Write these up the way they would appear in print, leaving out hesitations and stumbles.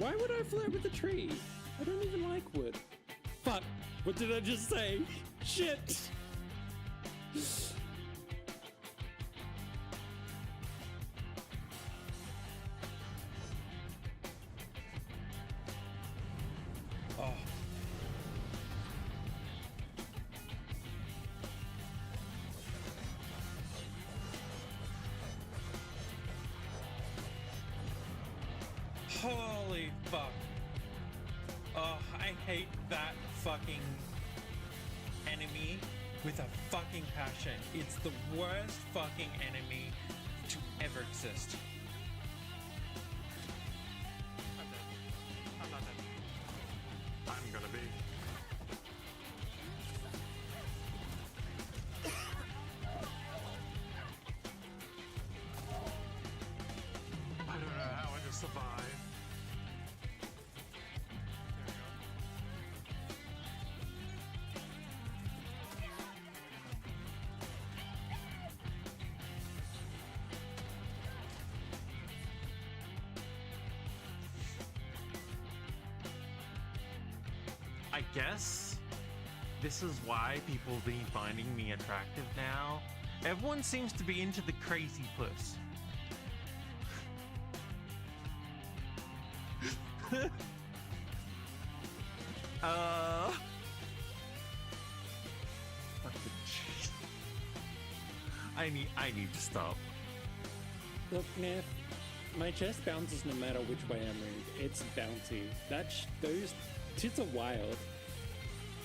Why would I flirt with a tree? I don't even like wood. Fuck! What did I just say? Shit! Oh. Holy fuck. Oh, I hate that fucking enemy with a fucking passion. It's the worst fucking enemy to ever exist. I'm dead. I'm not dead. I'm gonna be. I don't know how I just survived. I guess this is why people be finding me attractive now. Everyone seems to be into the crazy puss. I need to stop. Look, Neff, my chest bounces no matter which way I move. It's bouncy. Those tits are wild.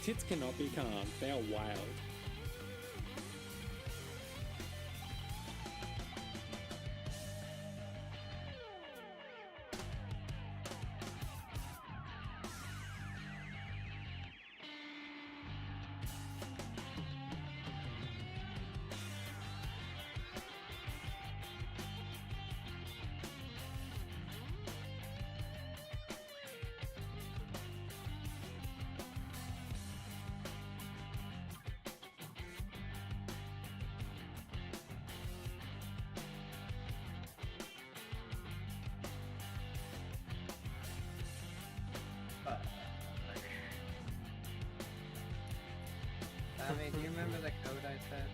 Tits cannot be calm. They are wild. Sammy, do you remember the code I said?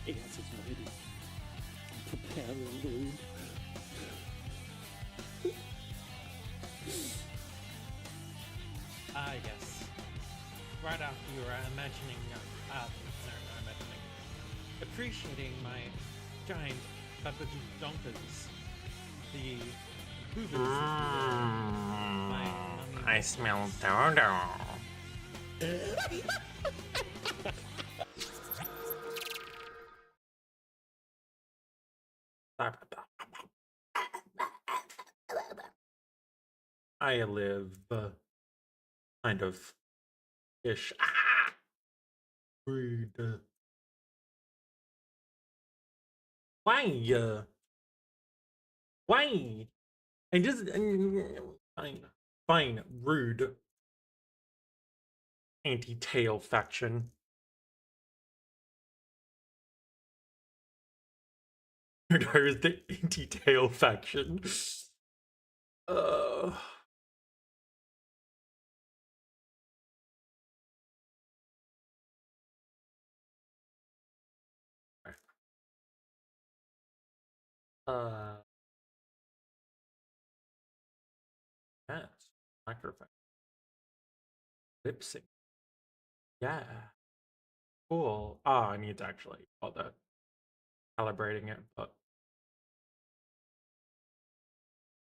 Yes, it's ready. Prepare the load. Ah, yes. Right after you were imagining, appreciating my giant donkers, the boobers, my I smell dodo. I live kind of ish. Rude. Why? Why? I just fine. Rude. Anti-tail faction. There's the anti-tail faction. Uh. Yes, microphone. Lip sync. Yeah. Cool. Ah, I need to actually bother calibrating it, but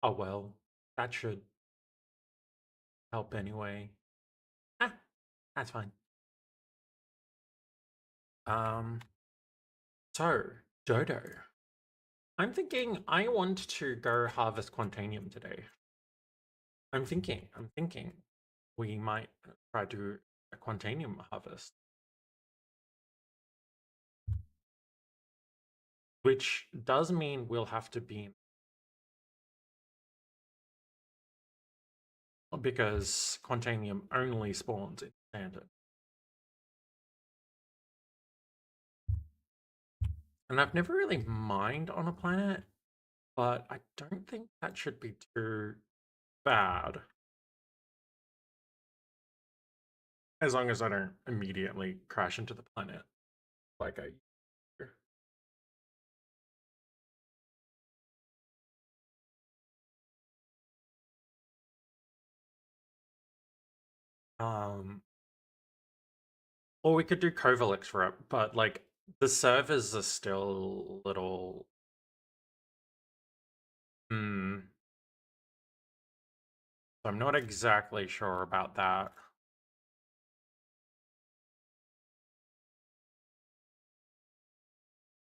oh well. That should help anyway. Ah, that's fine. So, Dodo. I'm thinking I want to go harvest Quantanium today. I'm thinking we might try to do a Quantanium harvest. Which does mean we'll have to be because Quantanium only spawns in standard. And I've never really mined on a planet, but I don't think that should be too bad. As long as I don't immediately crash into the planet like I do. Or we could do Kovalix for it, but like the servers are still a little So I'm not exactly sure about that.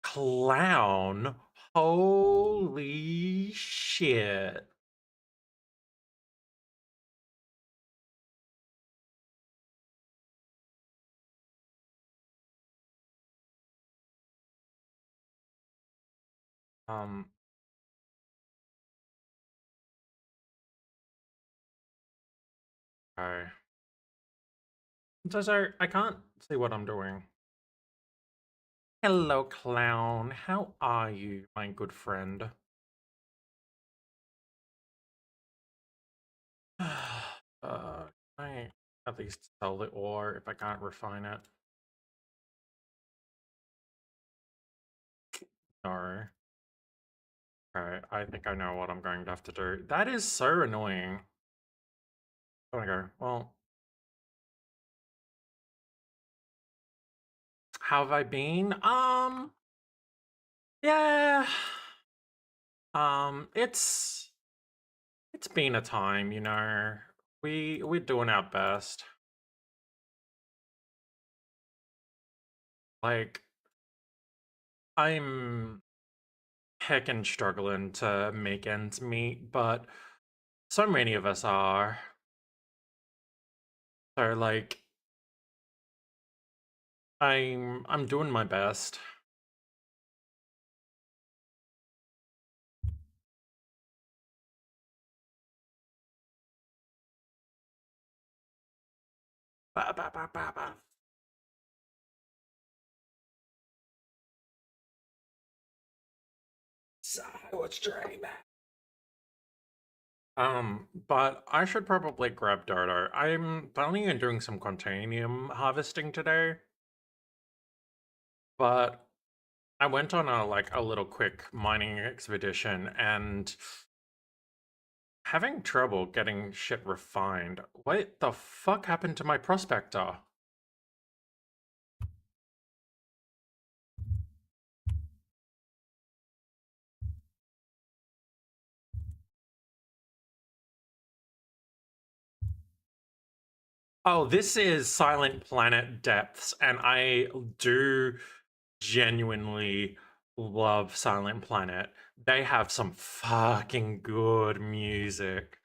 Clown? Holy shit. Um, okay. So I can't see what I'm doing. Hello, clown. How are you, my good friend? Can I at least sell the ore if I can't refine it? No. Okay, I think I know what I'm going to have to do. That is so annoying. I'm gonna go, well, how have I been? Yeah. It's been a time, you know. We're doing our best. Like, I'm heckin' struggling to make ends meet, but so many of us are. So like I'm doing my best. Ba, ba, ba, ba, ba. Silence dreaming. But I should probably grab Dodo. I'm planning on doing some continuum harvesting today. But I went on a little quick mining expedition and having trouble getting shit refined. What the fuck happened to my prospector? Oh, this is Silent Planet Depths, and I do genuinely love Silent Planet. They have some fucking good music.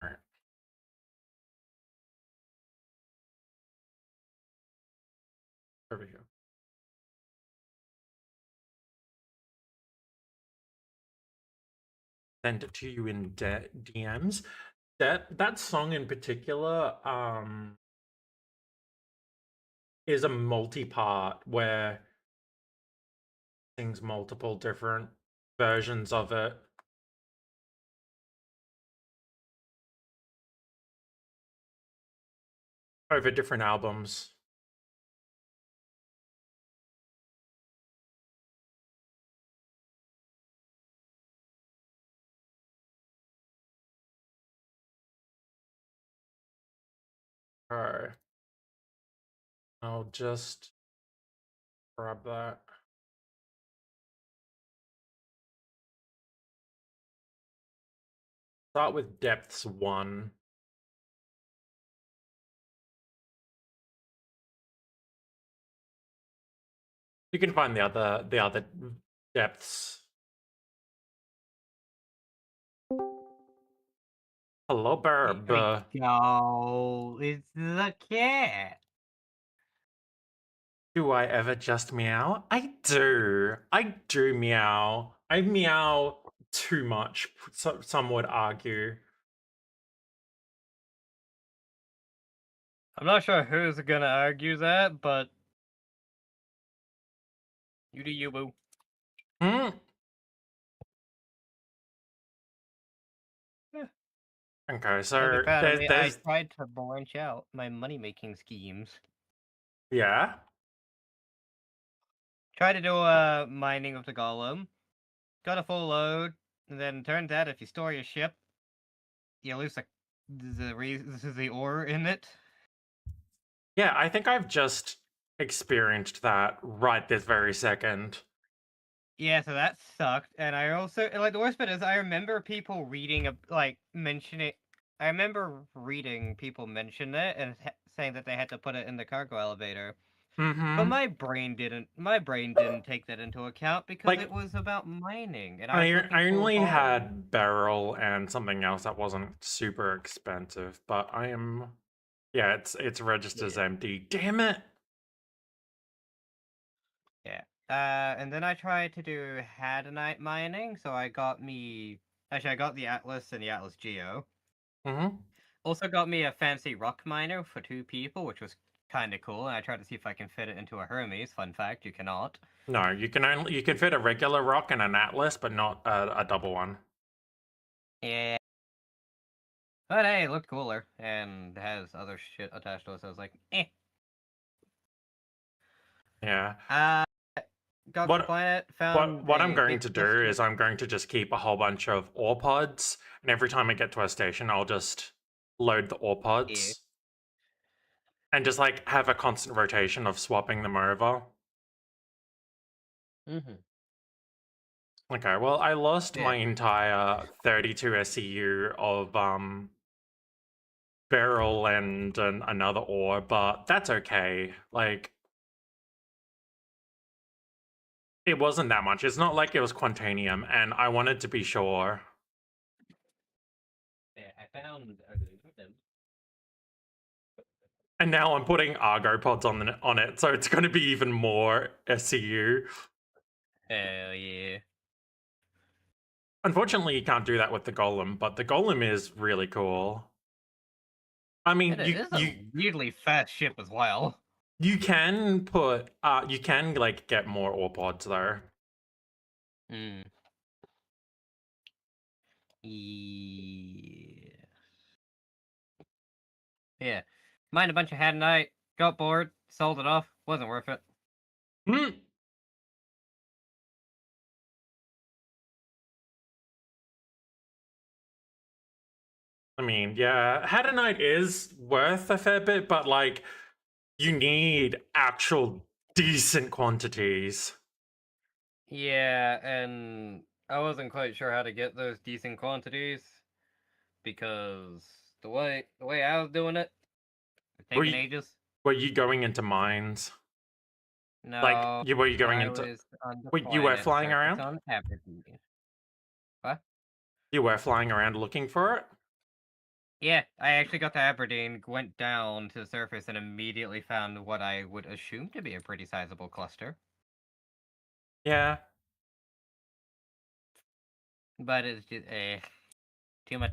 All right. Over here. Send it to you in DMs. That song in particular is a multi-part where sings multiple different versions of it over different albums. Alright. I'll just grab that. Start with depths 1. You can find the other depths. Hello, Burb. There we go. It's the cat. Do I ever just meow? I do. I do meow. I meow too much. Some would argue. I'm not sure who's gonna argue that, but you do you, boo. Hmm. Yeah. Okay, As so apparently, I there's tried to branch out my money-making schemes. yeah. Tried to do a mining of the golem, got a full load, and then turns out if you store your ship, you lose the ore in it. Yeah, I think I've just experienced that right this very second. Yeah, so that sucked. And I also like the worst bit is I remember people reading mentioning. I remember reading people mention it and saying that they had to put it in the cargo elevator. But Mm-hmm. my brain didn't. My brain didn't take that into account because Like, it was about mining, and I was looking I for only gold. had barrel and something else that wasn't super expensive, but I am yeah, it's registered as empty. Damn it. Yeah. And then I tried to do Hadanite mining, so I got me. Actually, I got the Atlas and the Atlas Geo. Mm-hmm. Also got me a fancy rock miner for 2 people, which was kind of cool. And I tried to see if I can fit it into a Hermes. Fun fact, you cannot. No, you can fit a regular rock and an atlas, but not a double one. Yeah. But hey, it looked cooler and has other shit attached to it. So I was like, eh. Yeah. Got What the planet, found what I'm a going big to do cluster. is I'm going to just keep a whole bunch of ore pods, and every time I get to a station, I'll just load the ore pods. And just like have a constant rotation of swapping them over. Mm-hmm. Okay, well, I lost Yeah. my entire 32 SCU of barrel and another ore, but that's okay. Like, it wasn't that much. It's not like it was Quantanium, and I wanted to be sure. Yeah, I found them. And now I'm putting Argo pods on it, so it's going to be even more SCU. Hell yeah. Unfortunately, you can't do that with the Golem, but the Golem is really cool. I mean, It is a weirdly fast ship as well. you can put you can like get more ore pods though. Hmm. Yeah. Yeah. Mined a bunch of Hadanite, got bored, sold it off, wasn't worth it. Hmm. I mean, yeah, Hadanite is worth a fair bit, but like you need actual decent quantities. Yeah, and I wasn't quite sure how to get those decent quantities because the way I was doing it, Were taking you, ages. were you going into mines? Like No, were you going I into? was on the Wait, you were planet flying surface around? on Aberdeen. What? You were flying around looking for it? Yeah, I actually got to Aberdeen, went down to the surface, and immediately found what I would assume to be a pretty sizable cluster. Yeah. But it's just too much.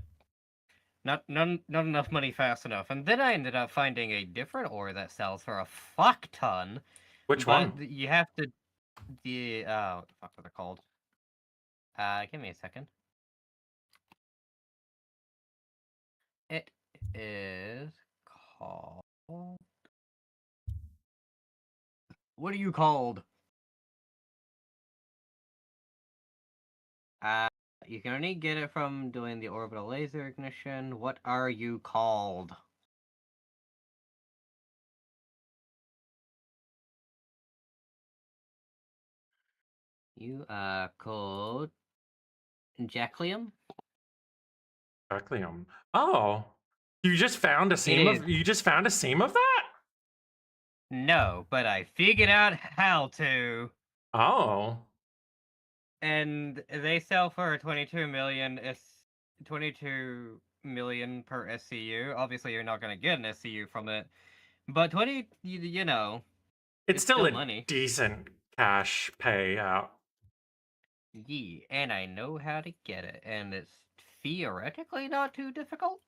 Not enough money fast enough. And then I ended up finding a different ore that sells for a fuck ton. Which But one? you have to what the fuck was it called? Give me a second. It is called. What are you called? You can only get it from doing the orbital laser ignition. What are you called? You are called Jaclium? Jaclium. Oh. You just found a seam is. of you just found a seam of that? No, but I figured out how to. Oh. And they sell for 22 million per SCU. Obviously, you're not going to get an SCU from it, but 20, you know, It's still a money. decent cash payout. Yeah, and I know how to get it, and it's theoretically not too difficult.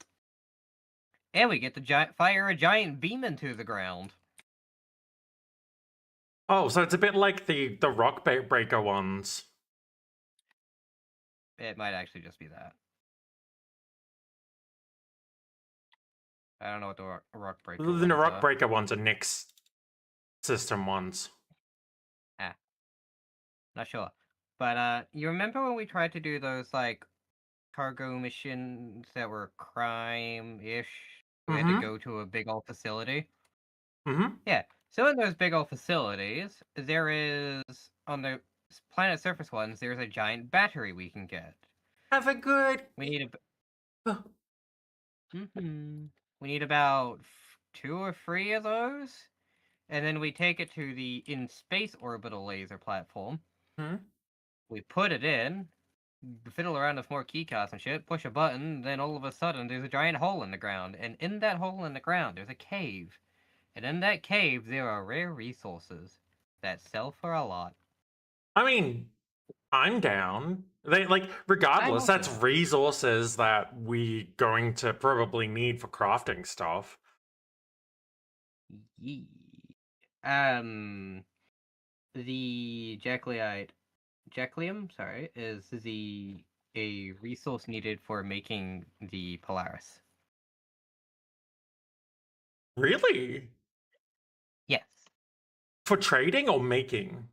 And we get to fire a giant beam into the ground. Oh, so it's a bit like the rock breaker ones. It might actually just be that. I don't know what the rock breaker The ones rock are. breaker ones are Nick's system ones. Not sure. But you remember when we tried to do those like cargo missions that were crime-ish? We had to Mm-hmm. go to a big old facility. Mm-hmm. Yeah. So in those big old facilities, there is on the planet surface ones, there's a giant battery we can get. Have a good. We need Uh, we need about 2 or 3 of those, and then we take it to the in-space orbital laser platform. hmm? We put it in, fiddle around with more keycasts and shit, push a button, then all of a sudden there's a giant hole in the ground, and in that hole in the ground there's a cave. And in that cave there are rare resources that sell for a lot. I mean, I'm down. They like regardless, also that's down. resources that we going to probably need for crafting stuff. Yee. The Jaclium, sorry, is a resource needed for making the Polaris. Really? Yes. For trading or making?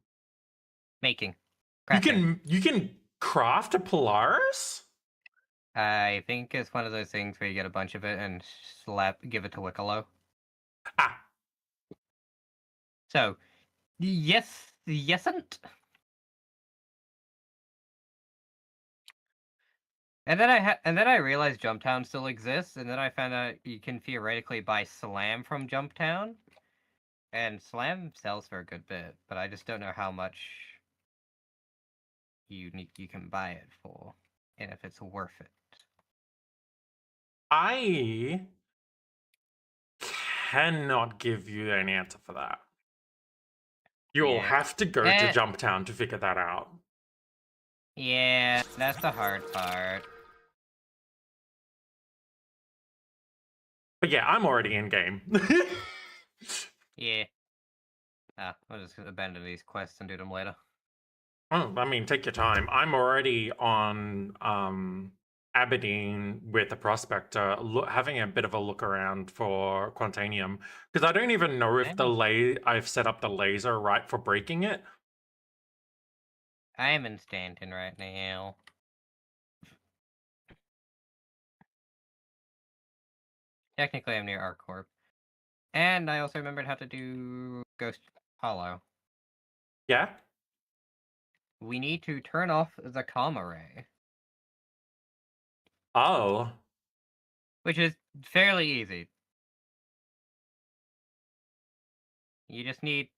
Making. Crafting. You can craft a Polaris? I think it's one of those things where you get a bunch of it and give it to Wicklow. Ah, So, yesn't. And then I realized Jumptown still exists, and then I found out you can theoretically buy Slam from Jumptown, and Slam sells for a good bit, but I just don't know how much you can buy it for, and if it's worth it. I cannot give you an answer for that. You'll Yeah. have to go to Jumptown to figure that out. Yeah, that's the hard part. But yeah, I'm already in game. Yeah. I'll just abandon these quests and do them later. Oh, I mean, take your time. I'm already on Aberdeen with the prospector, having a bit of a look around for Quantanium because I don't even know if I've set up the laser right for breaking it. I am in Stanton right now. Technically, I'm near ArcCorp. And I also remembered how to do Ghost Hollow. Yeah? We need to turn off the comma ray, Oh. which is fairly easy. You just need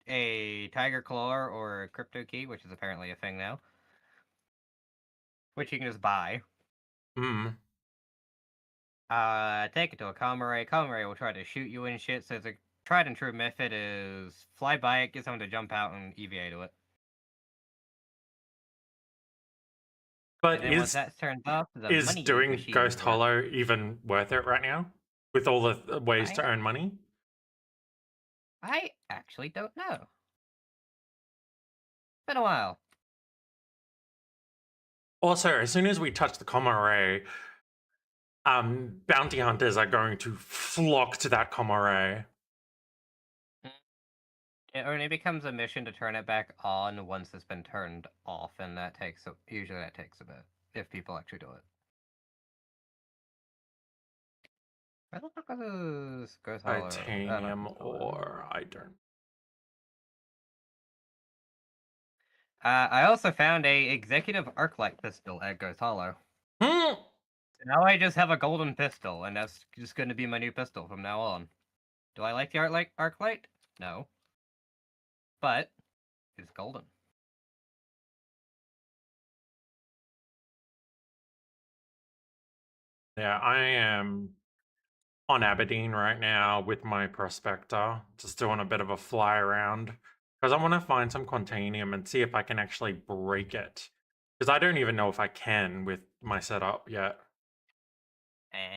a Tiger Claw or a Crypto Key, which is apparently a thing now, which you can just buy. Hmm. Take it to a comma ray. Comma ray will try to shoot you and shit, so the tried and true method is fly by it, get someone to jump out, and EVA to it. But And then once that's turned off, the is money doing machine Ghost works. Hollow even worth it right now? With all the ways to earn money? I actually don't know. Been a while. Also, as soon as we touch the comma ray, bounty hunters are going to flock to that comma ray. It only becomes a mission to turn it back on once it's been turned off, and usually that takes a bit, if people actually do it. Where the fuck are those Ghost Hollow? Titanium ore, I don't. I also found a executive arclight pistol at Ghost Hollow. Hmm. Now I just have a golden pistol, and that's just going to be my new pistol from now on. Do I like the arclight? No. But it's golden. Yeah, I am on Aberdeen right now with my prospector, just doing a bit of a fly around. Because I want to find some Quantanium and see if I can actually break it. Because I don't even know if I can with my setup yet. Eh.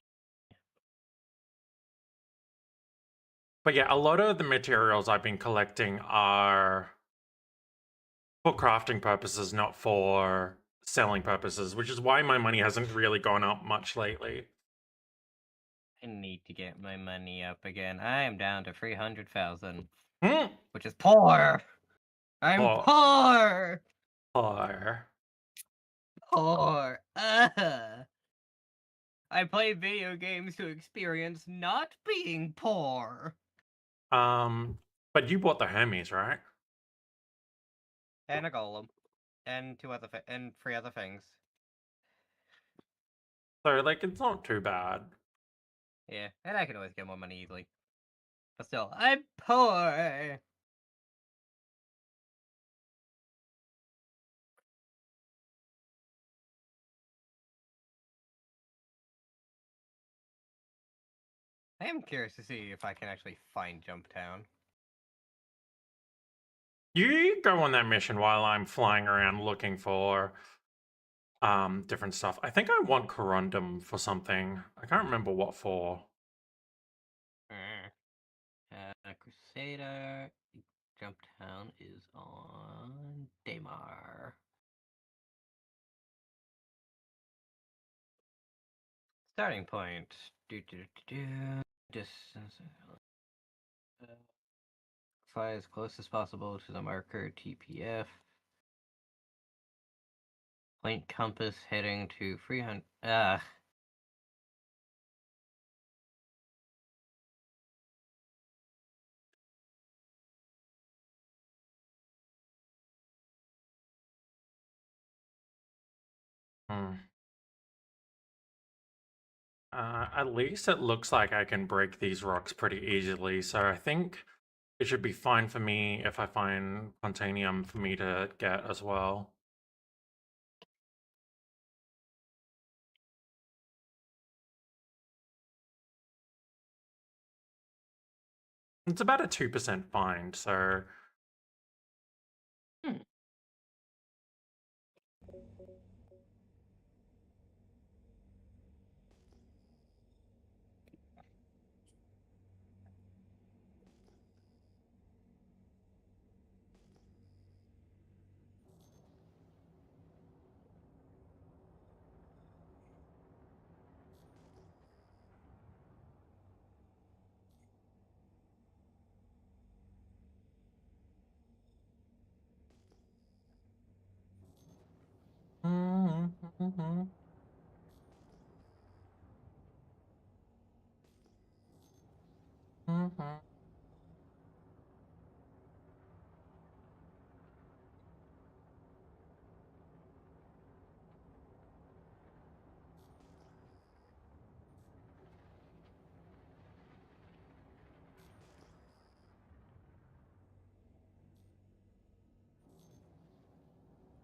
But yeah, a lot of the materials I've been collecting are for crafting purposes, not for selling purposes, which is why my money hasn't really gone up much lately. I need to get my money up again. I am down to 300,000, Hmm. which is poor. I'm Poor. poor. Poor. Poor. I play video games to experience not being poor. But you bought the Hermes, right? And a golem, and and 3 other things. So like, it's not too bad. Yeah, and I can always get more money easily. But still, I'm poor. I am curious to see if I can actually find Jump Town. You go on that mission while I'm flying around looking for different stuff. I think I want corundum for something. I can't remember what for. Crusader. Jump Town is on Daymar. Starting point. Distance. Fly as close as possible to the marker TPF. Point compass heading to 300. Hmm. At least it looks like I can break these rocks pretty easily, so I think it should be fine for me if I find Quantanium for me to get as well. It's about a 2% find, so...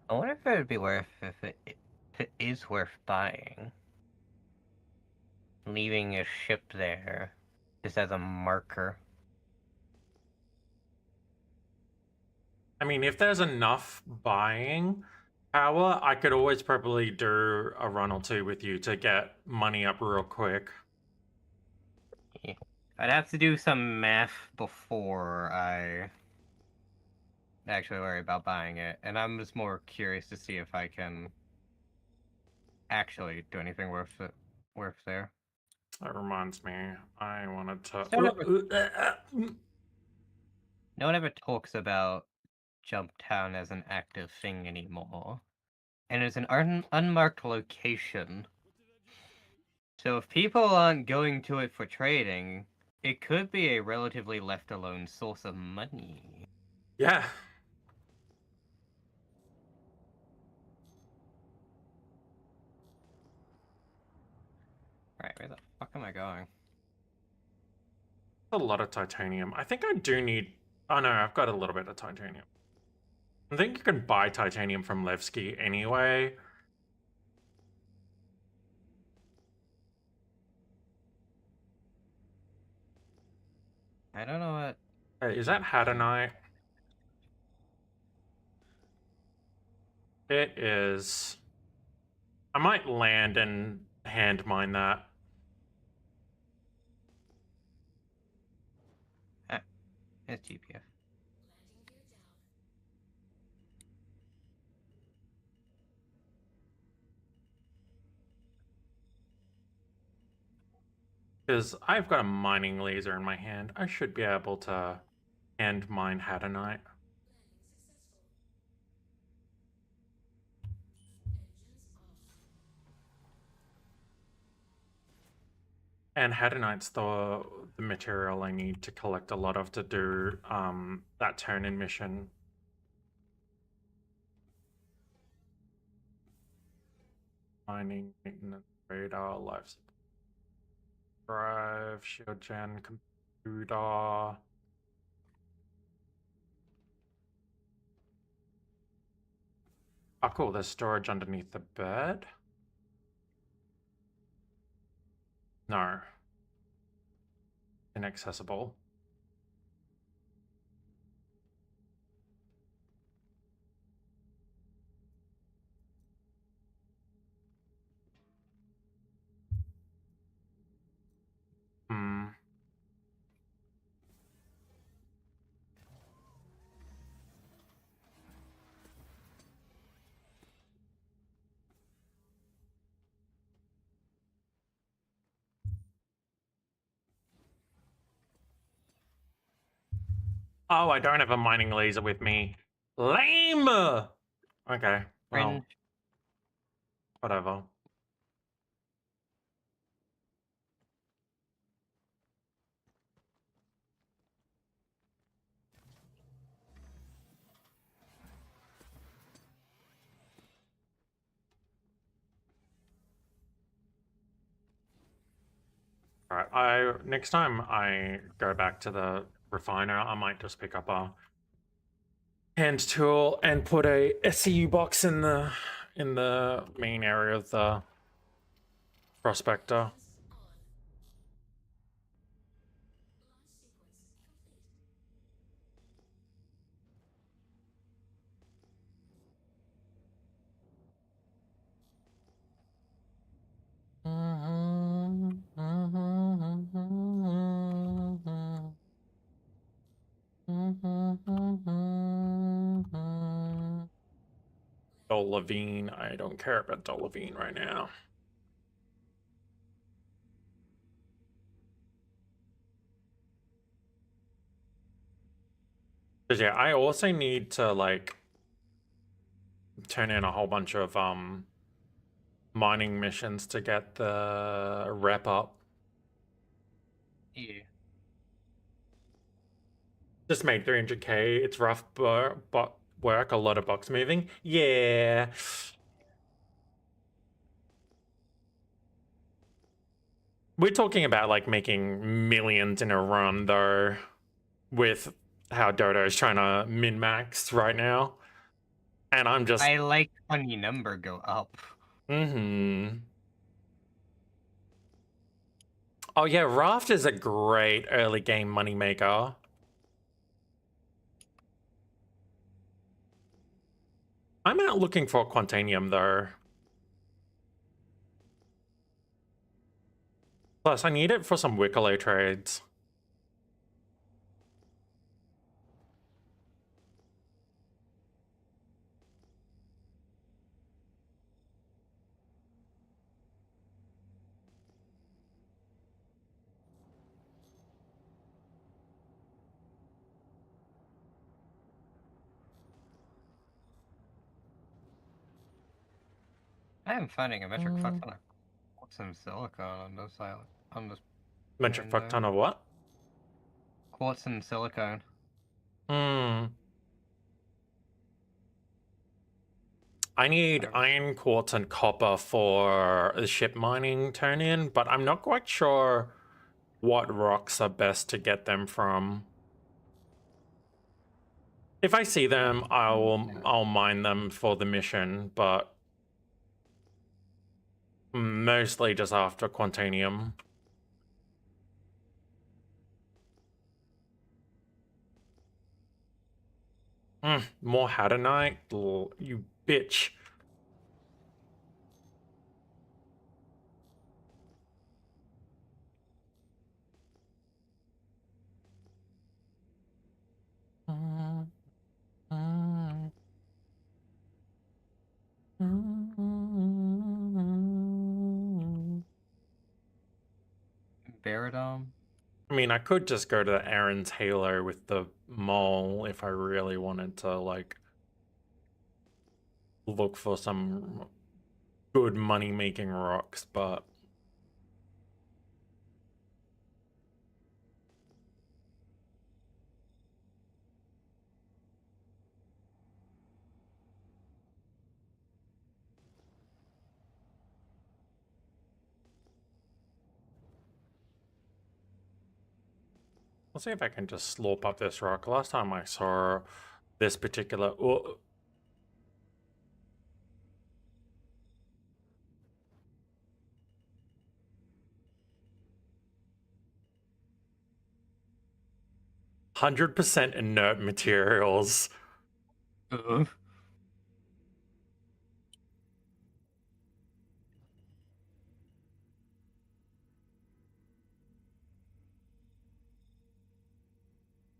I wonder if it would be worth if it is worth buying. Leaving a ship there just as a marker. I mean, if there's enough buying power, I could always probably do a run or two with you to get money up real quick. Yeah. I'd have to do some math before I actually worry about buying it, and I'm just more curious to see if I can actually do anything worth there. That reminds me, I wanted to... No one ever talks about Jump Town as an active thing anymore, and it's an unmarked location. So if people aren't going to it for trading, it could be a relatively left alone source of money. Yeah. Right, where the fuck am I going? A lot of titanium. I think I do need... Oh no, I've got a little bit of titanium. I think you can buy titanium from Levski anyway. I don't know what... Is that Hadanite? It is. I might land and hand mine that. It's GPS. Because I've got a mining laser in my hand. I should be able to hand mine Hadanite. And Hadanite's the material I need to collect a lot of to do that turn-in mission. Mining, maintenance, radar, life support, drive, shield gen, computer. Oh, cool. There's storage underneath the bed. No. Inaccessible. Hmm. Oh, I don't have a mining laser with me. Lame! Okay, well, Fringe. whatever. Alright, next time I go back to the refiner, I might just pick up a hand tool and put a SCU box in the main area of the prospector. Dolavine, I don't care about Dolavine right now. Cause yeah, I also need to like turn in a whole bunch of mining missions to get the rep up. Yeah. Just made 300k. It's rough, but work, a lot of box moving. Yeah. We're talking about like making millions in a run though, with how Dodo is trying to min-max right now. And I'm just I like when your number go up. Mm-hmm. Oh yeah, Raft is a great early game moneymaker. I'm out looking for Quantanium though. Plus, I need it for some Wicklow trades. I am finding a metric fuck ton of some silicone on this island. On this Metric fuck window. ton of what? Quartz and silicone. Hmm. I need iron, quartz, and copper for the ship mining turn-in, but I'm not quite sure what rocks are best to get them from. If I see them, I'll mine them for the mission, but mostly just after Quantanium. More Hadanite? You bitch. Baradom. I mean, I could just go to Aaron's Halo with the mole if I really wanted to, like, look for some good money-making rocks, but... Let's see if I can just slurp up this rock. Last time I saw this particular... Oh, 100% inert materials. Ugh.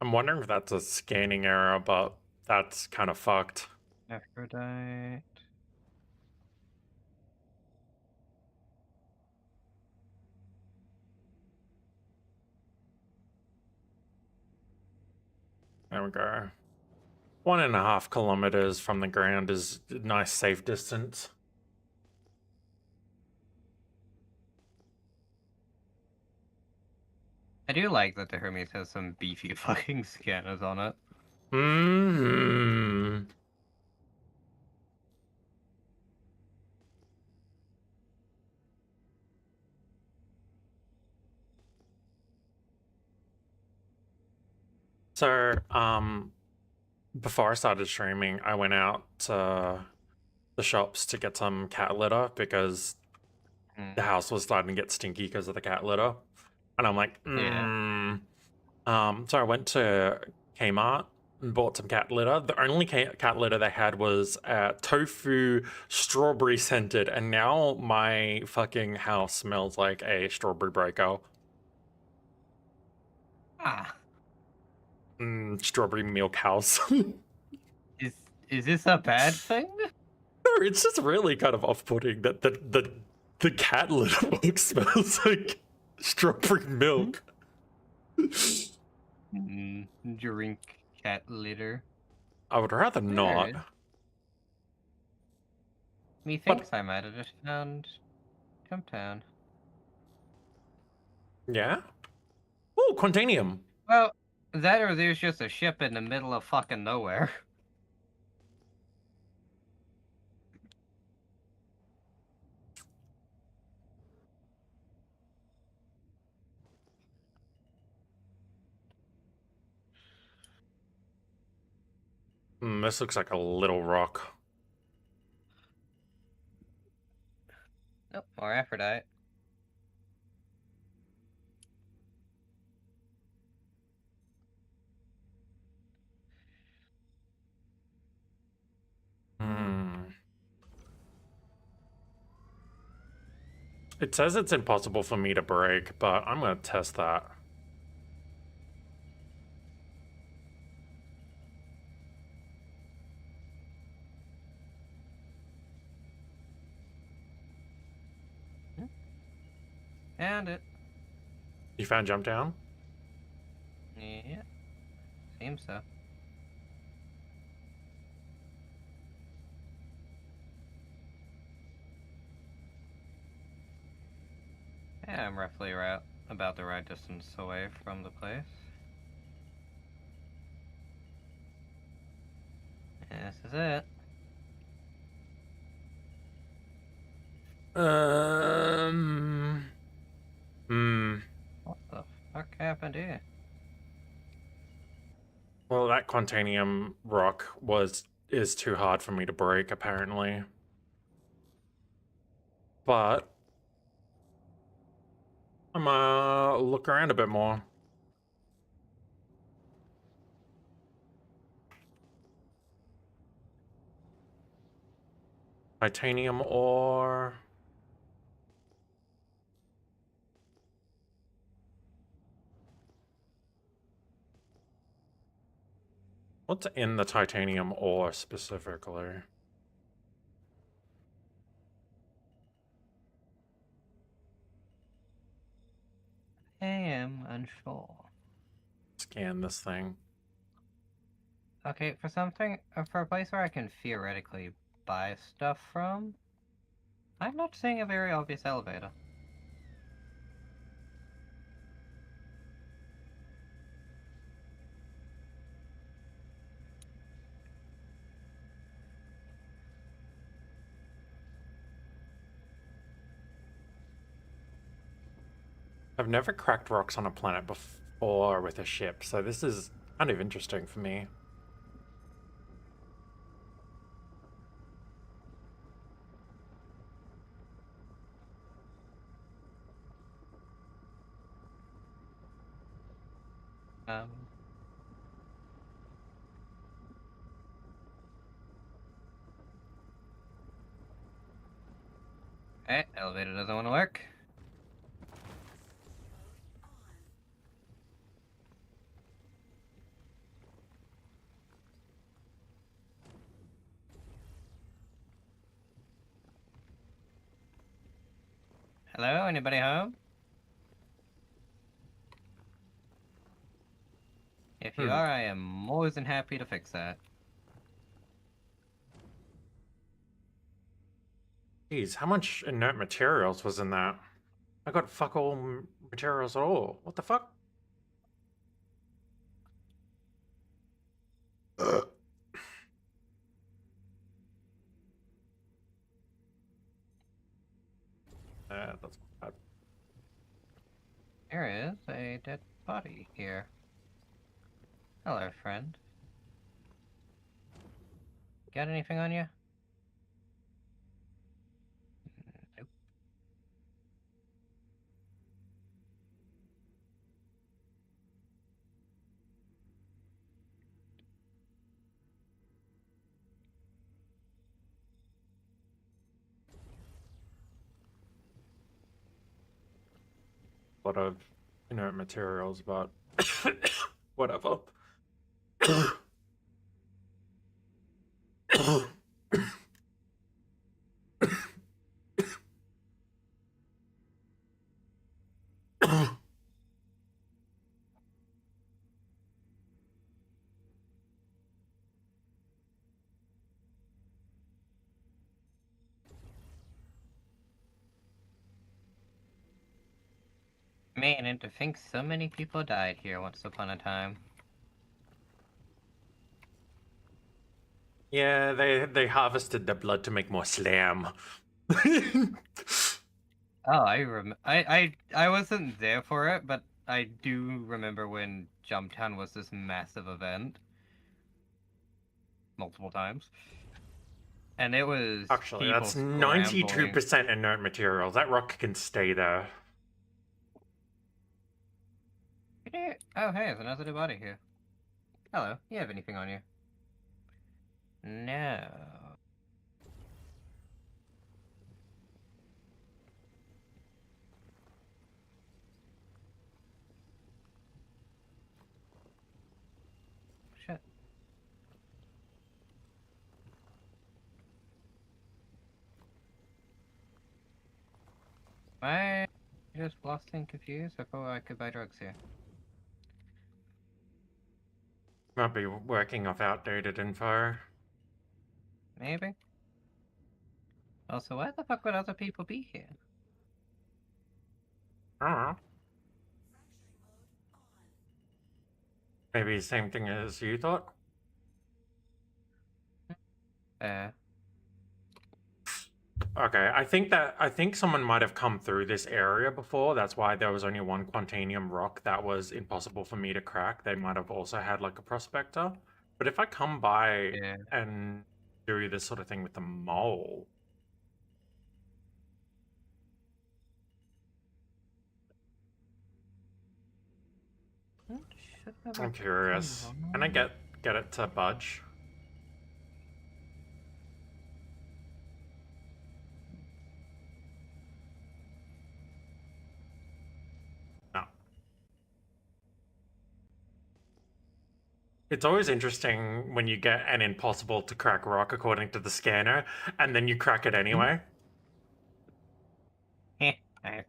I'm wondering if that's a scanning error, but that's kind of fucked. Aphrodite. There we go. 1.5 kilometers from the ground is a nice safe distance. I do like that the Hermes has some beefy fucking scanners on it. Mm-hmm. So, before I started streaming, I went out to the shops to get some cat litter because the house was starting to get stinky because of the cat litter. And I'm like, Yeah. So I went to Kmart and bought some cat litter. The only cat litter they had was tofu strawberry scented, and now my fucking house smells like a strawberry breaker. Ah. Strawberry milk house. Is this a bad thing? No, it's just really kind of off-putting that the cat litter box smells like strawberry milk. Drink cat litter. I would rather not. Weird. Methinks I might have just found Jumptown. Yeah? Oh, Quantanium. Well, that or there's just a ship in the middle of fucking nowhere. This looks like a little rock. Nope, more Aphrodite. It says it's impossible for me to break, but I'm gonna test that. Found it. You found jump down? Yeah. Seems so. Yeah, I'm roughly about the right distance away from the place. This is it. What the fuck happened here? Well, that Quantanium rock is too hard for me to break, apparently. But I'm gonna look around a bit more. Titanium ore. What's in the titanium ore specifically? I am unsure. Scan this thing. Okay, for a place where I can theoretically buy stuff from, I'm not seeing a very obvious elevator. I've never cracked rocks on a planet before with a ship, so this is kind of interesting for me. Um, elevator doesn't want to work. Hello, anybody home? If you are, I am more than happy to fix that. Jeez, how much inert materials was in that? I got fuck all materials at all. What the fuck? That's bad. There is a dead body here. Hello, friend. Got anything on you? Nope. A lot of inert materials, but whatever. Man, and to think so many people died here once upon a time. Yeah, they harvested the blood to make more slam. Oh, I wasn't there for it, but I do remember when Jumptown was this massive event. Multiple times. And it was Actually, people that's scrambling. 92% inert materials. That rock can stay there. Oh, hey, there's another dead body here. Hello, you have anything on you? No. Shit. Am I just lost and confused? I thought I could buy drugs here. Might be working off outdated info. Maybe. Also, why the fuck would other people be here? I don't know. Maybe same thing as you thought? Okay, I think someone might have come through this area before. That's why there was only one Quantanium rock that was impossible for me to crack. They might have also had like a prospector. But if I come by Yeah. and do this sort of thing with the mole, I'm curious. Can I get it to budge? It's always interesting when you get an impossible to crack rock according to the scanner, and then you crack it anyway. Alright.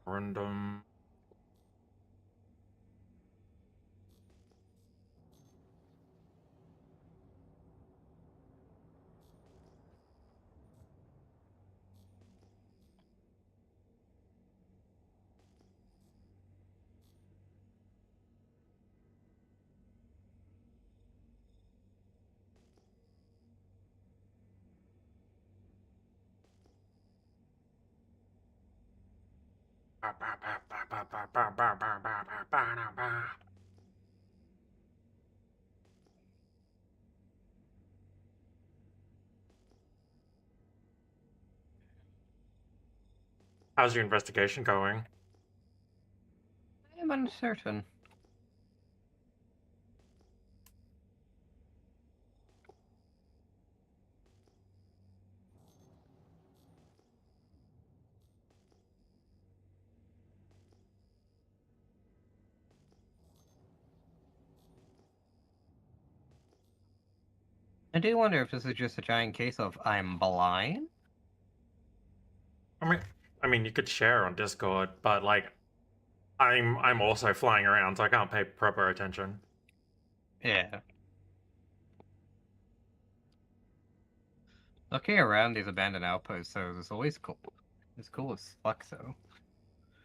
Random. How's your investigation going? I'm uncertain. I do wonder if this is just a giant case of I'm blind. I mean, you could share on Discord, but like, I'm also flying around, so I can't pay proper attention. Yeah. Looking around these abandoned outposts, so it's always cool. It's cool as fuck, so.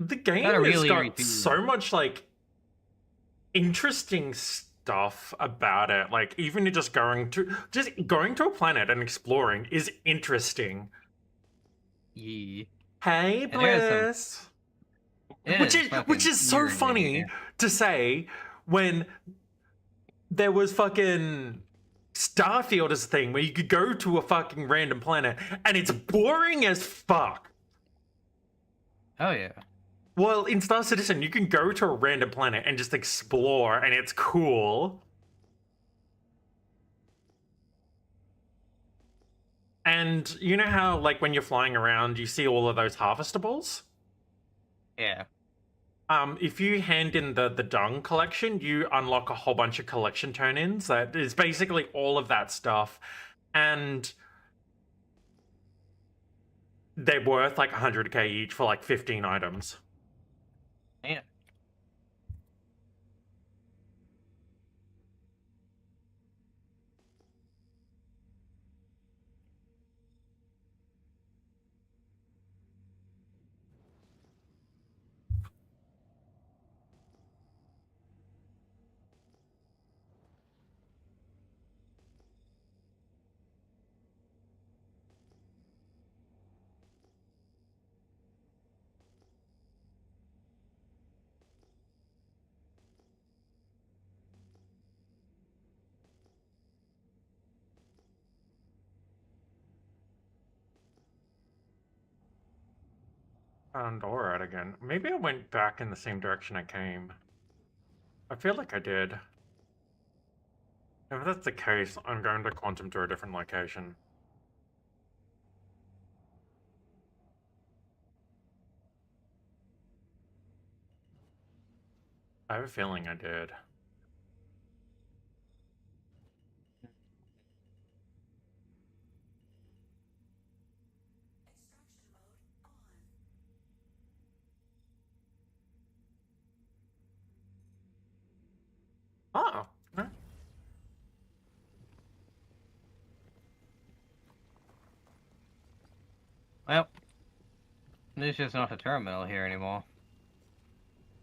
The game Gotta has really got redo so much like interesting stuff about it. Like even just going to a planet and exploring is interesting. Yee. Hey, And there is some- Bliss. It Which is is fucking which is so eerie in funny here. to say when there was fucking Starfield as a thing where you could go to a fucking random planet and it's boring as fuck. Oh yeah. Well, in Star Citizen, you can go to a random planet and just explore, and it's cool. And you know how, like, when you're flying around, you see all of those harvestables? Yeah. If you hand in the dung collection, you unlock a whole bunch of collection turn-ins. That is basically all of that stuff. And they're worth like 100k each for like 15 items. Yeah. Found Orad again. Maybe I went back in the same direction I came. I feel like I did. If that's the case, I'm going to quantum to a different location. I have a feeling I did. Oh. huh. Well, there's just not a terminal here anymore.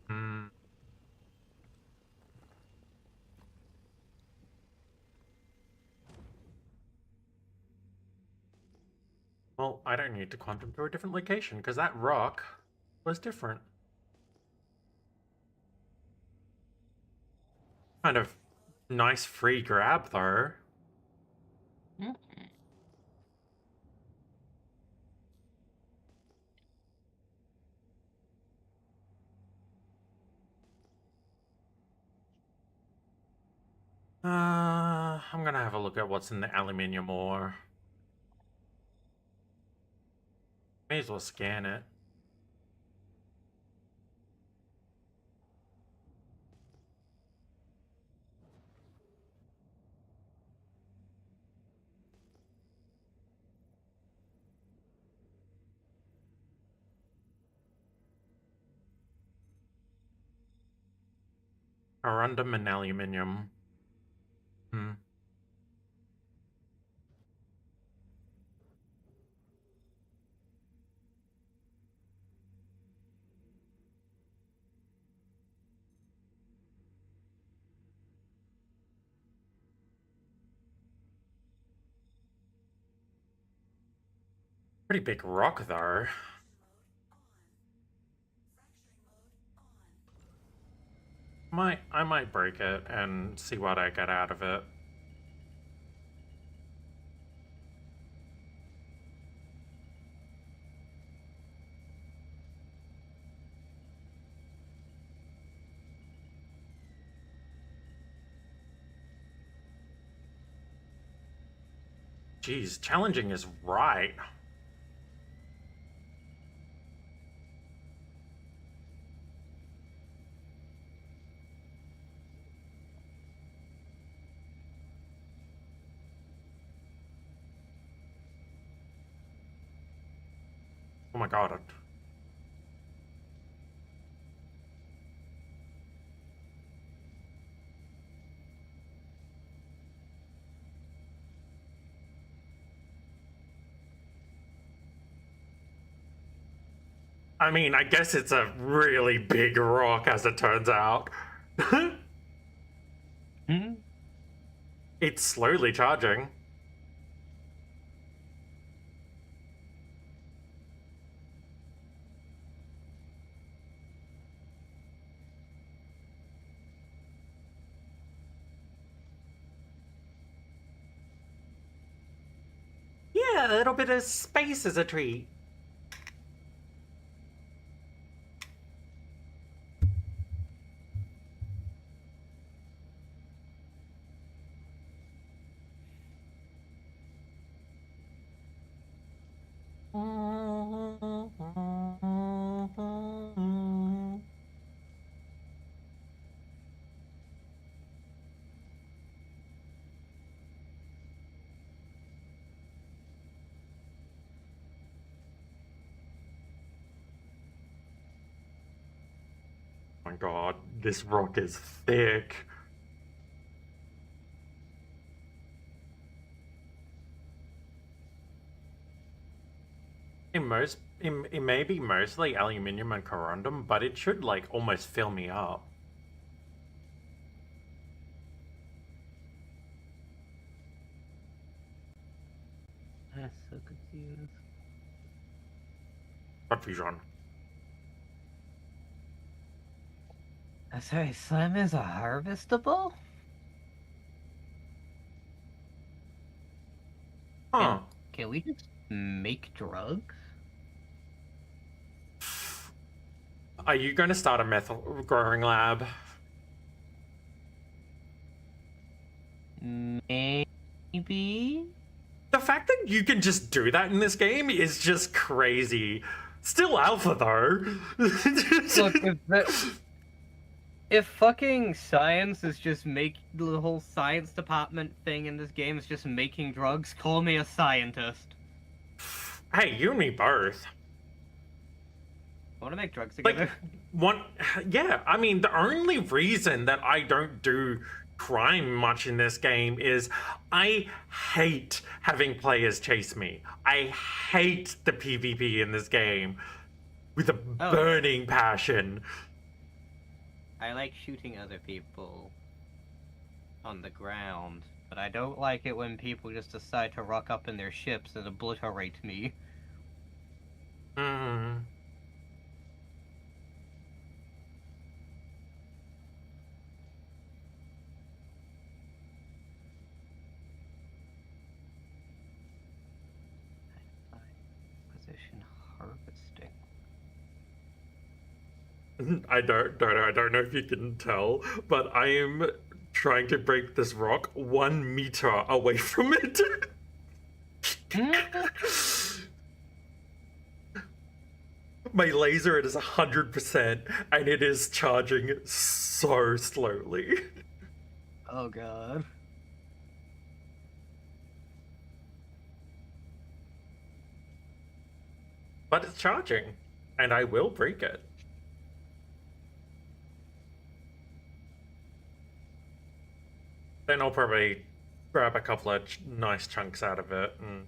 Hmm. Well, I don't need to quantum to a different location, because that rock was different. Kind of nice free grab, though. I'm gonna have a look at what's in the aluminium ore. May as well scan it. Corundum and aluminium. Hmm. Pretty big rock, though. I might break it and see what I get out of it. Jeez, challenging is right. Oh my god. I mean, I guess it's a really big rock, as it turns out. Hmm? It's slowly charging. Yeah, a little bit of space is a treat. Oh my god, this rock is thick. It may be mostly aluminium and corundum, but it should like almost fill me up. I'm so confused. Confusion. Sorry, slime is a harvestable? Huh. Can we just make drugs? Are you going to start a meth growing lab? Maybe? The fact that you can just do that in this game is just crazy. Still alpha though. Look, if fucking science is just the whole science department thing in this game is just making drugs, call me a scientist. Hey, you and me both. I want to make drugs Like, together. yeah, I mean, the only reason that I don't do crime much in this game is I hate having players chase me. I hate the PvP in this game with a burning passion. I like shooting other people on the ground, but I don't like it when people just decide to rock up in their ships and obliterate me. Hmm. Position harvesting. I don't know if you can tell, but I am trying to break this rock 1 meter away from it. My laser it is 100% and it is charging so slowly. Oh god. But it's charging, and I will break it. Then I'll probably grab a couple of nice chunks out of it and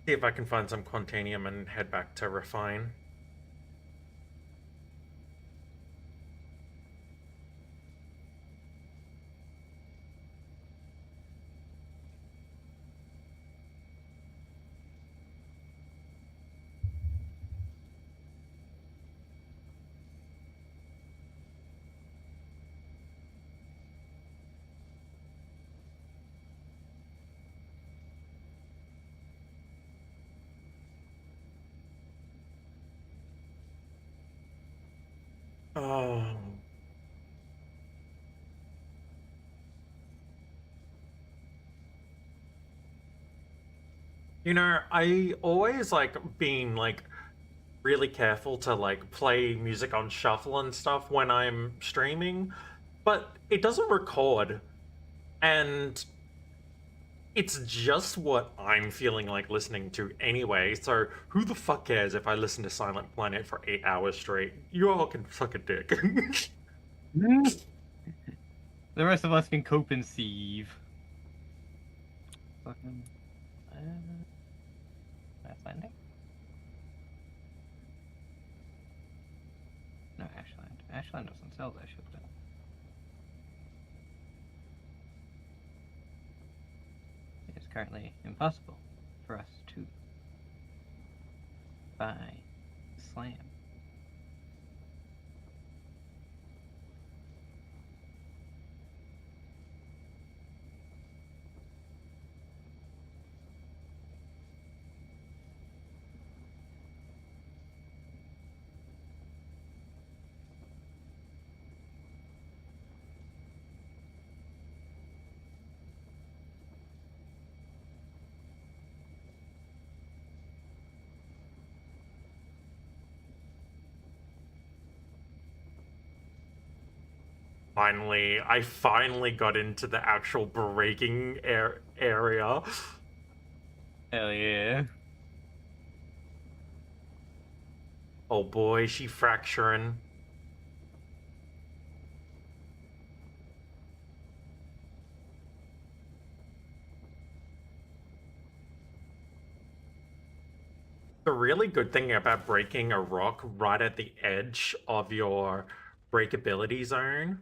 see if I can find some quantanium and head back to refine. Oh. You know, I always being really careful to play music on shuffle and stuff when I'm streaming, but it doesn't record. And it's just what I'm feeling like listening to anyway, so who the fuck cares if I listen to Silent Planet for 8 hours straight? You all can suck a dick. The rest of us can cope and sieve. Fucking... That's landing? No, Ashland. Ashland doesn't sell that shit, though. It is currently impossible for us to buy slam. I finally got into the actual breaking area. Hell yeah. Oh boy, she fracturing. The really good thing about breaking a rock right at the edge of your breakability zone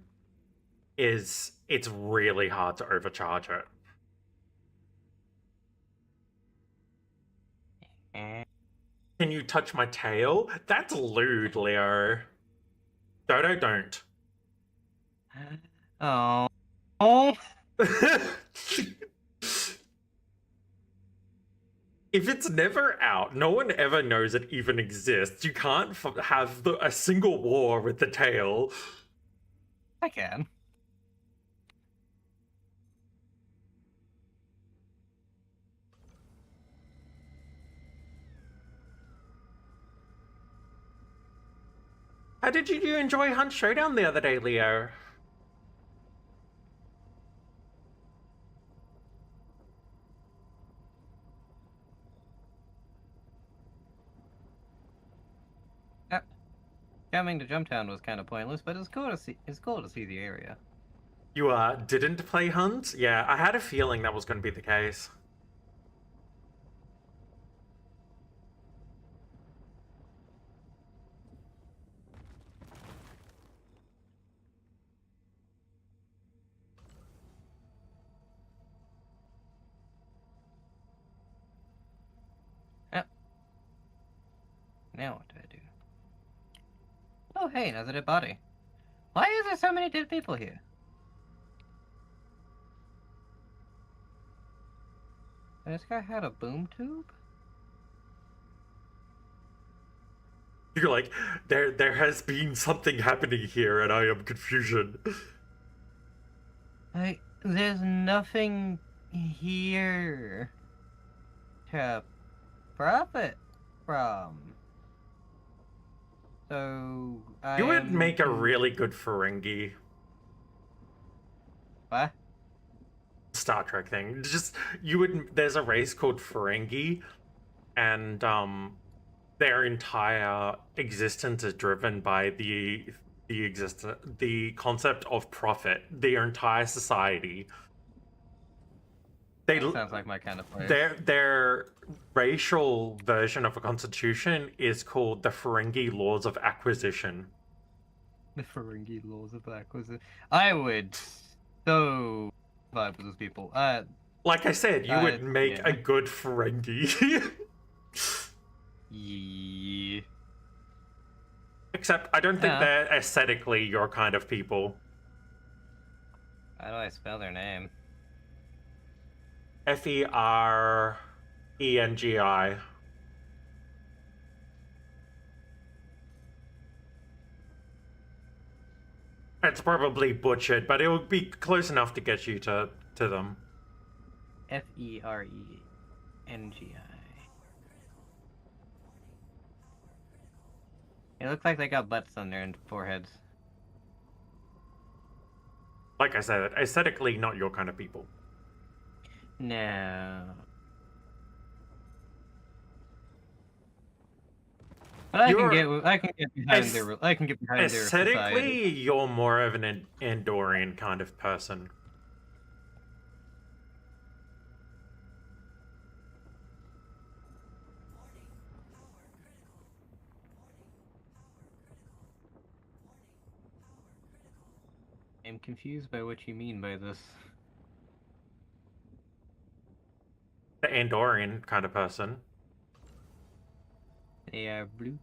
is it's really hard to overcharge it. Can you touch my tail? That's lewd, Leo. Dodo, don't. Oh. Oh. If it's never out, no one ever knows it even exists. You can't have a single war with the tail. I can. How did you enjoy Hunt Showdown the other day, Leo? Coming to Jumptown was kind of pointless, but it's cool to see. It's cool to see the area. You didn't play Hunt? Yeah, I had a feeling that was going to be the case. Yep. Now what do I do? Oh hey, another dead body. Why is there so many dead people here? This guy had a boom tube? You're like, there has been something happening here, and I am confusion. Like, there's nothing here to profit from. So I You would am make a really good Ferengi. What? Star Trek thing. Just you would. There's a race called Ferengi, and their entire existence is driven by the concept of profit. Their entire society. That sounds like my kind of place. Their racial version of a constitution is called the Ferengi Laws of Acquisition. The Ferengi laws of acquisition. I would so vibe with those people. Like I said, you would make yeah. a good Ferengi. Yeah. Except I don't think Yeah. they're aesthetically your kind of people. How do I spell their name? Ferengi. It's probably butchered, but it would be close enough to get you to them. Ferengi. It looks like they got butts on their foreheads. Like I said, aesthetically not your kind of people. No. But I can get behind their Aesthetically, society. you're more of an Andorian kind of person. I'm confused by what you mean by this. The Andorian kind of person. They are blue.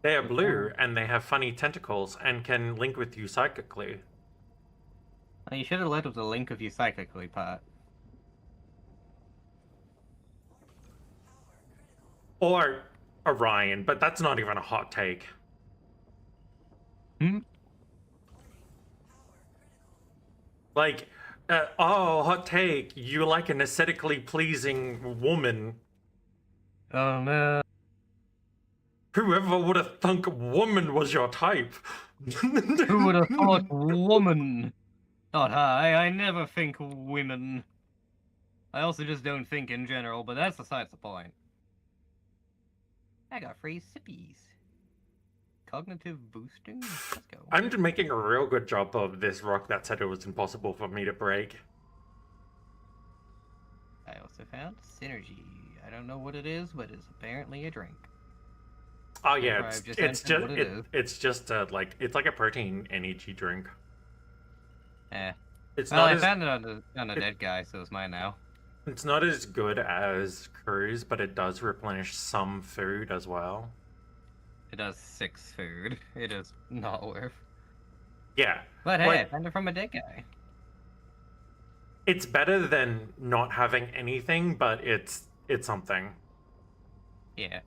They are blue, and they have funny tentacles, and can link with you psychically. Well, you should have led with the link of you psychically part. Or Orion, but that's not even a hot take. Hmm? Like, hot take, you like an aesthetically pleasing woman. Oh no. Whoever would have thunk woman was your type? Who would have thought woman? Not I never think women. I also just don't think in general, but that's besides the point. I got free sippies. Cognitive boosting? Let's go. I'm making a real good job of this rock that said it was impossible for me to break. I also found synergy. I don't know what it is, but it's apparently a drink. Oh yeah, I've just it's answered what it is. just like it's like a protein energy drink. Eh. It's Well, not I as found it on a dead guy, so it's mine now. it's not as good as Cruise, but it does replenish some food as well. It does 6 food. It is not worth. Yeah, But hey, Like- I found it from a dead guy. it's better than not having anything, but it's something. Yeah.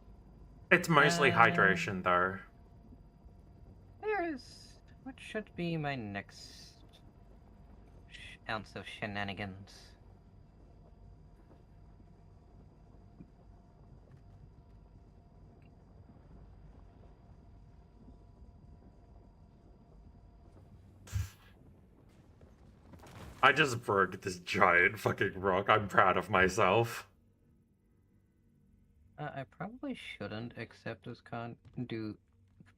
It's mostly Uh, hydration though. There's... What should be my next ounce of shenanigans? I just broke this giant fucking rock. I'm proud of myself. I probably shouldn't accept this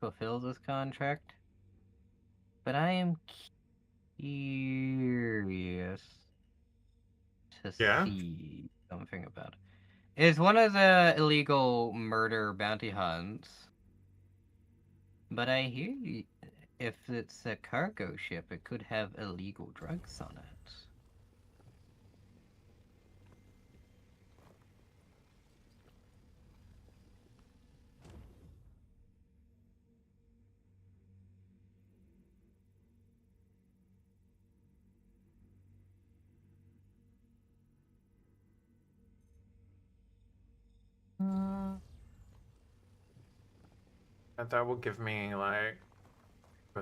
fulfill this contract. But I am curious to Yeah? see something about it. It's one of the illegal murder bounty hunts. But I hear if it's a cargo ship, it could have illegal drugs on it. And that will give me like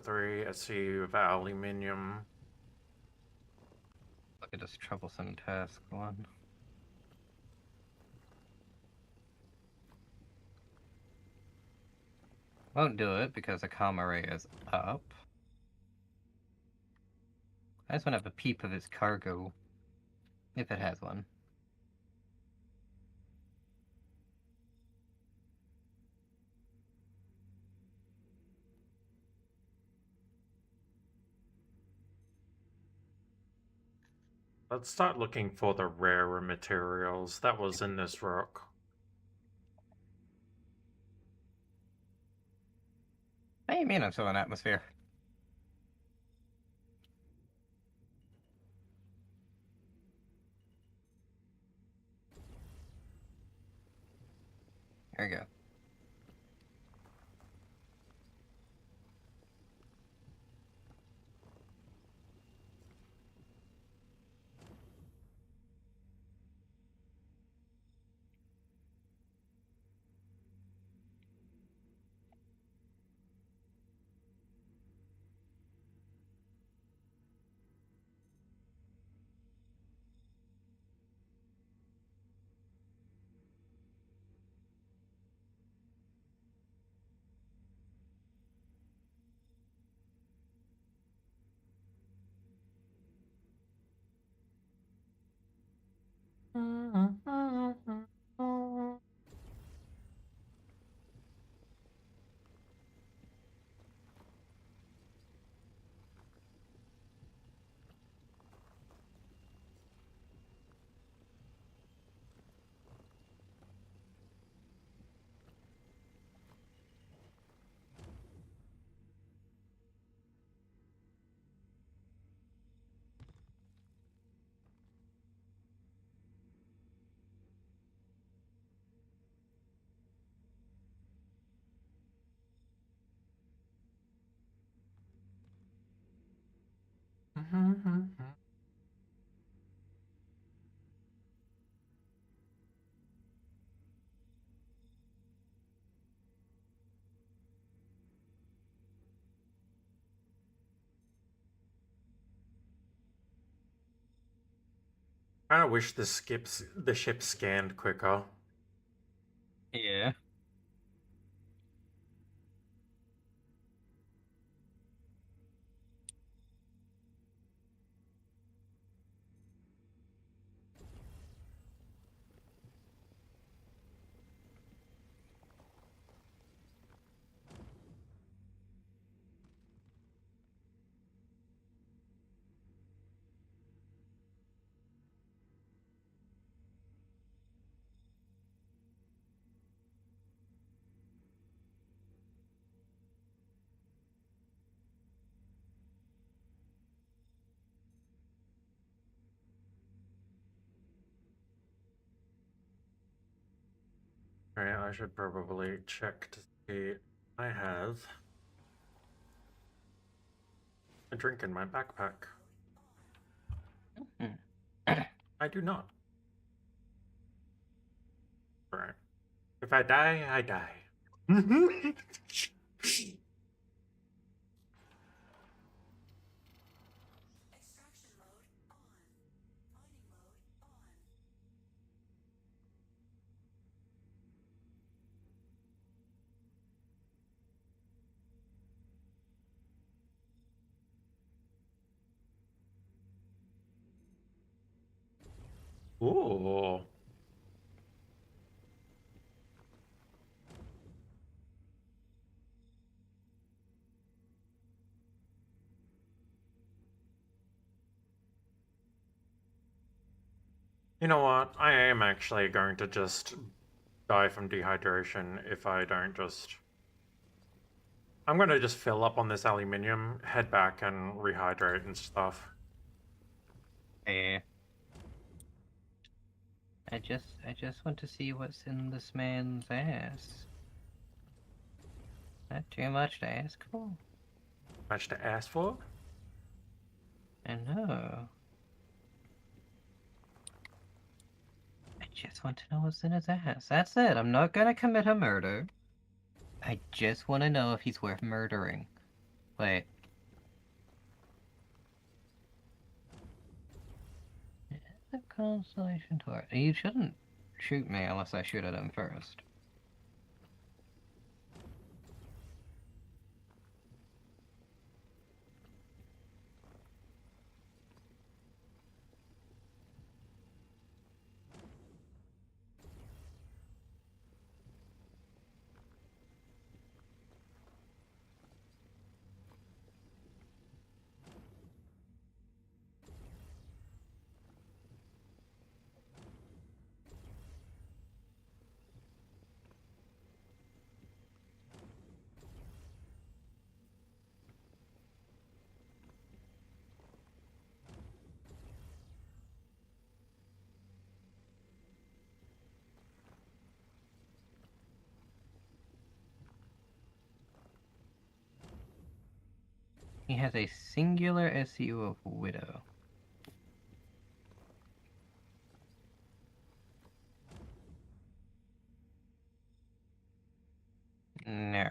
3 SU of aluminium. at this troublesome task one. Won't do it because the comma ray is up. I just want to have a peep of its cargo. If it has one. Let's start looking for the rarer materials that was in this rock. What do you mean I'm still in atmosphere? There we go. I wish the ship scanned quicker. Yeah. Alright, I should probably check to see. I have a drink in my backpack. I do not. Right. If I die, I die. Ooh. You know what? I am actually going to just die from dehydration if I don't just... I'm going to just fill up on this aluminium, head back and rehydrate and stuff. Yeah. I just want to see what's in this man's ass. Not too much to ask for. Much to ask for? I know. I just want to know what's in his ass. That's it. I'm not gonna commit a murder. I just want to know if he's worth murdering. Wait. constellation tour. You shouldn't shoot me unless I shoot at him first. He has a singular SU of Widow. No.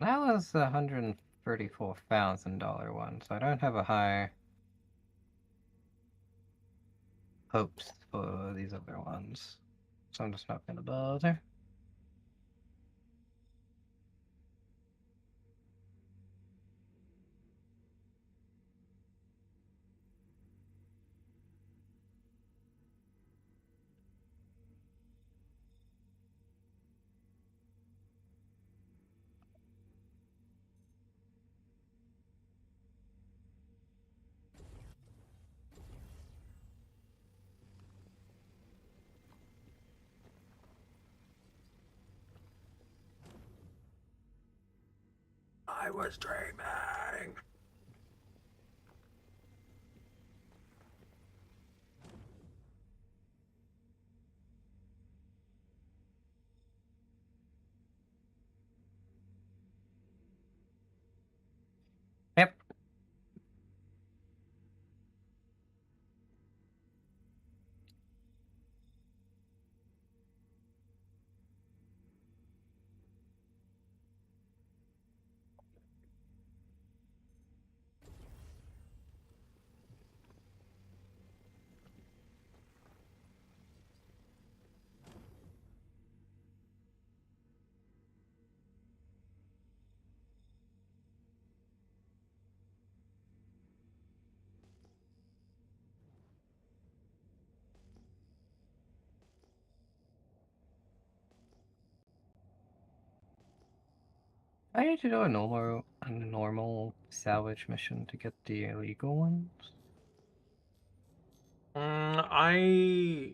That was a $134,000 one, so I don't have a high hopes for these other ones. So I'm just not gonna bother. I was dreaming. Yep. I need to do a normal salvage mission to get the illegal ones. I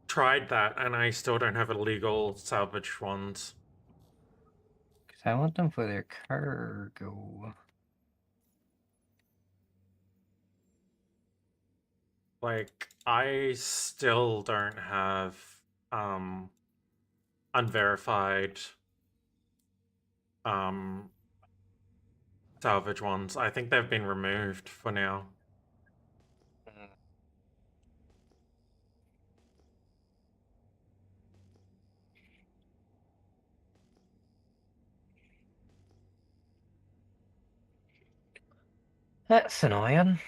tried that and I still don't have illegal salvage ones. Because I want them for their cargo. Like, I still don't have unverified salvage ones. I think they've been removed for now. That's annoying.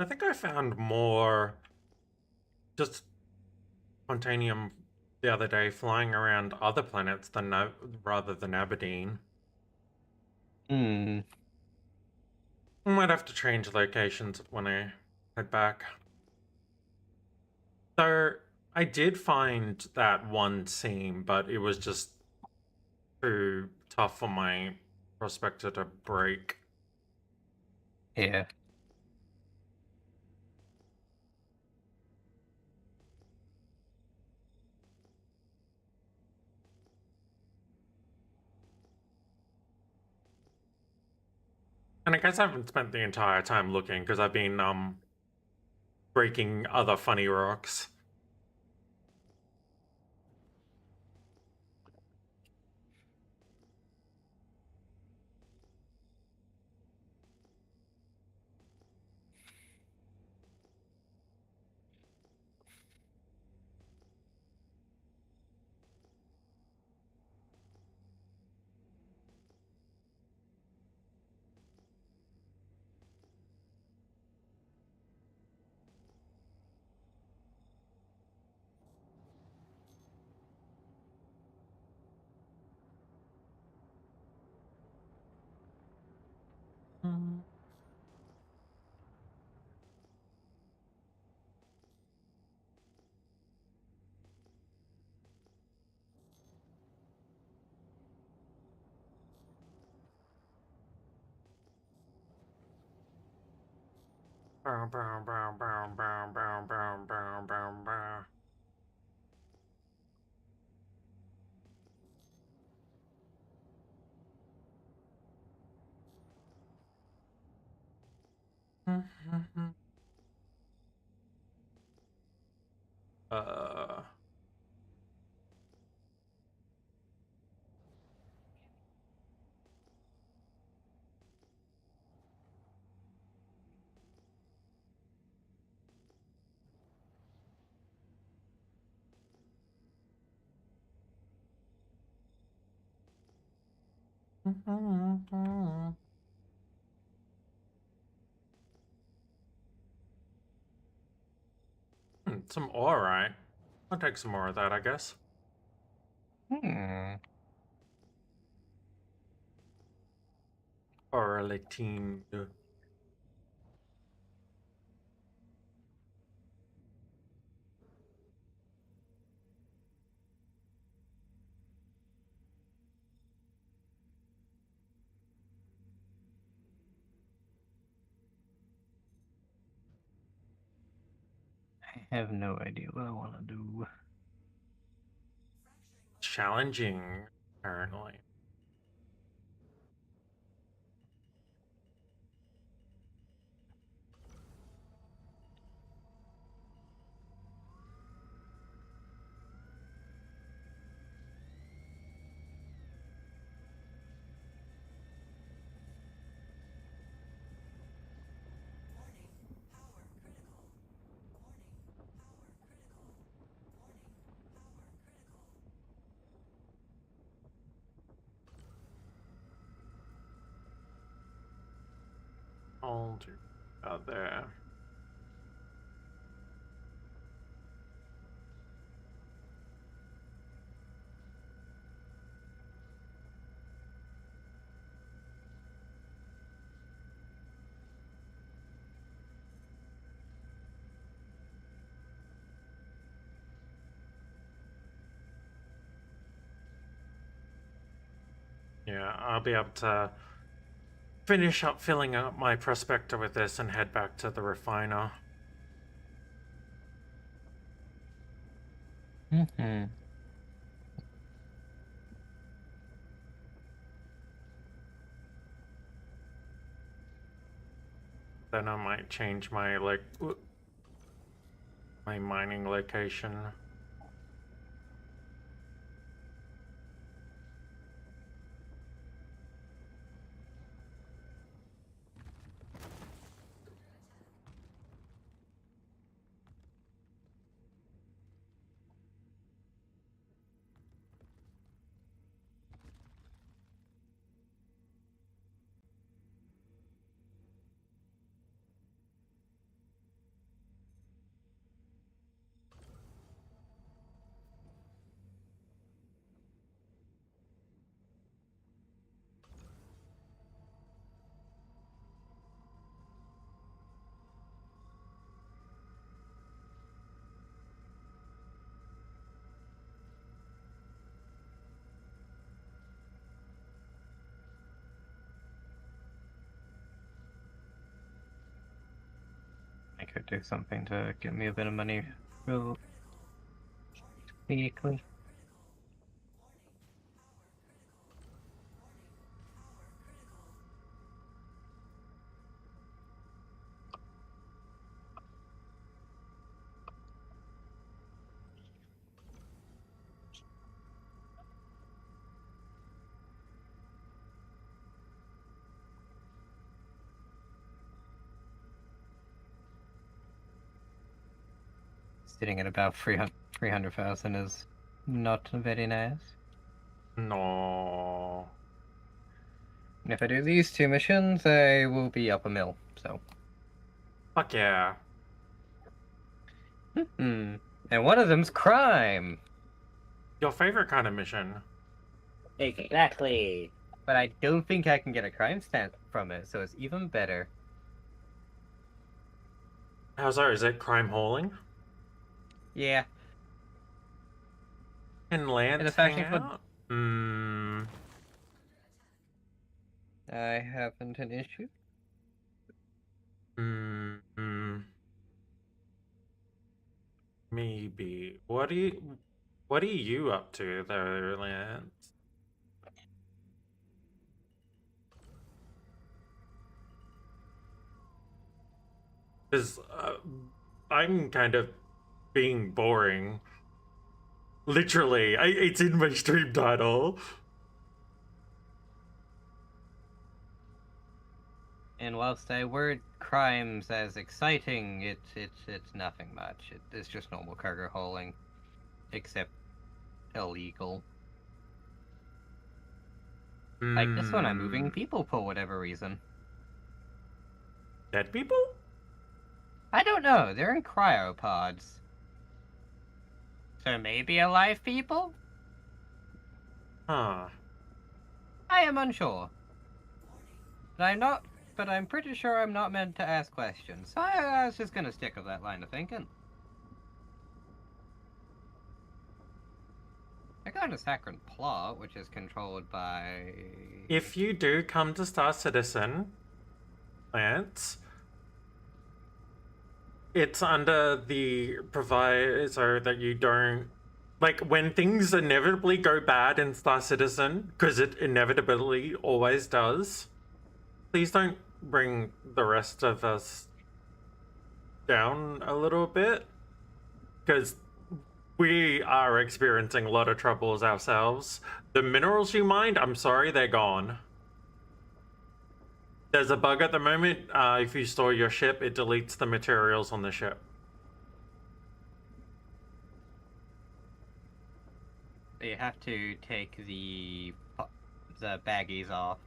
I think I found more just Quantanium the other day flying around other planets than rather than Aberdeen. Hmm. I might have to change locations when I head back. So I did find that one seam, but it was just too tough for my prospector to break. Yeah. And I guess I haven't spent the entire time looking because I've been breaking other funny rocks. Mm. Bow, bow, bow, bow, bow, bow, bow, bow, bow, bow. Uh. Some ore, right? I'll take some more of that, I guess. Hmm. Or a team. I have no idea what I want to do. Challenging, apparently. I'll do out there. Yeah, I'll be able to finish up filling up my prospector with this and head back to the refiner. Hmm. Then I might change my my mining location. could do something to get me a bit of money real quickly. Sitting at about 300,000 is not very nice. No. And if I do these 2 missions, I will be up a mil, so. Fuck yeah. And one of them's crime! Your favorite kind of mission. Exactly. But I don't think I can get a crime stamp from it, so it's even better. How's that? Is it crime hauling? Yeah. Can Lance It's hang actually out? Hmm. I haven't an issue. Maybe. What are you up to there, Lance? Because I'm kind of being boring. Literally, it's in my stream title. And whilst I word crimes as exciting, it's nothing much. It's just normal cargo hauling, except illegal. Like this one, I'm moving people for whatever reason. Dead people? I don't know. They're in cryopods. So maybe alive people? Huh. I am unsure. But I'm pretty sure I'm not meant to ask questions. So I was just gonna stick with that line of thinking. I got a Sacred Plot, which is controlled by... If you do come to Star Citizen, Lance, it's under the proviso that you don't, like, when things inevitably go bad in Star Citizen, because it inevitably always does, please don't bring the rest of us down a little bit, because we are experiencing a lot of troubles ourselves. The minerals you mined, I'm sorry, they're gone. There's a bug at the moment. If you store your ship, it deletes the materials on the ship. You have to take the baggies off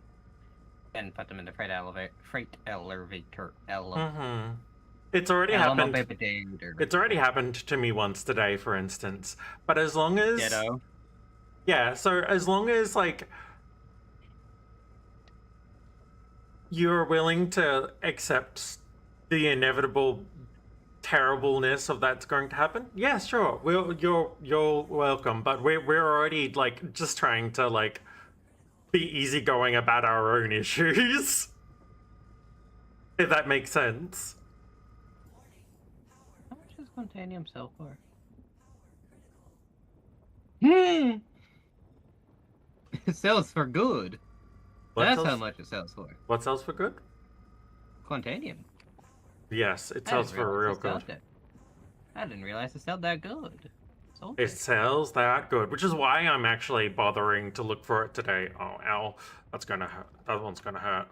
and put them in the freight elevator. It's already happened. It's It's already happened to me once today, for instance. But as long as Ditto. yeah, so as long as like you're willing to accept the inevitable terribleness of that's going to happen, yeah, sure. You're welcome. But we're already like just trying to like be easygoing about our own issues. If that makes sense. How much does Quantanium sell for? It sells for good. What That's sells- how much it sells for. What sells for good? Quantanium. Yes, it I sells didn't for realize real it good. sold that- I didn't realize it sold that good. Sold It sells that good, which is why I'm actually bothering to look for it today. Oh, ow. That's gonna hurt. That one's gonna hurt.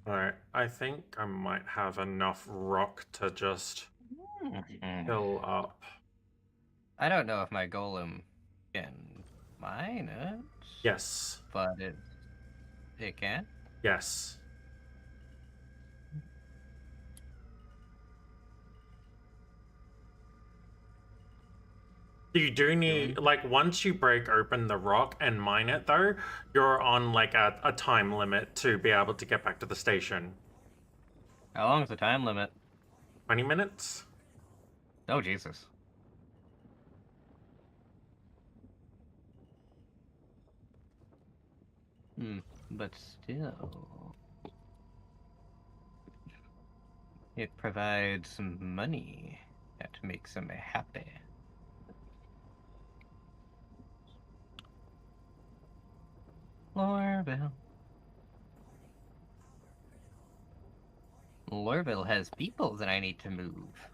Alright, I think I might have enough rock to just fill up. I don't know if my golem can mine it. Yes. But it can. Yes. You do need, like, once you break open the rock and mine it, though, you're on, like, a time limit to be able to get back to the station. How long is the time limit? 20 minutes? Oh, Jesus. But still... It provides some money that makes them happy. Lorville. Lorville has people that I need to move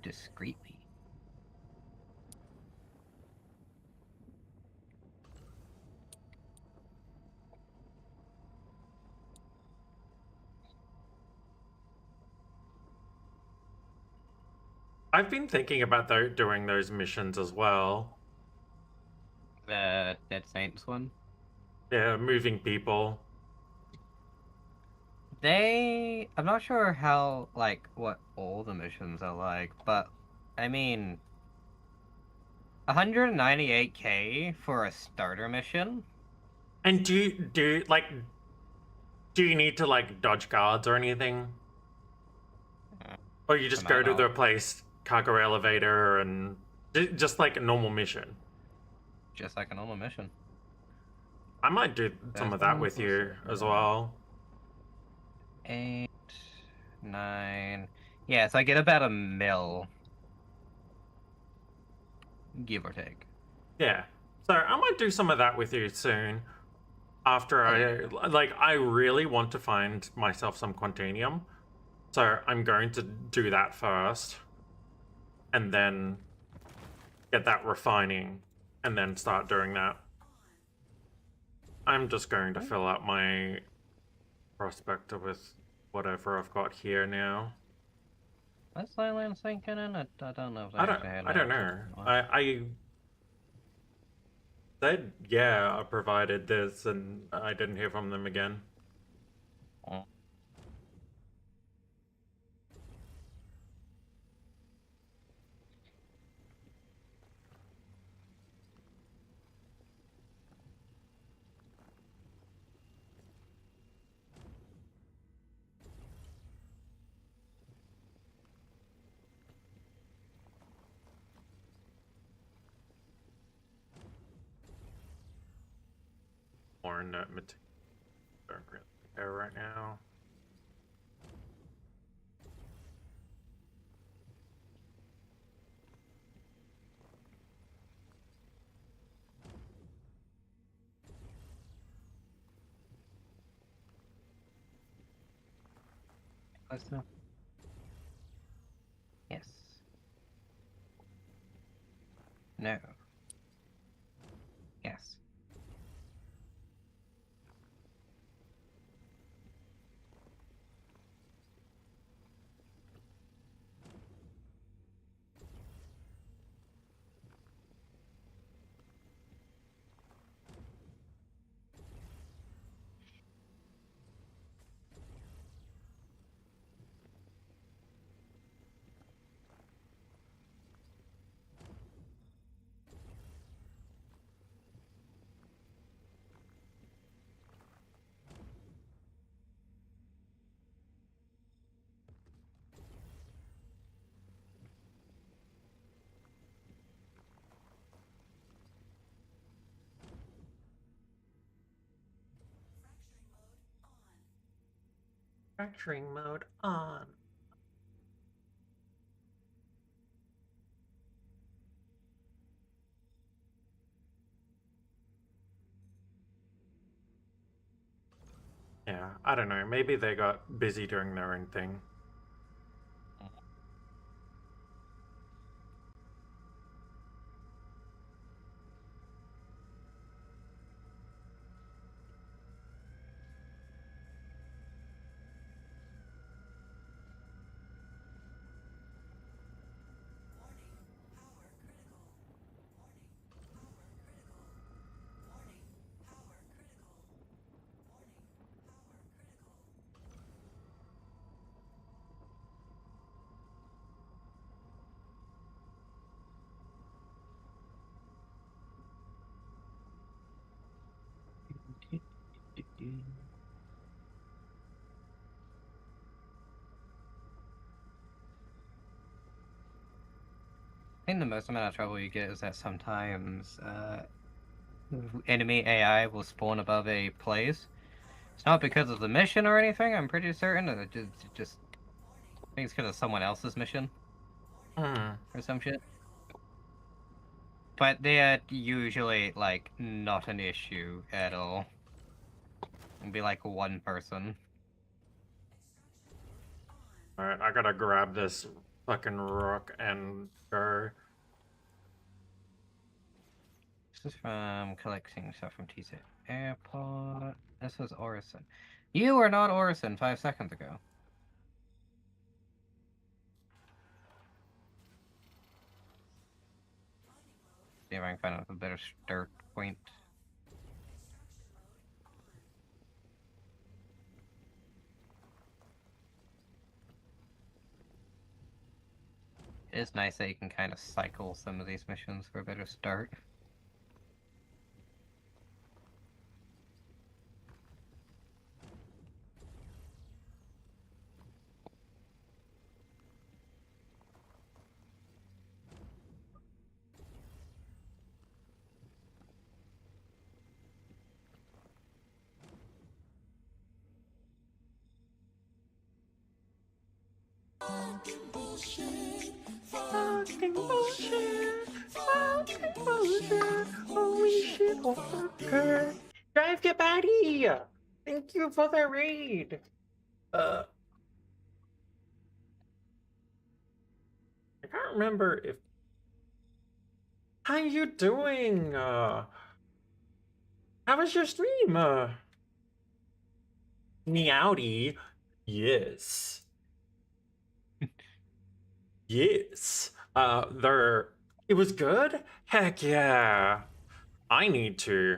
discreetly. I've been thinking about doing those missions as well. The Dead Saints one? Yeah, moving people. I'm not sure how, like, what all the missions are like, but, I mean, 198k for a starter mission? And do you need to like dodge guards or anything? Or you just go to the place, cargo elevator, and just like a normal mission? Just like a normal mission. I might do some of that with you as well. 8, 9... Yeah, so I get about a mil. Give or take. Yeah. So I might do some of that with you soon. After I really want to find myself some Quantanium. So I'm going to do that first. And then get that refining. And then start doing that. I'm just going to fill out my prospector with whatever I've got here now. What's Thailand sinking in? I don't know if I don't know. I said, yeah, I provided this, and I didn't hear from them again. Oh. Or not don't really care right now. Yes. No. Yes. Fracturing mode on. Yeah, I don't know. Maybe they got busy doing their own thing. I think the most amount of trouble you get is that sometimes enemy AI will spawn above a place. It's not because of the mission or anything, I'm pretty certain. It just think it's because of someone else's mission Hmm. or some shit. But they're usually, like, not an issue at all. It'd be like one person. Alright, I gotta grab this fucking rook and go. This is from collecting stuff from TC Airport. This was Orison. You were not Orison 5 seconds ago. See if I can find a better start point. It is nice that you can kind of cycle some of these missions for a better start. Fucking bullshit. Fucking bullshit. Holy shit, Walker. Drive your buddy. Thank you for the raid. I can't remember if. How you doing? How was your stream? Meowdy. Yes. Yes. It was good? Heck yeah. I need to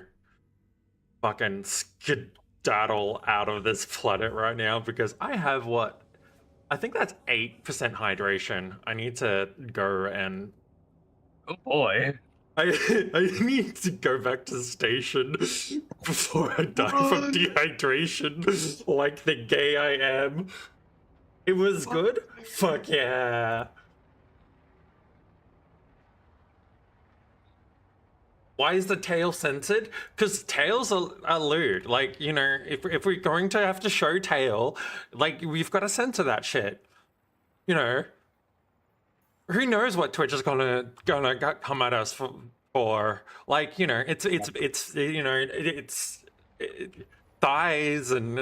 fucking skedaddle out of this planet right now because I have what? I think that's 8% hydration. I need to go and Oh boy. I need to go back to the station before I die from dehydration like the gay I am. It was good? Fuck yeah. Why is the tail censored? Because tails are lewd. Like, you know, if we're going to have to show tail, like, we've got to censor that shit. You know, who knows what Twitch is gonna come at us for? Like, you know, it's you know, it's thighs and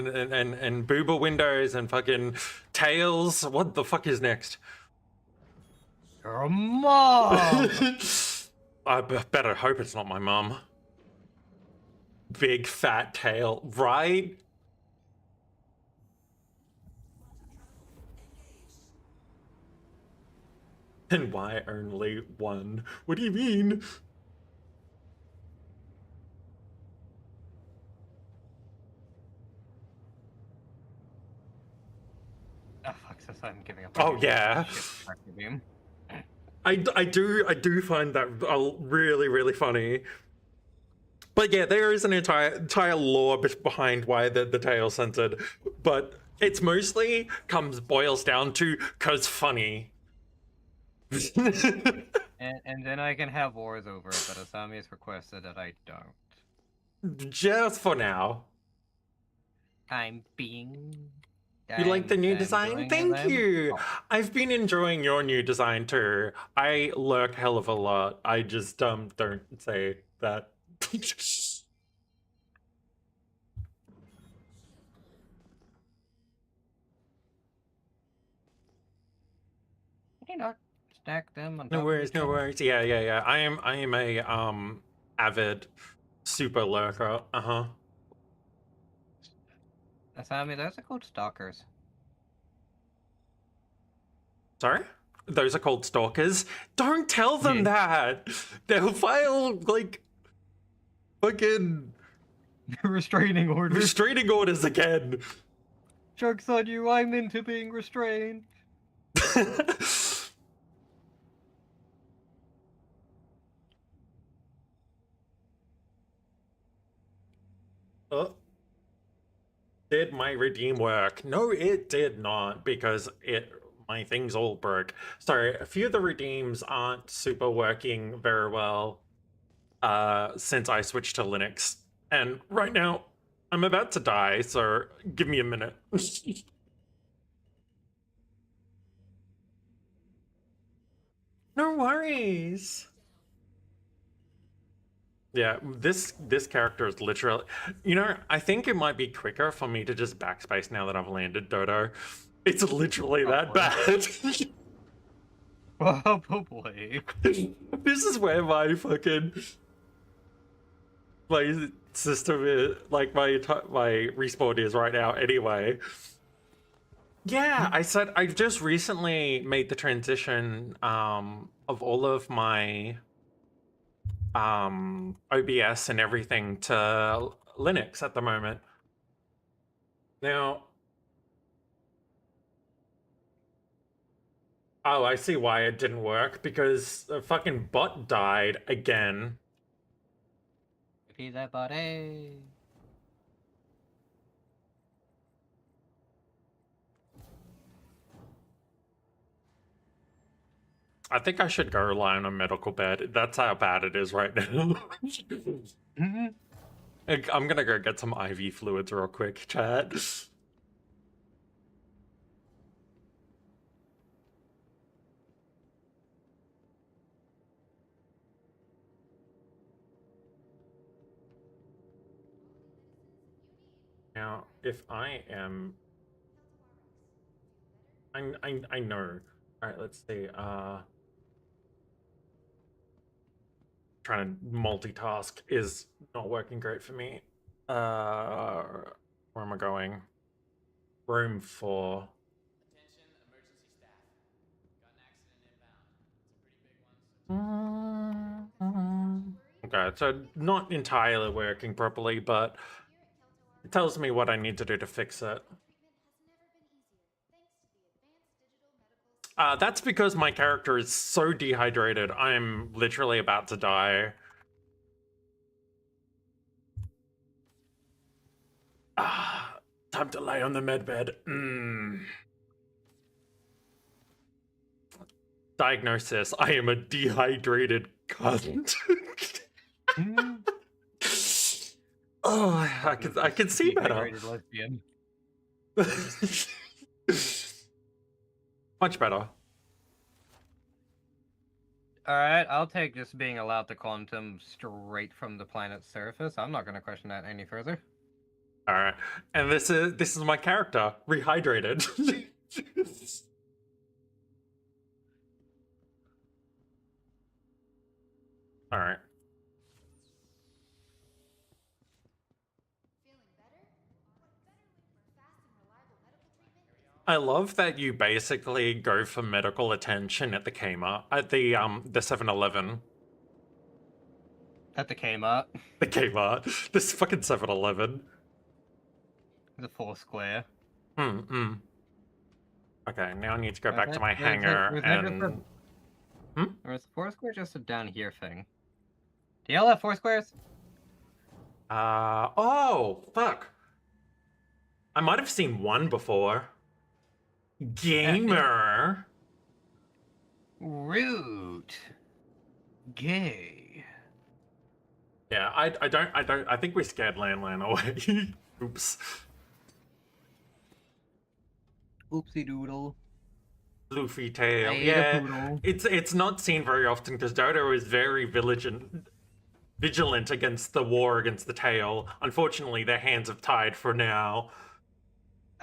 booba windows and fucking tails. What the fuck is next? Your mom! I better hope it's not my mum. Big fat tail, right? And why only one? What do you mean? Oh fuck, so I'm giving up. Oh yeah. I do find that really funny. But yeah, there is an entire lore behind why the tail's censored, but it's mostly boils down to 'cause funny. And then I can have wars over it, but Asami has requested that I don't. Just for now. I'm being. You like the new I'm design? doing Thank them. you. Oh. I've been enjoying your new design too. I lurk hell of a lot. I just don't say that. Can you not stack them on top No of worries, each no other? worries. Yeah. I am a avid super lurker. Uh-huh. Asami, those are called stalkers. Sorry? Those are called stalkers. Don't tell them that. They'll file like fucking Restraining orders. restraining orders again. Joke's on you, I'm into being restrained. Oh. Did my redeem work? No, it did not, because my things all broke. Sorry, a few of the redeems aren't super working very well since I switched to Linux. And right now, I'm about to die, so give me a minute. No worries. Yeah, this character is literally, you know, I think it might be quicker for me to just backspace now that I've landed Dodo. It's literally that bad. Probably. This is where my fucking my system is, like my respawn is right now anyway. Yeah, I said I've just recently made the transition of all of my OBS and everything to Linux at the moment. Now, oh, I see why it didn't work, because the fucking bot died again. Repeat that body. I think I should go lie on a medical bed. That's how bad it is right now. I'm gonna go get some IV fluids real quick, chat. Now, if I am... I know. Alright, let's see. Trying to multitask is not working great for me. Where am I going? Room 4. Attention, emergency staff. Got an accident inbound. It's a pretty big one, so Okay, so not entirely working properly, but it tells me what I need to do to fix it. That's because my character is so dehydrated, I'm literally about to die. Time to lay on the medbed. Diagnosis: I am a dehydrated cunt. Oh, I can see better. Dehydrated lesbian. Much better. Alright, I'll take just being allowed to quantum straight from the planet's surface. I'm not gonna question that any further. Alright. And this is my character, rehydrated. Alright. I love that you basically go for medical attention at the Kmart, at the 7-Eleven. At the Kmart. The Kmart. This fucking 7-Eleven. The Foursquare. Okay, now I need to go back to my hangar and... Or is Foursquare just a down here thing? Do y'all have Foursquares? Oh, fuck. I might have seen one before. Gamer. Rude. Gay. Yeah, I think we scared Lan away. Oops. Oopsie doodle. Luffy tail. I ate a Yeah, poodle. it's not seen very often because Dodo is very vigilant against the war against the tail. Unfortunately, their hands have tied for now.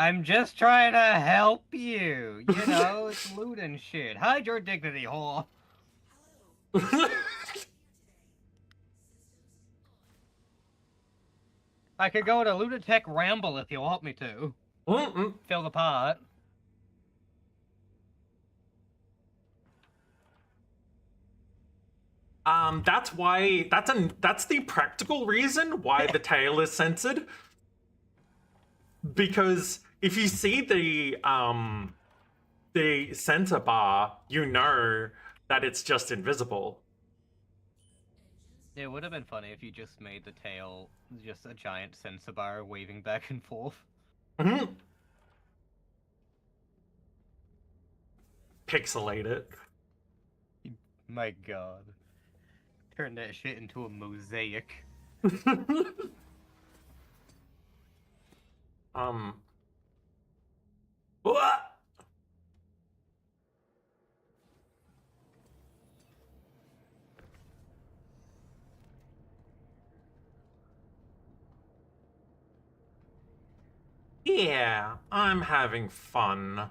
I'm just trying to help you. You know, it's loot and shit. Hide your dignity, whore. I could go to Lunatic Ramble if you want me to. Fill the pot. That's why that's the practical reason why the tail is censored. Because if you see the center bar, you know that it's just invisible. It would have been funny if you just made the tail just a giant sensor bar waving back and forth. Pixelate it. My god. Turn that shit into a mosaic. What? Yeah, I'm having fun.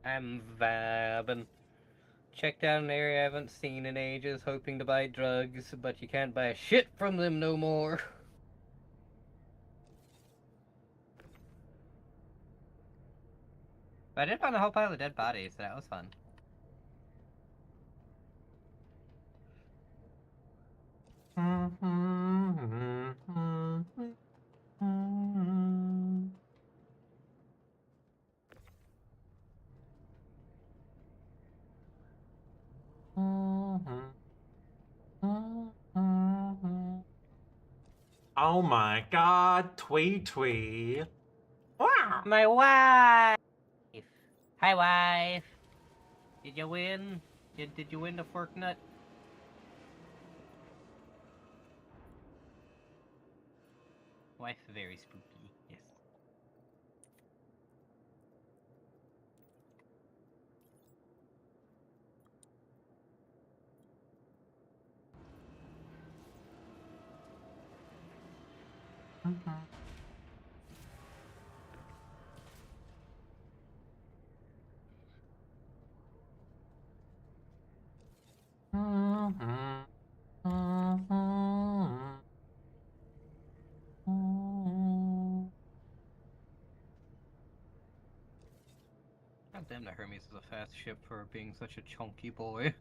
I'm vibing. Checked out an area I haven't seen in ages, hoping to buy drugs, but you can't buy a shit from them no more. But I did find a whole pile of dead bodies, so that was fun. Oh my god, Twee. Wow. My wife! Hi, wife! Did you win? Did you win the fork nut? Wife's very spooky, yes. God damn, that Hermes is a fast ship for being such a chunky boy.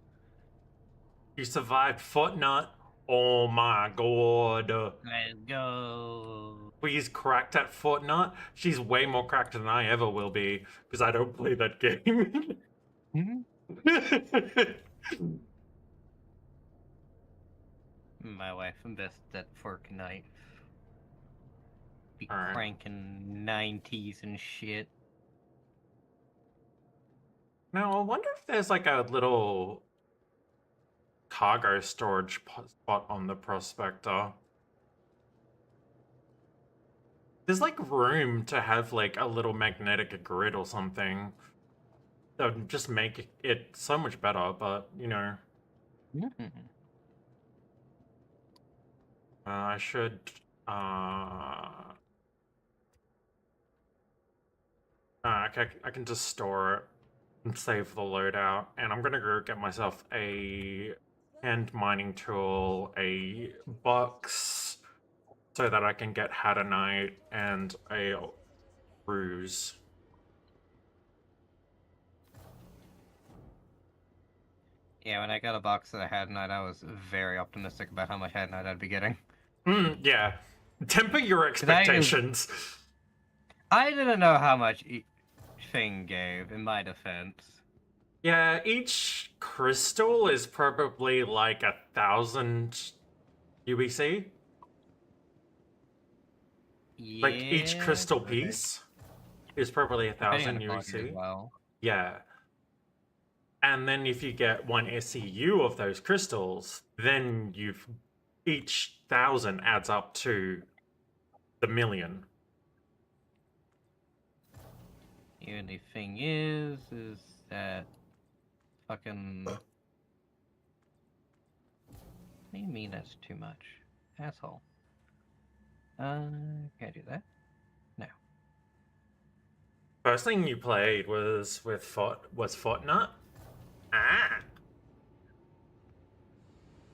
You survived Fortnite. Oh my god. Let's go. She's cracked at Fortnite. She's way more cracked than I ever will be because I don't play that game. My wife invested at fork knife. Be Alright. cranking 90s and shit. Now, I wonder if there's like a little cargo storage spot on the Prospector. There's like room to have like a little magnetic grid or something. That would just make it so much better, but you know. I should okay, I can just store it and save the loadout, and I'm gonna go get myself a hand mining tool, a box, so that I can get Hadanite and a ruse. Yeah, when I got a box that I had tonight, I was very optimistic about how much Hadanite I'd be getting. Yeah. Temper your expectations. I didn't know how much each thing gave, in my defense. Yeah, each crystal is probably like 1,000 UBC. Yeah, Like each crystal piece is probably 1,000 depending on the quality UBC. as well. Yeah. And then if you get one SCU of those crystals, then each 1,000 adds up to the million. The only thing is that fucking. What do you mean that's too much, asshole? Can't do that. No. First thing you played was Fortnite. Ah.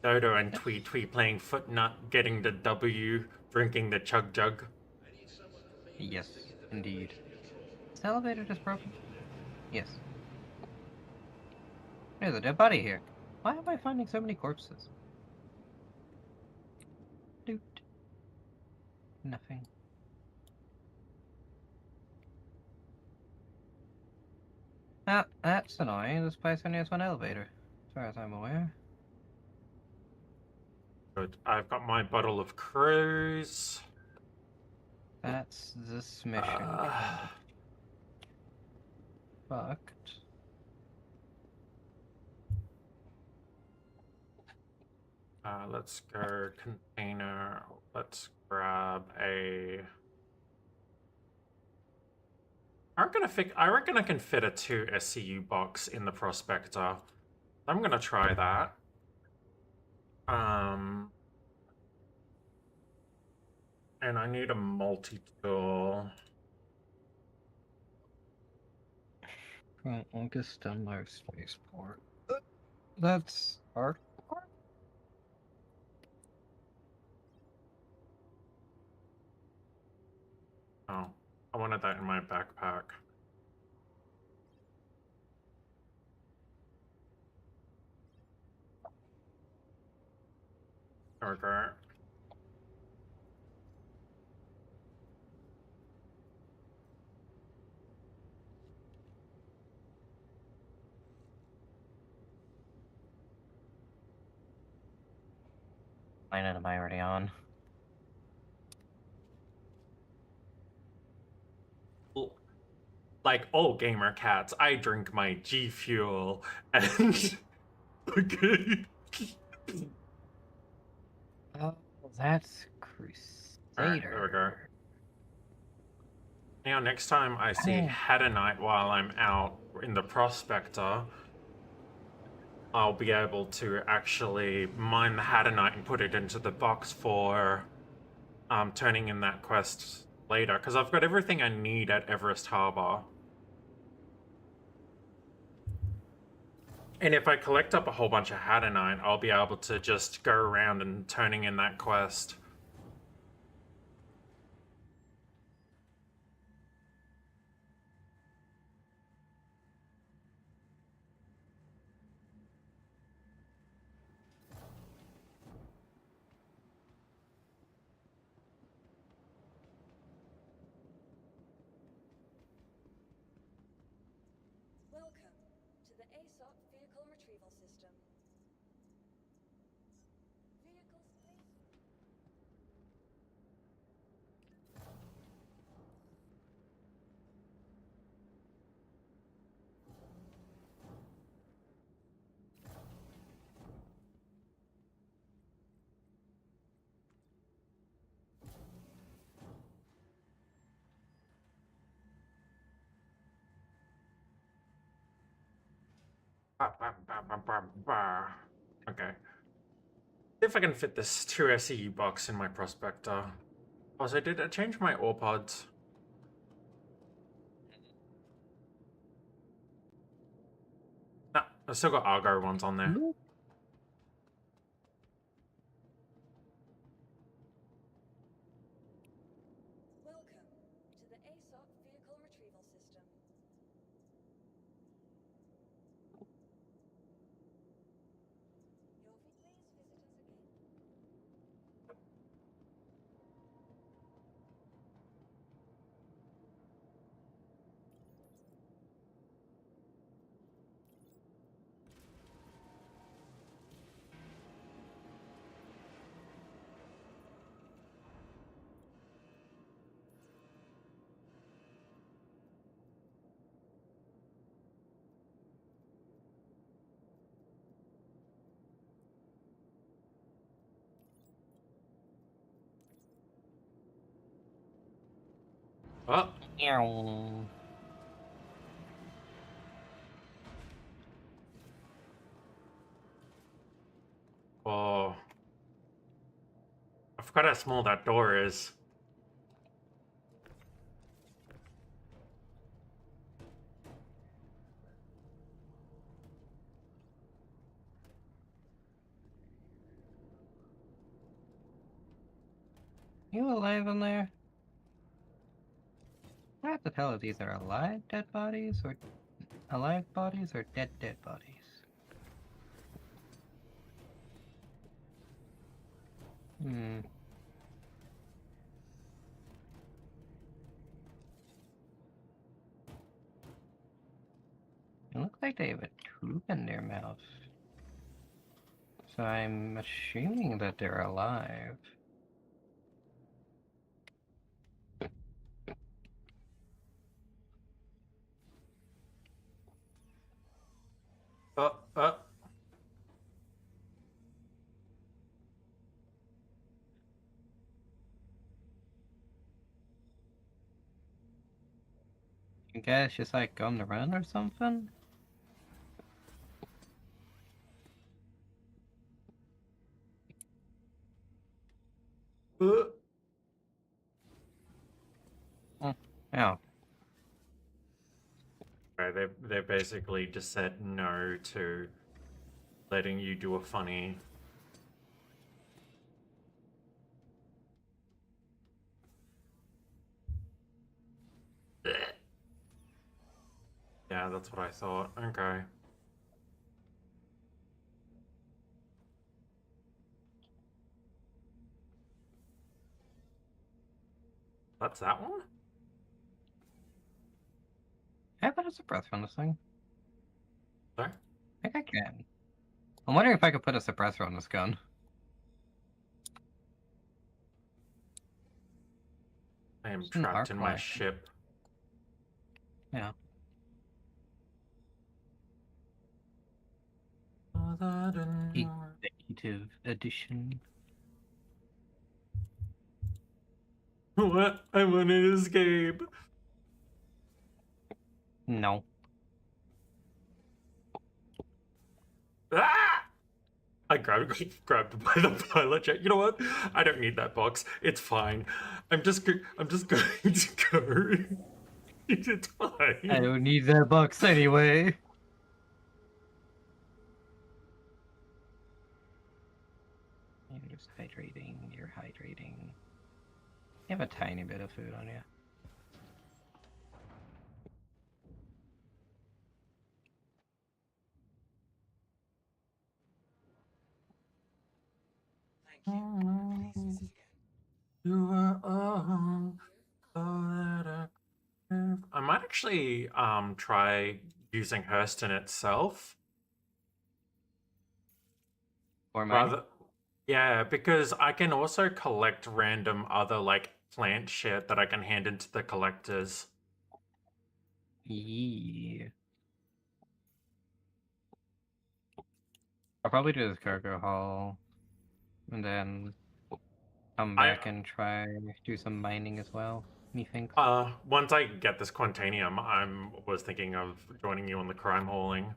Dodo and Twee playing Footnut, getting the W, drinking the chug jug. Yes, indeed. Is the elevator just broken? Yes. There's a dead body here. Why am I finding so many corpses? Doot. Nothing. Ah, that's annoying. This place only has one elevator, as far as I'm aware. Good. I've got my bottle of cruise. That's this mission kind of fucked. Let's go container. Let's grab a. I reckon I can fit a 2 SCU box in the Prospector. I'm gonna try that. And I need a multi-tool. From August Dunlop Spaceport. That's hardcore. Oh, I wanted that in my backpack. Okay. Planet am I already on? Like all gamer cats, I drink my G Fuel and okay. Oh, that's Alright, there we go. Crusader. Now next time I see Oh. Hadonite while I'm out in the Prospector, I'll be able to actually mine the Hadonite and put it into the box for turning in that quest later, because I've got everything I need at Everest Harbor. And if I collect up a whole bunch of Hadonite, I'll be able to just go around and turning in that quest. Welcome to the ASOP Vehicle Retrieval System. Vehicles, please. Okay. See if I can fit this 2 SEU box in my Prospector. Also, did I change my ore pods? Nah, I still got Argo ones on there. Welcome to the ASOP Vehicle Retrieval System. Yorvi, please visit us again. Oh, Ew. oh. I forgot how small that door is. You alive in there? What the hell are these? Are alive dead bodies or alive bodies or dead bodies? Hmm. It looks like they have a tube in their mouth. So I'm assuming that they're alive. Oh, oh. You guys just like on the run or something? Uh. They basically just said no to letting you do a funny. Yeah, that's what I thought. Okay. That's that one? Can I put a suppressor on this thing? Sorry? I think I can. I'm wondering if I could put a suppressor on this gun. I am Just an trapped arc in my light. ship. Yeah. Executive edition. What? I want to escape. No. Ah! I grabbed by the pilot jet. You know what? I don't need that box. It's fine. I'm just going to go. It's fine. I don't need that box anyway. You're just hydrating. You're hydrating. You have a tiny bit of food on you. You are all that I might actually try using Hurston itself. Or mine. Rather, yeah, because I can also collect random other like plant shit that I can hand into the collectors. Yeah. I'll probably do this cargo haul, and then come back and try do some mining as well. Methinks. Once I get this Quantanium, was thinking of joining you on the crime hauling.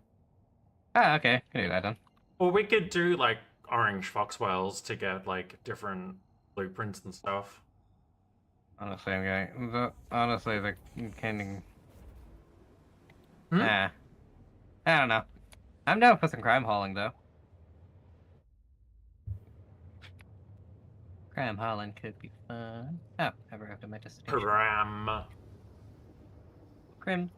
Ah, okay. Can do that then. Or we could do like orange foxwells to get like different blueprints and stuff. Honestly, honestly, the canning. Hmm? Nah. I don't know. I'm down for some crime hauling though. Crime hauling could be fun. Oh, I've arrived at my destination. Cram. Crim.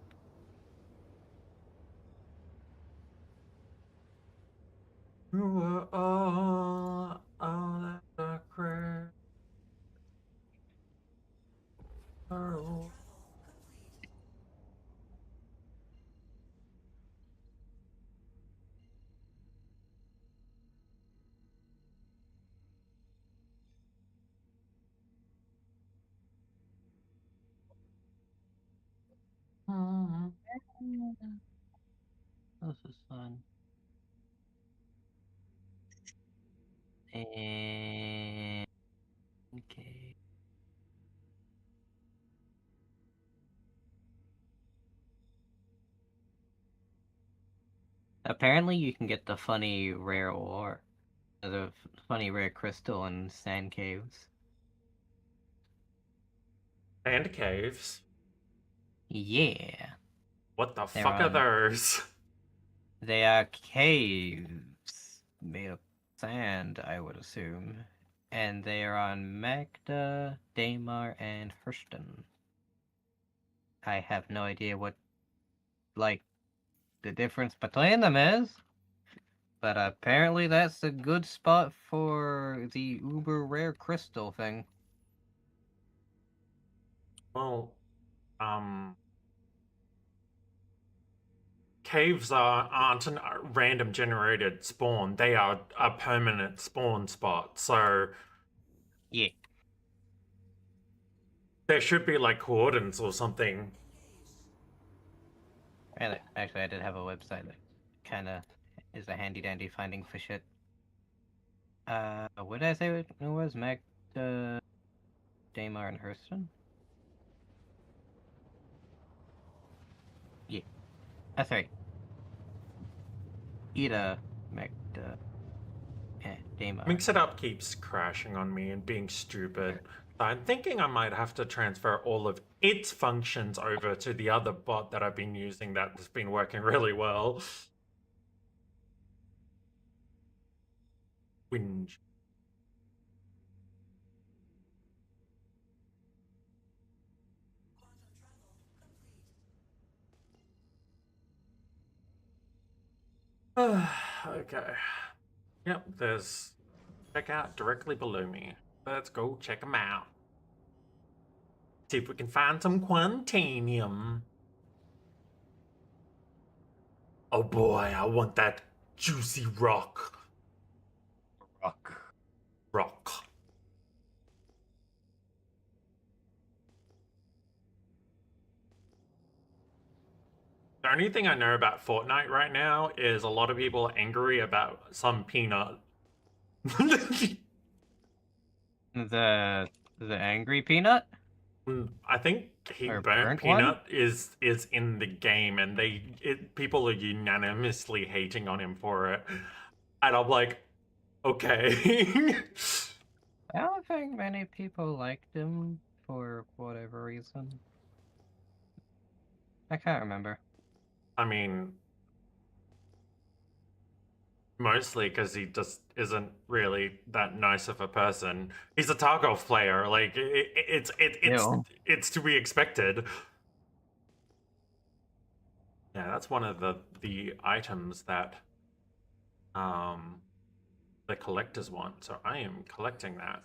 You are all that I crave. Oh. This is fun. And okay. Apparently, you can get the funny rare ore, the funny rare crystal in sand caves. And caves. Yeah, What the They're fuck are on- those? they are caves made of sand, I would assume, and they are on Magda, Daymar, and Hurston. I have no idea what, like, the difference between them is. But apparently that's a good spot for the uber rare crystal thing. Well, caves aren't a random generated spawn. They are a permanent spawn spot. So Yeah. there should be like coordinates or something. And actually, I did have a website that kind of is a handy dandy finding for shit. What did I say it was? Magda, Daymar, and Hurston? Yeah. That's right. Ida, Magda, Daymar. Mix It Up keeps crashing on me and being stupid. I'm thinking I might have to transfer all of its functions over to the other bot that I've been using that's been working really well. Whinge. Okay. Yep, there's checkout directly below me. Let's go check them out. See if we can find some Quantanium. Oh boy, I want that juicy rock. Rock. The only thing I know about Fortnite right now is a lot of people are angry about some peanut. The angry peanut? I think he Or burnt burnt one? peanut is in the game, and people are unanimously hating on him for it. And I'm like, okay. I don't think many people liked him for whatever reason. I can't remember. I mean, mostly because he just isn't really that nice of a person. He's a Tarkov player. Like Ew. it's to be expected. Yeah, that's one of the items that the collectors want. So I am collecting that.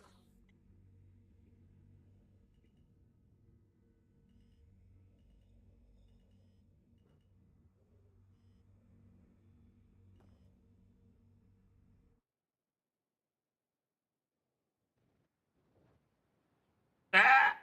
Ah!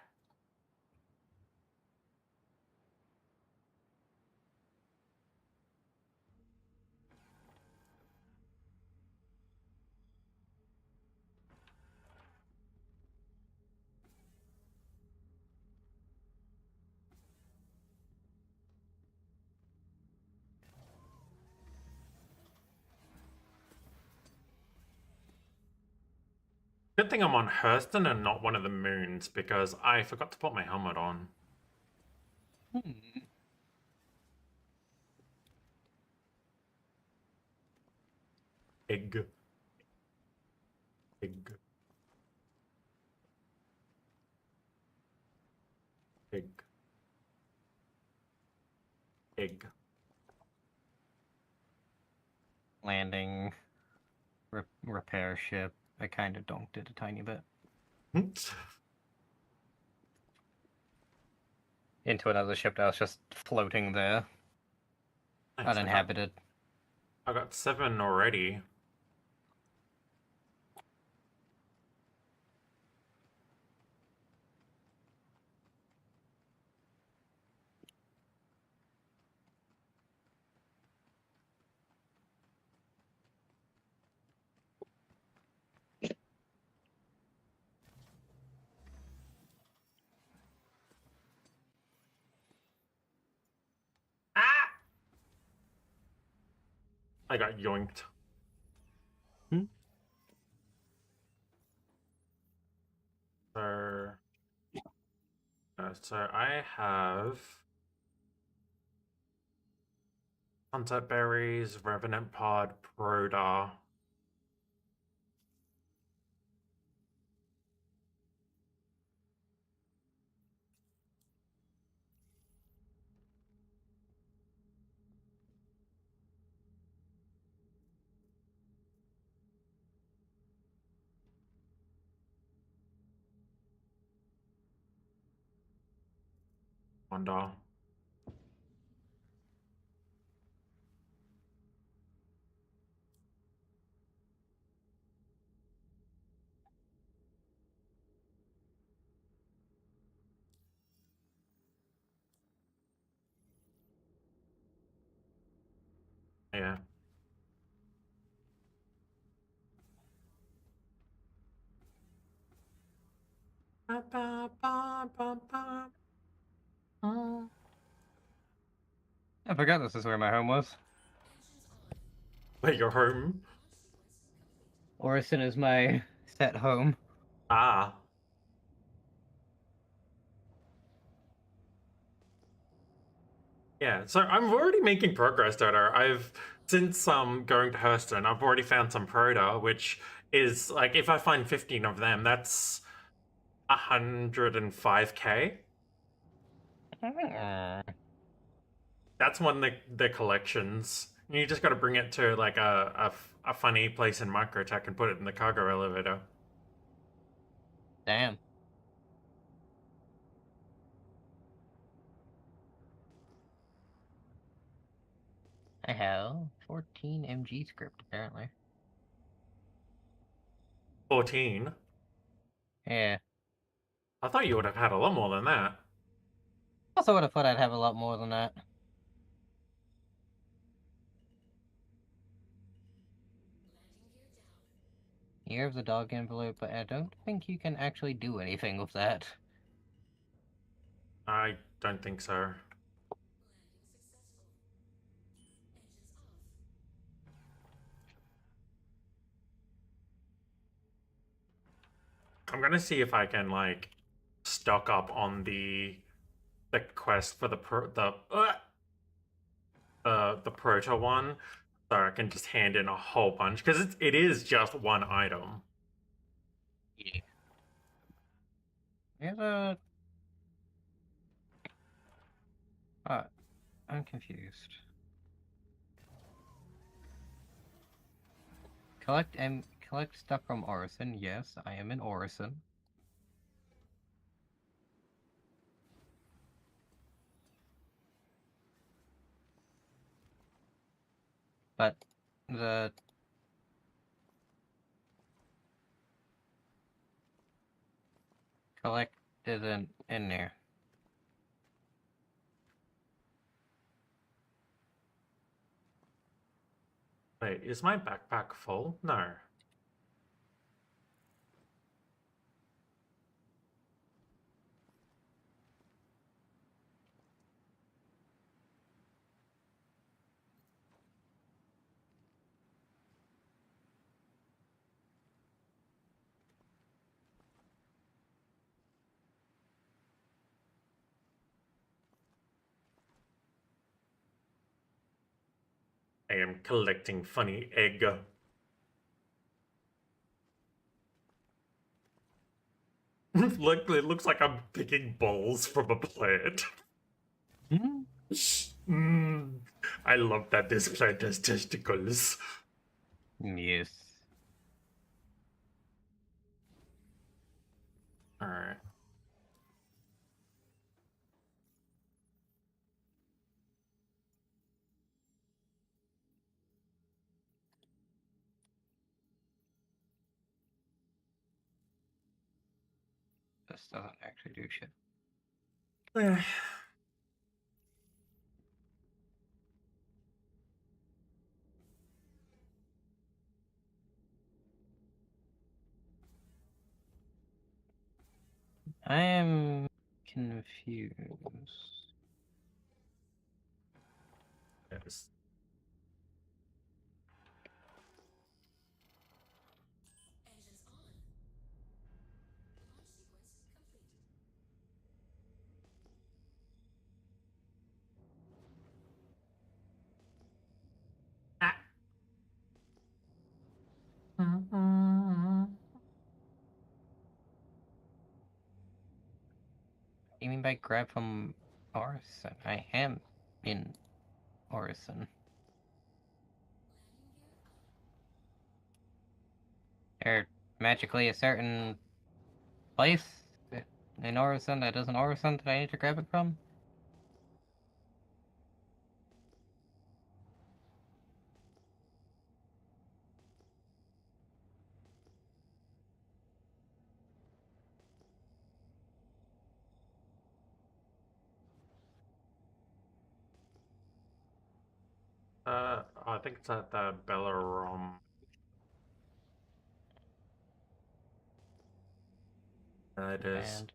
Good thing I'm on Hurston and not one of the moons because I forgot to put my helmet on. Egg. Egg. Egg. Egg. Landing, repair ship. I kind of donked it a tiny bit. Into another ship that was just floating there, Nice, uninhabited. I got 7 already. Ah! I got yoinked. So, so I have Sunset Berries, Revenant Pod, Proda. Wanda. Yeah. Ba, ba, ba, ba, ba. I forgot this is where my home was. Wait, you're home? Orison is my set home. Ah. Yeah, so I'm already making progress, Dodo. I've since going to Hurston, I've already found some Proto, which is like if I find 15 of them, that's 105k. That's one of the collections. You just got to bring it to like a funny place in Microtech and put it in the cargo elevator. Damn. I have 14 MG script apparently. 14. Yeah. I thought you would have had a lot more than that. Also would have thought I'd have a lot more than that. Year of the dog envelope, but I don't think you can actually do anything with that. I don't think so. I'm gonna see if I can like stock up on the quest for the the proto one, so I can just hand in a whole bunch because it is just one item. Yeah. There's a... I'm confused. Collect stuff from Orison. Yes, I am in Orison. But the collect isn't in there. Wait, is my backpack full? No. I am collecting funny egg. Look, it looks like I'm picking balls from a plant. I love that this plant has testicles. Yes. Alright. This doesn't actually do shit. I am confused. Yes. Ah. You mean by grab from Orison? I am in Orison. There magically a certain place in Orison that isn't Orison that I need to grab it from? I think it's at the Bellarom. It is. And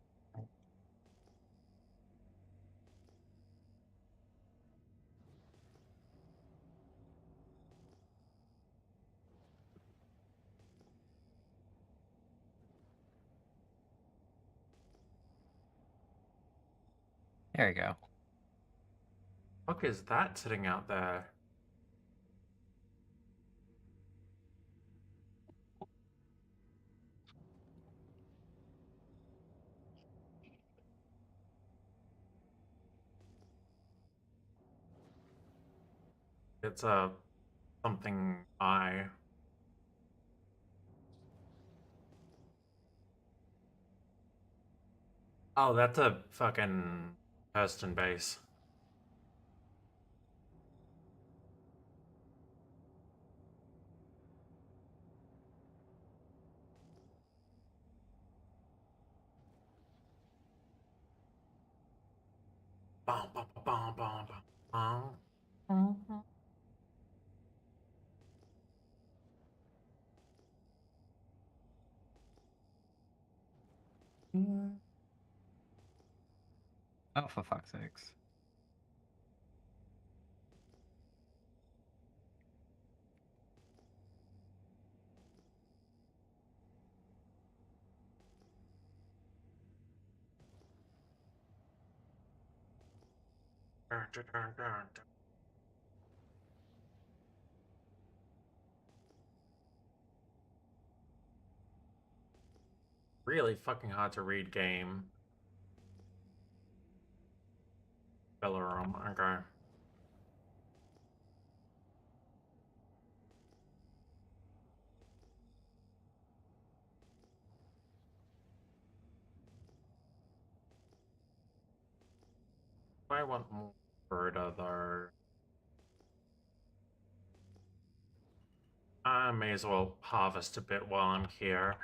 there we go. Fuck is that sitting out there? It's a something eye. Oh, that's a fucking Hurston base. Bum, bum, bum, bum, bum, bum. Oh, for fuck's sakes. Really fucking hard to read game. Bellarum, okay. I want more Berta though. I may as well harvest a bit while I'm here.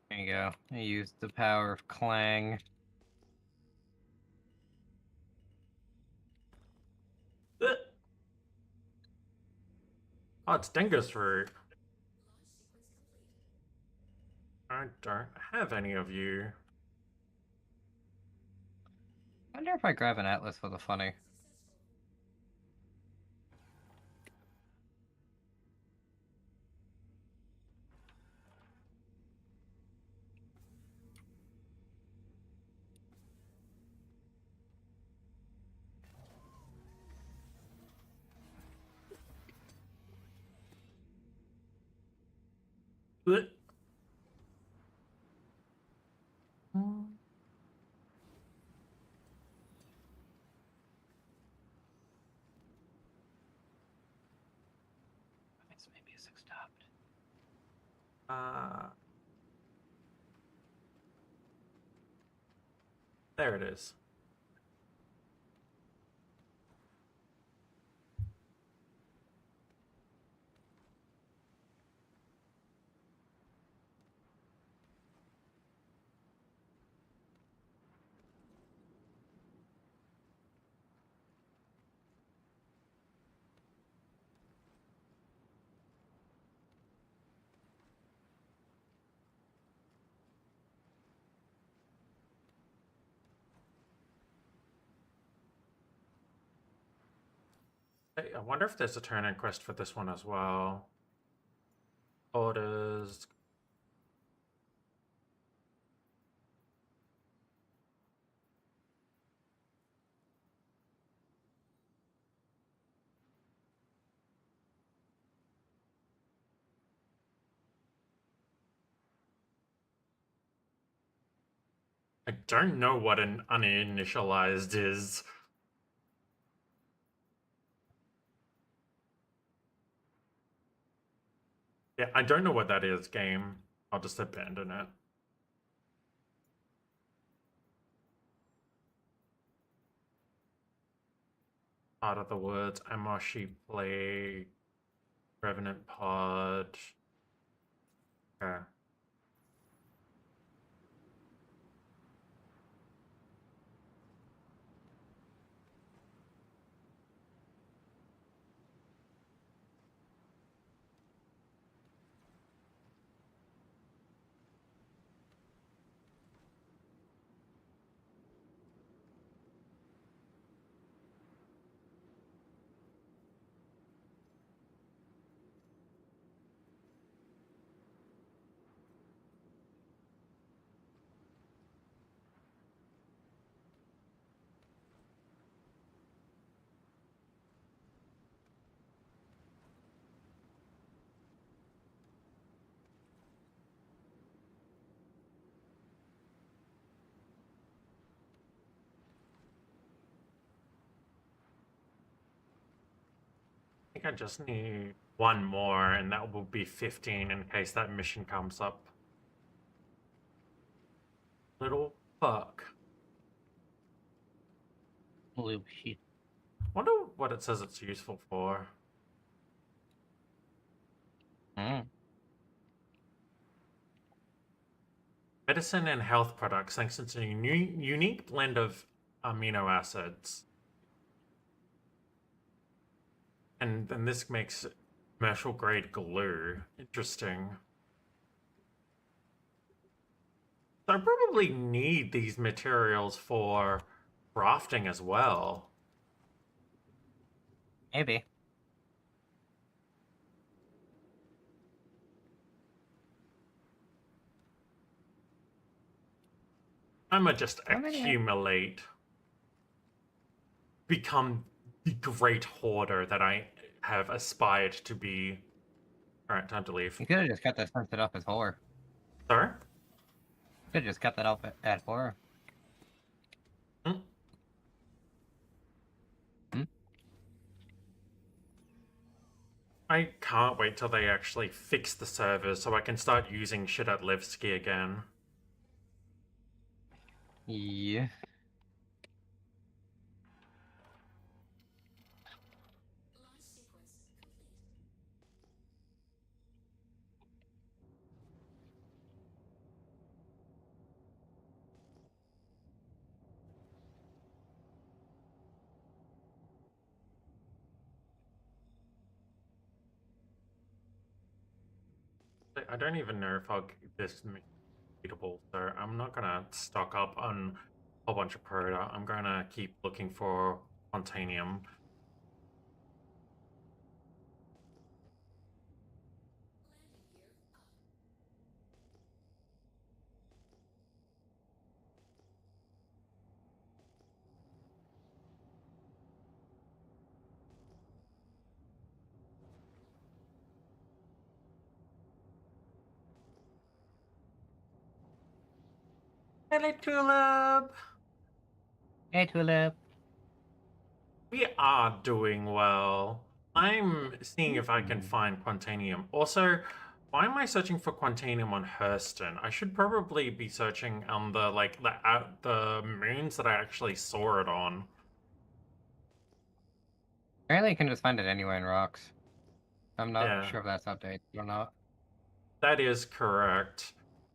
There you go. I used the power of Clang. Oh, it's Dingus fruit. I don't have any of you. I wonder if I grab an atlas for the funny. It's maybe a 6 stopped. There it is. Hey, I wonder if there's a turn-in quest for this one as well. Orders. I don't know what an uninitialized is. Yeah, I don't know what that is, game. I'll just abandon it. Out of the Woods, Amoshi Plague, Revenant Pod. Okay. think I just need one more, and that will be 15 in case that mission comes up. Little fuck. Blue shit. Wonder what it says it's useful for. Mm. Medicine and health products, thanks to a unique blend of amino acids. And then this makes commercial grade glue. Interesting. So I probably need these materials for crafting as well. Maybe. I'ma just How many- accumulate. Become the great hoarder that I have aspired to be. Alright, time to leave. You could have just cut that sent it up as horror. Sorry? Could have just cut that up at horror. I can't wait till they actually fix the servers so I can start using shit at Levski again. Yeah. I don't even know if I'll get this beatable, so I'm not gonna stock up on a whole bunch of Proto. I'm gonna keep looking for Montanium. Hello, Tulip! Hey, Tulip. We are doing well. I'm seeing if I can find Quantanium. Also, why am I searching for Quantanium on Hurston? I should probably be searching on the the moons that I actually saw it on. Apparently you can just find it anywhere in rocks. I'm not Yeah. sure if that's updated or not. That is correct.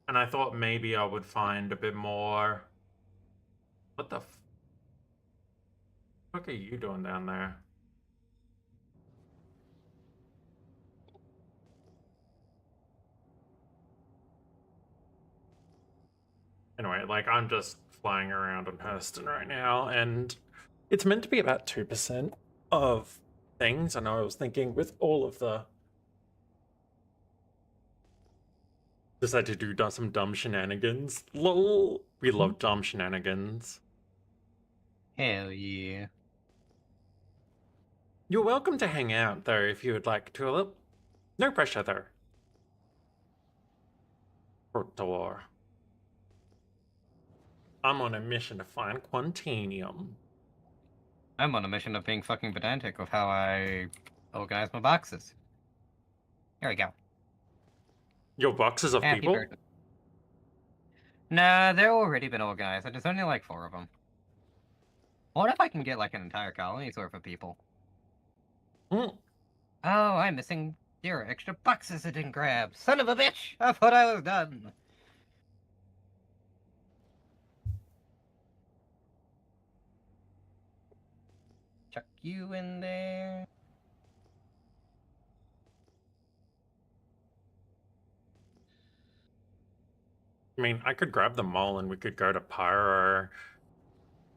And I thought maybe I would find a bit more. What the fuck are you doing down there? Anyway, like I'm just flying around on Hurston right now, and it's meant to be about 2% of things. I know I was thinking with all of the decided to do some dumb shenanigans. Lol. We love dumb shenanigans. Hell yeah. You're welcome to hang out though if you would like, Tulip. No pressure though. Door. I'm on a mission to find Quantanium. I'm on a mission of being fucking pedantic with how I organize my boxes. Here we go. Your boxes of Happy people? birthday. Nah, they've already been organized. There's only like 4 of them. What if I can get like an entire colony's worth of people? Mm. Oh, I'm missing 0 extra boxes I didn't grab. Son of a bitch! I thought I was done. Chuck you in there. I mean, I could grab the mall and we could go to Pyro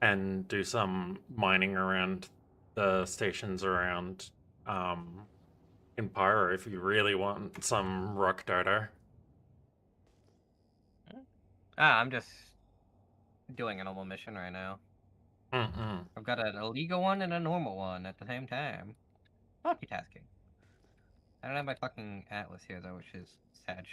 and do some mining around the stations around in Pyro if you really want some rock data. Ah, I'm just doing a normal mission right now. I've got an illegal one and a normal one at the same time. Multitasking. I don't have my fucking atlas here though, which is sad.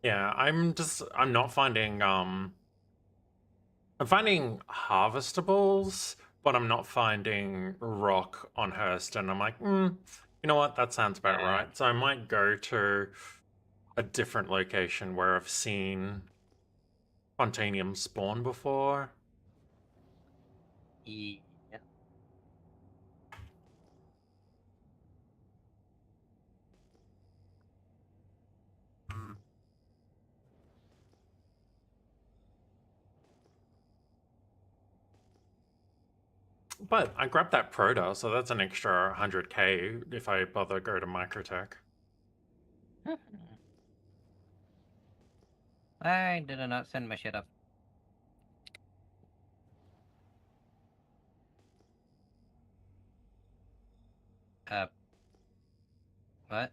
Yeah, I'm not finding I'm finding harvestables, but I'm not finding rock on Hurst, and I'm like, you know what? That sounds about Yeah. right. So I might go to a different location where I've seen Spontaneum spawn before. Yeah. But I grabbed that Proto, so that's an extra 100k if I bother go to Microtech. I did not send my shit up. What?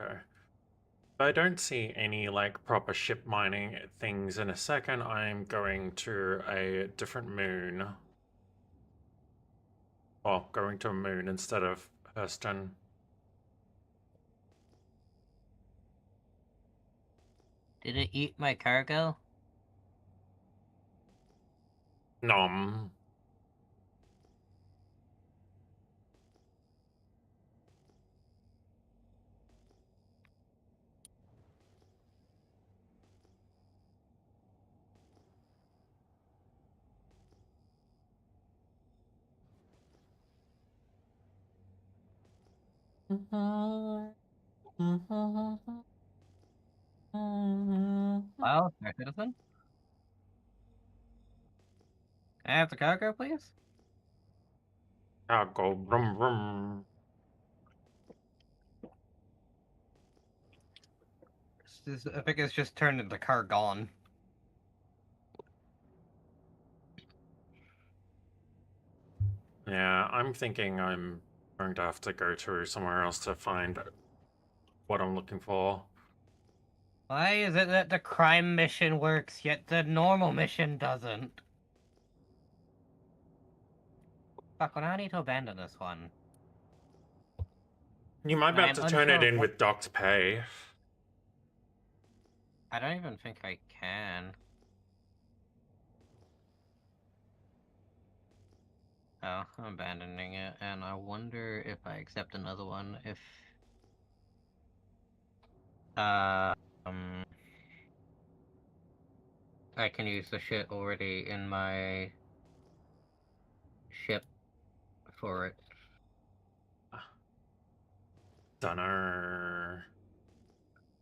Okay. If I don't see any like proper ship mining things in a second, I'm going to a different moon. Well, going to a moon instead of Hurston. Did it eat my cargo? Nom. Wow, Star Citizen? Can I have the cargo, please? I'll go brum brum. I think it's just turned into car gone. Yeah, I'm thinking I'm going to have to go to somewhere else to find what I'm looking for. Why is it that the crime mission works, yet the normal mission doesn't? Fuck, well, now I need to abandon this one. You might be able I'm to turn it unsure in what- with docked pay. I don't even think I can. Oh, I'm abandoning it, and I wonder if I accept another one, if... I can use the shit already in my ship for it. Dunno.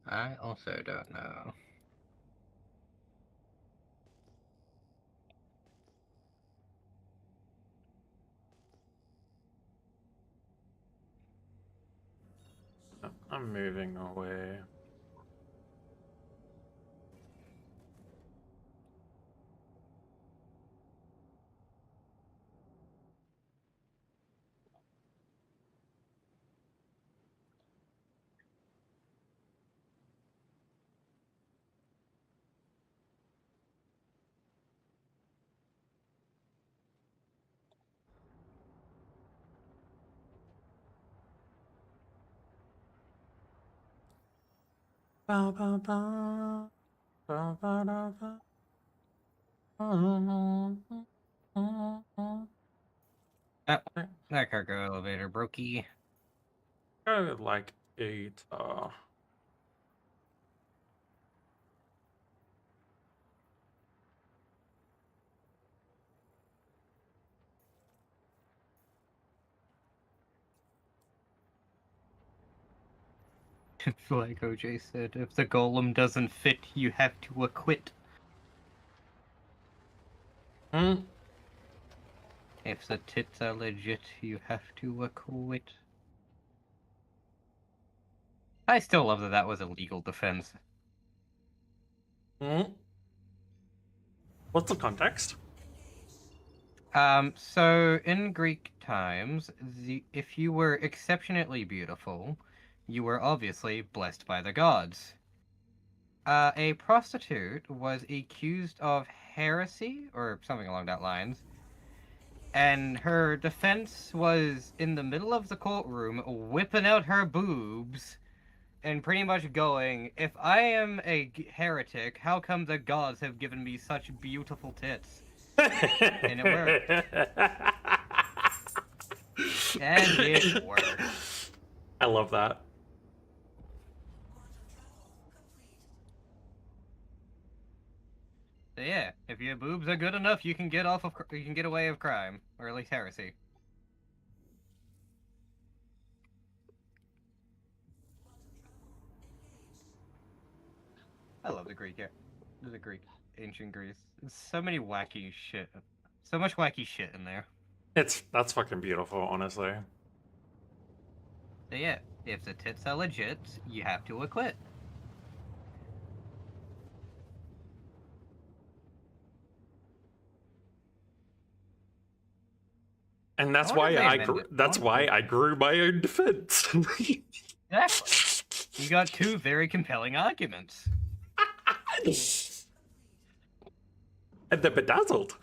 I also don't know. I'm moving away. Ba, ba, ba. Ba, ba, da, ba. Oh, that cargo elevator brokey. Go like 8. It's like OJ said, if the golem doesn't fit, you have to acquit. If the tits are legit, you have to acquit. I still love that that was a legal defense. What's the context? So in Greek times, if you were exceptionally beautiful, you were obviously blessed by the gods. A prostitute was accused of heresy or something along that lines. And her defense was in the middle of the courtroom, whipping out her boobs, and pretty much going, "If I am a heretic, how come the gods have given me such beautiful tits?" And it worked. And it worked. I love that. So yeah, if your boobs are good enough, you can get away with crime, or at least heresy. I love the Greek, ancient Greece. So many wacky shit, so much wacky shit in there. That's fucking beautiful, honestly. So yeah, if the tits are legit, you have to acquit. And that's I wonder why if they I amended- that's why I grew my own defense. Exactly. You got two very compelling arguments. And they're bedazzled.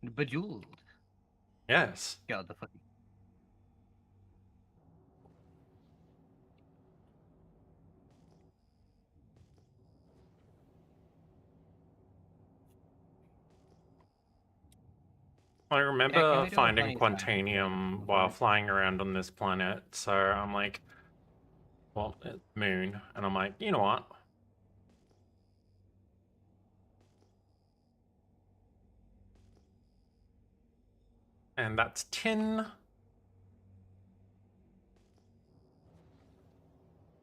Bejeweled. Yes. God, the fucking. I Yeah, remember can we do a finding funny time Quantanium before while we- flying around on this planet, so I'm like, well, it's moon, and I'm like, you know what? And that's tin.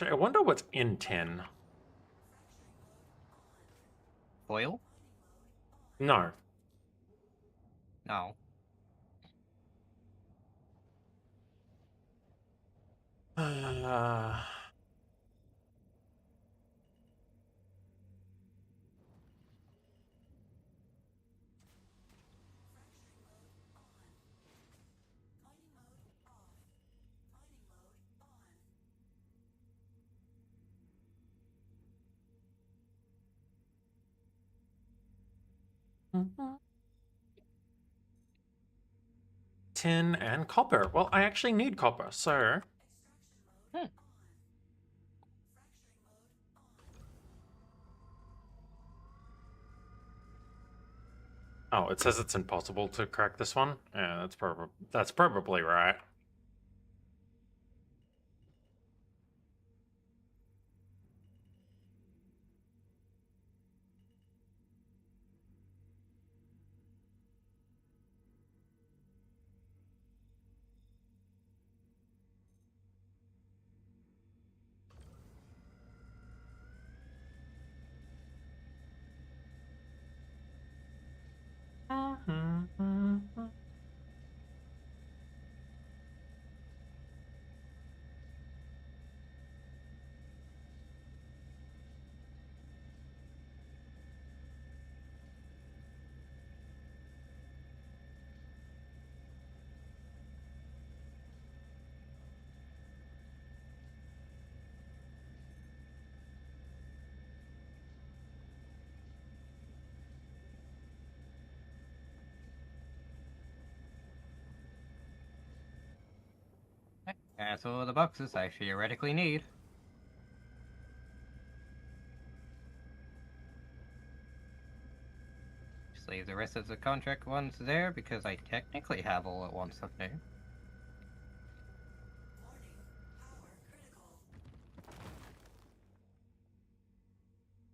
I wonder what's in tin. Foil? No. No. Tin and copper. Well, I actually need copper, so... Oh, it says it's impossible to crack this one? Yeah, that's probably right. That's all the boxes I theoretically need. Just leave the rest of the contract ones there because I technically have all at once of me.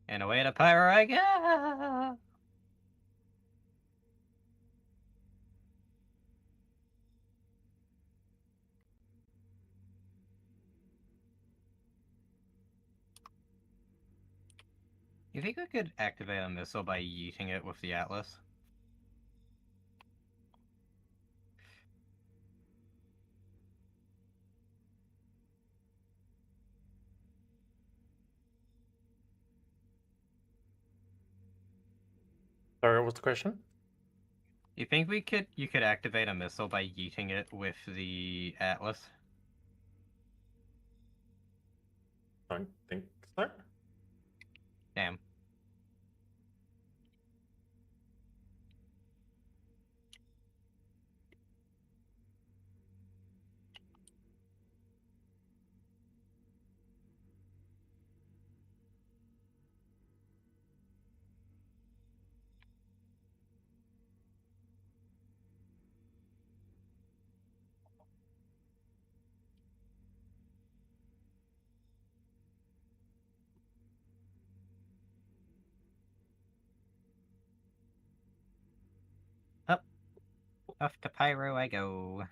And away to Pyro I go! You think we could activate a missile by yeeting it with the Atlas? Sorry, what's the question? You think you could activate a missile by yeeting it with the Atlas? Don't think so. Damn. Off to Pyro I go.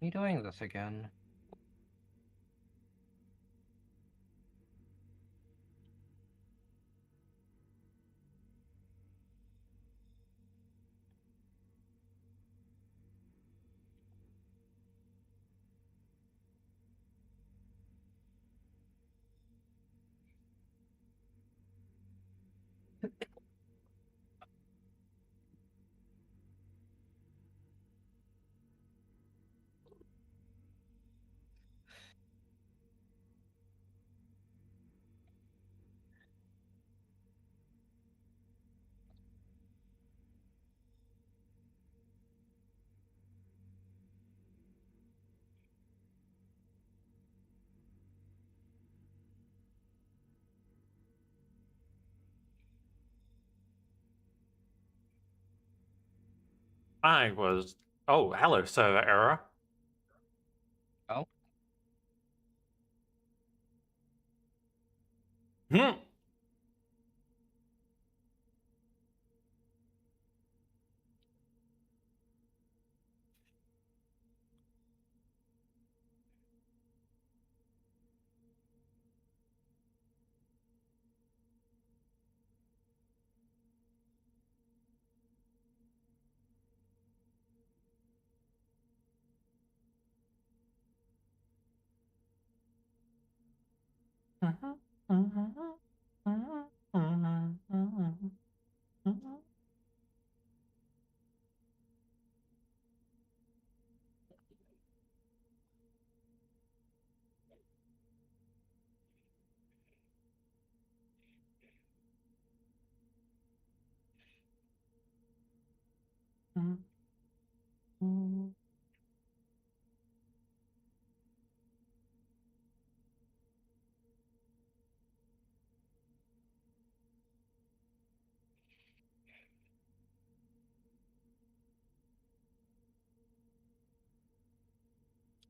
Are you doing this again? I was. Oh, hello, server error. Oh. Hmm.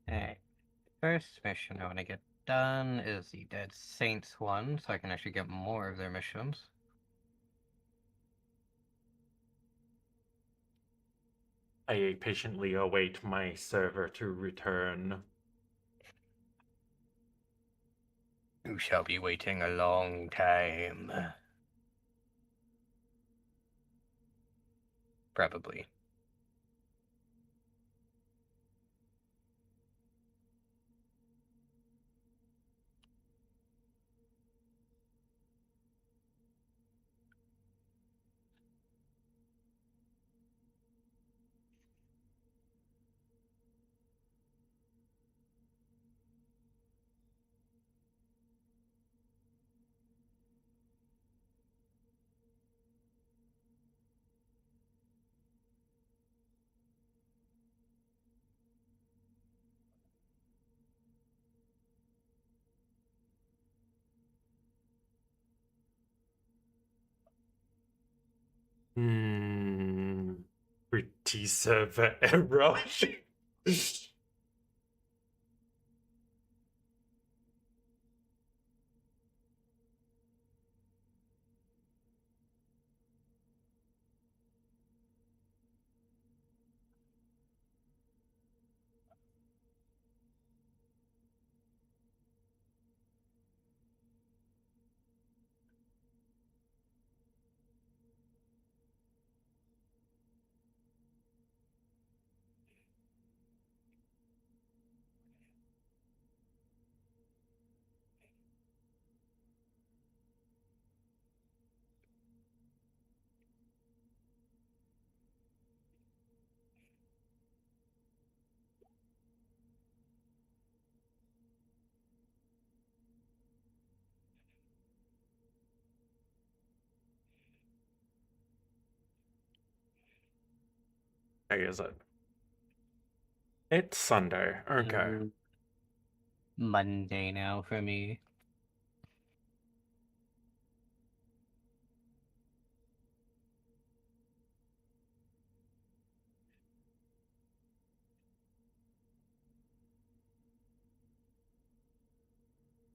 Alright. First mission I want to get done is the Dead Saints one, so I can actually get more of their missions. I patiently await my server to return. You shall be waiting a long time. Probably. Pretty server error. day is it? It's Sunday. Okay. Monday now for me.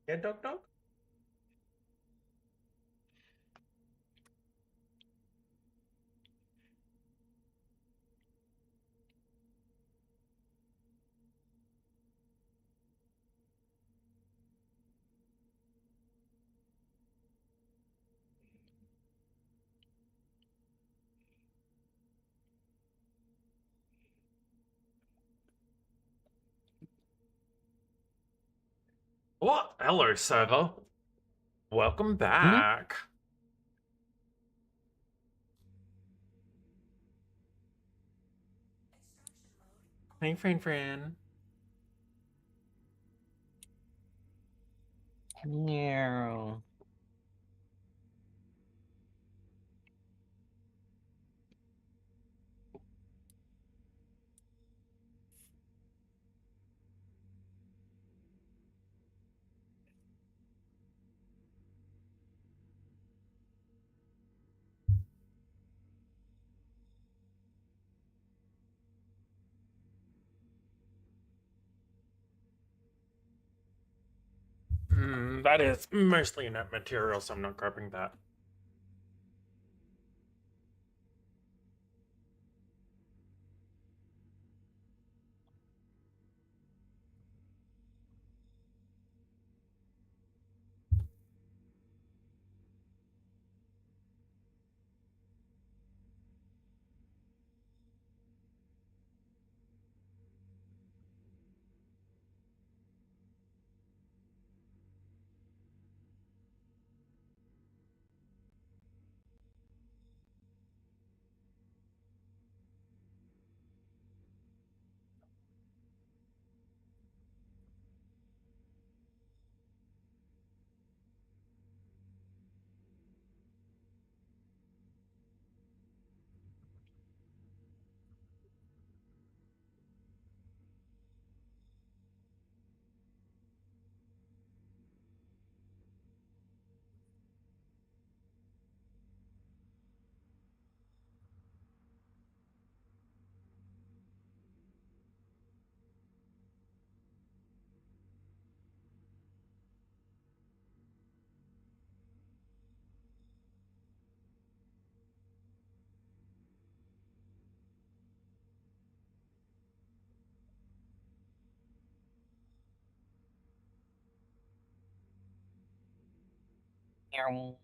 Yeah, dog. What? Hello, server. Welcome back. Hey, friend. No. That is mostly net material, so I'm not grabbing that. No.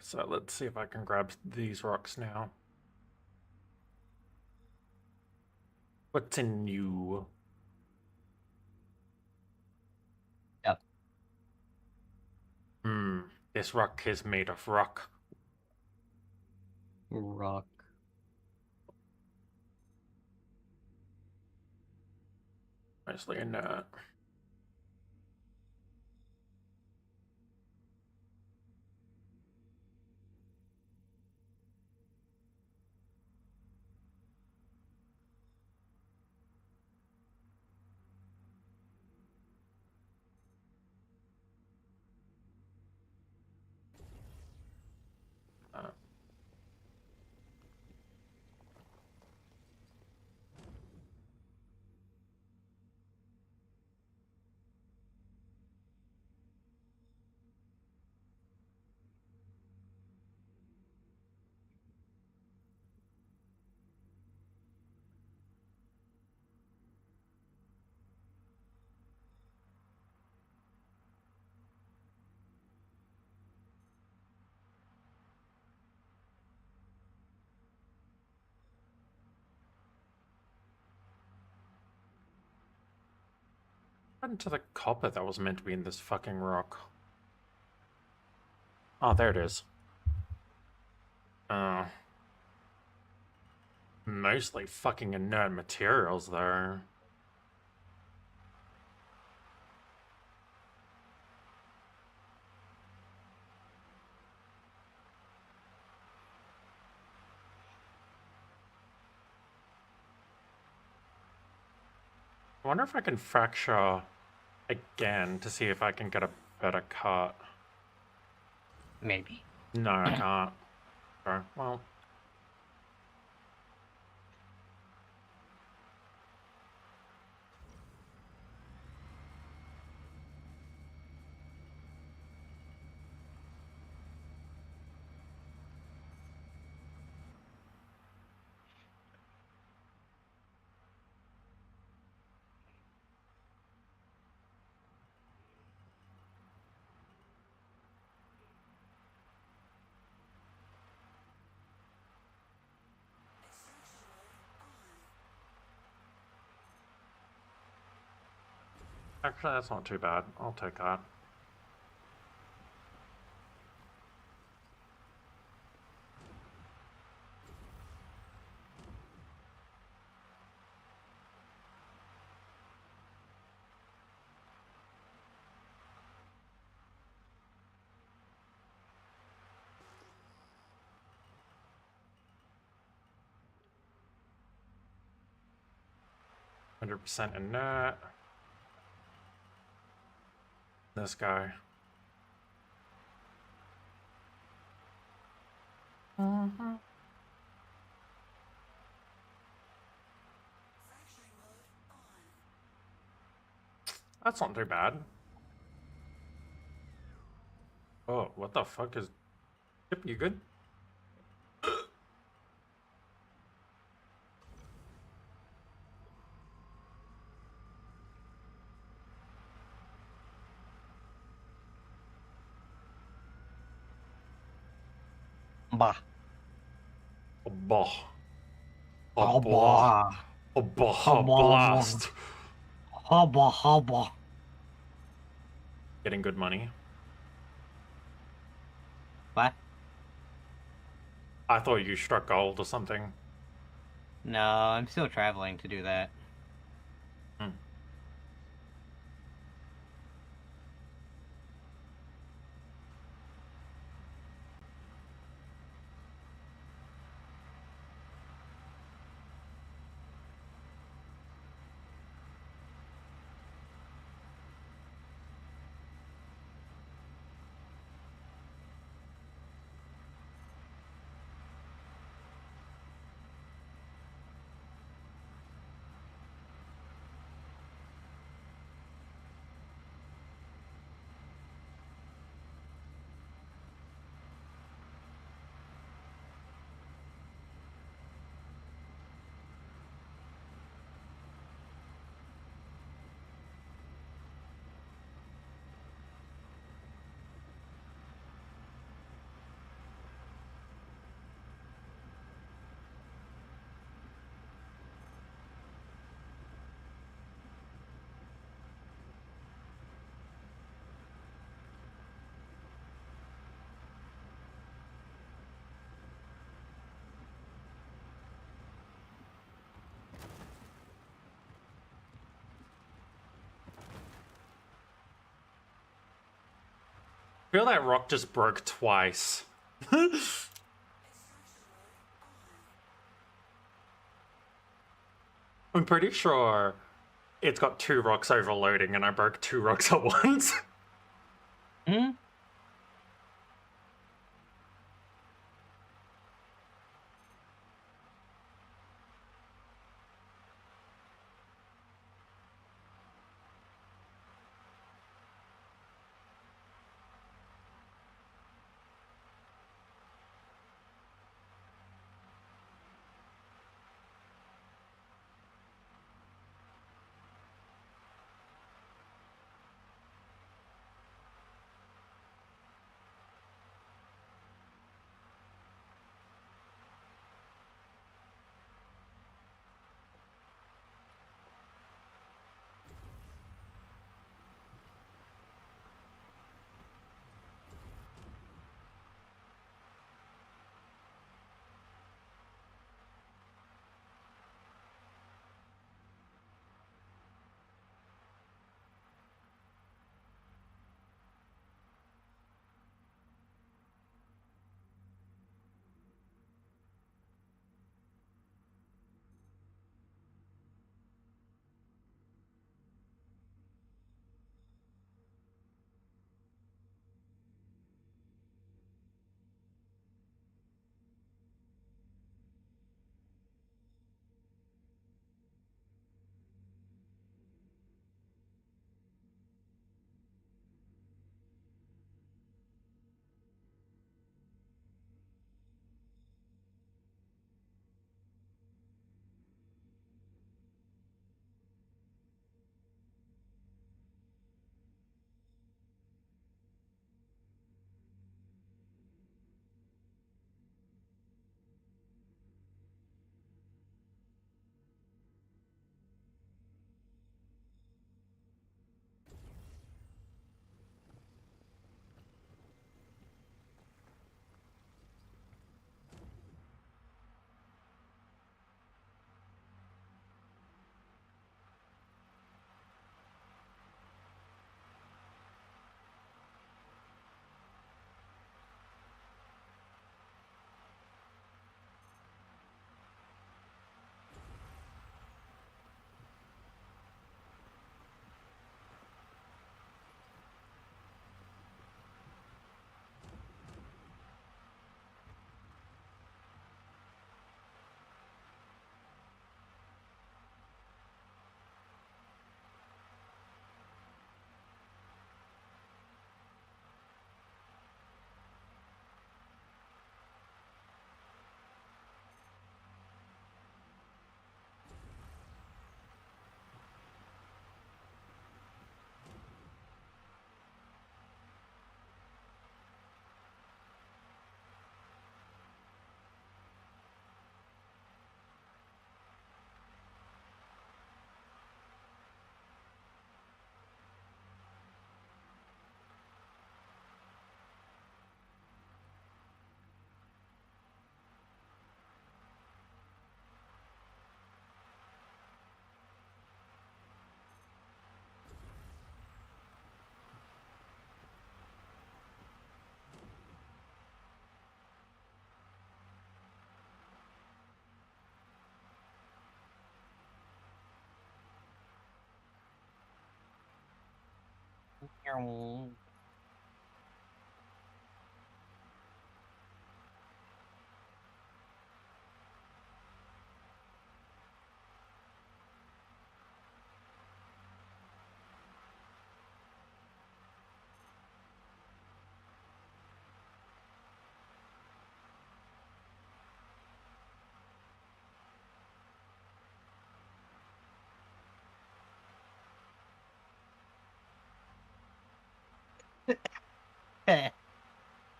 so let's see if I can grab these rocks now. What's in you? Yep. This rock is made of rock. Rock. Mostly inert. What happened to the copper that was meant to be in this fucking rock? Oh, there it is. Mostly fucking inert materials there. I wonder if I can fracture again to see if I can get a better cut. Maybe. No, I can't. Okay, well. Actually, that's not too bad. I'll take that. %, inert. This guy. That's not too bad. Oh, what the fuck is... Yep, you good? Bah. Oh, bah. Oh, Oh, bah. bah. Oh, bah. Oh, bah. Blast. Hubba hubba. Getting good money. What? I thought you struck gold or something. No, I'm still traveling to do that. feel that rock just broke twice. I'm pretty sure it's got 2 rocks overloading and I broke 2 rocks at once. Hmm?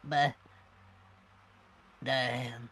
But damn.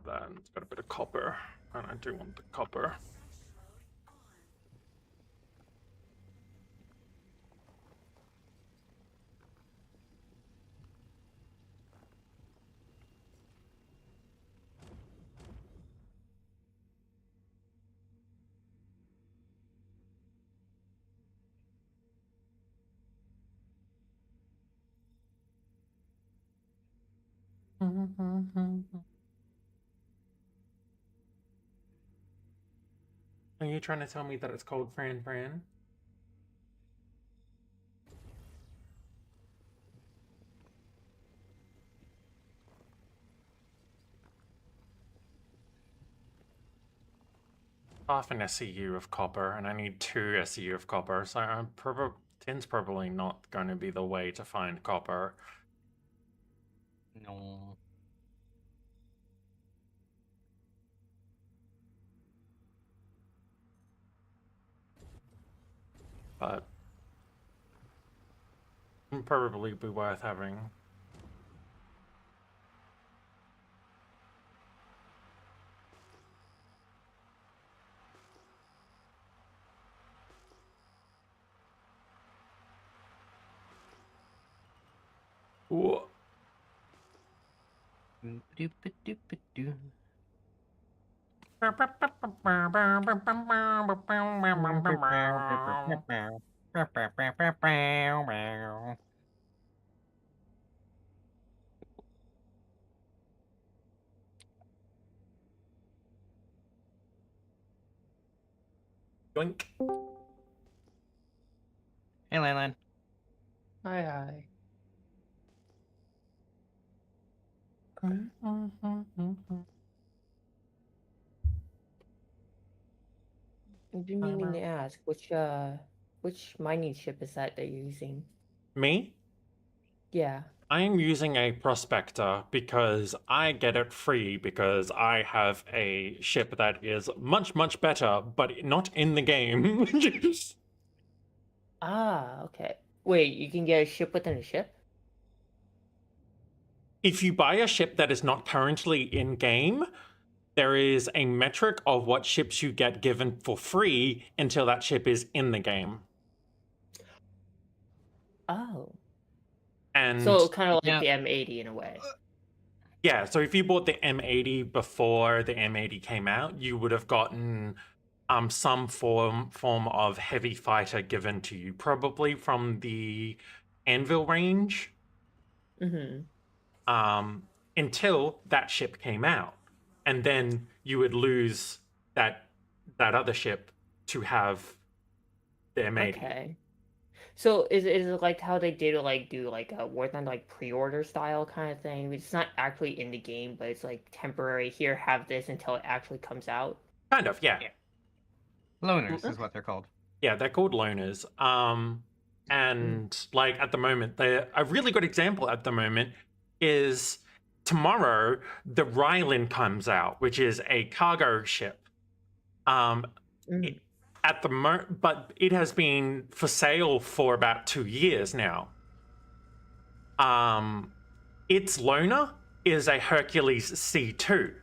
grab that. It's got a bit of copper, and I do want the copper. Are you trying to tell me that it's called Fran Fran? Half an SEU of copper, and I need 2 SEU of copper, so tin's probably not going to be the way to find copper. No. But probably be worth having. Ooh. Boop-a-doop-a-doop-a-doo. Yoink. Hey, Landland. Hi, hi. I've been meaning to ask, which mining ship is that you're using? Me? Yeah. I am using a prospector because I get it free because I have a ship that is much, much better, but not in the game. Ah, okay. Wait, you can get a ship within a ship? If you buy a ship that is not currently in game, there is a metric of what ships you get given for free until that ship is in the game. Oh. And So kind of like Yeah. the M80 in a way. yeah, so if you bought the M80 before the M80 came out, you would have gotten some form of heavy fighter given to you, probably from the Anvil range. Mm-hmm. Until that ship came out, and then you would lose that other ship to have the M80. Okay. So is it like how they did like do like a Warzone like pre-order style kind of thing? It's not actually in the game, but it's like temporary. Here, have this until it actually comes out. Kind of, yeah. Loners is what they're called. Yeah, they're called loners. And like at the moment, a really good example at the moment is tomorrow the Rylan comes out, which is a cargo ship. But it has been for sale for about 2 years now. Its loaner is a Hercules C2,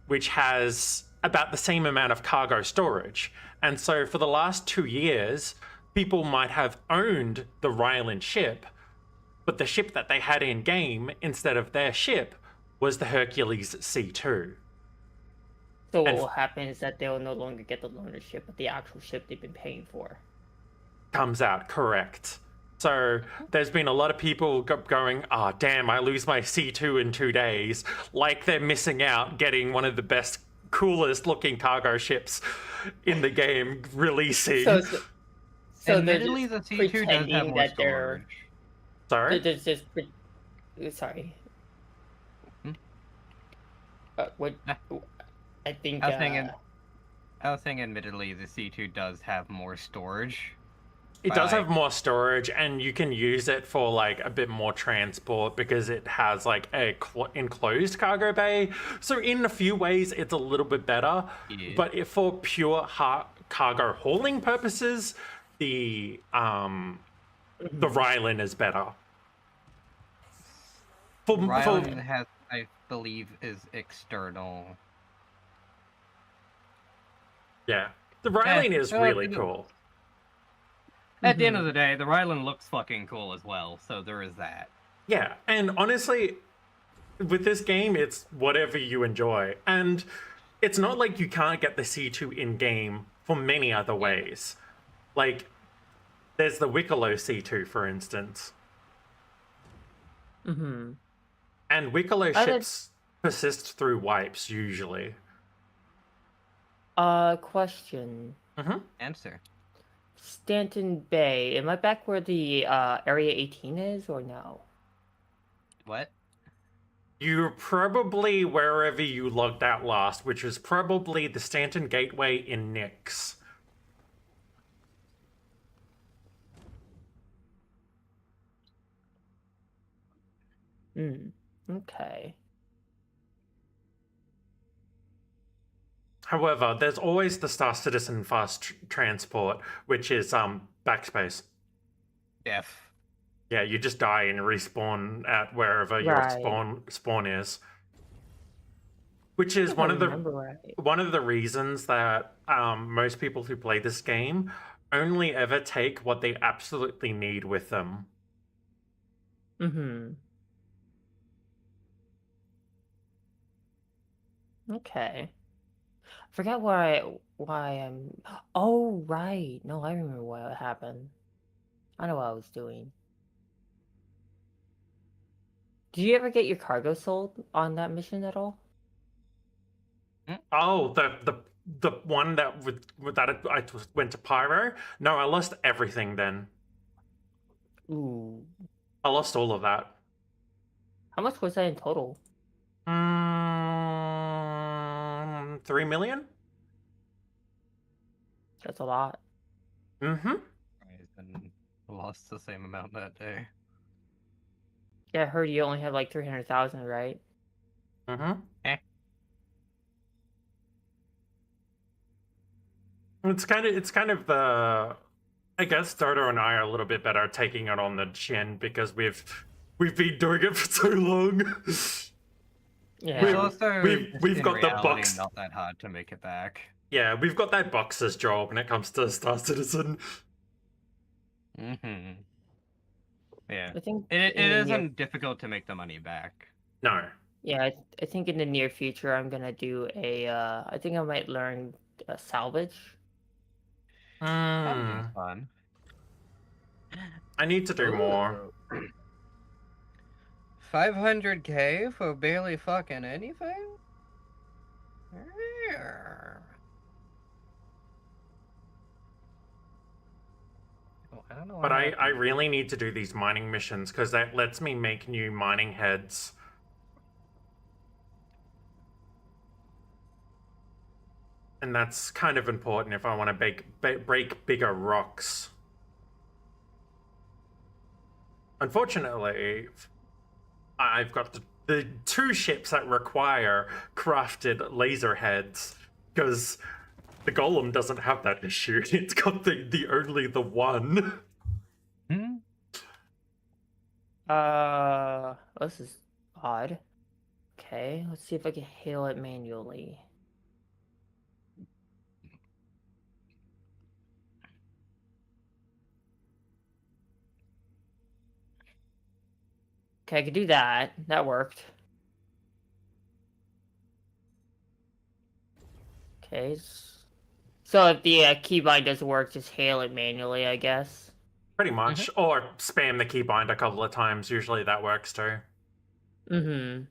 which has about the same amount of cargo storage. And so for the last 2 years, people might have owned the Ryland ship, but the ship that they had in game instead of their ship was the Hercules C2. So what will happen is that they'll no longer get the loaner ship, but the actual ship they've been paying for comes out, correct. So there's been a lot of people going, oh, damn, I lose my C2 in 2 days. Like they're missing out getting one of the best, coolest looking cargo ships in the game releasing. So Admittedly, the C2 does have more storage. Sorry? Sorry. Hmm? What? I think. I was saying, admittedly, the C2 does have more storage. It does have more storage, and you can use it for like a bit more transport because it has like a enclosed cargo bay. So in a few ways, it's a little bit better. Yeah. But if for pure cargo hauling purposes, the Rylan is better. Rylan has, I believe, is external. Yeah, the Rylan is well, really you know, cool. At the end Mhm. of the day, the Rylan looks fucking cool as well, so there is that. Yeah, and honestly, with this game, it's whatever you enjoy. And it's not like you can't get the C2 in game for many other ways. Like, there's the Wicklow C2, for instance. Mm-hmm. And Wicklow I did- ships persist through wipes, usually. Question. Answer. Stanton Bay. Am I back where the Area 18 is, or no? What? You're probably wherever you logged out last, which is probably the Stanton Gateway in Nyx. Hmm. Okay. However, there's always the Star Citizen fast transport, which is backspace. Def. Yeah, you just die and respawn at wherever your Right. spawn is. Which is If I remember right. one of the reasons that most people who play this game only ever take what they absolutely need with them. Mm-hmm. Okay. I forgot why I'm. Oh right. No, I remember what happened. I know what I was doing. Did you ever get your cargo sold on that mission at all? Oh, the one that I went to Pyro. No, I lost everything then. Ooh. I lost all of that. How much was that in total? 3 million? That's a lot. Mm-hmm. And lost the same amount that day. Yeah, I heard you only had like 300,000, right? Mm-hmm. Eh. It's kind of the, I guess Dodo and I are a little bit better at taking it on the chin because we've been doing it for so long. Yeah. It's also we've in got the reality box. not that hard to make it back. Yeah, we've got that boxer's job when it comes to Star Citizen. Mm-hmm. Yeah. I think It in the isn't difficult to make the money back. No. Yeah, I think in the near future I'm gonna do a. I think I might learn salvage. That would Mm, be fun. I need to do more. 500K for barely fucking anything? Oh, I don't know But why I really need to do these mining missions because that lets me make new mining heads. And that's kind of important if I want to break bigger rocks. Unfortunately, I've got the two ships that require crafted laser heads because the Golem doesn't have that issue. It's got the only the one. Hmm? This is odd. Okay, let's see if I can hail it manually. Okay, I could do that. That worked. Okay. So if the keybind doesn't work, just hail it manually, I guess. Pretty much. Or spam the keybind a couple of times. Usually that works too. Mm-hmm.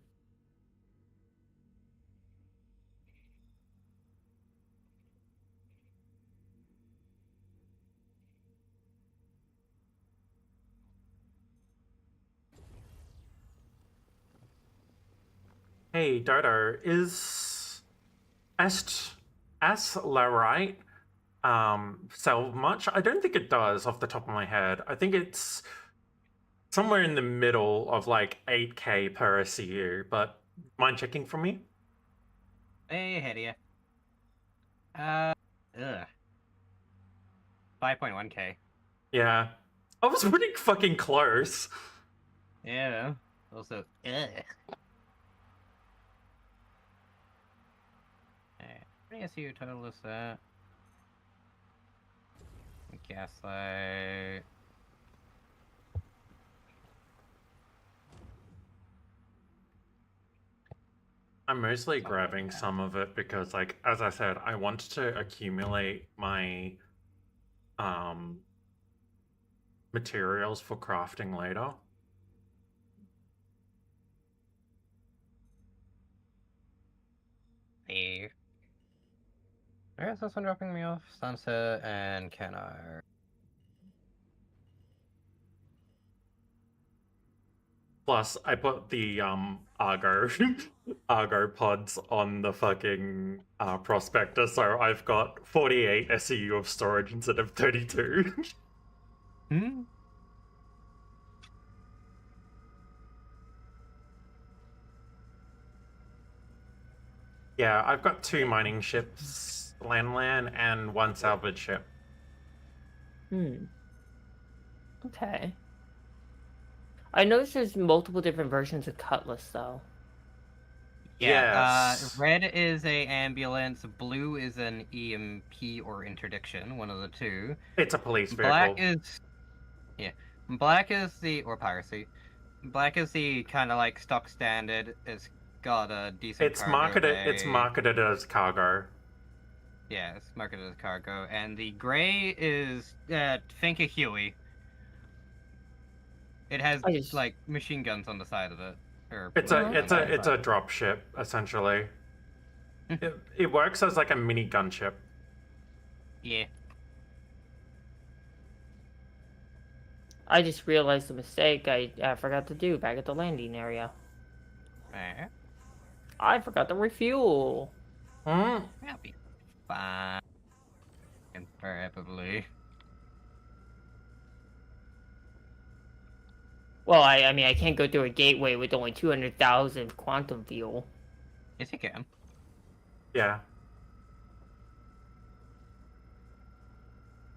Hey, Dodo, is S Larite sell much? I don't think it does off the top of my head. I think it's somewhere in the middle of like 8K per SCU, but mind checking for me? Hey, ahead of you. Ugh. 5.1K. Yeah. I was pretty fucking close. Yeah. Also, ugh. Hey, what do you see your total is that? Gaslight. I'm mostly Something grabbing like that. some of it because, like, as I said, I wanted to accumulate my materials for crafting later. Yeah. Where is this one dropping me off? Sunset and Kenner. Plus, I put the Argo Argo pods on the fucking prospector, so I've got 48 SEU of storage instead of 32. Hmm? Yeah, I've got 2 mining ships, Lan and 1 salvage ship. Hmm. Okay. I noticed there's multiple different versions of Cutlass, though. Yeah, Yes. red is a ambulance, blue is an EMP or interdiction, one of the two. It's a police Black vehicle. is black is the or piracy. Black is the kind of like stock standard. It's got a decent It's cargo marketed bay. as cargo. Yeah, it's marketed as cargo, and the gray is think of Huey. It has I just- like machine guns on the side of it. Or It's weapons on the a side. drop ship, essentially. It works as like a mini gunship. Yeah. I just realized the mistake I forgot to do back at the landing area. Eh, I forgot to refuel. Hmm? that'll be fine. And probably. Well, I mean, I can't go through a gateway with only 200,000 quantum fuel. Yes, you can. Yeah.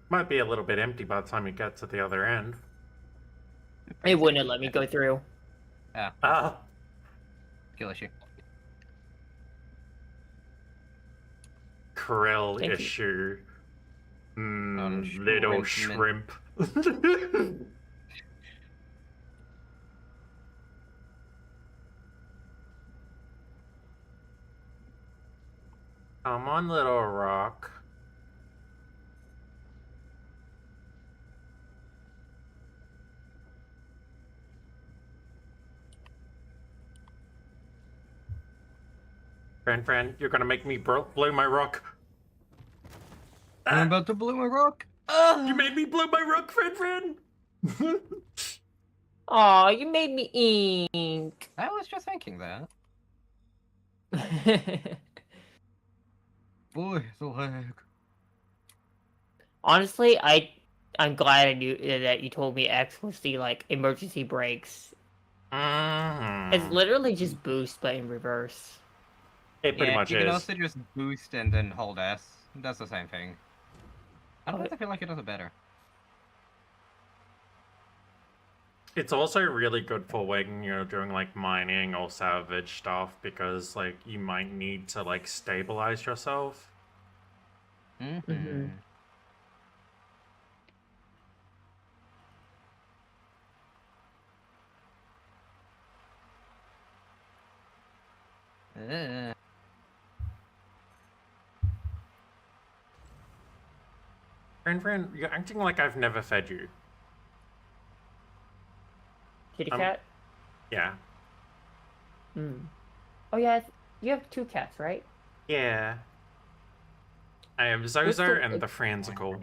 Might be a little bit empty by the time you get to the other end. It wouldn't let me go through. Oh, Ah, skill issue. krill Thank you. issue. Shrimp Little mint. shrimp. Come on, little rock. Friend, you're gonna make me blow my rock. I'm about to blow my rock. You made me blow my rock, friend. Aw, you made me ink. I was just thinking that. Boy, the lag. Honestly, I'm glad I knew that you told me X was the like emergency brakes. It's literally just boost but in reverse. It pretty much you is. can also just boost and then hold S. It does the same thing. I don't Okay. feel like it does it better. It's also really good for when you're doing like mining or salvage stuff because like you might need to like stabilize yourself. Mhm. Uh, Friend, you're acting like I've never fed you. Kitty cat? Yeah. Oh yeah, you have 2 cats, right? Yeah. I have What's Zozo the- and the Fransicle.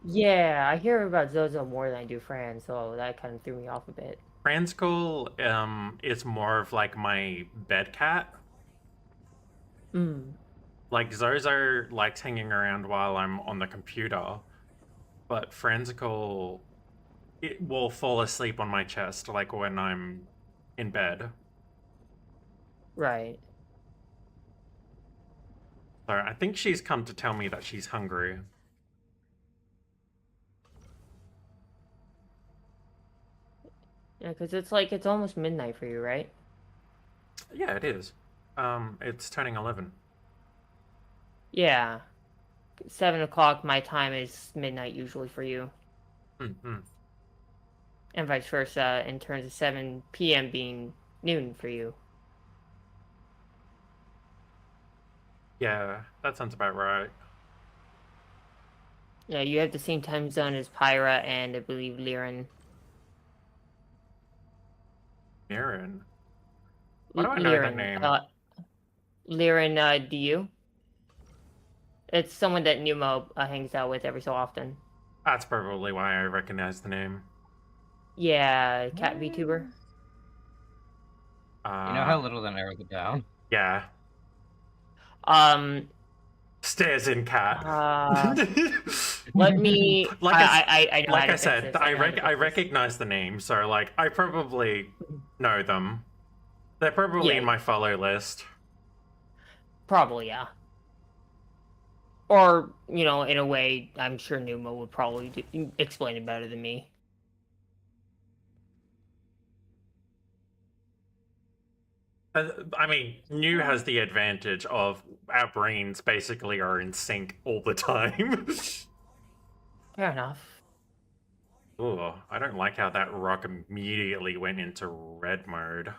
Yeah, I hear about Zozo more than I do Fran, so that kind of threw me off a bit. Fransicle is more of like my bed cat. Like Zozo likes hanging around while I'm on the computer, but Fransicle it will fall asleep on my chest like when I'm in bed. Right. So I think she's come to tell me that she's hungry. Yeah, because it's almost midnight for you, right? Yeah, it is. It's turning 11. Yeah. 7 o'clock my time is midnight usually for you, Mm-hmm. and vice versa in terms of 7 p.m. being noon for you. Yeah, that sounds about right. Yeah, you have the same time zone as Pyra and I believe Liren. Mirren. Why do I know that Liren, name? Liren, do you? It's someone that Numo hangs out with every so often. That's probably why I recognize the name. Yeah, cat VTuber. You know how little that narrows it down. Yeah. Um, Stares in cat. let me. Like I know like how to I fix said, this. I know how to fix this. recognize the name, so like I probably know them. They're probably in Yeah. my follow list. Probably, yeah. Or, you know, in a way, I'm sure Numa would probably explain it better than me. I mean, New has the advantage of our brains basically are in sync all the time. Fair enough. Ooh, I don't like how that rock immediately went into red mode.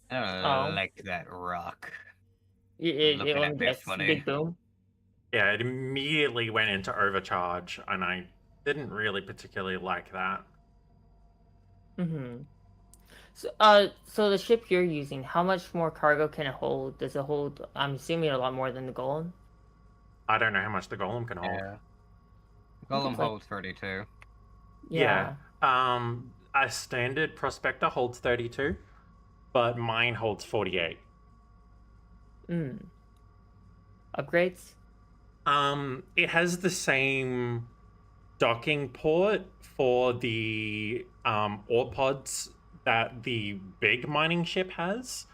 I don't like that rock. It Looking at only me gets funny. big boom. Yeah, it immediately went into overcharge, and I didn't really particularly like that. Mm-hmm. So the ship you're using, how much more cargo can it hold? Does it hold, I'm assuming, a lot more than the Golem? I don't know how much the golem can hold. Yeah. think Golem it's like- holds 32. Yeah. A standard prospector holds 32, but mine holds 48. Upgrades? It has the same docking port for the ore pods that the big mining ship has.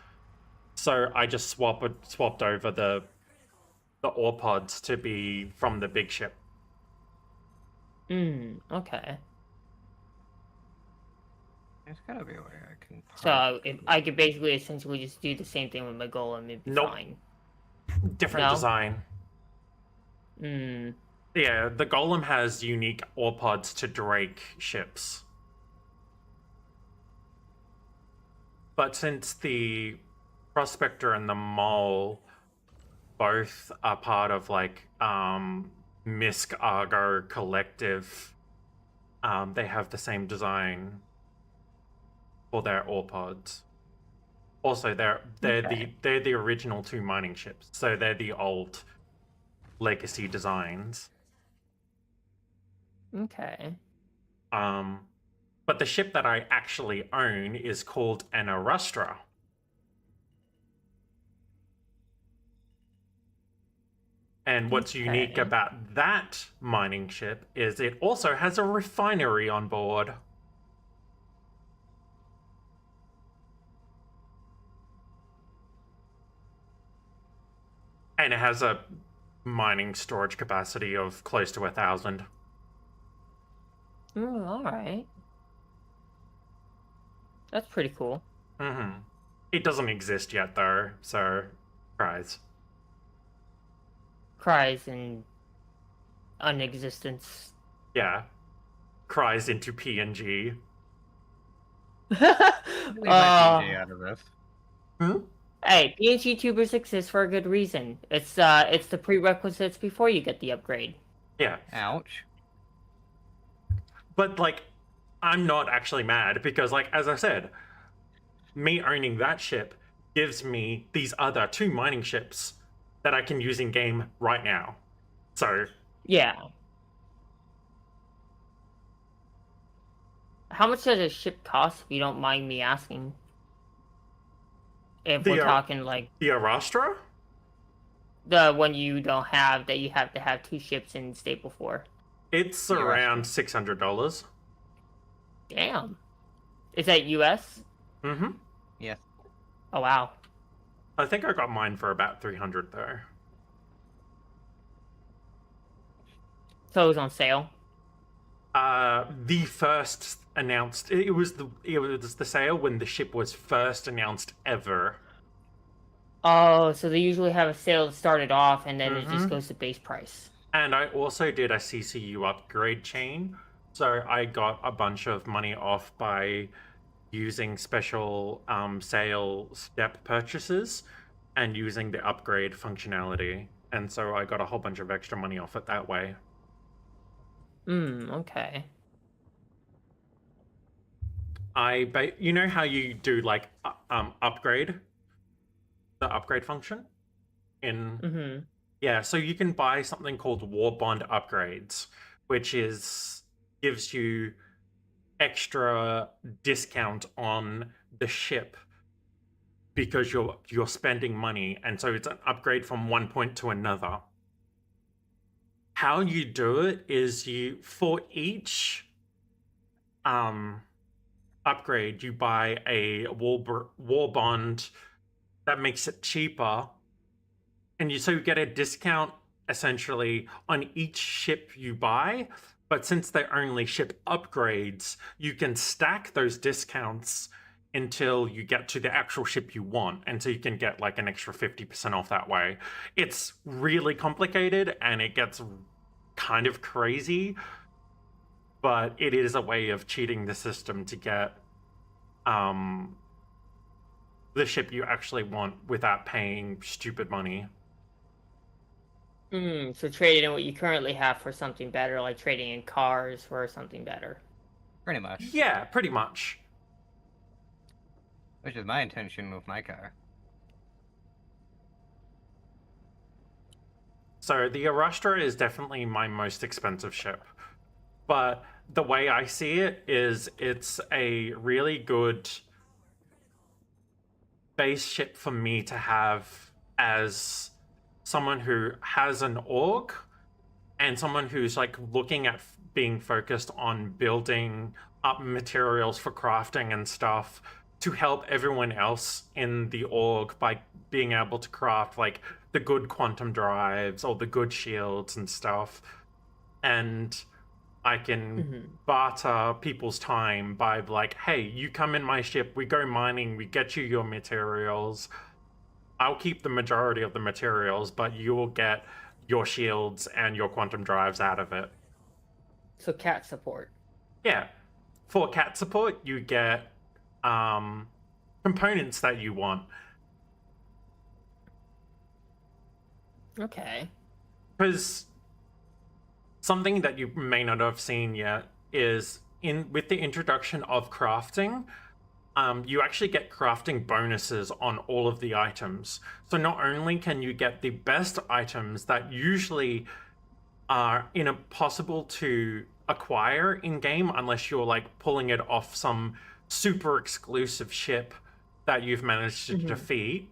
So I just swapped over the ore pods to be from the big ship. Okay. There's gotta be a way I can. So if I could basically essentially just do the same thing with my Golem, it'd be Nope. fine. Different No? design. Yeah, the golem has unique ore pods to Drake ships. But since the prospector and the mole both are part of like Misk Argo collective, they have the same design for their ore pods. Also, they're the original 2 mining ships, so they're the old legacy designs. Okay. But the ship that I actually own is called an Arustra. And what's unique Okay. about that mining ship is it also has a refinery on board. And it has a mining storage capacity of close to 1,000. Alright. That's pretty cool. It doesn't exist yet, though, so surprise. Cries in unexistence. Yeah. Cries into PNG. Leave my PG out of this. Hey, PNG tubers exist for a good reason. It's the prerequisites before you get the upgrade. Yeah. Ouch. But, like, I'm not actually mad because, like, as I said, me owning that ship gives me these other 2 mining ships that I can use in game right now. So, Yeah. How much does a ship cost, if you don't mind me asking? If we're talking like the Arastra? the one you don't have that you have to have 2 ships in staple for. It's around $600. Damn. Is that US? Yes. Oh wow. I think I got mine for about 300 though. So it was on sale. The first announced it was the sale when the ship was first announced ever. Oh, so they usually have a sale to start it off, and then it just Mhm. goes to base price. And I also did a CCU upgrade chain, so I got a bunch of money off by using special sale step purchases and using the upgrade functionality. And so I got a whole bunch of extra money off it that way. Okay. You know how you do like upgrade, the upgrade function in Mm-hmm. yeah, so you can buy something called War Bond upgrades, which gives you extra discount on the ship because you're spending money, and so it's an upgrade from one point to another. How you do it is for each upgrade you buy a war bond that makes it cheaper, and you get a discount essentially on each ship you buy. But since they're only ship upgrades, you can stack those discounts until you get to the actual ship you want, and so you can get like an extra 50% off that way. It's really complicated and it gets kind of crazy, but it is a way of cheating the system to get the ship you actually want without paying stupid money. So trading in what you currently have for something better, like trading in cars for something better. Pretty much. Yeah, pretty much. Which is my intention with my car. So the Arastra is definitely my most expensive ship. But the way I see it is it's a really good base ship for me to have as someone who has an org and someone who's like looking at being focused on building up materials for crafting and stuff to help everyone else in the org by being able to craft like the good quantum drives or the good shields and stuff. And I can barter people's time by like, hey, you come in my ship, we go mining, we get you your materials. I'll keep the majority of the materials, but you will get your shields and your quantum drives out of it. So cat support. Yeah. For cat support, you get components that you want. Okay. Because something that you may not have seen yet is with the introduction of crafting, you actually get crafting bonuses on all of the items. So not only can you get the best items that usually are impossible to acquire in game unless you're like pulling it off some super exclusive ship that you've managed to defeat.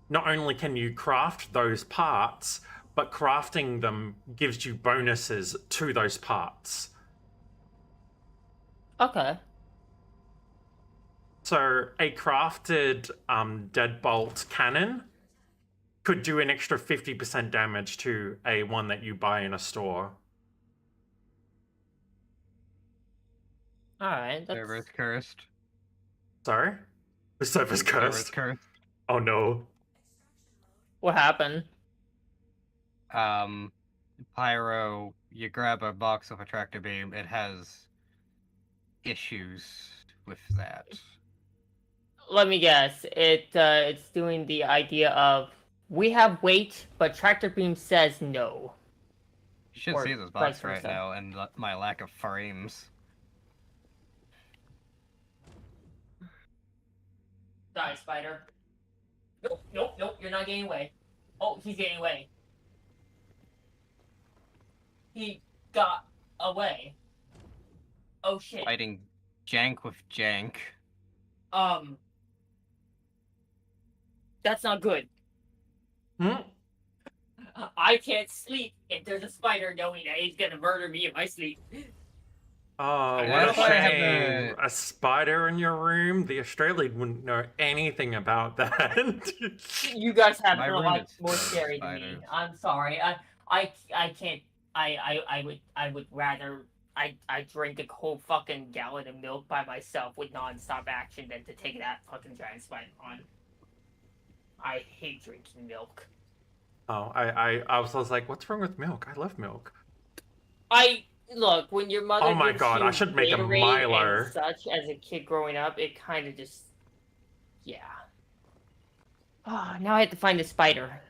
Not only can you craft those parts, but crafting them gives you bonuses to those parts. Okay. So a crafted deadbolt cannon could do an extra 50% damage to a one that you buy in a store. All right. That's... Server's cursed. Sorry? The server's Server's cursed. cursed. Oh no. What happened? Pyro, you grab a box of a tractor beam, it has issues with that. Let me guess. It's doing the idea of we have weight, but tractor beam says no. You should Or see this vice box right versa. now and my lack of frames. Die, spider. Nope, you're not getting away. Oh, he's getting away. He got away. Oh shit. Fighting jank with jank. That's not good. I can't sleep if there's a spider knowing that he's gonna murder me in my sleep. Oh, what That's a why I have shame. A spider in your room? The Australian wouldn't know anything about that. You guys have My no room lot is more full of scary than me. spiders. I'm sorry. I can't. I would rather I drink a whole fucking gallon of milk by myself with non-stop action than to take that fucking giant spider on. I hate drinking milk. Oh, I was like, what's wrong with milk? I love milk. Look, when your mother Oh my gives god, you I should make a Gatorade and Milo. such as a kid growing up, it kind of just, yeah. Ah, now I have to find the spider.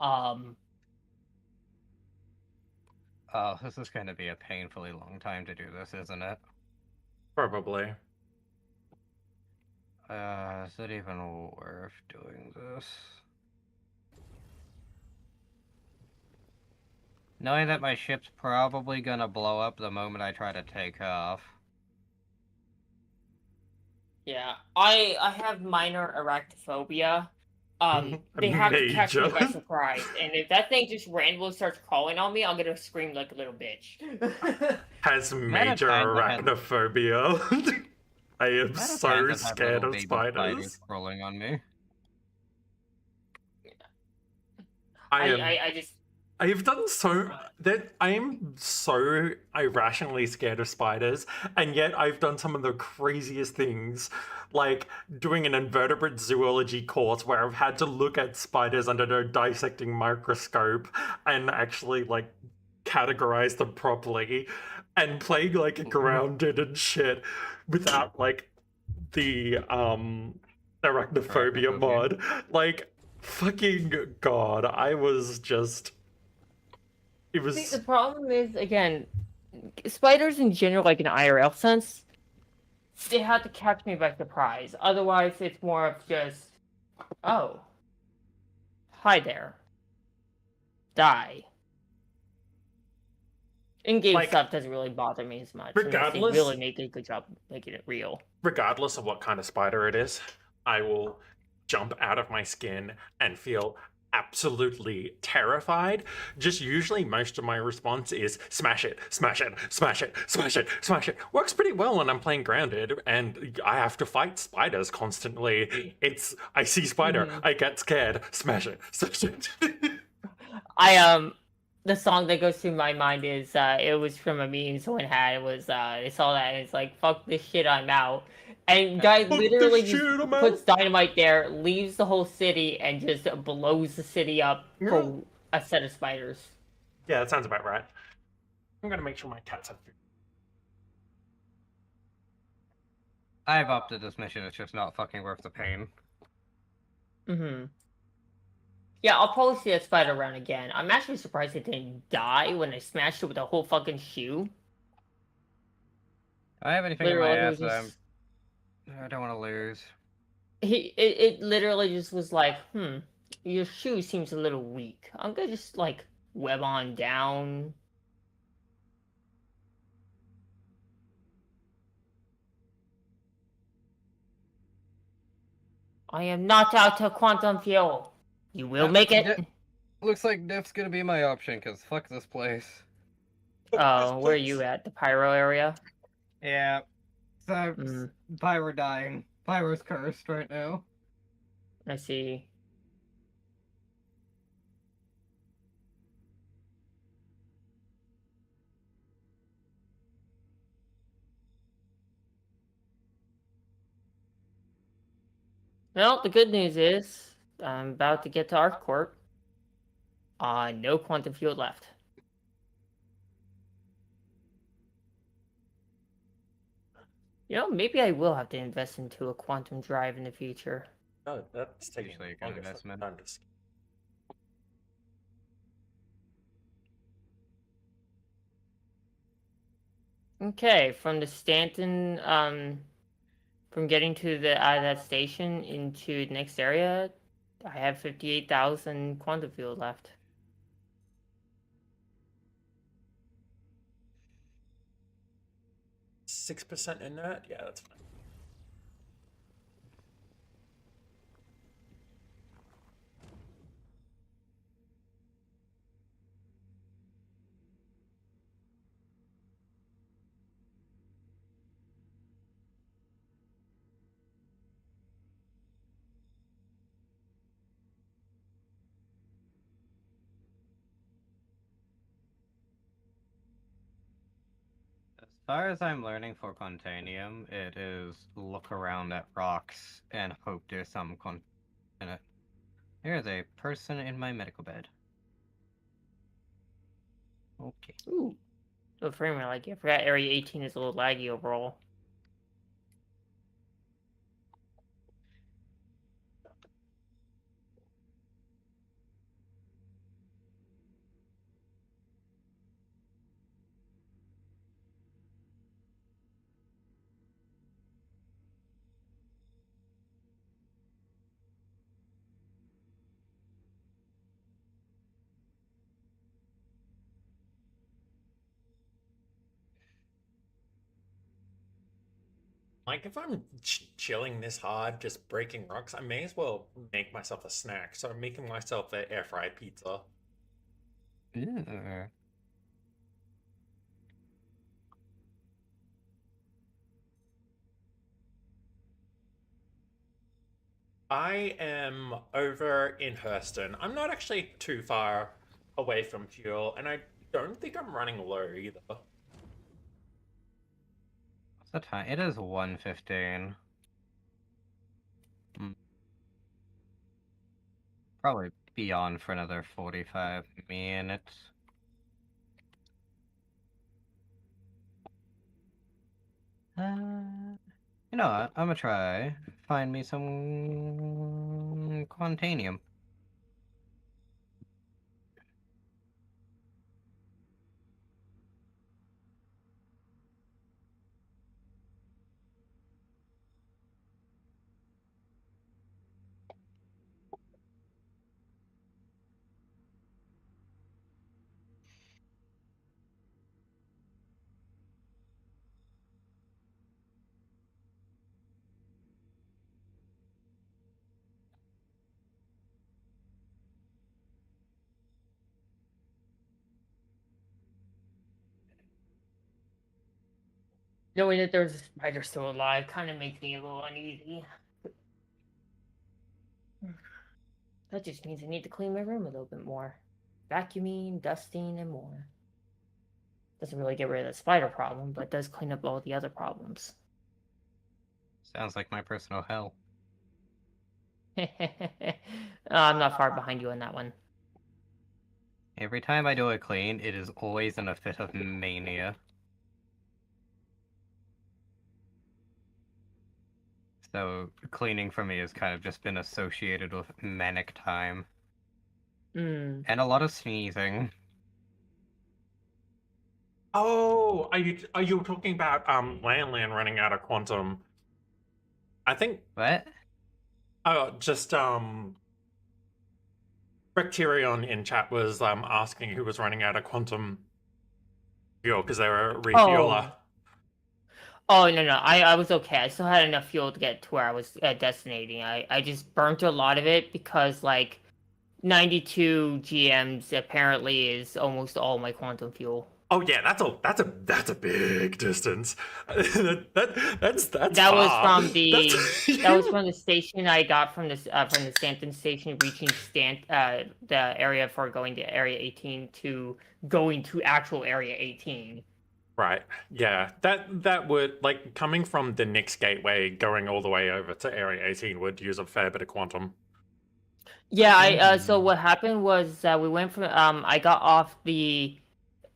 Um, Oh, this is going to be a painfully long time to do this, isn't it? Probably. Is it even worth doing this? Knowing that my ship's probably gonna blow up the moment I try to take off. yeah, I have minor arachnophobia. They have to catch me by Major. surprise, and if that thing just randomly starts crawling on me, I'm gonna scream like a little bitch. Has Amount of major times I've had- arachnophobia. I am Amount of so times I've had scared little of baby spiders. crawling on me. I just I've done so that I am so irrationally scared of spiders, and yet I've done some of the craziest things, like doing an invertebrate zoology course where I've had to look at spiders under a dissecting microscope and actually like categorize them properly, and playing like grounded and shit without like the arachnophobia Arachnophobia. mod. Like fucking god, I was just it see was the problem is again, spiders in general, like in IRL sense, they have to catch me by surprise. Otherwise, it's more of just, oh, hi there, die. In-game Like, stuff doesn't really bother me as much unless they regardless- really make a good job making it real. regardless of what kind of spider it is, I will jump out of my skin and feel absolutely terrified. Just usually most of my response is smash it, smash it, smash it, smash it, smash it. Works pretty well when I'm playing grounded and I have to fight spiders constantly. It's I see spider, I get scared, smash it, smash it. The song that goes through my mind is it was from a meme someone had. It was they saw that and it's like, fuck this shit, I'm out. And guy Fuck literally this just shit, I'm puts out. dynamite there, leaves the whole city, and just blows the city up for a set of spiders. Yeah, that sounds about right. I'm gonna make sure my cats have food. I've opted this mission, it's just not fucking worth the pain. Mm-hmm. Yeah, I'll probably see that spider around again. I'm actually surprised it didn't die when I smashed it with a whole fucking shoe. I have anything in my Literally, it ass was that just... I don't want to lose. It literally just was like, your shoe seems a little weak. I'm gonna just, like, web on down. I am not out to quantum fuel. You will make it? Looks like Def's gonna be my option, cause fuck this place. Oh, where are you at? The pyro area? Yeah. So, Pyro dying. Pyro's cursed right now. I see. Well, the good news is I'm about to get to ArcCorp. No quantum field left. You know, maybe I will have to invest into a quantum drive in the future. No, that's taking Usually a good longest investment. time to skip. Okay, from the Stanton, from getting to the out of that station into the next area, I have 58,000 quantum field left. %6 inert? Yeah, that's fine. far as I'm learning for Contanium, it is look around at rocks and hope there's some in it. There's a person in my medical bed. Okay. Ooh. So frame rate, like I forgot Area 18 is a little laggy overall. Like, if I'm chilling this hard, just breaking rocks, I may as well make myself a snack. So I'm making myself an air fried pizza. Ew. I am over in Hurston. I'm not actually too far away from fuel, and I don't think I'm running low either. What's the time? It is 1:15. Probably be on for another 45 minutes. You know what? I'm gonna try find me some Quantanium. Knowing that there's a spider still alive kind of makes me a little uneasy. That just means I need to clean my room a little bit more. Vacuuming, dusting, and more. Doesn't really get rid of the spider problem, but does clean up all the other problems. Sounds like my personal hell. I'm not far behind you on that one. Every time I do a clean, it is always in a fit of mania. So cleaning for me has kind of just been associated with manic time. Mm. And a lot of sneezing. Oh, are you talking about Landland running out of quantum? I think What? just Bacterion in chat was asking who was running out of quantum fuel because they were a refueler. Oh, no, I was okay. I still had enough fuel to get to where I was destinating. I just burnt a lot of it because, like, 92 GMs apparently is almost all my quantum fuel. Oh yeah, that's a big distance. That's That far. was from the That's- that was from the station I got from the Stanton station, reaching the area for going to Area 18 to going to actual Area 18. Right. Yeah. That would, like, coming from the Nix gateway going all the way over to Area 18 would use a fair bit of quantum. Yeah, so what happened was we went from I got off the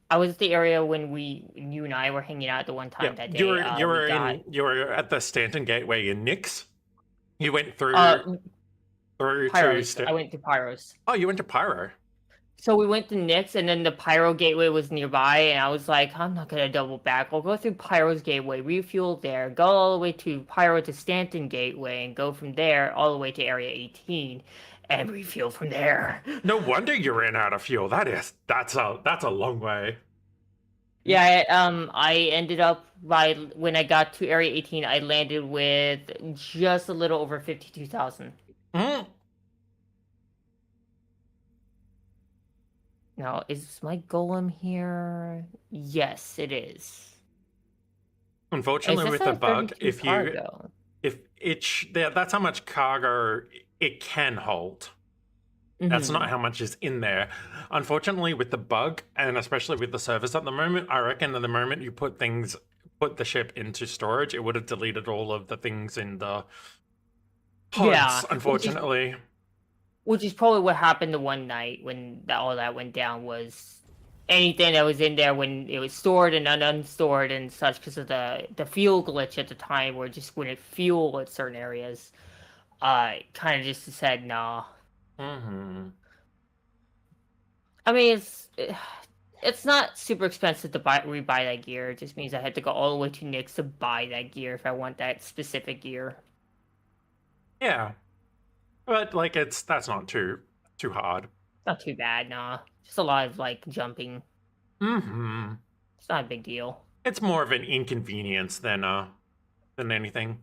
I was at the area when you and I were hanging out the one time that day. You were at the Stanton gateway in Nix. You went through Pyros. to I went to Pyros. Oh, you went to Pyro. So we went to Nix, and then the Pyro Gateway was nearby, and I was like, I'm not gonna double back. I'll go through Pyro's Gateway, refuel there, go all the way to Pyro to Stanton Gateway, and go from there all the way to Area 18, and refuel from there. No wonder you ran out of fuel. That's a long way. Yeah, I ended up when I got to Area 18, I landed with just a little over 52,000. Mm. Now, is my golem here? Yes, it is. Unfortunately, with the bug, if cargo. that's how much cargo it can hold. That's not how much is in there. Unfortunately, with the bug, and especially with the service at the moment, I reckon at the moment you put things put the ship into storage, it would have deleted all of the things in the Yeah, pods, unfortunately. Which is probably what happened the one night when all that went down. Was anything that was in there when it was stored and unstored and such, because of the fuel glitch at the time, where just wouldn't fuel at certain areas. Kind of just said no. Mm-hmm. I mean, it's not super expensive to rebuy that gear. It just means I had to go all the way to Nick's to buy that gear if I want that specific gear. Yeah. But like that's not too hard. Not too bad, nah. Just a lot of like jumping. Mm-hmm. It's not a big deal. It's more of an inconvenience than anything.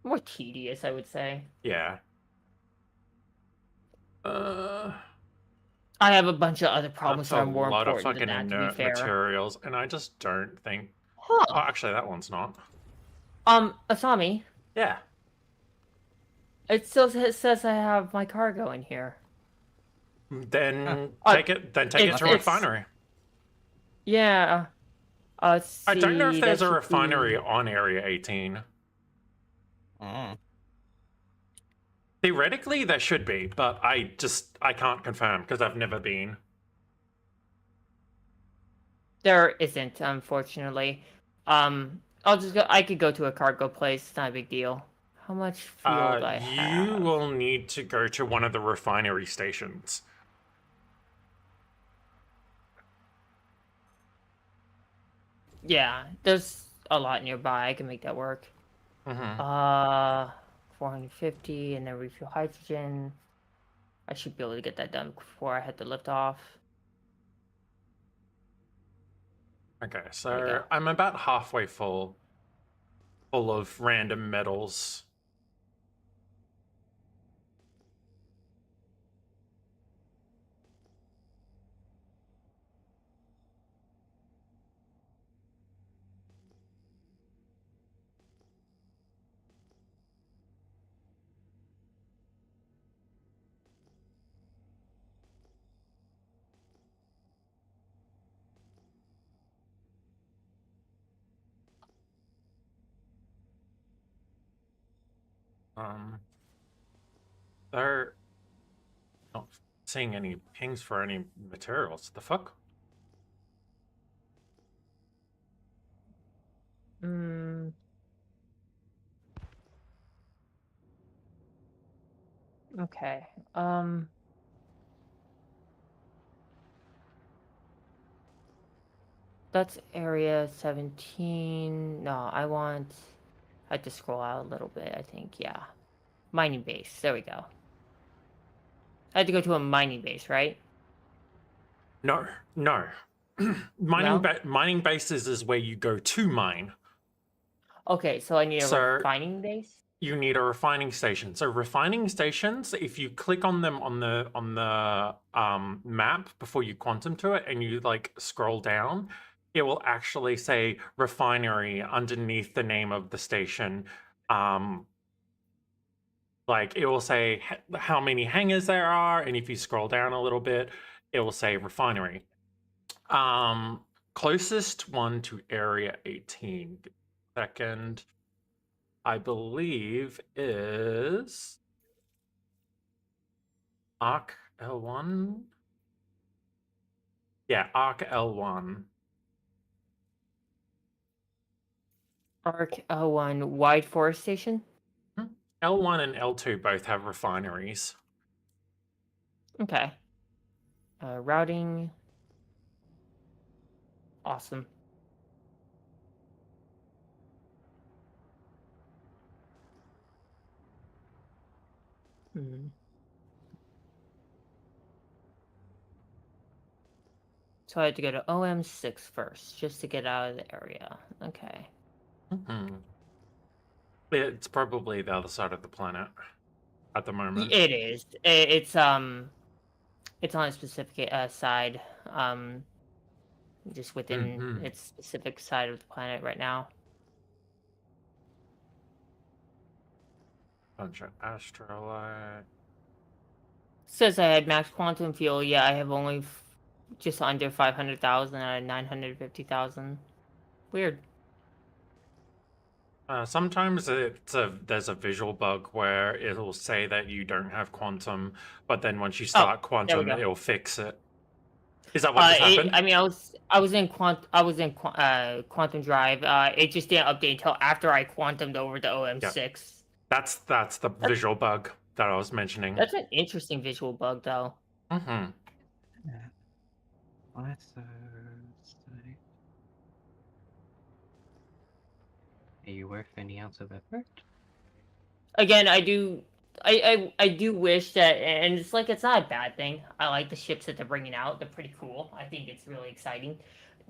More tedious, I would say. Yeah. I have a bunch of other problems That's that a are more lot of important fucking than that, to be inert fair. materials, and I just don't think. Huh. Oh, actually, that one's not. Asami, Yeah. it still says I have my cargo in here. Then Uh, take it. Then take it it's- to a it's- refinery. Yeah. I don't know if see, there's that a should refinery be- on Area 18. Mm. Theoretically, there should be, but I can't confirm because I've never been. There isn't, unfortunately. I could go to a cargo place. It's not a big deal. How much fuel do I have? You will need to go to one of the refinery stations. Yeah, there's a lot nearby. I can make that work. Mm-hmm. 450, and then refuel hydrogen. I should be able to get that done before I head to lift off. Okay, There you so go. I'm about halfway full of random metals. They're not seeing any pings for any materials. The fuck? Hmm. Okay. That's area 17. No, I had to scroll out a little bit, I think. Yeah. Mining base. There we go. I had to go to a mining base, right? No. No? Mining bases is where you go to mine. Okay, so I need a So- refining base? You need a refining station. So refining stations, if you click on them on the map before you quantum to it and you like scroll down, it will actually say refinery underneath the name of the station. Like it will say how many hangars there are, and if you scroll down a little bit, it will say refinery. Closest one to Area 18. Second, I believe is Arc L1. Yeah, Arc L1. Arc L1 Wide Forest Station? L1 and L2 both have refineries. Okay. Routing. Awesome. Hmm. So I had to go to OM6 first, just to get out of the area. Okay. Mhm. It's probably the other side of the planet at the moment. It is. It's on a specific side. Just within Mhm. its specific side of the planet right now. Bunch of astrolite. Says I had max quantum fuel. Yeah, I have only just under 500,000 out of 950,000. Weird. Sometimes there's a visual bug where it'll say that you don't have quantum, but then once you start there we quantum, go. it'll fix it. Is that what just happened? I mean, I was in Quantum Drive. It just didn't update until after I quantumed over to OM6. That's the visual bug that I was mentioning. That's an interesting visual bug, though. Mm-hmm. Let's see. Are you worth any ounce of effort? Again, I do wish that, and it's like it's not a bad thing. I like the ships that they're bringing out; they're pretty cool. I think it's really exciting.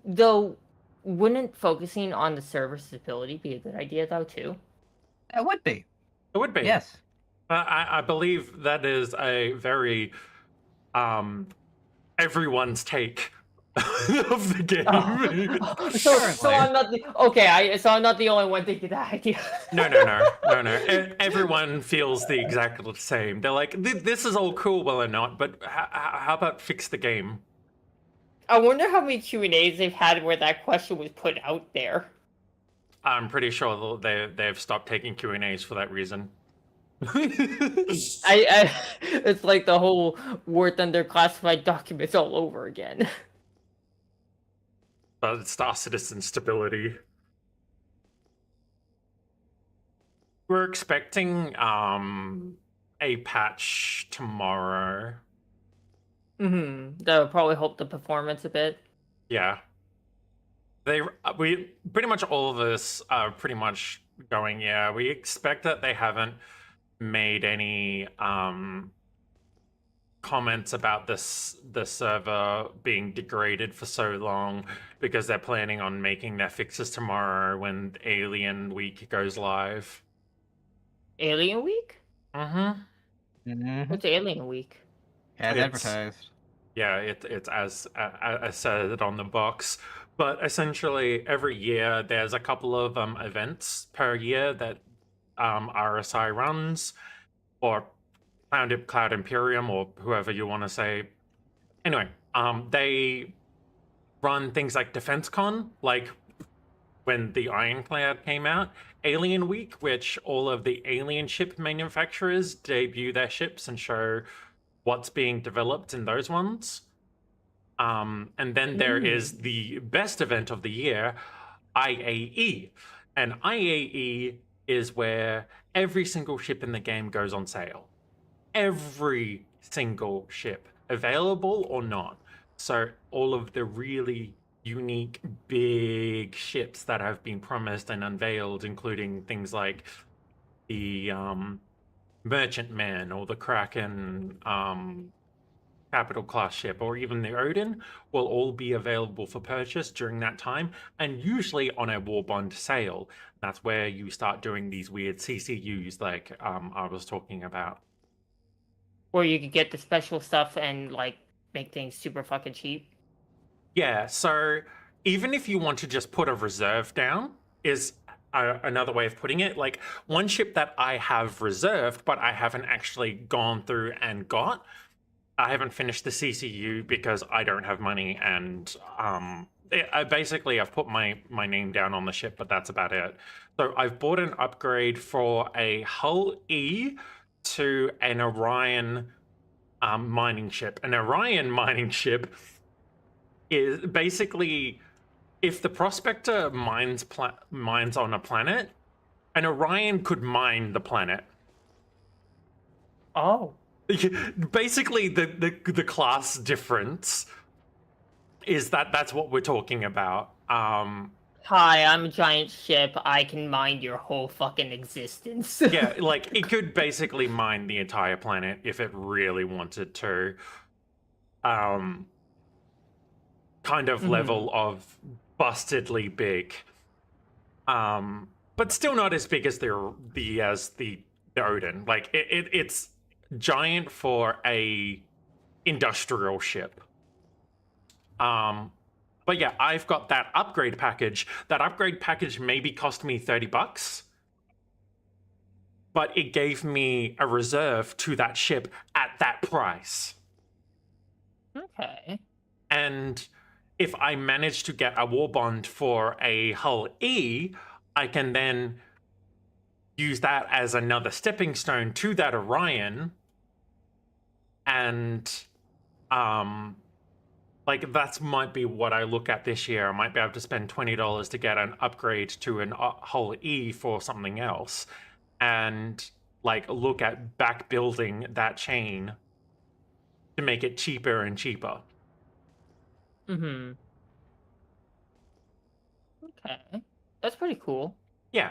Though, wouldn't focusing on the server stability be a good idea, though, too? It would be. It would be. Yes. I believe that is a very everyone's take of the game. So I'm not the so I'm not the only one thinking that idea. No. Everyone feels the exactly the same. They're like, this is all cool, well or not, but how about fix the game? I wonder how many Q&As they've had where that question was put out there. I'm pretty sure they've stopped taking Q&As for that reason. It's like the whole War Thunder classified documents all over again. But it's Star Citizen stability. We're expecting a patch tomorrow. That would probably help the performance a bit. Yeah. We pretty much all of us are pretty much going, yeah, we expect that they haven't made any comments about the server being degraded for so long because they're planning on making their fixes tomorrow when Alien Week goes live. Alien Week? Mm-hmm. What's Alien Week? As advertised. Yeah, it's as said on the box. But essentially, every year there's a couple of events per year that RSI runs, or Cloud Imperium, or whoever you want to say. Anyway, they run things like DefenseCon, like when the Ironclad came out, Alien Week, which all of the alien ship manufacturers debut their ships and show what's being developed in those ones. And then there is the best event of the year, IAE. And IAE is where every single ship in the game goes on sale. Every single ship, available or not. So all of the really unique, big ships that have been promised and unveiled, including things like the Merchantman or the Kraken capital class ship, or even the Odin, will all be available for purchase during that time, and usually on a war bond sale. That's where you start doing these weird CCUs like I was talking about. Where you could get the special stuff and like make things super fucking cheap. Yeah, so even if you want to just put a reserve down, is another way of putting it. Like, one ship that I have reserved, but I haven't actually gone through and got, I haven't finished the CCU because I don't have money, and I've put my name down on the ship, but that's about it. So I've bought an upgrade for a Hull E to an Orion mining ship. An Orion mining ship is basically, if the Prospector mines on a planet, an Orion could mine the planet. Oh. Basically, the class difference is that's what we're talking about. Hi, I'm a giant ship. I can mine your whole fucking existence. Yeah, like, it could basically mine the entire planet if it really wanted to. Kind of level of bustedly big. But still not as big as the Odin. Like, it's giant for a industrial ship. But yeah, I've got that upgrade package. That upgrade package maybe cost me $30, but it gave me a reserve to that ship at that price. Okay. And if I manage to get a war bond for a Hull E, I can then use that as another stepping stone to that Orion, and like that's might be what I look at this year. I might be able to spend $20 to get an upgrade to an whole E for something else, and like look at back building that chain to make it cheaper and cheaper. Mm-hmm. Okay. That's pretty cool. Yeah.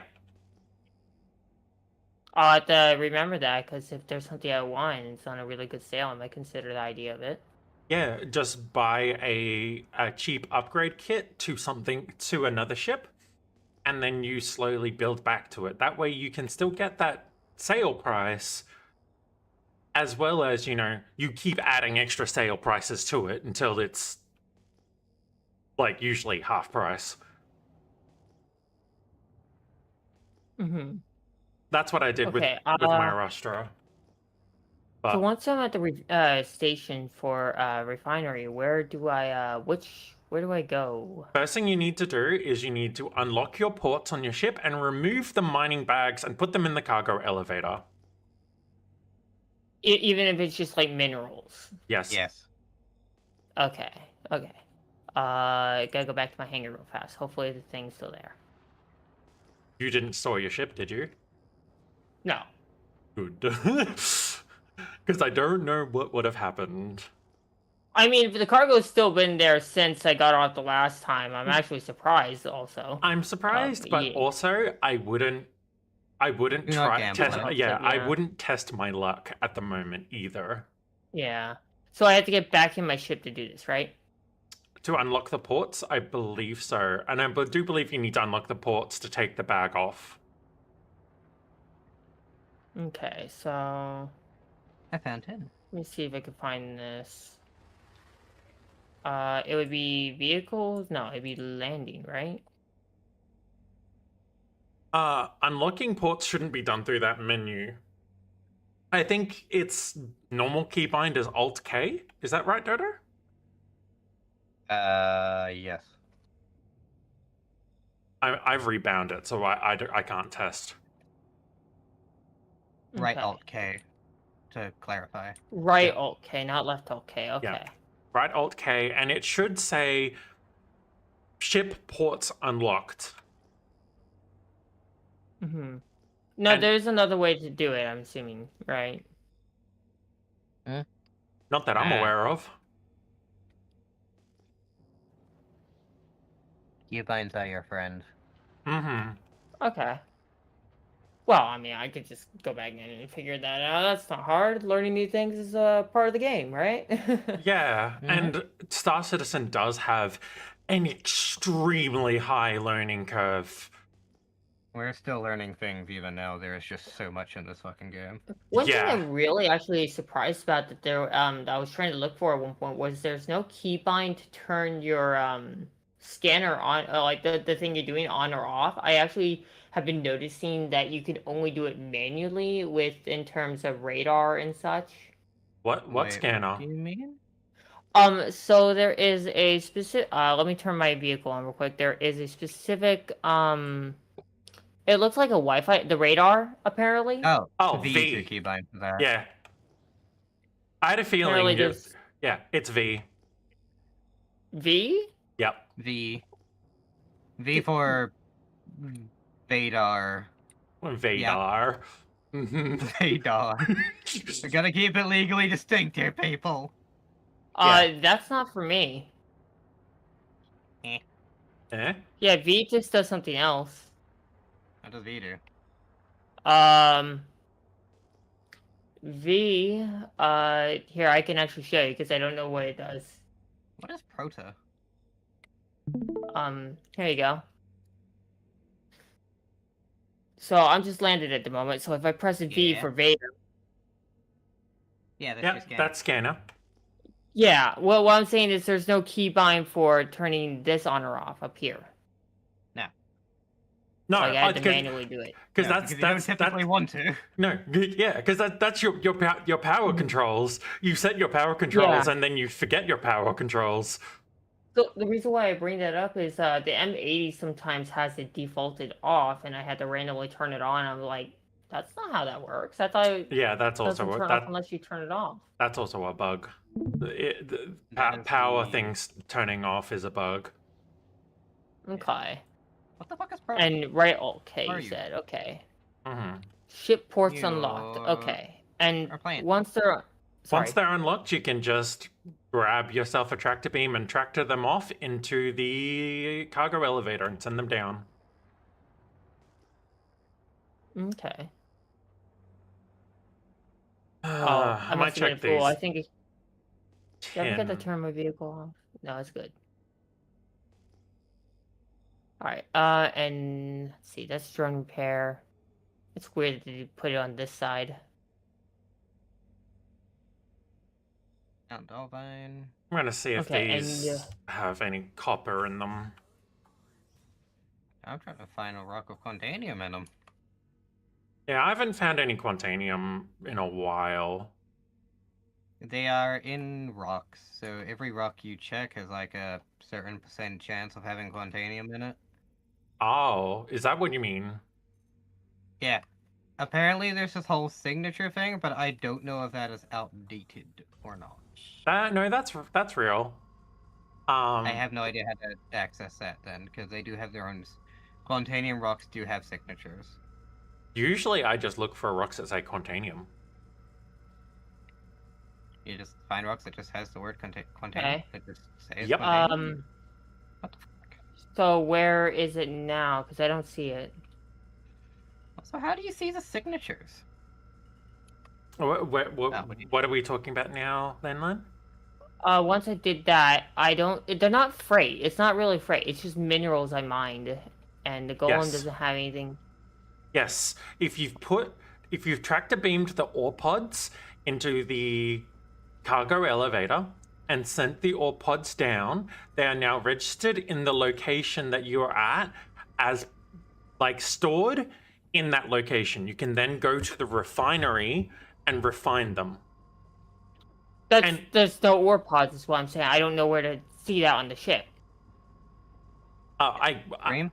I'll have to remember that, because if there's something I want and it's on a really good sale, I might consider the idea of it. Yeah, just buy a cheap upgrade kit to something to another ship, and then you slowly build back to it. That way you can still get that sale price, as well as, you know, you keep adding extra sale prices to it until it's like usually half price. Mm-hmm. That's what I did Okay, with my Rastra. So But once I'm at the station for refinery, where do I go? first thing you need to do is you need to unlock your ports on your ship and remove the mining bags and put them in the cargo elevator. Even if it's just like minerals. Yes. Yes. Okay. Gotta go back to my hangar real fast. Hopefully the thing's still there. You didn't store your ship, did you? No. Good. Because I don't know what would have happened. I mean, the cargo's still been there since I got off the last time. I'm actually surprised also. I'm surprised, but yeah. also I wouldn't You're not try gambling. test. Yeah. Yeah, I wouldn't test my luck at the moment either. Yeah. So I have to get back in my ship to do this, right? To unlock the ports, I believe so, and I do believe you need to unlock the ports to take the bag off. Okay, so I found 10. let me see if I can find this. It would be vehicles? No, it'd be landing, right? Unlocking ports shouldn't be done through that menu. I think it's normal keybind is Alt K. Is that right, Dodo? Yes. I've rebound it, so I can't test. Right Okay. Alt K, to clarify. Right Yeah. Alt K, not left Alt K. Okay. Right Alt K, and it should say ship ports unlocked. Mm-hmm. No, And- there's another way to do it, I'm assuming, right? Not that I'm Ah. aware of. Keybinds are your friend. Mm-hmm. Okay. Well, I mean, I could just go back in and figure that out. That's not hard. Learning new things is part of the game, right? Yeah, and Star Citizen does have an extremely high learning curve. We're still learning things even now. There is just so much in this fucking game. One thing Yeah. I'm really actually surprised about that that I was trying to look for at one point was there's no keybind to turn your scanner on, like the thing you're doing on or off. I actually have been noticing that you can only do it manually in terms of radar and such. What Wait, scanner? What do you mean? So there is a specific. Let me turn my vehicle on real quick. There is a specific. It looks like a Wi-Fi. The radar, apparently. Oh, Oh, V V. to keybind there. Yeah. I had a feeling. Apparently there's Yeah, it's V. V. Yep. V for Vadar. Vadar. Mhm. Vadar. We gotta keep it legally distinct here, people. That's not for me. Eh? Yeah, V just does something else. What does V do? V. Here I can actually show you because I don't know what it does. What is Prota? Here you go. So I'm just landed at the moment. So if I press a V Yeah. for Vader. Yeah, that's Yep, just that's scanner. Yeah, well, what I'm saying is there's no keybind for turning this on or off up here. No, Like, I had to manually do it. because No, that's because you don't typically want to. no, yeah, because that's your power controls. You set your power controls Yeah. and then you forget your power controls. So the reason why I bring that up is the M80 sometimes has it defaulted off, and I had to randomly turn it on. I'm like, that's not how that works. I thought it Yeah, that's also doesn't turn off unless you turn it off. that's also a bug. The That is power the- things turning off is a bug. Okay. What the fuck is pro? And right, okay, Are you you? said okay. Hmm. Ship ports unlocked. You Okay, and are playing. once they're sorry, Once they're unlocked, you can just grab yourself a tractor beam and tractor them off into the cargo elevator and send them down. okay. Oh, I I might must have been a check fool. I these. think. Did I forget to 10. turn my vehicle off? No, it's good. All right. And let's see. That's drone repair. It's weird that you put it on this side. Mount Dolvine. I'm gonna see if Okay, and, these have any copper in them. I'm trying to find a rock of Quantanium in them. Yeah, I haven't found any Quantanium in a while. They are in rocks, so every rock you check has like a certain % chance of having Quantanium in it. Oh, is that what you mean? Yeah. Apparently there's this whole signature thing, but I don't know if that is outdated or not. No, that's real. I have no idea how to access that then, because they do have their own... Quantanium rocks do have signatures. Usually I just look for rocks that say Quantanium. You just find rocks that just has the word Quantanium. Okay. That just says Yep. Quantanium. What the fuck? So where is it now? Because I don't see it. So how do you see the signatures? What are we talking about now, then, Len? Once I did that, I don't. They're not freight. It's not really freight. It's just minerals I mined, and the golem Yes. doesn't have anything. Yes, if you've tractor beamed the ore pods into the cargo elevator and sent the ore pods down, they are now registered in the location that you are at as like stored in that location. You can then go to the refinery and refine them. There's no ore pods. Is what I'm saying. I don't know where to see that on the ship. Stream?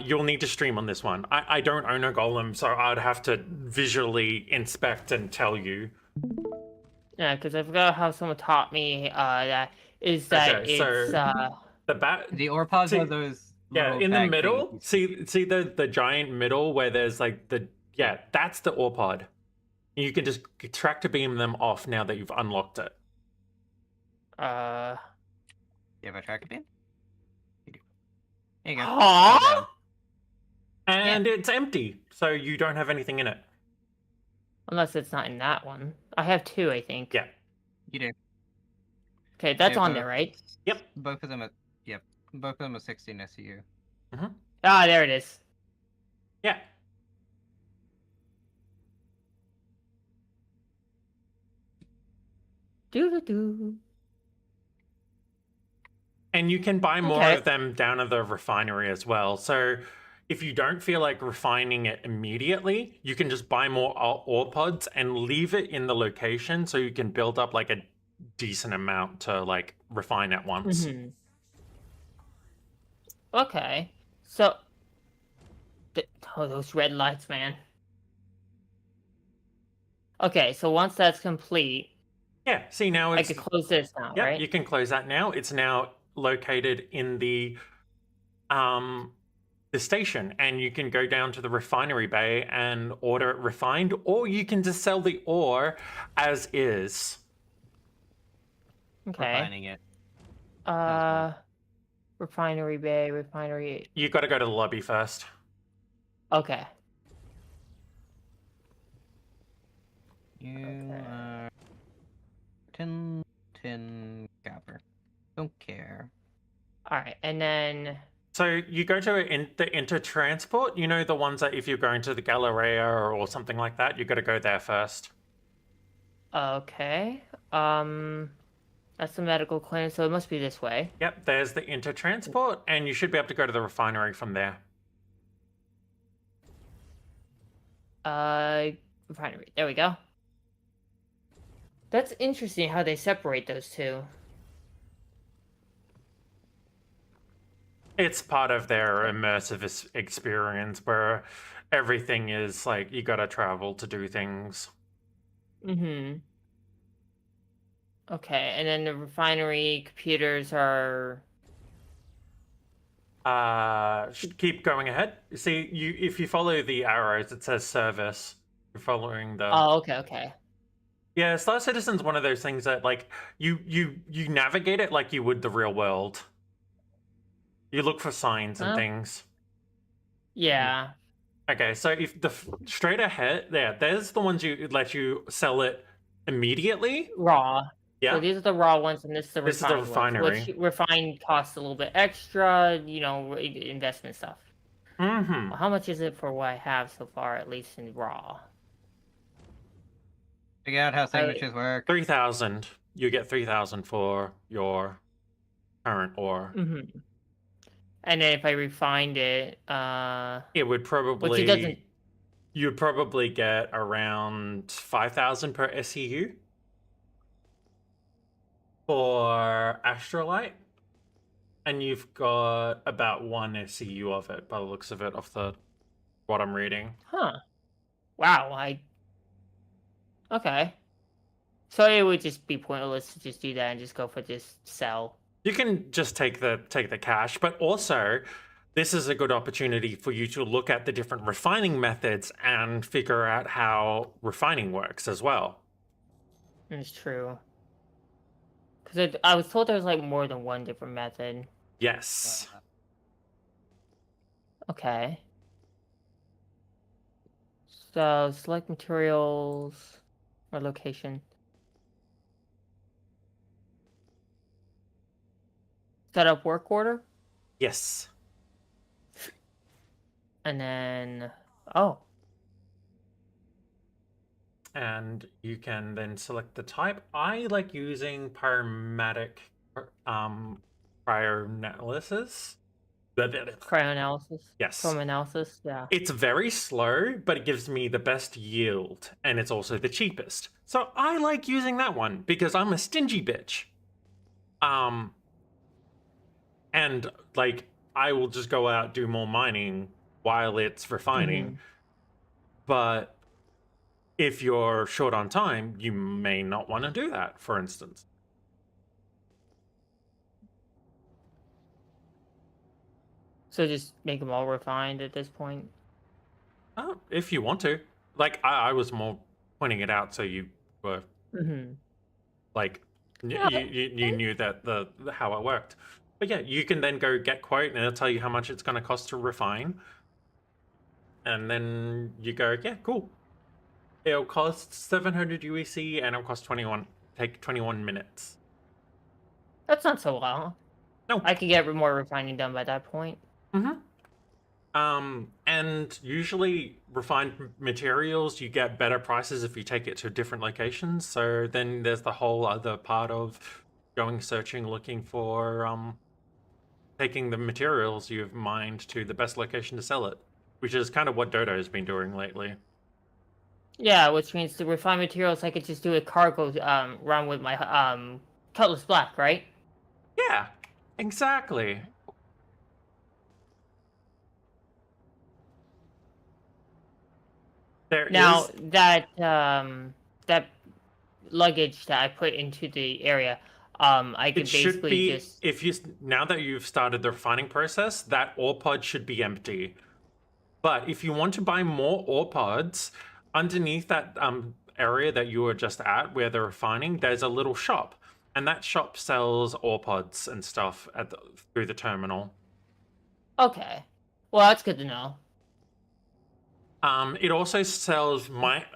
You'll need to stream on this one. I don't own a golem, so I'd have to visually inspect and tell you. Yeah, because I forgot how someone taught me that it's The ore pods see- are those. yeah, little in the bag middle. things. See the giant middle where there's like that's the ore pod. You can just tractor beam them off now that you've unlocked it. You have a tracker beam? You do. There you go. Huh? Go down. And it's empty, so you don't have anything in it. Unless it's not in that one. I have two, I think. Yeah. You do. Okay, that's Yeah, on both- there, right? Yep. Both of them are. Yep. Both of them are 16 SCU. Ah, there it is. Yeah. Doo-doo-doo. And you can buy more Okay. of them down at the refinery as well. So if you don't feel like refining it immediately, you can just buy more ore pods and leave it in the location so you can build up like a decent amount to like refine at once. Mhm. Okay. So. Oh, those red lights, man. Okay, so once that's complete, Yeah, see now I it's can close this now, yeah, right? you can close that now. It's now located in the station, and you can go down to the refinery bay and order it refined, or you can just sell the ore as is. Okay. Refining it. Refinery bay, refinery. You got to go to the lobby first. Okay. You Okay. are 10 copper. Don't care. All right, and then So you go to the intertransport. You know the ones that if you're going to the Galleria or something like that, you got to go there first. okay. That's the medical clinic, so it must be this way. Yep, there's the intertransport, and you should be able to go to the refinery from there. Refinery. There we go. That's interesting how they separate those two. It's part of their immersive experience where everything is like you gotta travel to do things. Mm-hmm. Okay, and then the refinery computers are. Keep going ahead. See, if you follow the arrows, it says service. You're following the. Oh, okay. Yeah, Star Citizen's one of those things that like you navigate it like you would the real world. You look for signs and Huh? things. Yeah. Okay, so if the straight ahead, there's the ones you let you sell it immediately. Raw. Yeah, So these are the raw ones, and this is the This is the refined refinery. ones, which refined costs a little bit extra, investment stuff. Mm-hmm. Well, how much is it for what I have so far, at least in raw? Figure out how signatures work. 3,000. You get 3,000 for your current ore. Mm-hmm. And then if I refined it, It would probably. which it doesn't. You'd probably get around 5,000 per SEU for Astrolite, and you've got about 1 SEU of it by the looks of it, off what I'm reading. Huh. Wow. Okay. So it would just be pointless to just do that and just go for just sell. You can just take the cash, but also this is a good opportunity for you to look at the different refining methods and figure out how refining works as well. It's true. Because I was told there was like more than one different method. Yes. Okay. So select materials or location. Set up work order. Yes. And then, oh. And you can then select the type. I like using pyromatic cryoanalysis. Cryoanalysis. Yes. Chrome analysis, yeah. It's very slow, but it gives me the best yield, and it's also the cheapest. So I like using that one because I'm a stingy bitch. And like I will just go out do more mining while it's refining. Mm-hmm. But if you're short on time, you may not want to do that, for instance. So just make them all refined at this point? If you want to. Like, I was more pointing it out so you were, like, you knew that the how it worked. But yeah, you can then go get quote, and it'll tell you how much it's going to cost to refine. And then you go, yeah, cool. It'll cost 700 UEC, and it'll cost 21 minutes. That's not so long. No. I could get more refining done by that point. And usually refined materials, you get better prices if you take it to different locations. So then there's the whole other part of going searching, looking for taking the materials you've mined to the best location to sell it, which is kind of what Dodo's been doing lately. Yeah, which means the refined materials I could just do a cargo run with my Cutlass Black, right? Yeah, exactly. Now that that luggage that I put into the area, I could basically just if you now that you've started the refining process, that ore pod should be empty. But if you want to buy more ore pods, underneath that area that you were just at where they're refining, there's a little shop, and that shop sells ore pods and stuff through the terminal. Okay, well that's good to know. It also sells mining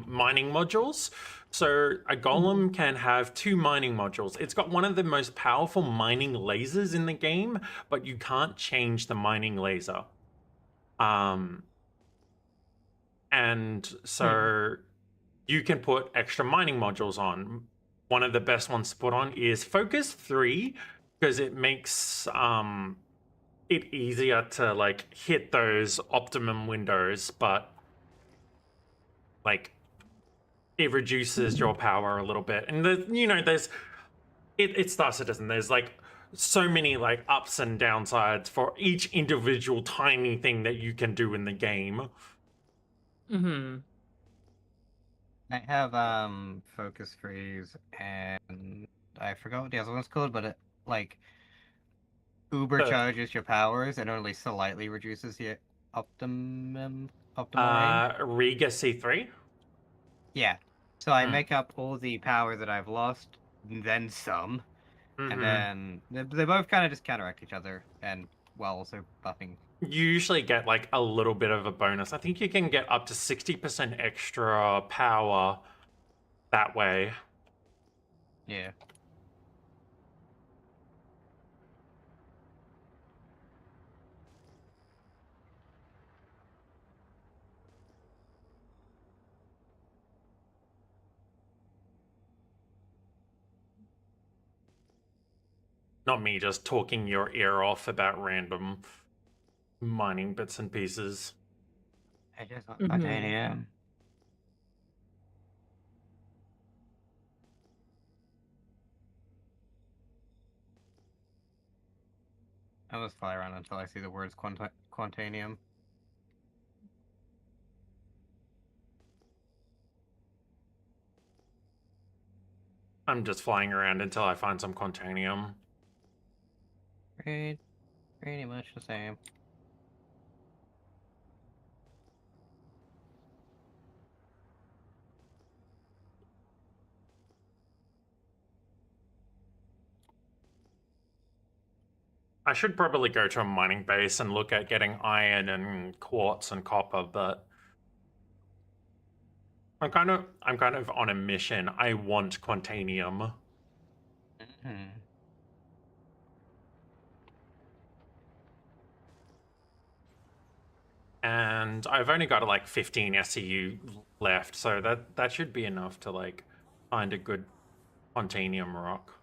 modules. So a golem can have 2 mining modules. It's got one of the most powerful mining lasers in the game, but you can't change the mining laser. And so you can put extra mining modules on. One of the best ones to put on is Focus 3, because it makes it easier to like hit those optimum windows, but like it reduces your power a little bit. And there's it's Star Citizen. There's like so many like ups and downsides for each individual tiny thing that you can do in the game. Mm-hmm. I have focus freeze and I forgot what the other one's called, but it like uber charges your powers and only slightly reduces your optimal aim. Riga C3. Yeah. So I Hmm. make up all the power that I've lost, then some, and Mhm. then they both kind of just counteract each other, and while also buffing. You usually get like a little bit of a bonus. I think you can get up to 60% extra power that way. Yeah. Not me just talking your ear off about random mining bits and pieces. I just want Mhm. titanium. I must fly around until I see the words quantanium. I'm just flying around until I find some Contanium. Pretty much the same. I should probably go to a mining base and look at getting iron and quartz and copper, but I'm kind of on a mission. I want Quantanium. Hmm. And I've only got like 15 SCU left, so that should be enough to like find a good Quantanium rock.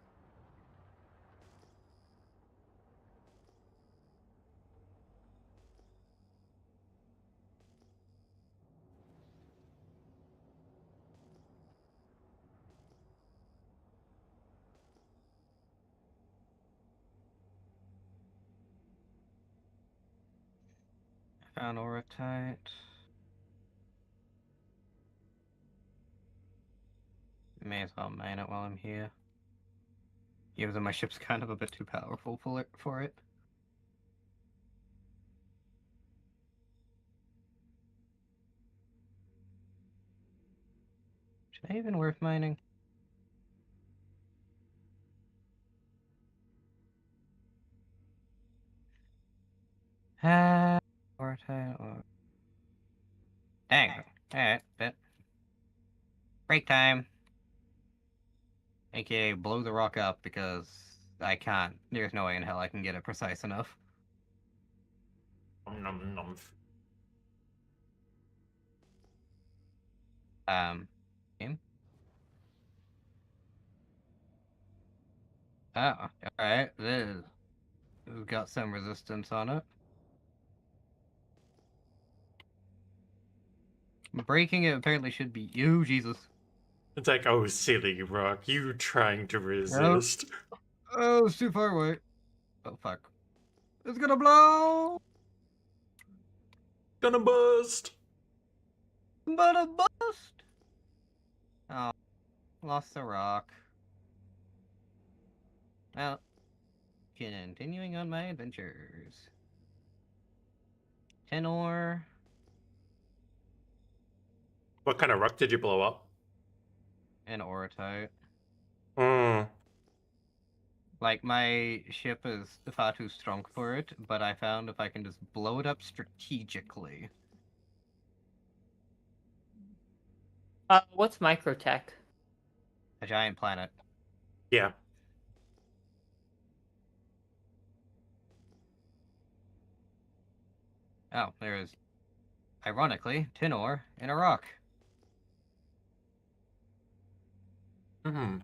Found Oratite. May as well mine it while I'm here. Even though my ship's kind of a bit too powerful for it. Should I even worth mining? Oratite or... Dang. Alright, bet. Break time. AKA blow the rock up because I can't. There's no way in hell I can get it precise enough. Nom, nom, nom. Game? Oh, alright. We've got some resistance on it. Breaking it apparently should be you, Jesus. It's like, oh, silly rock, you trying to resist. Oh, it's too far away. Oh, fuck. It's gonna blow! Gonna bust! But a bust! Oh, lost the rock. Well, continuing on my adventures. 10 ore. What kind of rock did you blow up? And Oratite. Hmm. Like, my ship is far too strong for it, but I found if I can just blow it up strategically. What's microtech? A giant planet. Yeah. Oh, there is, ironically, tin ore in a rock. Hmm.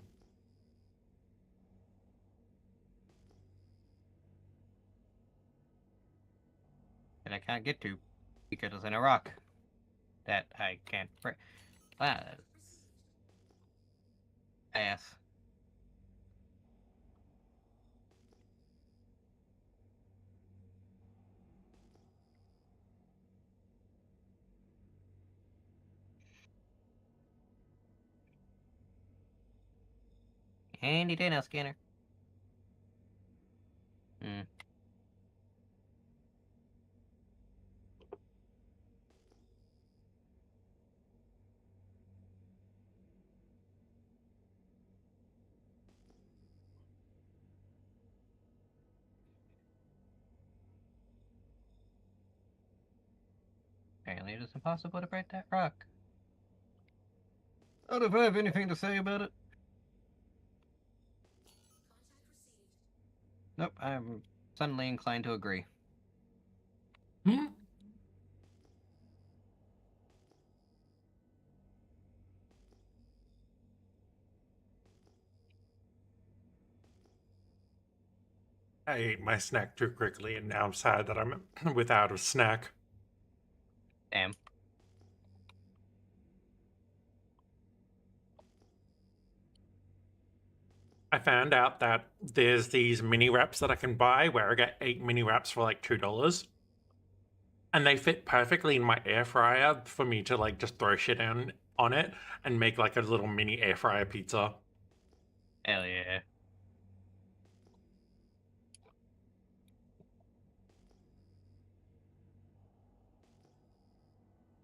That I can't get to because it's in a rock. That I can't break. Ass. Handy dinner scanner. Hmm. Apparently it is impossible to break that rock. I don't have anything to say about it. Nope, I'm suddenly inclined to agree. Hmm? I ate my snack too quickly, and now I'm sad that I'm without a snack. Damn. I found out that there's these mini wraps that I can buy where I get 8 mini wraps for like $2. And they fit perfectly in my air fryer for me to like just throw shit in on it and make like a little mini air fryer pizza. Hell yeah.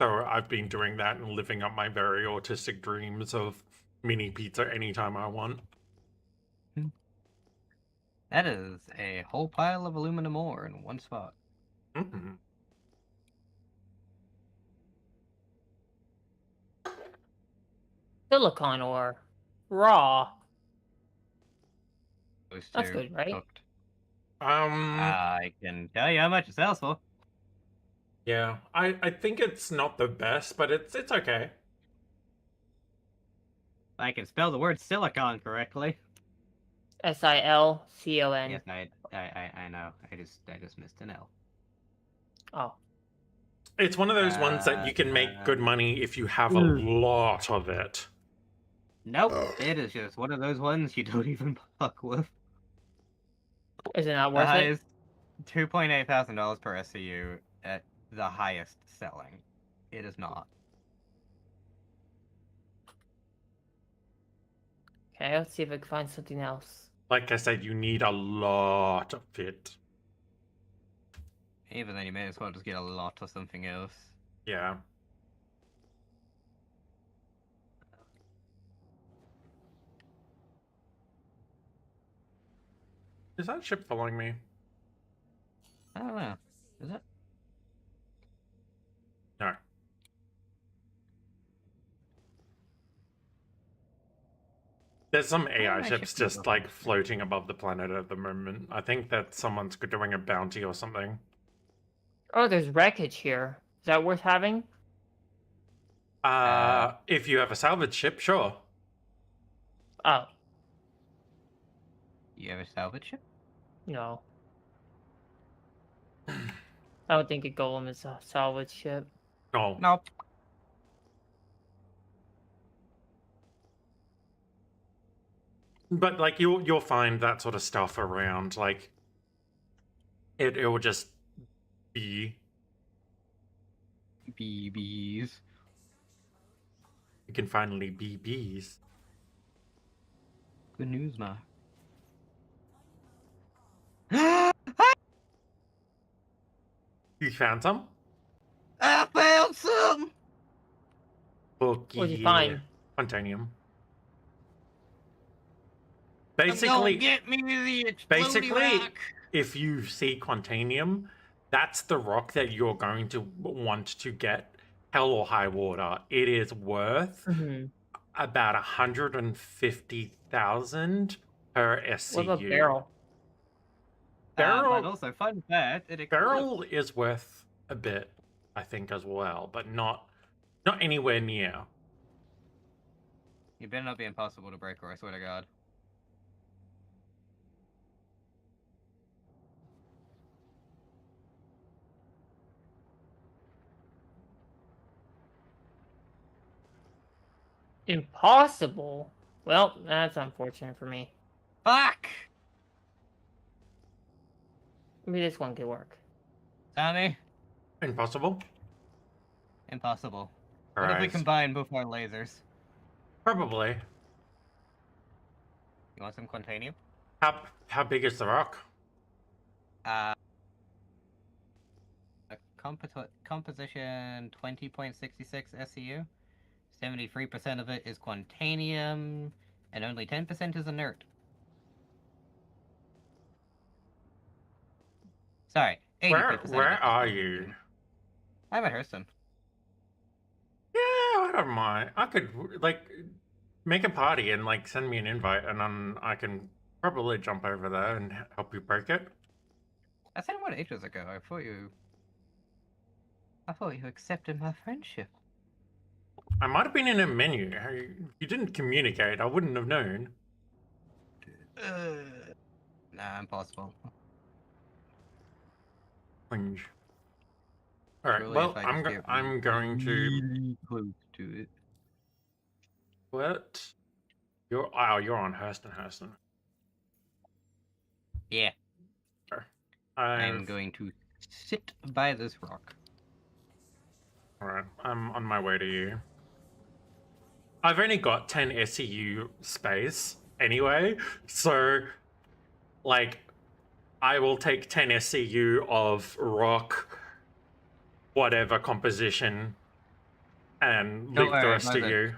So I've been doing that and living up my very autistic dreams of mini pizza anytime I want. That is a whole pile of aluminum ore in one spot. Mm-hmm. Silicon ore. Raw. Those That's two good, right? cooked. Um, I can tell you how much it sells for. yeah, I think it's not the best, but it's okay. I can spell the word silicon correctly. SILCON. Yes, I know. I just missed an L. Oh. It's one of those ones that you can make good money if you have a lot of it. Nope, it is just one of those ones you don't even fuck with. Is it not The worth it? highest $2,800 per SCU at the highest selling. It is not. Okay, let's see if I can find something else. Like I said, you need a lot of it. Even then, you may as well just get a lot of something else. Yeah. Is that ship following me? I don't know. Is it? No. There's some AI my ships ship not just going like floating above the planet at the moment. I think that someone's doing a bounty or something. Oh, there's wreckage here. Is that worth having? If you have a salvage ship, sure. Oh, You have a salvage ship? no. I don't think a golem is a salvage ship. No. Nope. But like you'll find that sort of stuff around. Like it will just be. BBs. You can finally be bees. Good news, ma. You found some? I found some! Bulky What'd you find? Quantanium. Don't Basically, get me the explodey basically, rock. if you see Quantanium, that's the rock that you're going to want to get. Hell or high water. It is worth Mm-hmm. about 150,000 per SCU. What about barrel? Barrel, But also, fun fact, it barrel is worth a bit, I think, as well, but not anywhere near. You better not be impossible to break, or I swear to God. Impossible? Well, that's unfortunate for me. Fuck! Maybe this one could work. Tommy? Impossible? Impossible. What if we Christ. combine both our lasers? Probably. You want some Quantanium? How big is the rock? A composition 20.66 SCU. 73% of it is Quantanium, and only 10% is inert. Sorry, 83%. Where are you? I'm at Hurston. Yeah, I don't mind. I could like make a party and like send me an invite, and then I can probably jump over there and help you break it. I said what ages ago. I thought you accepted my friendship. I might have been in a menu. You didn't communicate. I wouldn't have known. Nah, impossible. Cringe. All right. Truly, Well, if I just get I'm going to really close to it. what? You're on Hurston. Yeah, I'm going to sit by this rock. All right. I'm on my way to you. I've only got 10 SCU space anyway, so like I will take 10 SCU of rock, whatever composition, and Don't leave the worry, rest to you.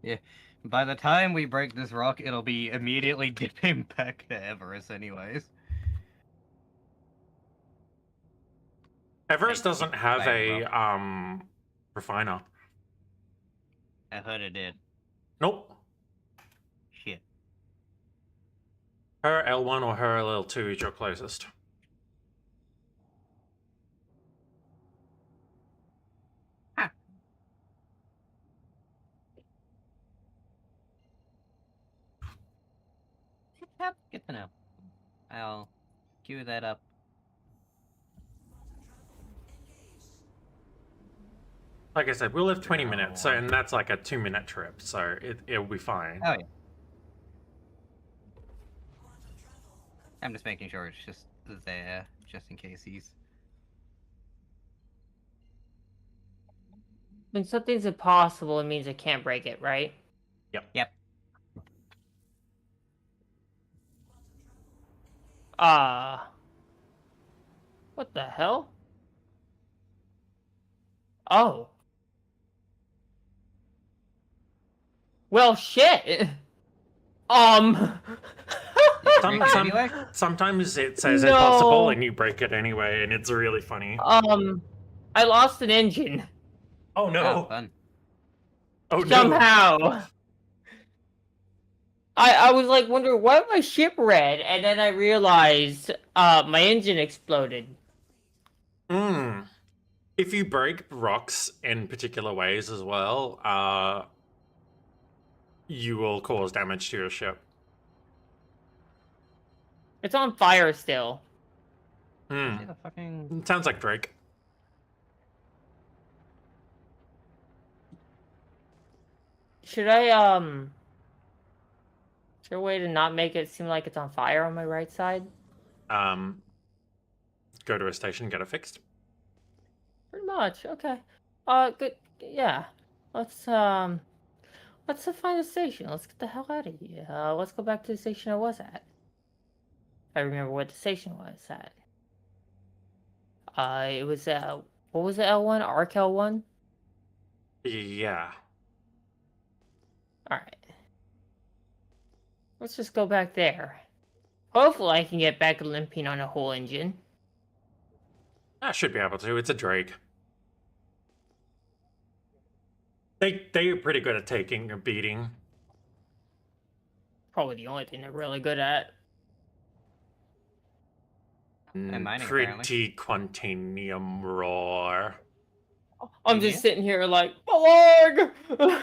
Yeah. By the time we break this rock, it'll be immediately dipping back to Everest anyways. Everest Like, doesn't have very a refiner. I heard it did. Nope. Shit. Her L1 or her L2 is your closest. Yep, good to know. I'll queue that up. Like I said, we'll have 20 minutes, so and that's like a 2-minute trip, so it'll be fine. Oh yeah. I'm just making sure it's just there, just in case he's... When something's impossible, it means I can't break it, right? Yep. What the hell? Oh. Well, shit. Sometimes it says No. impossible and you break it anyway, and it's really funny. I lost an engine. Oh Oh, no! fun. Oh no! Somehow. I was like wondering why my ship red, and then I realized my engine exploded. If you break rocks in particular ways as well, you will cause damage to your ship. It's on fire still. See the fucking... Sounds like Drake. Should I is there a way to not make it seem like it's on fire on my right side? Go to a station, get it fixed. Pretty much. Okay. Good. Yeah. Let's find a station. Let's get the hell out of here. Let's go back to the station I was at. I remember what the station was at. It was what was the L1? Arc L1? Yeah. Alright. Let's just go back there. Hopefully I can get back limping on a whole engine. I should be able to. It's a Drake. They're pretty good at taking a beating. Probably the only thing they're really good at. And mining, Pretty Quantanium roar. I'm just sitting here like, my leg!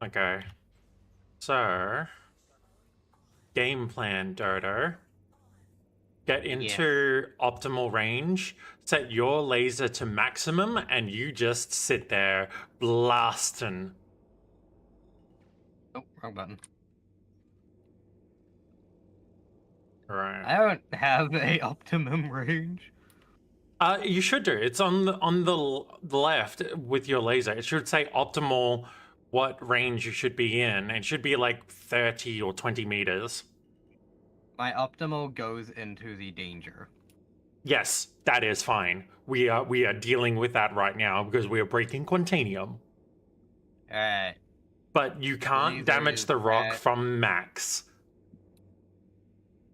Okay. So, game plan, Dodo. Get into optimal range, set your laser to maximum, and you just sit there blasting. Oh, wrong button. Right. I don't have a optimum range. You should do. It's on the left with your laser. It should say optimal what range you should be in. It should be like 30 or 20 meters. My optimal goes into the danger. Yes, that is fine. We are dealing with that right now because we are breaking Quantanium. Alright. But you can't Laser damage is the rock at- from max.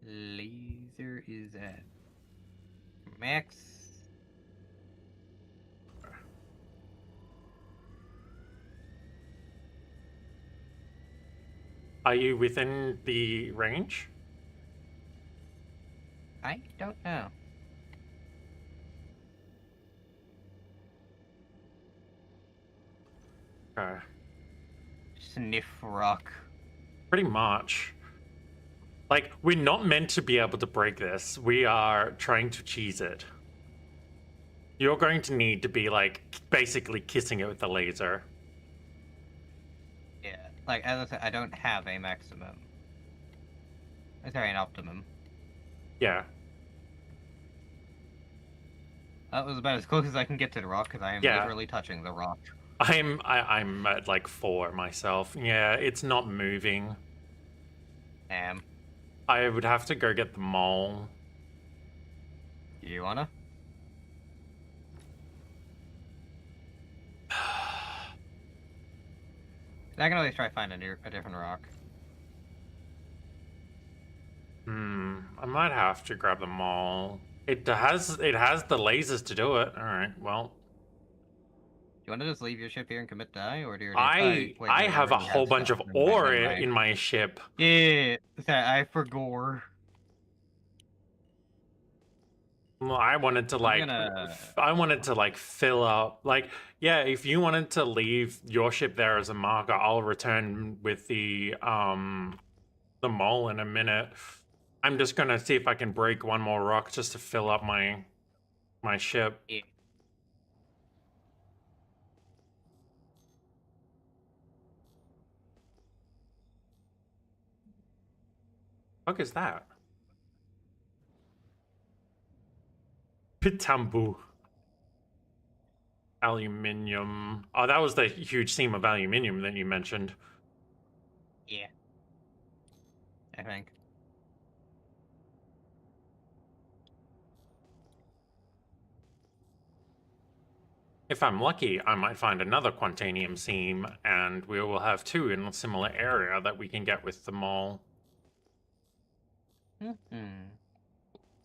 Laser is at max. Are you within the range? I don't know. Okay. Sniff rock. Pretty much. Like, we're not meant to be able to break this. We are trying to cheese it. You're going to need to be, like, basically kissing it with the laser. Yeah. Like, as I said, I don't have a maximum. Sorry, an optimum. Yeah. That was about as close as I can get to the rock, because I am Yeah. literally touching the rock. I'm at, like, 4 myself. Yeah, it's not moving. Damn. I would have to go get the mole. You wanna? I can always try find a different rock. I might have to grab the mole. It has the lasers to do it. All right. Well, Do you want to just leave your ship here and commit die, or do you? I have a whole bunch of ore in my ship. Yeah, sorry, I forgot. Well, I wanted to like, gonna- I wanted to like fill up. Like, yeah, if you wanted to leave your ship there as a marker, I'll return with the mole in a minute. I'm just gonna see if I can break one more rock just to fill up my ship. Yeah. What is that? Pitambu. Aluminium. Oh, that was the huge seam of aluminium that you mentioned. Yeah. I think. If I'm lucky, I might find another Quantanium seam, and we will have 2 in a similar area that we can get with the mole.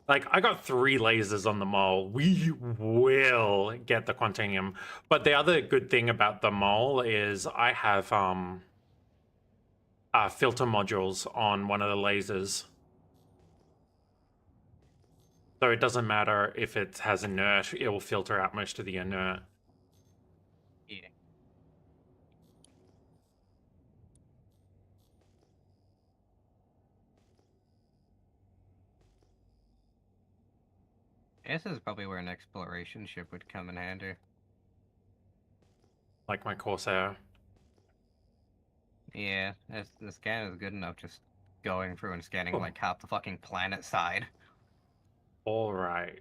Like, I got 3 lasers on the mole. We will get the Quantanium. But the other good thing about the mole is I have filter modules on one of the lasers. So it doesn't matter if it has inert, it will filter out most of the inert. Yeah. This is probably where an exploration ship would come in handy. Like my Corsair. Yeah, the scan is good enough just going through and scanning Cool. like half the fucking planet side. Alright.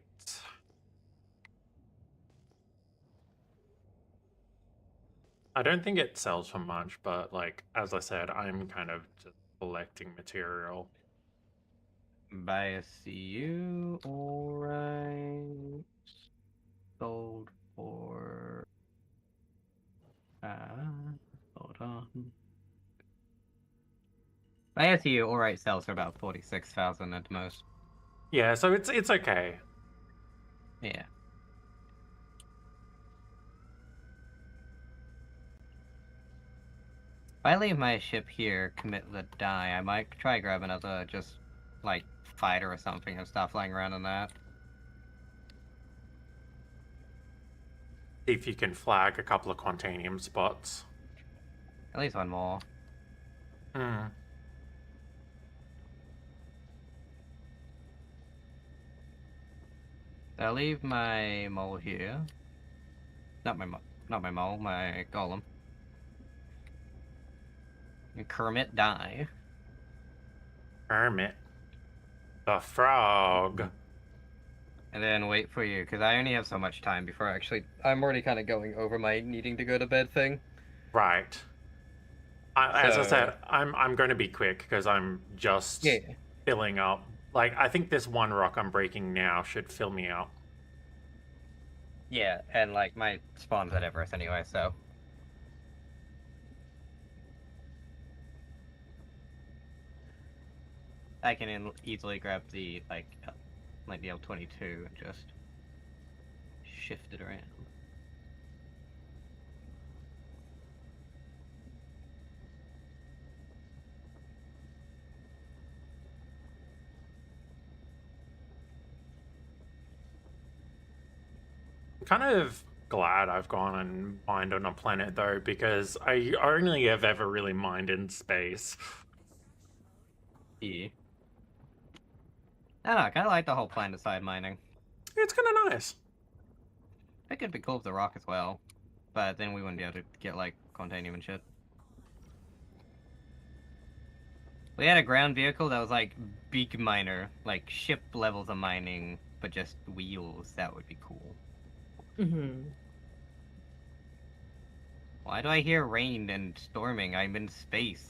I don't think it sells for much, but like, as I said, I'm kind of just collecting material. Buy a CU, alright. Sold for... hold on. Buy a CU, alright, sells for about 46,000 at most. Yeah, so it's okay. Yeah. If I leave my ship here, commit the die, I might try grab another just like fighter or something and start flying around in that. See if you can flag a couple of Quantanium spots. At least one more. Hmm. I'll leave my mole here. Not my mole, my golem. And Kermit die. Hermit. The frog. And then wait for you, because I only have so much time before I'm already kind of going over my needing to go to bed thing. Right. As I So- said, I'm going to be quick because I'm just Yeah. filling up. Like, I think this one rock I'm breaking now should fill me up. Yeah, and like my spawn's at Everest anyway, so. I can easily grab the like the L22 and just shift it around. I'm kind of glad I've gone and mined on a planet though, because I only have ever really mined in space. Yeah. I don't know, I kind of like the whole planet side mining. It's kind of nice. It could be cool with the rock as well, but then we wouldn't be able to get like Contanium and shit. We had a ground vehicle that was like big miner, like ship levels of mining, but just wheels. That would be cool. Mm-hmm. Why do I hear rain and storming? I'm in space.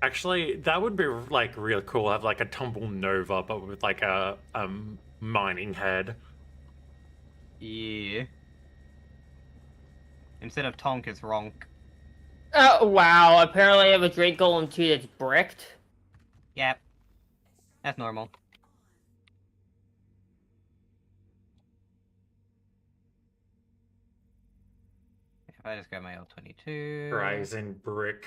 Actually, that would be like real cool. Have like a tumble nova, but with like a mining head. Yeah. Instead of Tonk, it's Ronk. Oh, wow. Apparently I have a Drake Golem 2 that's bricked. Yep. That's normal. If I just grab my L22. Horizon brick.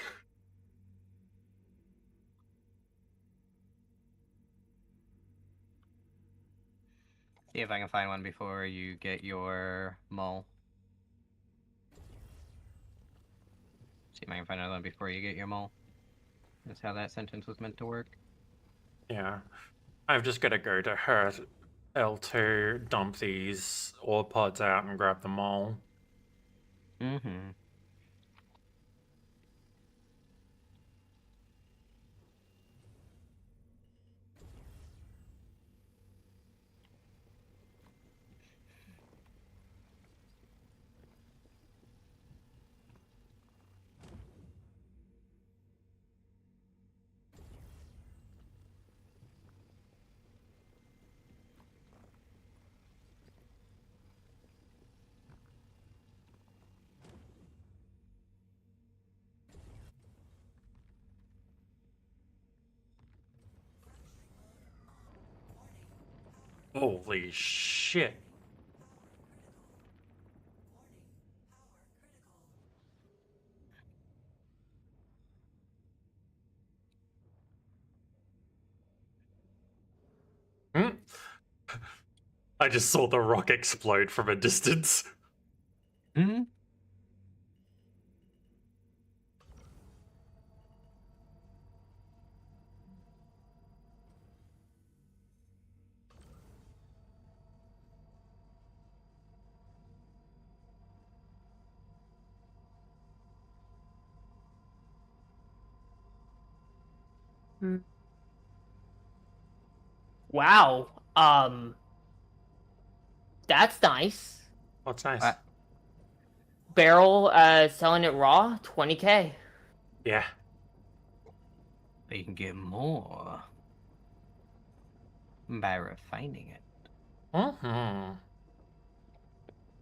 See if I can find one before you get your mole. See if I can find another one before you get your mole. That's how that sentence was meant to work. Yeah. I've just got to go to her L2, dump these ore pods out and grab them all. Mm-hmm. Holy shit. Hmm? I just saw the rock explode from a distance. Mm-hmm. Wow. That's nice. What's nice? Barrel, selling it raw, 20k. Yeah. But you can get more by refining it. Mm-hmm.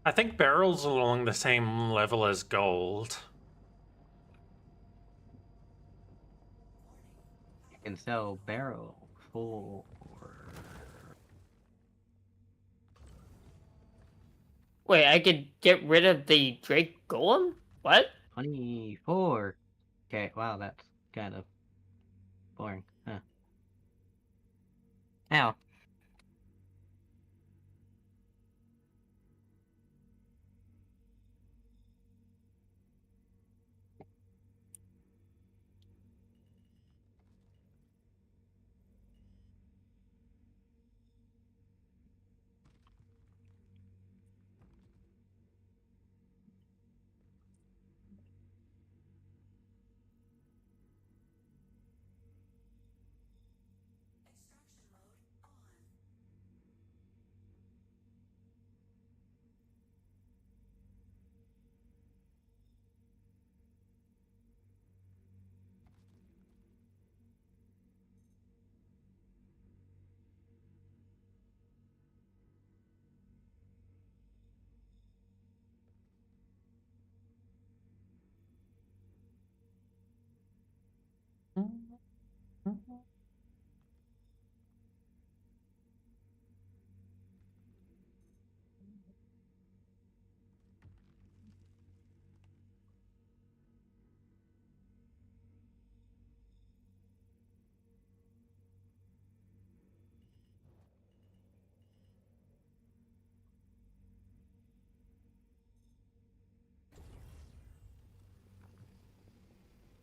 I think barrels are along the same level as gold. You can sell barrel for Wait, I could get rid of the Drake Golem? What? 24. Okay, wow, that's kind of boring. Huh. Now,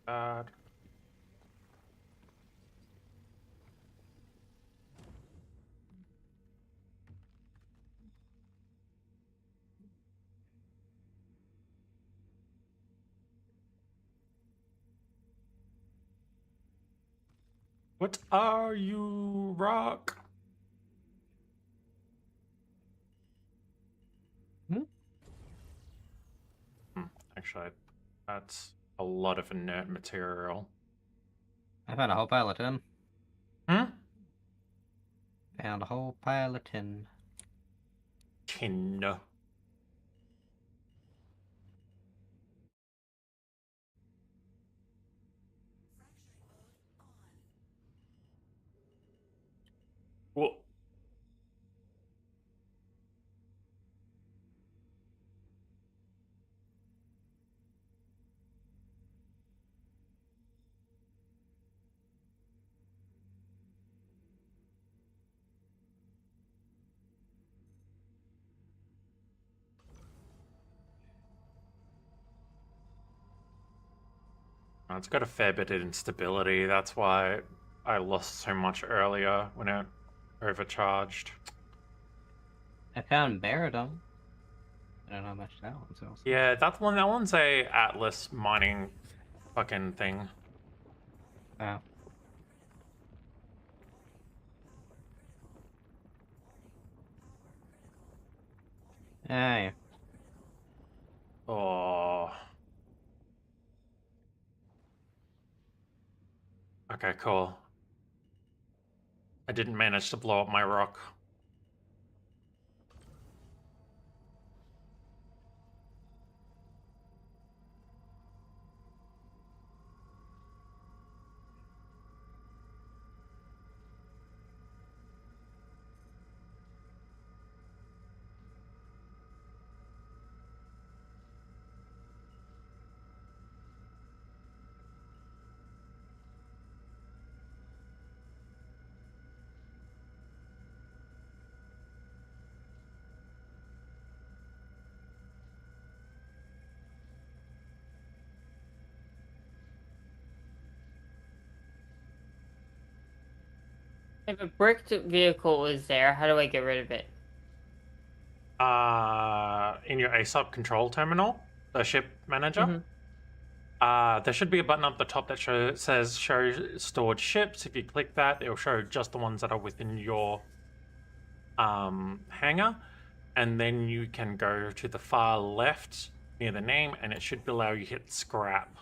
bad. What are you, Rock? Actually, that's a lot of inert material. I found a whole pile of tin. Hmm? Found a whole pile of tin. Tin. Well, it's got a fair bit of instability. That's why I lost so much earlier when it overcharged. I found Baradum. I don't know how much that one sells. Yeah, that one's a Atlas mining fucking thing. Oh. Yeah. Oh. Okay, cool. I didn't manage to blow up my rock. If a bricked vehicle is there, how do I get rid of it? In your ASOP control terminal, the ship manager, there should be a button up the top that says show stored ships. If you click that, it'll show just the ones that are within your hangar, and then you can go to the far left near the name, and it should allow you to hit scrap.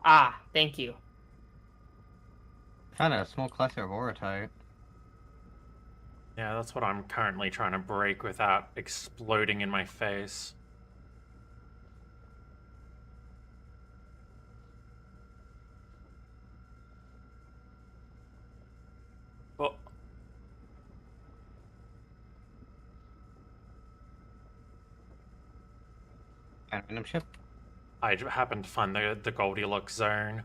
Ah, thank you. Found a small cluster of orotite. Yeah, that's what I'm currently trying to break without exploding in my face. Oh, Found a random ship. I happened to find the Goldilocks zone.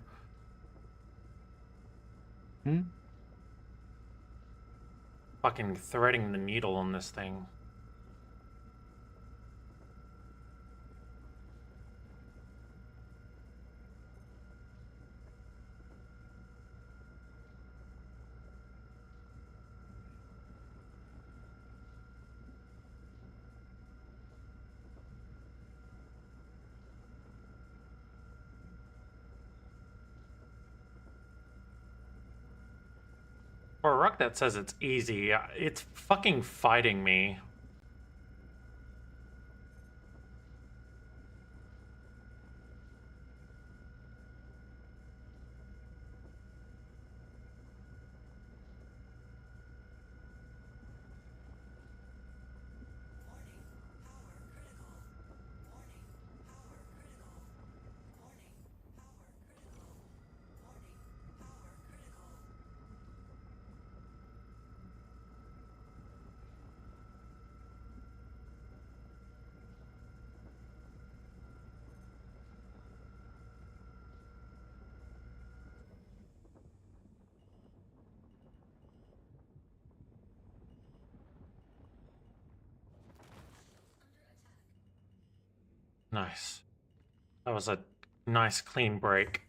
Fucking threading the needle on this thing. For a rock that says it's easy, it's fucking fighting me. Nice. That was a nice clean break.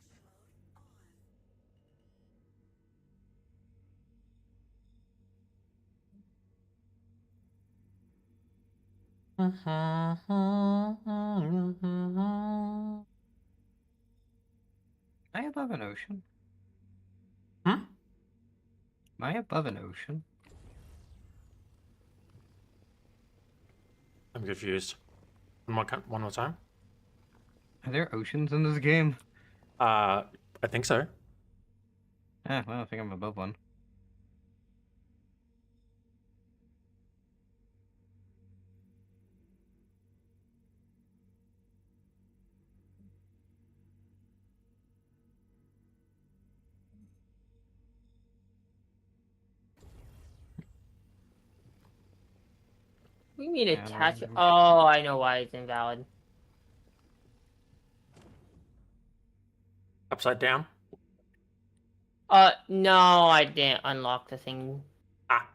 Am I above an ocean? Hmm? Am I above an ocean? I'm confused. One more time. Are there oceans in this game? I think so. Ah, well, I think I'm above one. We need Yeah, attach. no. Oh, I know why it's invalid. Upside down. No, I didn't unlock the thing. Ah.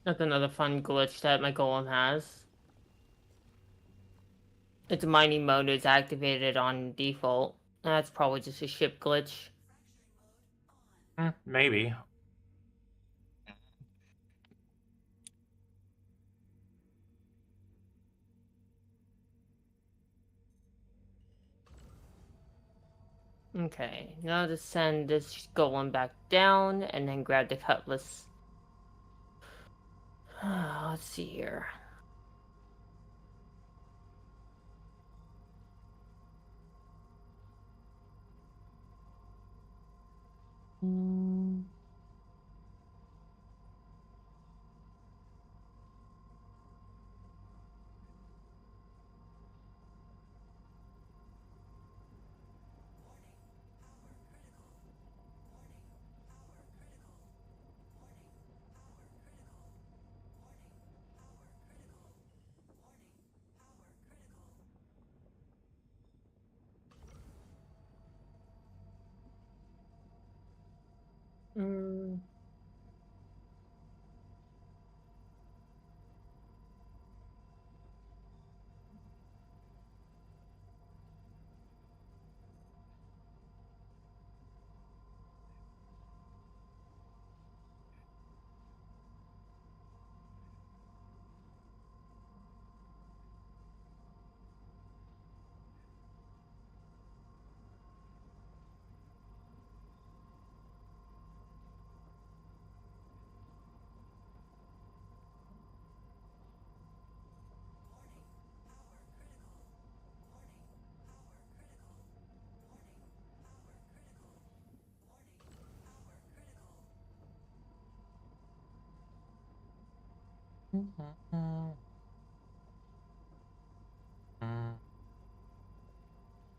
That's another fun glitch that my golem has. Its mining mode is activated on default. That's probably just a ship glitch. Maybe. Okay, now to send this golem back down and then grab the cutlass. Let's see here. Mm.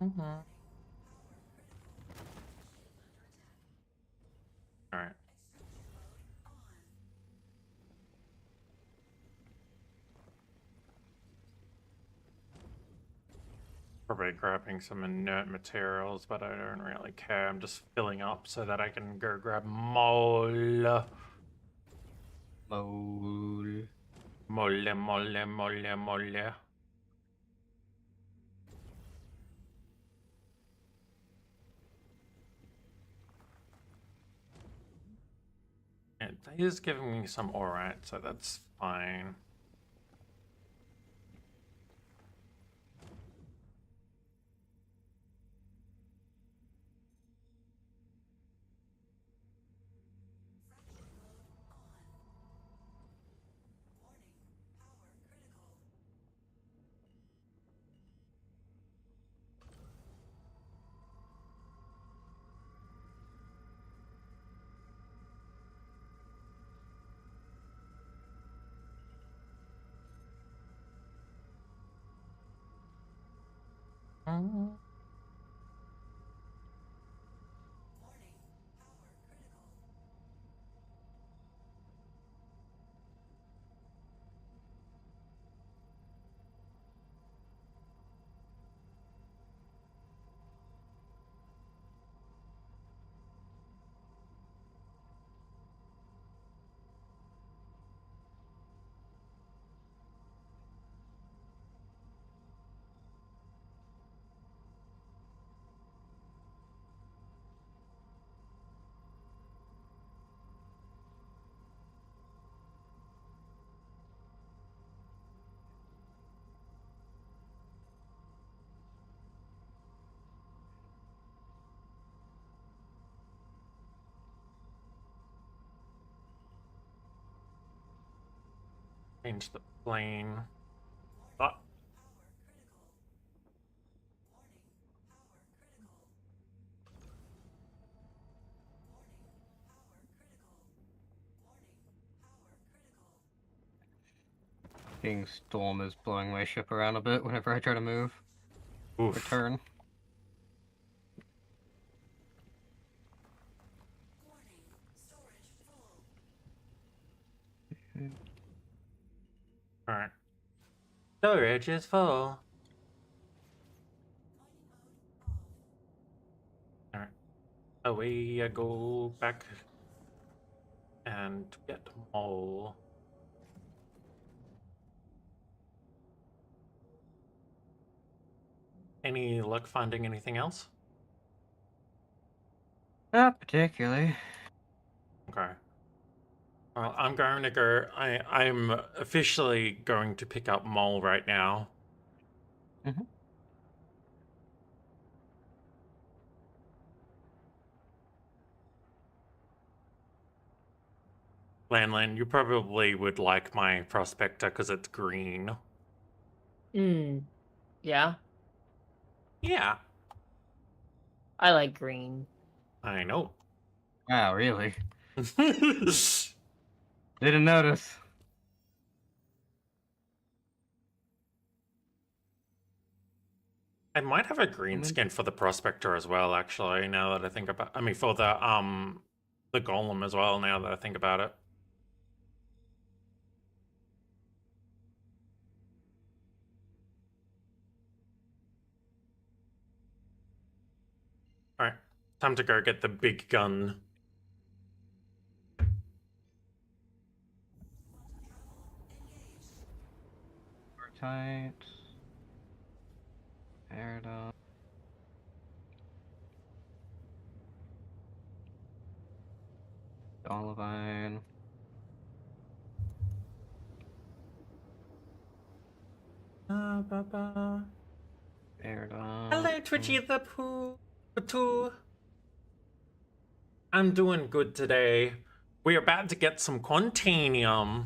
All right. Probably grabbing some inert materials, but I don't really care. I'm just filling up so that I can go grab mole. Mole. Mole. It is giving me some alright, so that's fine. Mm. Change the plane. Ah. King Storm is blowing my ship around a bit whenever I try to move. Oof. Return. Alright. Storage is full. Alright. Away I go back and get Mole. Any luck finding anything else? Not particularly. Okay. Well, I'm going to go. I'm officially going to pick up Mole right now. Mhm. Lanlin, you probably would like my prospector because it's green. Yeah, Yeah, I like green. I know. Wow, really? Didn't notice. I might have a green skin for the prospector as well, actually, now that I think about I mean for the golem as well, now that I think about it. Alright. Time to go get the big gun. Tight. Paradox. Olivine. Hello, Paradox. Twitchy the Pooh. I'm doing good today. We're about to get some Quantanium.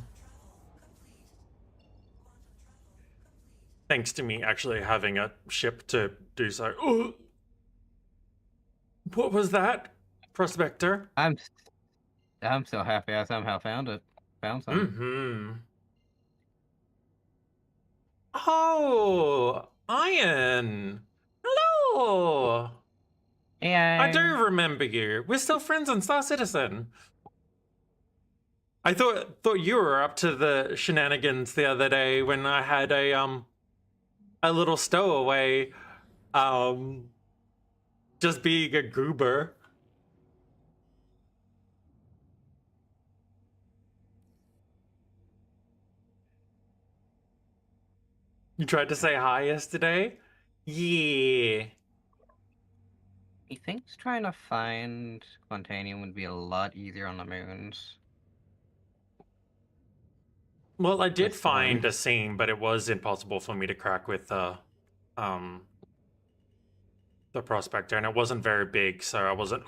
Thanks to me actually having a ship to do so. Ooh. What was that? Prospector? I'm so happy I somehow found it. Found something. Mm-hmm. Oh, Iron. Hello. I do remember you. We're still friends on Star Citizen. I thought you were up to the shenanigans the other day when I had a little stowaway just being a goober. You tried to say hi yesterday? Yeah. He thinks trying to find Quantanium would be a lot easier on the moons. Well, I did This find time. a seam, but it was impossible for me to crack with the prospector, and it wasn't very big, so I wasn't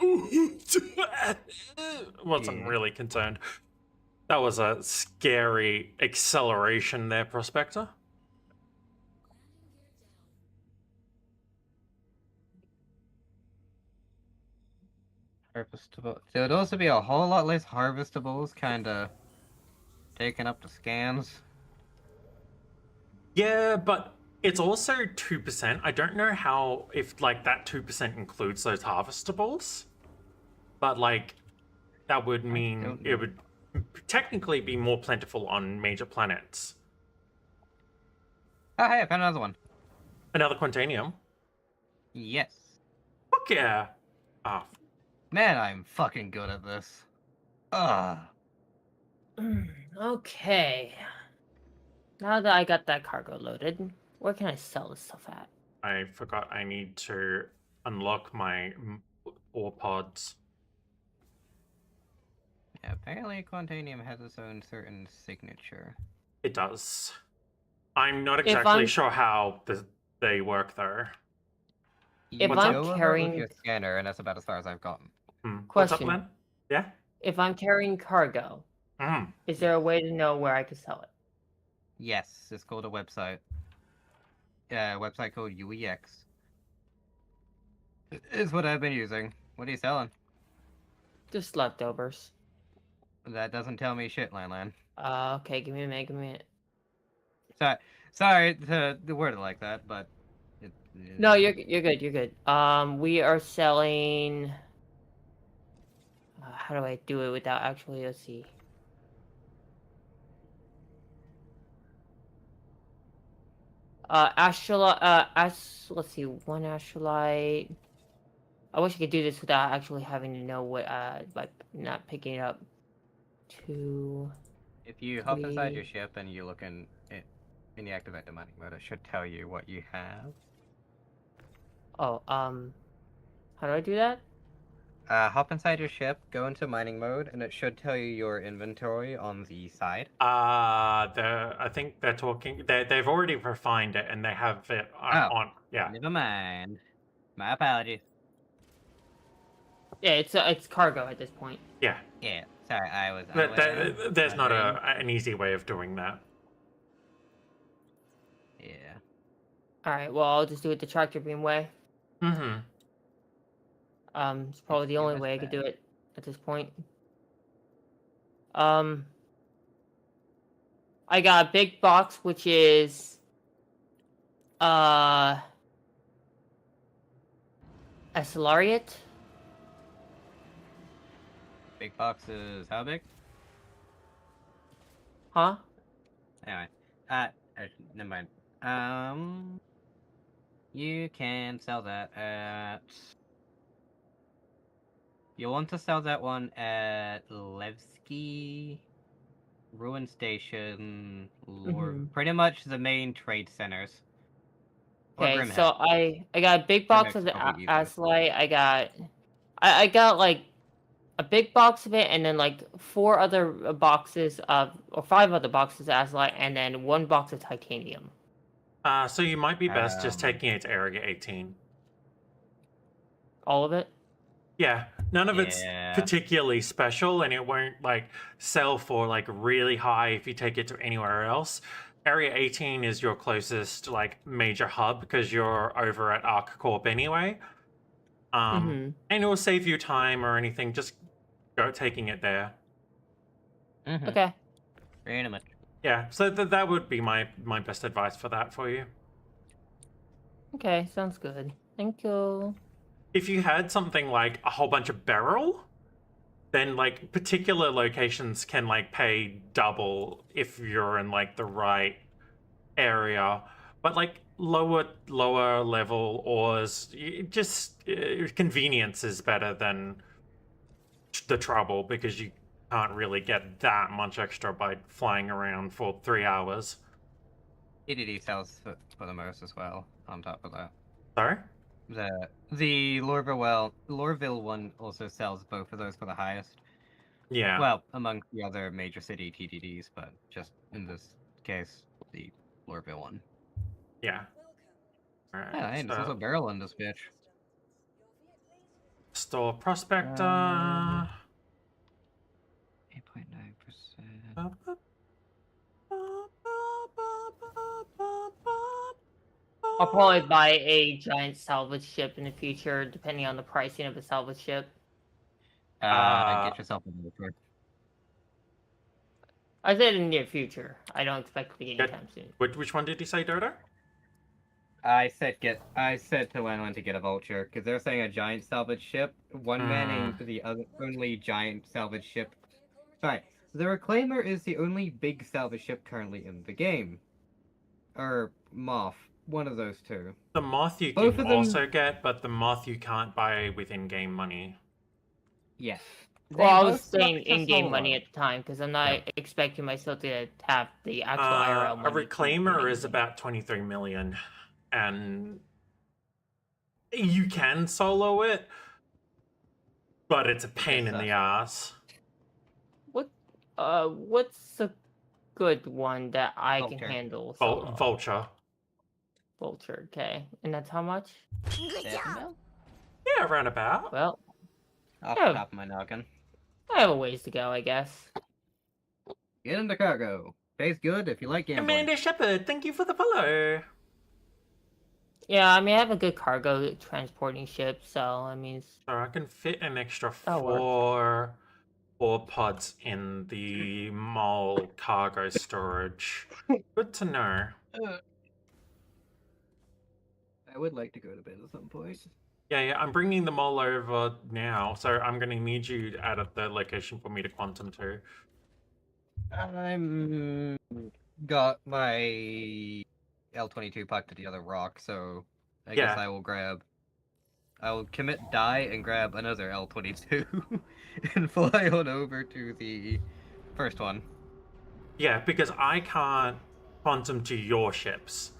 wasn't Yeah. really concerned. That was a scary acceleration there, prospector. Harvestable. There would also be a whole lot less harvestables kinda taking up the scans. Yeah, but It's also 2%. I don't know how, if like that 2% includes those harvestables, but like that would mean don't it know. would technically be more plentiful on major planets. Oh, hey, I found another one. Another Quantanium. Yes. Fuck yeah. Ah, Man, I'm fucking good at this. Ugh. Okay. Now that I got that cargo loaded, where can I sell this stuff at? I forgot I need to unlock my ore pods. Yeah, apparently Quantanium has its own certain signature. It does. I'm not If exactly I'm- sure how they work though. You What's I'm up? go over it with carrying- your scanner, and that's about as far as I've gotten. What's up, Question. Len? Yeah? If I'm carrying cargo, is there a way to know where I could sell it? Yes, it's called a website. Website called UEX. Is what I've been using. What are you selling? Just leftovers. That doesn't tell me shit, Lan. Okay, give me a minute, give me a minute. Sorry to word it like that, but No, you're good, you're good. We are selling... how do I do it without actually, let's see. Astrolite, let's see, one astrolite. I wish I could do this without actually having to know what, by not picking it up. 2... If you hop inside your 3... ship and you look in it, and you activate the mining mode, it should tell you what you have. Oh, how do I do that? Hop inside your ship, go into mining mode, and it should tell you your inventory on the side. I think they're talking. They've already refined it and they have it on. Yeah. Never mind. My apologies. Yeah, it's cargo at this point. Yeah. Yeah, sorry, I was There's unaware. not an easy way of doing that. Yeah. Alright, well, I'll just do it the tractor beam way. Mm-hmm. It's probably the Give only us way I could that. do it at this point. I got a big box, which is a Solariat. Big box is how big? Huh? Anyway, never mind. You can sell that at. You want to sell that one at Levski, Ruin Station, pretty much the main trade centers. Or Okay, Grimhead. so I got a big box of Grimhead's the probably easiest. Aslite. I got like a big box of it, and then like 4 other boxes of, or 5 other boxes of Aslite, and then 1 box of titanium. So you might be best just taking it to Area 18. All of it? Yeah, none of it's Yeah. particularly special, and it won't like sell for like really high if you take it to anywhere else. Area 18 is your closest like major hub because you're over at Arc Corp anyway. And it will save you time or anything. Just go taking it there. Okay. Pretty much. Yeah, so that would be my best advice for that for you. Okay, sounds good. Thank you. If you had something like a whole bunch of beryl, then like particular locations can like pay double if you're in like the right area. But like lower level ores, convenience is better than the trouble because you can't really get that much extra by flying around for 3 hours. EDD sells for the most as well, on top of that. Sorry? The Lorville one also sells both of those for the highest. Yeah. Well, among the other major city TDDs, but just in this case, the Lorville one. Yeah. Welcome. Alright. Yeah, hey, there's also a barrel in this bitch. Store prospector. 8.9%. I'll probably buy a giant salvage ship in the future, depending on the pricing of a salvage ship. Get yourself a motor. I said in the near future. I don't expect it to be anytime soon. Which one did you say, Dodo? I said to Lanolin to get a vulture because they're saying a giant salvage ship. One manning the only giant salvage ship. Sorry, the Reclaimer is the only big salvage ship currently in the game. Or Moth, one of those two. The moth you Both can of them- also get, but the moth you can't buy with in-game money. Yes. Well, I was both suck saying to in-game money solo. at the time because I'm not expecting myself to have the actual IRL A money. reclaimer is about 23 million, and you can solo it, but it's a pain in the ass. What's a good one that I can Vulture. handle solo? Vulture. Vulture, okay. And that's how much? Yeah, around about. Well, Off Yeah. the top of my noggin. I have a ways to go, I guess. Get into cargo. Pays good if you like gambling. Amanda Shepherd, thank you for the follow. Yeah, I mean, I have a good cargo transporting ship, so I mean, So I can fit an extra That'll work. four pods in the mall cargo storage. Good to know. I would like to go to bed at some point. Yeah, I'm bringing them all over now, so I'm gonna need you to add up the location for me to quantum to. I'm got my L22 packed to the other rock, so I guess Yeah. I will commit die and grab another L22 and fly on over to the first one. Yeah, because I can't quantum to your ships.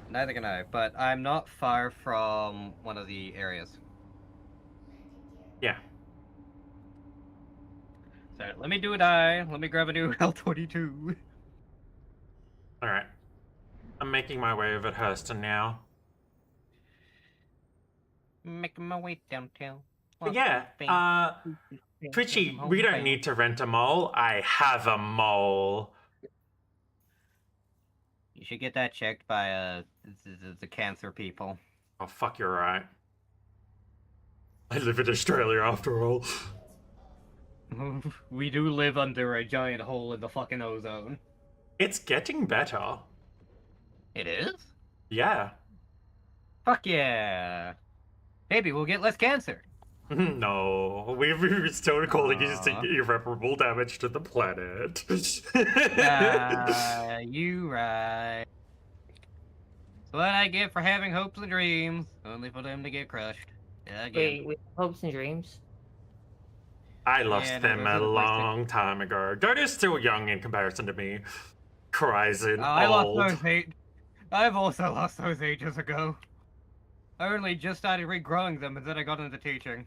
Neither can I, but I'm not far from one of the areas. Yeah. So let me do a die. Let me grab a new L22. Alright. I'm making my way over to Hurston now. Making my way downtown. But yeah, Twitchy, we don't need to rent a mole. I have a mole. You should get that checked by the cancer people. Oh, fuck, you're right. I live in Australia after all. We do live under a giant hole in the fucking ozone. It's getting better. It is? Yeah. Fuck yeah. Maybe we'll get less cancer. No, we're still calling you Aw. irreparable damage to the planet. You right. So what I get for having hopes and dreams, only for them to get crushed. Again. wait, hopes and dreams. I lost Yeah, no, them those a are the plastic- long time ago. Dodo's still young in comparison to me. Crying I lost old. those eight. I've also lost those ages ago. I only just started regrowing them and then I got into teaching.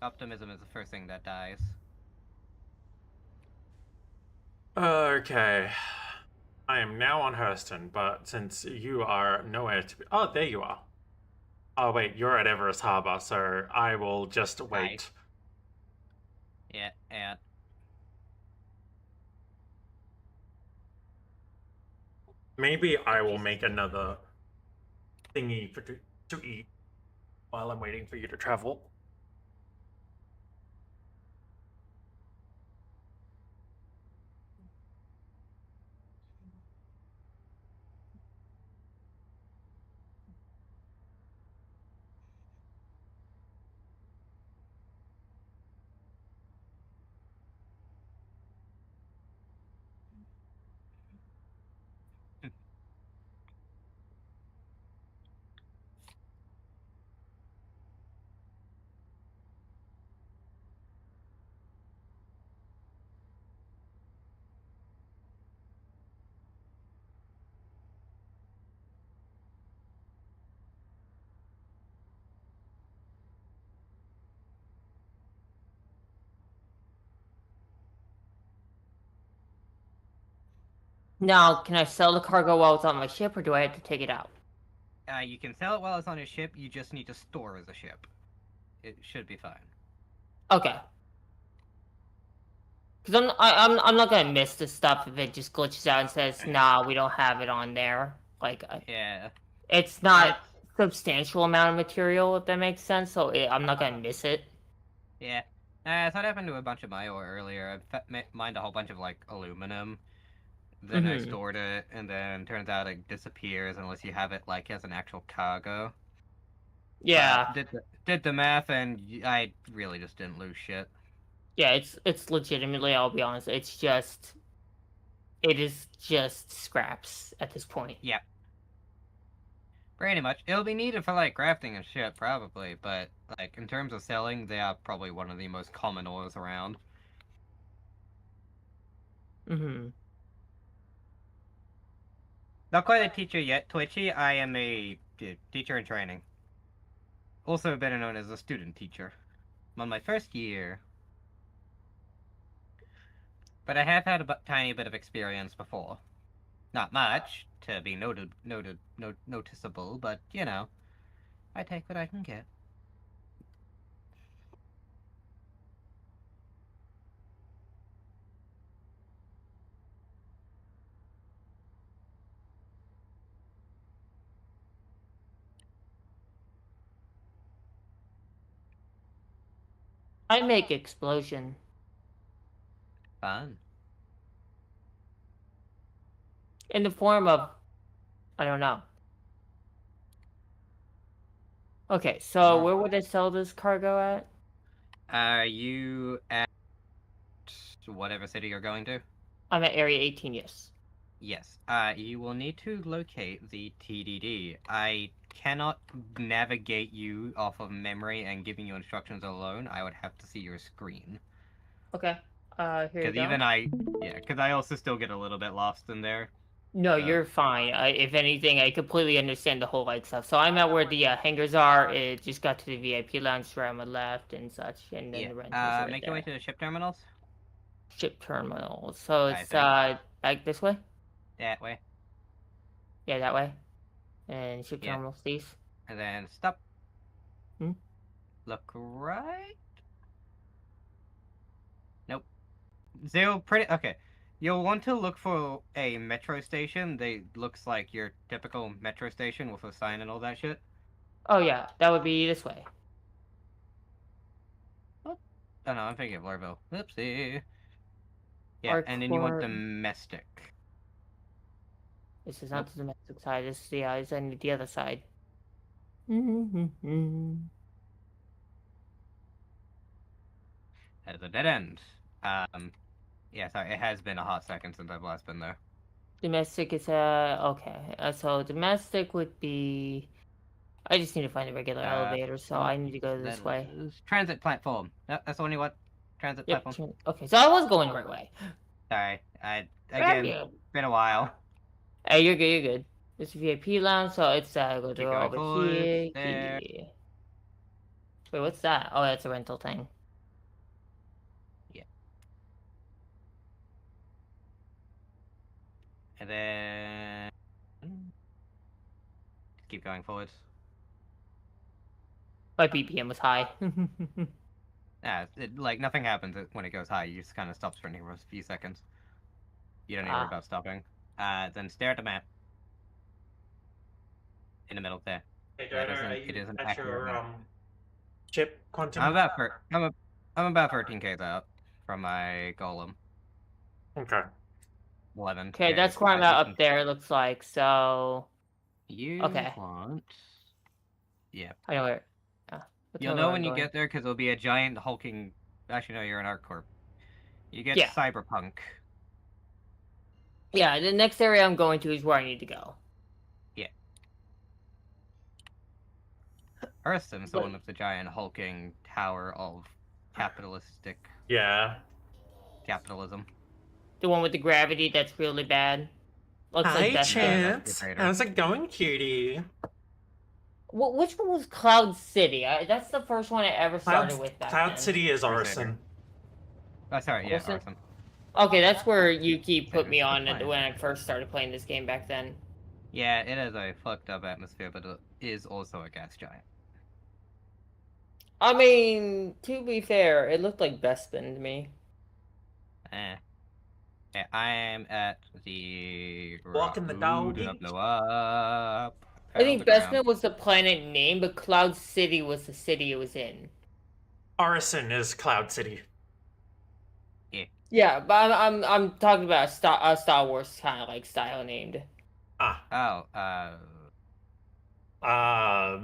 Optimism is the first thing that dies. Okay. I am now on Hurston, but since you are nowhere to be... Oh, there you are. Oh, wait, you're at Everest Harbor, so I will just wait. Yeah, yeah. Maybe I will make another thingy to eat while I'm waiting for you to travel. Now, can I sell the cargo while it's on my ship, or do I have to take it out? You can sell it while it's on your ship, you just need to store as a ship. It should be fine. Okay. Because I'm not gonna miss this stuff if it just glitches out and says, nah, we don't have it on there. Like, Yeah. it's not substantial amount of material, if that makes sense, so I'm not gonna miss it. Yeah. So what happened to a bunch of my ore earlier? I mined a whole bunch of like aluminum. Then I stored it, and then turns out it disappears unless you have it like as an actual cargo. Yeah. But did the math, and I really just didn't lose shit. Yeah, it's legitimately, I'll be honest, it is just scraps at this point. Yeah. Pretty much. It'll be needed for like crafting and shit, probably, but like in terms of selling, they are probably one of the most common ores around. Mm-hmm. Not quite a teacher yet, Twitchy. I am a teacher in training. Also better known as a student teacher. I'm on my first year. But I have had a tiny bit of experience before. Not much to be noticeable, but you know, I take what I can get. I make explosion. Fun. In the form of, I don't know. Okay, so where would I sell this cargo at? Are you at whatever city you're going to? I'm at Area 18, yes. Yes. You will need to locate the TDD. I cannot navigate you off of memory and giving you instructions alone. I would have to see your screen. Okay, here you Because go. even because I also still get a little bit lost in there. No, you're fine. If anything, I completely understand the whole like stuff. So I'm at where the hangars are. It just got to the VIP lounge right on my left and such, and then the rentals are right make there. your way to the ship terminals. Ship terminal. So it's think. back this way. That way. Yeah, that way. And ship Yeah. terminal, please. And then stop. Hmm? Look right. Nope. Zero pretty okay. You'll want to look for a metro station. They looks like your typical metro station with a sign and all that shit. Oh yeah, that would be this way. What? Oh no, I'm thinking of Lurville. Oopsie. Yeah, Or and then you want domestic. This is not the domestic side. This is it's on the other side. Mm-hmm. That is a dead end. Yeah, sorry, it has been a hot second since I've last been there. Domestic is okay. So domestic would be. I just need to find a regular elevator, so I need to go this way. Transit platform. That's the one you want. Transit platform. Okay, so I was going the right way. Sorry, been a while. Hey, you're good. You're good. It's a VIP lounge, so it's go Keep over forward, here. there. Wait, what's that? Oh, that's a rental thing. Yeah. And then keep going forwards. My BPM was high. Like nothing happens when it goes high. You just kind of stop sprinting for a few seconds. You don't need to worry about stopping. Then stare at the map. In the middle there. Hey, That Donor, it is an accurate map. chip quantum. I'm about 13k out from my golem. Okay. 11. Okay, that's where I'm at up there. It looks like so. You want? Yeah. I know where. You'll know when you get there because it'll be a giant hulking. Actually, no, you're an ArcCorp. You get Cyberpunk. Yeah, the next area I'm going to is where I need to go. Yeah. Earthson's the one with the giant hulking tower of capitalistic. Yeah. Capitalism. The one with the gravity that's really bad. Looks Hi, like that's Chance. How's it going, cutie? Which one was Cloud City? That's the first one I ever started with. Cloud City is Arson. Oh, sorry, yeah, Arson. Okay, that's where Yuki put me on when I first started playing this game back then. Yeah, it has a fucked up atmosphere, but it is also a gas giant. I mean, to be fair, it looked like Bespin to me. Yeah, I am at the Walking the dog. Blow up. I think Bespin was the planet name, but Cloud City was the city it was in. Orison is Cloud City. Yeah, but I'm talking about a Star Wars kind of like style named. Ah. Oh,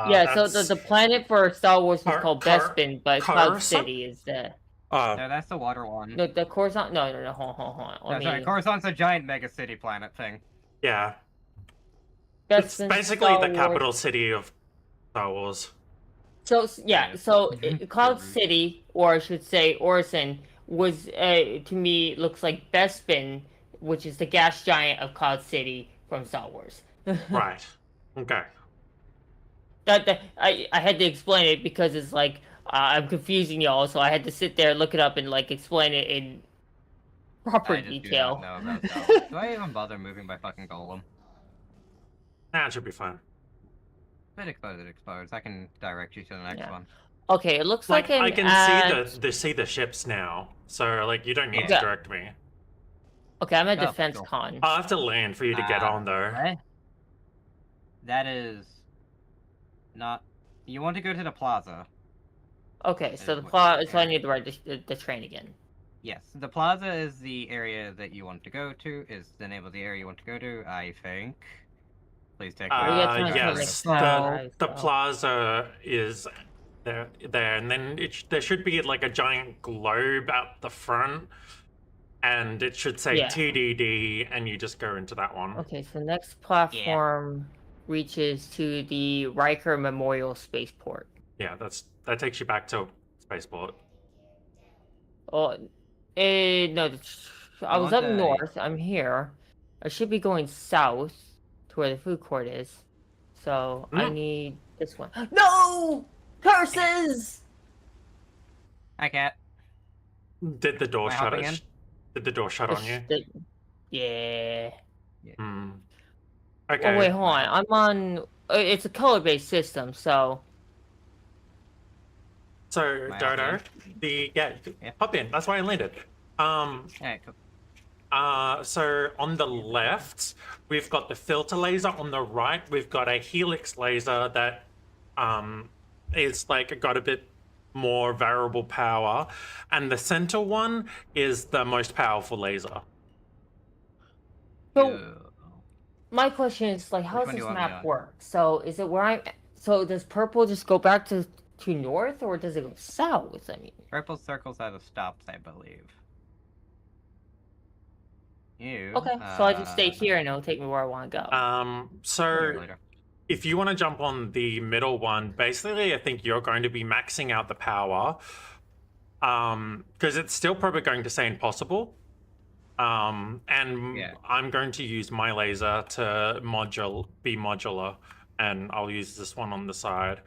Yeah, so that's the planet for Star Wars was called Car- Bespin, but Cloud Coruscant? City is the no, that's the water one. no the Coruscant. No, hold on. Let No, sorry, me. Coruscant's a giant mega city planet thing. yeah. It's Bespin basically Star the Wars. capital city of Star Wars. So yeah, Yeah. so Mhm. Cloud Mhm. City, or I should say Orison, was to me looks like Bespin, which is the gas giant of Cloud City from Star Wars. Right. Okay. That I had to explain it because it's like I'm confusing y'all, so I had to sit there, look it up, and like explain it in proper I just do detail. not know about Star Wars. Do I even bother moving my fucking golem? That should be fine. If it explodes, I can direct you to the next Yeah. one. Okay, it looks like, I an can ad... see the ships now, so like you don't need Okay. to direct me. Okay, I'm at Oh, Defense cool. Con. I'll have to land for you to get on though. What? That is not. You want to go to the plaza? Okay, so is the what- so I need to ride the train again. Yes, the plaza is the area that you want to go to. Is the name of the area you want to go to? I think. Please take. We got time notes. until Yes, next the time, the so- plaza is there, and then there should be like a giant globe out the front, and it should say Yeah. TDD, and you just go into that one. Okay, so next platform reaches to the Riker Memorial Spaceport. Yeah, that takes you back to spaceport. Oh, no, I was want up the- north. I'm here. I should be going south to where the food court is. So I Mm. need this one. No! Curses! Hi, cat. Did the door Am I shut? hopping in? Did the door shut on you? Yeah. Hmm. Okay. Oh wait, hold on. I'm on. It's a color-based system, so. So Am I hopping Dodo, Yeah. hop in. That's why I landed. Alright, cool. So on the left, we've got the filter laser. On the right, we've got a helix laser that is like got a bit more variable power, and the center one is the most powerful laser. So Yeah. my question is like, how Which does one do this you want me map on? work? So is it where I'm? So does purple just go back to north, or does it go south? I mean. Purple circles are the stops, I believe. You. Okay, so I just stay here and it'll take me where I want to go. So Later. if you want to jump on the middle one, basically, I think you're going to be maxing out the power, because it's still probably going to say impossible. And Yeah. I'm going to use my laser to be modular, and I'll use this one on the side.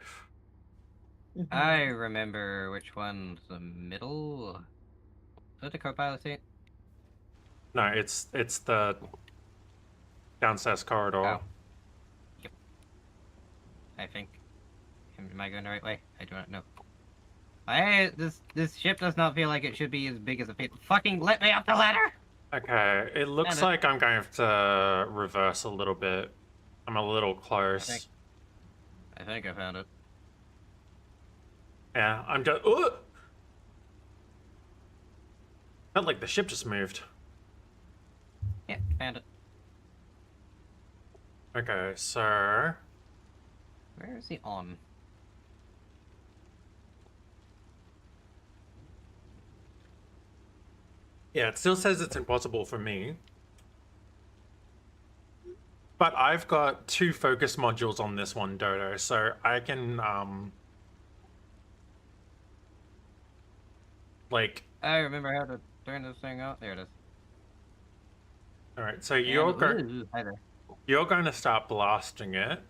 I remember which one's the middle. Is that the co-pilot seat? No, it's the downstairs corridor. Oh. Yep. I think. Am I going the right way? I do not know. This ship does not feel like it should be as big as a fit. Fucking let me up the ladder! Okay, it looks it- like I'm going to have to reverse a little bit. I'm a little close. I think I found it. Yeah, I'm just. Felt like the ship just moved. Yeah, found it. Okay, so Where is he on? yeah, it still says it's impossible for me. But I've got 2 focus modules on this one, Dodo, so I can like. I remember how to turn this thing out. There it is. All right, so you're Ooh, hi there. you're going to start blasting it.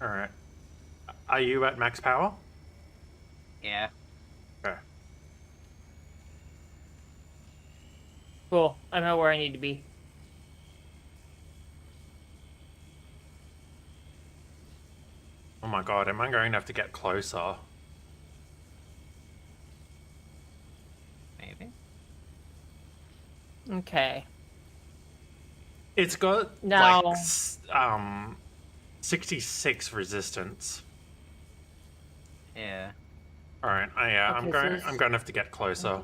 All right. Are you at max power? Yeah. Okay. Cool. I know where I need to be. Oh my god, am I going to have to get closer? Maybe. Okay. It's got Now- like 66 resistance. Yeah. All right, I'm Okay, so going. it's- I'm going to have to get closer.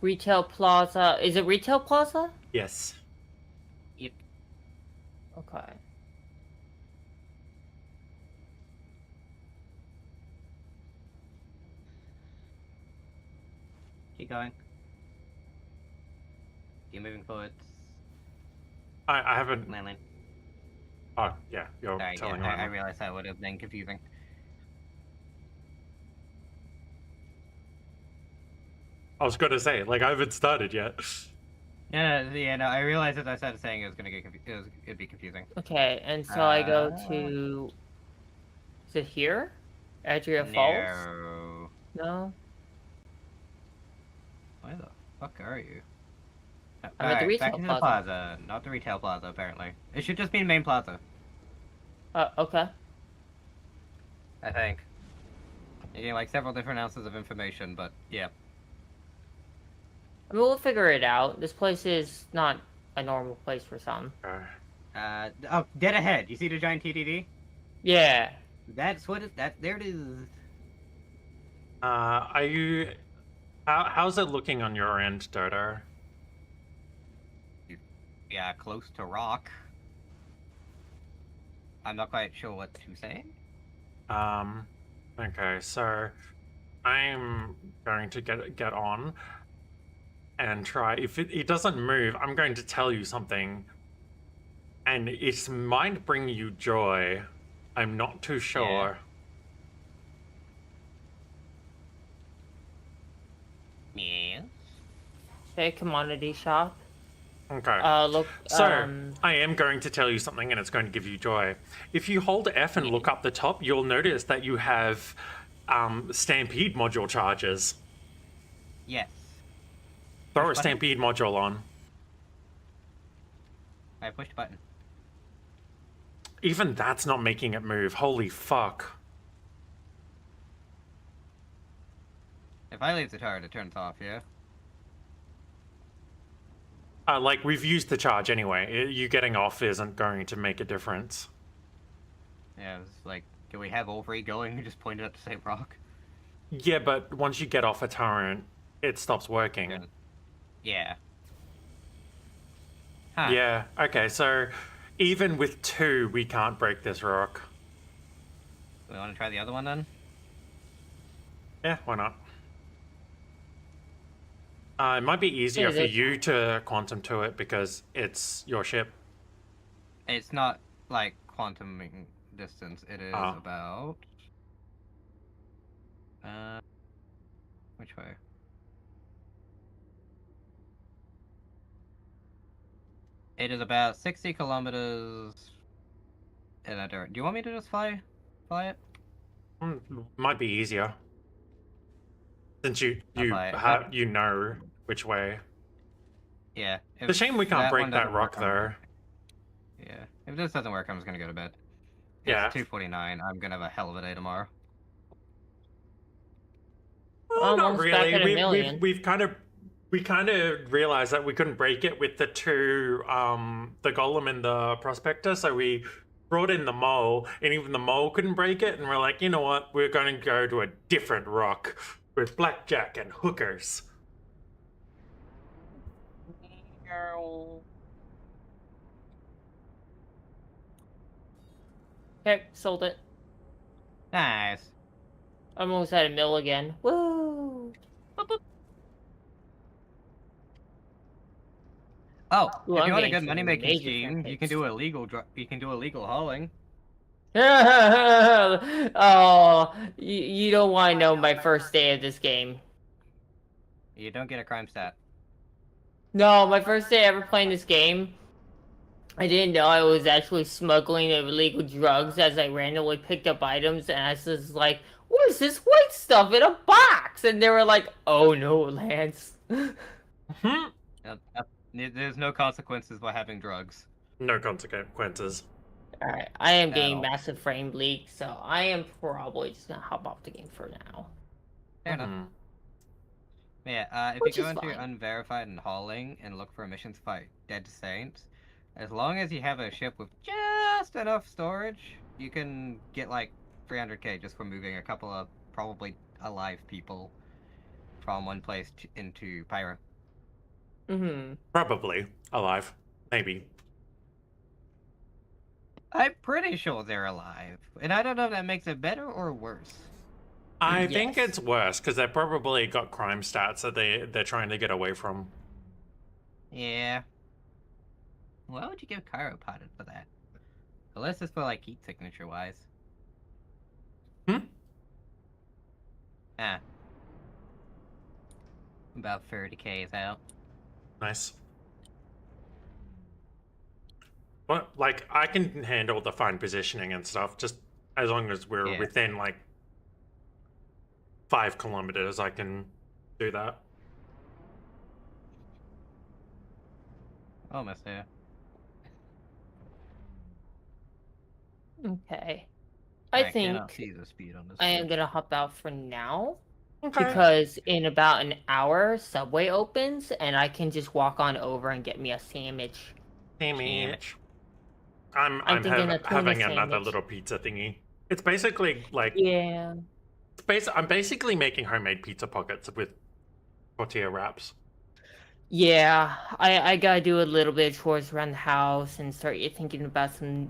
Retail Plaza. Is it Retail Plaza? Yes. Yep. Okay. Keep going. Keep moving forwards. I haven't. Landing. Oh yeah, you're Sorry, telling yeah, I me. realized that would have been confusing. I was going to say, like, I haven't started yet. Yeah, no, I realized as I started saying it was gonna get it'd be confusing. Okay, and so I go Uh, to. Is it here? Adria Falls? No. No. Where the fuck are you? I'm at the Alright, retail back into the plaza. plaza, not the retail plaza apparently. It should just be main plaza, Okay. I think. You're getting like several different ounces of information, but yeah. I mean, we'll figure it out. This place is not a normal place for some. Oh, dead ahead. You see the giant TDD? Yeah. That's what there it is. Are you? How's it looking on your end, Dodo? Yeah, close to rock. I'm not quite sure what to say. Okay, so I'm going to get on and try. If it doesn't move, I'm going to tell you something, and it might bring you joy. I'm not too sure. Yeah. Okay, commodity shop. Okay. Look. So, I am going to tell you something and it's going to give you joy. If you hold F and look up the top, you'll notice that you have Stampede module charges. Yes. Throw a Push button? Stampede module on. I pushed button. Even that's not making it move. Holy fuck. If I leave the turret, it turns off, yeah? Like, we've used the charge anyway. You getting off isn't going to make a difference. Yeah, it's like, can we have all three going and just point it at the same rock? Yeah, but once you get off a turret, it stops working. Yeah. Huh. Yeah, okay, so even with 2, we can't break this rock. We want to try the other one then? Yeah, why not? It might be easier Yeah, for you to quantum to it because it's your ship. It's not, like, quantum distance. It is about... which way? It is about 60 kilometers in that direction. Do you want me to just fly it? Might be easier. Since you fly it. you know which way. Yeah. It's a shame we can't break that rock though. Yeah. If this doesn't work, I'm just gonna go to bed. Yeah. It's 2:49. I'm gonna have a hell of a day tomorrow. Well, not almost back really. at a million. We kind of realized that we couldn't break it with the 2 the golem and the prospector, so we brought in the mole, and even the mole couldn't break it, and we're like, you know what, we're going to go to a different rock with blackjack and hookers. Okay, sold it. Nice. I'm almost at a mill again. Woo! Oh, Ooh, if I'm you want a getting good some money-making major scheme, you can do illegal hauling. Oh, you don't want to know my first day of this game. You don't get a crime stat. No, my first day ever playing this game, I didn't know I was actually smuggling illegal drugs as I randomly picked up items, and I was just like, what is this white stuff in a box? And they were like, oh no, Lance. There's no consequences by having drugs. No consequences. Alright, I am getting all. massive frame leak, so I am probably just gonna hop off the game for now. Fair enough. Yeah, if Which you go is into fine. Unverified and Hauling and look for missions to fight Dead Saints, as long as you have a ship with just enough storage, you can get like 300k just for moving a couple of probably alive people from one place into Pyro. Mm-hmm. Probably alive. Maybe. I'm pretty sure they're alive, and I don't know if that makes it better or worse. I think Yes. it's worse because they probably got crime stats that they're trying to get away from. Yeah. Why would you give Chiropotted for that? Unless it's for like heat signature wise. Hmm? Ah. About 30k is out. Nice. Well, like I can handle the fine positioning and stuff, just as long as we're Yeah. within like 5 kilometers, I can do that. Almost there. Okay. I cannot think see the speed on this. I am Switch. gonna hop out for now. Okay. Because in about an hour, Subway opens, and I can just walk on over and get me a sandwich. Sandwich. I'm I'm thinking a tuna having another sandwich. little pizza thingy. It's basically like Yeah. I'm basically making homemade pizza pockets with tortilla wraps. Yeah, I gotta do a little bit of chores around the house and start thinking about some,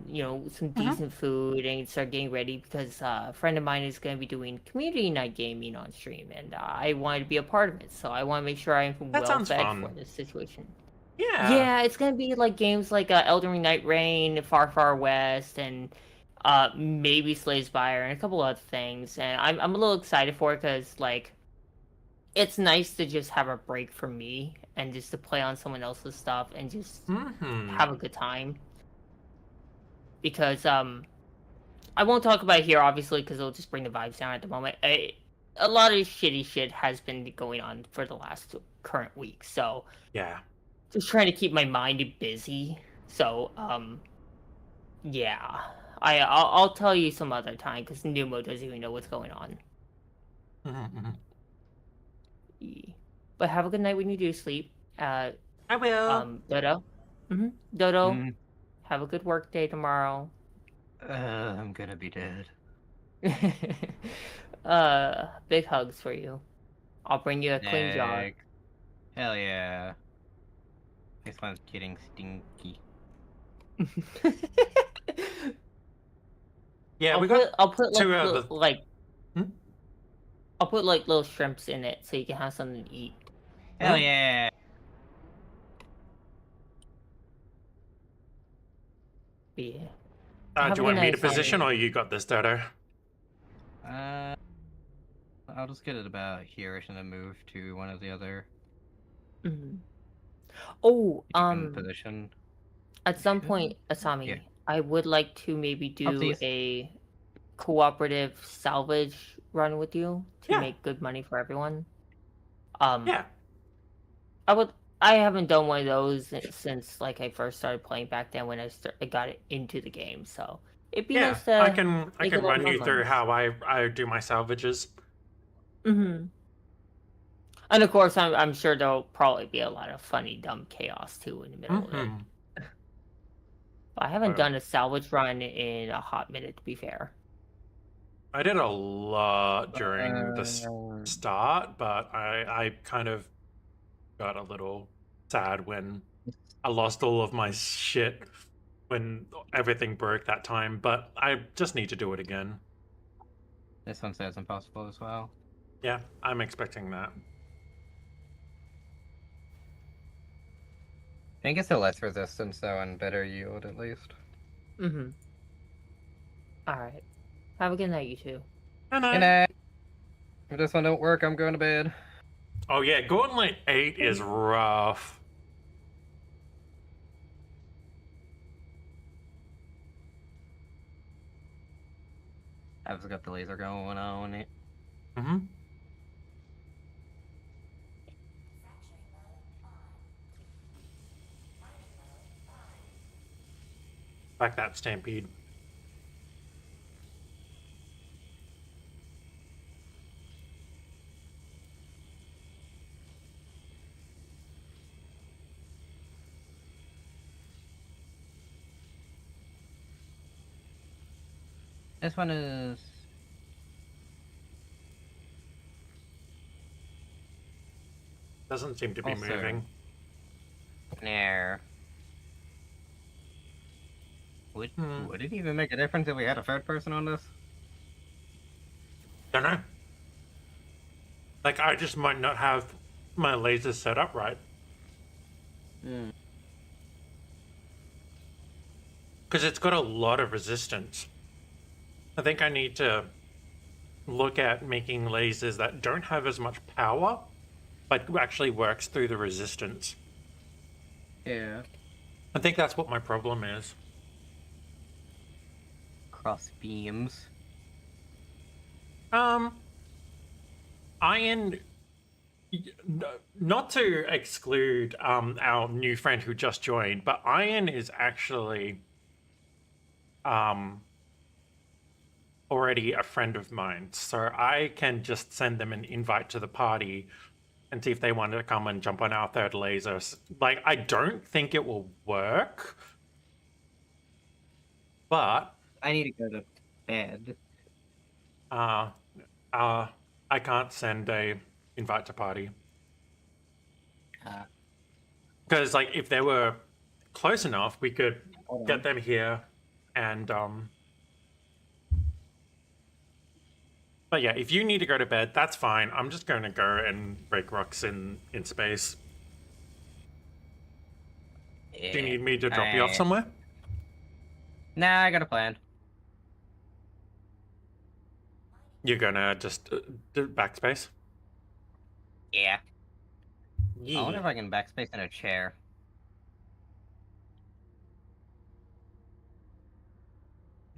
some decent food and start getting ready because a friend of mine is gonna be doing community night gaming on stream and I wanted to be a part of it, so I want to make sure I'm That well sounds fed fun. for this situation. Yeah. Yeah, it's gonna be like games like Elden Ring Night Rain, Far Far West, and maybe Slay Spire and a couple other things, and I'm a little excited for it because like it's nice to just have a break from me and just to play on someone else's stuff and just have a good time. Because I won't talk about it here obviously because it'll just bring the vibes down at the moment. A lot of shitty shit has been going on for the last current week, so Yeah. just trying to keep my mind busy. So yeah, I'll tell you some other time because Numo doesn't even know what's going on. Yeah. But have a good night when you do sleep. I will. Dodo. Dodo. Mm. Have a good work day tomorrow. I'm gonna be dead. Big hugs for you. I'll bring you a clean jar. Egg. Hell yeah. This one's getting stinky. Yeah, I'll put like two I'll put like little shrimps in it so you can have something to eat. Hell yeah. But yeah. do you want me to Sammy. position or you got this, Dodo? I'll just get it about here and then move to one of the other Oh, position. at some point, Asami, Yeah. I would like to maybe do please. a cooperative salvage run with you to Yeah. make good money for everyone. Yeah. I haven't done one of those since like I first started playing back then when I got it into the game. So it'd be nice to. I can make a little run you through money. how I do my salvages. And of course, I'm sure there'll probably be a lot of funny, dumb chaos too in the middle of it. But I haven't done a salvage run in a hot minute, to be fair. I did a lot during the start, but I kind of got a little sad when I lost all of my shit when everything broke that time, but I just need to do it again. This one says impossible as well. Yeah, I'm expecting that. I think it's a less resistance though and better yield at least. Alright. Have a good night, you two. Good night. Good night. If this one don't work, I'm going to bed. Oh yeah, Gauntlet 8 is rough. I've just got the laser going on it. Like that stampede. This one is... Doesn't seem to be Also- moving. Nah. Would it even make a difference if we had a third person on this? Don't know. Like, I just might not have my lasers set up right. Because it's got a lot of resistance. I think I need to look at making lasers that don't have as much power, but actually works through the resistance. Yeah. I think that's what my problem is. Cross beams. Iron, not to exclude our new friend who just joined, but Iron is actually already a friend of mine, so I can just send them an invite to the party and see if they want to come and jump on our third laser. Like, I don't think it will work, but I need to go to bed. I can't send a invite to party. Because, like, if they were close enough, we could get them here and, But yeah, if you need to go to bed, that's fine. I'm just going to go and break rocks in space. Yeah. Do you need me to drop you off somewhere? Nah, I got a plan. You're gonna just do backspace? Yeah. I wonder Yeah. if I can backspace in a chair.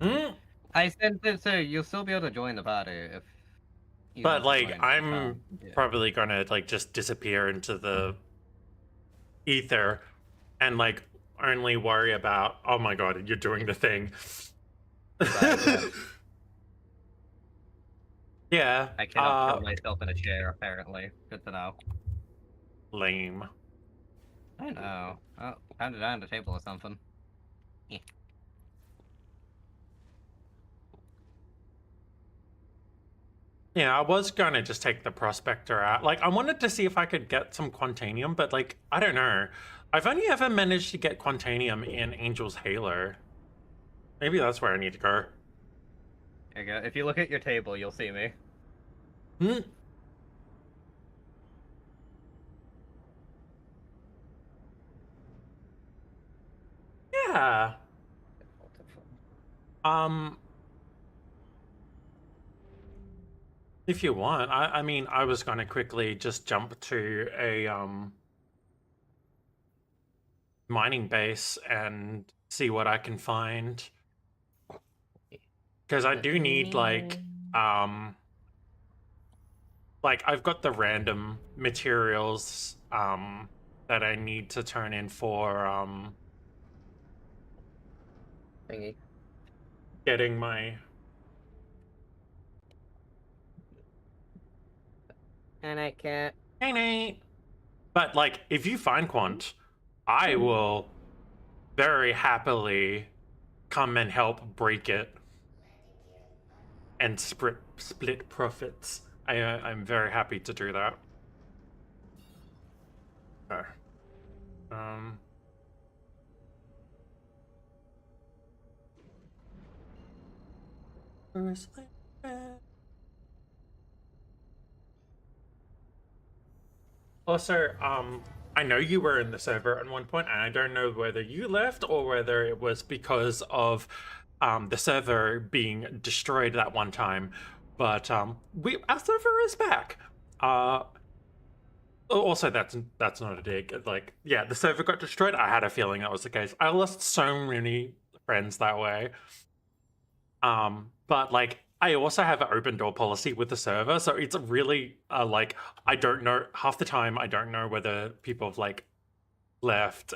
Mm, I sent it so you'll still be able to join the party if you but want to like, join. I'm Yeah. probably gonna like just disappear into the ether and like only worry about, oh my god, you're doing the thing. Right, yeah. I cannot kill myself in a chair, apparently. Good to know. Lame. I know. Oh, found it on the table or something. Yeah, I was gonna just take the prospector out. Like, I wanted to see if I could get some quantanium, but like, I don't know. I've only ever managed to get quantanium in Angel's Halo. Maybe that's where I need to go. There you go. If you look at your table, you'll see me. Hmm. Yeah. If you want, I mean, I was gonna quickly just jump to a mining base and see what I can find. Because I do need like I've got the random materials that I need to turn in for Thingy. getting my And I can't. Hey Nate. But like, if you find Quant, I will very happily come and help break it and split profits. I'm very happy to do that. Also, I know you were in the server at one point, and I don't know whether you left or whether it was because of the server being destroyed that one time. But our server is back. Also, that's not a dig. Like, yeah, the server got destroyed. I had a feeling that was the case. I lost so many friends that way. But like, I also have an open door policy with the server, so it's really like, I don't know, half the time I don't know whether people have like left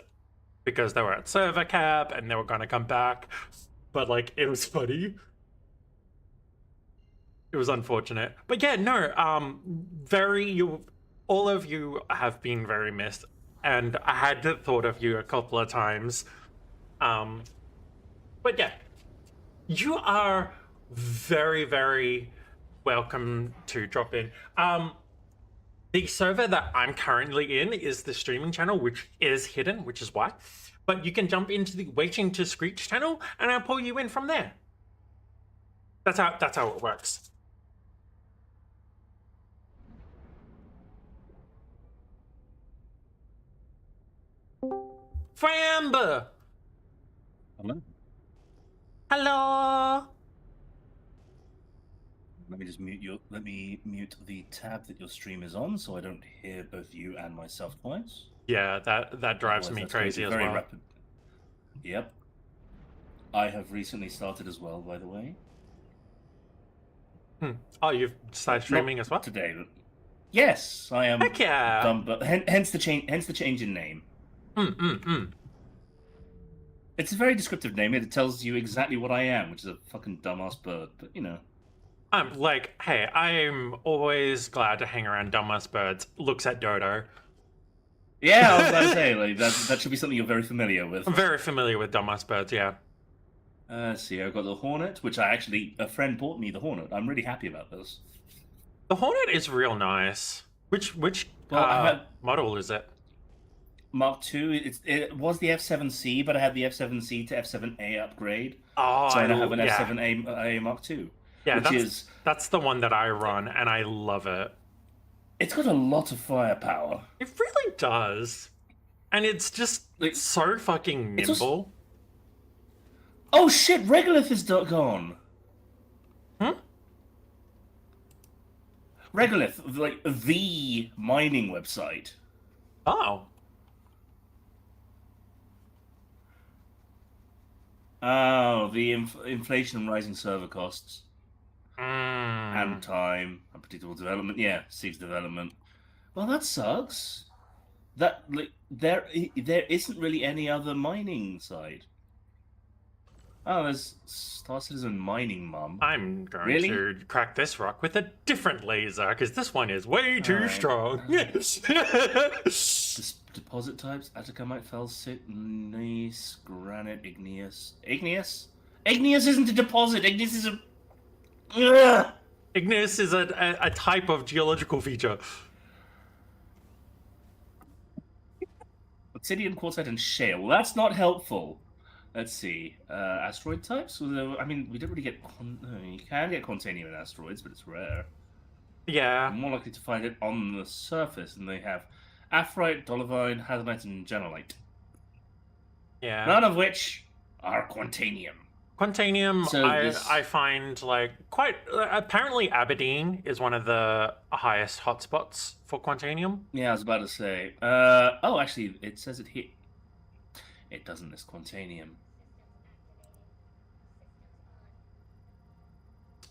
because they were at server cap and they were gonna come back. But like, it was funny. It was unfortunate. But yeah, no, all of you have been very missed, and I had thought of you a couple of times. But yeah, you are very, very welcome to drop in. The server that I'm currently in is the streaming channel, which is hidden, which is why. But you can jump into the Waiting to Screech channel, and I'll pull you in from there. That's how it works. Framber! Hello. Hello! Let me just mute the tab that your stream is on, so I don't hear both you and myself twice. Yeah, that drives Otherwise, me that's going to crazy be as very well. rapid. Yep. I have recently started as well, by the way. Oh, you've started streaming Not as well? today. But yes, I am. Heck yeah! Dumb, but hence the change. Hence the change in name. It's a very descriptive name. It tells you exactly what I am, which is a fucking dumbass bird. But you know. I'm like, hey, I'm always glad to hang around dumbass birds. Looks at Dodo. Yeah, I was about to say like that should be something you're very familiar with. I'm very familiar with dumbass birds. Yeah. See, I've got the Hornet, which a friend bought me the Hornet. I'm really happy about this. The Hornet is real nice. Which Well, I had- model is it? Mark II. It was the F7C, but I had the F7C to F7A upgrade, Oh, so I now have an yeah. F7A Mark II. Yeah, which that's the one that I run, and I love it. It's got a lot of firepower. It really does, and it's just Like, so fucking it's also- nimble. Oh shit! Regolith is gone. Regolith, like the mining website. Oh, Oh, the inflation and rising server costs and mm. time, unpredictable development. Yeah, cease development. Well, that sucks. That like there isn't really any other mining side. Oh, there's Star Citizen Mining Mum. I'm going Really? to crack this rock with a different laser because this one is way too Alright. strong. Yes. Deposit types: Atacamite, Felsit, Gneiss, Granite, Igneous. Igneous? Igneous isn't a deposit. Igneous is a. Ugh! Igneous is a type of geological feature. Obsidian, quartzite, and shale. Well, that's not helpful. Let's see. Asteroid types? I mean, we don't really get. You can get Quantanium in asteroids, but it's rare. Yeah. I'm more likely to find it on the surface, and they have Aphrite, Dolomite, Hazanite, and Genolite. Yeah. None of which are Quantanium. Quantanium, So I find like quite. Apparently, Aberdeen is one of the highest hotspots for Quantanium. Yeah, I was about to say. Oh, actually, it says it here. It doesn't list Quantanium.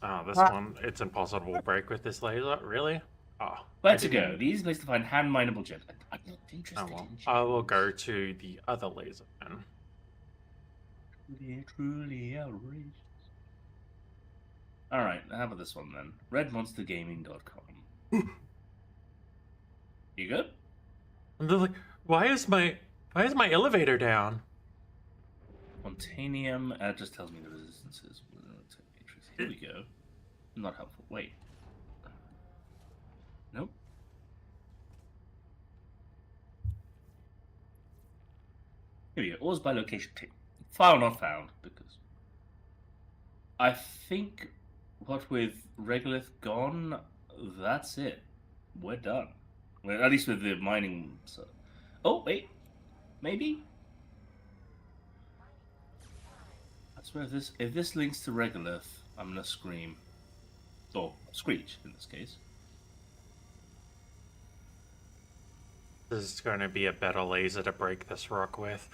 Oh, this one, it's impossible to break with this laser. Really? Oh. Let's I go. didn't- The easiest place to find hand mineable gems. I'm not interested Oh, well. in I will go to the other laser then. Truly outrageous. Alright, how about this one then? RedMonsterGaming.com. You good? And they're like, why is my elevator down? Quantanium, it just tells me the resistances. Here we go. Not helpful. Wait. Nope. Here we go. Ores by location table. File not found, because I think what with Regolith gone, that's it. We're done. Well, at least with the mining. So. Oh, wait. Maybe? I swear if this links to Regolith, I'm gonna scream. Or screech, in this case. This is going to be a better laser to break this rock with.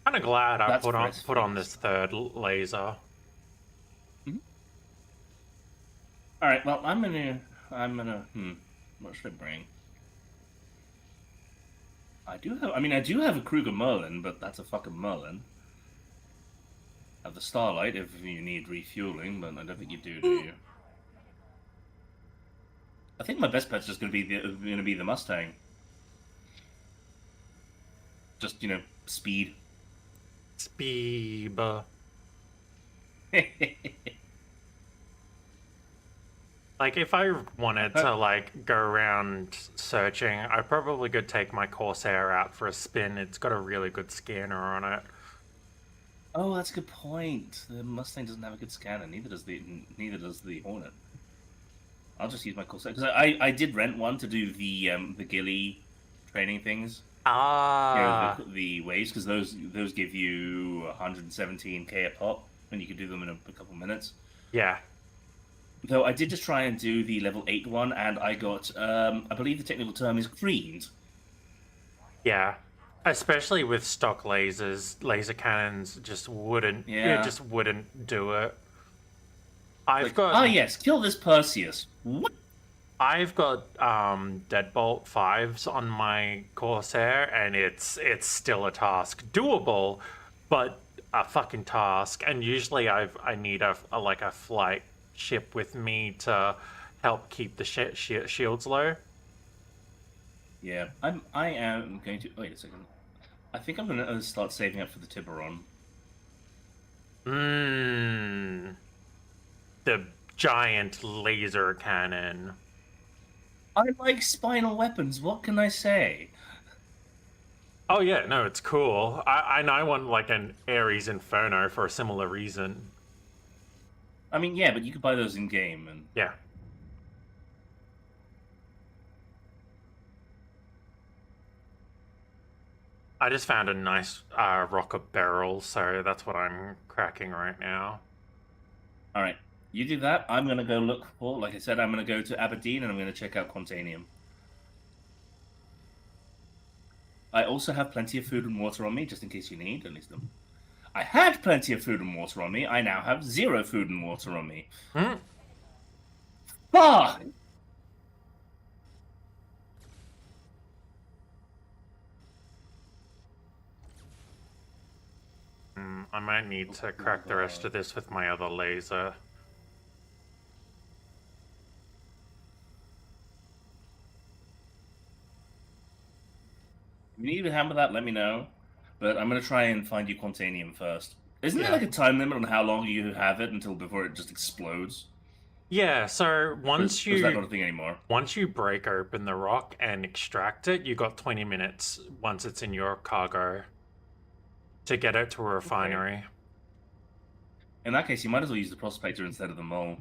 Kind of glad I That's put on this third laser. Alright, well, I'm gonna, what should I bring? I do have a Kruger Merlin, but that's a fucking Merlin. I have the Starlight if you need refueling, but I don't think you do you? I think my best pet's just gonna be the Mustang. Just, speed. Speed. Like, if I wanted Okay. to, like, go around searching, I probably could take my Corsair out for a spin. It's got a really good scanner on it. Oh, that's a good point. The Mustang doesn't have a good scanner. Neither does the Hornet. I'll just use my Corsair because I did rent one to do the ghillie training things. Ah, The waves, because those give you 117k a pop, and you can do them in a couple minutes. yeah. Though I did just try and do the level 8 one, and I got, I believe the technical term is greened. Yeah. Especially with stock lasers, laser cannons just wouldn't. Yeah. It just wouldn't do it. I've Like, got. yes, kill this Perseus. What? I've got Deadbolt 5s on my Corsair, and it's still a task. Doable, but a fucking task. And usually I need a flight ship with me to help keep the shields low. Yeah, I am going to... Wait a second. I think I'm going to start saving up for the Tiburon. The giant laser cannon. I like spinal weapons, what can I say? Oh yeah, no, it's cool. I want like an Ares Inferno for a similar reason. I mean, yeah, but you could buy those in-game, and... Yeah. I just found a nice rocket barrel, so that's what I'm cracking right now. Alright, you do that. I'm going to go look for... Like I said, I'm going to go to Aberdeen, and I'm going to check out Quantanium. I also have plenty of food and water on me, just in case you need, at least them. I had plenty of food and water on me. I now have 0 food and water on me. Fuck! I might need to crack the rest of this with my other laser. If you need to hammer that, let me know. But I'm going to try and find you Quantanium first. Isn't there Yeah. like a time limit on how long you have it until before it just explodes? Yeah, so Or once is that not you a thing anymore? once you break open the rock and extract it, you got 20 minutes once it's in your cargo to get it to a refinery. In that case, you might as well use the prospector instead of the mole.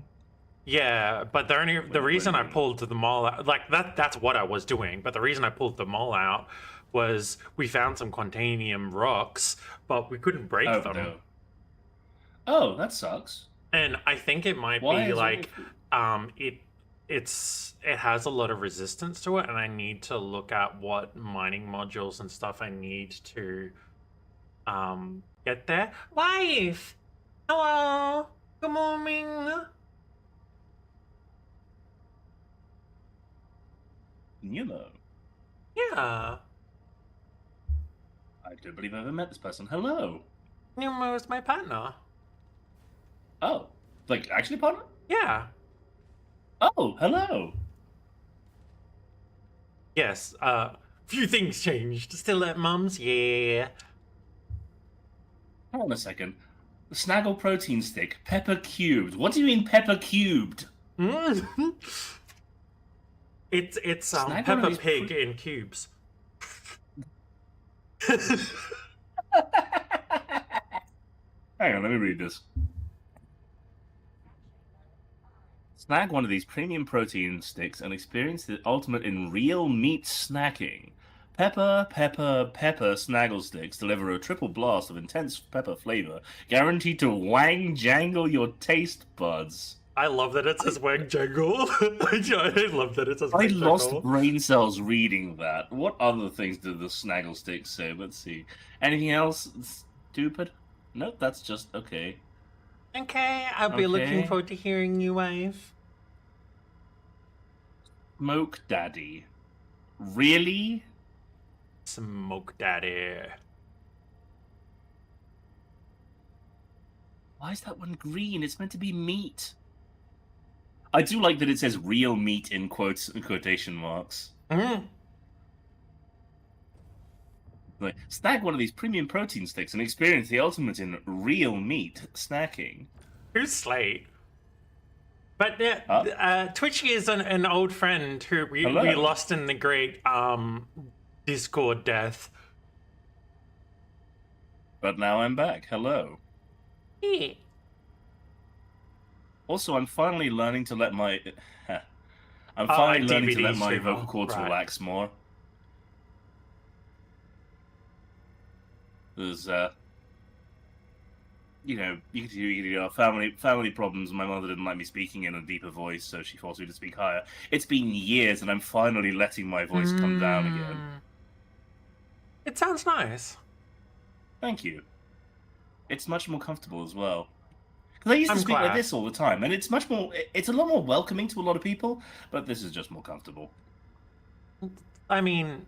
Yeah, but the reason I pulled the mall out, like that's what I was doing, but the reason I pulled the mall out was we found some Quantanium rocks, but we couldn't break Oh, them. no. Oh, that sucks. And I think it might Why be is like it... it has a lot of resistance to it, and I need to look at what mining modules and stuff I need to get there. Wife! Hello! Good morning! You know. Yeah. I don't believe I've ever met this person. Hello. Numo is my partner. Oh. Like, actually, partner? Yeah. Oh, hello. Yes, few things changed. Still at mum's? Yeah. Hold on a second. Snaggle protein stick, pepper cubed. What do you mean pepper cubed? It's Snag one of Peppa these Pig in cubes. Hang on, let me read this. Snag one of these premium protein sticks and experience the ultimate in real meat snacking. Pepper, pepper, pepper snaggle sticks deliver a triple blast of intense pepper flavor, guaranteed to wang jangle your taste buds. I love that it says Wang Jangle. I love that it says I Wang lost Jangle. brain cells reading that. What other things do the snaggle sticks say? Let's see. Anything else stupid? Nope, that's just okay. Okay, I'll be looking Okay. forward to hearing you, wife. Smoke Daddy. Really? Smoke Daddy. Why is that one green? It's meant to be meat. I do like that it says real meat in quotes and quotation marks. Like, snag one of these premium protein sticks and experience the ultimate in real meat snacking. Who's Slate? But Twitchy is an old friend who we Hello. lost in the great Discord death. But now I'm back. Hello. Yeah. Also, I'm finally learning to let my DVD my streamer, vocal cords right. relax more. There's family problems. My mother didn't like me speaking in a deeper voice, so she forced me to speak higher. It's been years, and I'm finally letting my voice come down again. It sounds nice. Thank you. It's much more comfortable as well. Because I used to I'm speak like glad. this all the time, and it's much more. It's a lot more welcoming to a lot of people, but this is just more comfortable. I mean,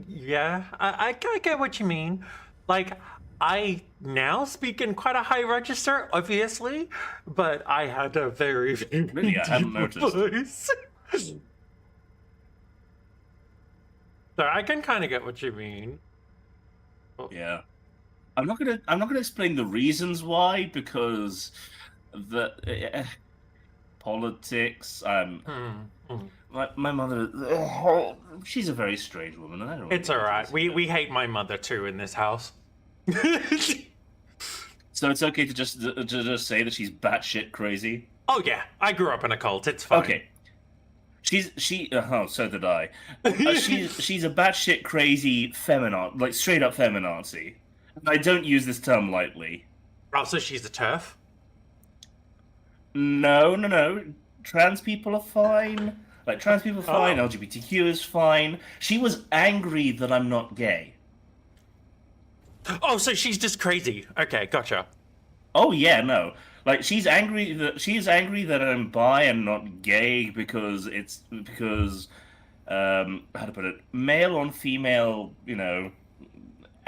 yeah, I get what you mean. Like, I now speak in quite a high register, obviously, but I had a very, very Really, I hadn't deep noticed. voice. So I can kind of get what you mean. Yeah, I'm not gonna explain the reasons why, because the politics. My mother. She's a very strange woman, and I don't. It's all right. We hate my mother too in this house. So it's okay to just say that she's batshit crazy. Oh yeah, I grew up in a cult. It's fine. Okay. So did I. She's a batshit crazy feminazi, like straight up feminazi. And I don't use this term lightly. Also, she's a turf. No. Trans people are fine. Like, trans people are fine. Oh. LGBTQ is fine. She was angry that I'm not gay. Oh, so she's just crazy. Okay, gotcha. Oh yeah, no. Like, she's angry that I'm bi and not gay because how to put it, male on female, a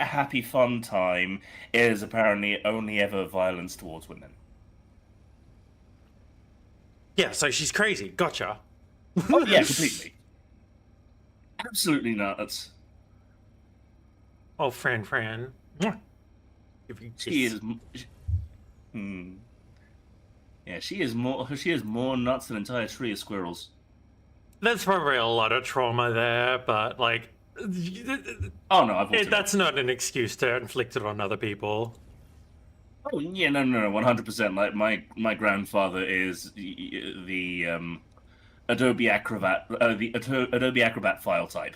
happy fun time is apparently only ever violence towards women. Yeah, so she's crazy. Gotcha. Oh yeah, completely. Absolutely nuts. Oh, Fran. If you She just- is. Yeah, she is more nuts than an entire tree of squirrels. There's probably a lot of trauma there, but like, Oh no, I've also that's not an excuse to inflict it on other people. Oh yeah, no, 100%. Like my grandfather is the Adobe Acrobat, Adobe Acrobat file type.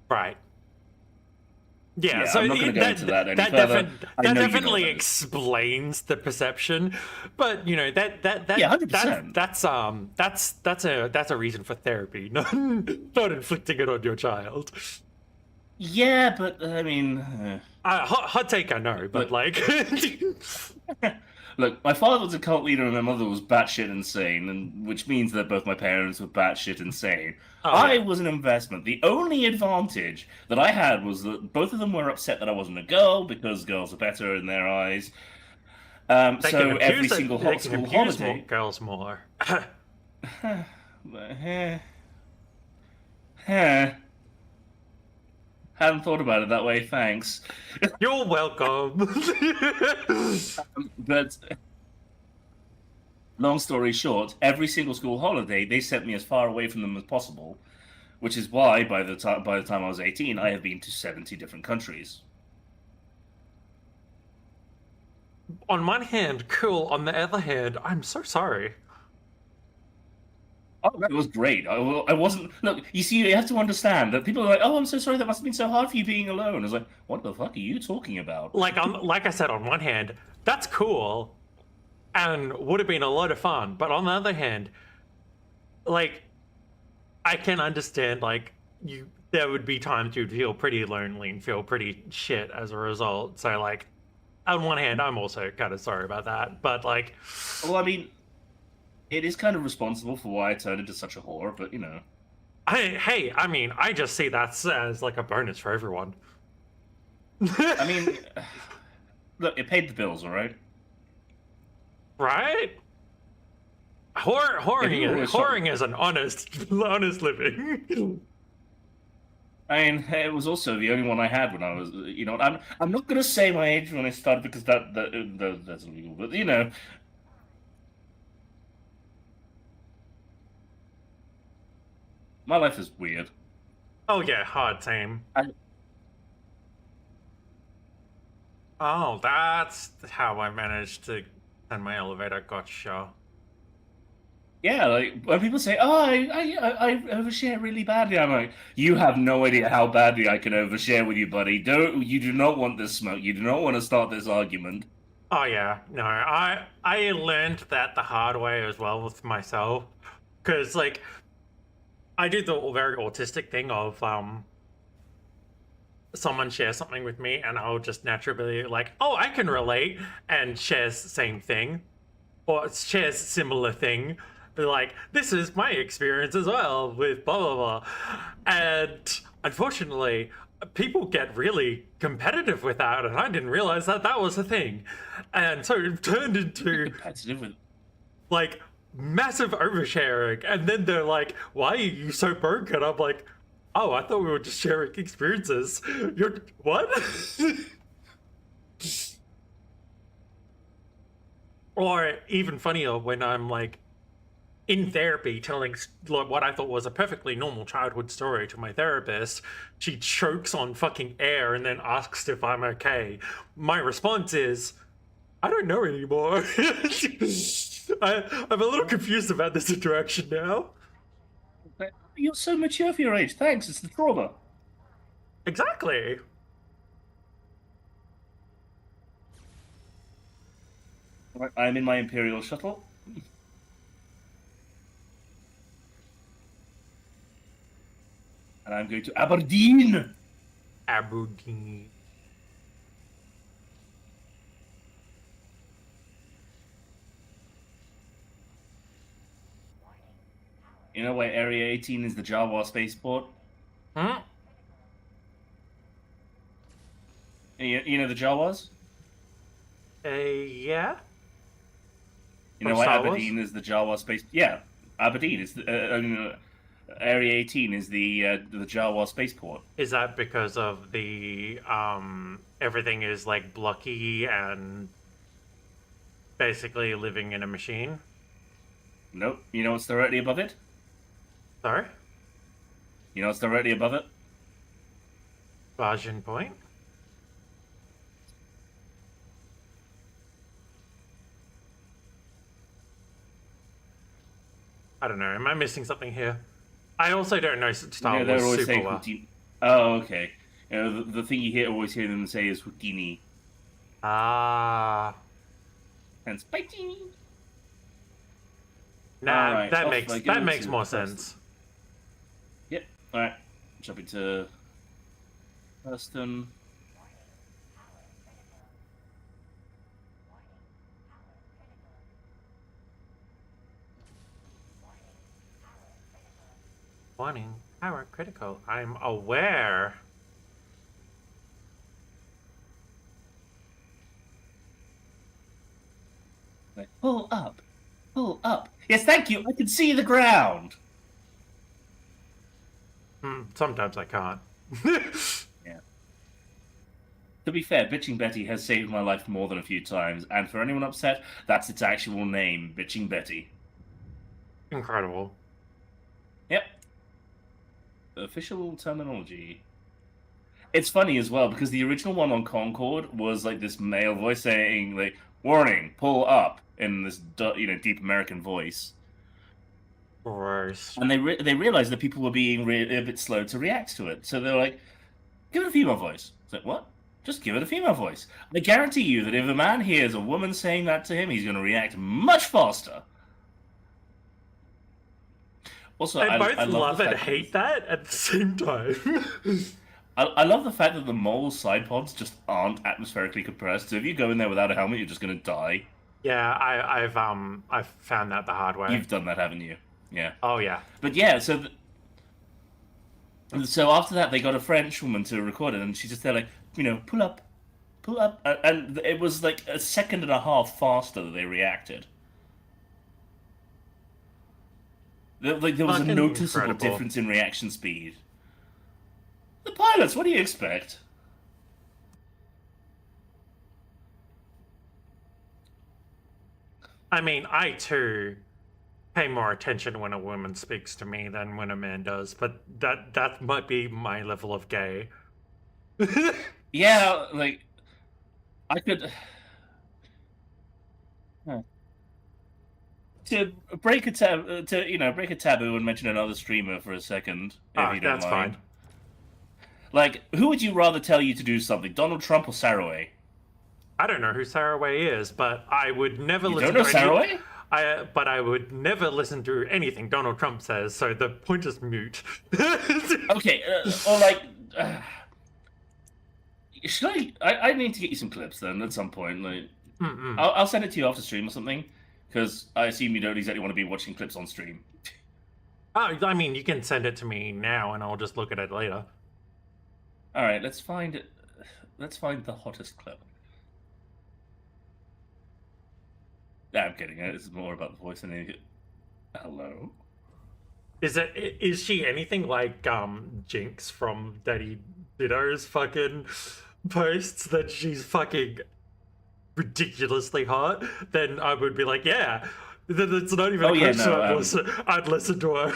Right. Yeah, Yeah, so I'm not gonna go into that any further. I that know you definitely don't. explains the perception, but Yeah, 100%. that's a reason for therapy, not inflicting it on your child. Yeah, but I mean, Hot take, I know, but like, look, my father was a cult leader and my mother was batshit insane, and which means that both my parents were batshit insane. Oh, I yeah. was an investment. The only advantage that I had was that both of them were upset that I wasn't a girl because girls are better in their eyes. they So can every abuse single they hot can school abuse holiday. girls more. Hadn't thought about it that way, thanks. You're welcome. But long story short, every single school holiday they sent me as far away from them as possible, which is why by the time I was 18, I have been to 70 different countries. On one hand, cool. On the other hand, I'm so sorry. Oh, that was great. I wasn't. Look, you see, you have to understand that people are like, "Oh, I'm so sorry. That must have been so hard for you being alone." I was like, "What the fuck are you talking about?" Like I said, on one hand, that's cool, and would have been a lot of fun. But on the other hand, like, I can understand like there would be times you'd feel pretty lonely and feel pretty shit as a result. So like, on one hand, I'm also kind of sorry about that. But like, Well, I mean, it is kind of responsible for why I turned into such a whore, but I mean, I just see that as like a bonus for everyone. I mean, look, it paid the bills, all right. Right? Whoring is an honest living. I mean, it was also the only one I had when I was, I'm not gonna say my age when I started because that's illegal, but My life is weird. Oh yeah, hard same. I- Oh, that's how I managed to send my elevator. Gotcha. Yeah, like when people say, "Oh, I overshare really badly," I'm like, "You have no idea how badly I can overshare with you, buddy. You do not want this smoke. You do not want to start this argument." Oh yeah, no, I learned that the hard way as well with myself, because like I do the very autistic thing of someone shares something with me and I'll just naturally like, oh, I can relate, and shares the same thing or shares similar thing. Be like, this is my experience as well with blah blah blah, and unfortunately, people get really competitive with that, and I didn't realize that that was a thing, and so it turned into Competitive with like massive oversharing, and then they're like, why are you so broken? I'm like, oh, I thought we were just sharing experiences. You're what? Or even funnier, when I'm like in therapy telling like what I thought was a perfectly normal childhood story to my therapist, she chokes on fucking air and then asks if I'm okay. My response is, I don't know anymore. I'm a little confused about this interaction now. You're so mature for your age. Thanks. It's the trauma. Exactly. Right, I'm in my Imperial shuttle. And I'm going to Aberdeen. Aberdeen. You know why Area 18 is the Jawa spaceport? Hmm? You know the Jawas? Yeah? You know From why Star Wars? Aberdeen is the Jawa space? Yeah, Aberdeen is Area 18 is the Jawa spaceport. Is that because of the everything is like blocky and basically living in a machine? Nope. You know what's directly above it? Sorry? You know what's directly above it? Bargain point? I don't know. Am I missing something here? I also don't know Star They're Wars always super saying well. Houdini. Oh, okay. You know, the thing you always hear them say is Houdini. Ah. And Spikey. Nah, Alright, that off makes I go makes to more Preston. sense. Yep. Alright. Jumping to Preston. Warning, power critical. I'm aware. Like, pull up. Pull up. Yes, thank you. I can see the ground. Sometimes I can't. Yeah. To be fair, Bitching Betty has saved my life more than a few times, and for anyone upset, that's its actual name, Bitching Betty. Incredible. Yep. Official terminology. It's funny as well because the original one on Concord was like this male voice saying like "Warning, pull up" in this deep American voice, Gross. and they realized that people were being a bit slow to react to it, so they're like, "Give it a female voice." It's like, what? Just give it a female voice. I guarantee you that if a man hears a woman saying that to him, he's going to react much faster. Also, I both I love love the and fact hate that at the same time. I love the fact that the mole side pods just aren't atmospherically compressed. So if you go in there without a helmet, you're just going to die. Yeah, I've found that the hard way. You've done that, haven't you? Yeah. Oh yeah. But yeah, so so after that, they got a French woman to record it, and she's just there like, pull up, and it was like a second and a half faster that they reacted. There was a Fucking noticeable incredible. difference in reaction speed. The pilots, what do you expect? I mean, I too pay more attention when a woman speaks to me than when a man does, but that might be my level of gay. Yeah, like I could to break a break a taboo and mention another streamer for a second, if you don't That's mind. fine. Like, who would you rather tell you to do something, Donald Trump or Saraway? I don't know who Saraway is, but I would never You listen don't know to Saraway? But I would never listen to anything Donald Trump says, so the point is moot. Okay, or like, should I need to get you some clips then at some point. Like, I'll send it to you after stream or something, because I assume you don't exactly want to be watching clips on stream. I mean, you can send it to me now, and I'll just look at it later. All right, let's find the hottest clip. Nah, I'm kidding. It's more about the voice than anything. Hello. Is she anything like Jinx from Daddy Ditto's fucking posts that she's fucking ridiculously hot? Then I would be like, yeah. Then it's not even a question. I'd listen to her.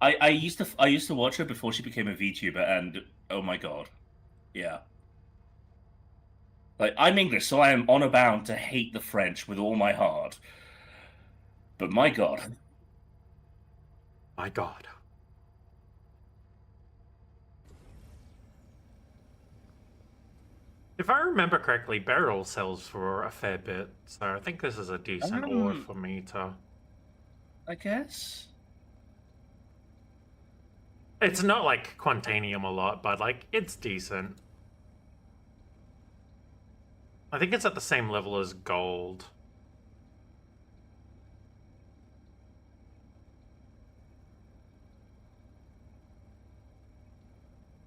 I used to watch her before she became a VTuber, and oh my god, yeah. Like, I'm English, so I am honor bound to hate the French with all my heart. But my god. My god. If I remember correctly, Beryl sells for a fair bit, so I think this is a decent ore for me to... I guess? It's not like Quantanium a lot, but like, it's decent. I think it's at the same level as gold.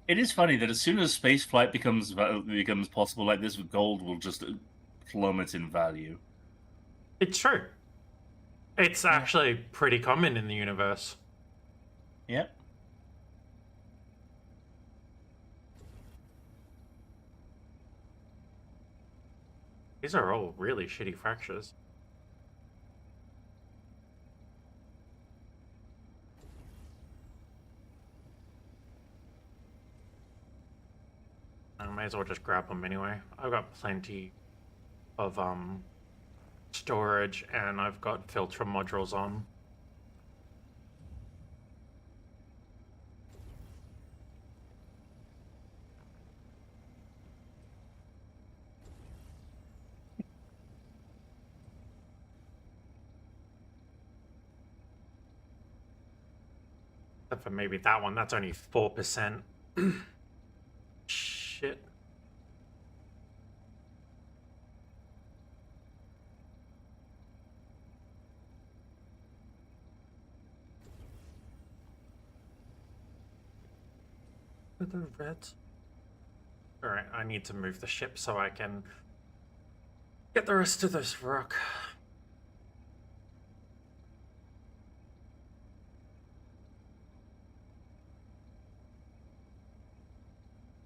It is funny that as soon as spaceflight becomes possible like this, gold will just plummet in value. It's true. It's actually pretty common in the universe. Yep. These are all really shitty fractures. I may as well just grab them anyway. I've got plenty of storage, and I've got filter modules on. Except for maybe that one, that's only 4%. Shit. The reds. Alright, I need to move the ship so I can get the rest of this rock.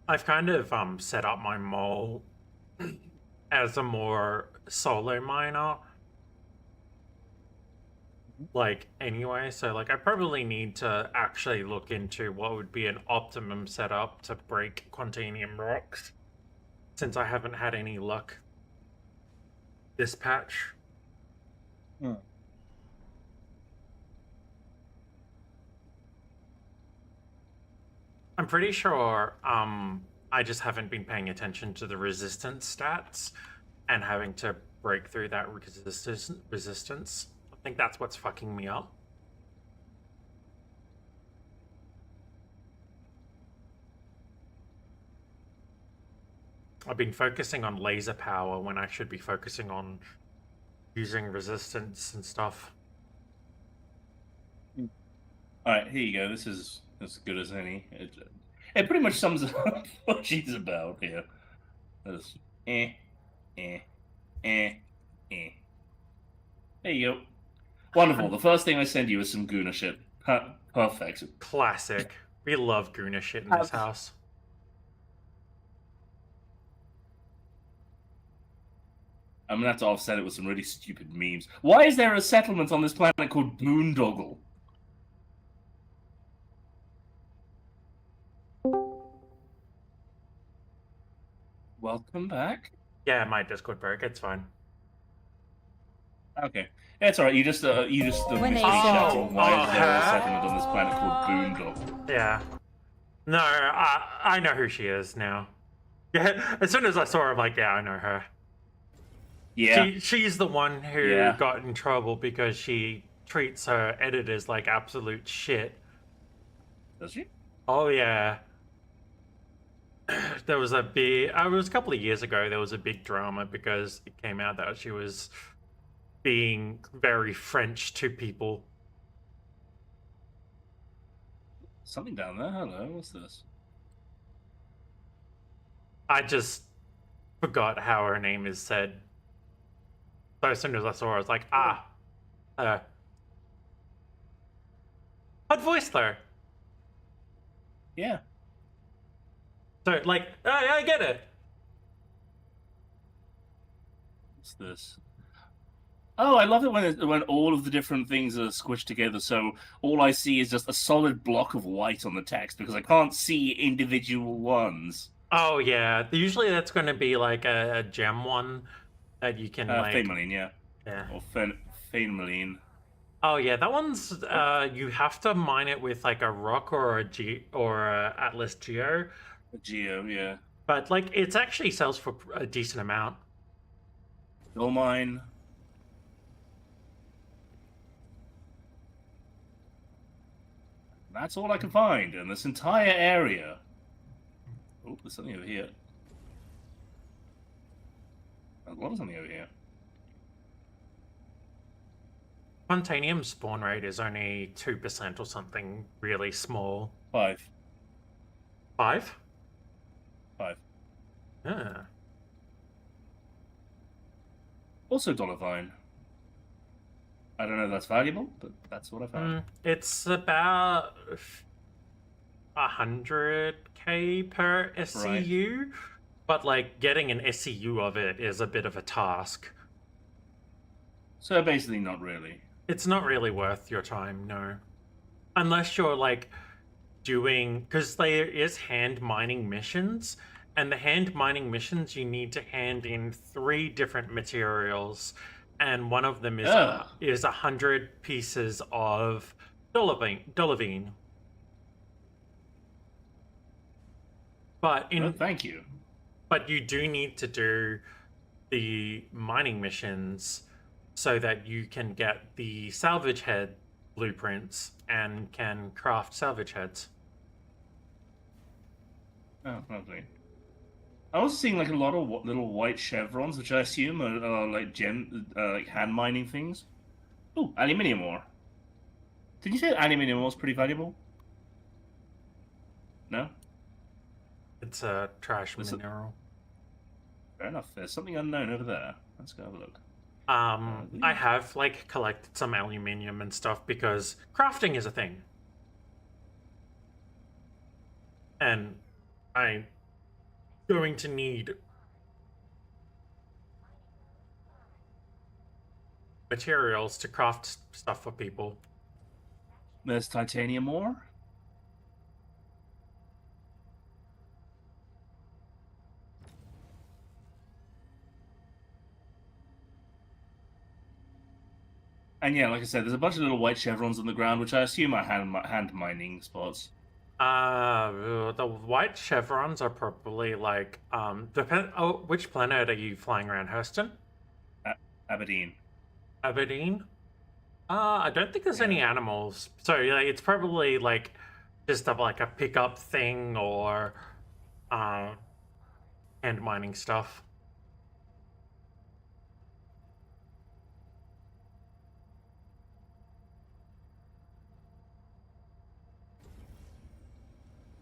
I've kind of set up my mole as a more solo miner. Like, anyway, so like I probably need to actually look into what would be an optimum setup to break Quantanium rocks, since I haven't had any luck this patch. I'm pretty sure I just haven't been paying attention to the resistance stats and having to break through that resistance. I think that's what's fucking me up. I've been focusing on laser power when I should be focusing on using resistance and stuff. Alright, here you go. This is as good as any. It pretty much sums up what she's about here. There's There you go. Wonderful. The first thing I send you is some Guna shit. Perfect. Classic. We love Guna shit in this house. I'm gonna have to offset it with some really stupid memes. Why is there a settlement on this planet called Boondoggle? Welcome back. Yeah, my Discord broke. It's fine. Okay, it's alright. You just When missed me they shouting. Why is there a huh? settlement on this planet called Boondoggle? Yeah. No, I know who she is now. Yeah, as soon as I saw her, I'm like, yeah, I know her. Yeah, She's the one who Yeah. got in trouble because she treats her editors like absolute shit. does she? Oh yeah. There was a big. It was a couple of years ago. There was a big drama because it came out that she was being very French to people. Something down there. Hello, what's this? I just forgot how her name is said. So as soon as I saw her, I was like, ah, I'd voiced her. Yeah. So like, I get it. What's this? Oh, I love it when all of the different things are squished together. So all I see is just a solid block of white on the text because I can't see individual ones. Oh yeah, usually that's going to be like a gem one that you can like. Feymaline, yeah. Yeah. Or Feymaline. Oh yeah, that one's you have to mine it with like a rock or a Atlas Geo, Geo, yeah. but like it's actually sells for a decent amount. Gold mine. That's all I can find in this entire area. Oh, there's something over here. There's a lot of something over here. Quantanium spawn rate is only 2% or something really small. 5. 5? 5. Yeah. Also dollar fine. I don't know if that's valuable, but that's what I found. It's about 100k per SCU, but like getting an SCU of it is a bit of a task. So basically not really. It's not really worth your time, no. Unless you're like doing, because there is hand mining missions, and the hand mining missions you need to hand in 3 different materials, and one of them is 100 pieces of dolivine. But thank you. But you do need to do the mining missions so that you can get the salvage head blueprints and can craft salvage heads. Oh, lovely. I was seeing like a lot of little white chevrons, which I assume are like like hand mining things. Oh, aluminium ore. Did you say aluminium ore is pretty valuable? No? It's a trash mineral. Fair enough. There's something unknown over there. Let's go have a look. I have like collected some aluminium and stuff because crafting is a thing. And I'm going to need materials to craft stuff for people. There's titanium ore. And yeah, like I said, there's a bunch of little white chevrons on the ground, which I assume are hand mining spots. The white chevrons are probably like which planet are you flying around? Hurston? Aberdeen. Aberdeen? I don't think there's any animals. So yeah, it's probably like just like a pickup thing or hand mining stuff.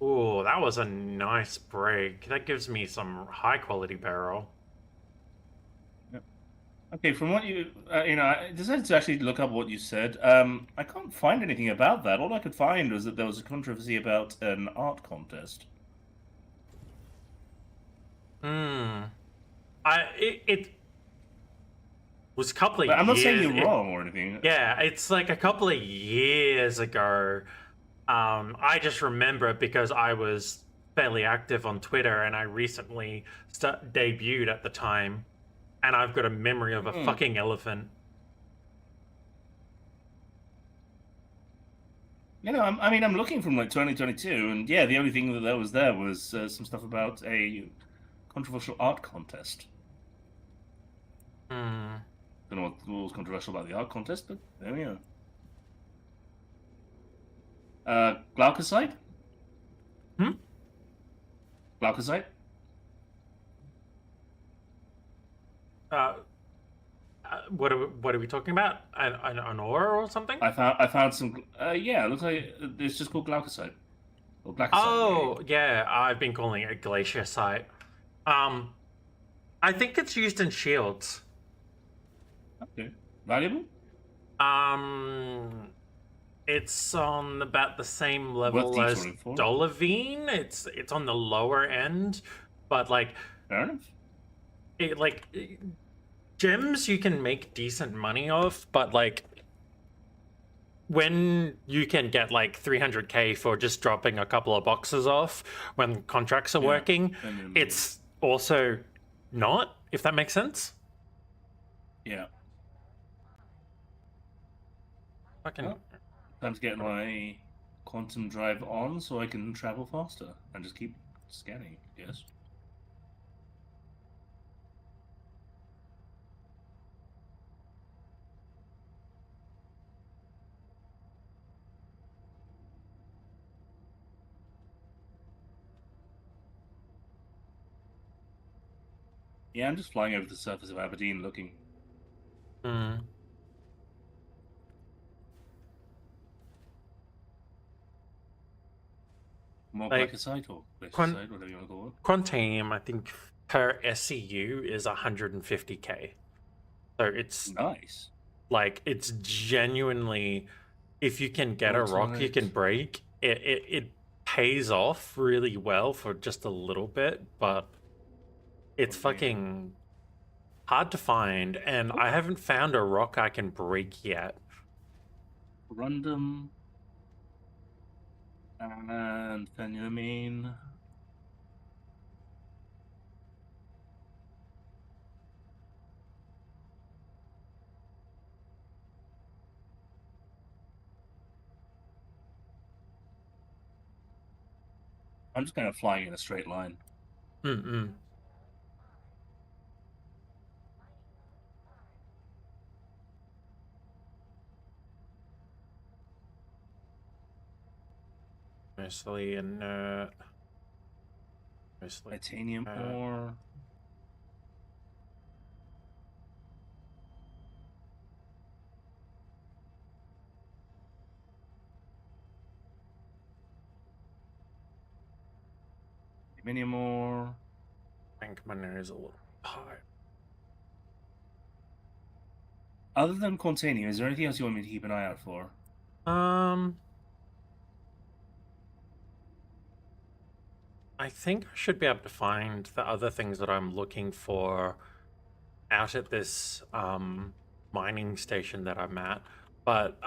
Ooh, that was a nice break. That gives me some high quality barrel. Okay, from what you, I decided to actually look up what you said. I can't find anything about that. All I could find was that there was a controversy about an art contest. was a couple of But I'm not saying years. you're wrong or anything. Yeah, it's like a couple of years ago. I just remember it because I was fairly active on Twitter and I recently debuted at the time, and I've got a memory of a fucking elephant. You know, I'm looking from like 2022, and yeah, the only thing that was there was some stuff about a controversial art contest. Hmm. Don't know what was controversial about the art contest, but there we are. Glaucosite? Hmm? Glaucosite? What are we talking about? An ore or something? I found some. Yeah, it looks like it's just called glaucosite. Or blackosite. Oh, yeah, I've been calling it glacier site. I think it's used in shields. Okay. Valuable? It's on about the same level Worth as detouring for. Dolavine. It's on the lower end, but like, Fair enough. Gems you can make decent money off, but like when you can get like 300k for just dropping a couple of boxes off when contracts are Yeah, working, and then- it's also not, if that makes sense. Yeah. Fucking Oh. Time to get my quantum drive on so I can travel faster and just keep scanning, yes. Yeah, I'm just flying over the surface of Aberdeen looking. More Like, glaucosite or glaucosite, whatever you want to call it. Quantanium, I think per SCU is 150k. So it's Nice. like, it's genuinely, if you can get a rock you can break, it pays off really well for just a little bit, but it's fucking hard to find, and I haven't found a rock I can break yet. Random and phenylamine. I'm just kind of flying in a straight line. Mostly inert. Mostly Titanium ore. Aluminium ore. I think my nose a little high. Other than Quantanium, is there anything else you want me to keep an eye out for? I think I should be able to find the other things that I'm looking for out at this mining station that I'm at. But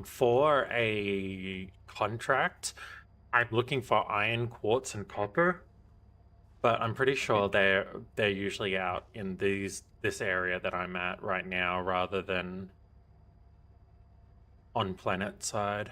for a contract, I'm looking for iron, quartz, and copper. But I'm pretty sure they're usually out in this area that I'm at right now, rather than on planet side.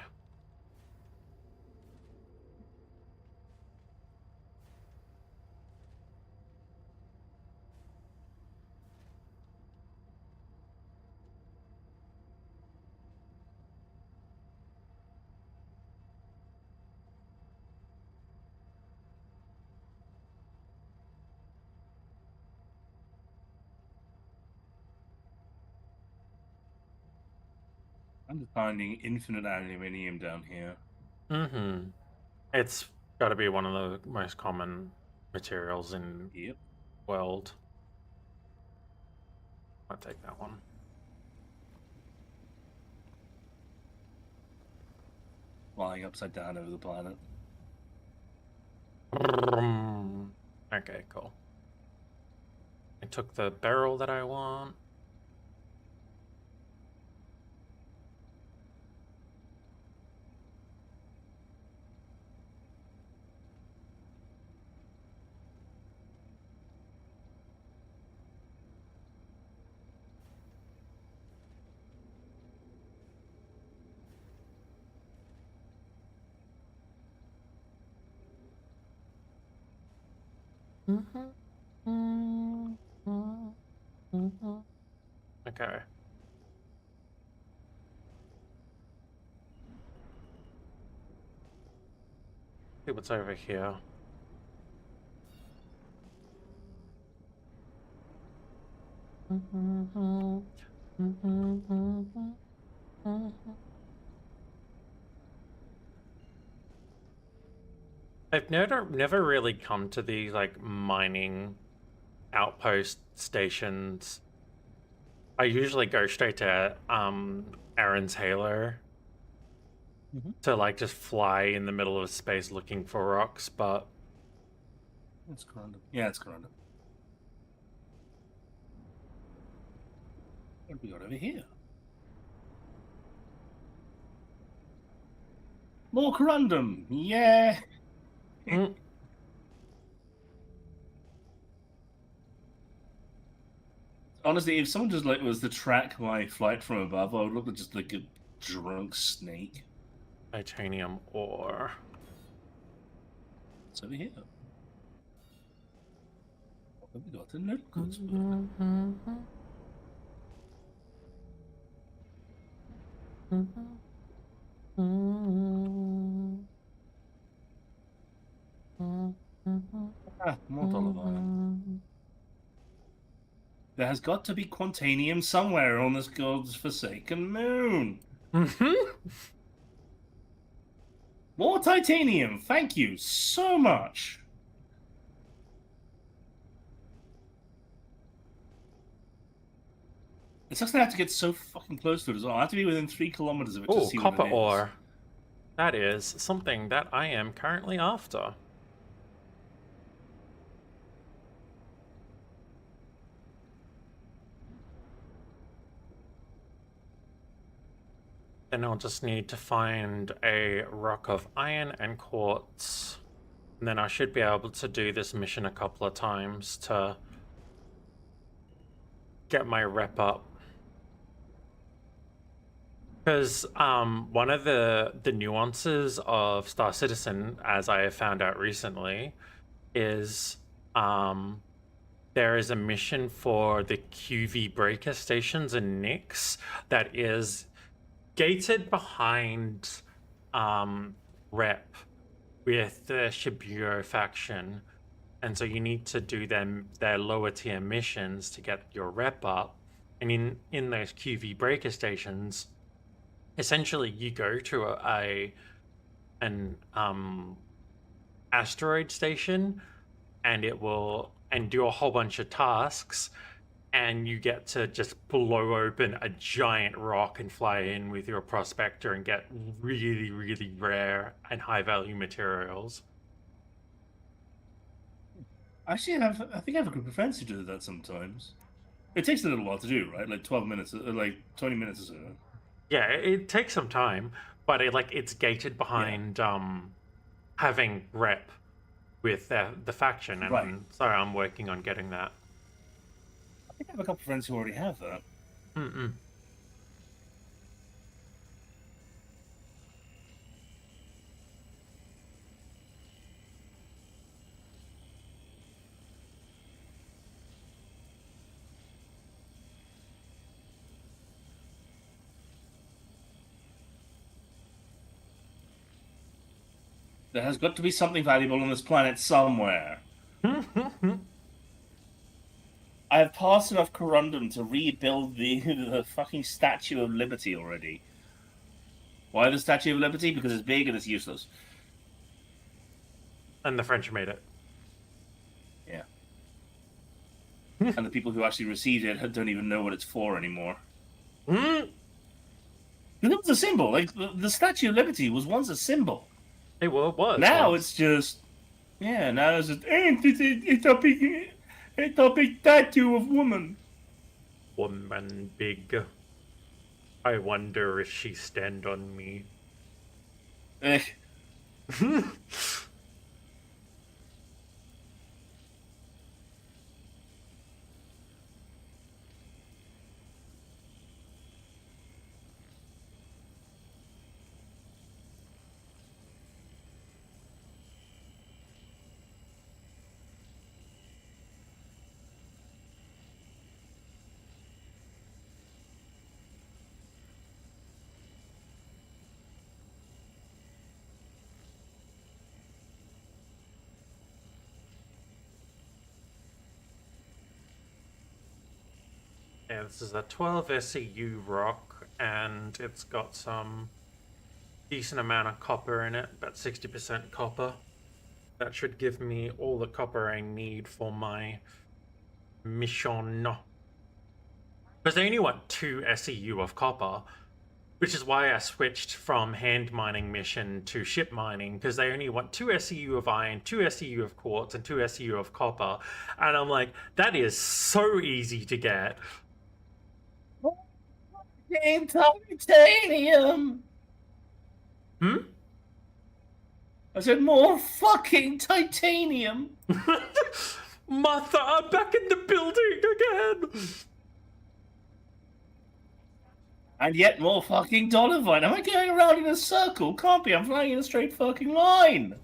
I'm just finding infinite aluminium down here. It's got to be one of the most common materials in Yep. world. I'll take that one. Flying upside down over the planet. Okay, cool. I took the barrel that I want. Okay. See what's over here. I've never really come to these like mining outpost stations. I usually go straight to Aaron's Halo to like just fly in the middle of space looking for rocks, but It's random. Yeah, it's random. What have we got over here? More corundum! Yeah! Honestly, if someone just like was to track my flight from above, I would look like just like a drunk snake. titanium ore. It's over here. What have we got? A note goods book. Ah, more dollar iron. There has got to be quantanium somewhere on this god's forsaken moon. More titanium! Thank you so much! It's just gonna have to get so fucking close to it as well. I have to be within 3 kilometers of it to Oh, see copper what it is. ore. That is something that I am currently after. Then I'll just need to find a rock of iron and quartz. And then I should be able to do this mission a couple of times to get my rep up. Because one of the nuances of Star Citizen, as I have found out recently, is there is a mission for the QV breaker stations and NICs that is gated behind rep with the Shibuya faction, and so you need to do their lower tier missions to get your rep up. And in those QV breaker stations, essentially you go to an asteroid station, and it will do a whole bunch of tasks, and you get to just blow open a giant rock and fly in with your prospector and get really, really rare and high value materials. Actually, I think I have a group of friends who do that sometimes. It takes a little while to do, right? Like 12 minutes, like 20 minutes or so. Yeah, it takes some time, but it's gated behind having rep with the faction, and Right. so I'm working on getting that. I think I have a couple of friends who already have that. There has got to be something valuable on this planet somewhere. I have passed enough corundum to rebuild the fucking Statue of Liberty already. Why the Statue of Liberty? Because it's big and it's useless. And the French made it. Yeah. And the people who actually received it don't even know what it's for anymore. It was a symbol. Like, the Statue of Liberty was once a symbol. It was. Now once. it's just... Yeah, now it's just... It's a big statue of woman. Woman big. I wonder if she stand on me. Eh. Yeah, this is a 12 SEU rock, and it's got some decent amount of copper in it, about 60% copper. That should give me all the copper I need for my mission. Because they only want 2 SEU of copper, which is why I switched from hand mining mission to ship mining, because they only want 2 SEU of iron, 2 SEU of quartz, and 2 SEU of copper. And I'm like, that is so easy to get. Titanium! Hmm? I said more fucking titanium! Martha, I'm back in the building again! And yet more fucking Donovan. Am I going around in a circle? Can't be, I'm flying in a straight fucking line!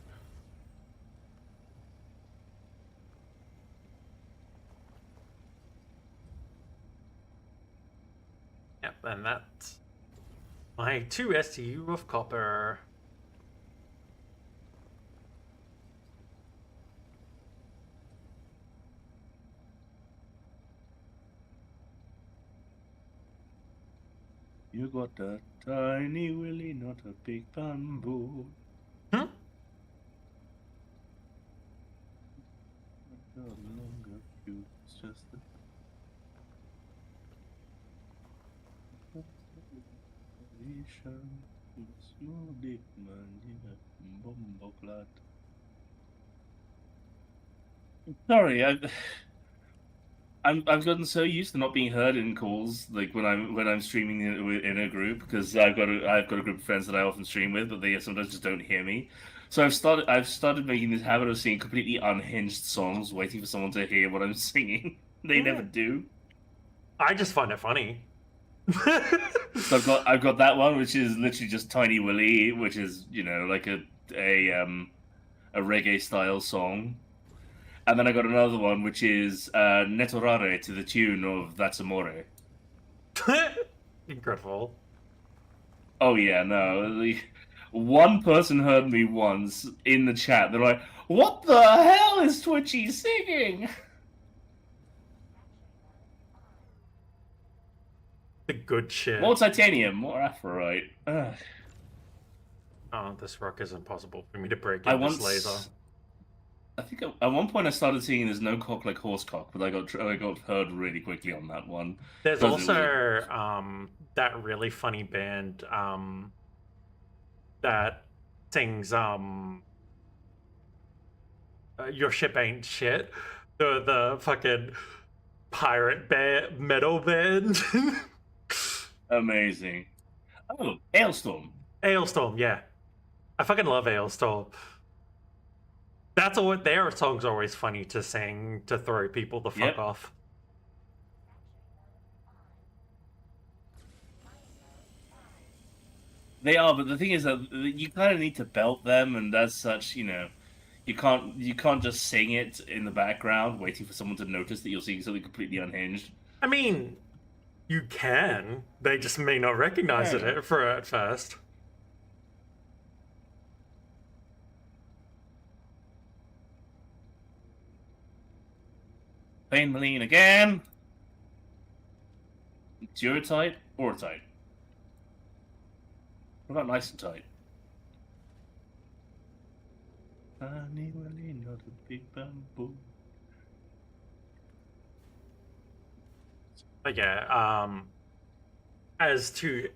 Yep, and that's my 2 SEU of copper. You got a tiny willy, not a big bamboo. Hmm? No longer cute, it's just a... Sorry, I've gotten so used to not being heard in calls, like when I'm streaming in a group, because I've got a group of friends that I often stream with, but they sometimes just don't hear me. So I've started making this habit of singing completely unhinged songs, waiting for someone to hear what I'm singing. They never do. I just find it funny. So I've got that one, which is literally just Tiny Willy, which is, you know, like a reggae style song. And then I got another one, which is Netorare to the tune of That's Amore. Incredible. Oh yeah, no. One person heard me once in the chat. They're like, "What the hell is Twitchy singing?" The good shit. More titanium, more aphorite. Ugh. Oh, this rock is impossible for me to break I in this once, laser. I think at one point I started singing "There's no cock like horse cock," but I got heard really quickly on that one. There's because it was also that really funny band that sings Your Ship Ain't Shit. The fucking pirate band, metal band. amazing. Oh, Hailstorm. Ailstorm, yeah. I fucking love Ailstorm. That's all. Their songs are always funny to sing to throw people the fuck Yep. off. They are, but the thing is that you kind of need to belt them, and as such, you know, you can't just sing it in the background, waiting for someone to notice that you're singing something completely unhinged. I mean, you can. They just may not recognize Yeah. it for at first. Plain Maline again. Duratite or tight? What about nice and tight? Tiny willy, not a big bamboo. But yeah, as to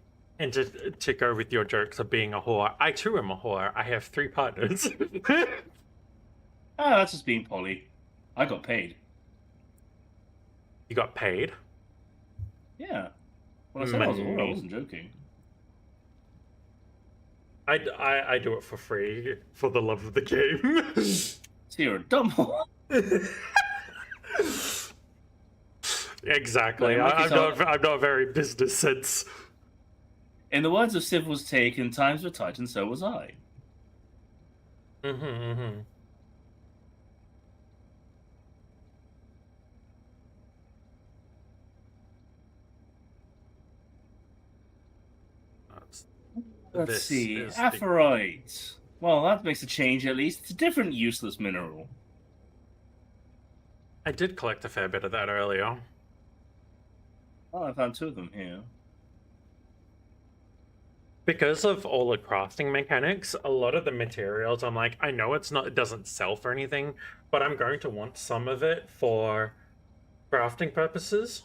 to go with your jokes of being a whore, I too am a whore. I have 3 partners. Ah, that's just being Polly. I got paid. You got paid? Yeah. When I said I was a whore, I wasn't joking. I do it for free, for the love of the game. So you're a dumb whore. Exactly. Like, I'm not very business sense. In the words of Civil's take, in times were tight and so was I. Mm-hmm. Let's This see. is the- Aphorite. Well, that makes a change at least. It's a different useless mineral. I did collect a fair bit of that earlier. Oh, I found 2 of them here. Because of all the crafting mechanics, a lot of the materials, I'm like, I know it doesn't sell for anything, but I'm going to want some of it for crafting purposes.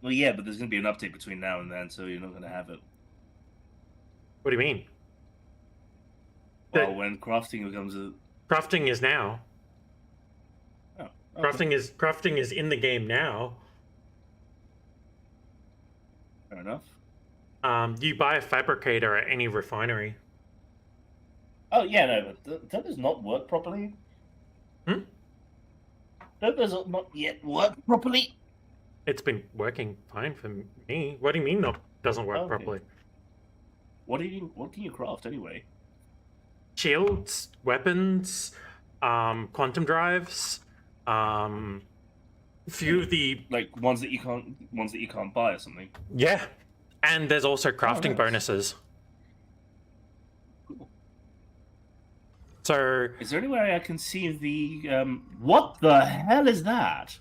Well, yeah, but there's going to be an update between now and then, so you're not going to have it. What do you mean? Well, when crafting becomes a... Crafting is now. Oh, okay. Crafting is in the game now. Fair enough. You buy a fabricator at any refinery. Oh, yeah, no, but don't those not work properly? Hmm? Don't those not yet work properly? It's been working fine for me. What do you mean doesn't work properly? What can you craft anyway? Shields, weapons, quantum drives, few of the like ones that you can't buy or something. Yeah. And there's also crafting nice. bonuses. Cool. So is there any way I can see the what the hell is that?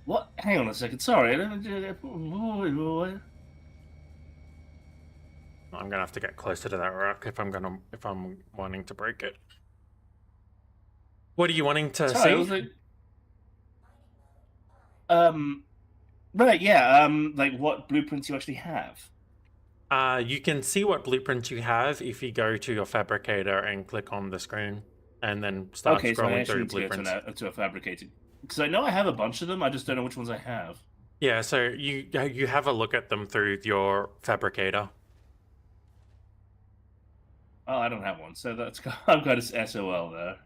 What? Hang on a second. Sorry. I'm gonna have to get closer to that rock if I'm wanting to break it. What are you wanting to see? Like, right, yeah. Like what blueprints you actually have. You can see what blueprints you have if you go to your fabricator and click on the screen, and then start scrolling through blueprints. To a fabricator, because I know I have a bunch of them. I just don't know which ones I have. Yeah, so you have a look at them through your fabricator. Oh, I don't have one, so I've got a SOL there.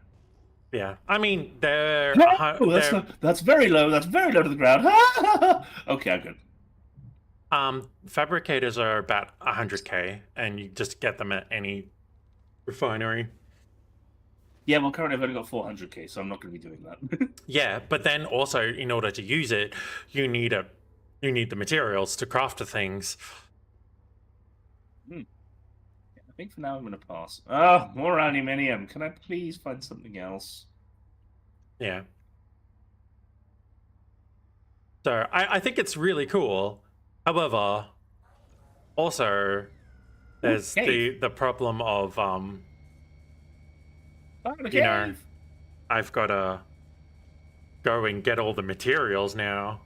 Yeah, I mean they're. That's very low. That's very low to the ground. Okay, I'm good. Fabricators are about 100k, and you just get them at any refinery. Yeah, well, currently I've only got 400k, so I'm not going to be doing that. Yeah, but then also, in order to use it, you need the materials to craft the things. Yeah, I think for now I'm going to pass. Oh, more aluminium. Can I please find something else? Yeah. So I think it's really cool. However, also there's the problem of you know, I've got to go and get all the materials now.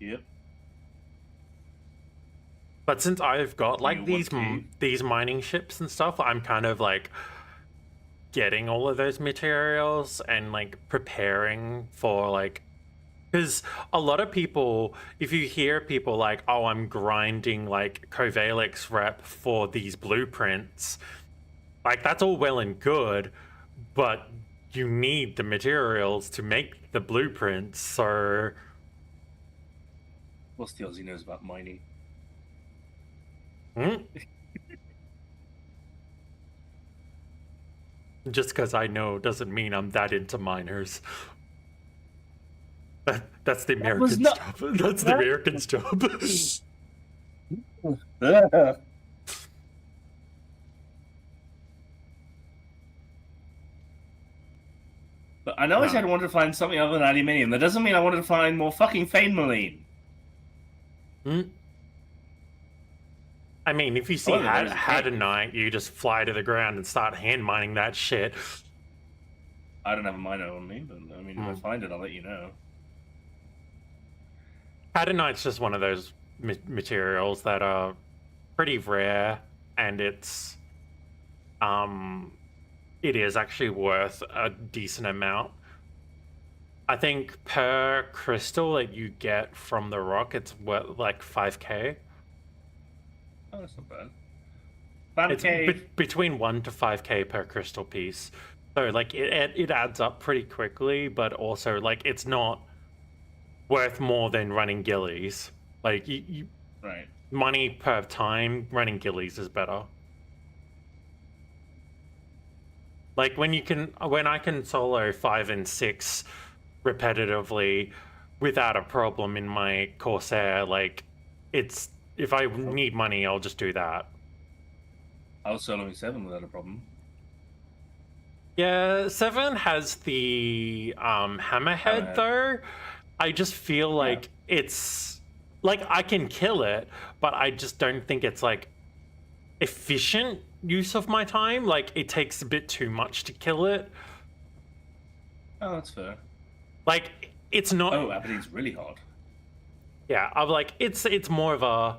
Yep. But since I've got like these mining ships and stuff, I'm kind of like getting all of those materials and like preparing for like, because a lot of people, if you hear people like, oh, I'm grinding like Covalix rep for these blueprints, like that's all well and good, but you need the materials to make the blueprints, so... What's the Aussie knows about mining? Just because I know doesn't mean I'm that into miners. That's the American's job. That's the American's job. But I know I said I wanted to find something other than aluminium. That doesn't mean I wanted to find more fucking Fainmaline. I mean, if you see Hadanite, you just fly to the ground and start hand mining that shit. I don't have a miner on me, but I mean, if I find it, I'll let you know. Hadanite's just one of those materials that are pretty rare, and it's it is actually worth a decent amount. I think per crystal that you get from the rock, it's worth like 5k. Oh, that's not bad. 5k. It's between 1 to 5k per crystal piece. So like it adds up pretty quickly, but also like it's not worth more than running gillies. Like you right. Money per time, running gillies is better. Like when I can solo 5 and 6 repetitively without a problem in my Corsair, like it's, if I need money, I'll just do that. I was soloing 7 without a problem. Yeah, 7 has the hammerhead Hammerhead. though. I just feel like it's like I can kill it, but I just don't think it's like efficient use of my time. Like it takes a bit too much to kill it. Oh, that's fair. Like it's not. Oh, Aberdeen's really hard. Yeah, I'm like it's more of a.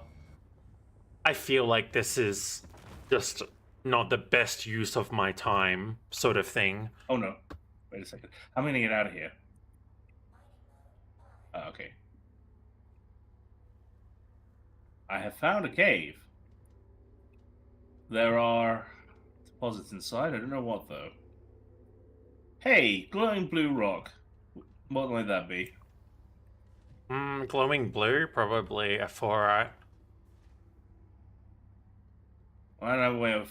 I feel like this is just not the best use of my time, sort of thing. Oh no. Wait a second. I'm gonna get out of here. Oh, okay. I have found a cave. There are deposits inside. I don't know what though. Hey, glowing blue rock. What might that be? Glowing blue, probably a fluorite. I don't have a way of.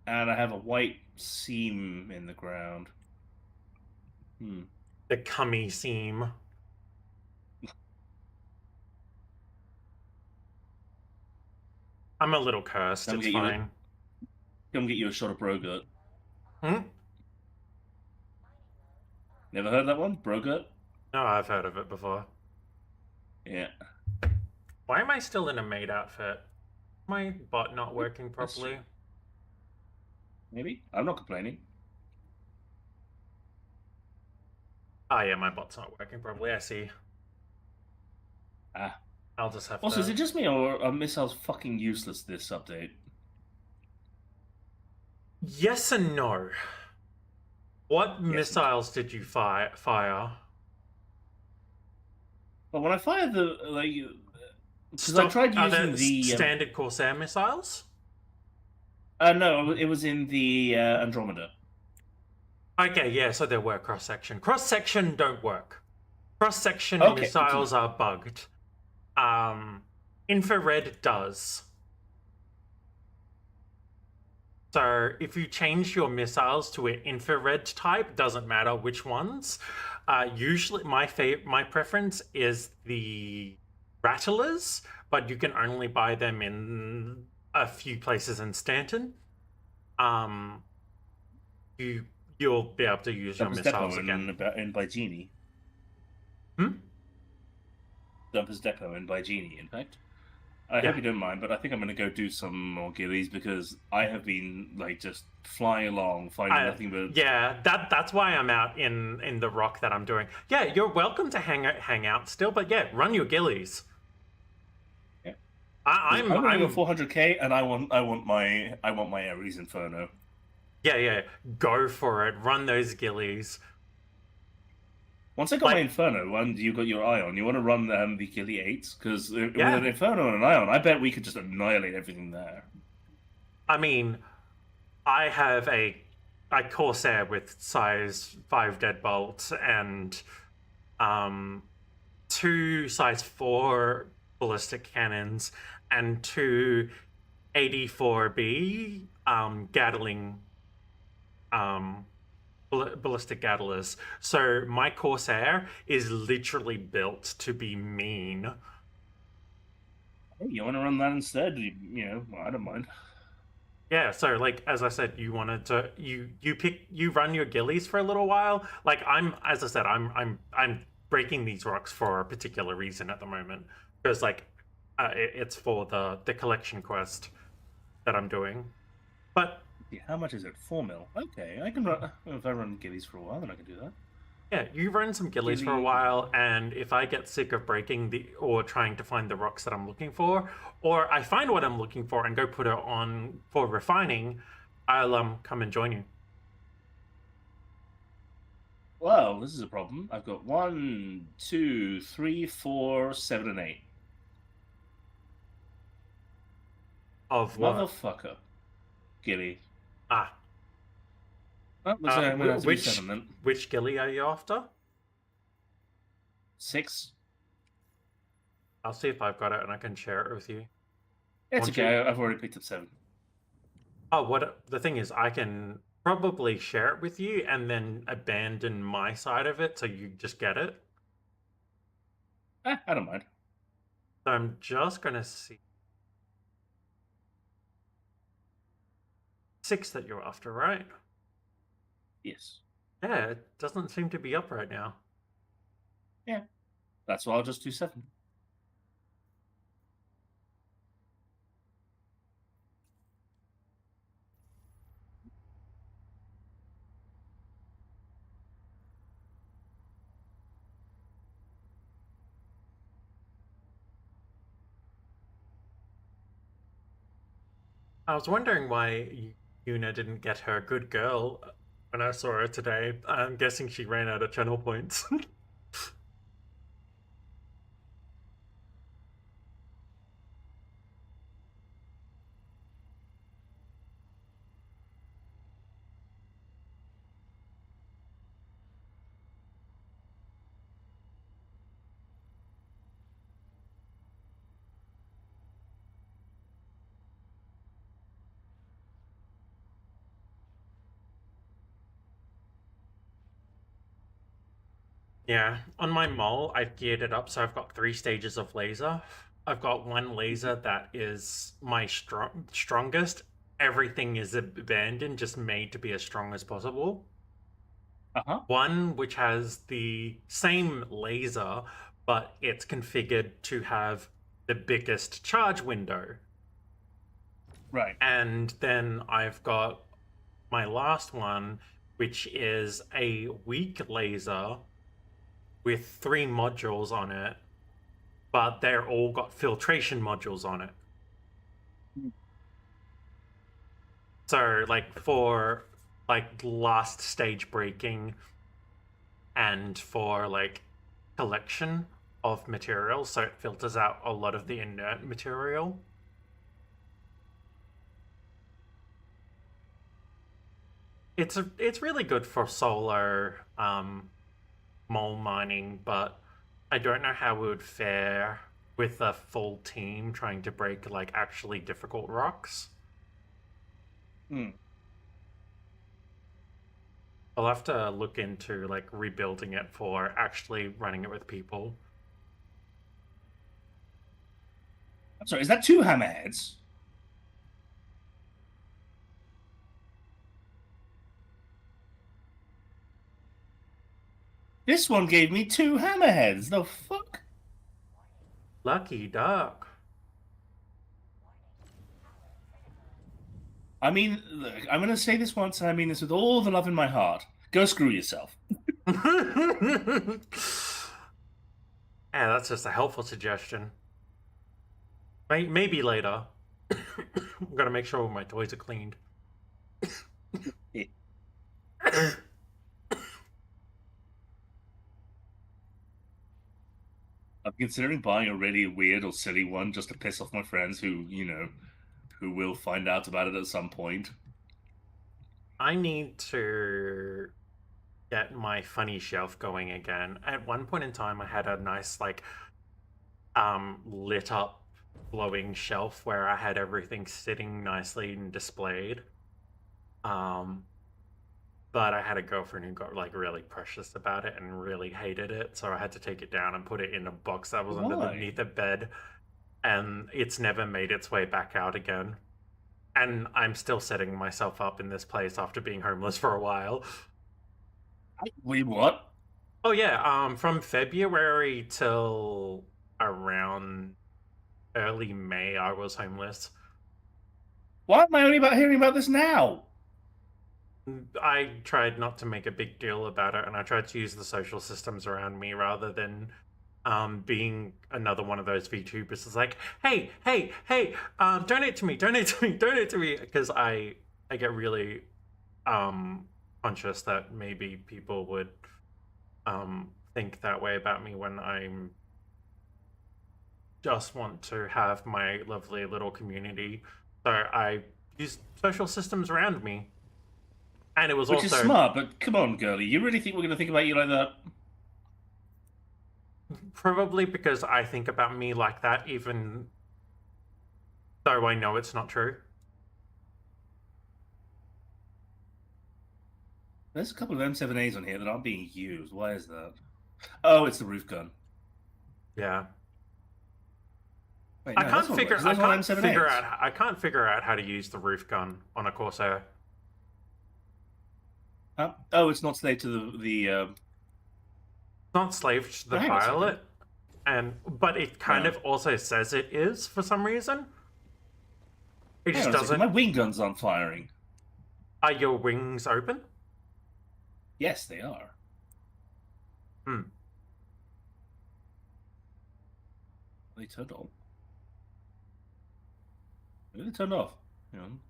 And I have a white seam in the ground. The cummy seam. I'm a little cursed. Come It's get you a- fine. Come get you a shot of Brogurt. Hmm? Never heard that one? Brogurt? No, I've heard of it before. Yeah. Why am I still in a maid outfit? My bot not working That's properly? true. Maybe? I'm not complaining. Ah, yeah, my bot's not working properly. I see. Ah. I'll just have Also, to. is it just me or are missiles fucking useless this update? Yes and no. What missiles did you fire? Well, when I fired the because I tried using the standard Corsair missiles. no, it was in the Andromeda. Okay, yeah, so there were cross section. Cross section don't work. Cross section Okay, missiles are bugged. Infrared does. So if you change your missiles to an infrared type, doesn't matter which ones. Usually, my preference is the Rattlers, but you can only buy them in a few places in Stanton. You'll be able to use your missiles again. In by Genie. Dumpers Depot in by Genie, in fact. I hope you don't mind, but I think I'm going to go do some more gillies because I have been like just flying along, finding nothing but. Yeah, that's why I'm out in the rock that I'm doing. Yeah, you're welcome to hang out still, but yeah, run your gillies. Yeah, I'm going to go 400k, and I want my Ares Inferno. Yeah, go for it. Run those gillies. Once I got my Inferno, and you got your Ion, you want to run the Gilly 8s? Because with an Inferno and an Ion, I bet we could just annihilate everything there. I mean, I have a Corsair with size 5 deadbolts and 2 size 4 ballistic cannons and 2 84B Gatling ballistic gattlers. So my Corsair is literally built to be mean. Hey, you want to run that instead? You know, I don't mind. Yeah, so like as I said, you wanted to you run your gillies for a little while. Like as I said, I'm breaking these rocks for a particular reason at the moment because like it's for the collection quest that I'm doing. But how much is it? 4 mil. Okay, I can run. If I run gillies for a while, then I can do that. Yeah, you run some gillies for a while, and if I get sick of breaking or trying to find the rocks that I'm looking for, or I find what I'm looking for and go put it on for refining, I'll come and join you. Well, this is a problem. I've got 1, 2, 3, 4, 7, and 8. Of what? Motherfucker. Gilly. Ah. Oh, looks like I'm gonna have to do 7 then. Which gilly are you after? 6. I'll see if I've got it and I can share it with you. It's okay. I've already picked up 7. Oh, the thing is, I can probably share it with you and then abandon my side of it so you just get it. I don't mind. So I'm just gonna see. 6 that you're after, right? Yes. Yeah, it doesn't seem to be up right now. That's why I'll just do 7. I was wondering why Yuna didn't get her good girl when I saw her today. I'm guessing she ran out of channel points. Yeah, on my mole, I've geared it up so I've got 3 stages of laser. I've got one laser that is my strongest. Everything is abandoned, just made to be as strong as possible. Uh-huh. One which has the same laser, but it's configured to have the biggest charge window. Right. And then I've got my last one, which is a weak laser with 3 modules on it, but they're all got filtration modules on it. So, like, for like last stage breaking and for like collection of material, so it filters out a lot of the inert material. It's really good for solar mole mining, but I don't know how it would fare with a full team trying to break like actually difficult rocks. Hmm. I'll have to look into like rebuilding it for actually running it with people. I'm sorry, is that 2 hammerheads? This one gave me 2 hammerheads. The fuck? Lucky duck. I mean, look, I'm gonna say this once, and I mean this with all the love in my heart. Go screw yourself. Yeah, that's just a helpful suggestion. Maybe later. I'm gonna make sure my toys are cleaned. I'm considering buying a really weird or silly one just to piss off my friends who, who will find out about it at some point. I need to get my funny shelf going again. At one point in time, I had a nice, like, lit up, glowing shelf where I had everything sitting nicely and displayed. But I had a girlfriend who got like really precious about it and really hated it, so I had to take it down and put it in a box that was Why? underneath a bed, and it's never made its way back out again. And I'm still setting myself up in this place after being homeless for a while. Wait, what? Oh yeah, from February till around early May, I was homeless. Why am I only hearing about this now? I tried not to make a big deal about it, and I tried to use the social systems around me rather than being another one of those VTubers. It's like, hey, donate to me, donate to me, donate to me, because I get really conscious that maybe people would think that way about me when I'm just want to have my lovely little community. So I use social systems around me. And it was Which also is smart, but come on, girlie, you really think we're going to think about you like that? probably because I think about me like that, even though I know it's not true. There's a couple of M7As on here that aren't being used. Why is that? Oh, it's the roof gun. Yeah. Wait, I no, can't that's figure. not right. I Those can't are figure M7As. out. I can't figure out how to use the roof gun on a Corsair. Oh, it's not slave to the It's not slave to the hang on a second. pilot, but it kind No. of also says it is for some reason. It Hang just on a second, doesn't. my wing guns aren't firing. Are your wings open? Yes, they are. Hmm. They turned on. Maybe they turned off. Hang on.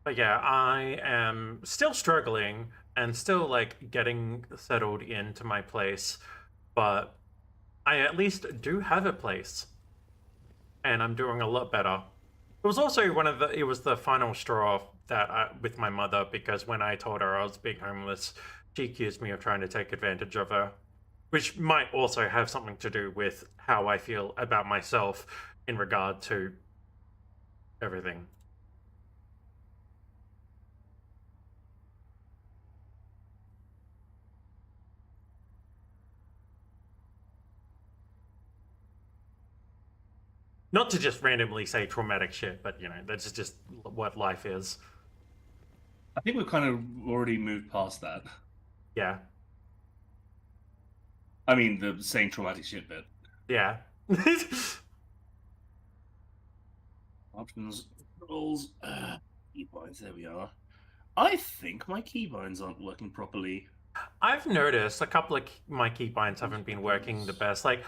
But yeah, I am still struggling and still like getting settled into my place, but I at least do have a place, and I'm doing a lot better. It was also it was the final straw that with my mother, because when I told her I was being homeless, she accused me of trying to take advantage of her, which might also have something to do with how I feel about myself in regard to everything. Not to just randomly say traumatic shit, but you know, that's just what life is. I think we've kind of already moved past that. Yeah. I mean, the saying traumatic shit bit. Yeah. Options, controls, keybinds. There we are. I think my keybinds aren't working properly. I've noticed a couple of my keybinds haven't been working the best. Like,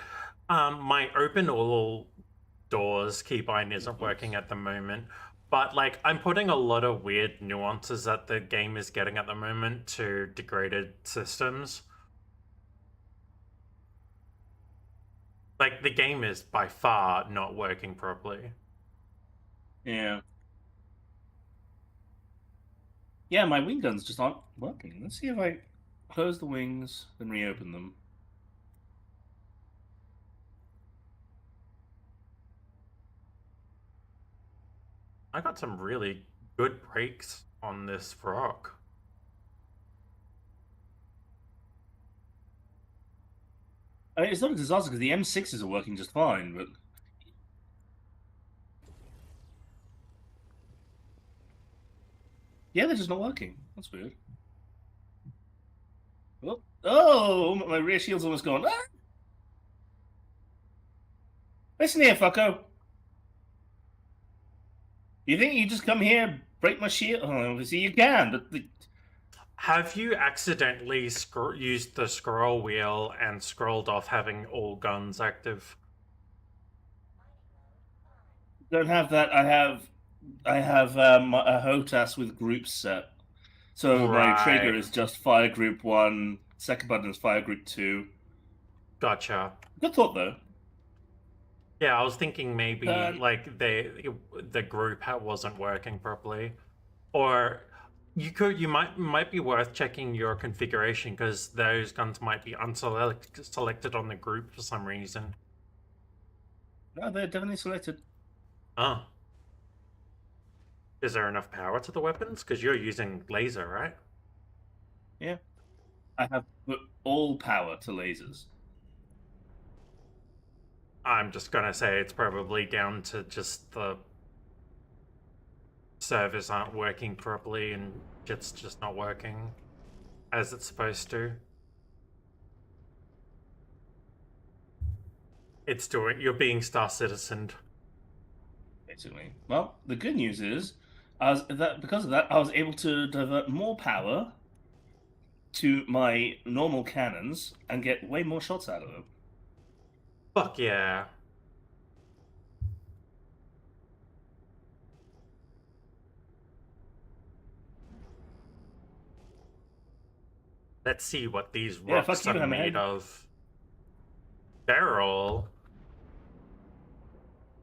my open all doors keybind isn't working at the moment. But like, I'm putting a lot of weird nuances that the game is getting at the moment to degraded systems. Like, the game is by far not working properly. Yeah. Yeah, my wing guns just aren't working. Let's see if I close the wings, then reopen them. I got some really good breaks on this rock. I mean, it's not a disaster because the M6s are working just fine, but yeah, they're just not working. That's weird. Oh, my rear shield's almost gone. Ah! Listen here, fucko. You think you just come here, break my shield? Oh, obviously you can, but Have you accidentally used the scroll wheel and scrolled off having all guns active? don't have that. I have a HOTAS with groups set. So my trigger Right. is just fire group 1, second button is fire group 2. Gotcha. Good thought though. Yeah, I was thinking maybe like the group wasn't working properly, or you might be worth checking your configuration because those guns might be selected on the group for some reason. No, they're definitely selected. Oh. Is there enough power to the weapons? Because you're using laser, right? Yeah. I have put all power to lasers. I'm just gonna say it's probably down to just the servers aren't working properly and it's just not working as it's supposed to. You're being Star Citizened. Basically. Well, the good news is, because of that, I was able to divert more power to my normal cannons and get way more shots out of them. Fuck yeah. Let's see what these Yeah, rocks fuck you, are made Hammerhead. of. Barrel.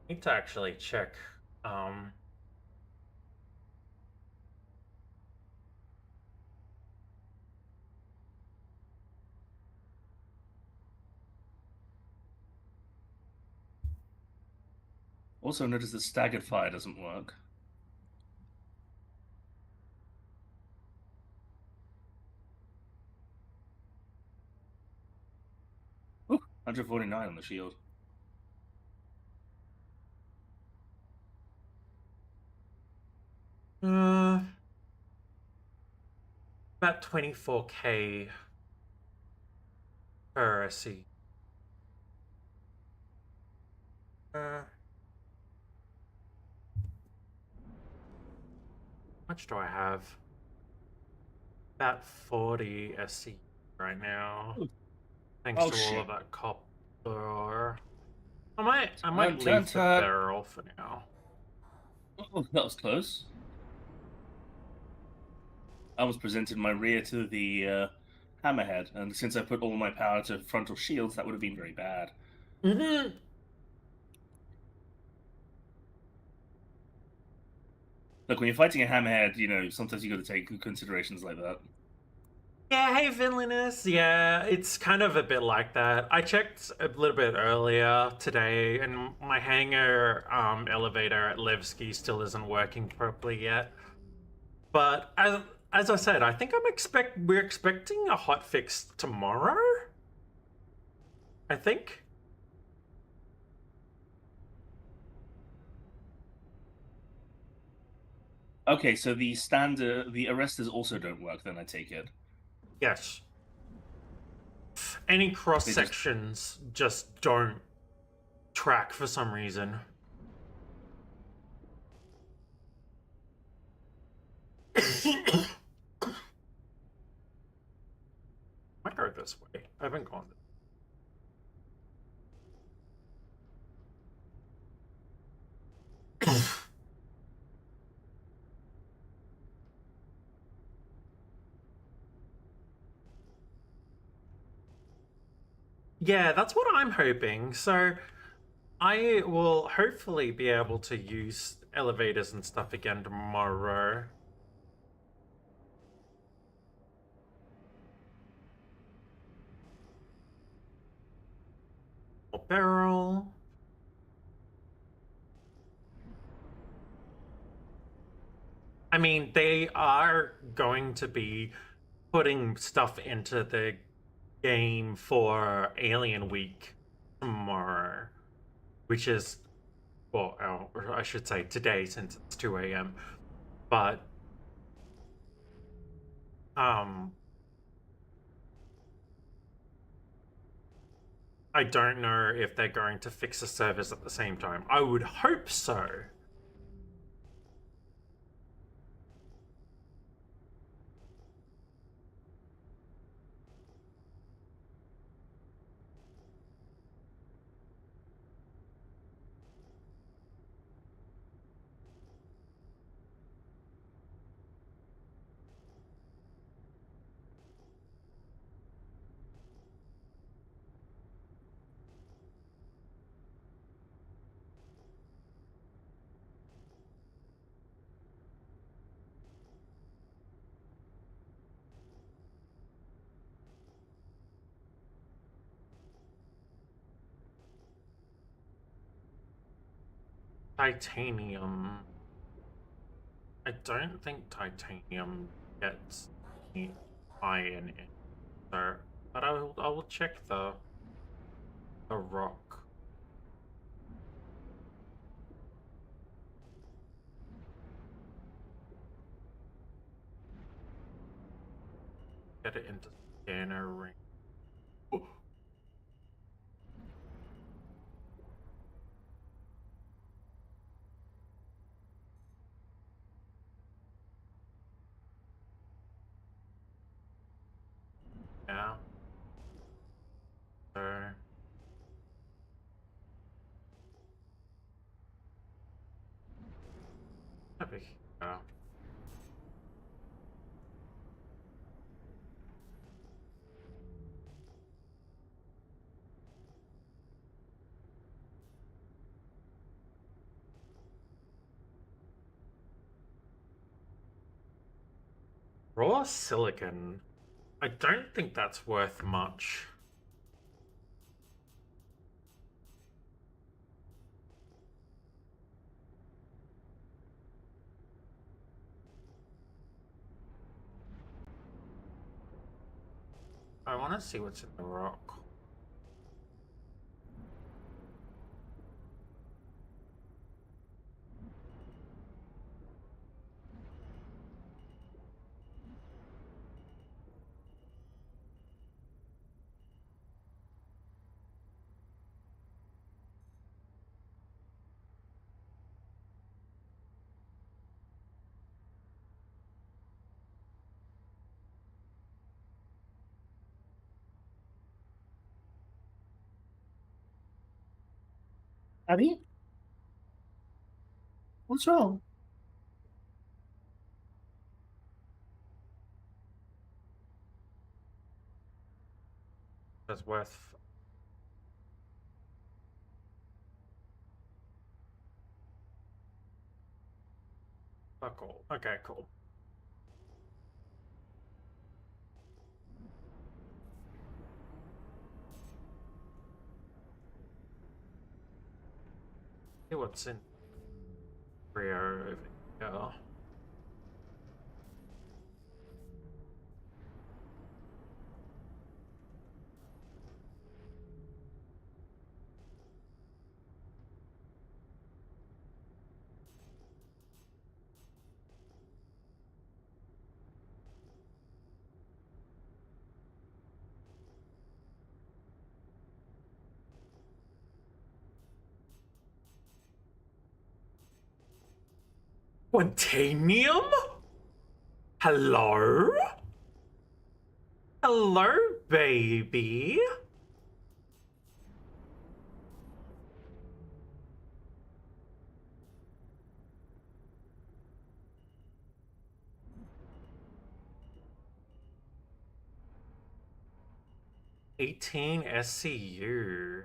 Need to actually check. Also notice that staggered fire doesn't work. Ooh, 149 on the shield. About 24k per SC. How much do I have? About 40 SC right now. Thanks Oh, to all shit. of that copper. I Turn, might turn, leave the turn. barrel for now. Oh, that was close. I almost presented my rear to the hammerhead, and since I put all my power to frontal shields, that would have been very bad. Mm-hmm. Look, when you're fighting a hammerhead, you know, sometimes you got to take considerations like that. Yeah, hey Vinliness. Yeah, it's kind of a bit like that. I checked a little bit earlier today, and my hangar elevator at Levski still isn't working properly yet. But as I said, I think we're expecting a hotfix tomorrow. I think. Okay, so the arresters also don't work. Then I take it. Yes. Any cross They just- sections just don't track for some reason. Might go this way. I haven't gone. Yeah, that's what I'm hoping. So I will hopefully be able to use elevators and stuff again tomorrow. Or barrel. I mean, they are going to be putting stuff into the game for Alien Week tomorrow, which is, well, or I should say today since it's 2 a.m. But I don't know if they're going to fix the servers at the same time. I would hope so. Titanium. I don't think titanium gets any iron in there, but I will check the rock. Get it into scanner ring. Yeah. So over here. Raw silicon. I don't think that's worth much. I want to see what's in the rock. Abby? What's wrong? That's worth. Fuck all. Okay, cool. See what's in Rio over here. Quantanium? Hello? Hello, baby? '18 SCU.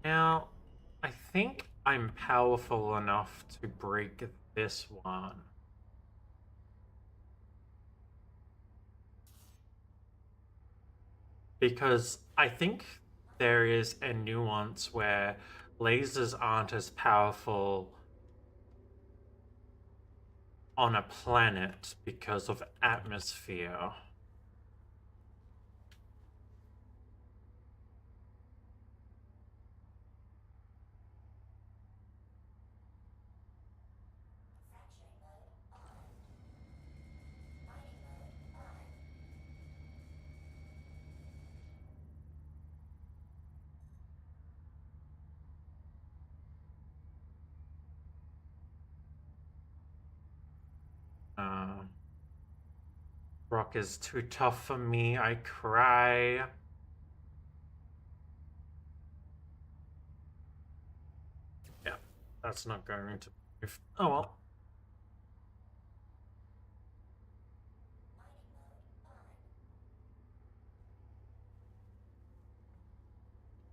Now, I think I'm powerful enough to break this one. Because I think there is a nuance where lasers aren't as powerful on a planet because of atmosphere. Rock is too tough for me. I cry. Yeah, that's not going to. Oh well.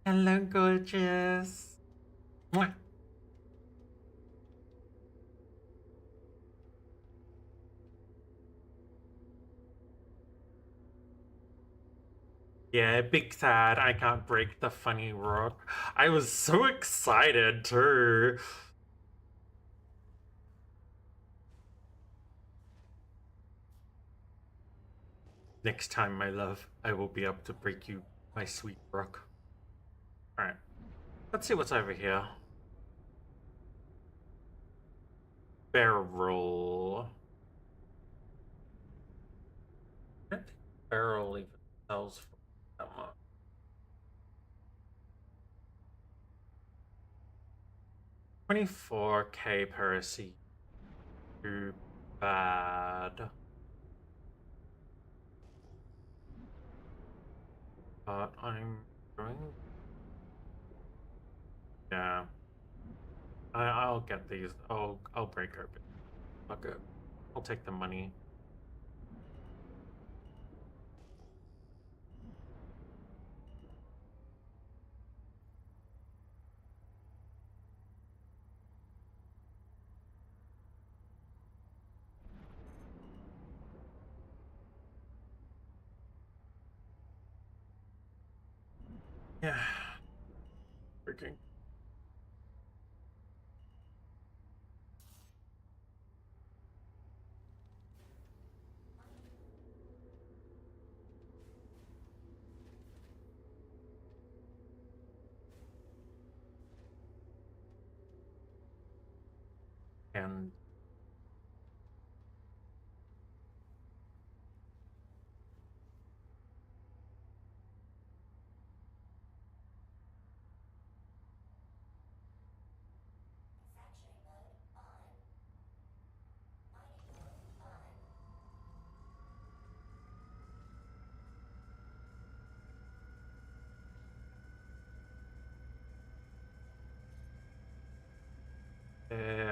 Hello, gorgeous. Mwah. Yeah, big sad. I can't break the funny rock. I was so excited too. Next time, my love, I will be able to break you, my sweet rock. Alright. Let's see what's over here. Barrel. I don't think barrel even sells for that much. 24K per seat. Too bad. But I'm doing. Yeah. I'll get these. I'll break open. Fuck it. I'll take the money. Yeah. Freaking. And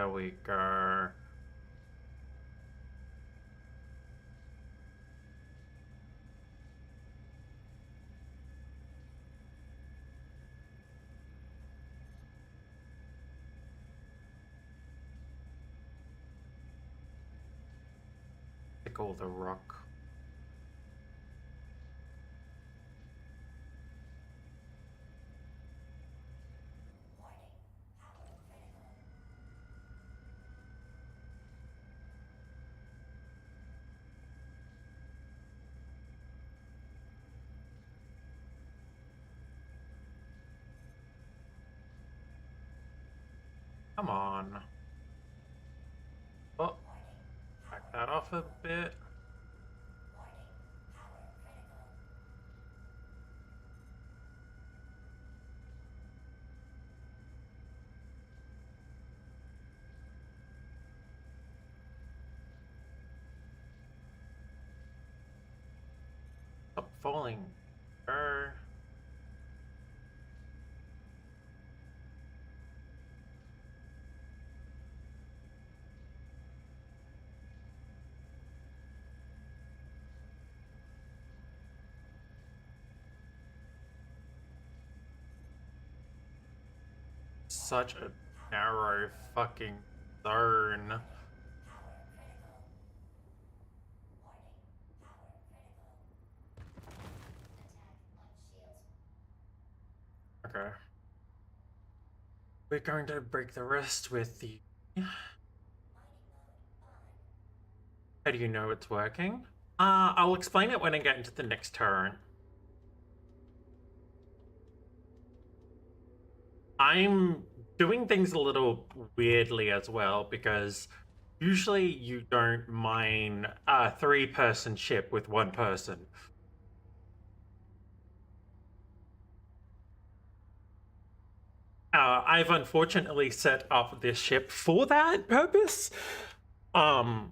There we go. Tickle the rock. Come on. Oh, back that off a bit. Stop falling. Such a narrow fucking zone. Okay. We're going to break the rest with the... How do you know it's working? I'll explain it when I get into the next turn. I'm doing things a little weirdly as well, because usually you don't mine a 3-person ship with 1 person. I've unfortunately set up this ship for that purpose. But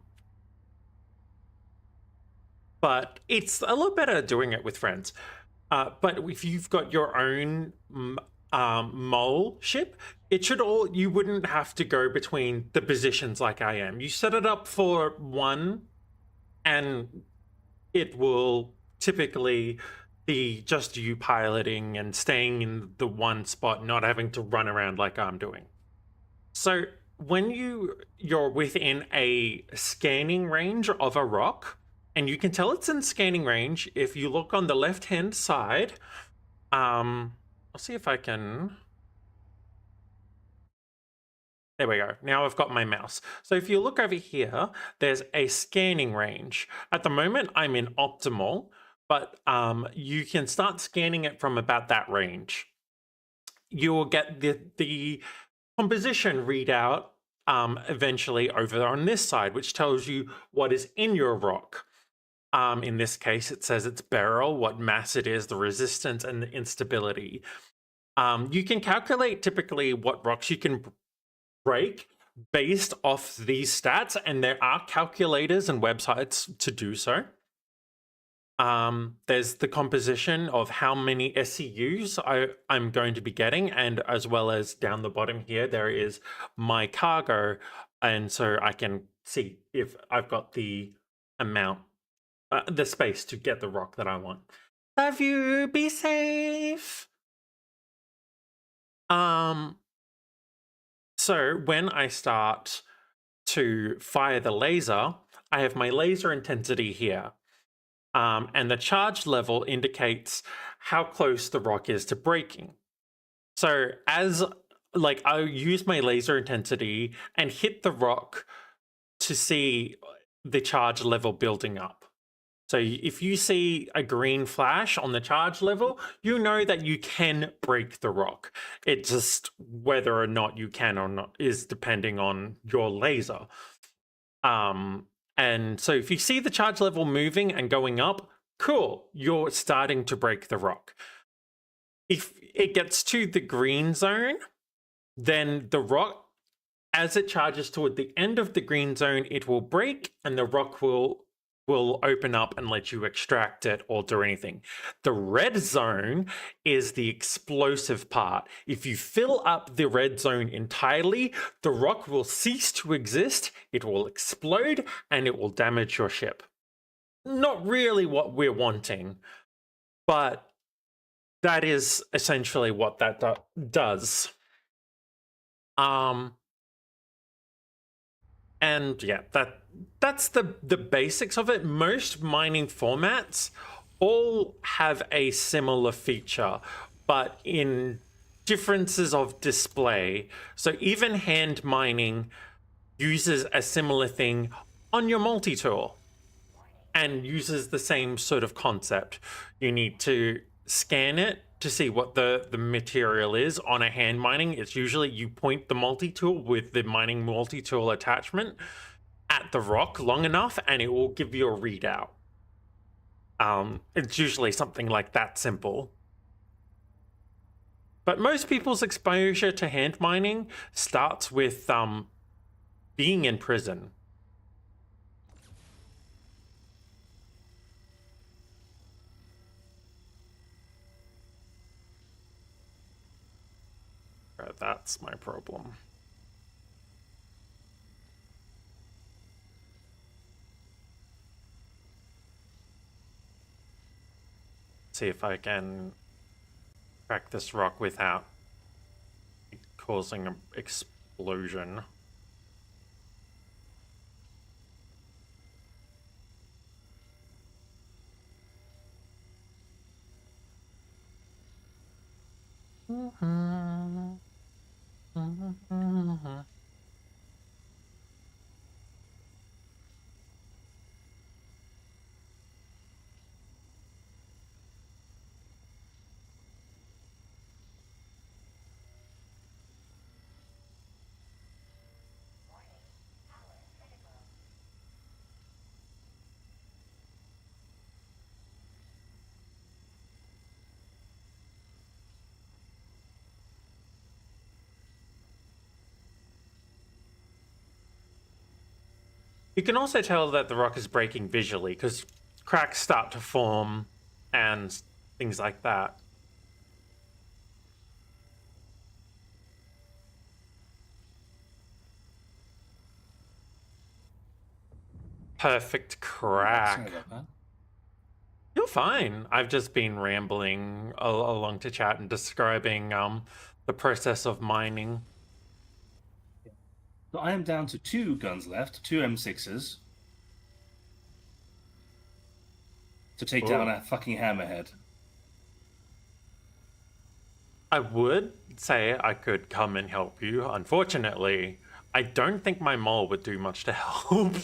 it's a lot better doing it with friends. But if you've got your own mole ship, you wouldn't have to go between the positions like I am. You set it up for 1, and it will typically be just you piloting and staying in the one spot, not having to run around like I'm doing. So when you're within a scanning range of a rock, and you can tell it's in scanning range if you look on the left-hand side. I'll see if I can... There we go. Now I've got my mouse. So if you look over here, there's a scanning range. At the moment, I'm in optimal, but you can start scanning it from about that range. You will get the composition readout eventually over on this side, which tells you what is in your rock. In this case, it says its barrel, what mass it is, the resistance, and the instability. You can calculate typically what rocks you can break based off these stats, and there are calculators and websites to do so. There's the composition of how many SCUs I'm going to be getting, and as well as down the bottom here, there is my cargo, and so I can see if I've got the amount, the space to get the rock that I want. Love you, be safe. So when I start to fire the laser, I have my laser intensity here. And the charge level indicates how close the rock is to breaking. So I use my laser intensity and hit the rock to see the charge level building up. So if you see a green flash on the charge level, you know that you can break the rock. It's just whether or not you can or not is depending on your laser. And so if you see the charge level moving and going up, cool, you're starting to break the rock. If it gets to the green zone, then the rock, as it charges toward the end of the green zone, it will break and the rock will will open up and let you extract it or do anything. The red zone is the explosive part. If you fill up the red zone entirely, the rock will cease to exist, it will explode, and it will damage your ship. Not really what we're wanting, but that is essentially what that does. And yeah, that's the basics of it. Most mining formats all have a similar feature, but in differences of display. So even hand mining uses a similar thing on your multi-tool and uses the same sort of concept. You need to scan it to see what the material is. On a hand mining, it's usually you point the multi-tool with the mining multi-tool attachment at the rock long enough and it will give you a readout. It's usually something like that simple. But most people's exposure to hand mining starts with being in prison. That's my problem. See if I can crack this rock without it causing an explosion. You can also tell that the rock is breaking visually because cracks start to form and things like that. Perfect crack. Sorry about that. You're fine. I've just been rambling along to chat and describing the process of mining. So I am down to 2 guns left, 2 M6s. To take down a fucking hammerhead. I would say I could come and help you. Unfortunately, I don't think my mole would do much to help.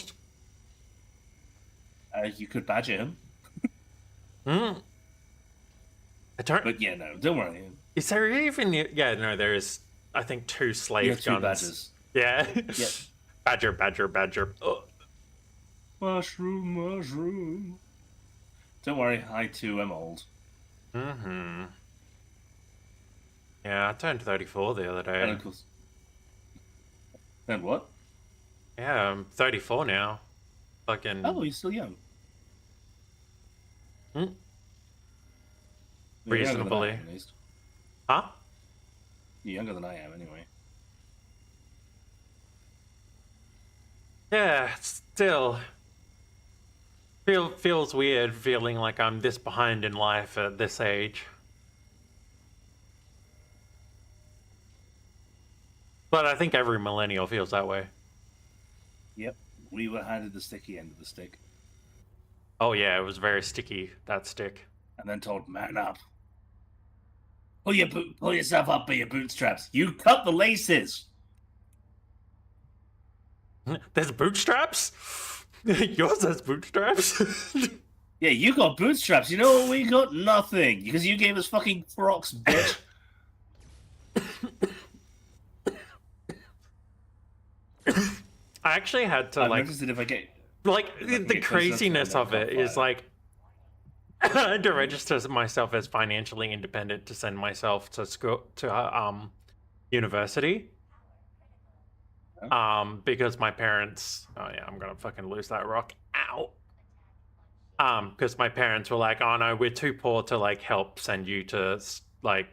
You could badger him. I don't. But yeah, no, don't worry. Is there even? Yeah, no, there is. I think 2 slave You have 2 guns. badgers. Yeah. Yep. Badger, badger, badger. Oh. Mushroom, mushroom. Don't worry, I too am old. Mm-hmm. Yeah, I turned 34 the other day. And of course. And what? Yeah, I'm 34 now. Fucking. Oh, you're still young. Hmm? You're younger than I Reasonably. am, at least. Huh? You're younger than I am, anyway. Yeah, still. Feels weird feeling like I'm this behind in life at this age. But I think every millennial feels that way. Yep. We were handed the sticky end of the stick. Oh yeah, it was very sticky, that stick. And then told, man up. Pull yourself up by your bootstraps. You cut the laces. There's bootstraps? Yours has bootstraps? Yeah, you got bootstraps. You know what? We got nothing. Because you gave us fucking frocks, bitch. I actually had to I've like... noticed that if I get... Like, if I can the get close enough to craziness them, of I'll it is fire. like... I had to register myself as financially independent to send myself to school, to university. Because my parents... Oh yeah, I'm gonna fucking lose that rock. Ow! Because my parents were like, "Oh no, we're too poor to like help send you to like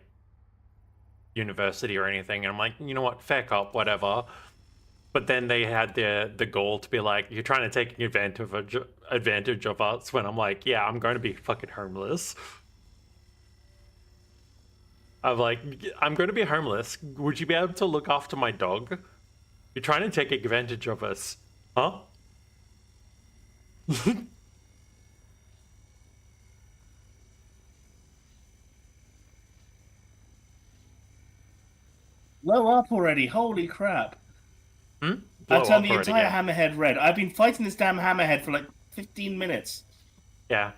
university or anything." And I'm like, you know what, fair cop, whatever. But then they had the goal to be like, you're trying to take advantage of us. When I'm like, yeah, I'm going to be fucking homeless. I'm like, I'm going to be homeless. Would you be able to look after my dog? You're trying to take advantage of us, huh? Blow up already! Holy crap! Hmm? I Blow turned up the already, entire yeah. hammerhead red. I've been fighting this damn hammerhead for like 15 minutes. Yeah.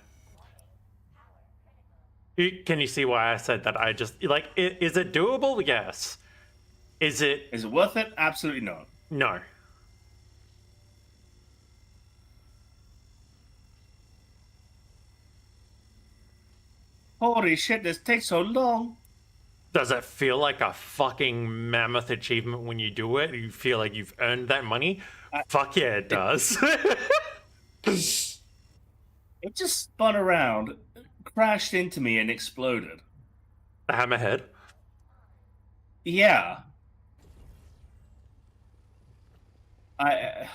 Can you see why I said that? I just like, is it doable? Yes. Is it? Is it worth it? Absolutely not. No. Holy shit, this takes so long. Does it feel like a fucking mammoth achievement when you do it? You feel like you've earned that money? Fuck yeah, it does. It just spun around, crashed into me, and exploded. The hammerhead. Yeah. I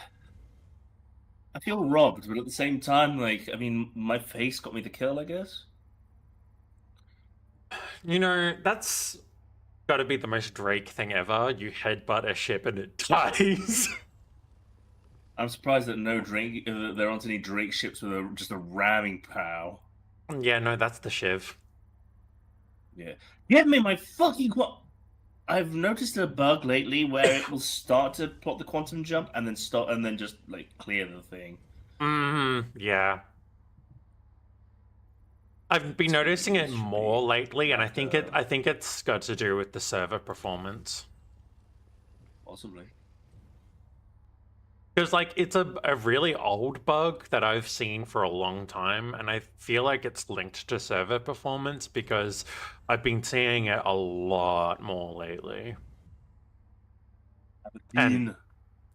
feel robbed, but at the same time, like, I mean, my face got me the kill, I guess. You know, that's got to be the most Drake thing ever. You headbutt a ship and it dies. I'm surprised that there aren't any Drake ships with just a ramming pow. Yeah, no, that's the Shiv. Yeah. Give me my fucking I've noticed a bug lately where it will start to plot the quantum jump and then stop and then just like clear the thing. Yeah. I've been noticing it more lately, and I think it's got to do with the server performance. Possibly. Because, like, it's a really old bug that I've seen for a long time, and I feel like it's linked to server performance because I've been seeing it a lot more lately. And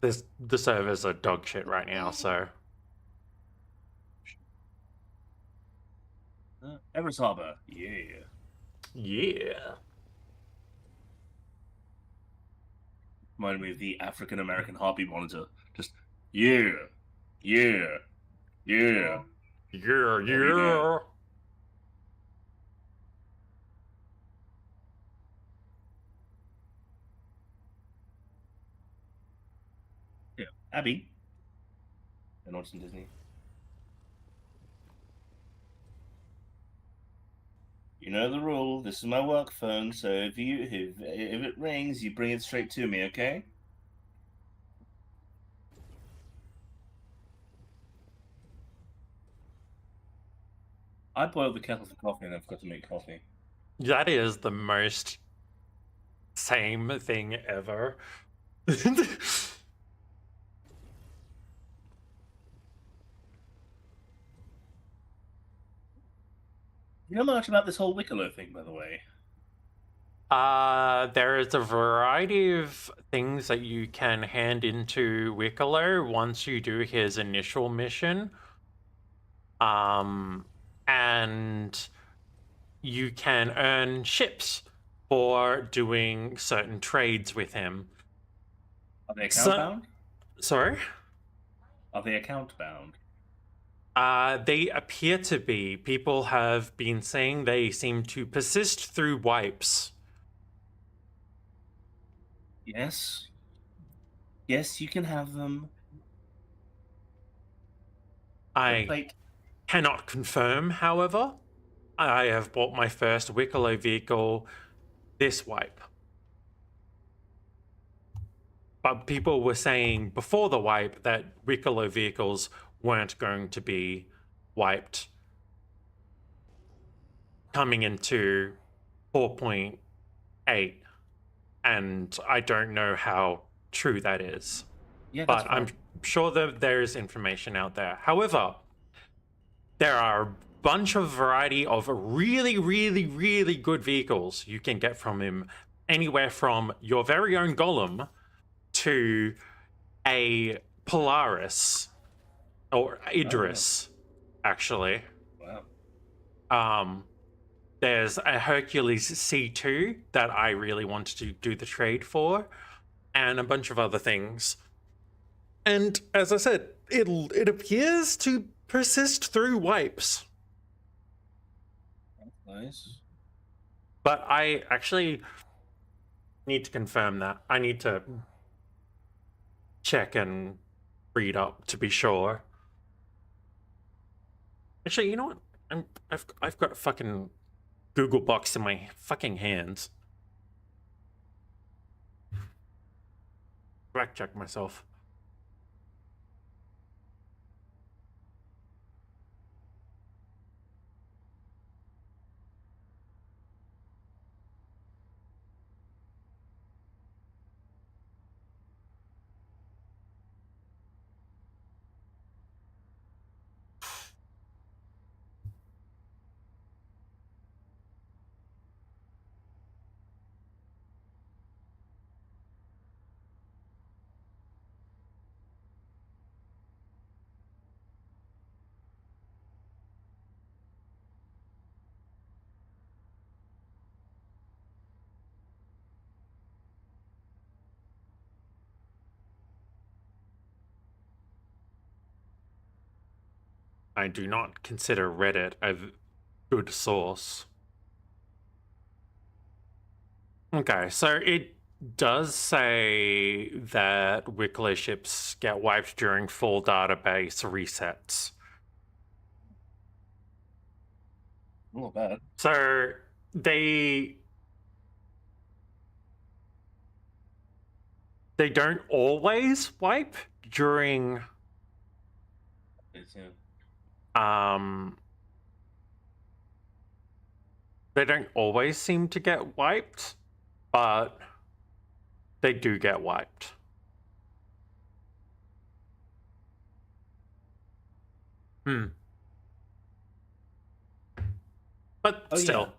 the servers are dog shit right now, so... Everest Harbor, yeah. Yeah. Reminded me of the African American heartbeat monitor. Just, yeah, yeah, yeah. Yeah. Yeah, Abby. And Austin Disney. You know the rule. This is my work phone, so if it rings, you bring it straight to me, okay? I boiled the kettle for coffee and I forgot to make coffee. That is the most same thing ever. You know much about this whole Wicklow thing, by the way? There is a variety of things that you can hand into Wicklow once you do his initial mission. And you can earn ships for doing certain trades with him. Are they account bound? Sorry? Are they account bound? They appear to be. People have been saying they seem to persist through wipes. Yes. Yes, you can have them. I cannot confirm, however. I have bought my first Wicklow vehicle this wipe. But people were saying before the wipe that Wicklow vehicles weren't going to be wiped coming into 4.8, and I don't know how true that is. Yeah, but I'm sure that there is information out there. However, there are a bunch of variety of really, really, really good vehicles you can get from him, anywhere from your very own Golem to a Polaris or Idris. actually. Wow. There's a Hercules C2 that I really wanted to do the trade for, and a bunch of other things. And as I said, it appears to persist through wipes. That's nice. But I actually need to confirm that. I need to check and read up to be sure. Actually, you know what? I've got a fucking Google Box in my fucking hands. Fact check myself. I do not consider Reddit a good source. Okay, so it does say that Wickler ships get wiped during full database resets. Not bad. So they don't always wipe during they don't always seem to get wiped, but they do get wiped. But still,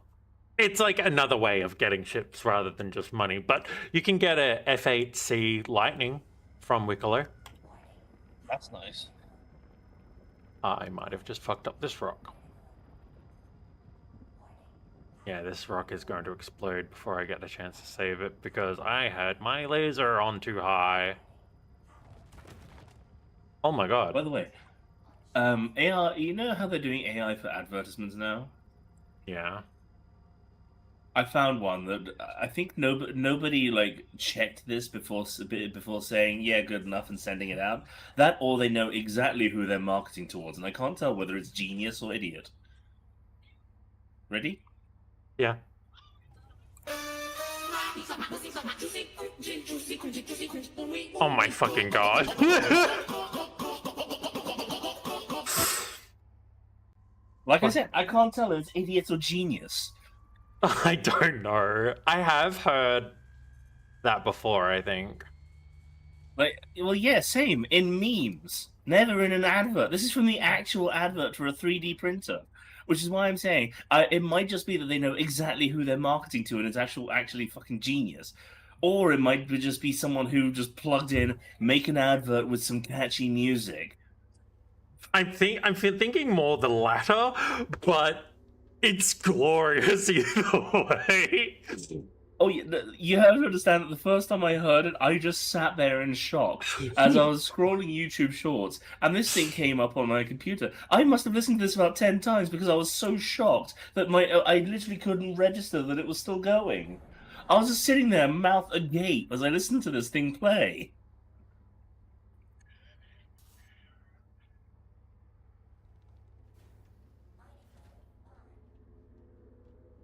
it's like another way of getting ships rather than just money. But you can get a F8C Lightning from Wicklow. That's nice. I might have just fucked up this rock. Yeah, this rock is going to explode before I get a chance to save it because I had my laser on too high. Oh my god. By the way, AI, you know how they're doing AI for advertisements now? Yeah. I found one that I think nobody like checked this before saying yeah, good enough and sending it out. That or they know exactly who they're marketing towards, and I can't tell whether it's genius or idiot. Ready? Yeah. Oh my fucking god. Like I said, I can't tell if it's idiot or genius. I don't know. I have heard that before, I think. Like, well, yeah, same. In memes. Never in an advert. This is from the actual advert for a 3D printer. Which is why I'm saying it might just be that they know exactly who they're marketing to and it's actually fucking genius. Or it might just be someone who just plugged in, make an advert with some catchy music. I'm thinking more the latter, but it's glorious either way. Oh, you have to understand that the first time I heard it, I just sat there in shock as I was scrolling YouTube Shorts, and this thing came up on my computer. I must have listened to this about 10 times because I was so shocked that I literally couldn't register that it was still going. I was just sitting there, mouth agape, as I listened to this thing play.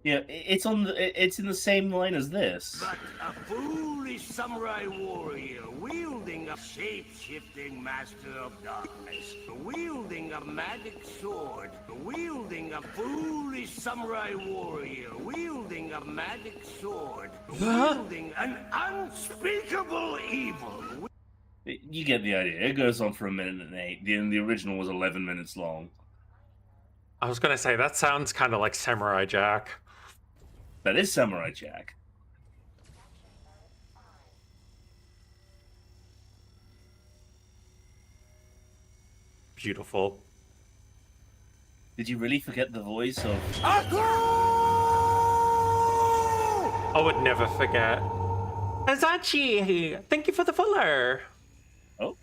Yeah, it's in the same line as this. But a foolish samurai warrior wielding a shape-shifting master of darkness, wielding a magic sword, wielding a foolish samurai warrior, wielding a magic sword, wielding an unspeakable evil. You get the idea. It goes on for 1:08. The original was 11 minutes long. I was gonna say, that sounds kind of like Samurai Jack. That is Samurai Jack. Beautiful. Did you really forget the voice of? I would never forget. Azachi, thank you for the follow. Oh,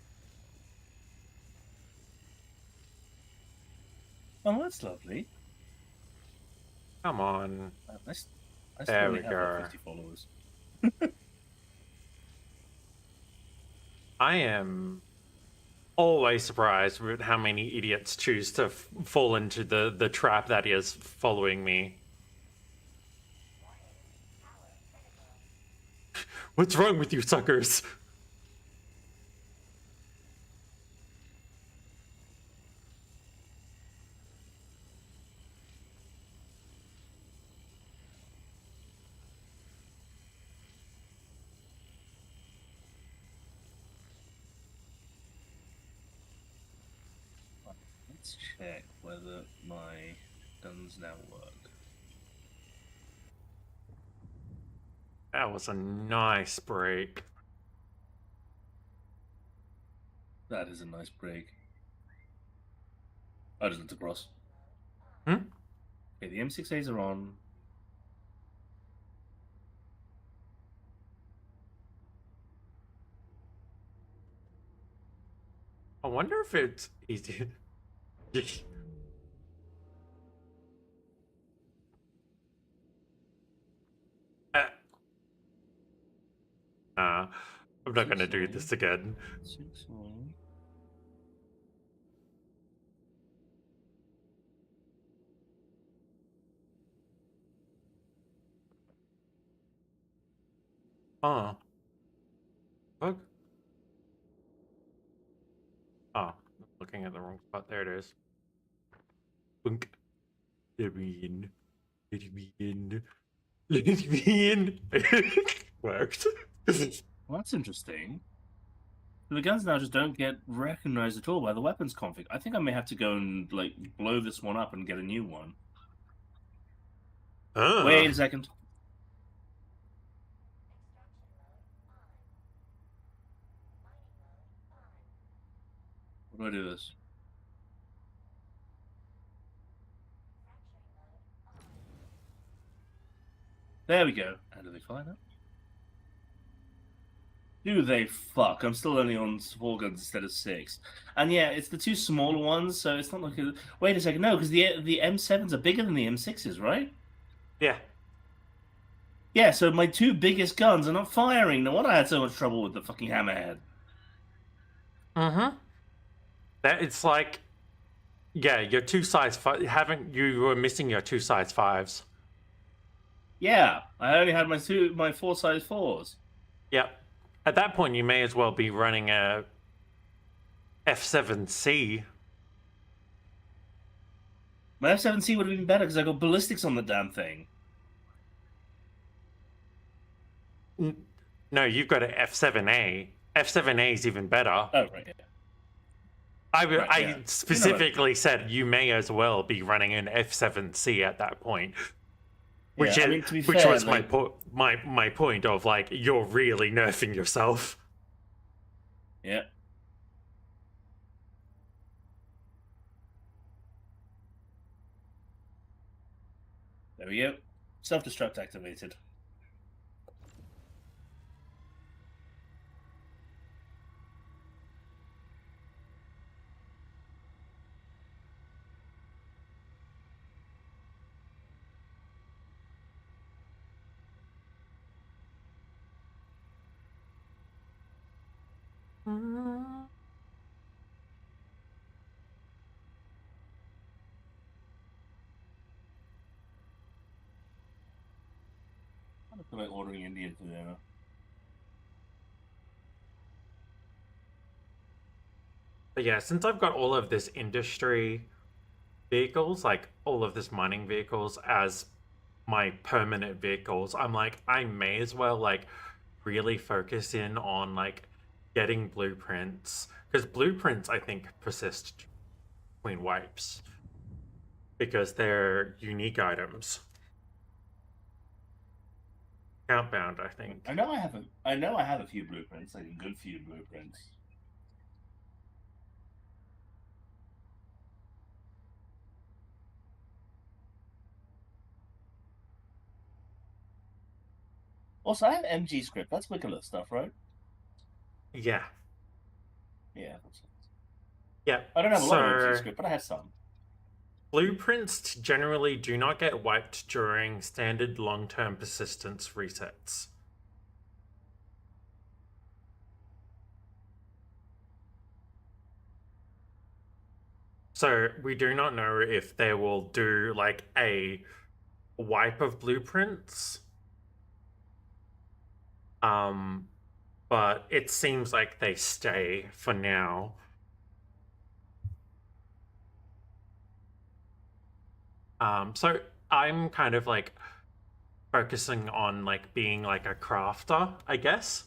oh, that's lovely. Come on. I still There only we have go. 50 followers. I am always surprised with how many idiots choose to fall into the trap that is following me. What's wrong with you suckers? Let's check whether my guns now work. That was a nice break. That is a nice break. I just looked across. Hmm? Okay, the M6As are on. I wonder if it's easy. I'm not gonna do this again. 6 on. Oh. Look. Oh, looking at the wrong spot. There it is. Bunk. Let me in. Let me in. Let me in. Worked. Well, that's interesting. The guns now just don't get recognized at all by the weapons config. I think I may have to go and like blow this one up and get a new one. Wait a second. What do I do this? There we go. How do they find it? Do they fuck? I'm still only on 4 guns instead of 6. And yeah, it's the 2 smaller ones, so it's not like a... Wait a second, no, because the M7s are bigger than the M6s, right? Yeah. Yeah, so my 2 biggest guns are not firing. No wonder I had so much trouble with the fucking hammerhead. Mm-hmm. That it's like, yeah, your 2 size 5. You were missing your 2 size 5s. Yeah, I only had my 4 size 4s. Yep. At that point, you may as well be running a F7C. My F7C would have been better because I got ballistics on the damn thing. No, you've got an F7A. F7A is even better. Oh, right, yeah. I specifically said you may as well be running an F7C at that point. Which, yeah, which fair, was like... my point of, like, you're really nerfing yourself. Yeah. There we go. Self-destruct activated. I feel like ordering Indian food now. But yeah, since I've got all of this industry vehicles, like all of this mining vehicles as my permanent vehicles, I'm like, I may as well like really focus in on like getting blueprints, because blueprints I think persist between wipes because they're unique items. Outbound, I think. I know I have a few blueprints, like a good few blueprints. Also, I have MG script. That's Wicklow stuff, right? Yeah. Yeah. Yeah. I don't have a lot of MG So script, but I have some. blueprints generally do not get wiped during standard long-term persistence resets. So we do not know if they will do like a wipe of blueprints. But it seems like they stay for now. So I'm kind of like focusing on like being like a crafter, I guess.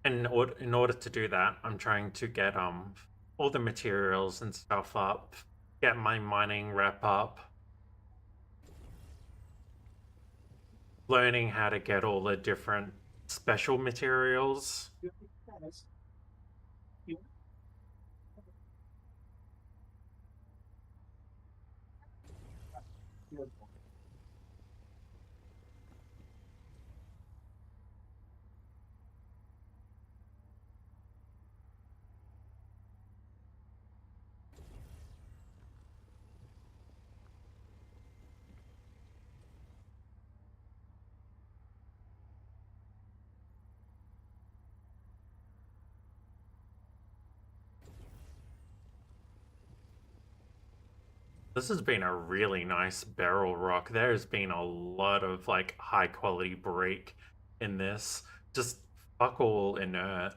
And in order to do that, I'm trying to get all the materials and stuff up, get my mining rep up, learning how to get all the different special materials. This has been a really nice barrel rock. There's been a lot of like high quality break in this. Just fuck all inert.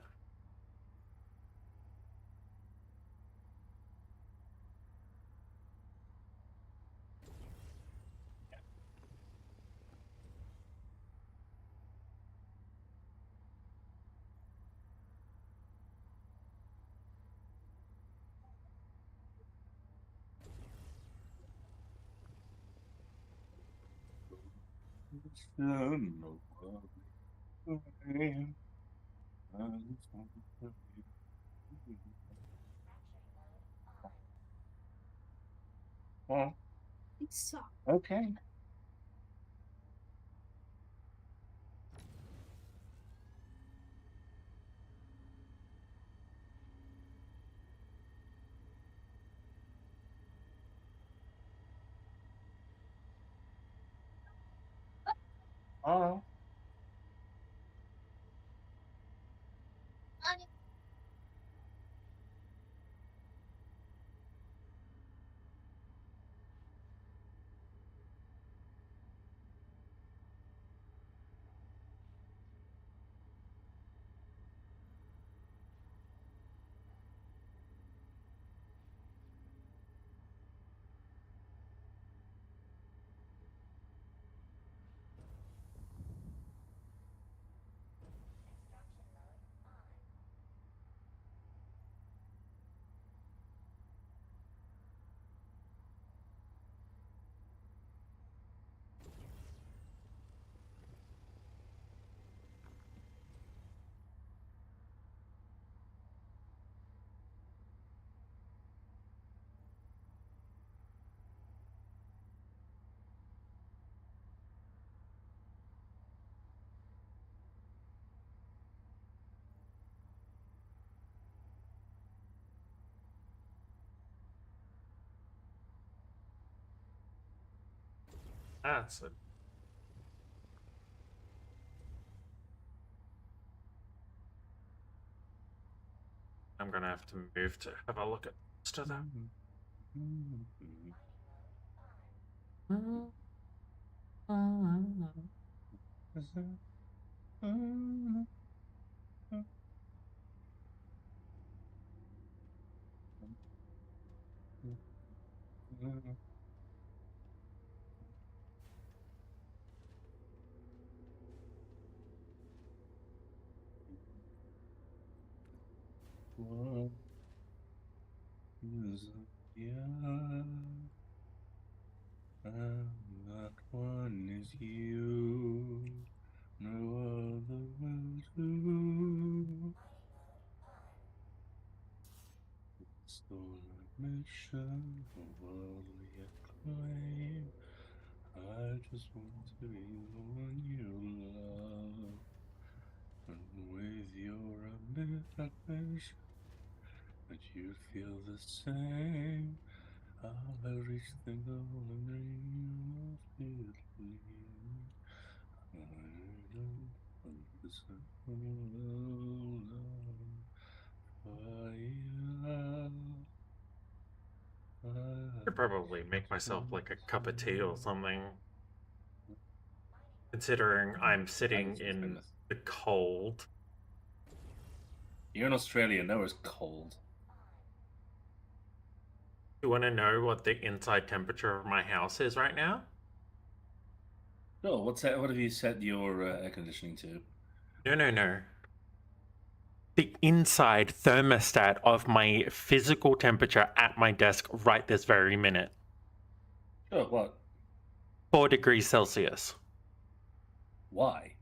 Well, okay. Oh. That's it. I'm gonna have to move to have a look at to that. And that one is you. No other will do. mission, worldly acclaim. I just want to be the one you love. And with your admission that you feel the same, I'll reach the goal and dream of Italy. I don't understand love. Could probably make myself like a cup of tea or something. Considering I'm sitting in the cold. You're in Australia, nowhere's cold. You want to know what the inside temperature of my house is right now? Oh, what's that? What have you set your air conditioning to? No. The inside thermostat of my physical temperature at my desk right this very minute. Oh, what? 4 degrees Celsius. Why?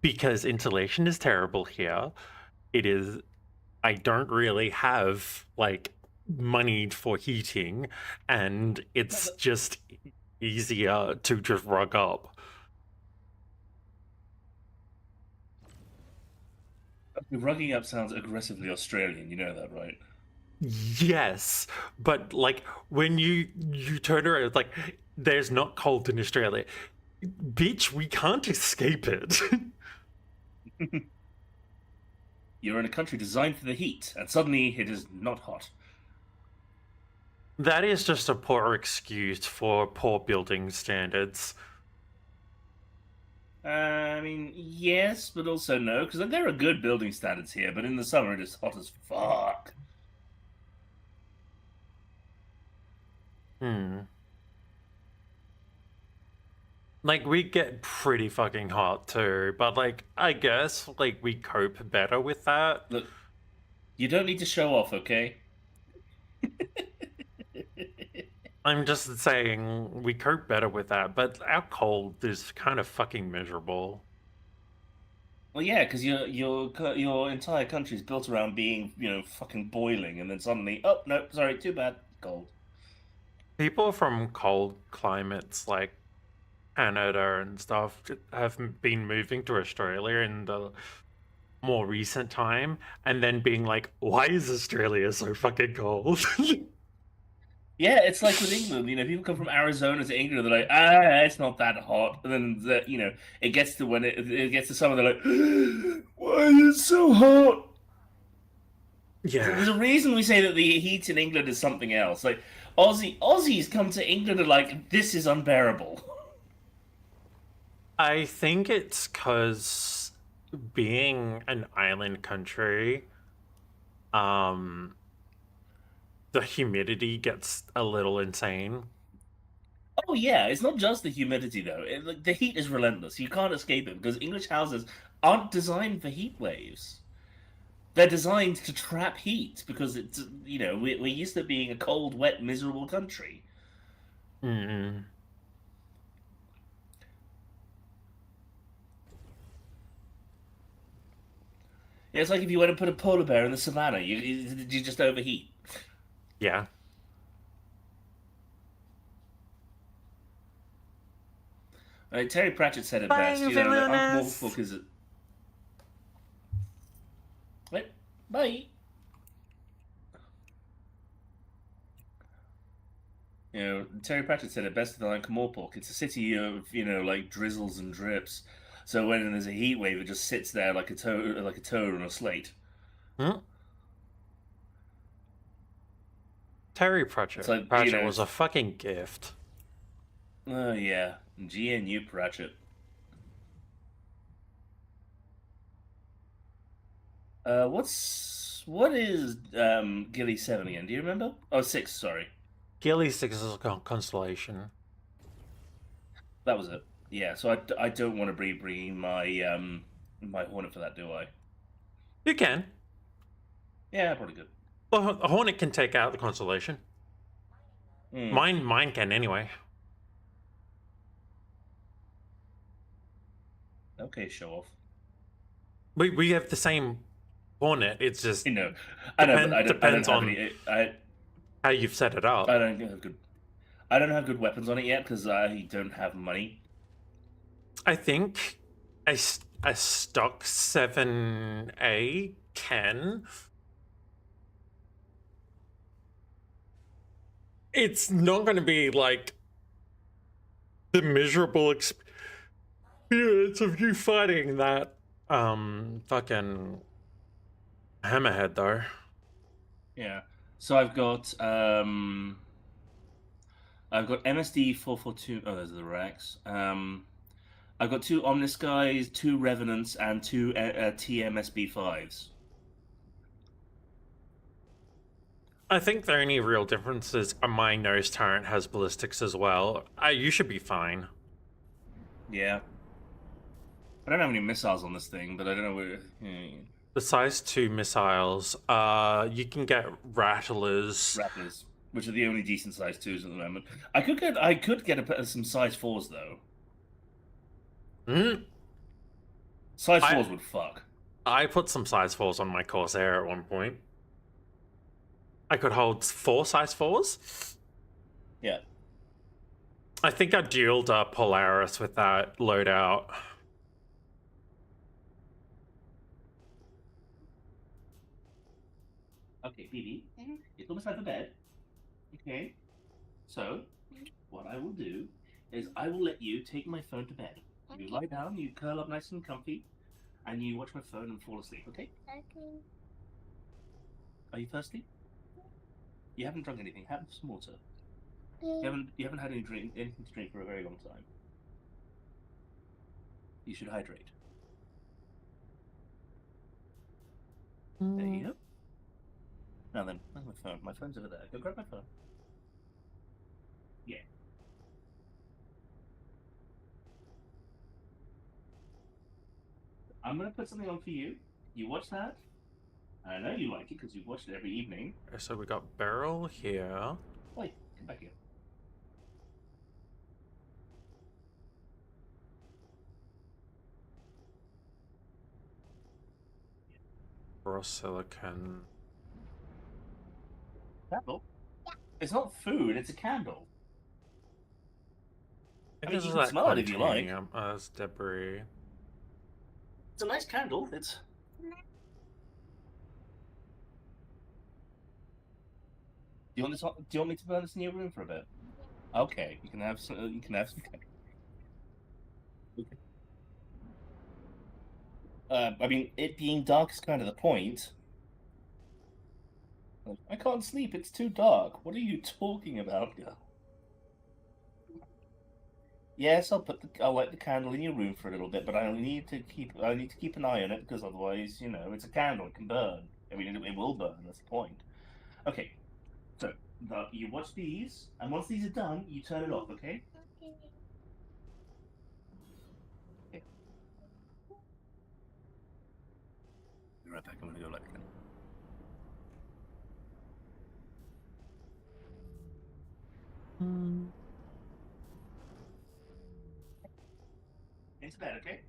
Because insulation is terrible here. It is. I don't really have like money for heating, and it's just easier to just rug up. Rugging up sounds aggressively Australian, you know that, right? Yes, but like when you turn around, it's like there's not cold in Australia. Bitch, we can't escape it. You're in a country designed for the heat, and suddenly it is not hot. That is just a poor excuse for poor building standards. I mean, yes, but also no, because there are good building standards here, but in the summer it is hot as fuck. Like, we get pretty fucking hot too, but like, I guess, like, we cope better with that. Look, you don't need to show off, okay? I'm just saying we cope better with that, but our cold is kind of fucking miserable. Well, yeah, because your entire country is built around being, fucking boiling, and then suddenly, oh, no, sorry, too bad, cold. People from cold climates like Canada and stuff have been moving to Australia in the more recent time, and then being like, why is Australia so fucking cold? Yeah, it's like with England, people come from Arizona to England, they're like, it's not that hot. And then, it gets to when it gets to summer, they're like, why is it so hot? Yeah. There's a reason we say that the heat in England is something else. Like, Aussies come to England and like, this is unbearable. I think it's because being an island country, the humidity gets a little insane. Oh yeah, it's not just the humidity though. The heat is relentless. You can't escape it because English houses aren't designed for heat waves. They're designed to trap heat because it's we're used to being a cold, wet, miserable country. Mm-mm. Yeah, it's like if you went and put a polar bear in the savannah, you just overheat. Yeah. Terry Pratchett said it Bye, best. Uncle villainous. Morphook is. Wait, bye. Terry Pratchett said it best in Uncle Morphook. It's a city of like drizzles and drips. So when there's a heat wave, it just sits there like a toad on a slate. Terry Pratchett. Like, Pratchett was a fucking gift. Oh yeah, GNU Pratchett. What is Gilly 7 again? Do you remember? Oh, 6, sorry. Gilly 6 is a constellation. That was it. Yeah, so I don't want to be bringing my my Hornet for that, do I? You can. Yeah, probably good. Well, a Hornet can take out the constellation. Mine can anyway. Okay, show off. We have the same Hornet. It's just You know, I know, but I don't depends have on any. how you've set it up. I don't have good. I don't have good weapons on it yet because I don't have money. I think a stock 7A can. It's not going to be like the miserable experience of you fighting that fucking hammerhead though. Yeah. So I've got MSD 442. Oh, those are the racks. I've got 2 Omnis guys, 2 Revenants, and 2 TMSB 5s. I think the only real difference is my nose turret has ballistics as well. You should be fine. Yeah. I don't have any missiles on this thing, but I don't know where. The size 2 missiles, you can get rattlers. Rattlers, which are the only decent size 2s at the moment. I could get some size 4s though. Size 4s would fuck. I put some size 4s on my Corsair at one point. I could hold 4 size 4s. Yeah. I think I dueled Polaris with that loadout. Okay, BB, it's almost like the bed. Okay. So, what I will do is I will let you take my phone to bed. You lie down, you curl up nice and comfy, and you watch my phone and fall asleep, okay? Okay. Are you thirsty? You haven't drunk anything. Have some water. Okay. You haven't had anything to drink for a very long time. You should hydrate. There you go. Now then, where's my phone? My phone's over there. Go grab my phone. Yeah. I'm gonna put something on for you. You watch that. I know you like it because you've watched it every evening. So we got Beryl here. Wait, come back here. Silicon. Candle? Yeah. It's not food, it's a candle. I I mean, mean, you that can smell it if you like. That's debris. It's a nice candle. It's. Do you want me to burn this in your room for a bit? Okay, you can have some. You can have some. Okay. I mean, it being dark is kind of the point. I can't sleep. It's too dark. What are you talking about? Yes, I'll light the candle in your room for a little bit, but I need to keep an eye on it because otherwise, you know, it's a candle. It can burn. I mean, it will burn. That's the point. Okay, so you watch these, and once these are done, you turn it off. Okay? Okay. Be right back. I'm gonna go light the candle. Into bed, okay?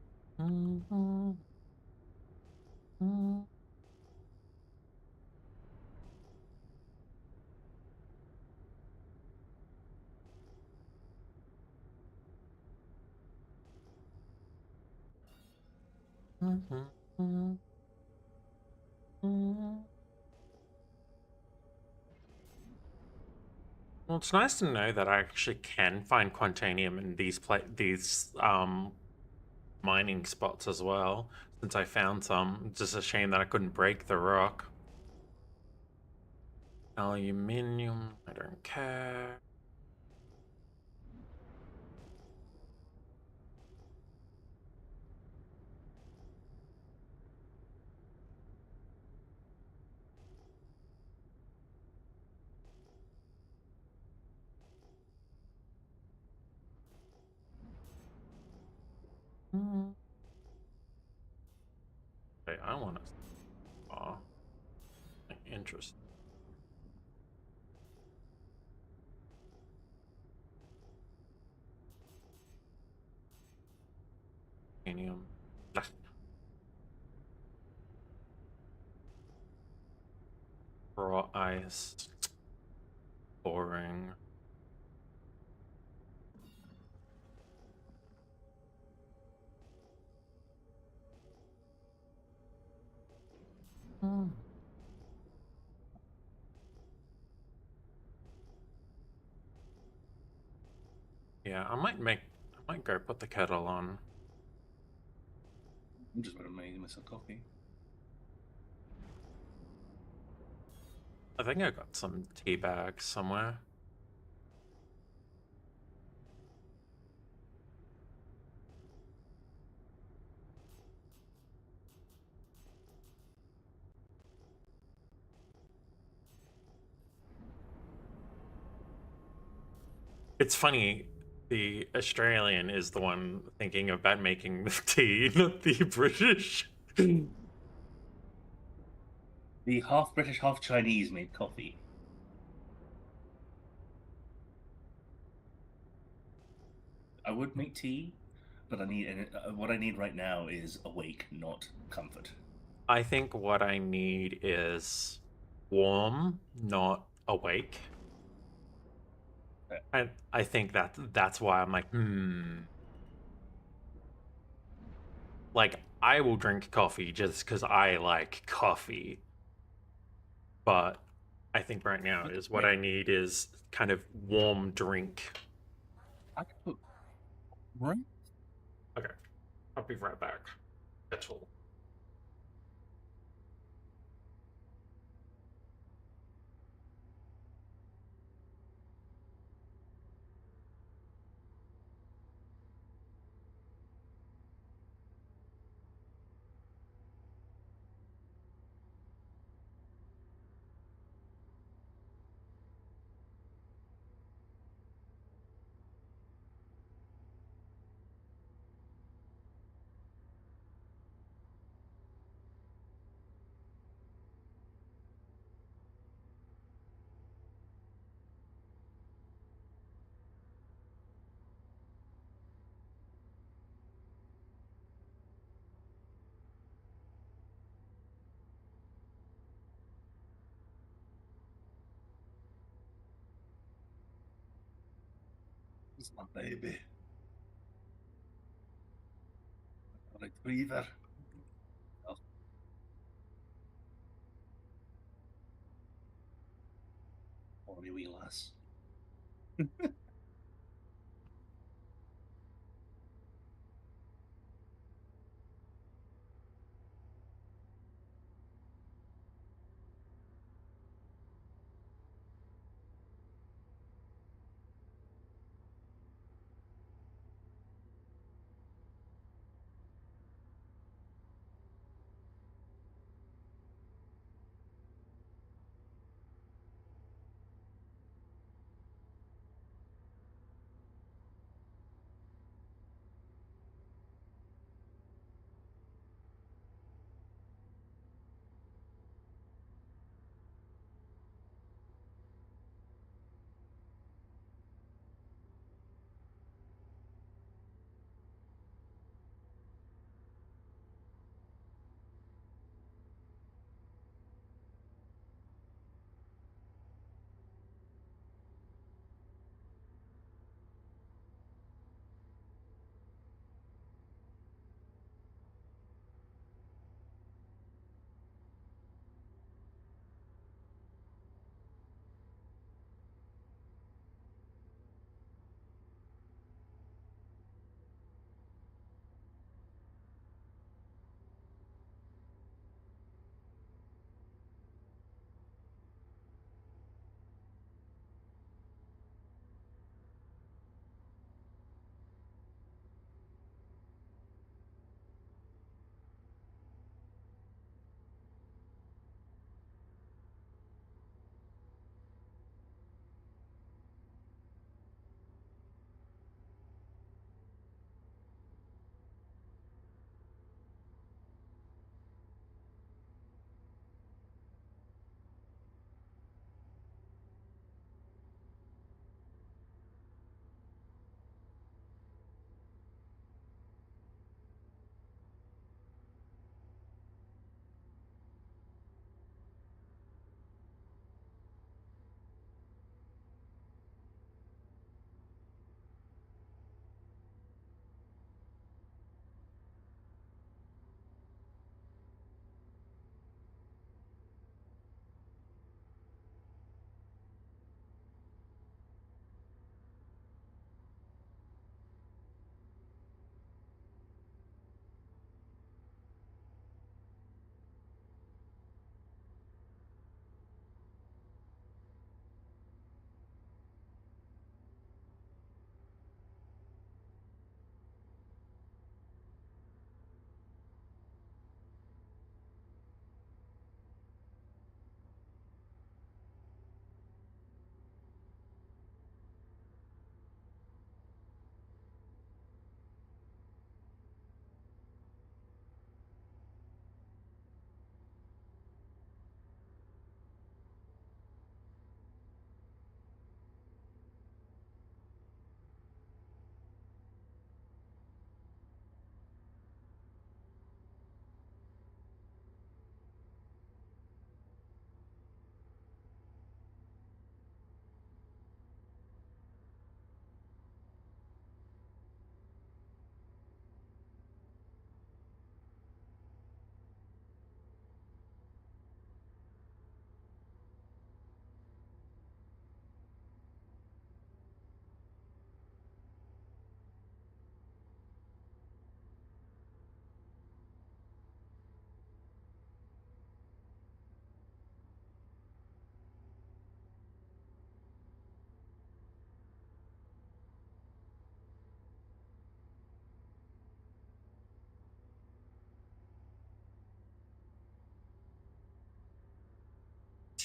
Well, it's nice to know that I actually can find Quantanium in these mining spots as well, since I found some. It's just a shame that I couldn't break the rock. Aluminium, I don't care. Okay, I want to. Oh, interesting. Titanium. Raw ice. Boring. Yeah, I might go put the kettle on. I'm just going to make myself coffee. I think I got some tea bags somewhere. It's funny, the Australian is the one thinking about making the tea, not the British. The half British, half Chinese made coffee. I would make tea, but what I need right now is awake, not comfort. I think what I need is warm, not awake. And I think that's why I'm like, Like, I will drink coffee just because I like coffee. But I think right now is what I need is kind of warm drink. I could put right. Okay, I'll be right back. That's all. It's my baby. A retriever. Oh. Horny wee lass.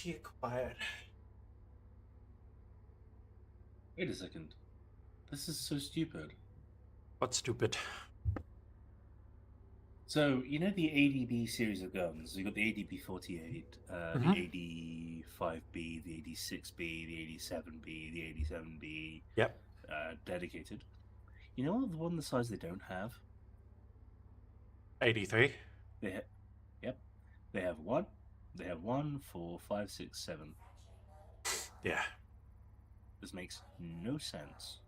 tea acquired. Wait a second. This is so stupid. What's stupid? So, you know the ADB series of guns? You got the ADB 48, Mhm. the AD5B, the AD6B, the AD7B, the AD7B, Yep. dedicated. You know what the one the size they don't have? 83. Yep. They have one. They have 1, 4, 5, 6, 7. Yeah. This makes no sense.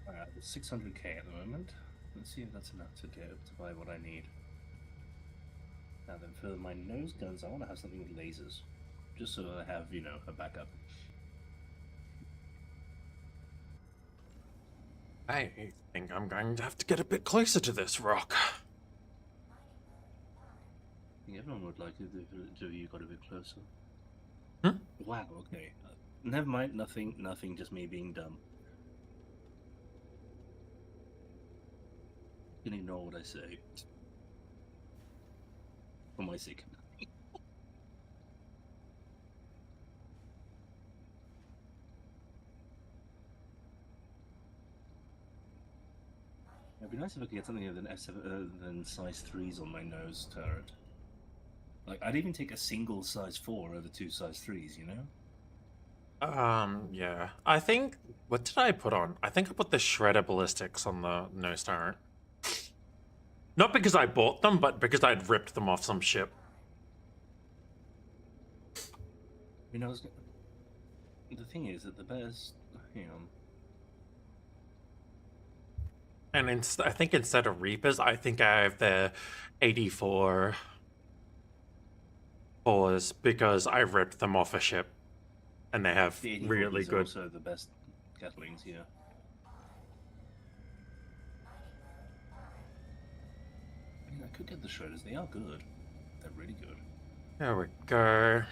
Alright, there's 600k at the moment. Let's see if that's enough to buy what I need. Now then, for my nose guns, I want to have something with lasers. Just so I have, you know, a backup. I think I'm going to have to get a bit closer to this rock. I think everyone would like it if you got a bit closer. Hmm? Wow, okay. Never mind, nothing, just me being dumb. You can ignore what I say. For my sake. It'd be nice if I could get something other than F7 than size 3s on my nose turret. Like, I'd even take a single size 4 over 2 size 3s, you know? Yeah. I think, what did I put on? I think I put the shredder ballistics on the nose turret. Not because I bought them, but because I'd ripped them off some ship. You know, the thing is that the best, hang on. And I think instead of Reapers, I think I have the 84 4s because I ripped them off a ship. And they have The 84 really are good. also the best Gatlings, yeah. I mean, I could get the shredders. They are good. They're really good. There we go.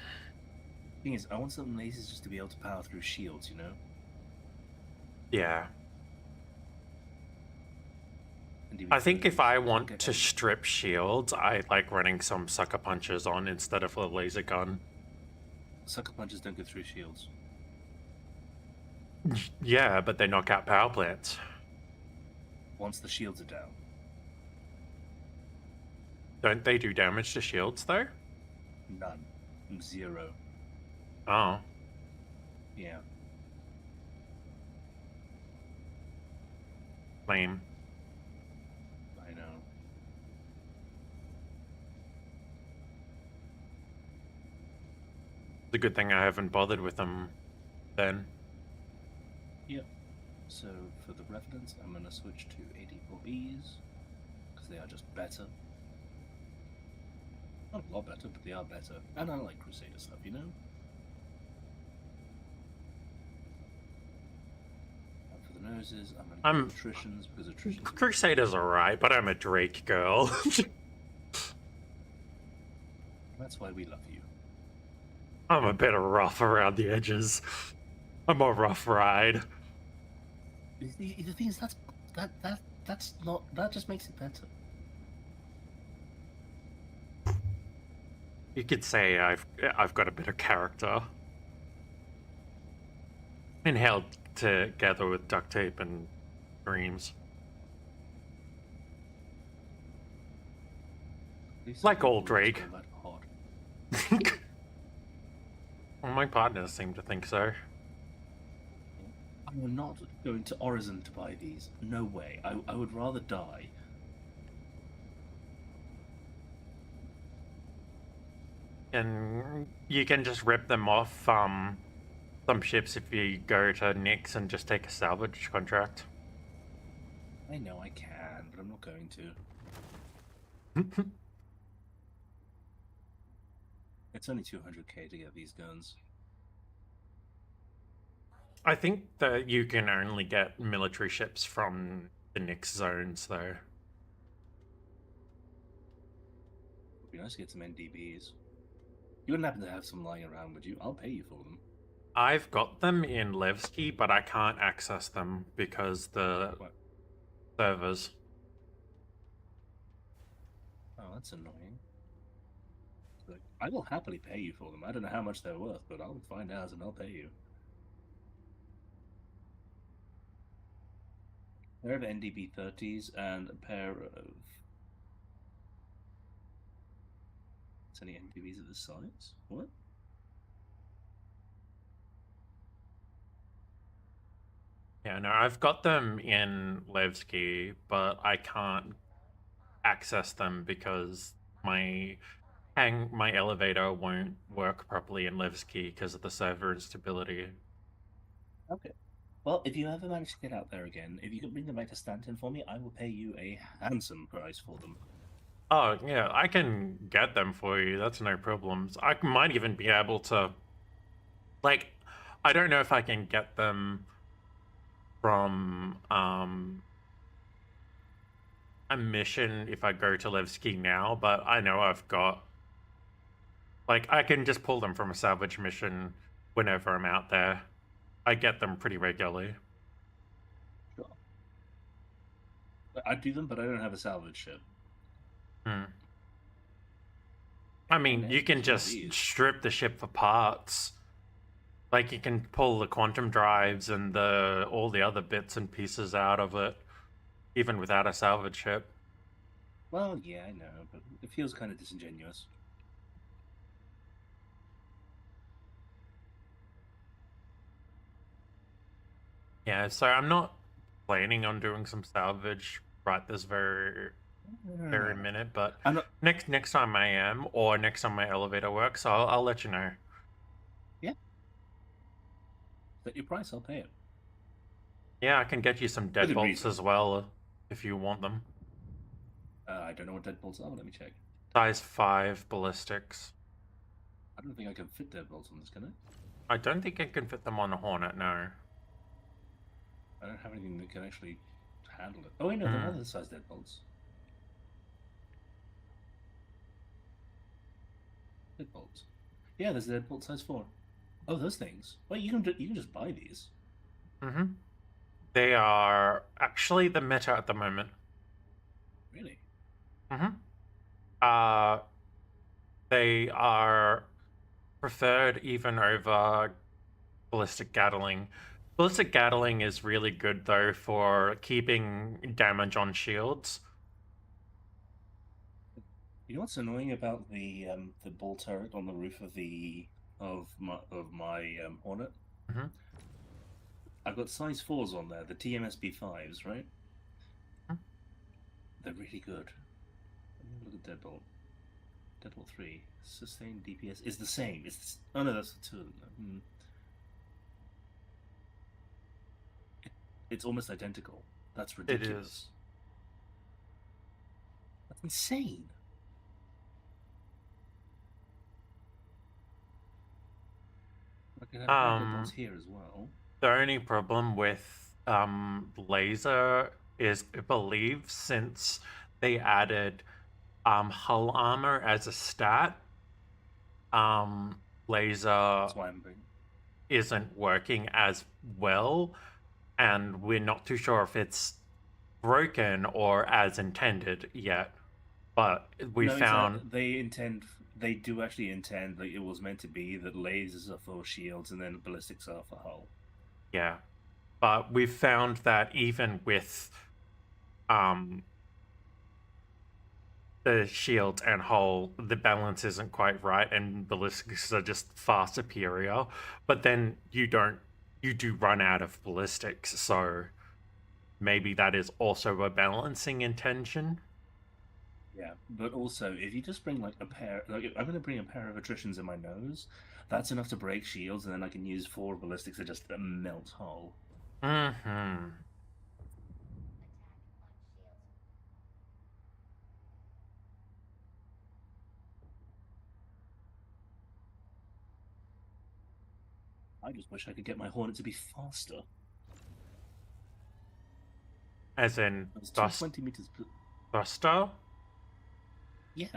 Thing is, I want some lasers just to be able to power through shields, you know? Yeah. And even I think if I okay, want to strip shields, I like running some sucker punches on instead of a laser gun. Sucker punches don't go through shields. Yeah, but they knock out power plants. Once the shields are down. Don't they do damage to shields, though? None. 0. Oh. Yeah. Lame. I know. It's a good thing I haven't bothered with them then. Yep. So, for the Revenants, I'm going to switch to 84Bs. Because they are just better. Not a lot better, but they are better. And I like Crusader stuff, you know? And for the noses, I'm going to do attritions, because attritions... Crusader's alright, but I'm a Drake girl. That's why we love you. I'm a bit rough around the edges. I'm a rough ride. The thing is, that's not... That just makes it better. You could say I've got a bit of character. And held together with duct tape and dreams. Like old Drake. Well, my partners seem to think so. I'm not going to Horizon to buy these. No way. I would rather die. And you can just rip them off some ships if you go to Nyx and just take a salvage contract. I know I can, but I'm not going to. It's only 200k to get these guns. I think that you can only get military ships from the Nyx zones, though. It'd be nice to get some NDBs. You wouldn't happen to have some lying around, would you? I'll pay you for them. I've got them in Levski, but I can't access them because the What? servers. Oh, that's annoying. Like, I will happily pay you for them. I don't know how much they're worth, but I'll find out and I'll pay you. A pair of NDB 30s and a pair of. Is any NDBs of this size? What? Yeah, no, I've got them in Levski, but I can't access them because my elevator won't work properly in Levski because of the server instability. Okay. Well, if you ever manage to get out there again, if you can bring them back to Stanton for me, I will pay you a handsome price for them. Oh, yeah, I can get them for you. That's no problems. I might even be able to... Like, I don't know if I can get them from a mission if I go to Levski now, but I know I've got... Like, I can just pull them from a salvage mission whenever I'm out there. I get them pretty regularly. Sure. I do them, but I don't have a salvage ship. I mean, man, you can it's one of just these. strip the ship for parts. Like, you can pull the quantum drives and all the other bits and pieces out of it, even without a salvage ship. Well, yeah, I know, but it feels kind of disingenuous. Yeah, so I'm not planning on doing some salvage right this very minute, but I'm not. next time I am, or next time my elevator works, I'll let you know. Set your price, I'll pay it. Yeah, I can get you some Within deadbolts reason. as well if you want them. I don't know what deadbolts are. Let me check. Size 5 ballistics. I don't think I can fit deadbolts on this, can I? I don't think I can fit them on a Hornet, no. I don't have anything that can actually handle it. Oh wait, no, there are other size deadbolts. Deadbolts. Yeah, there's a deadbolt size 4. Oh, those things. Wait, you can just buy these. Mm-hmm. They are actually the meta at the moment. Really? Mm-hmm. They are preferred even over ballistic gatling. Ballistic gatling is really good though for keeping damage on shields. You know what's annoying about the ball turret on the roof of my Hornet? Mhm. I've got size 4s on there, the TMSB 5s, right? They're really good. Let me look at Deadbolt. Deadbolt 3. Sustained DPS is the same. Oh no, that's the 2. It's almost identical. That's ridiculous. It is. That's insane. I have Deadbolts here as well. The only problem with laser is, I believe, since they added hull armor as a stat, laser That's why I'm bringing. isn't working as well, and we're not too sure if it's broken or as intended yet. But we found they do actually intend that it was meant to be that lasers are for shields and then ballistics are for hull. Yeah, but we've found that even with the shield and hull, the balance isn't quite right, and ballistics are just far superior. But then you do run out of ballistics, so maybe that is also a balancing intention. Yeah, but also if you just bring like a pair, like I'm going to bring a pair of attritions in my nose, that's enough to break shields, and then I can use 4 ballistics to just melt hull. Mm-hmm. I just wish I could get my Hornet to be faster. As in It's 220 meters per... thruster? Yeah.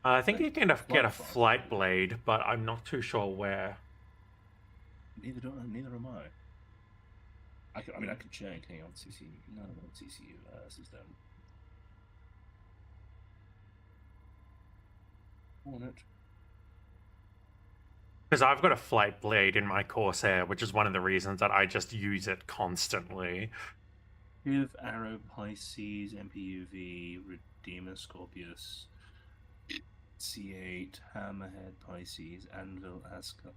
I think Like, you can get a flight flight blade, but I'm not too sure where. Neither am I. I mean, I could check. Hang on, CC. No, CCU system. Hornet. Because I've got a flight blade in my Corsair, which is one of the reasons that I just use it constantly. Give Arrow Pisces, MPUV, Redeemer Scorpius, C8, Hammerhead Pisces, Anvil Asgard.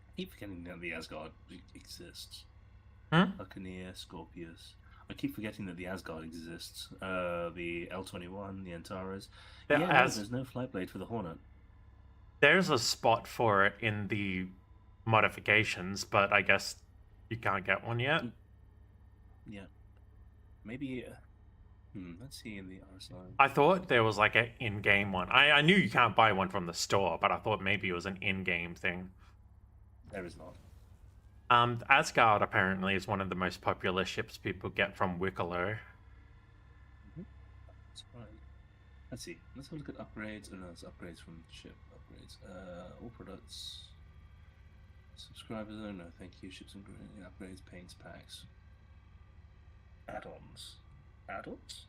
I keep forgetting that the Asgard exists. Buccaneer, Scorpius. I keep forgetting that the Asgard exists. The L21, the Antares. The Yeah, no, there's no flight blade for the Hornet. There's a spot for it in the modifications, but I guess you can't get one yet. Yeah. Maybe. Let's see in the RSI. I thought there was like an in-game one. I knew you can't buy one from the store, but I thought maybe it was an in-game thing. There is not. Asgard apparently is one of the most popular ships people get from Wicklow. That's right. Let's see. Let's have a look at upgrades. Oh no, it's upgrades from ship. Upgrades. All products. Subscribers. Oh no, thank you. Ships and upgrades, paints, packs. Add-ons. Add-ons?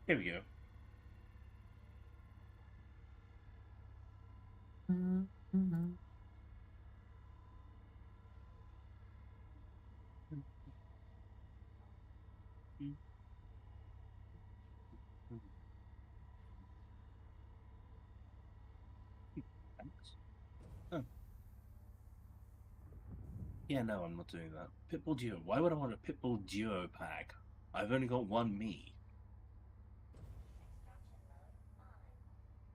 Here we go. Oh. Yeah, no, I'm not doing that. Pitbull Duo. Why would I want a Pitbull Duo pack? I've only got one me.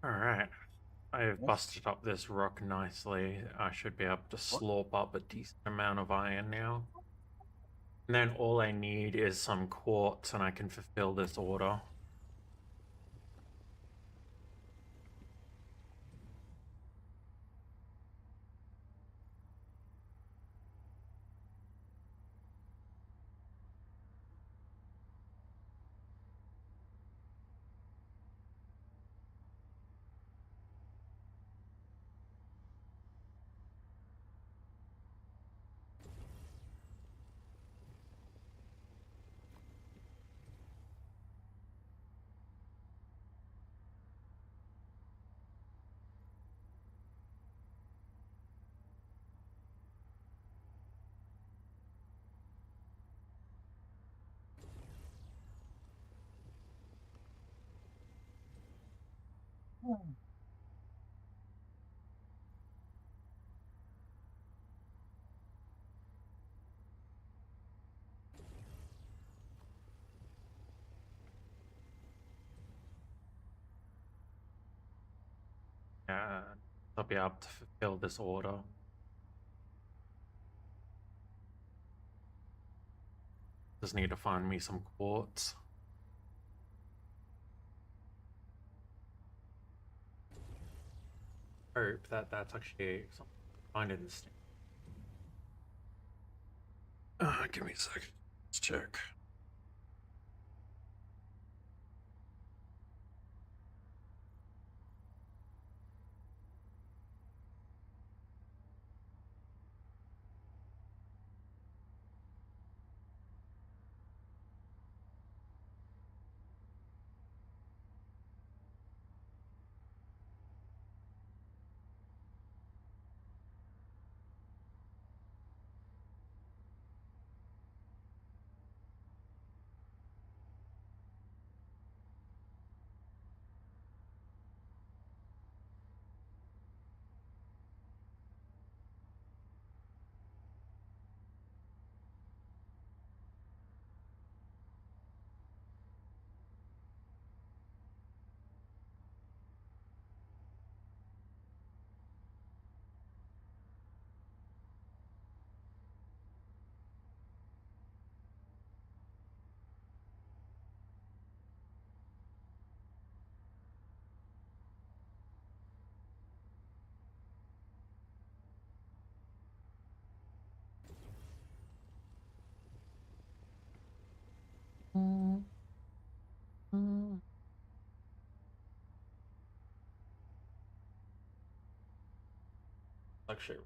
Alright. I've busted up this rock nicely. I should be able to slurp up a decent amount of iron now. And then all I need is some quartz and I can fulfill this order. Yeah, I'll be able to fulfill this order. Just need to find me some quartz. Hope that's actually something finding this thing. Give me a second. Let's check. Actually,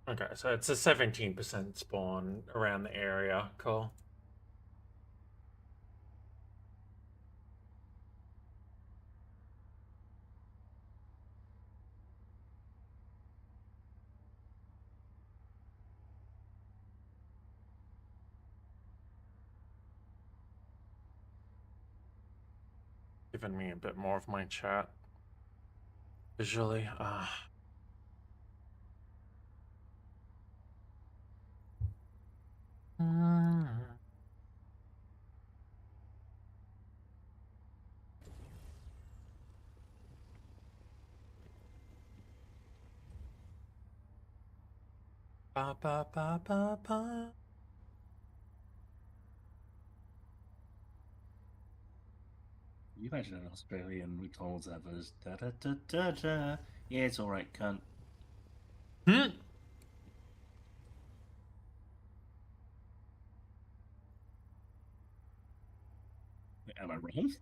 okay, so it's a 17% spawn around the area. Cool. Giving me a bit more of my chat visually. Ba, ba, ba, ba, ba. You imagine an Australian McDonald's advert. Da da da da da. Yeah, it's alright, cunt. Hmm? Am I wrong?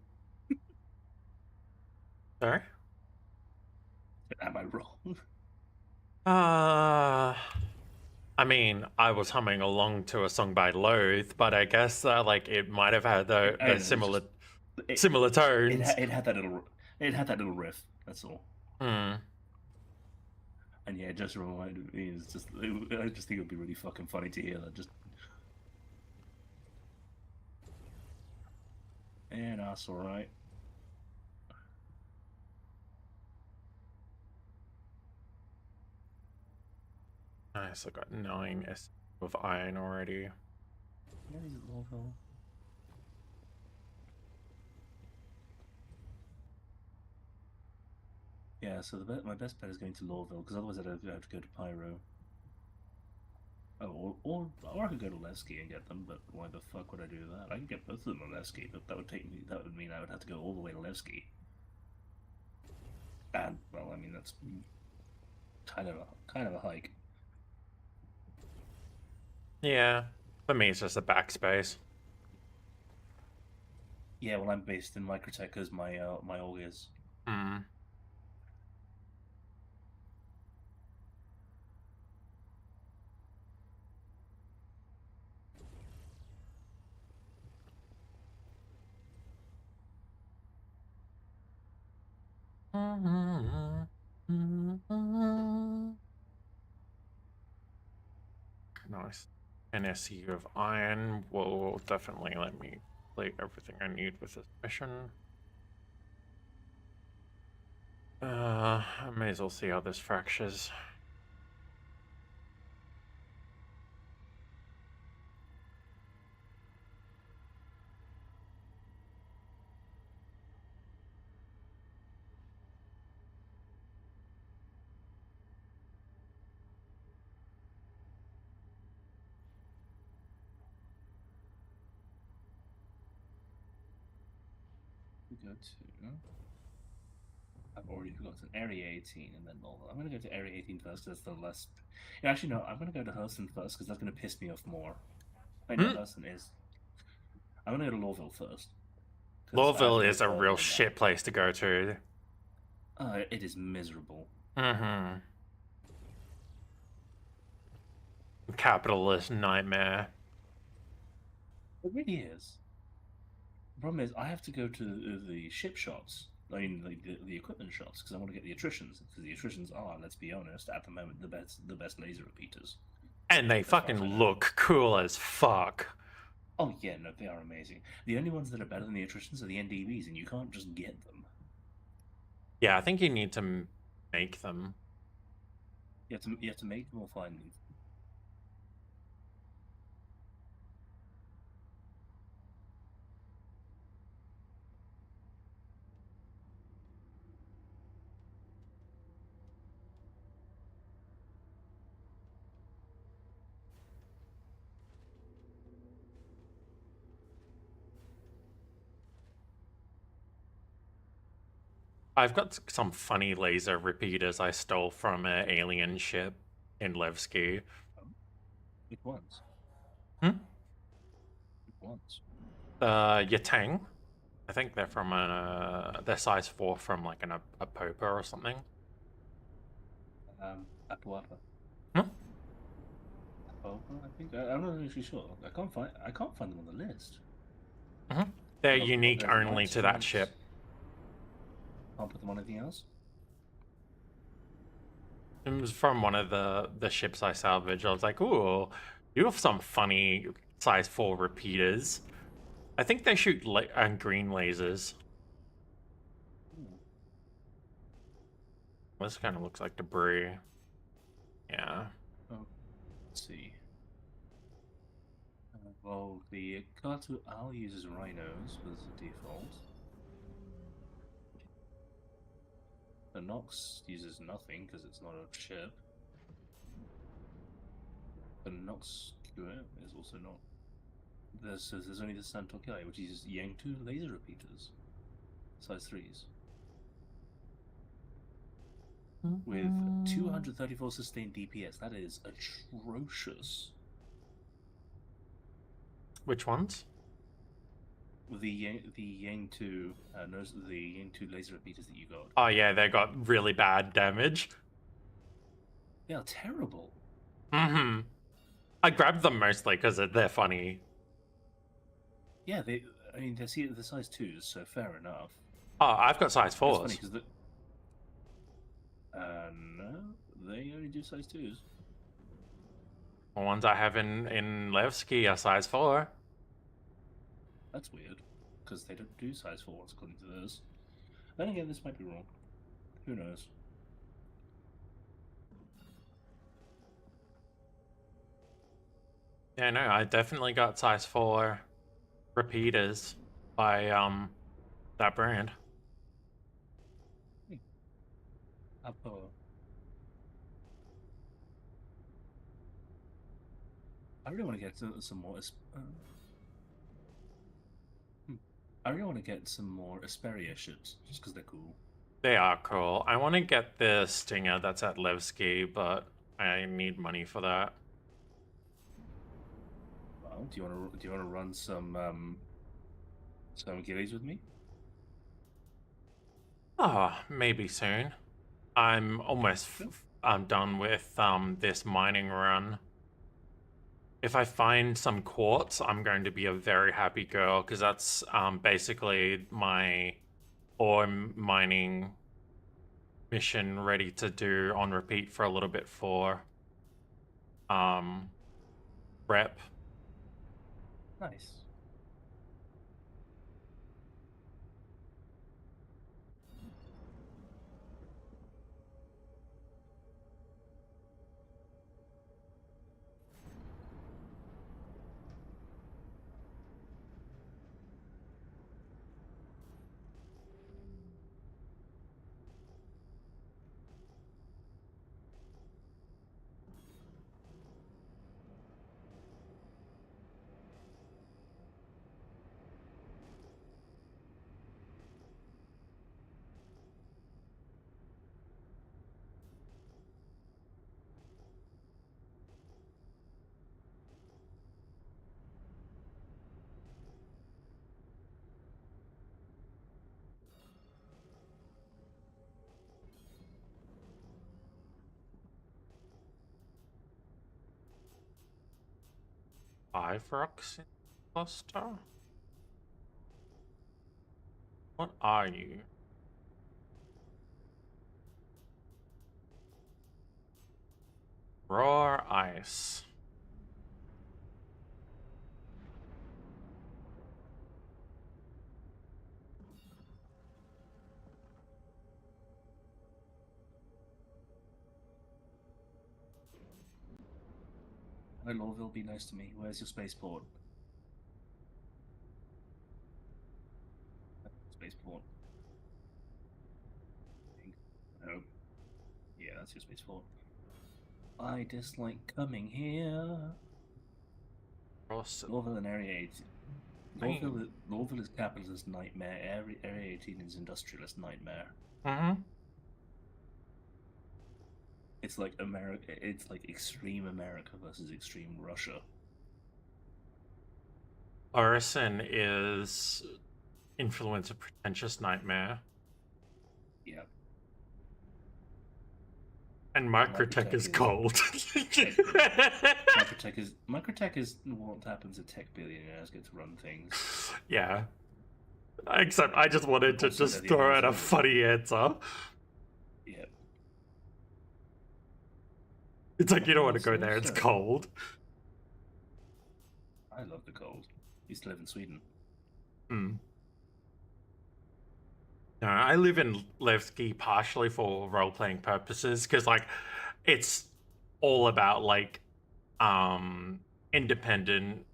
Sorry? Am I wrong? I mean, I was humming along to a song by Loath, but I guess like it might have had I the know, similar it, similar tones. it had that little riff. That's all. Hmm. And yeah, it just reminded me. I just think it would be really fucking funny to hear that. Just and that's all right. Nice, I got 9 S of iron already. Yeah, he's at Louisville. Yeah, so my best bet is going to Lawville because otherwise I'd have to go to Pyro. Oh, or I could go to Levski and get them, but why the fuck would I do that? I can get both of them on Levski, but that would mean I would have to go all the way to Levski. And well, I mean that's kind of a hike. Yeah, for me it's just a backspace. Yeah, well, I'm based in Microtech because my org is. Hmm. Nice. An SCU of iron will definitely let me complete everything I need with this mission. I may as well see how this fractures. We go to. I've already forgotten Area 18 and then Lawville. I'm going to go to Area 18 first because that's the less. Actually, no, I'm going to go to Hurston first because that's going to piss me off more. I know Hurston is. I'm going to go to Lawville first. Lawville is a real shit place to go to. It is miserable. Mm-hmm. Capitalist nightmare. It really is. The problem is, I have to go to the ship shops. I mean, the equipment shops because I want to get the attritions. Because the attritions are, let's be honest, at the moment the best laser repeaters. And they fucking look cool as fuck. Oh yeah, no, they are amazing. The only ones that are better than the attritions are the NDVs, and you can't just get them. Yeah, I think you need to make them. You have to make them or find them. I've got some funny laser repeaters I stole from an alien ship in Levski. Which ones? Hmm? Which ones? Yatang. I think they're from they're size 4 from like a Popa or something. Apuapa. Hmm? Apuapa, I think. I'm not actually sure. I can't find them on the list. They're Not unique there's only night to that streams. ship. Can't put them on anything else. It was from one of the ships I salvaged. I was like, ooh, you have some funny size 4 repeaters. I think they shoot green lasers. This kind of looks like debris. Yeah. Oh, let's see. Well, the Katu Al uses rhinos as the default. The Nox uses nothing because it's not a ship. The Nox QM is also not. There's only the Santokai, which uses Yang 2 laser repeaters, size 3s. With 234 sustained DPS, that is atrocious. Which ones? The Yang 2, the Yang 2 laser repeaters that you got. Oh yeah, they got really bad damage. They are terrible. Mm-hmm. I grabbed them mostly because they're funny. Yeah, I mean, they're size 2s, so fair enough. Oh, I've got size 4s. It's funny because no, they only do size 2s. The ones I have in Levski are size 4. That's weird, because they don't do size 4s according to this. Then again, this might be wrong. Who knows? Yeah, no, I definitely got size 4 repeaters by that brand. Apo. I really want to get some more. I really want to get some more Asperia ships, just because they're cool. They are cool. I want to get the Stinger that's at Levski, but I need money for that. Well, do you want to run some Gillies with me? Oh, maybe soon. I'm almost I'm done with this mining run. If I find some quartz, I'm going to be a very happy girl, because that's basically my ore mining mission ready to do on repeat for a little bit for rep. Nice. Five rocks in cluster? What are you? Raw ice. Hi, Lorville, be nice to me. Where's your spaceport? Spaceport. No. Yeah, that's your spaceport. I dislike coming here. Lorville and Area 18. Lorville is capitalist nightmare. Area 18 is industrialist nightmare. Mm-hmm. It's like America. It's like extreme America versus extreme Russia. Orison is influencer pretentious nightmare. Yeah. And Microtech is is- cold. Microtech is what happens if tech billionaires get to run things. Yeah. Except I just wanted to Also, just they're the throw out a ones that- funny answer. Yeah. It's like you don't want to go Also, there, it's so- cold. I love the cold. Used to live in Sweden. Hmm. No, I live in Levski partially for role-playing purposes, because like it's all about like independent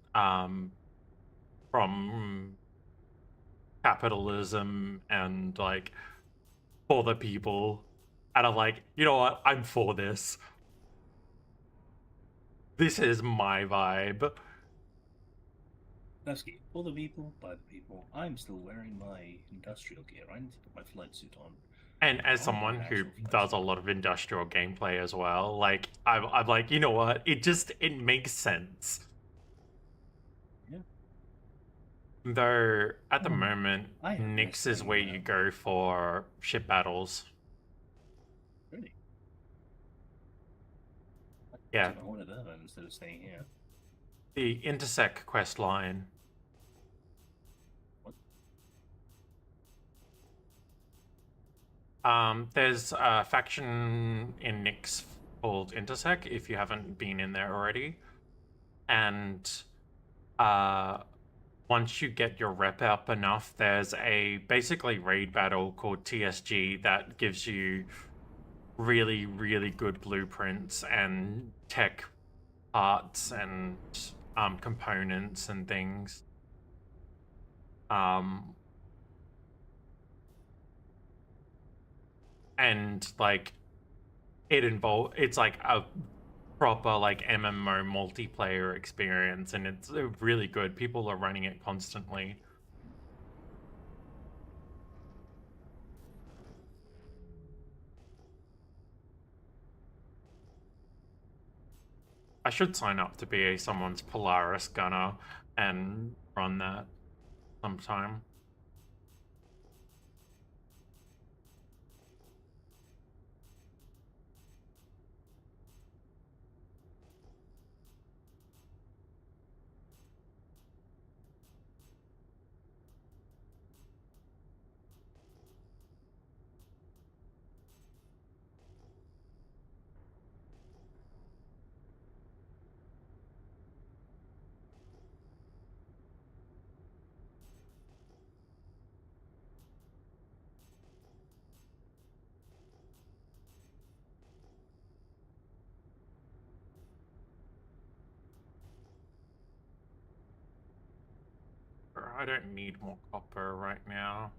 from capitalism and like for the people. And I'm like, you know what? I'm for this. This is my vibe. Levski, for the people, by the people. I'm still wearing my industrial gear. I need to put my flight suit on. And as Oh, someone an who actual flight does a suit. lot of industrial gameplay as well, like I'm like, you know what? It makes sense. Yeah. Though at the moment, I have Nyx missed is hanging where you around. go for ship battles. Really? Yeah, I wanted that instead of staying here. the Intersect quest line. What? There's a faction in Nyx called Intersect, if you haven't been in there already. And once you get your rep up enough, there's a basically raid battle called TSG that gives you really, really good blueprints and tech parts and components and things. And like it's like a proper like MMO multiplayer experience, and it's really good. People are running it constantly. I should sign up to be someone's Polaris gunner and run that sometime. I don't need more copper right now.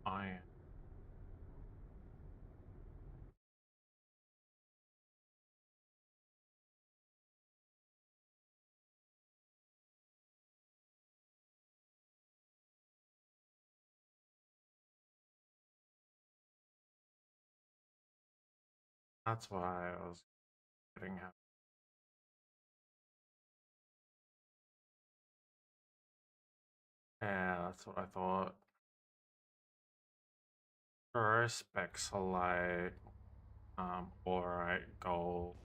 I That's why I was getting at. Yeah, that's what I thought. Spexalite, alright, gold.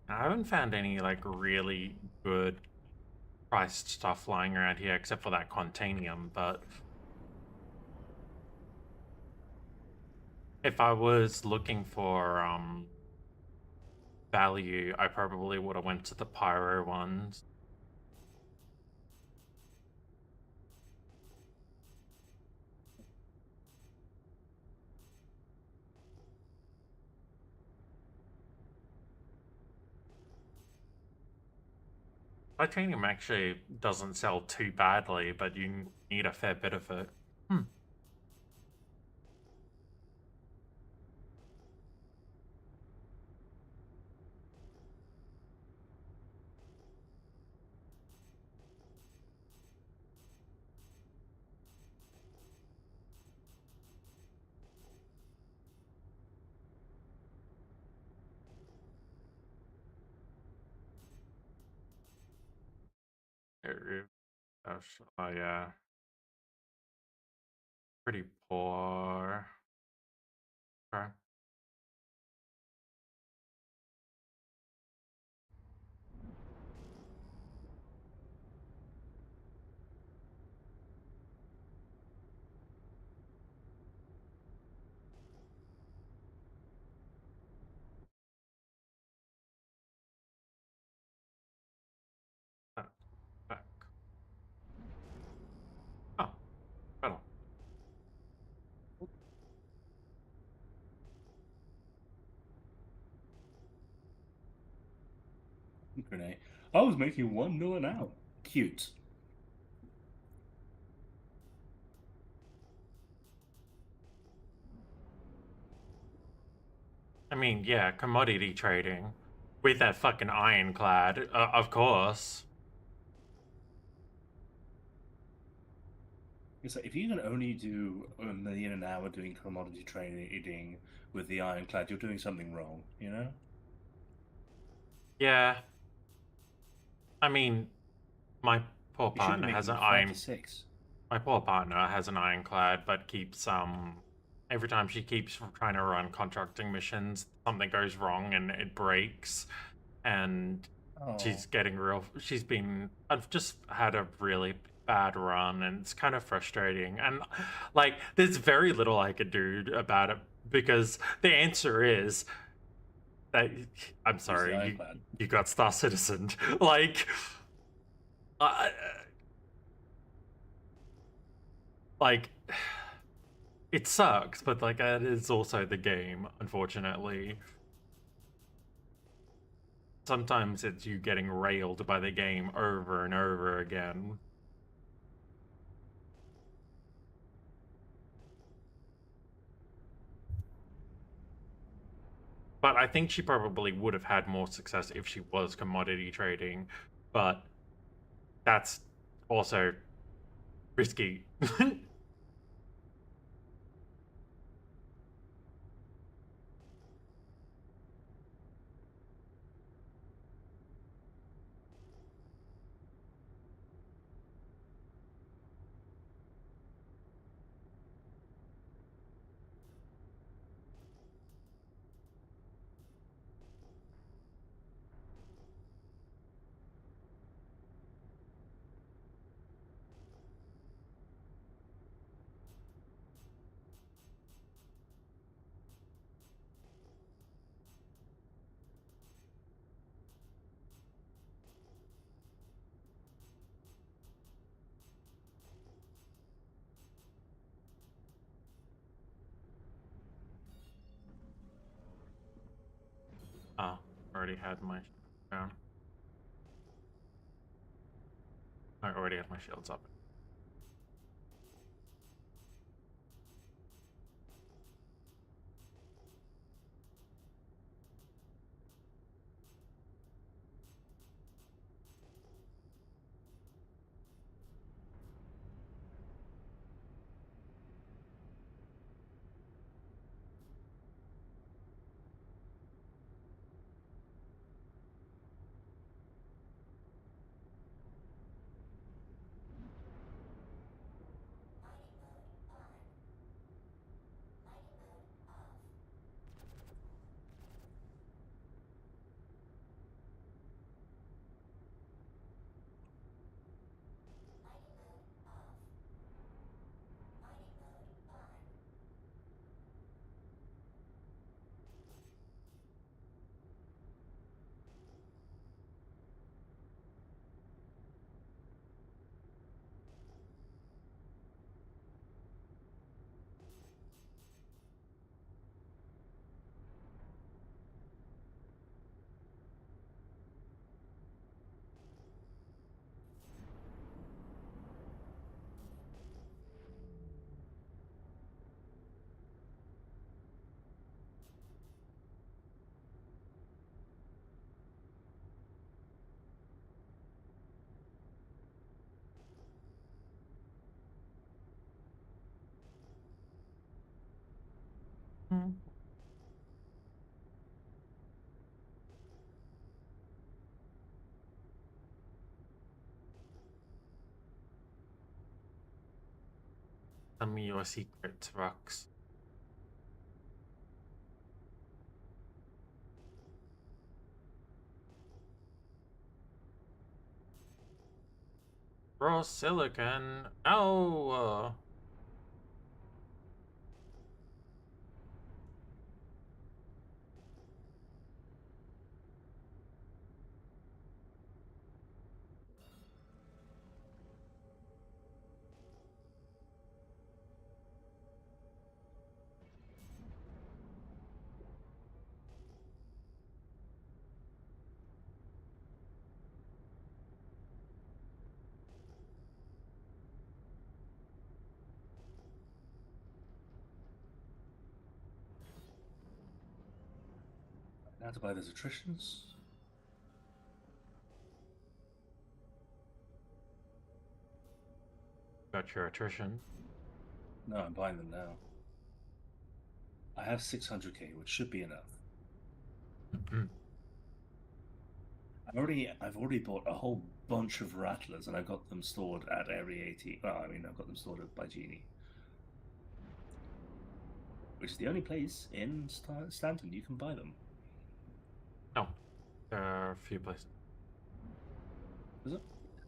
I haven't found any like really good priced stuff lying around here except for that Contanium, but if I was looking for value, I probably would have went to the Pyro ones. Titanium actually doesn't sell too badly, but you need a fair bit of it. Oh yeah, pretty poor. Okay. Back. Oh, well. Grenade. I was making 1 mil an hour. Cute. I mean, yeah, commodity trading with that fucking ironclad, of course. It's like if you can only do 1 million an hour doing commodity trading with the ironclad, you're doing something wrong, you know? Yeah. I mean, my poor You should be partner has making an 5 to 6. My poor partner has an ironclad, but keeps every time she keeps trying to run contracting missions, something goes wrong and it breaks, and Oh. she's getting real. I've just had a really bad run, and it's kind of frustrating. And like, there's very little I could do about it because the answer is that I'm Use the sorry, ironclad. you got Star Citizen. Like, uh, like. It sucks, but like that is also the game, unfortunately. Sometimes it's you getting railed by the game over and over again. But I think she probably would have had more success if she was commodity trading, but that's also risky. Oh, already had my down. I already had my shields up. Tell me your secrets, Rux. Raw silicon. Oh. Now to buy those attritions. Got your attrition. No, I'm buying them now. I have 600k, which should be enough. I've already bought a whole bunch of rattlers, and I got them stored at Area 80. Well, I mean, I've got them stored by Genie, which is the only place in Stanton you can buy them. No, there are a few places. Is it?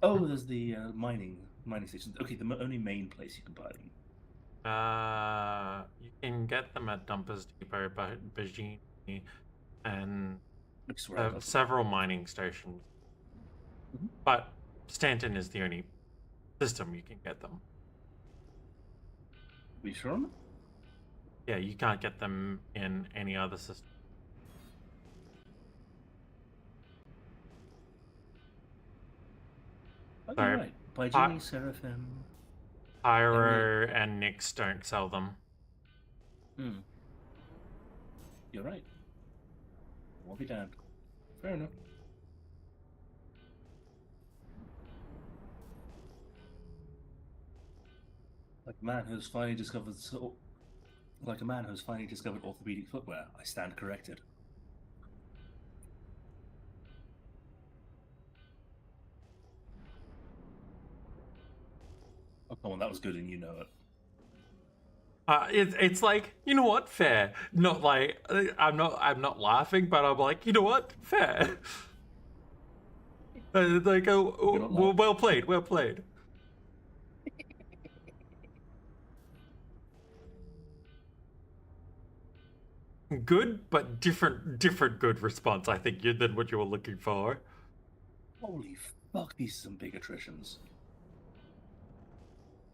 Oh, there's the mining station. Okay, the only main place you can buy them. You can get them at Dumpers Depot, Bajini, and several mining stations. But Stanton is the only system you can get them. Are you sure? Yeah, you can't get them in any other system. Oh, you're right. By Genie, Seraphim. Pyro and Nyx don't sell them. You're right. Won't be damned. Fair enough. Like a man who's finally discovered orthopedic footwear, I stand corrected. Oh, come on, that was good, and you know it. It's like, you know what, fair. Not like I'm not laughing, but I'm like, you know what, fair. Like, well played, well played. Good, but different good response, I think, than what you were looking for. Holy fuck, these are some big attritions.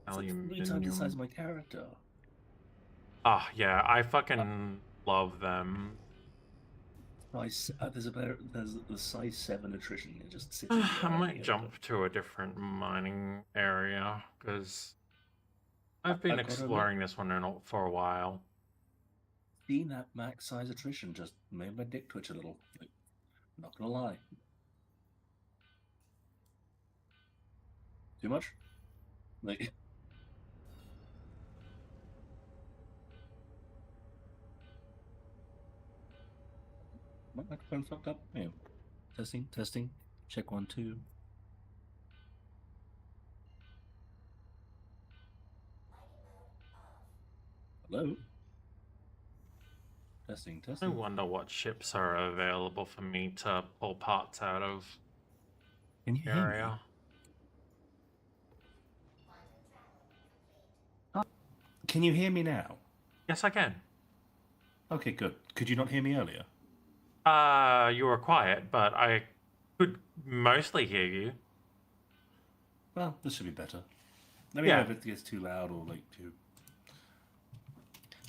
It's like Aluminium. 3 times the size of my character. Ah, yeah, I fucking love them. There's the size 7 attrition. It just sits in I might jump to a different mining area because I've been exploring this one for a while. Seeing that max size attrition just made my dick twitch a little. Like, not gonna lie. Too much? Like. My microphone fucked up. Yeah. Testing. Check 1, 2. Hello? Testing. I wonder what ships are available for me to pull parts out of. Can you area. Hear me? Can you hear me now? Yes, I can. Okay, good. Could you not hear me earlier? You were quiet, but I could mostly hear you. Well, this should be better. Let me know if it gets too loud or like too.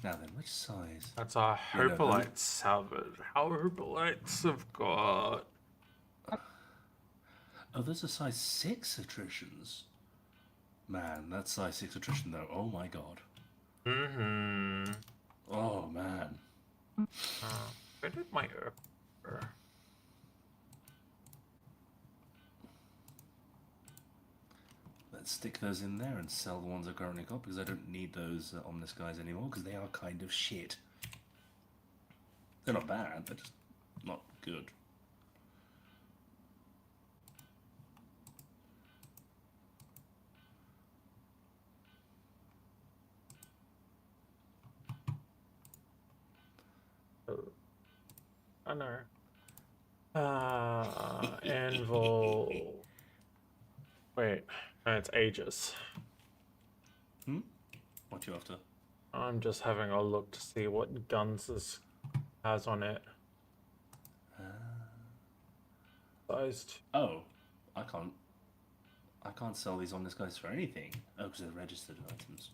Now then, which size? That's our Hopolite salvage. How Hopolites have got. Oh, there's a size 6 attritions. Man, that size 6 attrition though. Oh my god. Oh man. Where did my Let's stick those in there and sell the ones I've currently got because I don't need those Omnis guys anymore because they are kind of shit. They're not bad, they're just not good. I know. Anvil. Wait, no, it's Aegis. What you after? I'm just having a look to see what guns this has on it. Sized. Oh, I can't sell these on this guy's for anything. Oh, because they're registered items.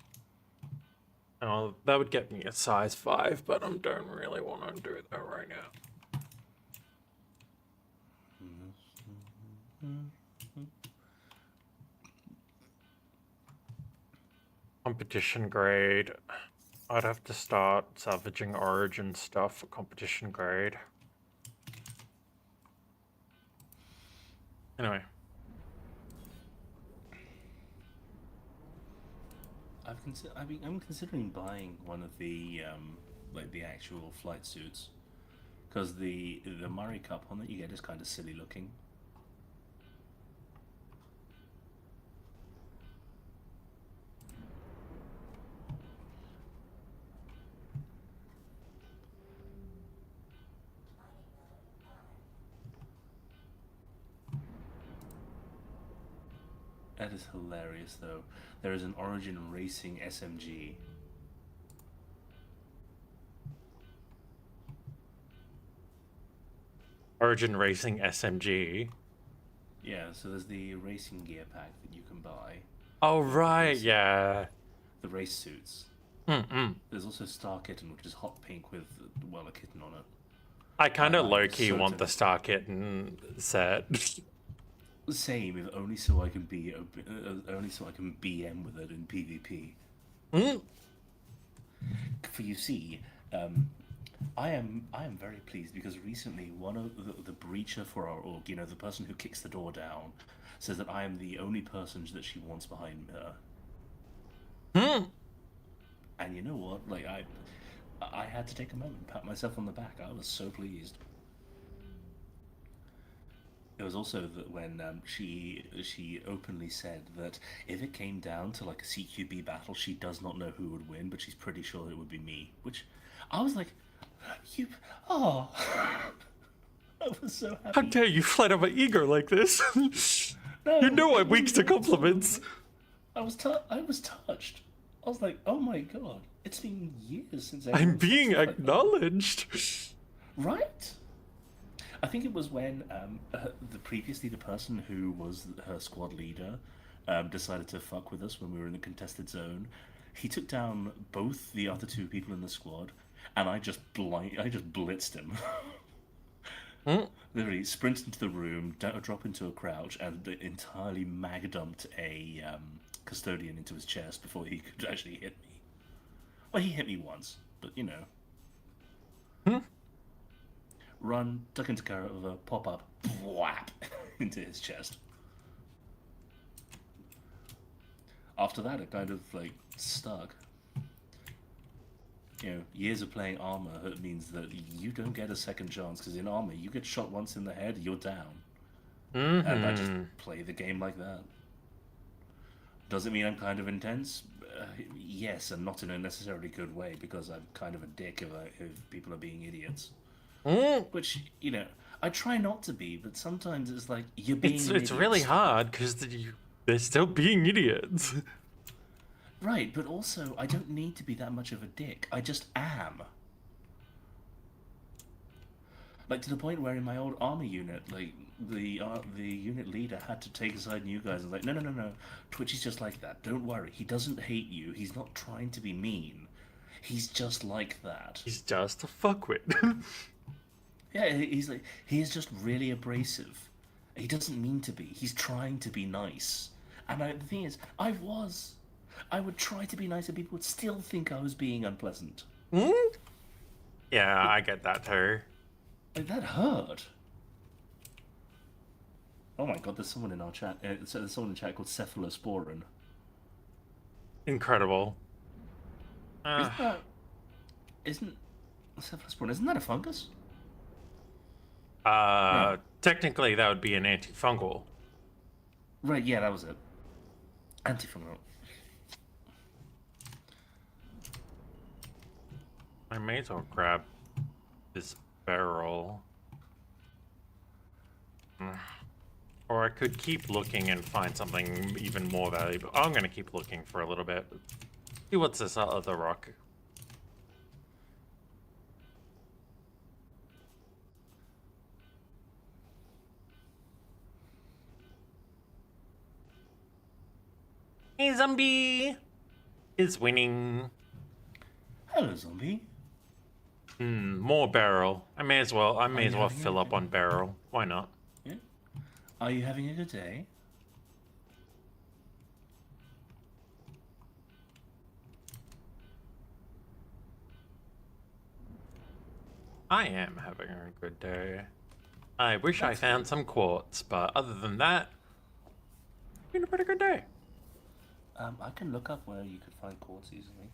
Oh, that would get me a size 5, but I don't really want to do that right now. Competition grade. I'd have to start salvaging origin stuff for competition grade. Anyway. I'm considering buying one of the like the actual flight suits, because the Murray Cup one that you get is kind of silly looking. That is hilarious, though. There is an Origin Racing SMG. Origin Racing SMG. Yeah, so there's the racing gear pack that you can buy. Oh, right, yeah. The race suits. Mm-mm. There's also Star Kitten, which is hot pink with, well, a kitten on it. I kind of like low-key so want the Star Kitten set. Same, if only so I can be only so I can BM with it in PvP. For you see, I am very pleased because recently one of the breacher for our org, you know, the person who kicks the door down, says that I am the only person that she wants behind her. And you know what? Like I had to take a moment and pat myself on the back. I was so pleased. It was also that when she openly said that if it came down to like a CQB battle, she does not know who would win, but she's pretty sure it would be me. Which I was like, I was so happy. How dare you flatter my ego like this? No, you know I'm it weak to wasn't compliments. I was touched. I was like, oh my god, it's been years since I'm being acknowledged. Right? I think it was when the person who was her squad leader decided to fuck with us when we were in the contested zone. He took down both the other two people in the squad, and I just blitzed him. Literally sprinted into the room, drop into a crouch, and entirely mag dumped a custodian into his chest before he could actually hit me. Well, he hit me once, but you know. Run, duck into cover, pop up, whap, into his chest. After that, it kind of like stuck. You know, years of playing armor means that you don't get a second chance, because in armor, you get shot once in the head, you're down. And I just play the game like that. Does it mean I'm kind of intense? Yes, and not in a necessarily good way, because I'm kind of a dick if people are being idiots. Which, you know, I try not to be, but sometimes it's like, you're being It's really hard, because they're still being idiots. Right, but also, I don't need to be that much of a dick. I just am. Like, to the point where in my old army unit, like, the unit leader had to take aside new guys and like, no, Twitch is just like that. Don't worry, he doesn't hate you. He's not trying to be mean. He's just like that. He's just a fuckwit. Yeah, he's like, he is just really abrasive. He doesn't mean to be. He's trying to be nice. And the thing is, I would try to be nice and people would still think I was being unpleasant. Yeah, I get that too. Like, that hurt. Oh my god, there's someone in our chat. So there's someone in chat called Cephalosporin. Incredible. Isn't Cephalosporin, isn't that a fungus? Technically that would be an antifungal. Right, yeah, that was it. Antifungal. I may as well grab this barrel. Or I could keep looking and find something even more valuable. I'm gonna keep looking for a little bit. See what's this other rock. Hey, zombie! Is winning. Hello, zombie. More barrel. I may as well you having fill up on barrel. Why not? Yeah. Are you having a good day? I am having a good day. I wish I That's found some quartz, but other than that, been a pretty good day. I can look up where you could find quartz easily.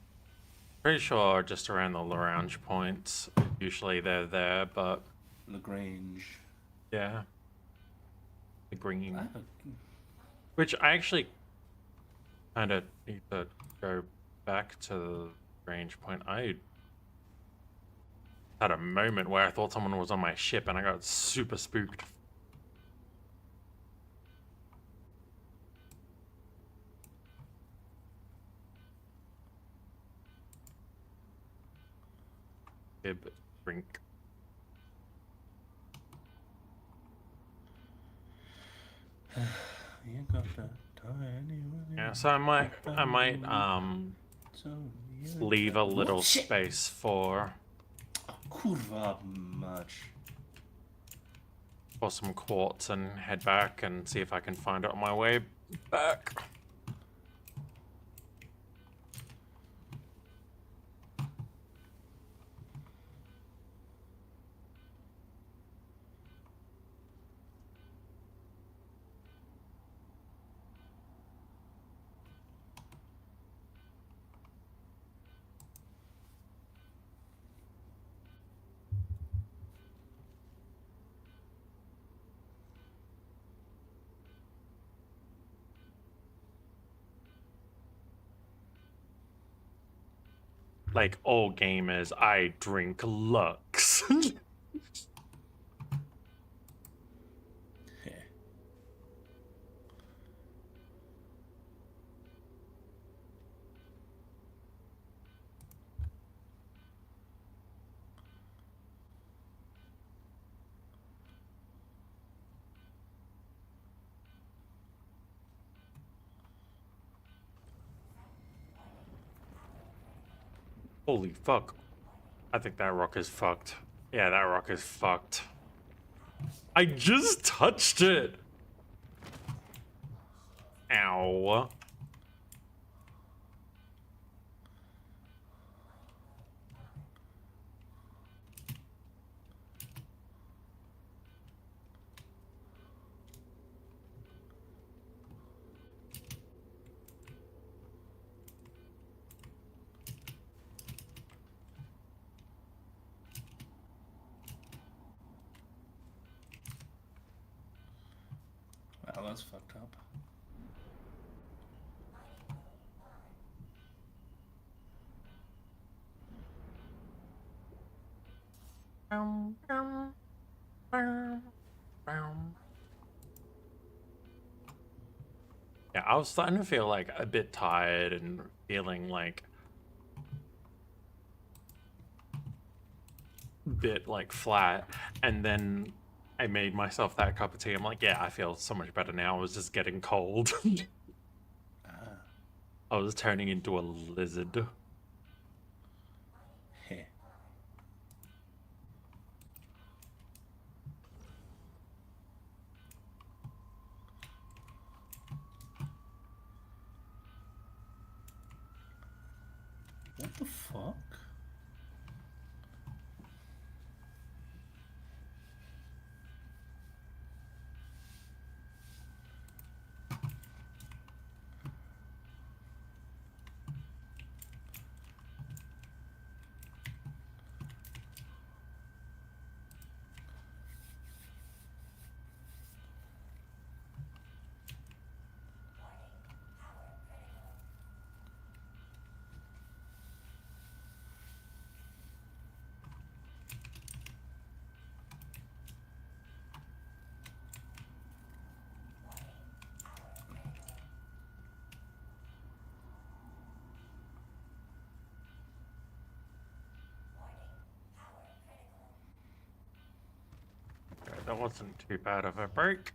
Pretty sure just around the Lagrange points. Usually they're there, but Lagrange. yeah. The green. I have a... Which I actually kind of need to go back to the range point. I had a moment where I thought someone was on my ship and I got super spooked. Bib, drink. You got that tiny... Yeah, so I might leave a little Shit. space for Kurwa much. some quartz and head back and see if I can find it on my way back. Like all gamers, I drink Lux. Holy fuck. I think that rock is fucked. Yeah, that rock is fucked. I just touched it! Ow. Wow, that's fucked up. Yeah, I was starting to feel like a bit tired and feeling like a bit like flat, and then I made myself that cup of tea. I'm like, yeah, I feel so much better now. I was just getting cold. I was turning into a lizard. Heh. What the fuck? that wasn't too bad of a break.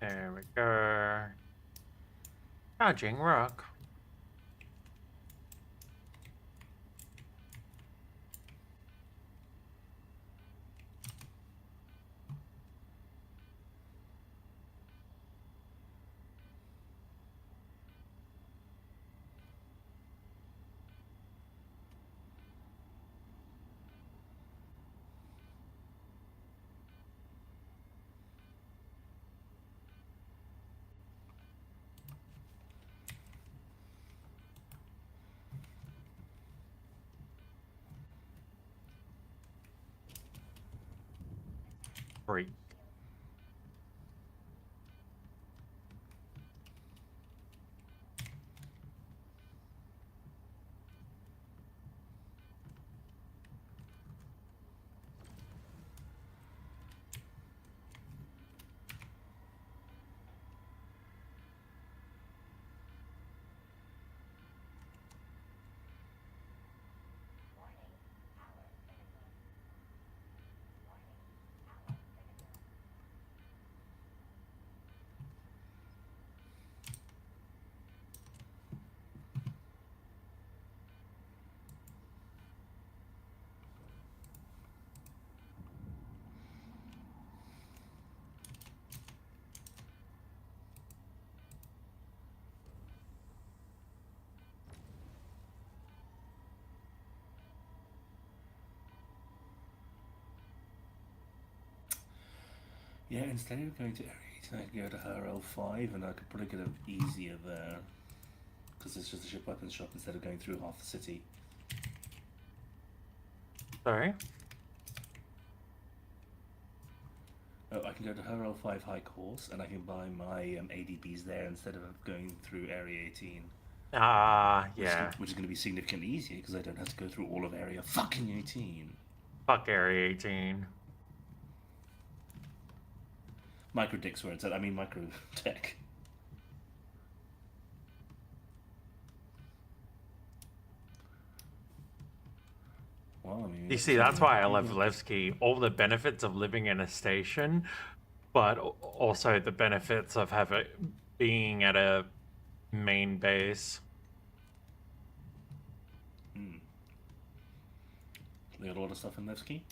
There we go. Charging rock. Freak. Yeah, instead of going to Area 18, I could go to her L5 and I could probably get it easier there. Because it's just a ship weapons shop instead of going through half the city. Sorry? Oh, I can go to her L5 high course and I can buy my ADBs there instead of going through Area 18. Ah, yeah. Which is going to be significantly easier because I don't have to go through all of Area fucking 18. Fuck Area 18. Micro dicks where it's at. I mean micro tech. Well, I mean, You see, that's why I love Levski. All the benefits of living in a station, but also the benefits of being at a main base. They got a lot of stuff in Levski.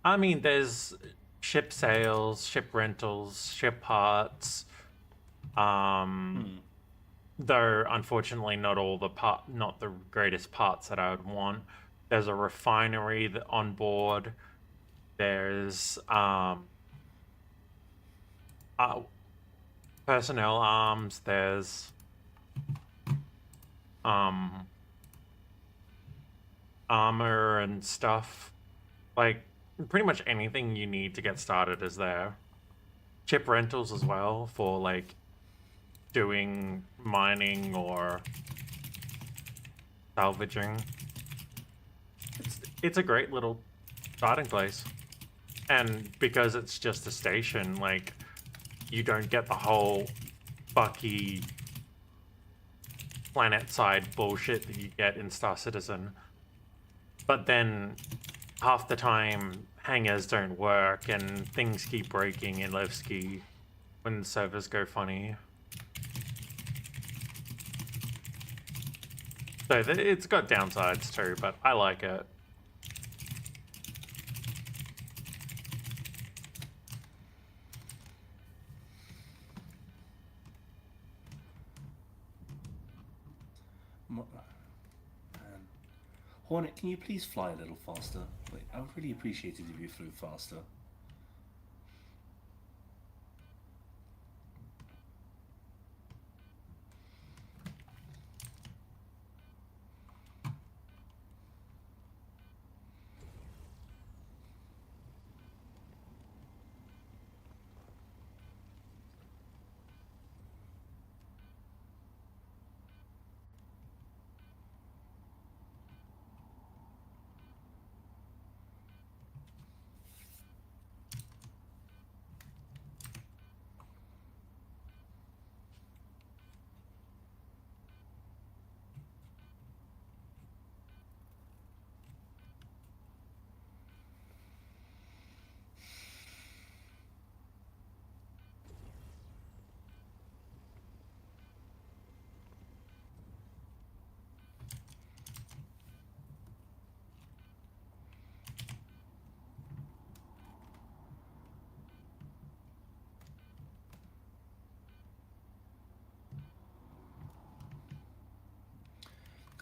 I mean, there's ship sales, ship rentals, ship parts. Though unfortunately not the greatest parts that I would want. There's a refinery on board. There's personnel arms. There's armor and stuff. Like pretty much anything you need to get started is there. Ship rentals as well for like doing mining or salvaging. It's a great little starting place. And because it's just a station, like you don't get the whole fucky planet side bullshit that you get in Star Citizen. But then half the time hangers don't work and things keep breaking in Levski when servers go funny. So it's got downsides too, but I like it. Man. Hornet, can you please fly a little faster? Like, I would really appreciate it if you flew faster.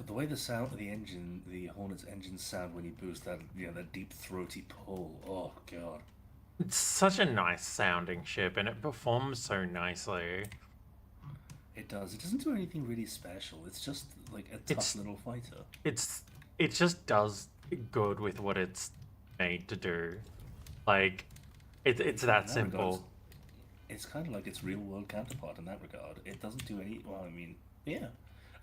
The way the sound of the engine, the Hornet's engine sound when you boost that, that deep throaty pull. Oh god. It's such a nice sounding ship and it performs so nicely. It does. It doesn't do anything really special. It's just like a tough little fighter. It just does good with what it's made to do. Like it's that simple. Regard, it's kind of like its real world counterpart in that regard. It doesn't do any. Well, I mean, yeah.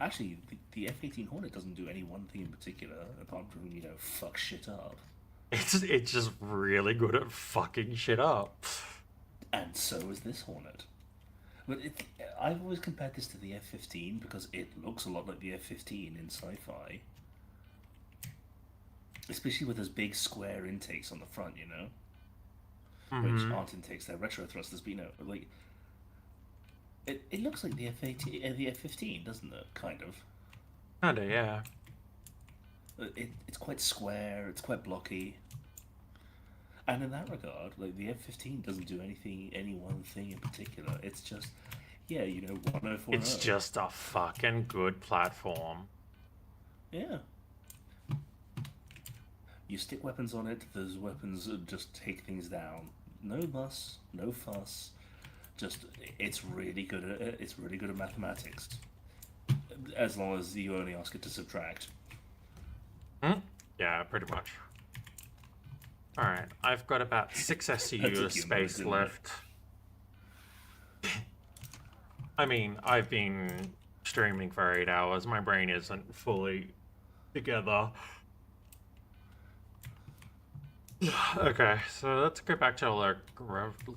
Actually, the F-18 Hornet doesn't do any one thing in particular, apart from, fuck shit up. It's just really good at fucking shit up. And so is this Hornet. But I've always compared this to the F-15 because it looks a lot like the F-15 in sci-fi. Especially with those big square intakes on the front, Which aren't intakes, they're retro thrusters, but like... It looks like the F-15, doesn't it? Kind of. Kinda, yeah. It's quite square. It's quite blocky. And in that regard, like the F-15 doesn't do any one thing in particular. It's just, 1040. It's just a fucking good platform. Yeah. You stick weapons on it. Those weapons just take things down. No muss, no fuss. Just, it's really good at mathematics, as long as you only ask it to subtract. Yeah, pretty much. All right, I've got about 6 SCU space left. I mean, I've been streaming for 8 hours. My brain isn't fully together. Okay, so let's go back to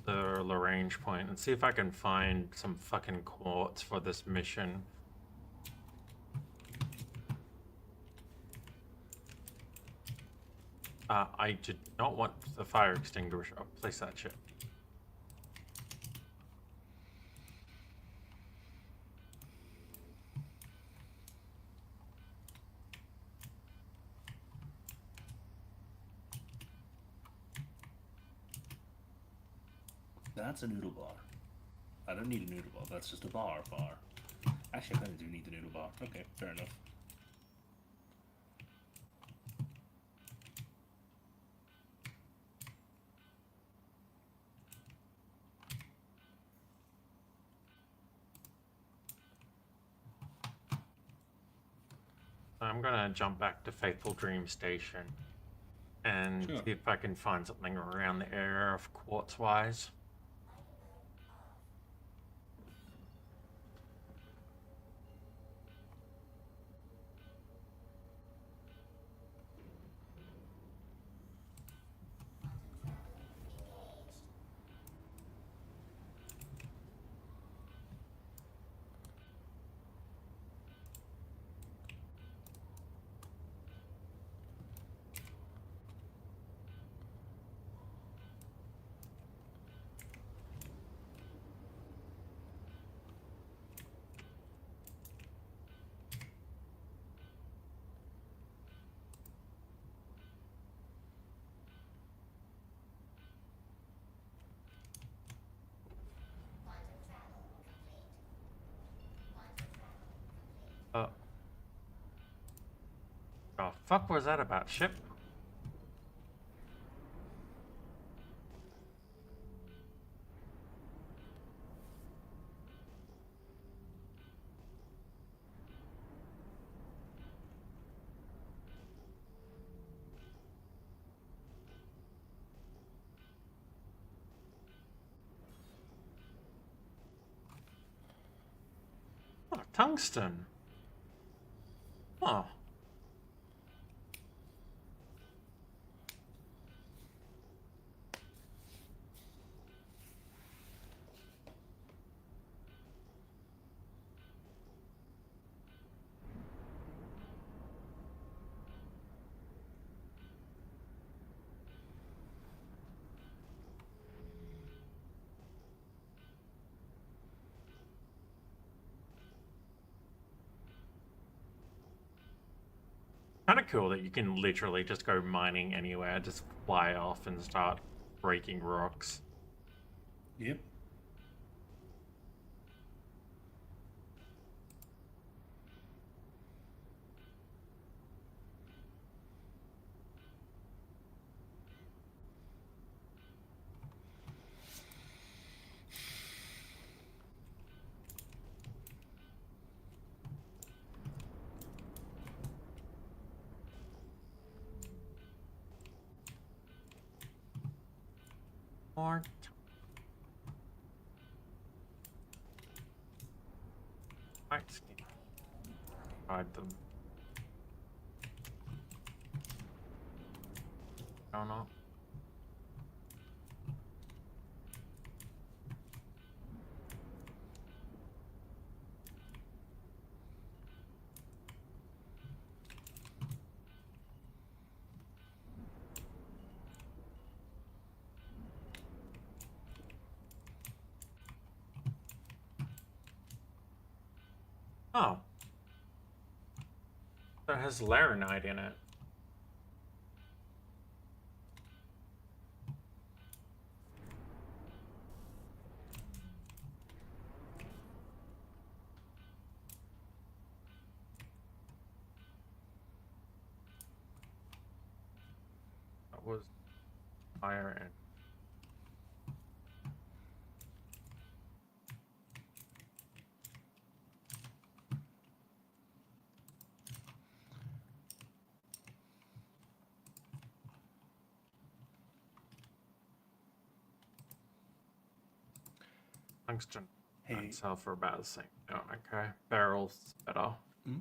the Lagrange point and see if I can find some fucking quartz for this mission. I did not want the fire extinguisher. I'll place that shit. That's a noodle bar. I don't need a noodle bar, that's just a bar. Actually, I kind of do need the noodle bar. Okay, fair enough. I'm gonna jump back to Faithful Dream Station and see if I can find something around the area of quartz-wise. Oh, fuck was that about? Ship? Oh, tungsten. Oh. Kind of cool that you can literally just go mining anywhere, just fly off and start breaking rocks. Yep. More. Right. Hide them. Oh no. Oh. That has laranite in it. That was iron. Tungsten. Hey. And sell for about the same. Oh, okay. Barrels better. Hmm?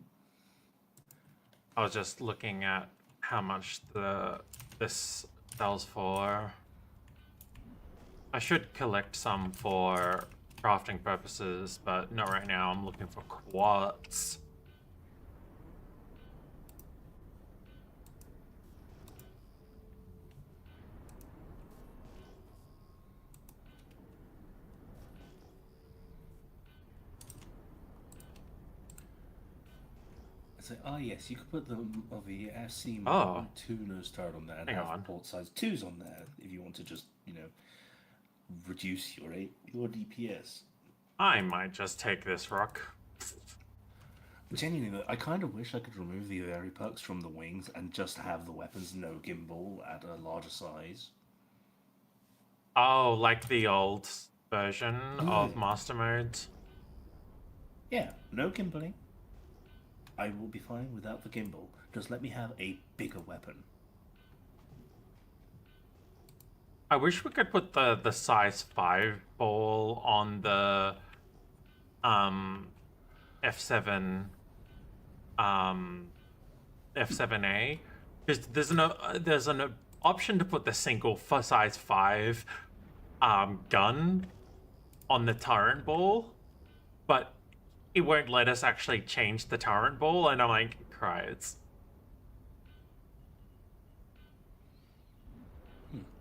I was just looking at how much this sells for. I should collect some for crafting purposes, but not right now. I'm looking for quartz. It's like, oh yes, you could put the SC Oh. tuner start on there and Hang have on. port size 2s on there if you want to just, reduce your DPS. I might just take this rock. Genuinely, though, I kind of wish I could remove the Vary perks from the wings and just have the weapons no gimbal at a larger size. Oh, like the old version of Yeah. Master Modes? Yeah, no gimbaling. I will be fine without the gimbal. Just let me have a bigger weapon. I wish we could put the size 5 ball on the F7 F7A, because there's an option to put the single for size 5 gun on the turret ball, but it won't let us actually change the turret ball, and I'm like, Christ.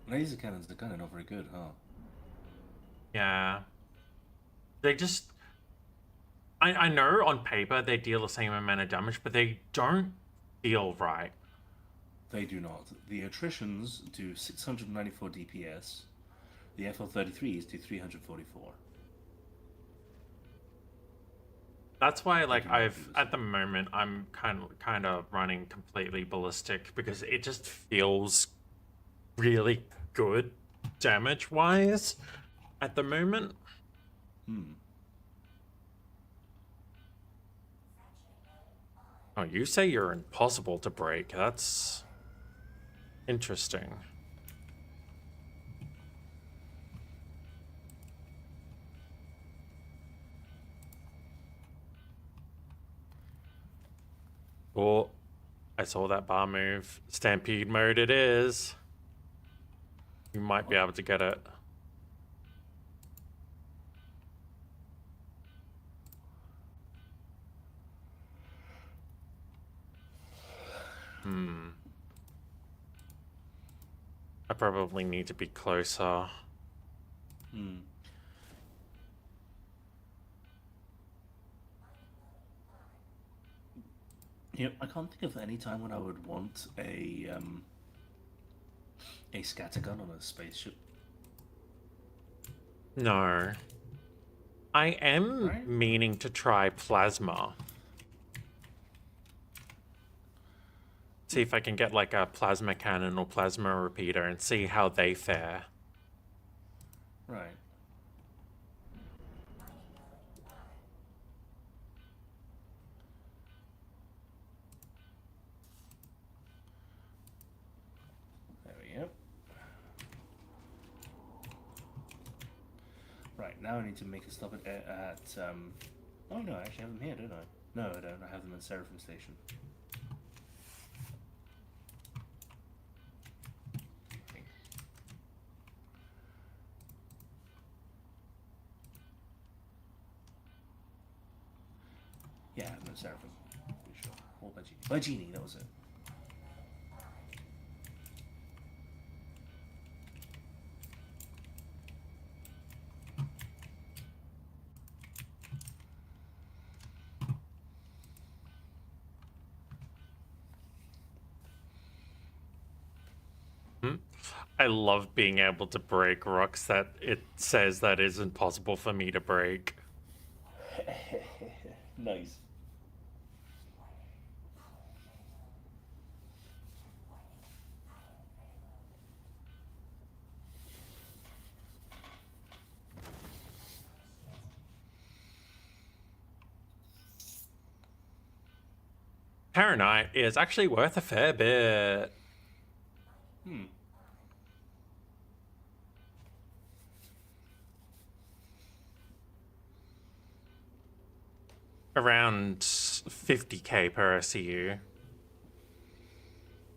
Laser cannons are kind of not very good, huh? Yeah. They just... I know on paper they deal the same amount of damage, but they don't feel right. They do not. The attritions do 694 DPS. The FL33s do 344. That's why, like, do not I've use at it. the moment I'm kind of running completely ballistic because it just feels really good damage wise at the moment. Hmm. Oh, you say you're impossible to break. That's interesting. Oh, I saw that bar move. Stampede mode it is. You might be able to get it. I probably need to be closer. Hmm. You know, I can't think of any time when I would want a scattergun on a spaceship. No. I am Right? meaning to try plasma. See if I can get like a plasma cannon or plasma repeater and see how they fare. Right. There we go. Right, now I need to make a stop at oh no, I actually have them here, don't I? No, I don't. I have them at Seraphim Station. Okay. Yeah, I have them at Seraphim. Pretty sure. Or by Genie, that was it. I love being able to break rocks that it says that isn't possible for me to break. Nice. Paranite is actually worth a fair bit. Hmm. Around 50k per SCU.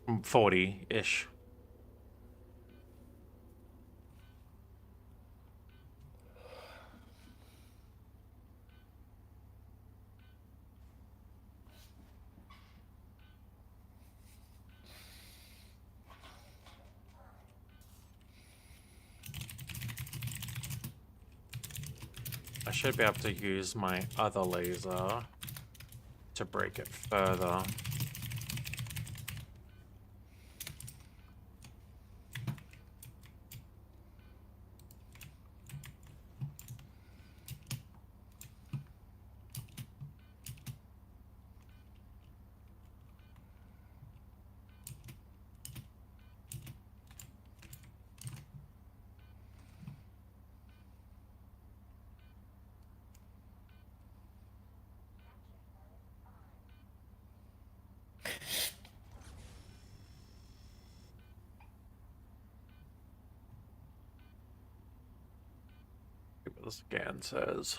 40-ish. I should be able to use my other laser to break it further. See what the scan says.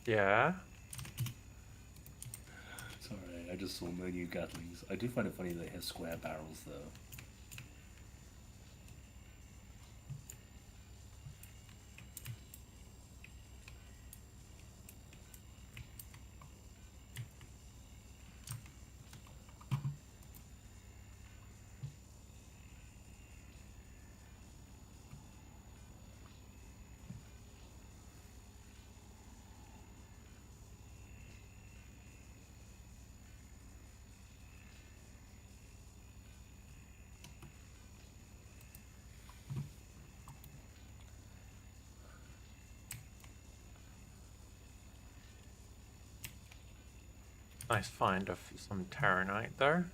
Yeah. Sorry, I just saw no new Gatlings. I do find it funny they have square barrels though. Nice find of some Terranite though.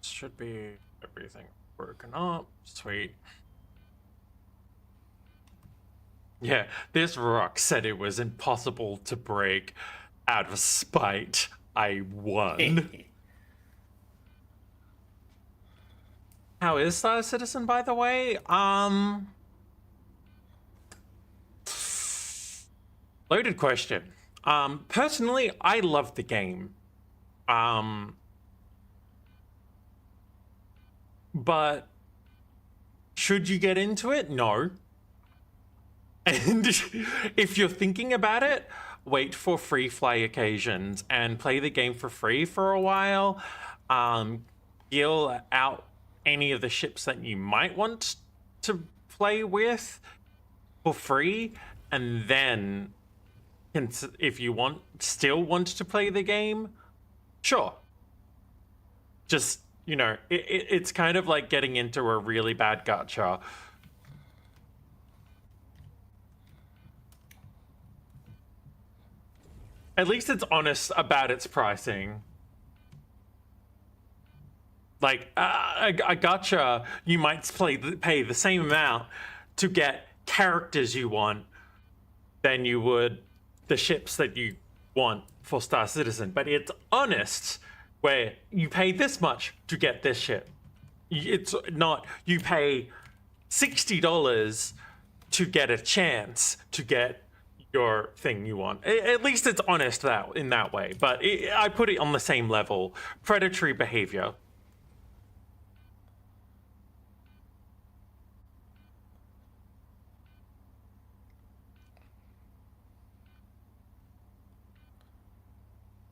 Should be everything broken up. Sweet. Yeah, this rock said it was impossible to break. Out of spite, I won. How is Star Citizen, by the way? Loaded question. Personally, I love the game. But should you get into it? No. And if you're thinking about it, wait for free fly occasions and play the game for free for a while. Deal out any of the ships that you might want to play with for free, and then if you still want to play the game, sure. Just, you know, it's kind of like getting into a really bad gacha. At least it's honest about its pricing. Like, a gacha, you might pay the same amount to get characters you want than you would the ships that you want for Star Citizen. But it's honest, where you pay this much to get this ship. It's not, you pay $60 to get a chance to get your thing you want. At least it's honest in that way. But I put it on the same level. Predatory behavior.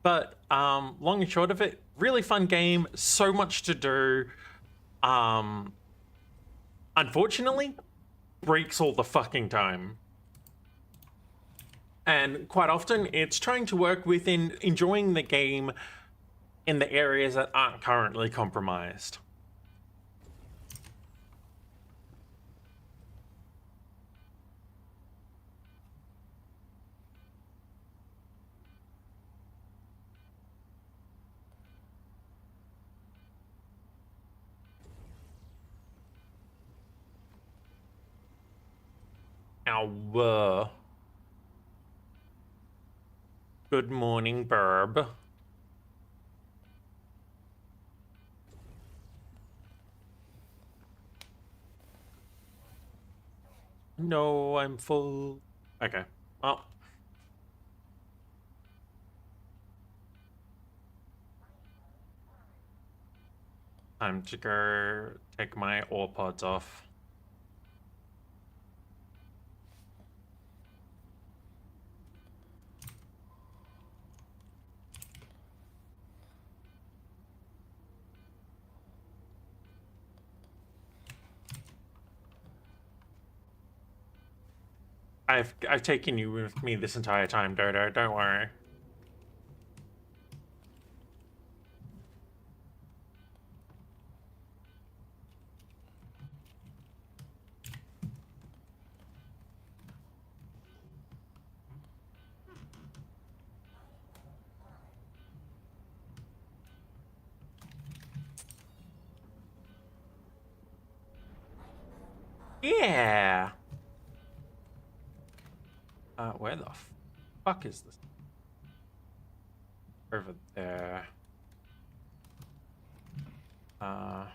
But long and short of it, really fun game, so much to do. Unfortunately, breaks all the fucking time. And quite often, it's trying to work within enjoying the game in the areas that aren't currently compromised. Ow. Good morning, Burb. No, I'm full. Okay. Well. Time to go take my ore pods off. I've taken you with me this entire time, Dodo. Don't worry. Yeah. Where the fuck is this? Over there. How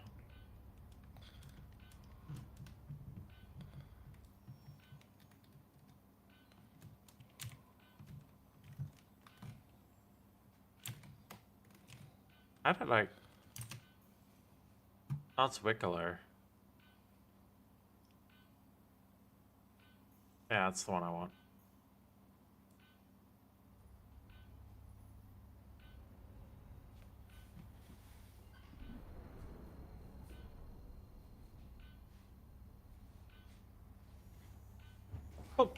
did I... That's Wickler. Yeah, that's the one I want. Oh.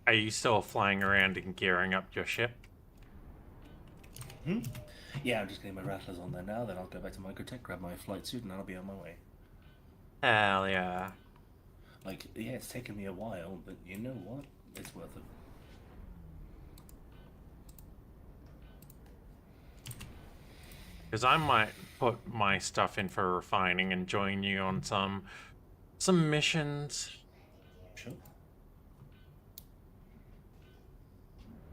Are you still flying around and gearing up your ship? Hmm? Yeah, I'm just getting my rattlers on there now, then I'll go back to Microtech, grab my flight suit, and I'll be on my way. Hell yeah. Like, yeah, it's taken me a while, but you know what? It's worth it. Because I might put my stuff in for refining and join you on some missions. Sure.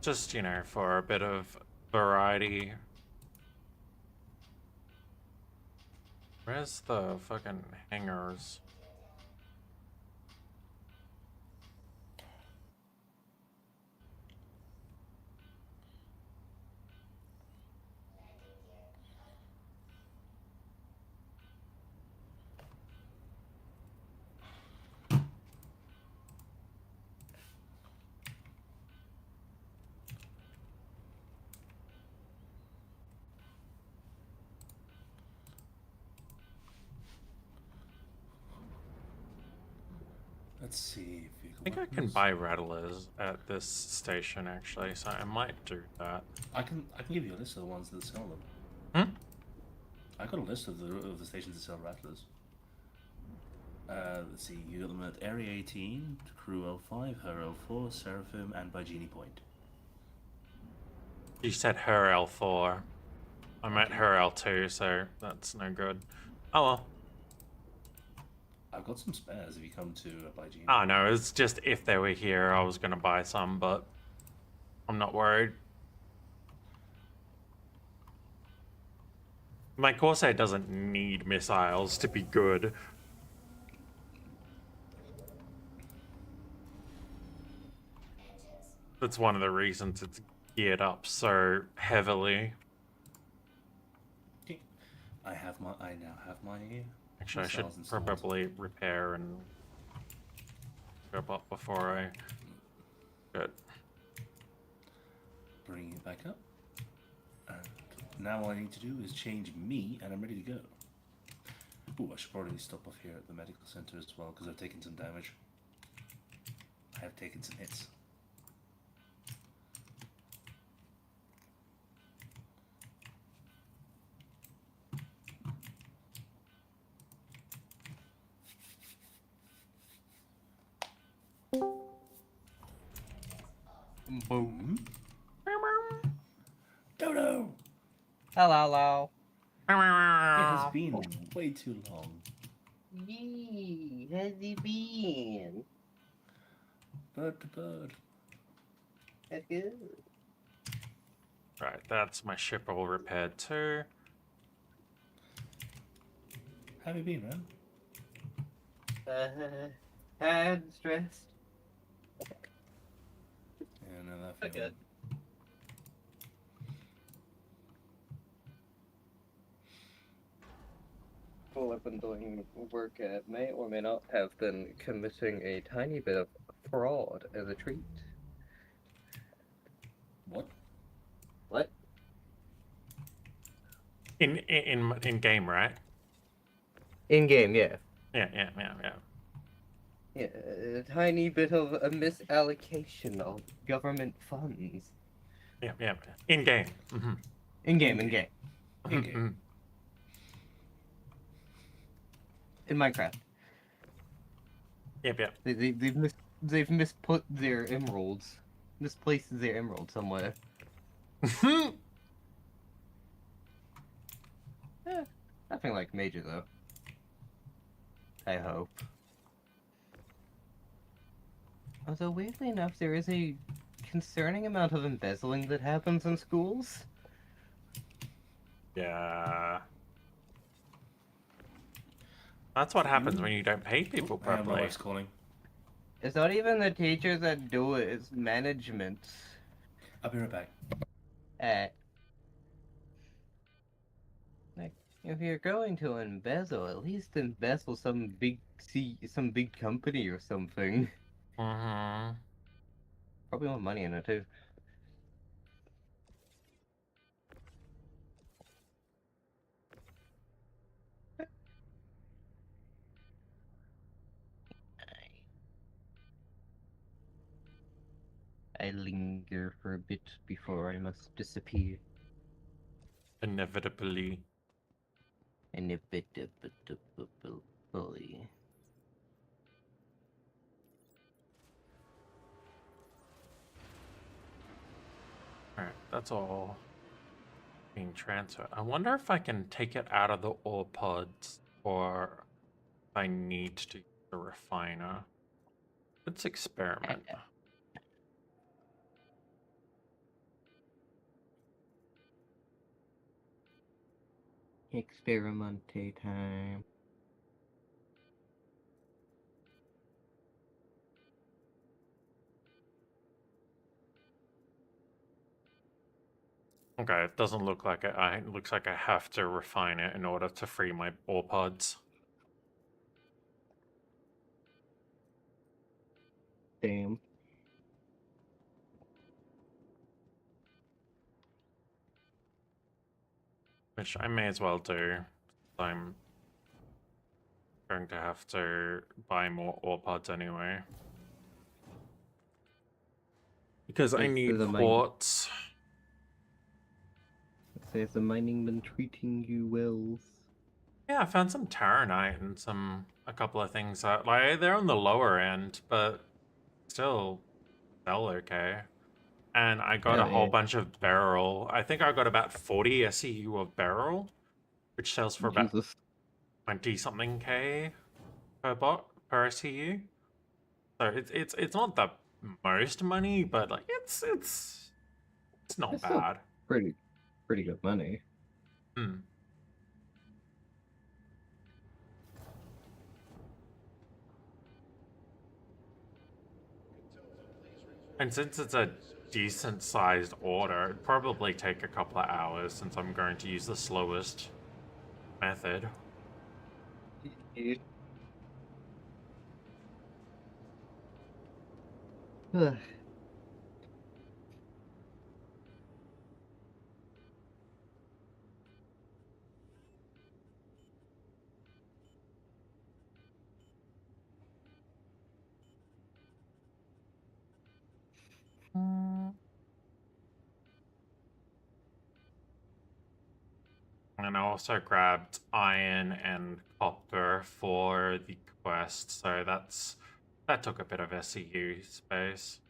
Just, you know, for a bit of variety. Where's the fucking hangars? Let's see. I think I can buy rattlers at this station actually, so I might do that. I can give you a list of the ones that sell them. Hmm? I got a list of the stations that sell rattlers. Let's see. You got them at Area 18, Crew 05, Her 04, Seraphim, and by Genie Point. You said her L4. I'm at her L2, so that's no good. Oh well. I've got some spares if you come to by Genie. Oh no, it's just if they were here, I was gonna buy some, but I'm not worried. My Corsair doesn't need missiles to be good. That's one of the reasons it's geared up so heavily. I now have my. Actually, I should missiles installed. probably repair and go up before I. Good. Bring it back up. And now all I need to do is change me, and I'm ready to go. Ooh, I should probably stop off here at the medical center as well, because I've taken some damage. I have taken some hits. Boom. Dodo! Hello. It has been way too long. Yee, has he been? Bird to bird. That's good. Right, that's my ship all repaired too. How have you been, man? I'm stressed. Yeah, no, that Okay. feeling. Well, I've been doing work at may or may not have been committing a tiny bit of fraud as a treat. What? What? In game, right? In game, yeah. Yeah. Yeah, a tiny bit of a misallocation of government funds. Yeah. In game. Mm-hmm. In game. In game. Mm-hmm. In Minecraft. Yep. They've misput their emeralds. Misplaced their emerald somewhere. Nothing like major though. I hope. Although weirdly enough, there is a concerning amount of embezzling that happens in schools. Yeah. That's what happens when you don't pay people My properly. wife's calling. It's not even the teachers that do it, it's management. I'll be right back. Like, if you're going to embezzle, at least embezzle some big company or something. Mm-hmm. Probably want money in it too. I linger for a bit before I must disappear. Inevitably. Inevitably. Alright, that's all being transferred. I wonder if I can take it out of the ore pods or if I need to use the refiner. Let's experiment. Experimente time. Okay, it doesn't look like it. It looks like I have to refine it in order to free my ore pods. Damn. Which I may as well do. I'm going to have to buy more ore pods anyway. Because I Thanks need to the quartz. Has the mining been treating you well? Yeah, I found some taranite and a couple of things that like they're on the lower end, but still sell okay. And I got a whole bunch of beryl. I think I got about 40 SEU of beryl, which sells for about Jesus. 20 something K per SEU. So it's not the most money, but like it's not It's still bad. pretty good money. Hmm. And since it's a decent sized order, it'd probably take a couple of hours since I'm going to use the slowest method. Ugh. And I also grabbed iron and copper for the quest, so that took a bit of SEU space.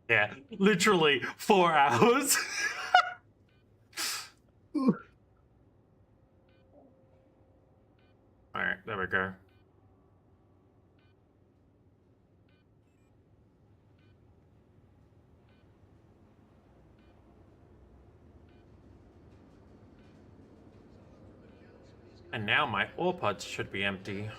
Yeah, literally 4 hours. Alright, there we go. And now my ore pods should be empty.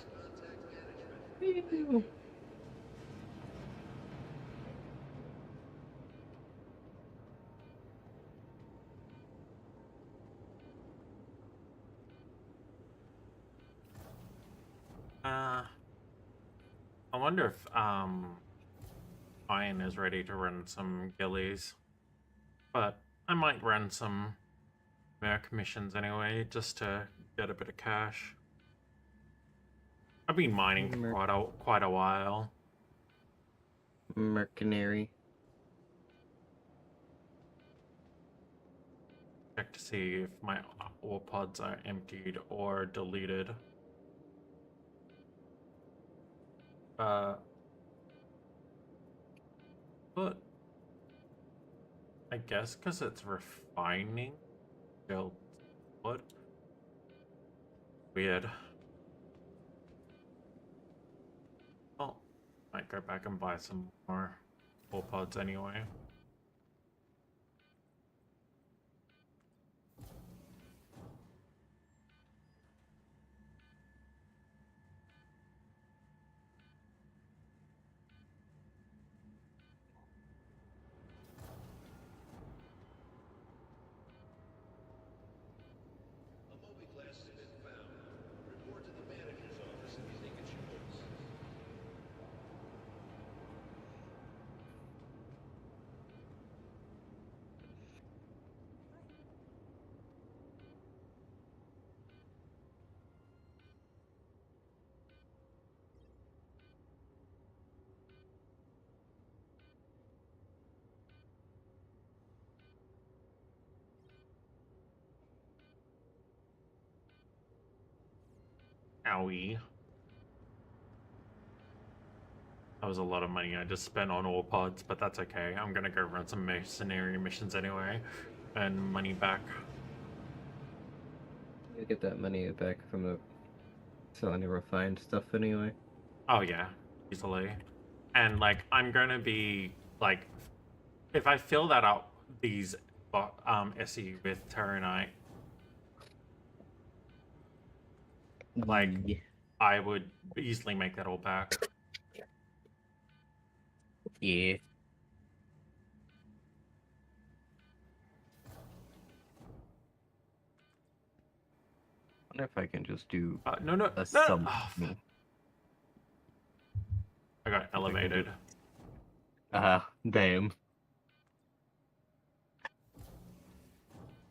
I wonder if Iron is ready to run some gillies. But I might run some merc missions anyway, just to get a bit of cash. I've been mining for quite a while. Mercenary. Check to see if my ore pods are emptied or deleted. But I guess because it's refining built wood. Weird. Well, might go back and buy some more ore pods anyway. Owie. That was a lot of money I just spent on ore pods, but that's okay. I'm gonna go run some mercenary missions anyway, and money back. You get that money back from the selling the refined stuff anyway. Oh yeah, easily. And like, I'm gonna be like, if I fill that up, these SE with Terranite, like, I would easily make that all back. Yeah. I wonder if I can just do no. sub. Oh, I got elevated. Damn.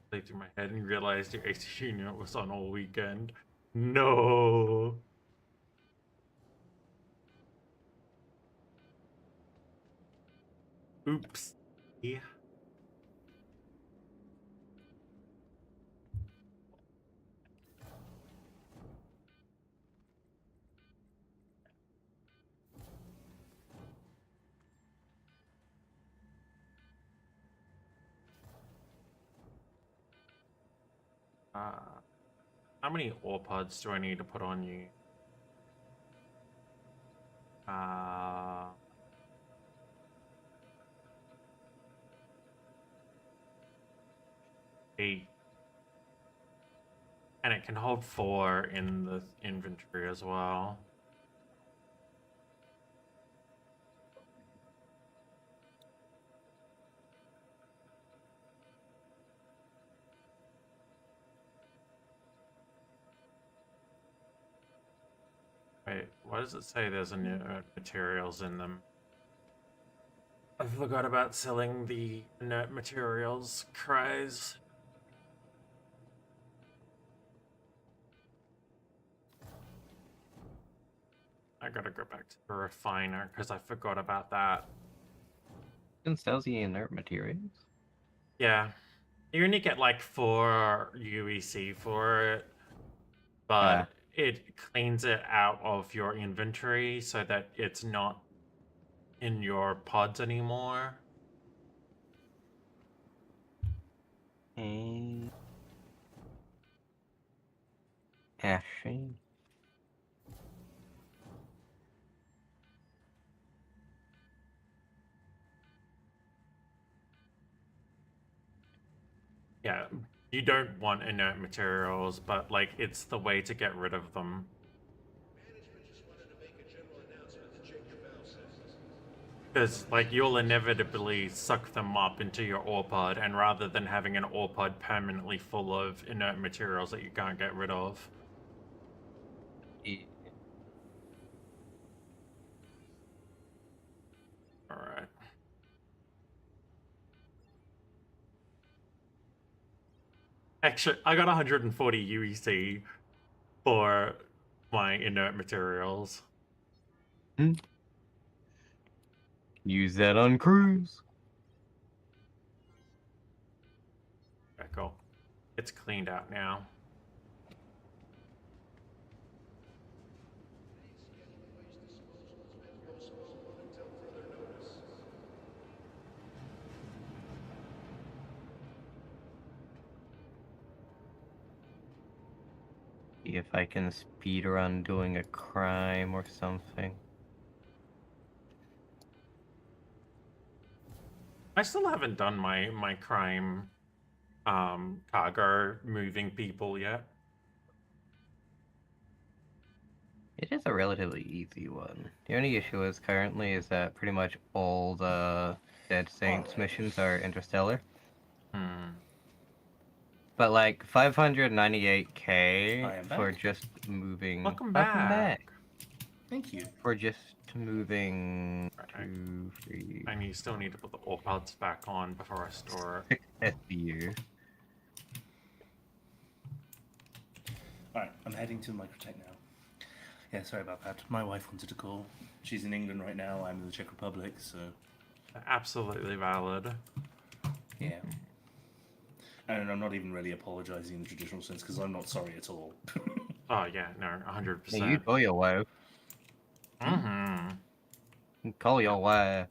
Played through my head and realized your AC unit was on all weekend. No. Oops. Yeah. How many ore pods do I need to put on you? 8. And it can hold 4 in the inventory as well. Wait, why does it say there's inert materials in them? I forgot about selling the inert materials cries. I gotta go back to the refiner because I forgot about that. It sells the inert materials. Yeah. You only get like 4 UEC for it, but it cleans it out of your inventory so that it's not in your pods anymore. Ashing. Yeah, you don't want inert materials, but like it's the way to get rid of them. Because like you'll inevitably suck them up into your ore pod, and rather than having an ore pod permanently full of inert materials that you can't get rid of. Alright. Actually, I got 140 UEC for my inert materials. Use that on cruise. Okay, cool. It's cleaned out now. See if I can speed run doing a crime or something. I still haven't done my crime cargo moving people yet. It is a relatively easy one. The only issue is currently is that pretty much all the Dead Saints missions are interstellar. But like 598k for just moving. Welcome back. Thank you. For just moving 2, 3. And you still need to put the ore pods back on before I store it. 6 SBU. Alright, I'm heading to Microtech now. Yeah, sorry about that. My wife wanted to call. She's in England right now, I'm in the Czech Republic, so... Absolutely valid. Yeah. And I'm not even really apologizing in the traditional sense, because I'm not sorry at all. Oh, yeah, no, 100%. Yeah, you call your wife. Call your wife.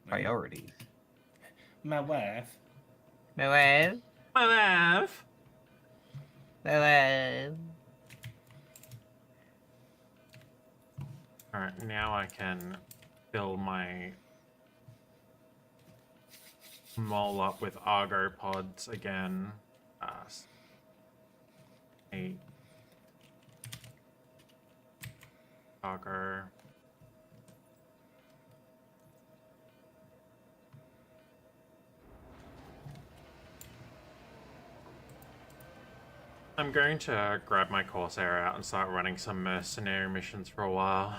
Priorities. My wife. My wife. My wife. My wife. Alright, now I can fill my mole up with Argo pods again. 8 Argo. I'm going to grab my Corsair out and start running some mercenary missions for a while.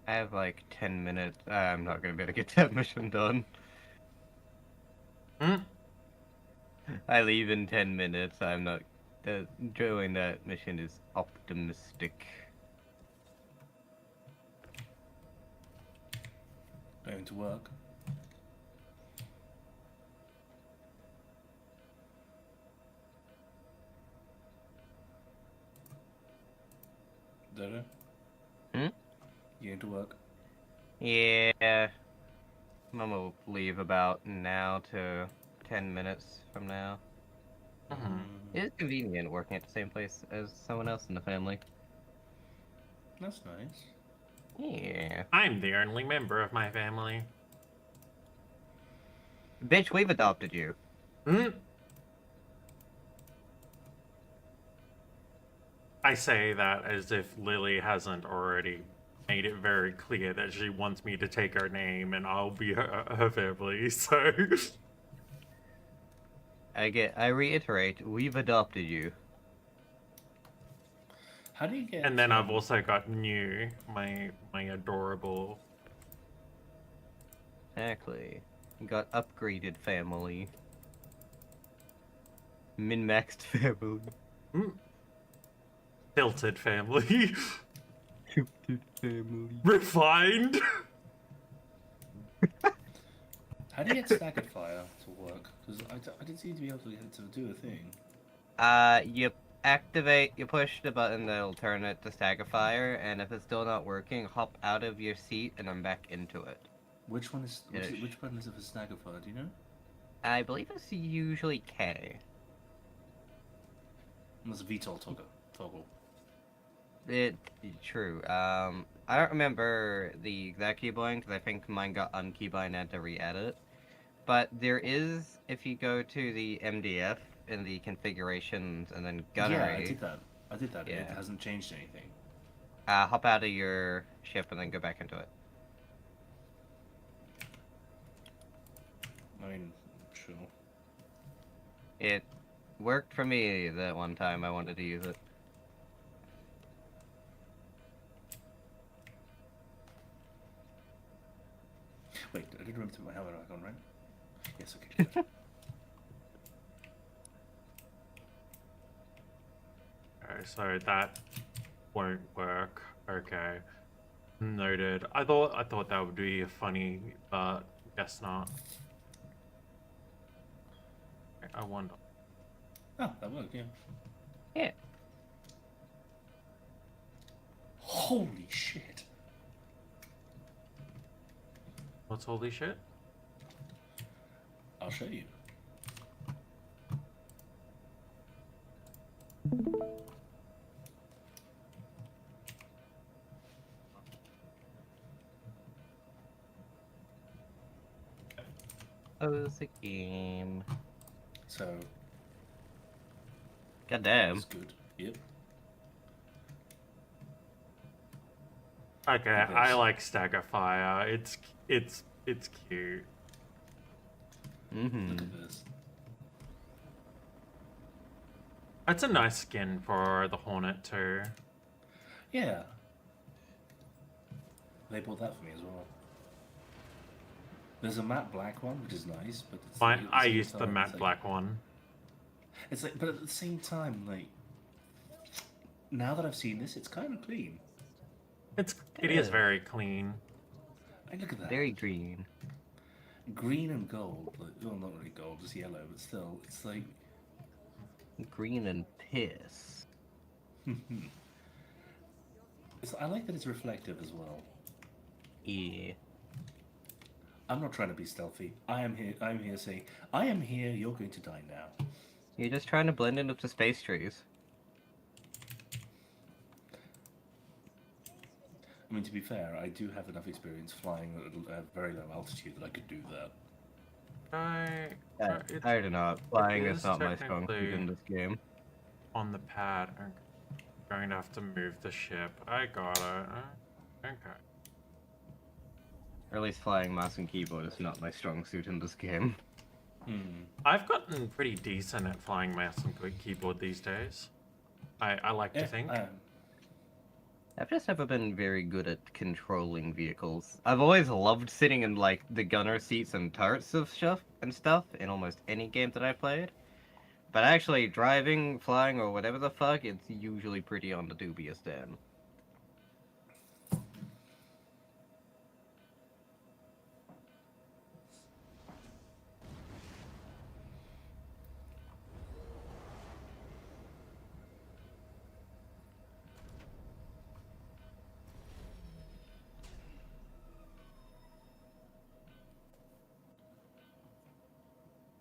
I have like 10 minutes. I'm not going to be able to get that mission done. I leave in 10 minutes. I'm not... doing that mission is optimistic. Going to work. Dodo? Hmm? You going to work? Yeah. Mum will leave about now to 10 minutes from now. Mhm. It is convenient working at the same place as someone else in the family. That's nice. Yeah. I'm the only member of my family. Bitch, we've adopted you. Hmm? I say that as if Lily hasn't already made it very clear that she wants me to take her name and I'll be her family, so. I reiterate, we've adopted you. How do you get? And then I've also got New, my adorable. Exactly. You got upgraded family. Min-maxed family. Tilted family. Tilted family. Refined. How do you get staggered fire to work? Because I didn't seem to be able to get it to do a thing. You push the button that'll turn it to stagger fire, and if it's still not working, hop out of your seat and then back into it. Which one is Ish. which button is it for stagger fire? Do you know? I believe it's usually K. That's VTOL toggle. True. I don't remember the exact keybind because I think mine got unkeybind and I had to re-add it. But there is, if you go to the MDF in the configurations and then gunnery. Yeah, I did that. Yeah. It hasn't changed anything. Hop out of your ship and then go back into it. I mean, sure. It worked for me that one time I wanted to use it. Wait, I didn't remember to put my helmet back on, right? Yes, okay. Good. Okay, so that won't work. Okay. Noted. I thought that would be funny, but guess not. I wonder. Oh, that worked, yeah. Yeah. Holy shit. What's holy shit? I'll show you. Oh, it's a game. So, Goddamn. that's good. Yep. Okay, Yes. I like Stagger Fire. It's cute. Mm-hmm. Look at this. That's a nice skin for the Hornet too. Yeah. They bought that for me as well. There's a matte black one, which is nice, but it's Fine, at the I same used the time, matte it's like- black one. It's like, but at the same time, like, now that I've seen this, it's kind of clean. It is is. very clean. Hey, look at that. Very green. Green and gold. Like, well, not really gold, just yellow, but still, it's like. Green and piss. I like that it's reflective as well. Yeah. I'm not trying to be stealthy. I'm here saying, I am here, you're going to die now. You're just trying to blend in with the space trees. I mean, to be fair, I do have enough experience flying at a very low altitude that I could do that. I don't know. Flying is is not my strong suit technically- in this game. On the pad. Okay. Going to have to move the ship. I got it. Okay. Or at least flying mouse and keyboard is not my strong suit in this game. I've gotten pretty decent at flying mouse and keyboard these days. I like to think. I've just never been very good at controlling vehicles. I've always loved sitting in like the gunner seats and turrets of stuff in almost any game that I've played. But actually driving, flying, or whatever the fuck, it's usually pretty on the dubious end.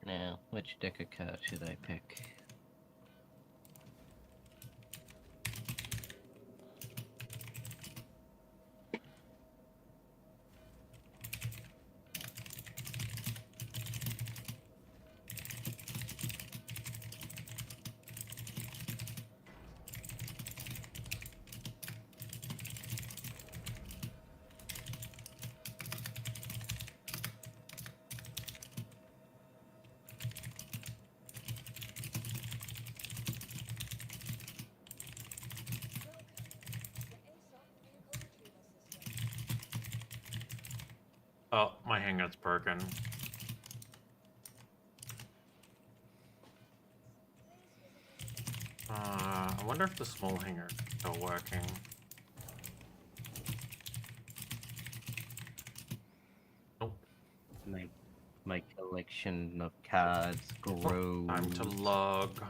Now, which deck of cards should I pick? Oh, my hanger's broken. I wonder if the small hanger's still working. Nope. My collection of cards grows. Time to log.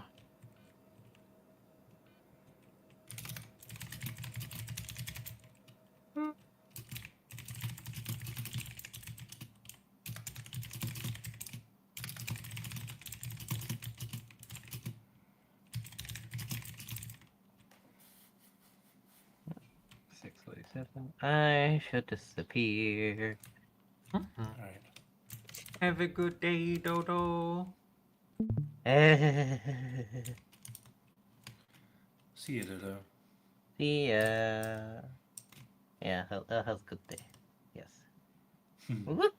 I should disappear. Alright. Have a good day, Dodo. See you, Dodo. See ya. Yeah, have a good day. Yes. Whoop.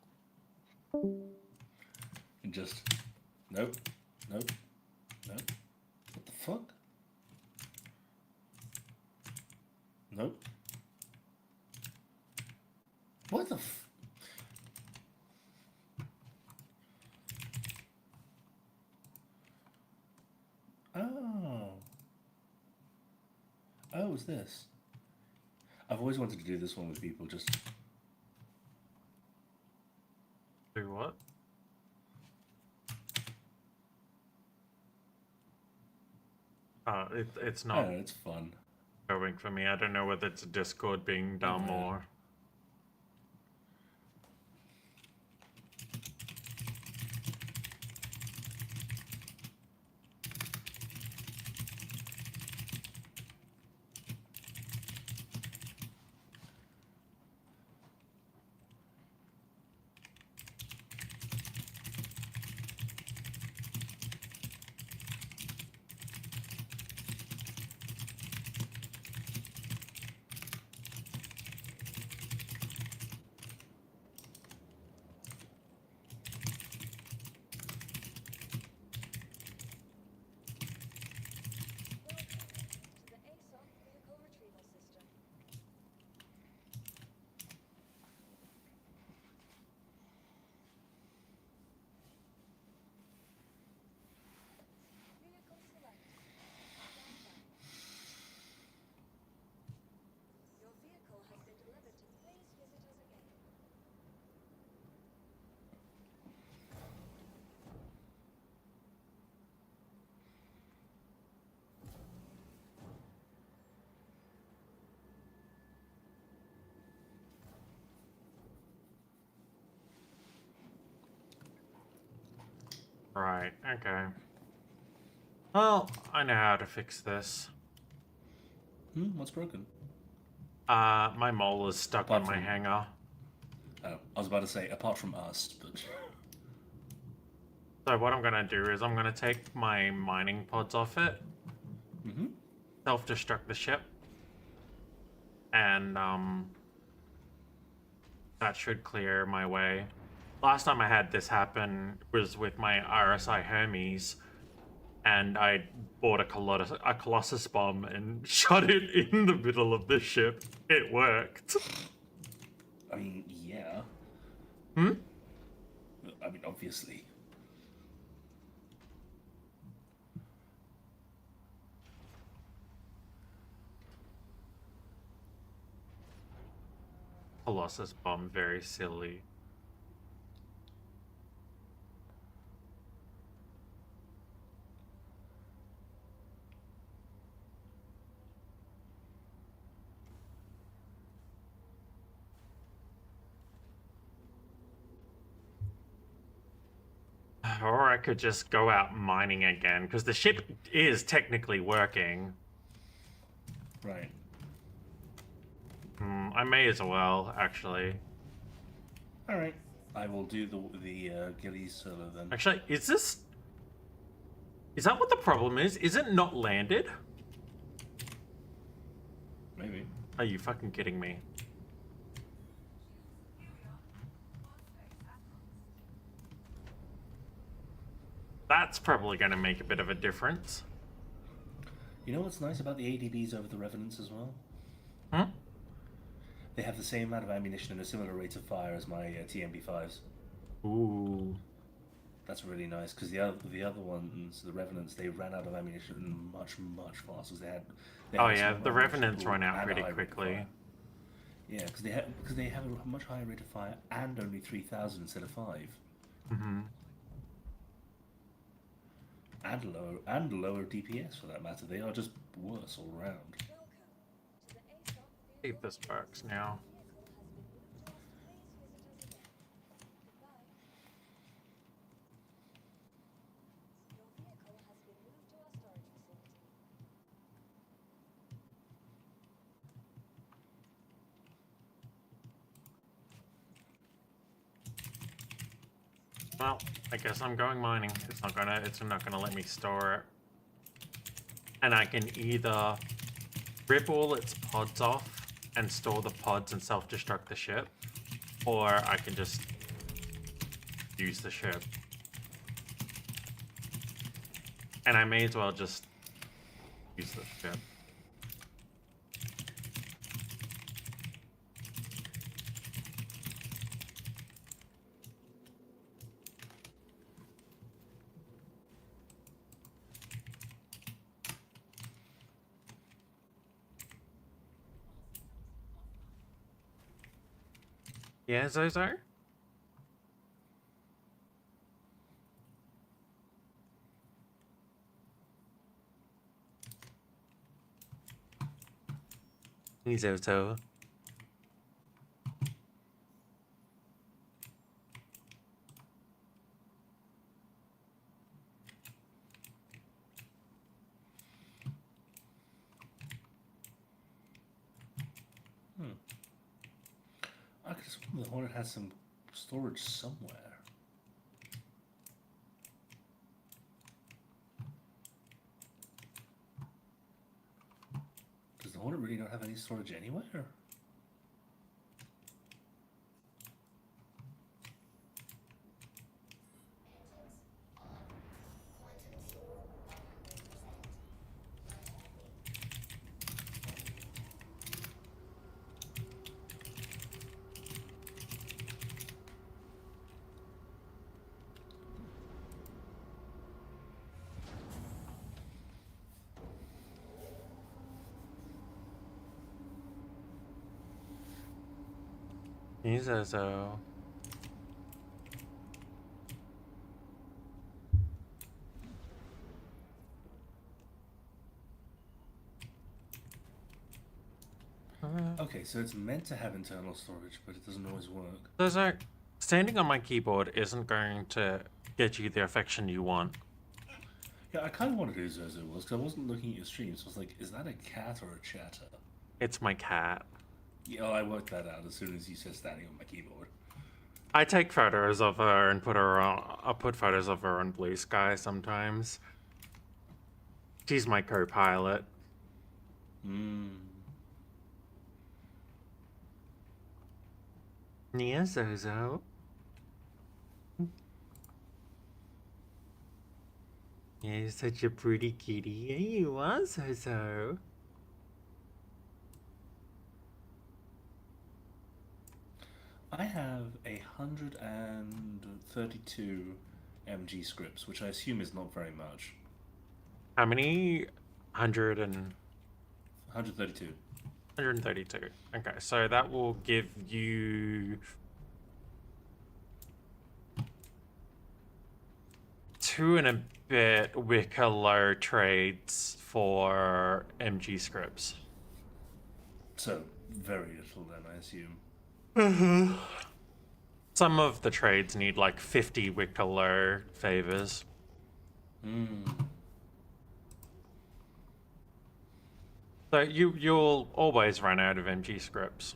And just nope, nope, nope. What the fuck? Nope. What the f- Oh. Oh, it's this. I've always wanted to do this one with people, just Do what? It's I not don't know, it's fun. going for me. I don't know whether it's Discord being dumb or... To the ASOC vehicle retrieval system. Vehicle selected. Stand by. Your vehicle has been delivered to. Please visit us again. Right, okay. Well, I know how to fix this. What's broken? My mole is stuck Apart in my from- hanger. Oh, I was about to say, apart from us, but So what I'm gonna do is I'm gonna take my mining pods off it, self-destruct the ship, and that should clear my way. Last time I had this happen was with my RSI Hermes, and I bought a Colossus bomb and shot it in the middle of the ship. It worked. I mean, yeah. Hmm? I mean, obviously. Colossus bomb, very silly. Or I could just go out mining again, because the ship is technically working. Right. I may as well, actually. All right. I will do the Gillies solo then. Actually, is that what the problem is? Is it not landed? Maybe. Are you fucking kidding me? That's probably going to make a bit of a difference. You know what's nice about the ADBs over the Revenants as well? Hmm? They have the same amount of ammunition and a similar rate of fire as my TMB5s. Ooh. That's really nice, because the other ones, the Revenants, they ran out of ammunition much faster. They Oh had a yeah, small the ammunition Revenants pool run out and a pretty high rate of quickly. fire. Yeah, because they have a much higher rate of fire and only 3,000 instead of 5. Mm-hmm. And lower DPS for that matter. They are just worse all around. See if this works now. Well, I guess I'm going mining. It's not gonna let me store it. And I can either rip all its pods off and store the pods and self-destruct the ship, or I can just use the ship. And I may as well just use the ship. Yeah, Zozo? Zozo. I could have sworn the Hornet has some storage somewhere. Does the Hornet really not have any storage anywhere? Zozo. Okay, so it's meant to have internal storage, but it doesn't always work. Zozo, standing on my keyboard isn't going to get you the affection you want. Yeah, I kind of wanted to know who Zozo was, because I wasn't looking at your stream, so I was like, is that a cat or a chatter? It's my cat. Yeah, I worked that out as soon as you said standing on my keyboard. I take photos of her and put her on. I'll put photos of her on Blue Sky sometimes. She's my co-pilot. Yeah, Zozo. Yeah, you're such a pretty kitty. Yeah, you are, Zozo. I have 132 MG scripts, which I assume is not very much. How many? 132. 132. Okay, so that will give you 2 and a bit wicker low trades for MG scripts. So, very little then, I assume. Some of the trades need like 50 wick or low favors. So you'll always run out of MG scripts.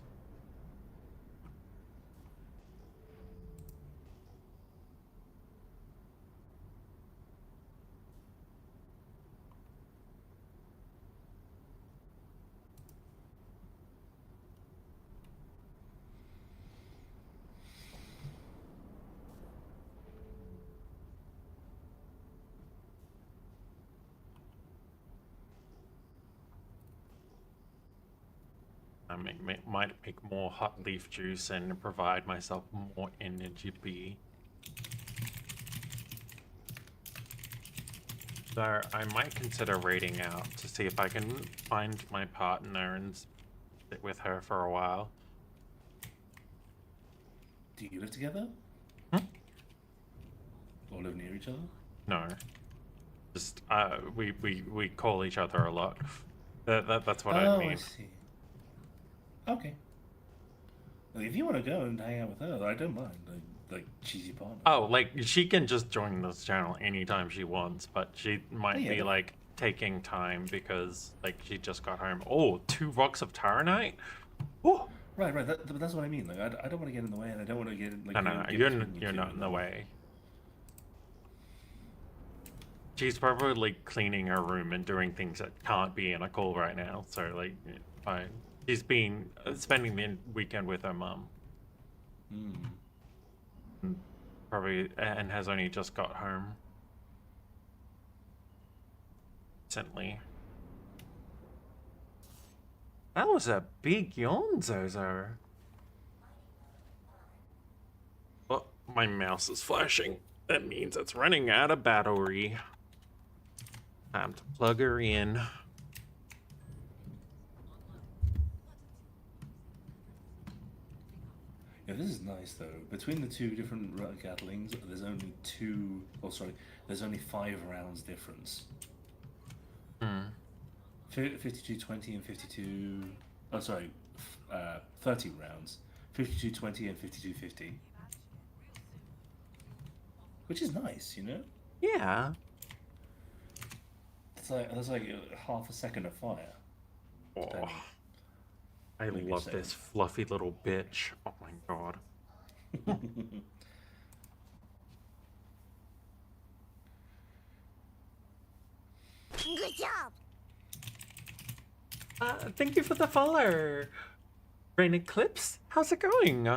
I might make more hot leaf juice and provide myself more energy B. So I might consider raiding out to see if I can find my partner and sit with her for a while. Do you live together? Or live near each other? No. Just we call each other a lot. That's what I mean. I see. Okay. Well, if you want to go and hang out with her, I don't mind. Like cheesy partner. Oh, like she can just join this channel anytime she wants, but she might be like taking time because like she just got home. Oh, 2 rocks of Taranite? Oh. Right. That's what I mean. Like I don't want to get in the way, and I don't want to get like. No, you're not in the way. She's probably cleaning her room and doing things that can't be in a call right now. So like, fine. She's been spending the weekend with her mum. Probably, and has only just got home recently. That was a big yawn, Zozo. Oh, my mouse is flashing. That means it's running out of battery. Time to plug her in. Yeah, this is nice though. Between the two different Gatlings, there's only two. Oh, sorry. There's only 5 rounds difference. 52-20 and 52. Oh, sorry. 30 rounds. 52-20 and 52-50. Which is nice, you know. Yeah. That's like half a second of fire. Oh, I love this fluffy little bitch. Oh my god. Good job. Thank you for the follow. Rain Eclipse, how's it going?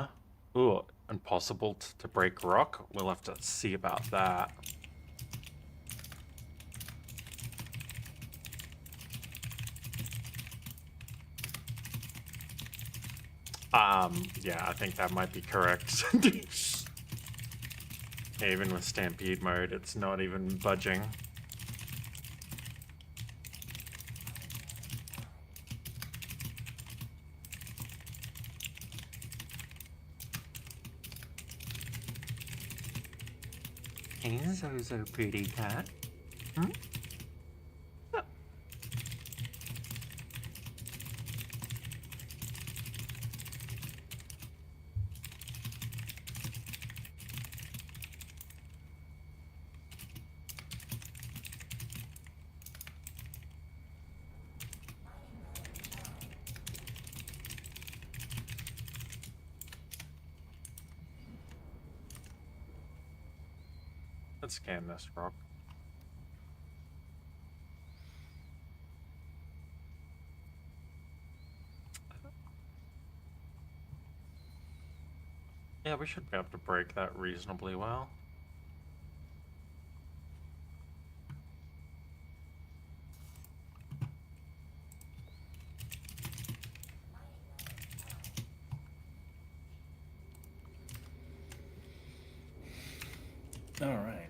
Ooh, impossible to break rock. We'll have to see about that. Yeah, I think that might be correct. Even with Stampede mode, it's not even budging. Hey, so pretty cat. Hmm? Oh. Let's scan this rock. Yeah, we should be able to break that reasonably well. All right.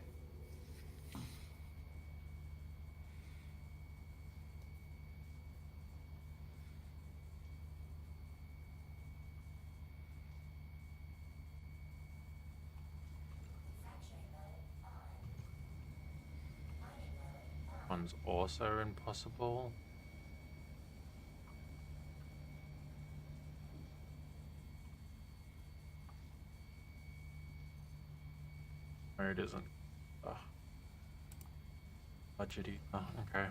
One's also impossible. No, it isn't. Budgety. Oh, okay.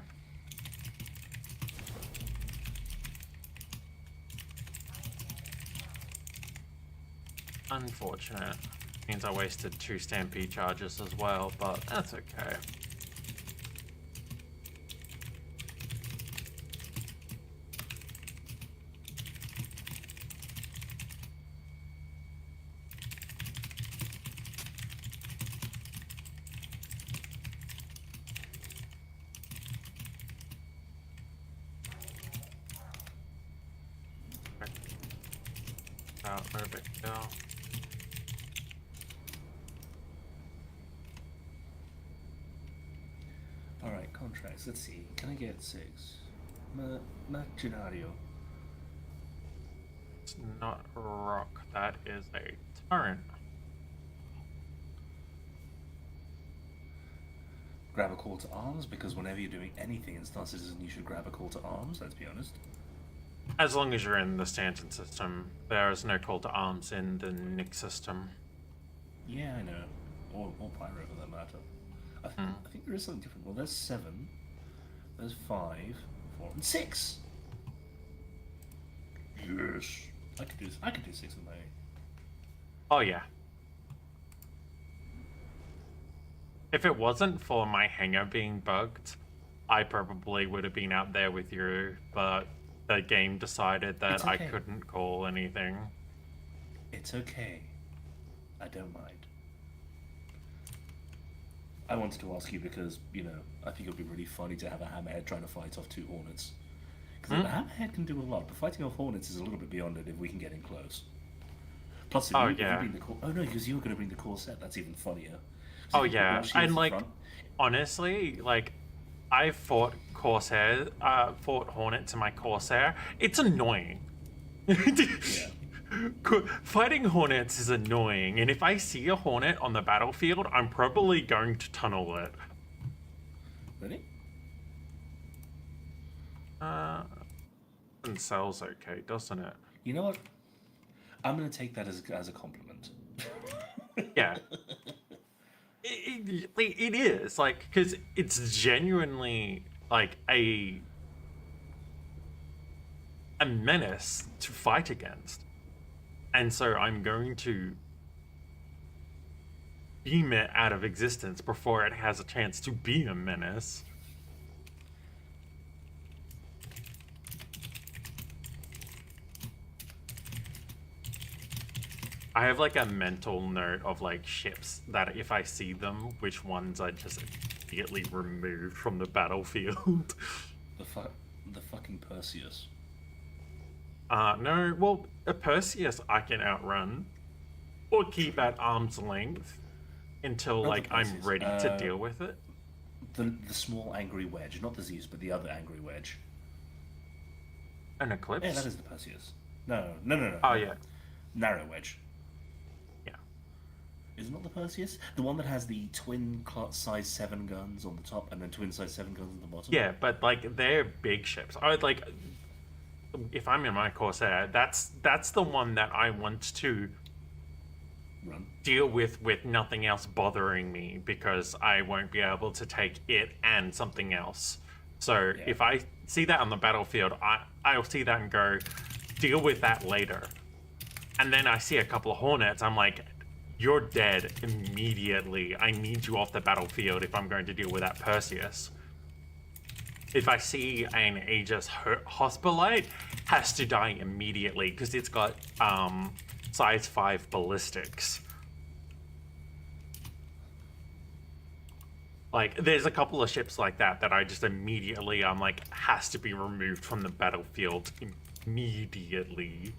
Unfortunate. Means I wasted 2 stampede charges as well, but that's okay. No big deal. Alright, contracts. Let's see. Can I get 6? Macchinario. It's not rock, that is a turret. Grab a call to arms, because whenever you're doing anything in Star Citizen, you should grab a call to arms, let's be honest. As long as you're in the Stanton system, there is no call to arms in the Nick system. Yeah, I know. Or Pyro for that matter. I think there is something different. Well, there's 7. There's 5, 4, and 6! Yes! I could do 6 with my... Oh yeah. If it wasn't for my hangar being bugged, I probably would have been out there with you, but the game decided that It's okay. I couldn't call anything. It's okay. I don't mind. I wanted to ask you because, you know, I think it would be really funny to have a hammerhead trying to fight off 2 hornets. Because the hammerhead can do a lot, but fighting off hornets is a little bit beyond it if we can get in close. Plus, if you bring the oh no, because you're going to bring the core set, that's even funnier. So Oh yeah, and like, front. honestly, like, I fought Corsair, fought Hornets in my Corsair. It's annoying. Yeah. Fighting Hornets is annoying, and if I see a Hornet on the battlefield, I'm probably going to tunnel it. Really? And sells okay, doesn't it? You know what? I'm going to take that as a compliment. Yeah. It is, like, because it's genuinely, like, a menace to fight against. And so I'm going to beam it out of existence before it has a chance to be a menace. I have like a mental note of like ships that if I see them, which ones I just immediately remove from the battlefield. The fucking Perseus. No, well, a Perseus I can outrun or keep at arm's length until Not like the I'm Perseus, ready to deal with it. The small angry wedge, not the Zeus, but the other angry wedge. An Eclipse? Yeah, that is the Perseus. No. Oh yeah. Narrow wedge. Yeah. Is it not the Perseus? The one that has the twin size 7 guns on the top and then twin size 7 guns on the bottom? Yeah, but like they're big ships. I would like, if I'm in my Corsair, that's the one that I want to Run. deal with nothing else bothering me, because I won't be able to take it and something else. So Yeah. if I see that on the battlefield, I'll see that and go, deal with that later. And then I see a couple of Hornets, I'm like, you're dead immediately. I need you off the battlefield if I'm going to deal with that Perseus. If I see an Aegis Hospilite, has to die immediately because it's got size 5 ballistics. Like, there's a couple of ships like that I just immediately, I'm like, has to be removed from the battlefield immediately.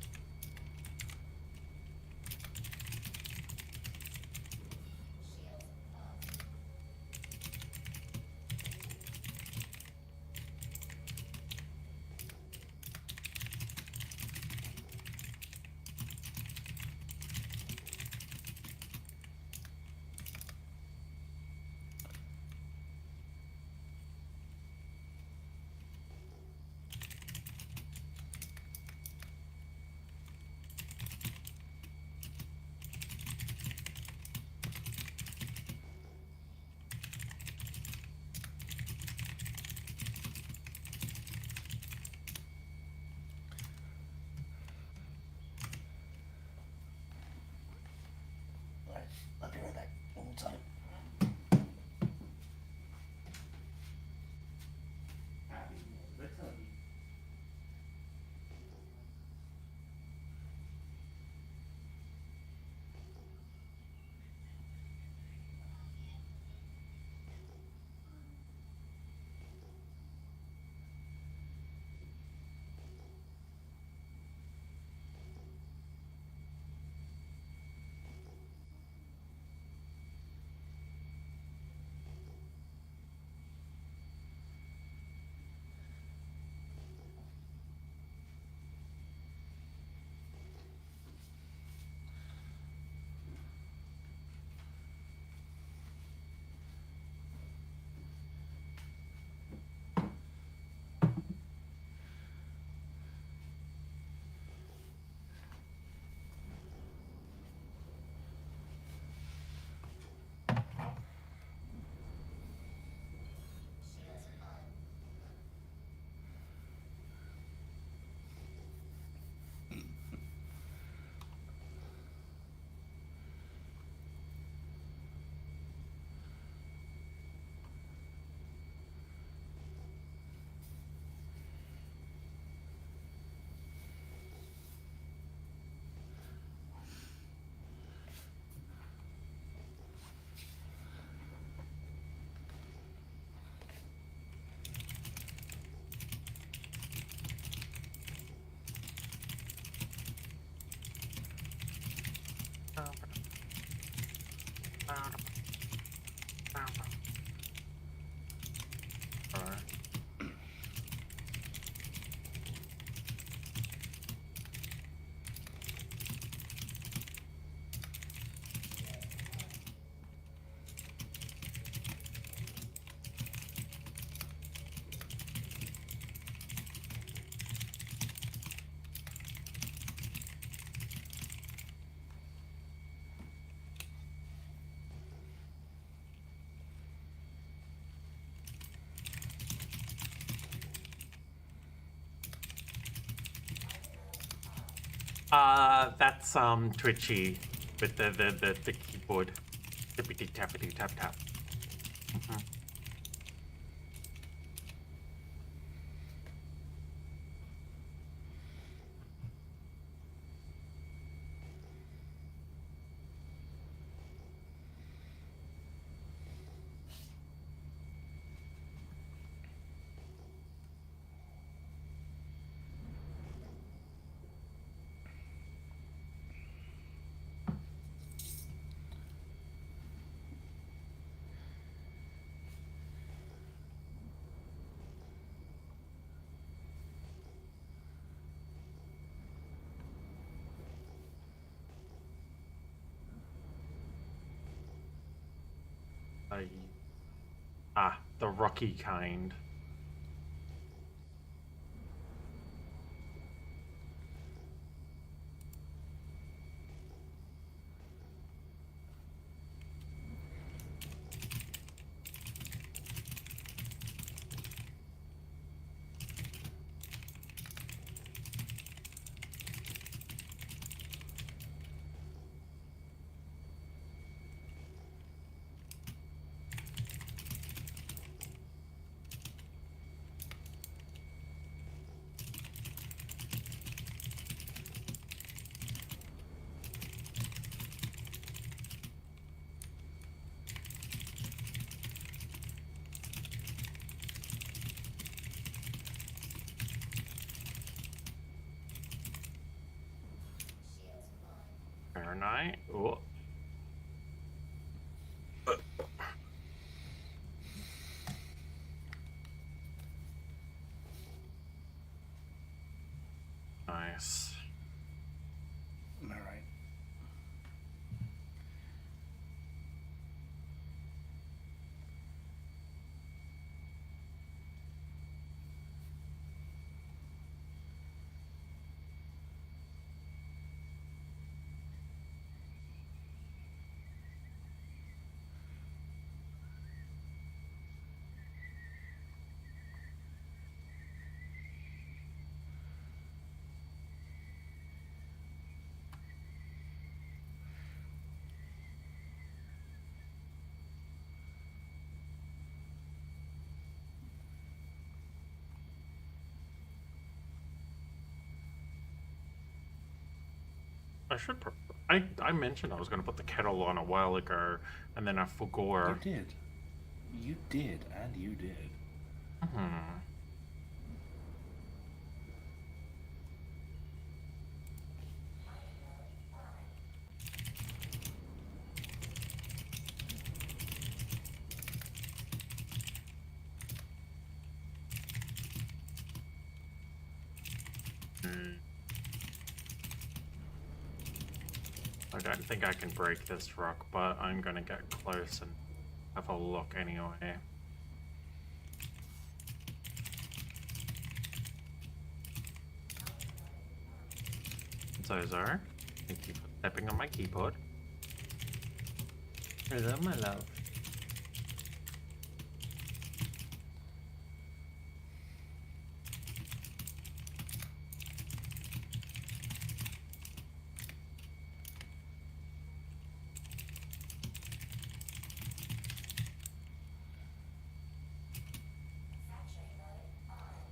That's Twitchy with the keyboard. Tippity tappity tap tap. Mhm. The rocky kind. Fahrenheit. Oh. Nice. Am I right? I should. I mentioned I was going to put the kettle on a while ago, and then I forgot. You did. You did, and you did. Hmm. I don't think I can break this rock, but I'm gonna get close and have a look anyway. Zozo, thank you for stepping on my keyboard. Hello, my love.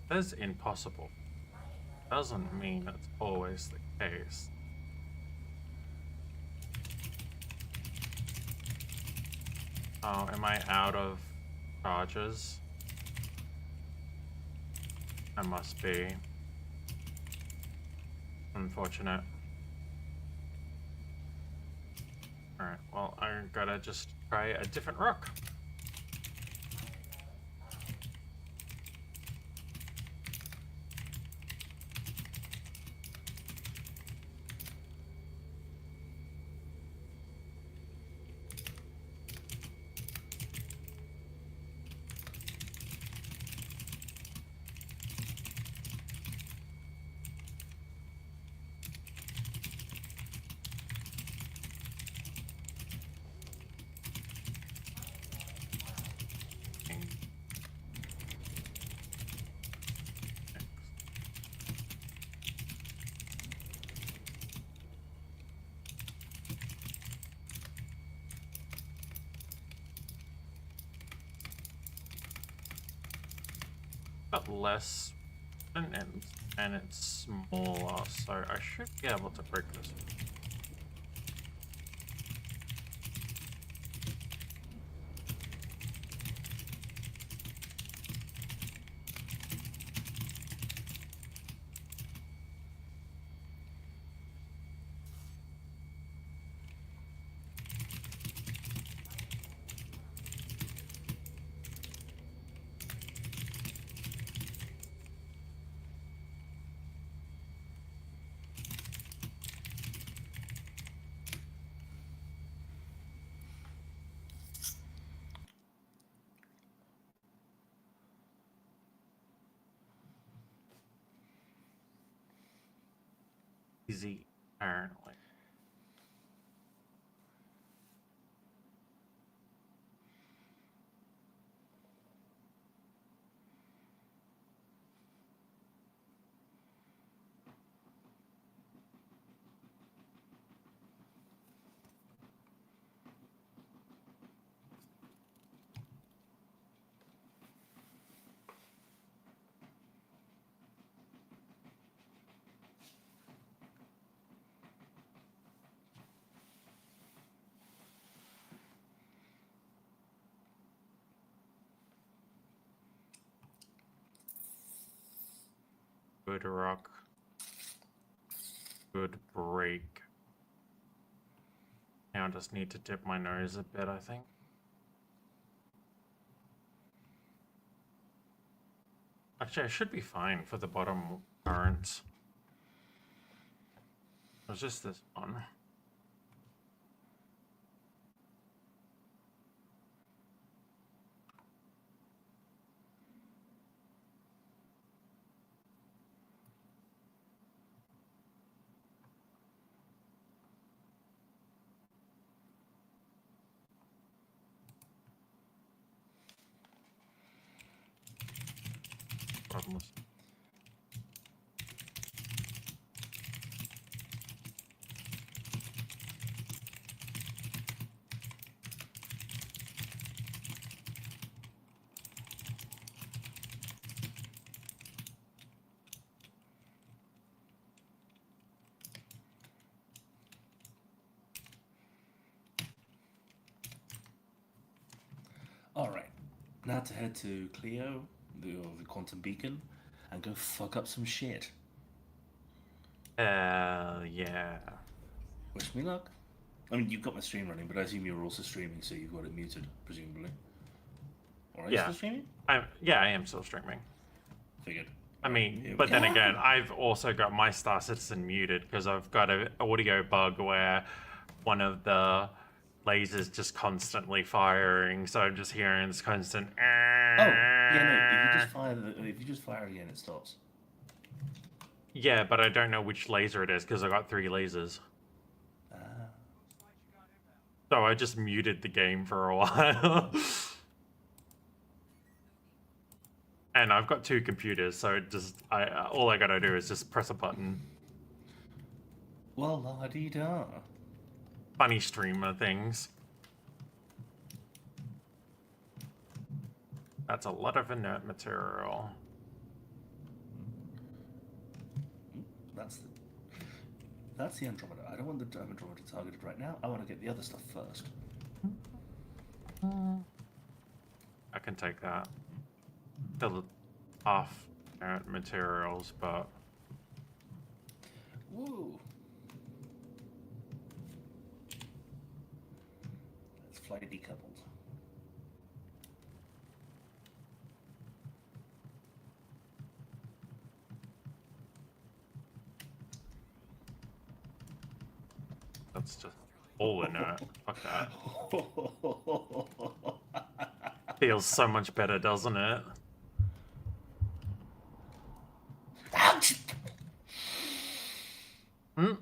That's impossible. Doesn't mean it's always the case. Oh, am I out of charges? I must be. Unfortunate. Alright, well, I gotta just try a different rock. got less and it's smaller, so I should be able to break this. Easy, apparently. Good rock. Good break. Now I just need to dip my nose a bit, I think. Actually, I should be fine for the bottom currents. It was just this one. Bottomless. Alright, now to head to Clio, the quantum beacon, and go fuck up some shit. Yeah. Wish me luck. I mean, you've got my stream running, but I assume you're also streaming, so you've got it muted, presumably. Or are you still streaming? I am still streaming. Figured. I mean, but then again, I've also got my Star Citizen muted because I've got an audio bug where one of the lasers just constantly firing, so I'm just hearing this constant. Oh, yeah, no. If you just fire again, it stops. Yeah, but I don't know which laser it is because I got 3 lasers. So I just muted the game for a while. And I've got 2 computers, so all I gotta do is just press a button. Well, la-dee-da. Funny streamer things. That's a lot of inert material. That's the Andromeda. I don't want the Andromeda targeted right now. I want to get the other stuff first. I can take that. Still off inert materials, but Woo! Let's fly decoupled. that's just all inert. Fuck that. Feels so much better, doesn't it? Ouch! Hmm?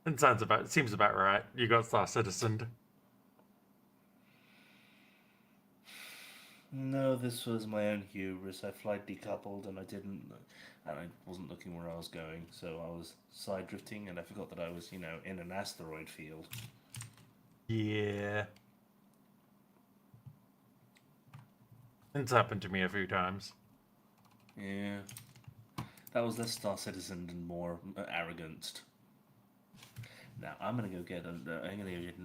It seems about right. You got Star Citizen. No, this was my own hubris. I flight decoupled and I wasn't looking where I was going, so I was side drifting and I forgot that I was, in an asteroid field. Yeah. It's happened to me a few times. Yeah. That was less Star Citizen and more arrogant. Now I'm gonna go get an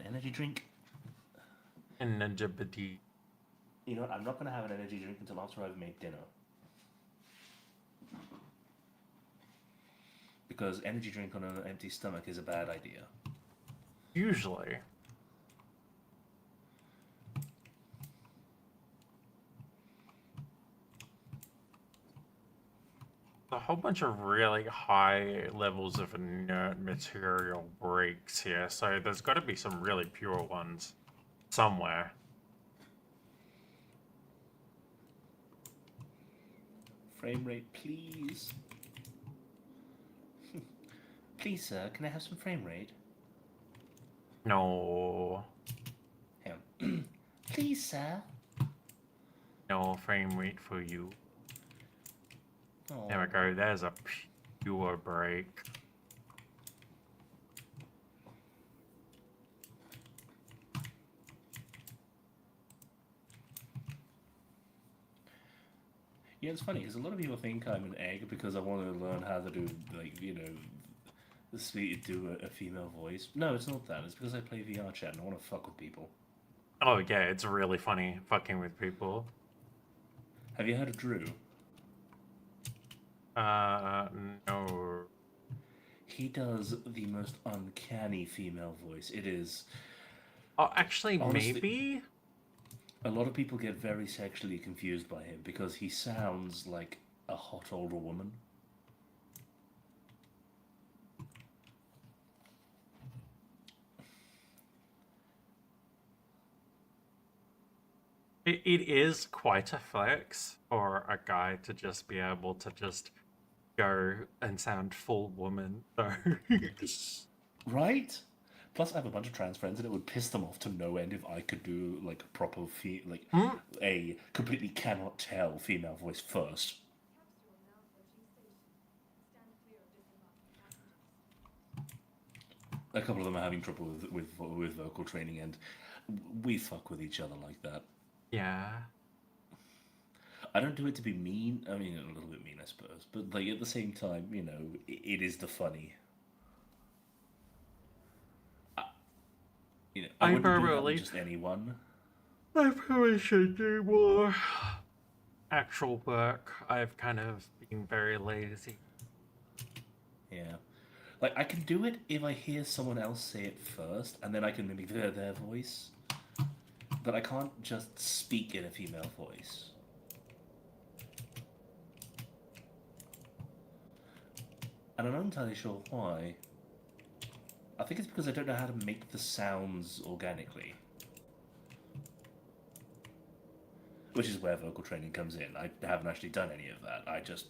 energy drink. And Ninja. You know what? I'm not gonna have an energy drink until after I've made dinner. Because energy drink on an empty stomach is a bad idea. Usually. A whole bunch of really high levels of inert material breaks here, so there's got to be some really pure ones somewhere. Frame rate, please. Please, sir, can I have some frame rate? No. Hang on. Please, sir. No frame rate for you. Oh. There we go, there's a pure break. Yeah, it's funny because a lot of people think I'm an egg because I want to learn how to do, a female voice. No, it's not that. It's because I play VR chat and I want to fuck with people. Oh yeah, it's really funny fucking with people. Have you heard of Drew? No. He does the most uncanny female voice. It is. Oh, actually, Honestly, maybe? a lot of people get very sexually confused by him because he sounds like a hot older woman. It is quite a flex for a guy to just be able to just go and sound full woman, though. Right? Plus, I have a bunch of trans friends, and it would piss them off to no end if I could do like a proper a completely cannot tell female voice first. A couple of them are having trouble with vocal training, and we fuck with each other like that. Yeah. I don't do it to be mean. I mean, a little bit mean, I suppose, but like at the same time, it is the funny. I wouldn't do that with just anyone. I probably should do more actual work. I've kind of been very lazy. Yeah. Like, I can do it if I hear someone else say it first, and then I can mimic their voice. But I can't just speak in a female voice. And I'm not entirely sure why. I think it's because I don't know how to make the sounds organically. Which is where vocal training comes in. I haven't actually done any of that. I just...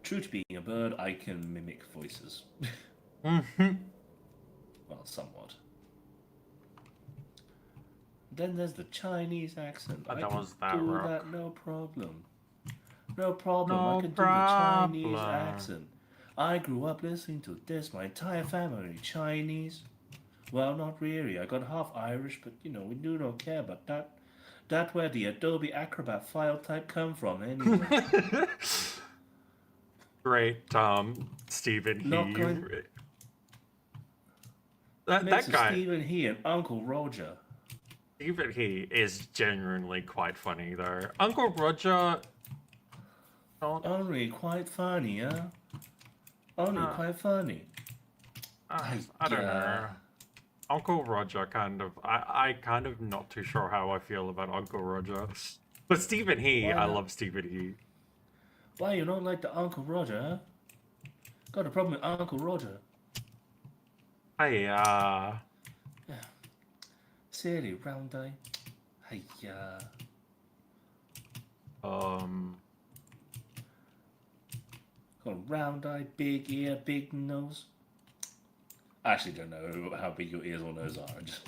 True to being a bird, I can mimic voices. Mm-hmm. Well, somewhat. Then there's the Chinese accent. I can do that, no problem. No problem, I can do the Chinese accent. I grew up listening to this, my entire family Chinese. Well, not really. I got half Irish, but we don't care about that. That's where the Adobe Acrobat file type come from, anyway. Great, Stephen He. That guy. Stephen He and Uncle Roger. Stephen He is genuinely quite funny, though. Uncle Roger. Only quite funny, huh? Only quite funny. I don't know. Uncle Roger kind of... I kind of not too sure how I feel about Uncle Roger. But Stephen He, I love Stephen He. Why you don't like the Uncle Roger, huh? Got a problem with Uncle Roger. Hey, Yeah. Silly round eye. Hey, Got a round eye, big ear, big nose. I actually don't know how big your ears or nose are. Just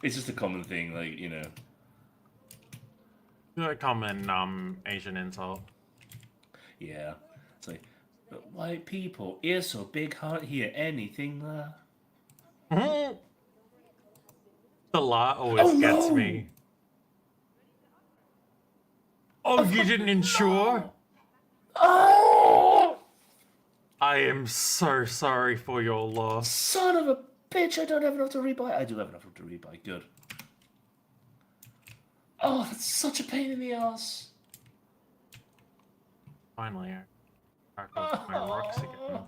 It's just a common thing, like, you know. A common Asian insult. Yeah. It's like, but white people, ears so big, can't hear anything there. The la always gets no! me. Oh, you didn't insure? Oh! I am so sorry for your loss. Son of a bitch, I don't have enough to rebuy. I do have enough to rebuy, good. Oh, that's such a pain in the ass. Finally, I got my rocks again.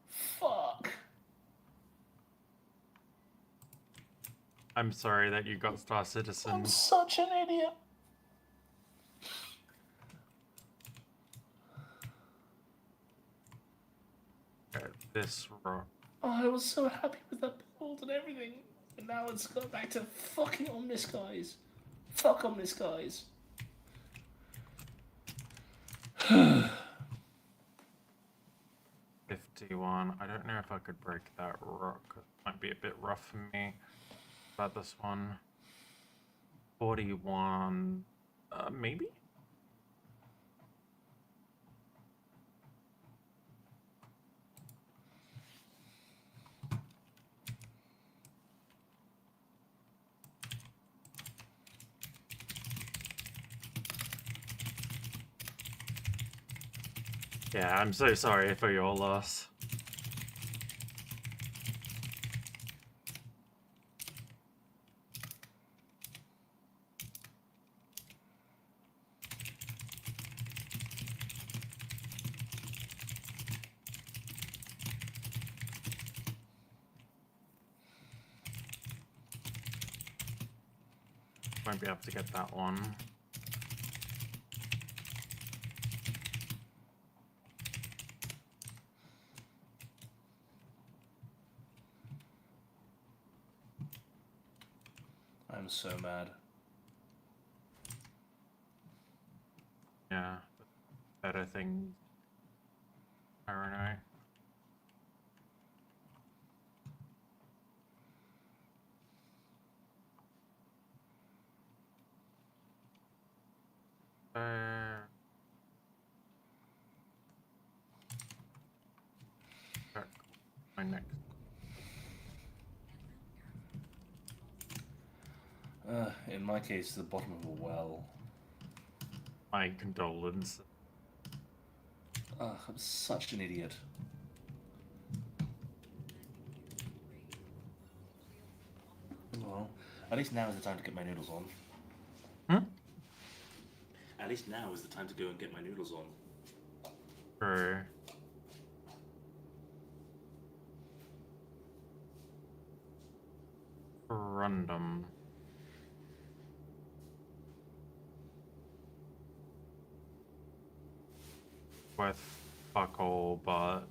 Fuck. I'm sorry that you got Star Citizen. I'm such an idiot. This rock. Oh, I was so happy with that build and everything. And now it's gone back to fucking Omnis guys. Fuck Omnis guys. 51. I don't know if I could break that rock. It might be a bit rough for me. About this one. 41. Maybe? Yeah, I'm so sorry for your loss. Won't be able to get that one. I'm so mad. Yeah, better things. I don't know. Check my next. In my case, the bottom of a well. My condolences. Ugh, I'm such an idiot. Well, at least now is the time to get my noodles on. Hmm? At least now is the time to go and get my noodles on. True. Random. Worth fuck all, but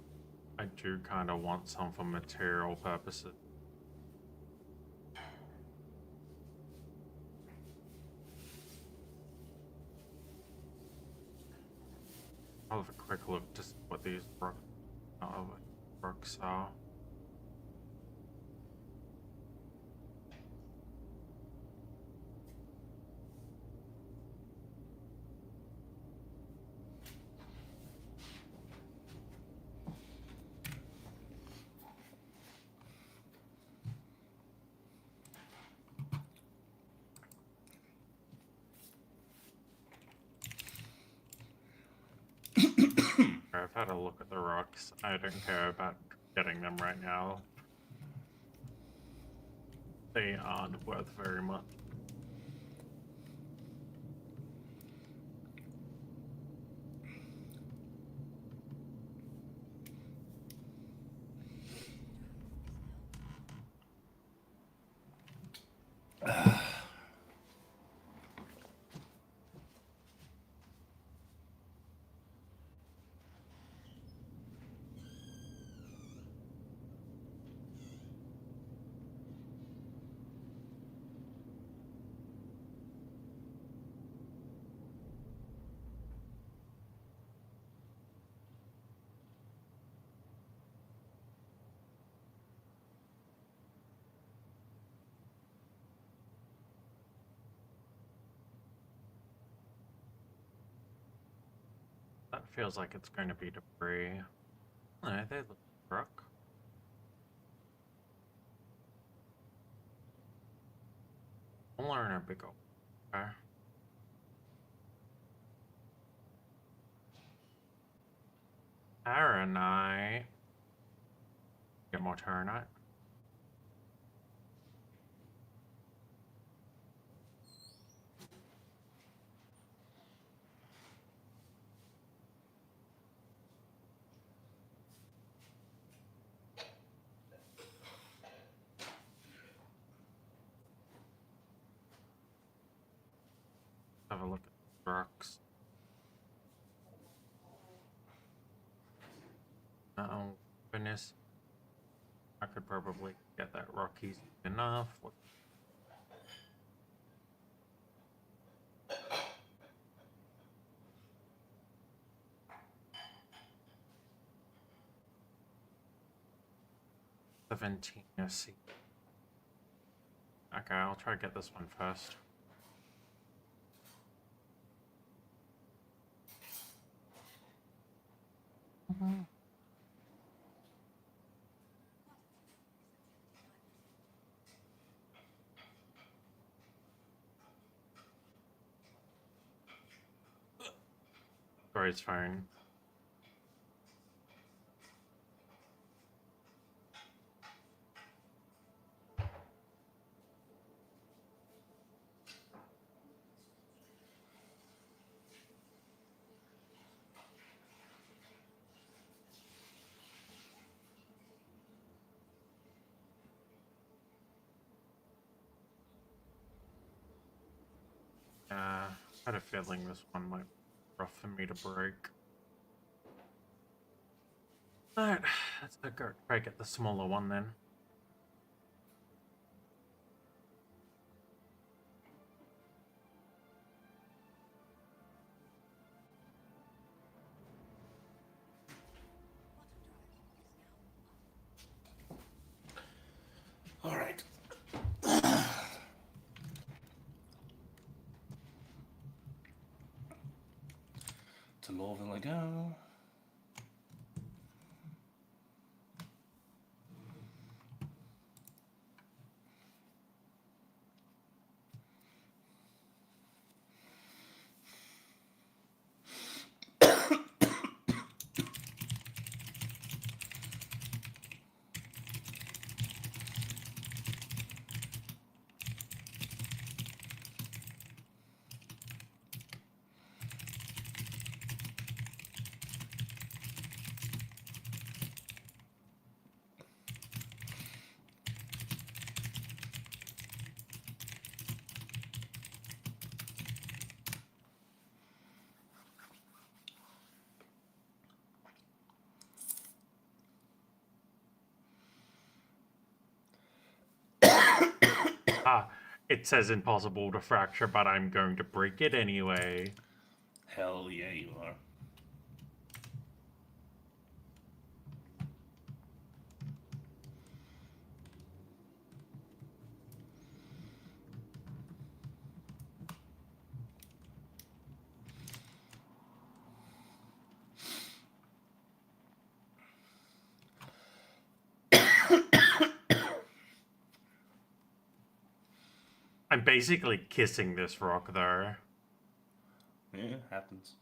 I do kind of want some for material purposes. I'll have a quick look to see what these rocks are. I've had a look at the rocks. I don't care about getting them right now. They aren't worth very much. feels like it's going to be debris. No, they look rock. Smaller and a bigger. Okay. Taranite. Get more taranite. Have a look at the rocks. Oh, goodness. I could probably get that rock easy enough. 17, I see. Okay, I'll try to get this one first. Sorry, it's fine. I had a feeling this one might be rough for me to break. Alright, let's go try to get the smaller one then. All right. To Lorville I go. It says impossible to fracture, but I'm going to break it anyway. Hell yeah, you are. I'm basically kissing this rock, though. Yeah, happens.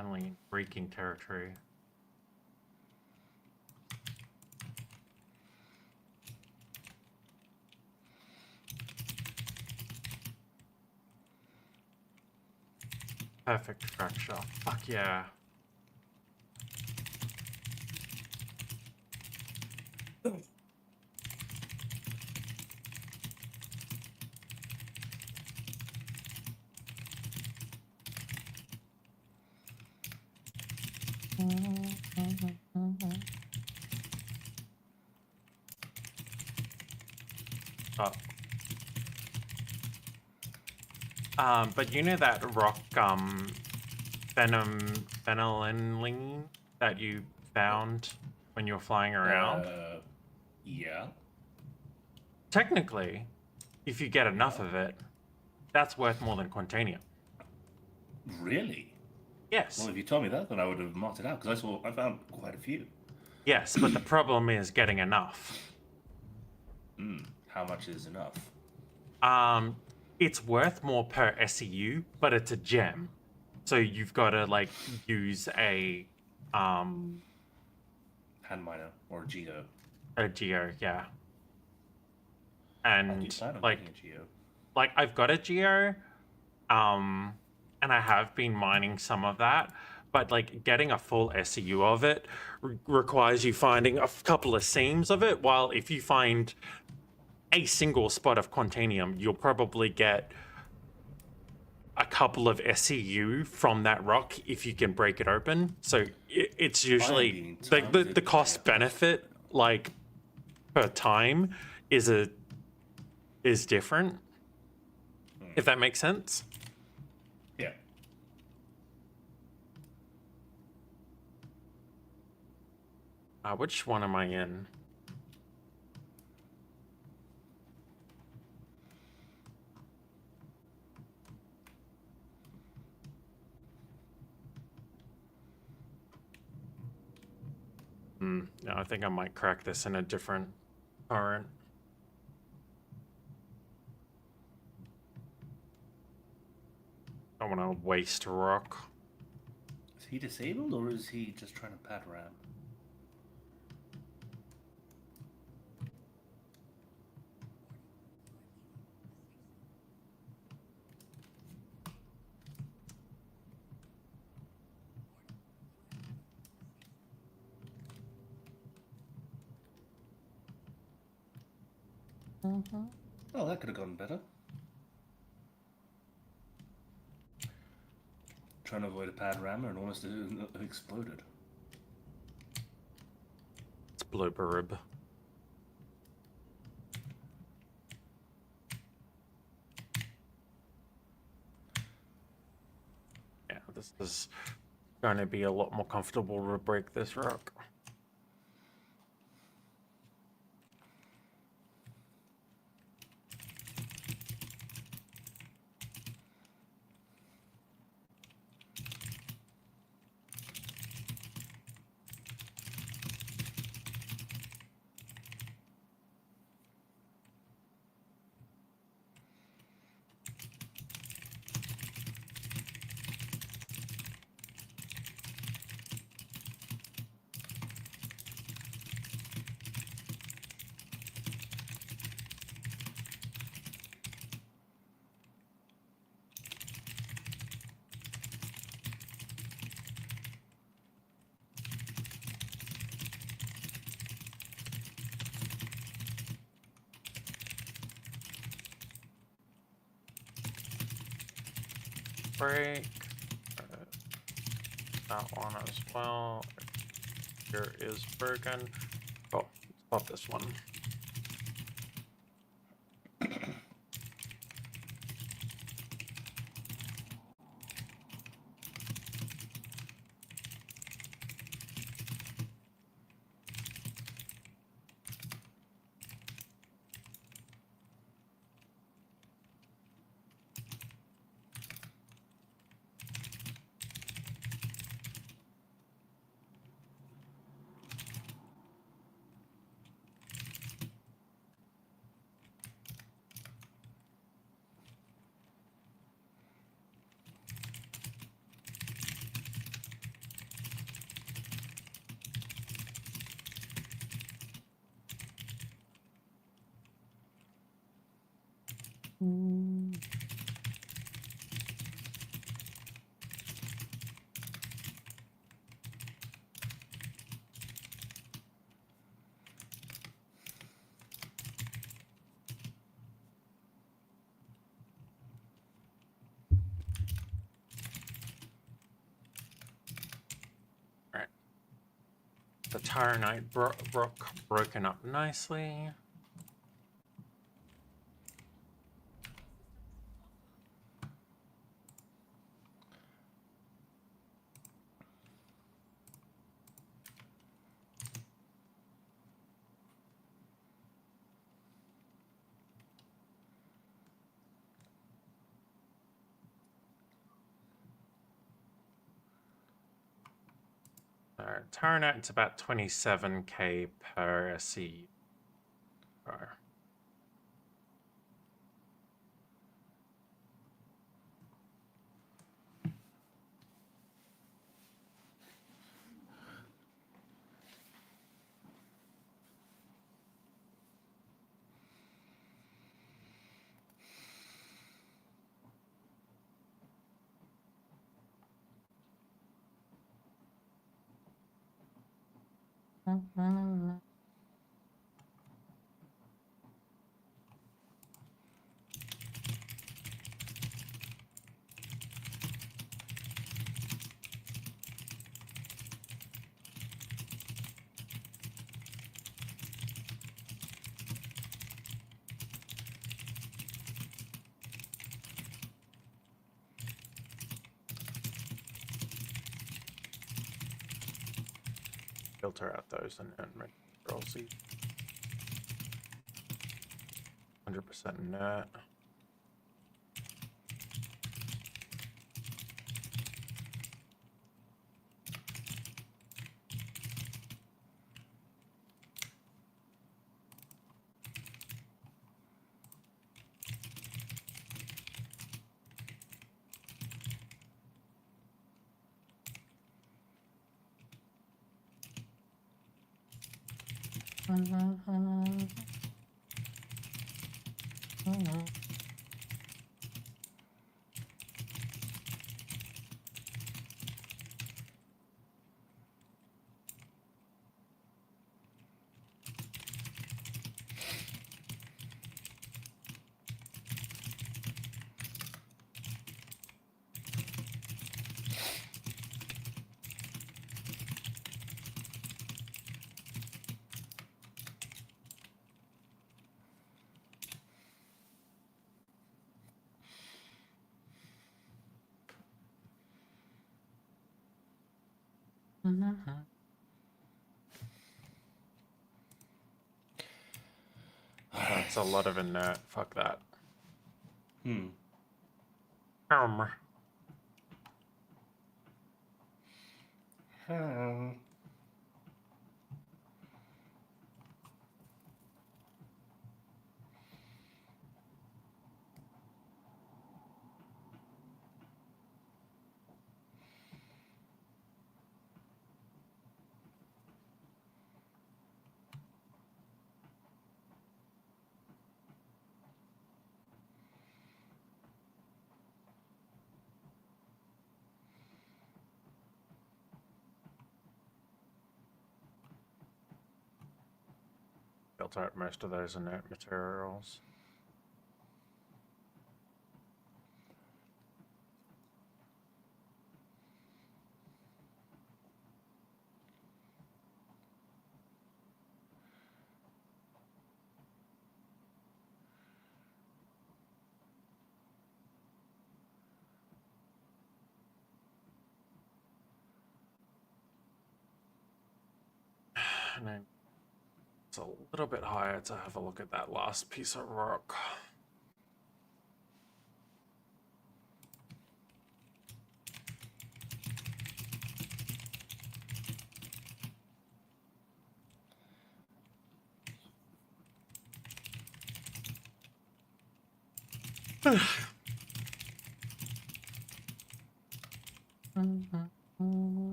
Finally in breaking territory. Perfect fracture. Fuck yeah. Oh. But you know that rock, phenylalanine that you found when you were flying around? Yeah. Technically, if you get enough Yeah. of it, that's worth more than Quantanium. Really? Yes. Well, if you told me that, then I would have marked it out, because I found quite a few. Yes, but the problem is getting enough. How much is enough? It's worth more per SEU, but it's a gem. So you've got to, like, use a Hand miner or geo. a geo, yeah. How do you And plan on like getting a geo? like I've got a geo, and I have been mining some of that, but like getting a full SEU of it requires you finding a couple of seams of it, while if you find a single spot of Quantanium, you'll probably get a couple of SEU from that rock if you can break it open. So it's usually being like the taunted cost by a benefit, like per time, is different. If that makes sense. Yeah. Which one am I in? No, I think I might crack this in a different current. I don't want to waste rock. Is he disabled, or is he just trying to pad around? Oh, that could have gone better. Trying to avoid a pad rammer and almost exploded. It's blooper rib. Yeah, this is going to be a lot more comfortable to break this rock. Break that one as well. Here is broken. Oh, let's pop this one. Right. The Tyranite broken up nicely. Tyranite's about 27k per seed. Filter out those and make roll seed. 100% net. That's a lot of inert. Fuck that. Hmm. Filter out most of those inert materials. And then it's a little bit higher to have a look at that last piece of rock.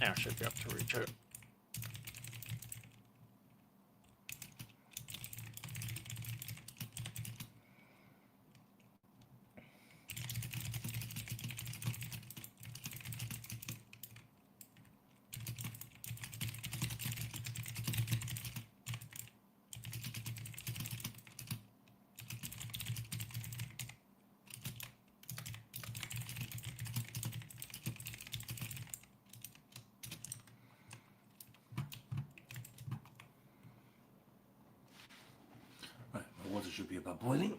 Yeah, I should be able to reach it. Right, my water should be about boiling.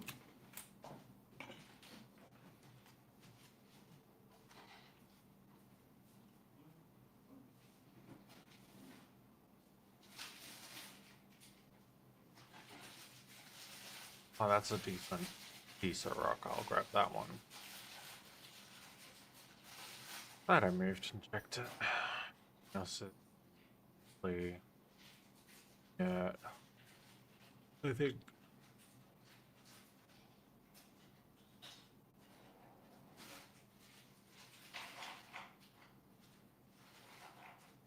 Oh, that's a decent piece of rock. I'll grab that one. Glad I moved and checked it. Else it yeah. I think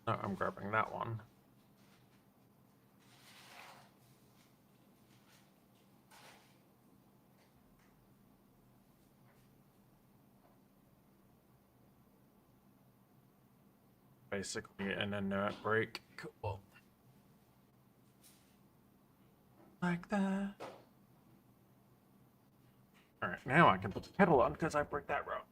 no, I'm grabbing that one. Basically an inert break. Cool. Like that. Alright, now I can put the kettle on because I break that rock.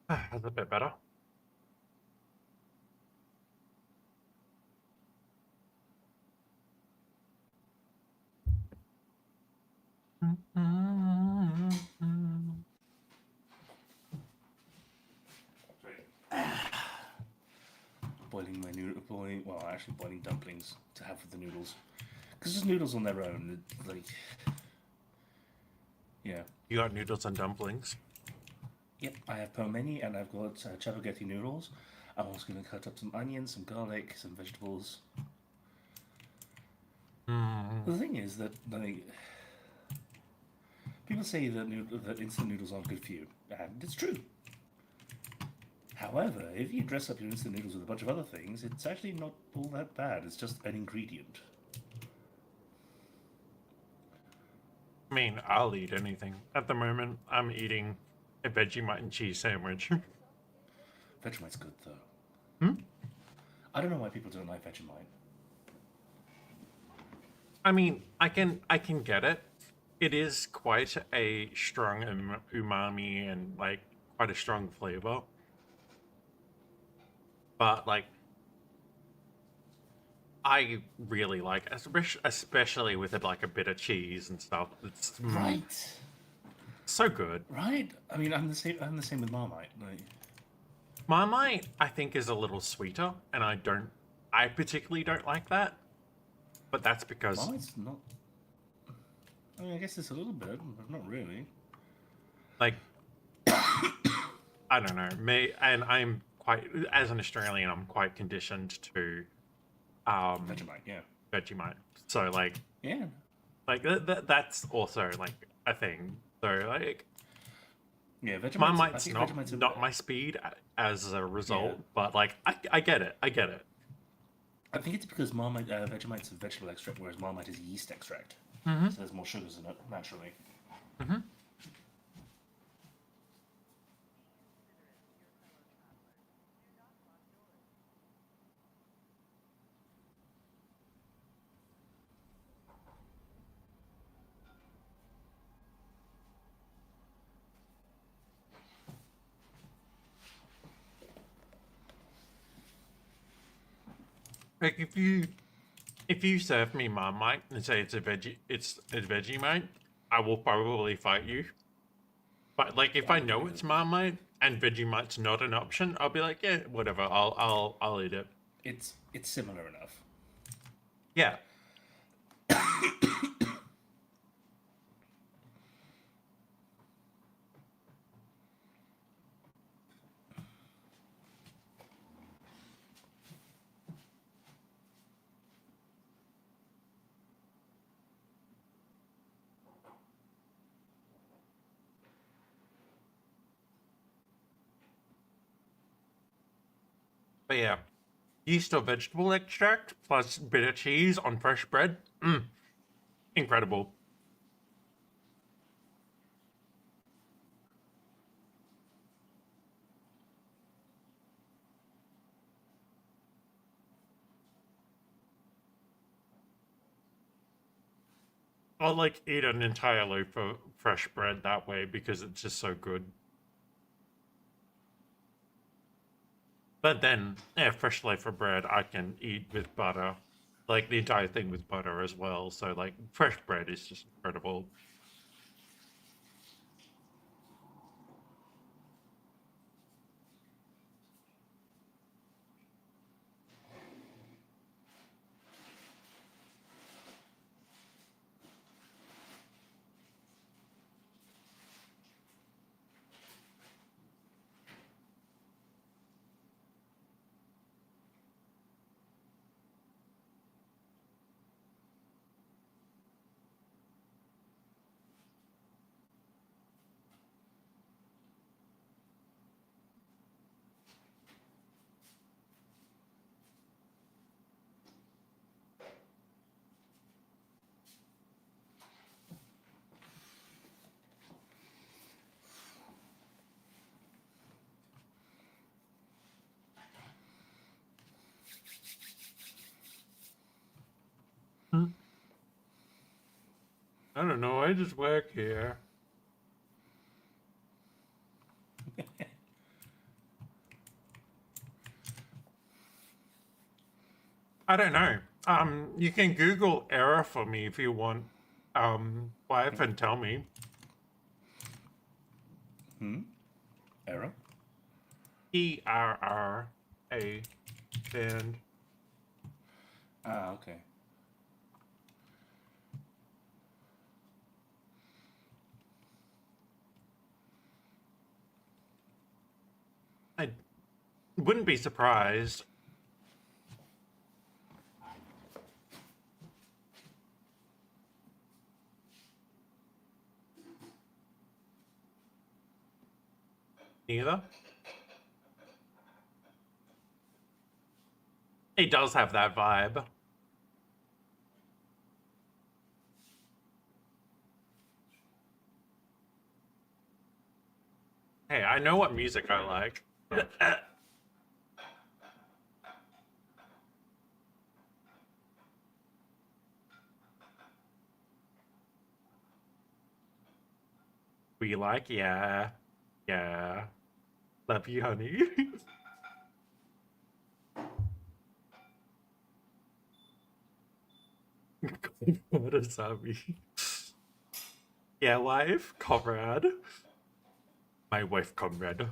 That's a bit better. Boiling my boiling dumplings to have with the noodles. Because just noodles on their own, like, yeah. You got noodles and dumplings. Yep, I have pelmeni and I've got chapaghetti noodles. I'm also going to cut up some onions, some garlic, some vegetables. The thing is that, like, people say that instant noodles aren't good for you, and it's true. However, if you dress up your instant noodles with a bunch of other things, it's actually not all that bad. It's just an ingredient. I mean, I'll eat anything. At the moment, I'm eating a Vegemite and cheese sandwich. Vegemite's good, though. I don't know why people don't like Vegemite. I mean, I can get it. It is quite a strong umami and like quite a strong flavor. But like, I really like, especially with it like a bit of cheese and stuff. It's Right. So good. Right. I mean, I'm the same with Marmite. Like, Marmite, I think, is a little sweeter, and I particularly don't like that. But that's because Marmite's not. I mean, I guess it's a little bit, but not really. like, I don't know, and I'm quite, as an Australian, I'm quite conditioned to Vegemite, yeah. Vegemite. So like, yeah, like that's also like a thing. So like, yeah, Marmite's not my speed as a result, but like I get it. I get it. I think it's because Vegemite's a vegetable extract, whereas Marmite is yeast extract. So there's more sugars in it naturally. Like if you serve me Marmite and say it's a Vegemite, I will probably fight you. But like if I know it's Marmite and Vegemite's not an option, I'll be like, yeah, whatever. I'll eat it. It's similar enough. Yeah. But yeah, yeast or vegetable extract plus bitter cheese on fresh bread. Incredible. I'll like eat an entire loaf of fresh bread that way because it's just so good. But then, yeah, fresh loaf of bread I can eat with butter, like the entire thing with butter as well. So like fresh bread is just incredible. I don't know. I just work here. I don't know. You can Google error for me if you want. Wife, and tell me. Error? ERRA and Ah, okay. I wouldn't be surprised. Neither. It does have that vibe. Hey, I know what music I like. We like, yeah. Yeah. Love you, honey. What does that mean? Yeah, wife, comrade. My wife, comrade.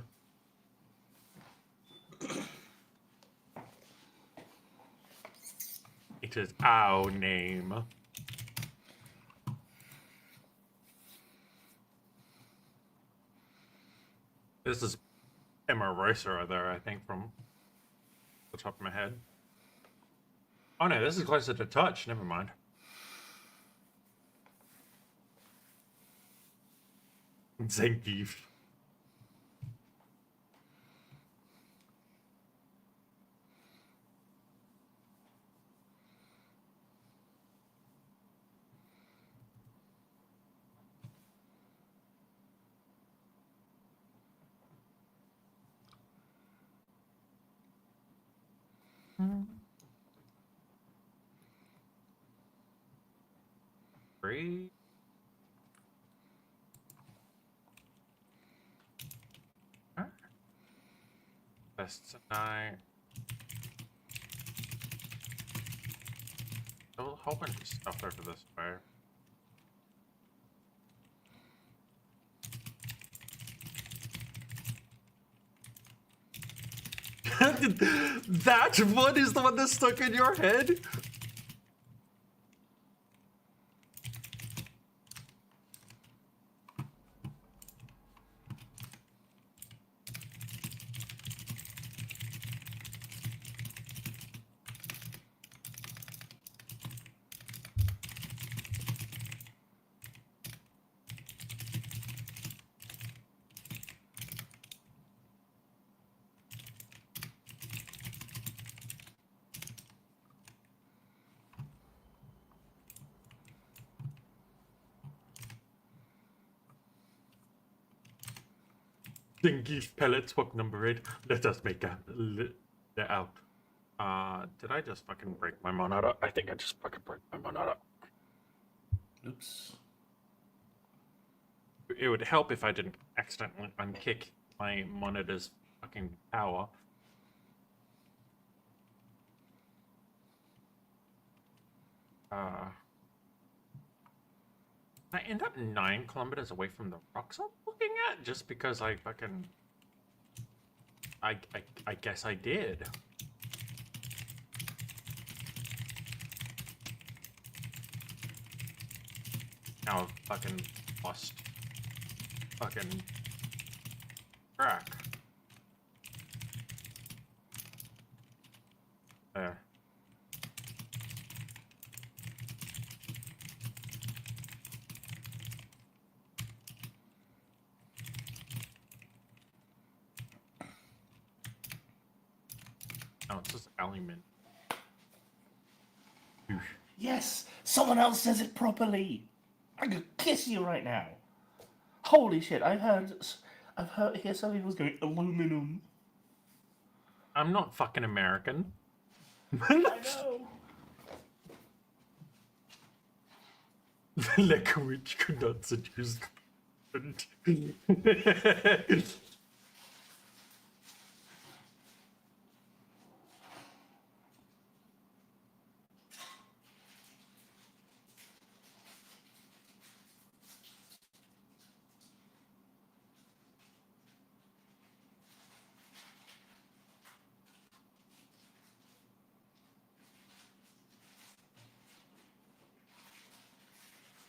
It is our name. This is Emma Rosa there, I think, from the top of my head. Oh no, this is closer to touch. Never mind. Zangief. Three. Best tonight. A whole bunch of stuff over this way. That one is the one that's stuck in your head? Zangief pellets, hook number 8. Let us make a let out. Did I just fucking break my monada? I think I just fucking broke my monada. Oops. It would help if I didn't accidentally unkick my monitor's fucking power. I end up 9 kilometers away from the rocks I'm looking at just because I fucking... I guess I did. Now I've fucking lost fucking track. There. Oh, it's just element. Yes, someone else says it properly. I could kiss you right now. Holy shit! I've heard here some people's going aluminum. I'm not fucking American. I know. Like a witch could not seduce.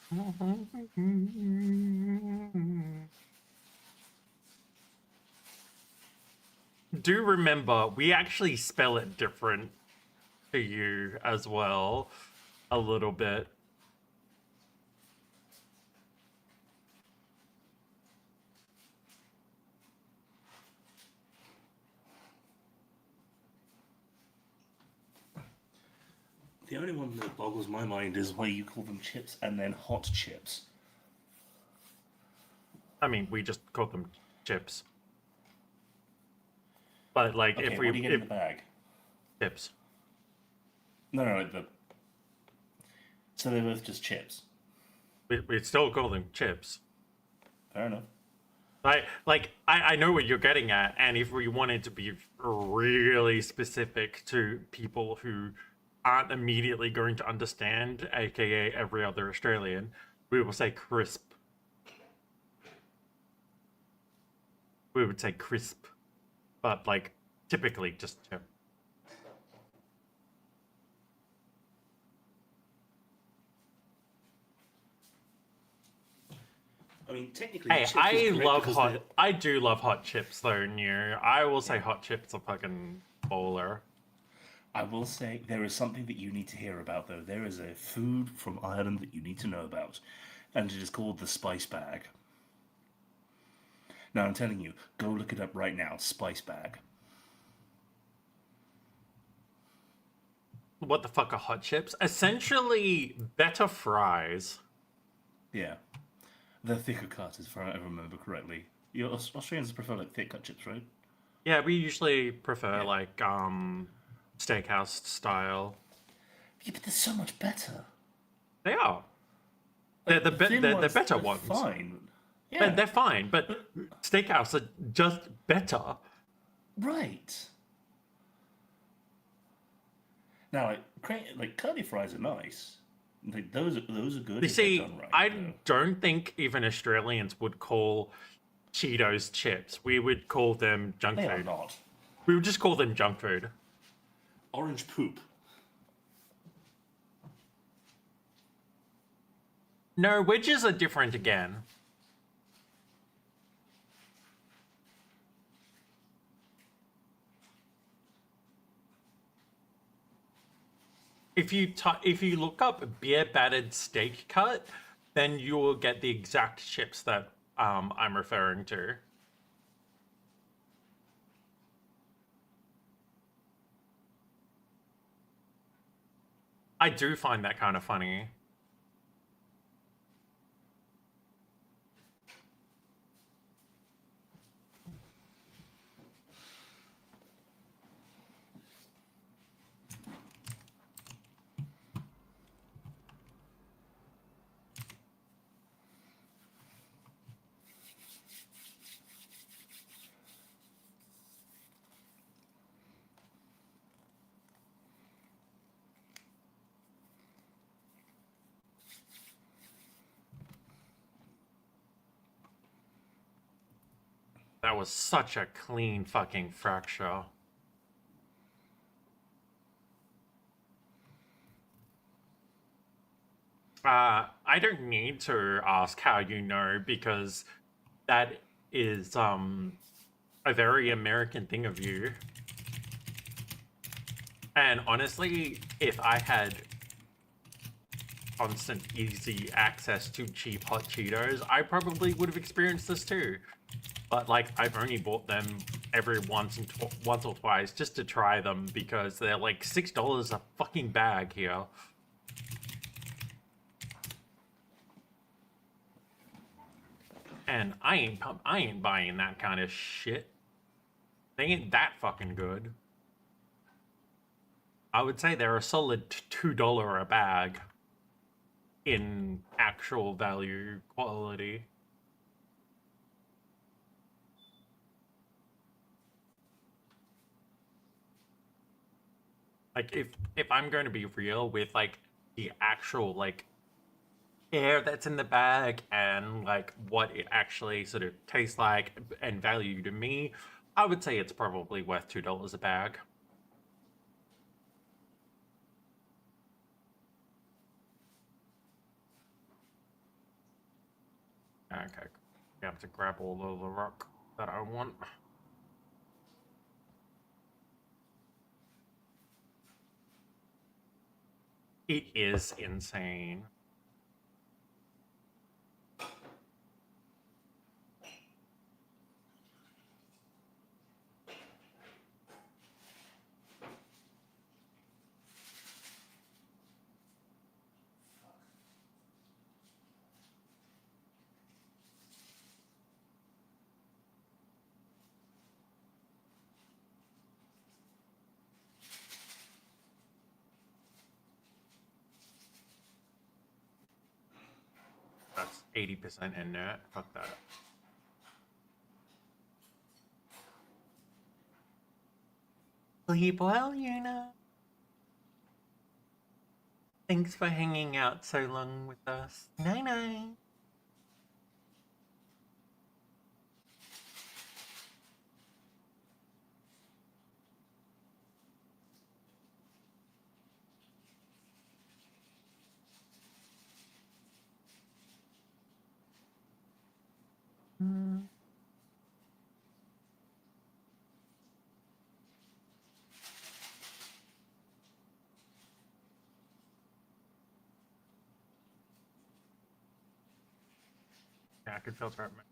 Do remember, we actually spell it different to you as well, a little bit. The only one that boggles my mind is why you call them chips and then hot chips. I mean, we just call them chips. But like, Okay, if we what do you get in the bag? chips, No, so they're both just chips. we still call them chips. Fair enough. I know what you're getting at, and if we wanted to be really specific to people who aren't immediately going to understand, aka every other Australian, we will say crisp. We would say crisp, but like typically just chip. I mean, technically, Hey, chips is I correct love because hot. they're- I do love hot chips, though. New, I will say hot chips are fucking bowler. I will say there is something that you need to hear about, though. There is a food from Ireland that you need to know about, and it is called the spice bag. Now, I'm telling you, go look it up right now. Spice bag. What the fuck are hot chips? Essentially, better fries. Yeah. The thicker cut, if I remember correctly. You Australians prefer like thick cut chips, right? Yeah, we usually prefer Yeah. like steakhouse style. Yeah, but they're so much better. They are. They're the thin they're ones better are ones. Fine. Yeah. They're fine, but steakhouse are just better. Right. Now, like curly fries are nice. Like, those are good. You if they're see, done right, I though. don't think even Australians would call Cheetos chips. We would call them junk They are food. not. We would just call them junk food. Orange poop. No, wedges are different again. If you look up beer battered steak cut, then you will get the exact chips that I'm referring to. I do find that kind of funny. That was such a clean fucking fracture. I don't need to ask how you know because that is a very American thing of you. And honestly, if I had constant easy access to cheap hot Cheetos, I probably would have experienced this too. But like, I've only bought them every once or twice just to try them because they're like $6 a fucking bag here. And I ain't buying that kind of shit. They ain't that fucking good. I would say they're a solid $2 a bag in actual value quality. Like if I'm going to be real with like the actual like air that's in the bag and like what it actually sort of tastes like and value to me, I would say it's probably worth $2 a bag. Okay. You have to grab all of the rock that I want. It is insane. That's 80% inert. Fuck that. Sleep well, Una. Thanks for hanging out so long with us. Night night. Yeah, I could filter out my...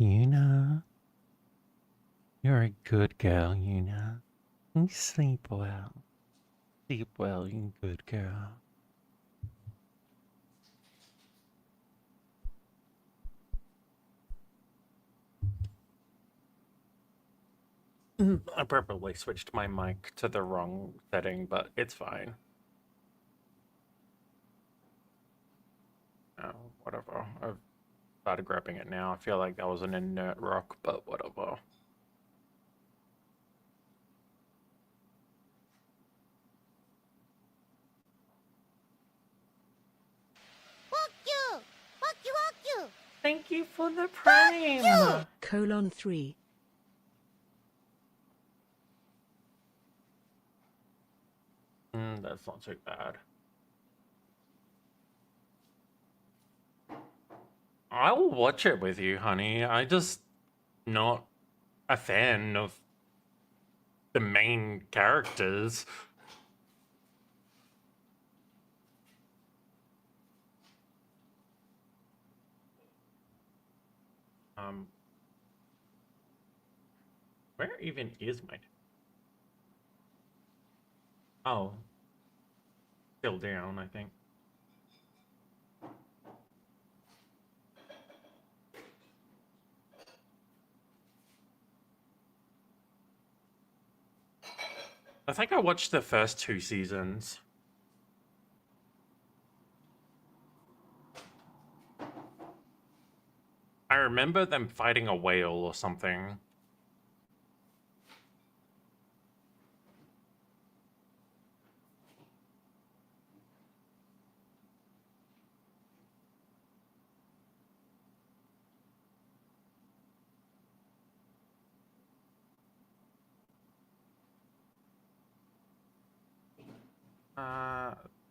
Una, you're a good girl, Una. You sleep well. Sleep well, you good girl. I probably switched my mic to the wrong setting, but it's fine. Oh, whatever. I've started grabbing it now. I feel like that was an inert rock, but whatever. Fuck you! Fuck you, fuck you! Thank you for the prime! Colon 3. That's not too bad. I will watch it with you, honey. I just not a fan of the main characters. Where even is my... Oh. Still down, I think. I think I watched the first 2 seasons. I remember them fighting a whale or something.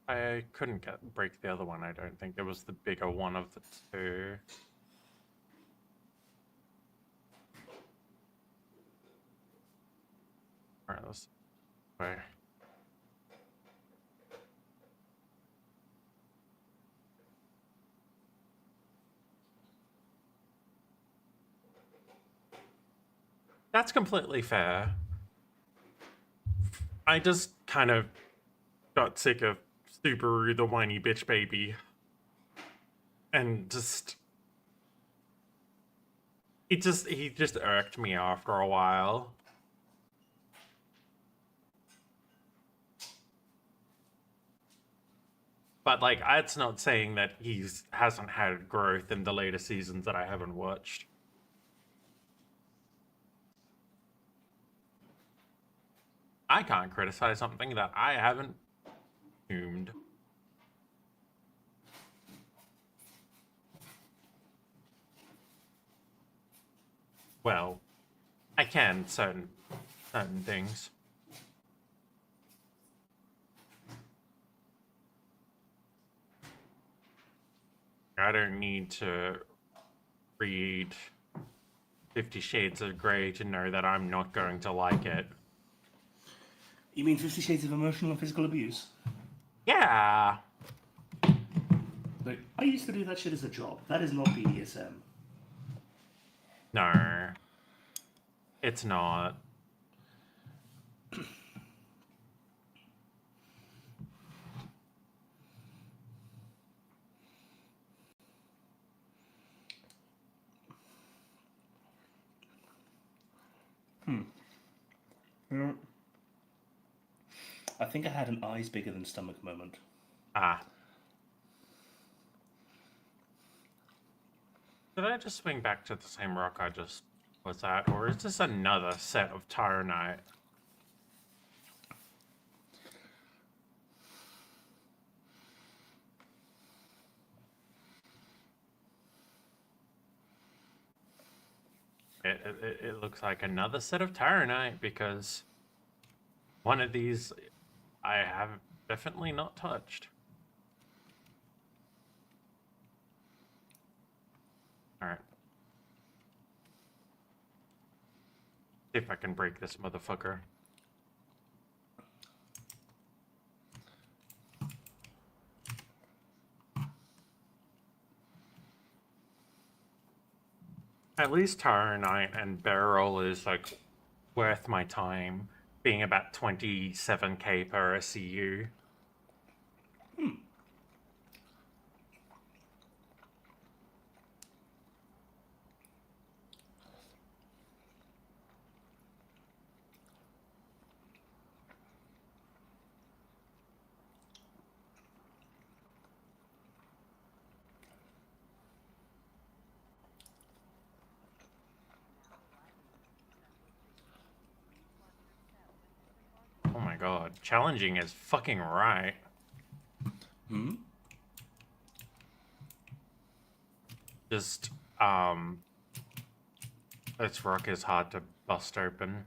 I couldn't break the other one, I don't think. It was the bigger one of the 2. Alright, let's go. That's completely fair. I just kind of got sick of Subaru the whiny bitch baby. And just... he just irked me after a while. But, like, that's not saying that hasn't had growth in the later seasons that I haven't watched. I can't criticize something that I haven't consumed. Well, I can certain certain things. I don't need to read 50 Shades of Grey to know that I'm not going to like it. You mean 50 Shades of Emotional and Physical Abuse? Yeah. Like, I used to do that shit as a job. That is not BDSM. No. It's not. Yeah. I think I had an eyes bigger than stomach moment. Ah. Did I just swing back to the same rock I just was at, or is this another set of Tyranite? It looks like another set of Tyranite, because one of these I have definitely not touched. Alright. See if I can break this motherfucker. At least Tyranite and Beryl is like worth my time, being about 27k per SCU. Oh my god, challenging is fucking right. Just, this rock is hard to bust open.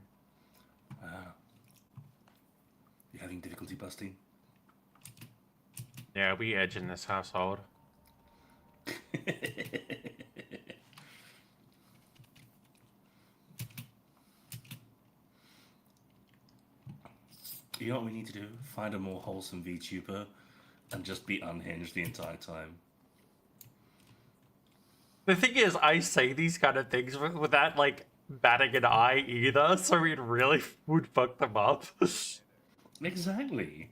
You having difficulty busting? Yeah, we edge in this household. You know what we need to do? Find a more wholesome VTuber and just be unhinged the entire time. The thing is, I say these kind of things without, like, batting an eye either, so it really would fuck them up. Exactly.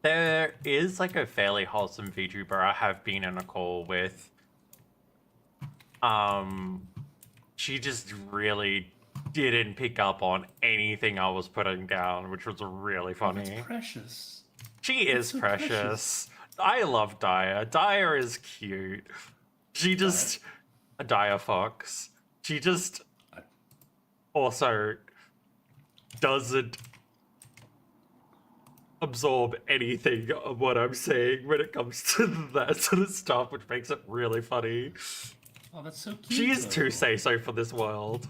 There is, like, a fairly wholesome VTuber I have been in a call with. She just really didn't pick up on anything I was putting down, which was really funny. That's precious. She is so precious. I love Daya. Daya is cute. She just... Daya Fox. She just... also doesn't absorb anything of what I'm saying when it comes to that sort of stuff, which makes it really funny. Oh, that's so cute. She is though. too say-so for this world.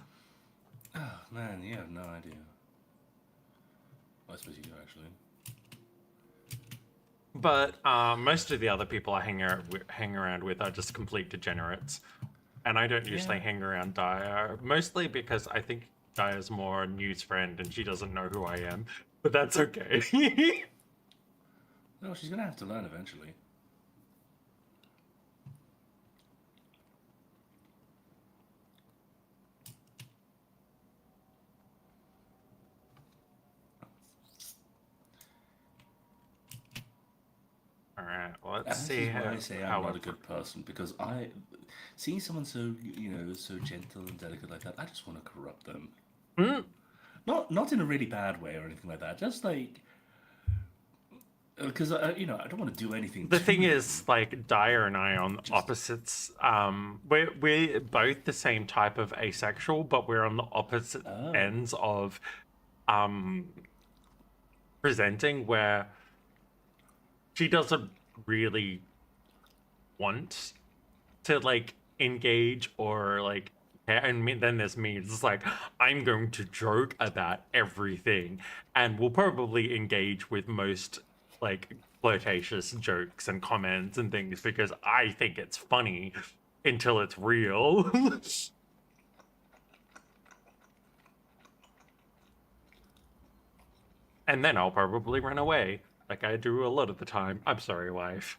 Oh, man, you have no idea. Well, I suppose you do, actually. But most of the other people I hang around with are just complete degenerates. And I don't usually hang around Daya, mostly because I think Daya's more a news friend and she doesn't know who I am. But that's okay. No, she's gonna have to learn eventually. Alright, well, let's And see this is why how, I say how I'm not it- a good person, because seeing someone so, so gentle and delicate like that, I just want to corrupt them. Not in a really bad way or anything like that. Just like, because I don't want to do anything. The to thing them. is, like, Daya and I are on opposites. We're both the same type of asexual, but we're on the opposite ends of presenting, where she doesn't really want to, like, engage or like, and then there's me. It's just like I'm going to joke about everything, and will probably engage with most like flirtatious jokes and comments and things because I think it's funny until it's real. And then I'll probably run away, like I do a lot of the time. I'm sorry, wife.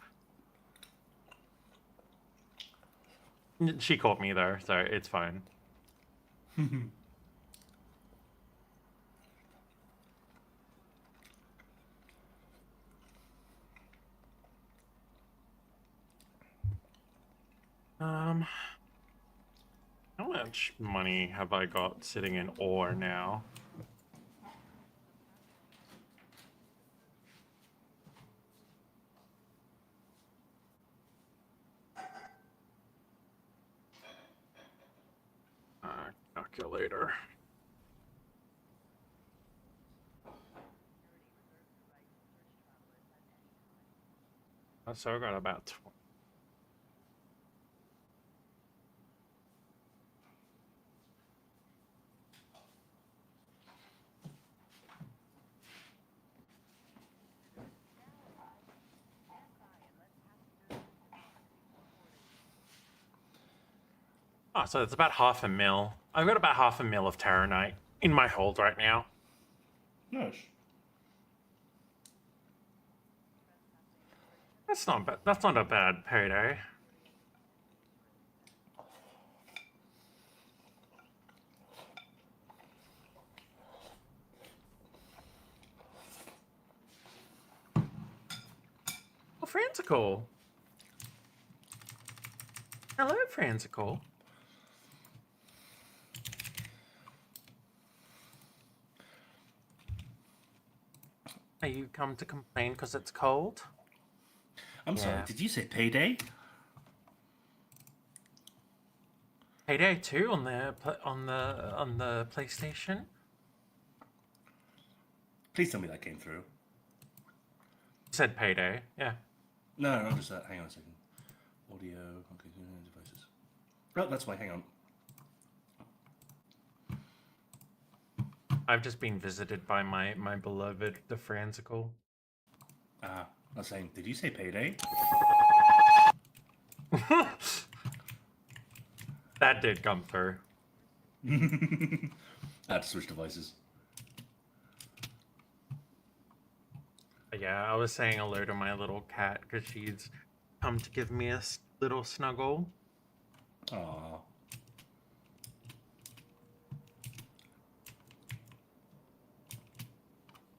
She caught me though, so it's fine. How much money have I got sitting in ore now? Calculator. So I got about 20. Oh, so it's about 500,000. I've got about 500,000 of Terranite in my hold right now. Nice. That's not bad. That's not a bad payday. Oh, Fransical. Hello, Fransical. Are you come to complain because it's cold? I'm sorry, did you say payday? Payday 2 on the PlayStation. Please tell me that came through. Said payday, yeah. No, just hang on a second. Audio, okay, devices. Oh, that's why. Hang on. I've just been visited by my beloved, the Fransical. I was saying, did you say payday? That did come through. I had to switch devices. Yeah, I was saying hello to my little cat because she's come to give me a little snuggle. Aww.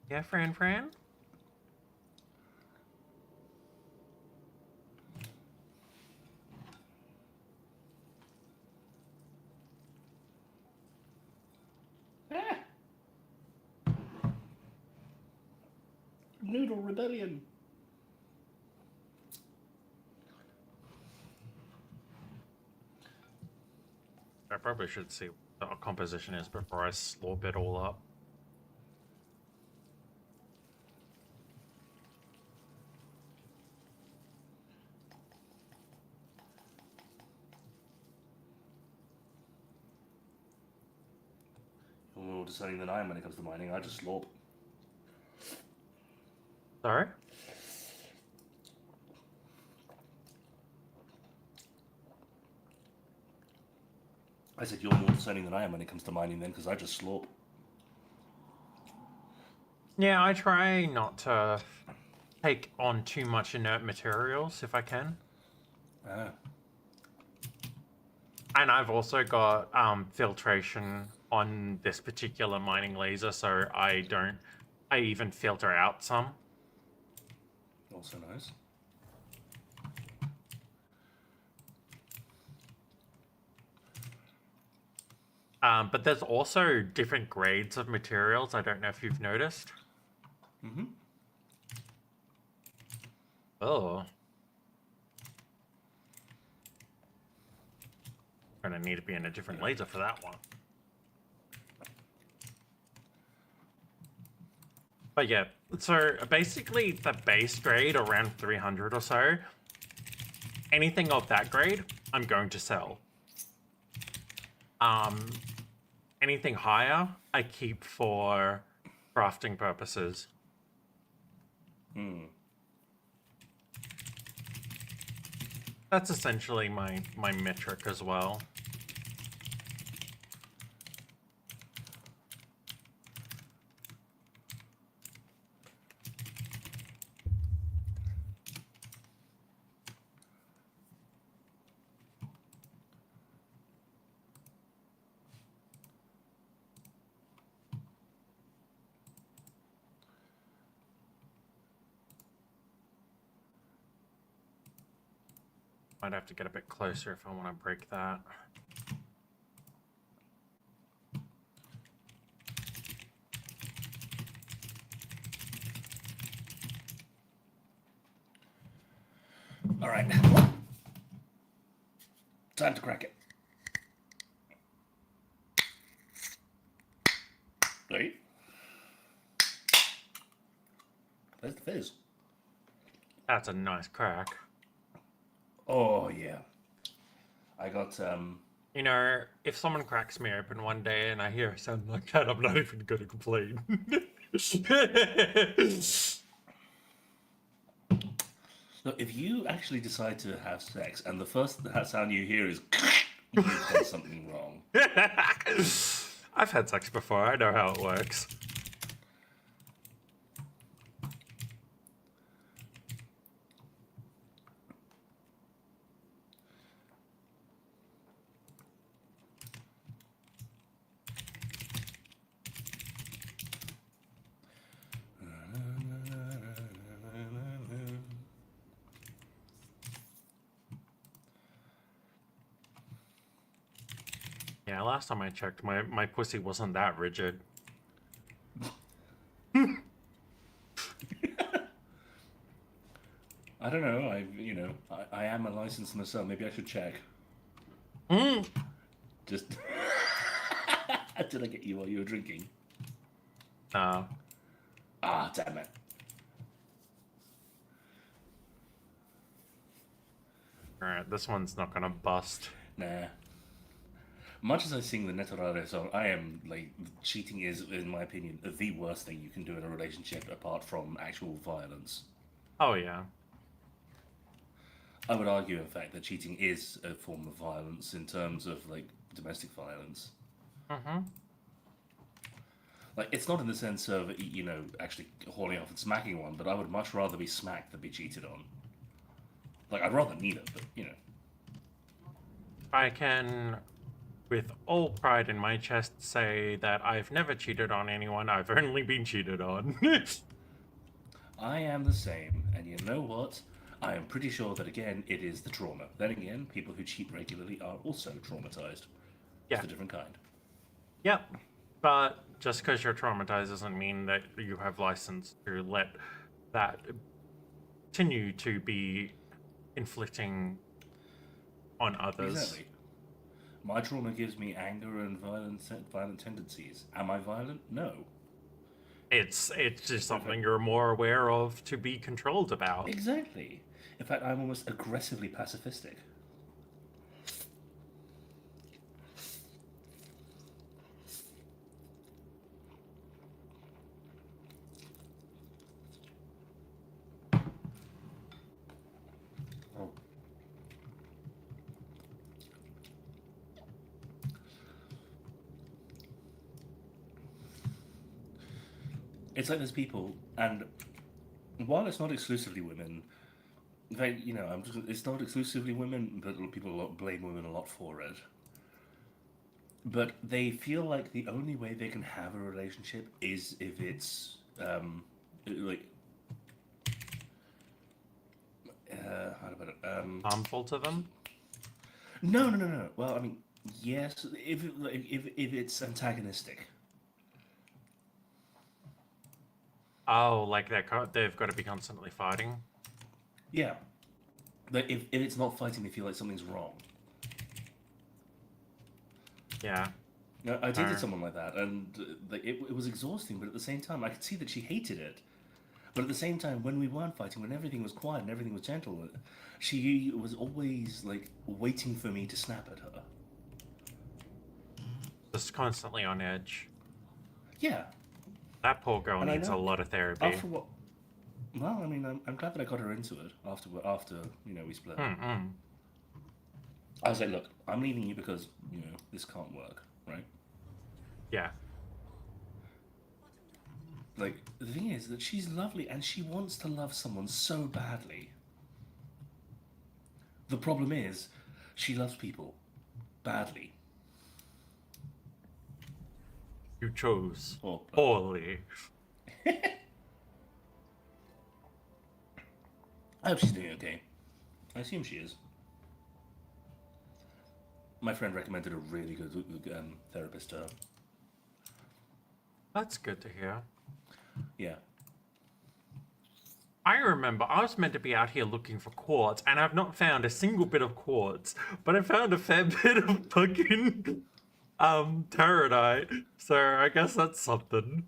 Yeah, Fran? Noodle Rebellion. I probably should see what the composition is before I slurp it all up. You're more discerning than I am when it comes to mining. I just slurp. Sorry? I said you're more discerning than I am when it comes to mining then, because I just slurp. Yeah, I try not to take on too much inert materials if I can. Ah. And I've also got filtration on this particular mining laser, so I even filter out some. Also nice. But there's also different grades of materials. I don't know if you've noticed. Mm-hmm. Oh. Gonna need to be in a different laser for that one. But yeah, so basically the base grade around 300 or so. anything of that grade, I'm going to sell. Anything higher, I keep for crafting purposes. That's essentially my metric as well. Might have to get a bit closer if I want to break that. All right. Time to crack it. Right? Where's the fizz? That's a nice crack. Oh, yeah. I got, You know, if someone cracks me open one day and I hear a sound like that, I'm not even going to complain. Look, if you actually decide to have sex and the first sound you hear is you've done something wrong. I've had sex before, I know how it works. Yeah, last time I checked, my pussy wasn't that rigid. I don't know. I am a licensed masseur. Maybe I should check. Just did I get you while you were drinking? No. Ah, damn it. Alright, this one's not gonna bust. Nah. Much as I sing the Netorare song, I am, like, cheating is, in my opinion, the worst thing you can do in a relationship apart from actual violence. Oh, yeah. I would argue, in fact, that cheating is a form of violence in terms of, like, domestic violence. Mm-hmm. Like, it's not in the sense of, you know, actually hauling off and smacking one, but I would much rather be smacked than be cheated on. Like, I'd rather neither, but, you know. I can, with all pride in my chest, say that I've never cheated on anyone, I've only been cheated on. I am the same, and you know what? I am pretty sure that, again, it is the trauma. Then again, people who cheat regularly are also traumatized. Yeah. Just a different kind. Yep. But just because you're traumatized doesn't mean that you have license to let that continue to be inflicting on others. Exactly. My trauma gives me anger and violent tendencies. Am I violent? No. It's just something you're more aware of to be controlled about. Exactly. In fact, I'm almost aggressively pacifistic. It's like there's people, and while it's not exclusively women, you know, it's not exclusively women, but people blame women a lot for it. But they feel like the only way they can have a relationship is if it's like how about it? Harmful to them? No. Well, I mean, yes, if it's antagonistic. Oh, like they've got to be constantly fighting? Yeah. But if it's not fighting, they feel like something's wrong. Yeah. No, I dated someone like that, and it was exhausting, but at the same time, I could see that she hated it. But at the same time, when we weren't fighting, when everything was quiet and everything was gentle, she was always like waiting for me to snap at her. Just constantly on edge. Yeah. That poor girl And I needs a know lot of therapy. After what? Well, I mean, I'm glad that I got her into it after we split. Mm-mm. I was like, look, I'm leaving you because this can't work, right? Yeah. Like, the thing is that she's lovely and she wants to love someone so badly. The problem is, she loves people badly. You chose Or poorly. I hope she's doing okay. I assume she is. My friend recommended a really good therapist to her. That's good to hear. Yeah. I remember I was meant to be out here looking for quartz, and I've not found a single bit of quartz, but I found a fair bit of fucking terradite. So I guess that's something.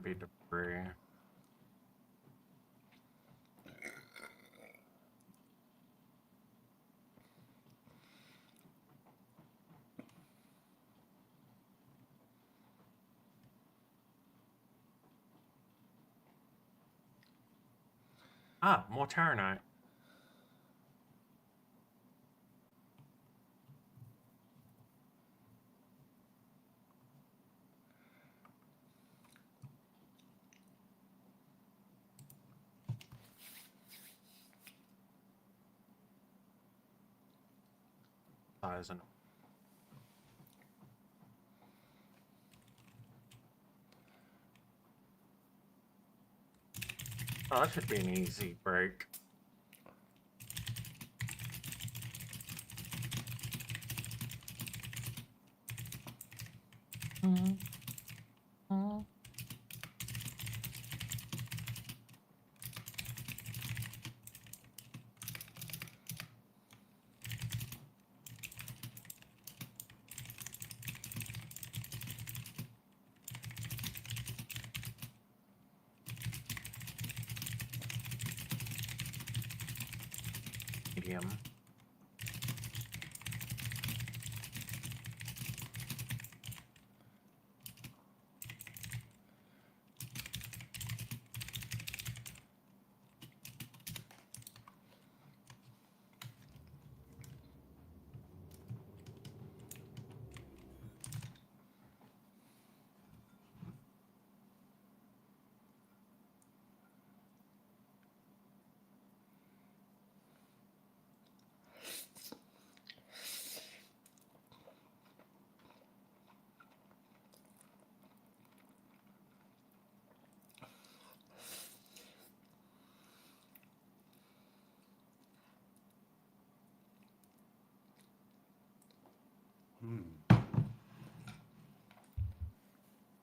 Be debris. Ah, more terranite. Size and oh, that should be an easy break. Medium.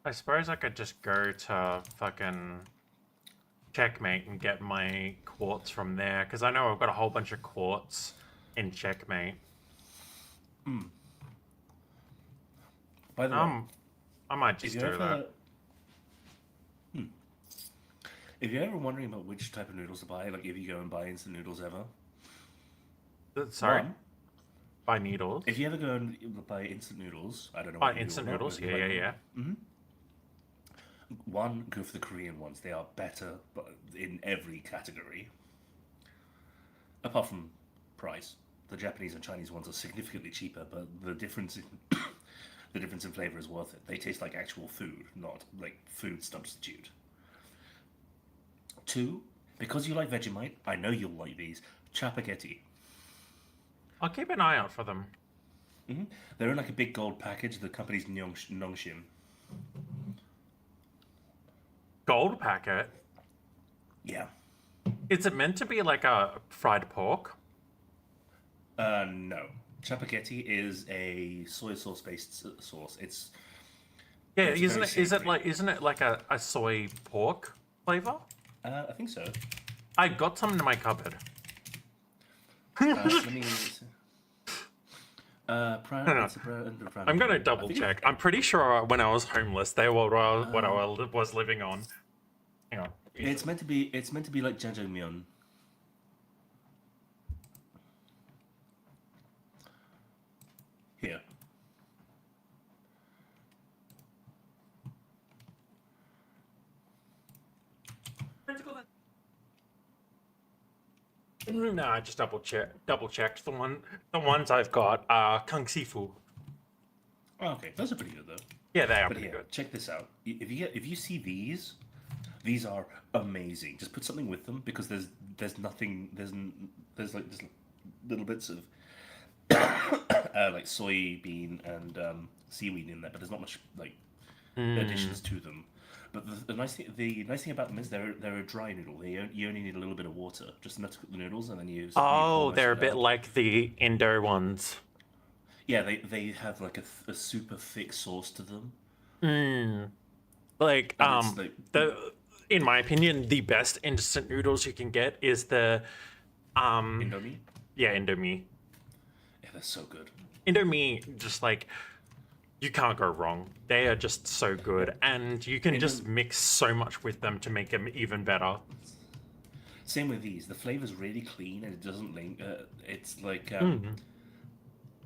I suppose I could just go to fucking Checkmate and get my quartz from there, because I know I've got a whole bunch of quartz in Checkmate. By the way, I might just do that. If you're ever wondering about which type of noodles to buy, like if you go and buy instant noodles ever. Sorry? Buy needles? If you ever go and buy instant noodles, I don't know. Buy instant noodles? Yeah. Mm-hmm. One, go for the Korean ones. They are better in every category. Apart from price. The Japanese and Chinese ones are significantly cheaper, but the difference in flavor is worth it. They taste like actual food, not like food substitute. Two, because you like Vegemite, I know you'll like these. Chapaghetti. I'll keep an eye out for them. Mm-hmm. They're in like a big gold package. The company's Nongshim. Gold packet? Yeah. Is it meant to be like a fried pork? No. Chapaghetti is a soy sauce based sauce. It's isn't it like a soy pork flavor? I think so. I got some in my cupboard. Let me. No. It's a ramen. I'm gonna I double think check. I'm pretty sure when I was homeless, they were what I was living on. Hang on. It's meant to be. It's meant to be like jjajangmyeon. Here. No, I just double checked. The ones I've got are kung sifu. Oh, okay, those are pretty good though. Yeah, they are But pretty here, good. check this out. If you see these are amazing. Just put something with them because there's nothing there's little bits of like soybean and seaweed in there, but there's not much like additions to them. But the nice thing about them is they're a dry noodle. You only need a little bit of water, just enough to cook the noodles, and then you. Oh, they're a it bit out. like the Indo ones. Yeah, they have like a super thick sauce to them. Like And it's like- in my opinion, the best instant noodles you can get is the Indomie. yeah, Indomie. Yeah, they're so good. Indomie, just like you can't go wrong. They are just so good, and you can just mix so much with them to make them even better. Same with these. The flavor's really clean, and it doesn't linger. It's like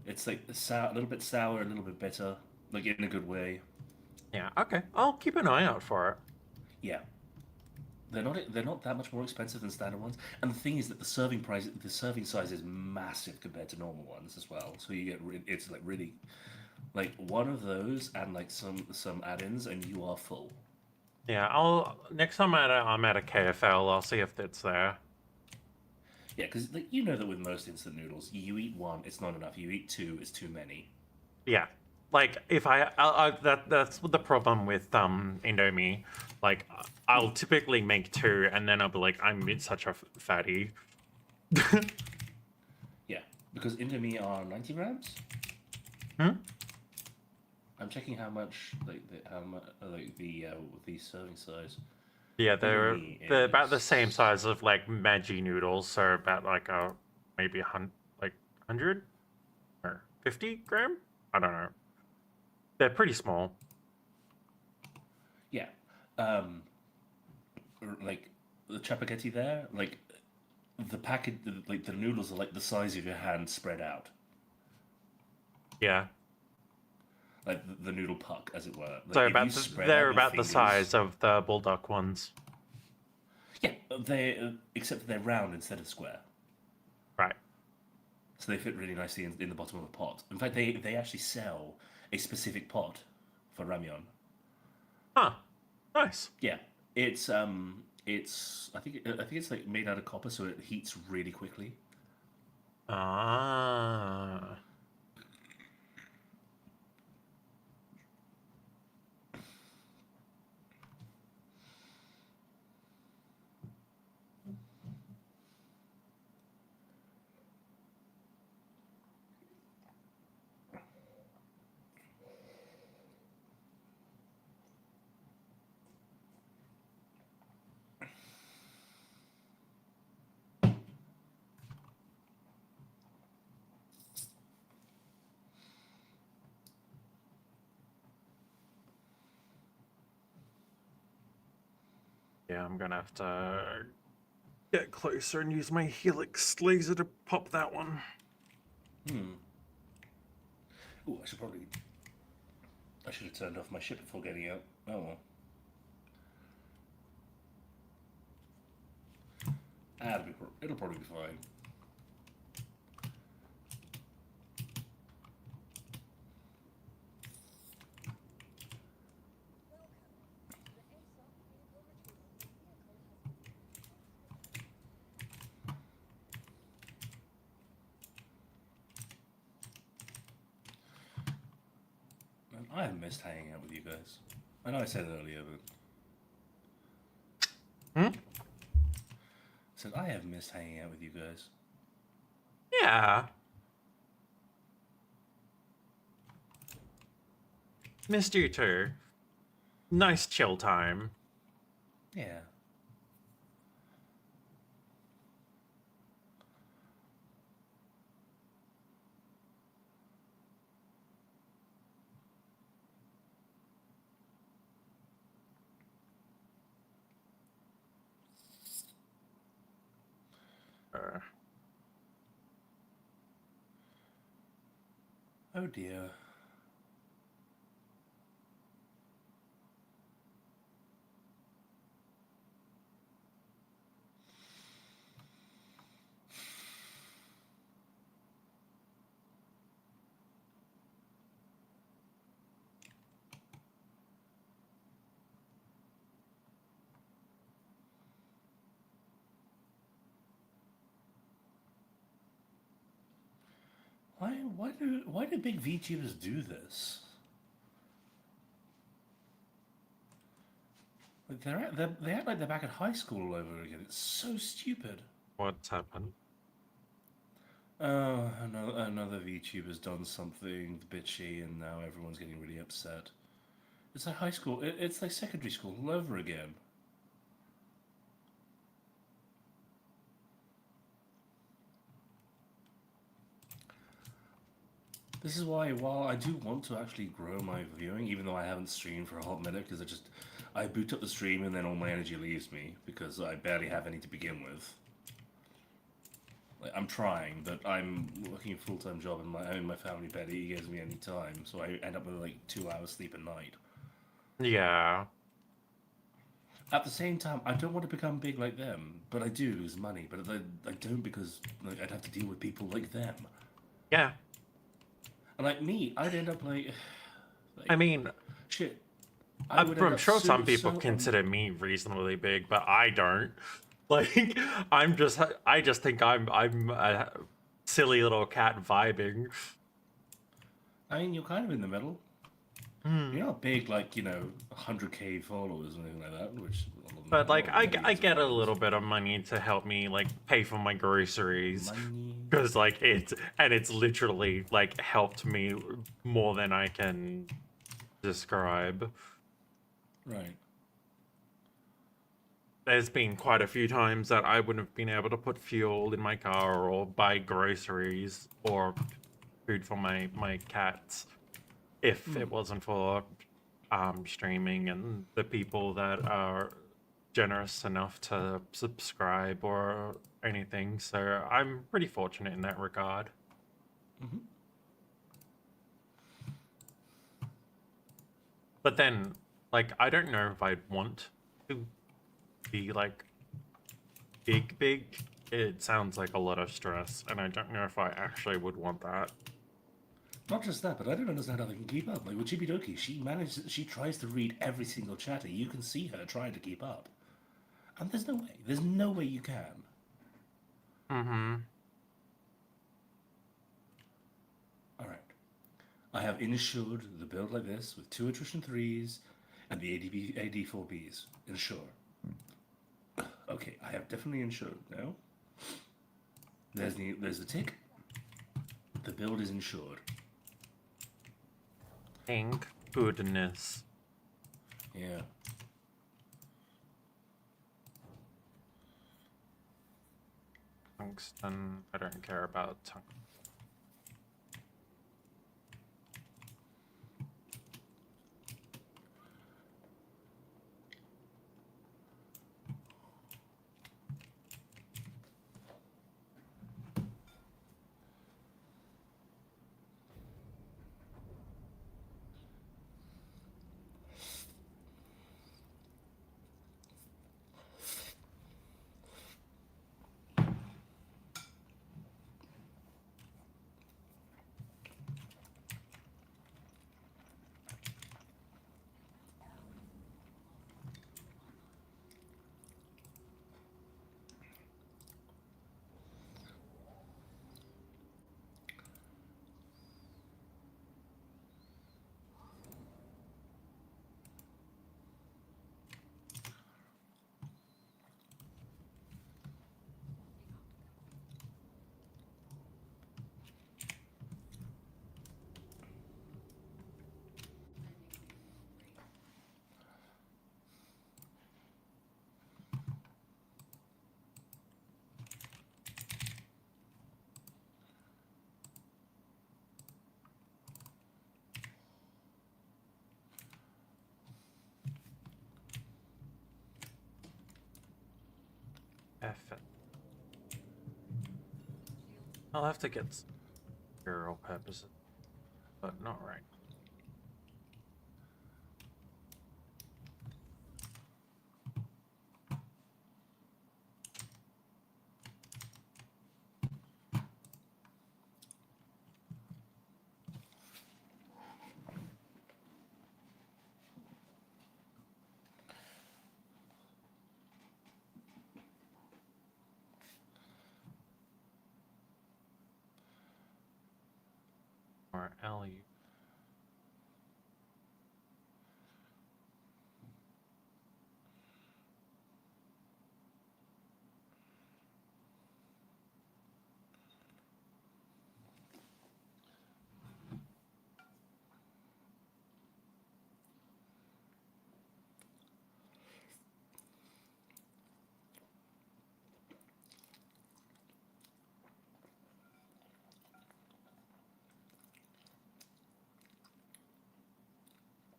it's like a little bit sour, a little bit bitter, like in a good way. Yeah, okay. I'll keep an eye out for it. Yeah, they're not that much more expensive than standard ones. And the thing is that the serving size is massive compared to normal ones as well. So you get it's like really like one of those and like some add-ins, and you are full. Yeah, next time I'm at a KFL, I'll see if it's there. Yeah, because like, you know that with most instant noodles, you eat one, it's not enough. You eat two, it's too many. Yeah, like if that's the problem with Indomie. Like I'll typically make two, and then I'll be like, I'm such a fatty. Yeah, because Indomie are 90 grams. I'm checking how much the serving size. Yeah, they're Indomie about the is- same size of like Maggi noodles, so about like maybe 100 or 50 gram. I don't know. They're pretty small. Yeah, like the chapaghetti there, like the packet, like the noodles are like the size of your hand spread out, Yeah, like the noodle puck, as it were. Like, so if about you spread out they're your about the fingers- size of the bulldog ones. Yeah, they except they're round instead of square, Right. so they fit really nicely in the bottom of the pot. In fact, they actually sell a specific pot for ramyeon. Huh. Nice. Yeah, it's I think it's like made out of copper, so it heats really quickly. Ah. Yeah, I'm gonna have to get closer and use my Helix laser to pop that one. Ooh, I should have turned off my ship before getting out. Oh well. It'll probably be fine. Man, I have missed hanging out with you guys. I know I said it earlier, but I said I have missed hanging out with you guys. Yeah. Missed you too. Nice chill time. Yeah. Oh dear. Why do big VTubers do this? Like they act like they're back at high school all over again. It's so stupid. What's happened? Oh, another VTuber's done something bitchy, and now everyone's getting really upset. It's like high school. It's like secondary school all over again. This is why, while I do want to actually grow my viewing, even though I haven't streamed for a hot minute, because I boot up the stream and then all my energy leaves me, because I barely have any to begin with. Like, I'm trying, but I'm working a full-time job and my family barely gives me any time, so I end up with like 2 hours sleep a night. Yeah. At the same time, I don't want to become big like them, but I do lose money, but I don't because like, I'd have to deal with people like them. Yeah. And like me, I'd end up like I mean, shit. I'm sure some people consider me reasonably big, but I don't. Like, I just think I'm a silly little cat vibing. I mean, you're kind of in the middle. You're not big, like, 100k followers or anything like that, which... But, like, I get a little bit of money to help me, like, pay for my groceries. Because, like, it's literally, like, helped me more than I can describe. Right. There's been quite a few times that I wouldn't have been able to put fuel in my car or buy groceries or food for my cats if it wasn't for streaming and the people that are generous enough to subscribe or anything. So I'm pretty fortunate in that regard. Mm-hmm. But then, like, I don't know if I'd want to be like big. It sounds like a lot of stress, and I don't know if I actually would want that. Not just that, but I don't understand how they can keep up. Like with Chibidoki, she tries to read every single chatter. You can see her trying to keep up. And there's no way you can. Mm-hmm. Alright. I have insured the build like this with 2 attrition 3s and the AD4Bs. Insure. Okay, I have definitely insured now. There's the tick. The build is insured. Thank goodness. Yeah. Tungsten. I don't care about tungsten. F. I'll have to get some material purposes, but not right. Or LU.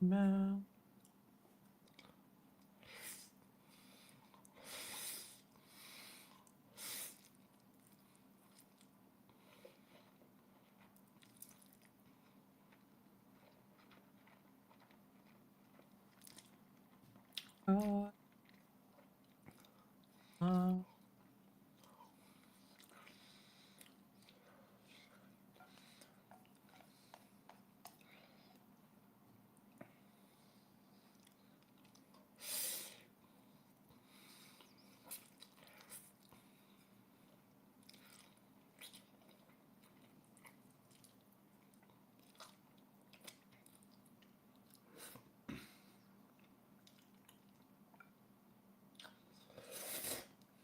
No. Uh,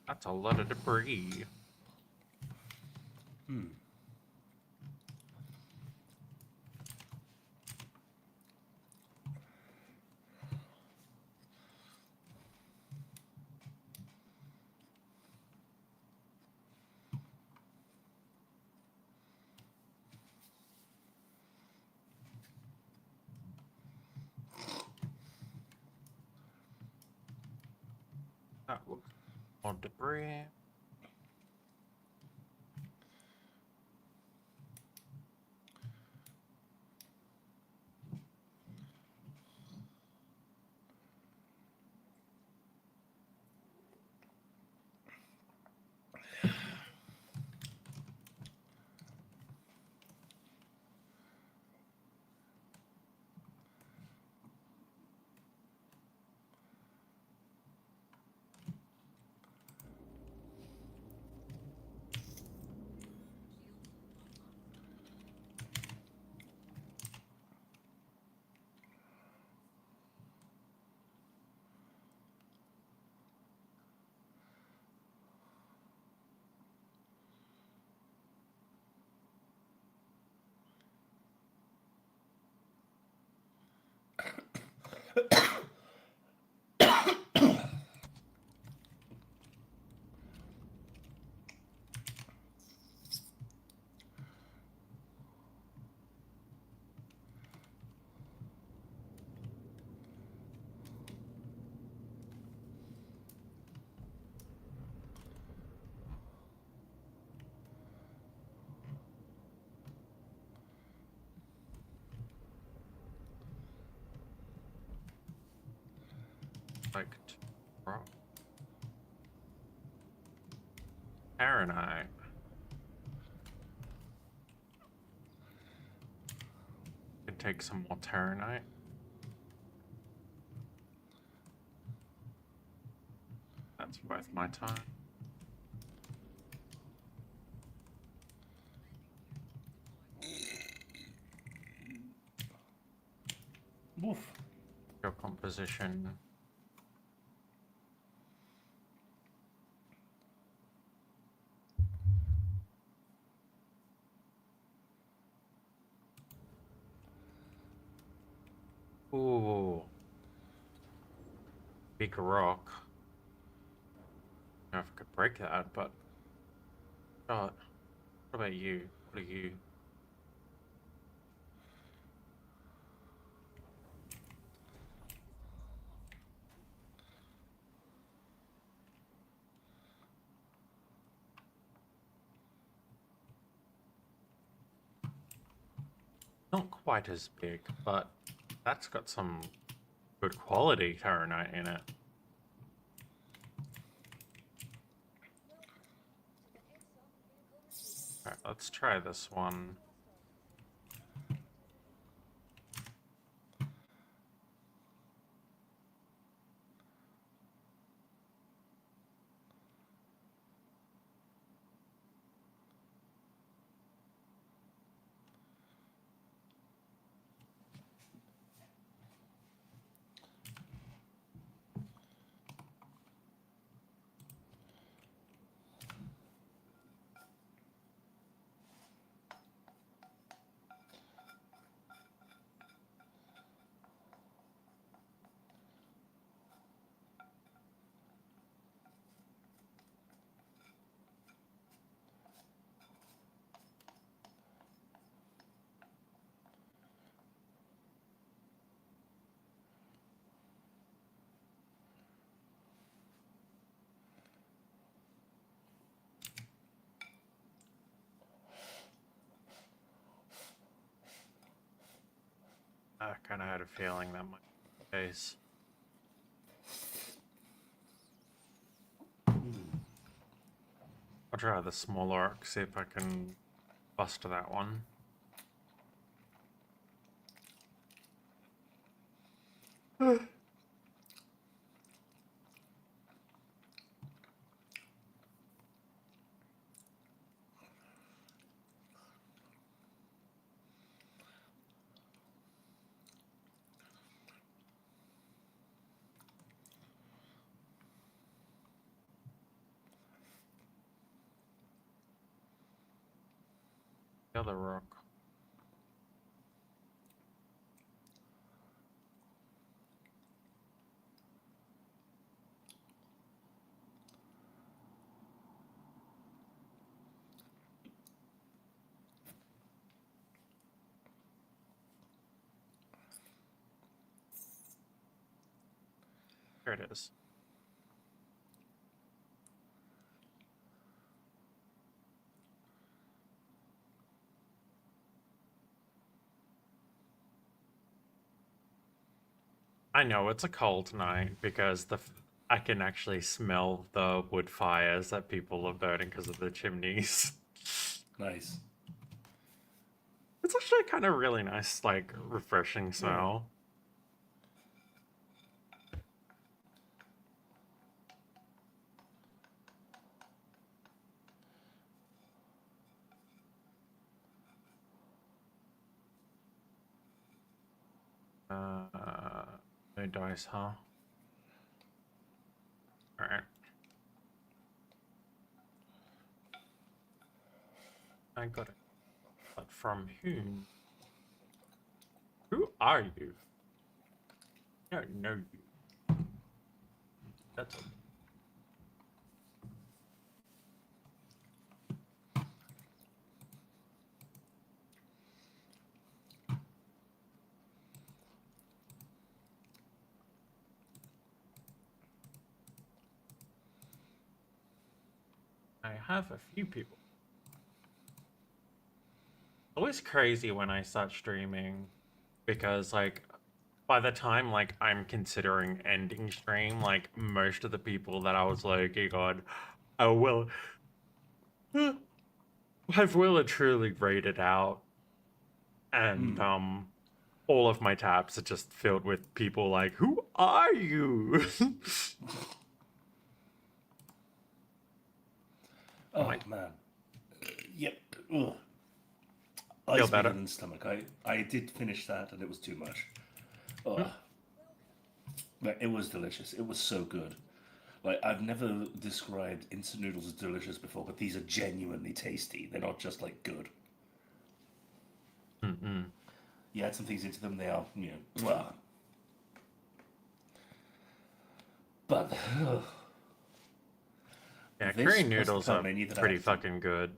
That's a lot of debris. That looks more debris. Like, bro. Fahrenheit. Could take some more Terranite. That's worth my time. Woof. Your composition. Ooh. Big rock. I don't know if I could break that, but... what about you? What are you? not quite as big, but that's got some good quality Terranite in it. Alright, let's try this one. I kind of had a feeling that might be the case. I'll try the small orc, see if I can bust that one. The other rock. Here it is. I know it's a cold night because I can actually smell the wood fires that people are burning because of the chimneys. Nice. It's actually kind of really nice, like refreshing smell. No dice, huh? Alright. I got it. But from whom? Who are you? I don't know you. That's okay. I have a few people. Always crazy when I start streaming because like by the time like I'm considering ending stream, like most of the people that I was like, hey god, I will I've well and truly rated out, and all of my tabs are just filled with people like, who are you? Oh man. Yep. Ugh. Feel Ice better? in the stomach. I did finish that and it was too much. Ugh. But it was delicious. It was so good. Like I've never described instant noodles as delicious before, but these are genuinely tasty. They're not just like good. You add some things into them, they are, you know, blah. But Yeah, this curry plus noodles the are menu that I pretty had to- fucking good.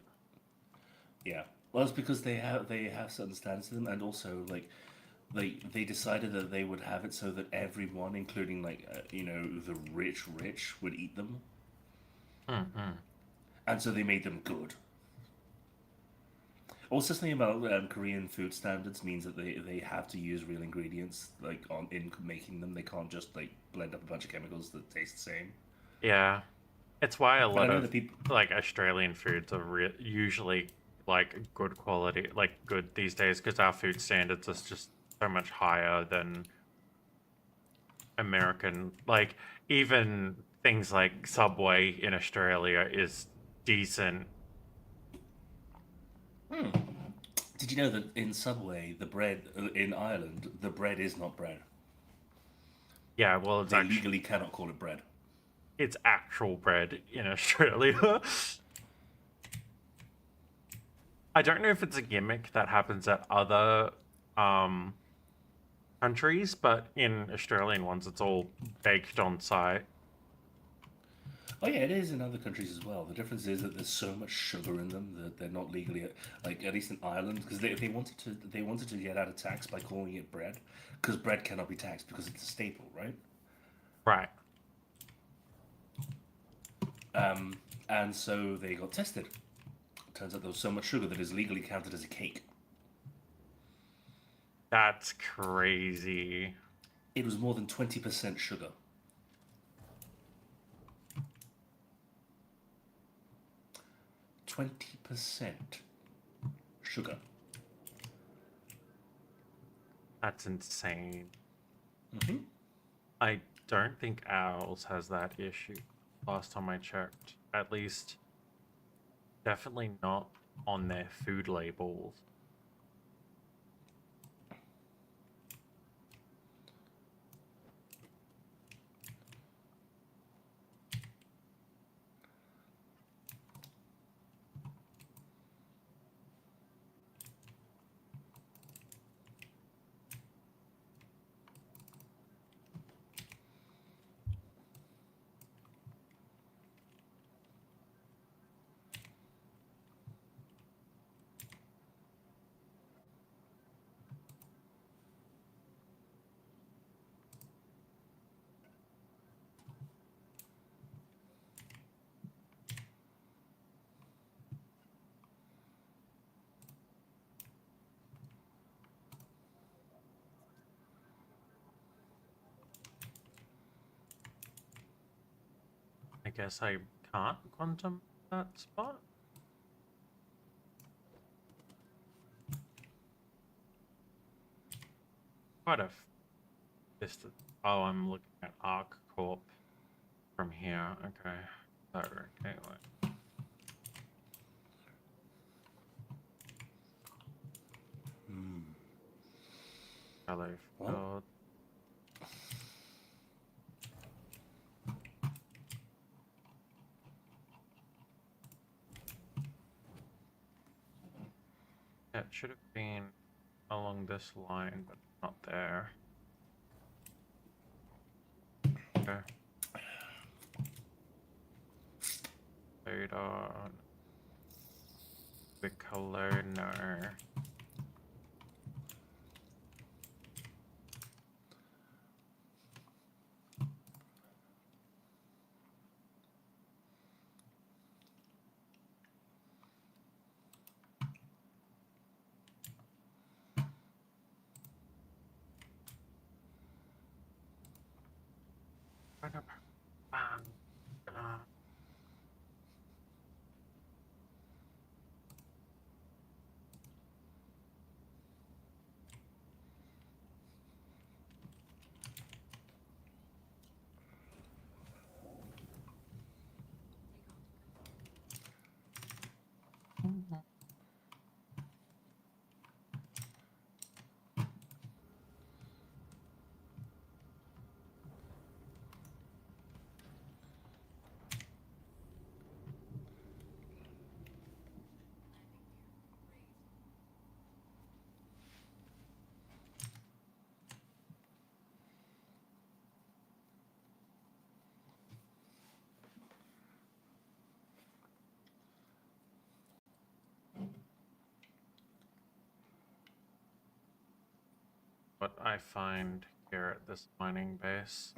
Yeah, well, it's because they have certain standards to them, and also like they decided that they would have it so that everyone, including like you know the rich, would eat them, and so they made them good. Also, something about Korean food standards means that they have to use real ingredients like in making them. They can't just like blend up a bunch of chemicals that taste the same. Yeah, it's why a But I lot know of that people. like Australian foods are usually like good quality, like good these days, because our food standards are just so much higher than American. Like even things like Subway in Australia is decent. Did you know that in Subway, the bread in Ireland, the bread is not bread. Yeah, well, They legally cannot call it bread. it's actual bread in Australia. I don't know if it's a gimmick that happens at other countries, but in Australian ones, it's all baked on site. Oh yeah, it is in other countries as well. The difference is that there's so much sugar in them that they're not legally, like at least in Ireland, because they wanted to get out of tax by calling it bread, because bread cannot be taxed because it's a staple, right? Right. And so they got tested. Turns out there was so much sugar that is legally counted as a cake. That's crazy. It was more than 20% sugar. %20 sugar. That's insane. Mm-hmm. I don't think ours has that issue. Last time I checked, at least, definitely not on their food labels. I guess I can't quantum that spot. Quite a distance. Oh, I'm looking at Arc Corp from here. Okay. So, okay, wait. Hello, Well, yeah, it should have been along this line, but not there. Okay. Radar. The color, no. What I find here at this mining base.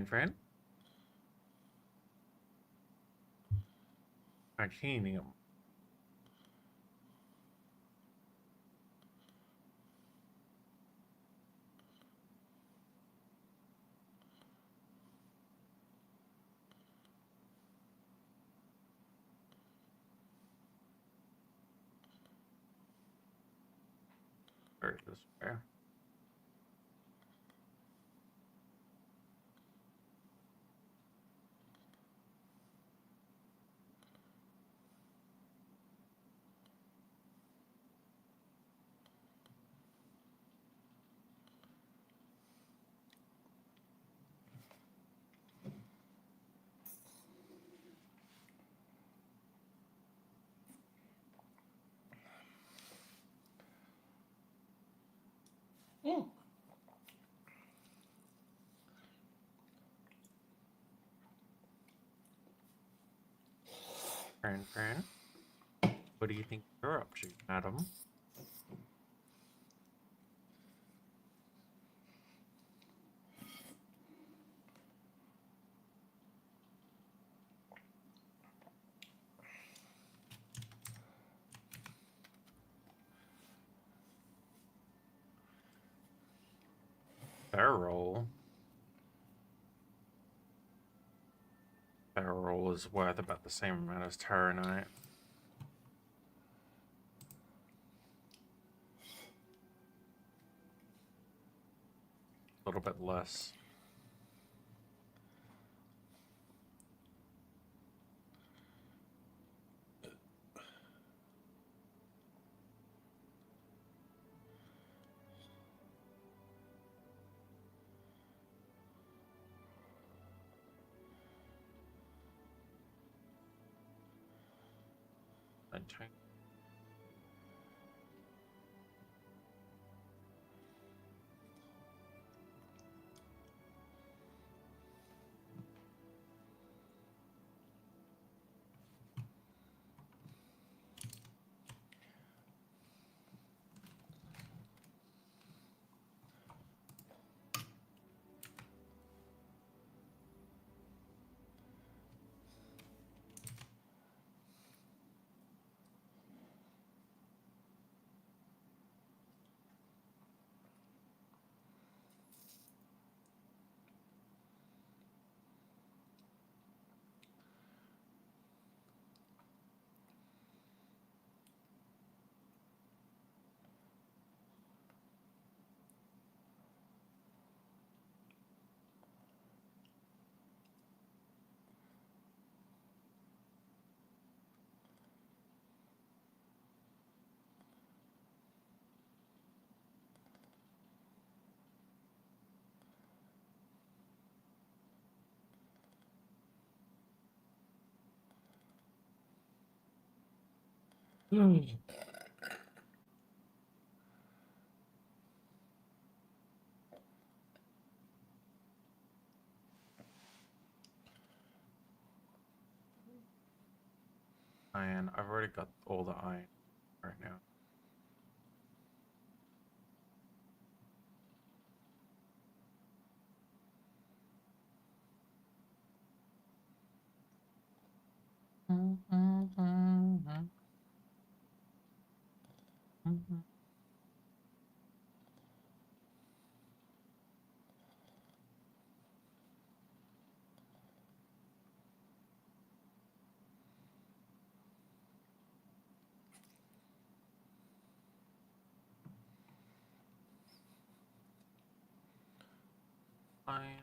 Fran? Titanium. Or this way. Mm. Fran? What do you think you're up to, madam? Barrel. Barrel is worth about the same amount as Terranite. A little bit less. Okay. Iron. I've already got all the iron right now. Iron.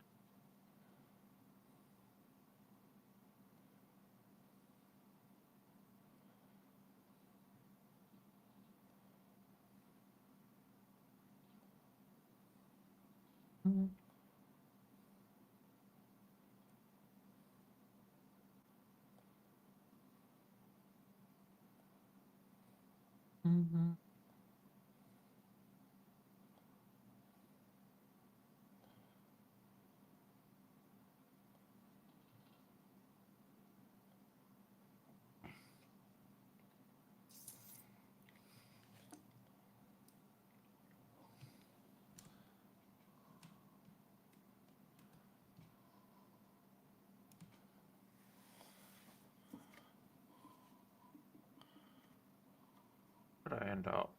could I end up?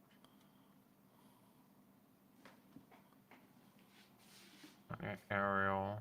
Okay, aerial.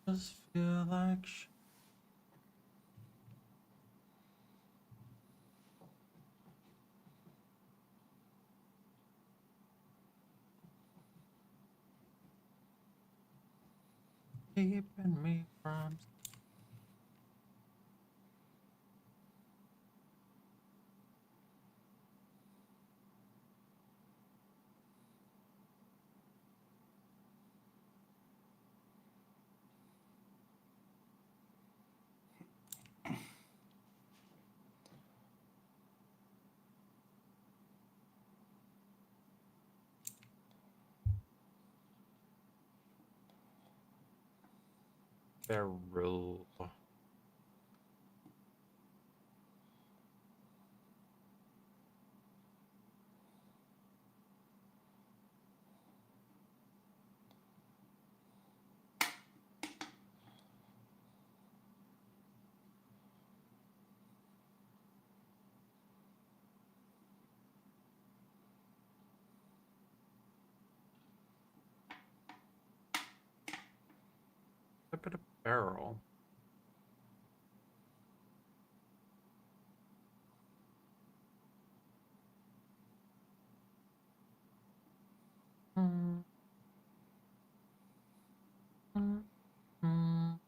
Just feel like keeping me from. Barrel. A bit of barrel. Mm. Mm. Mm.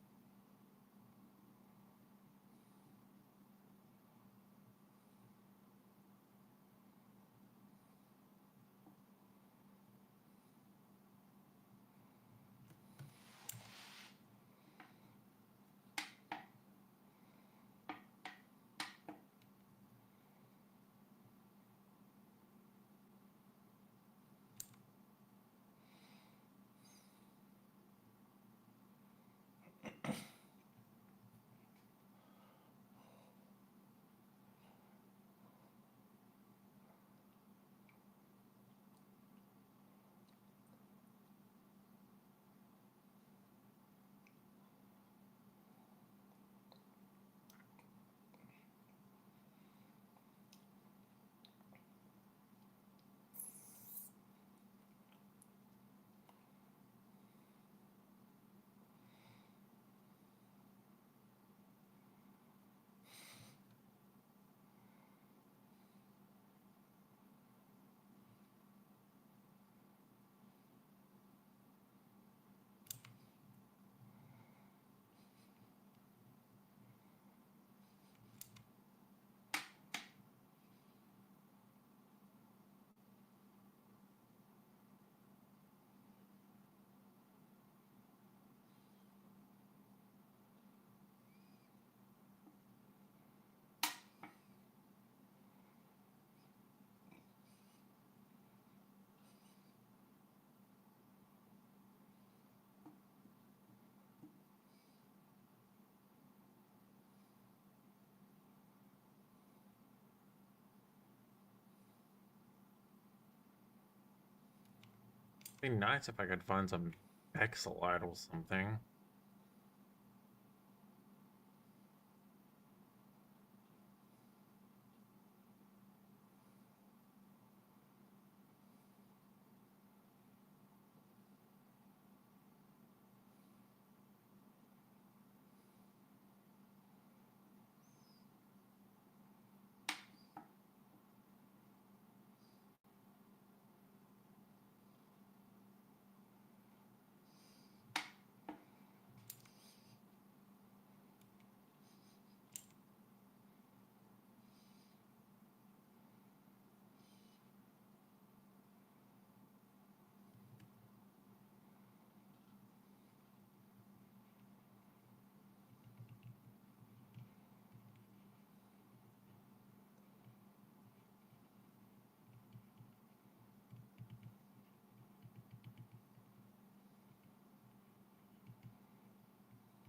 Be nice if I could find some pixel art or something.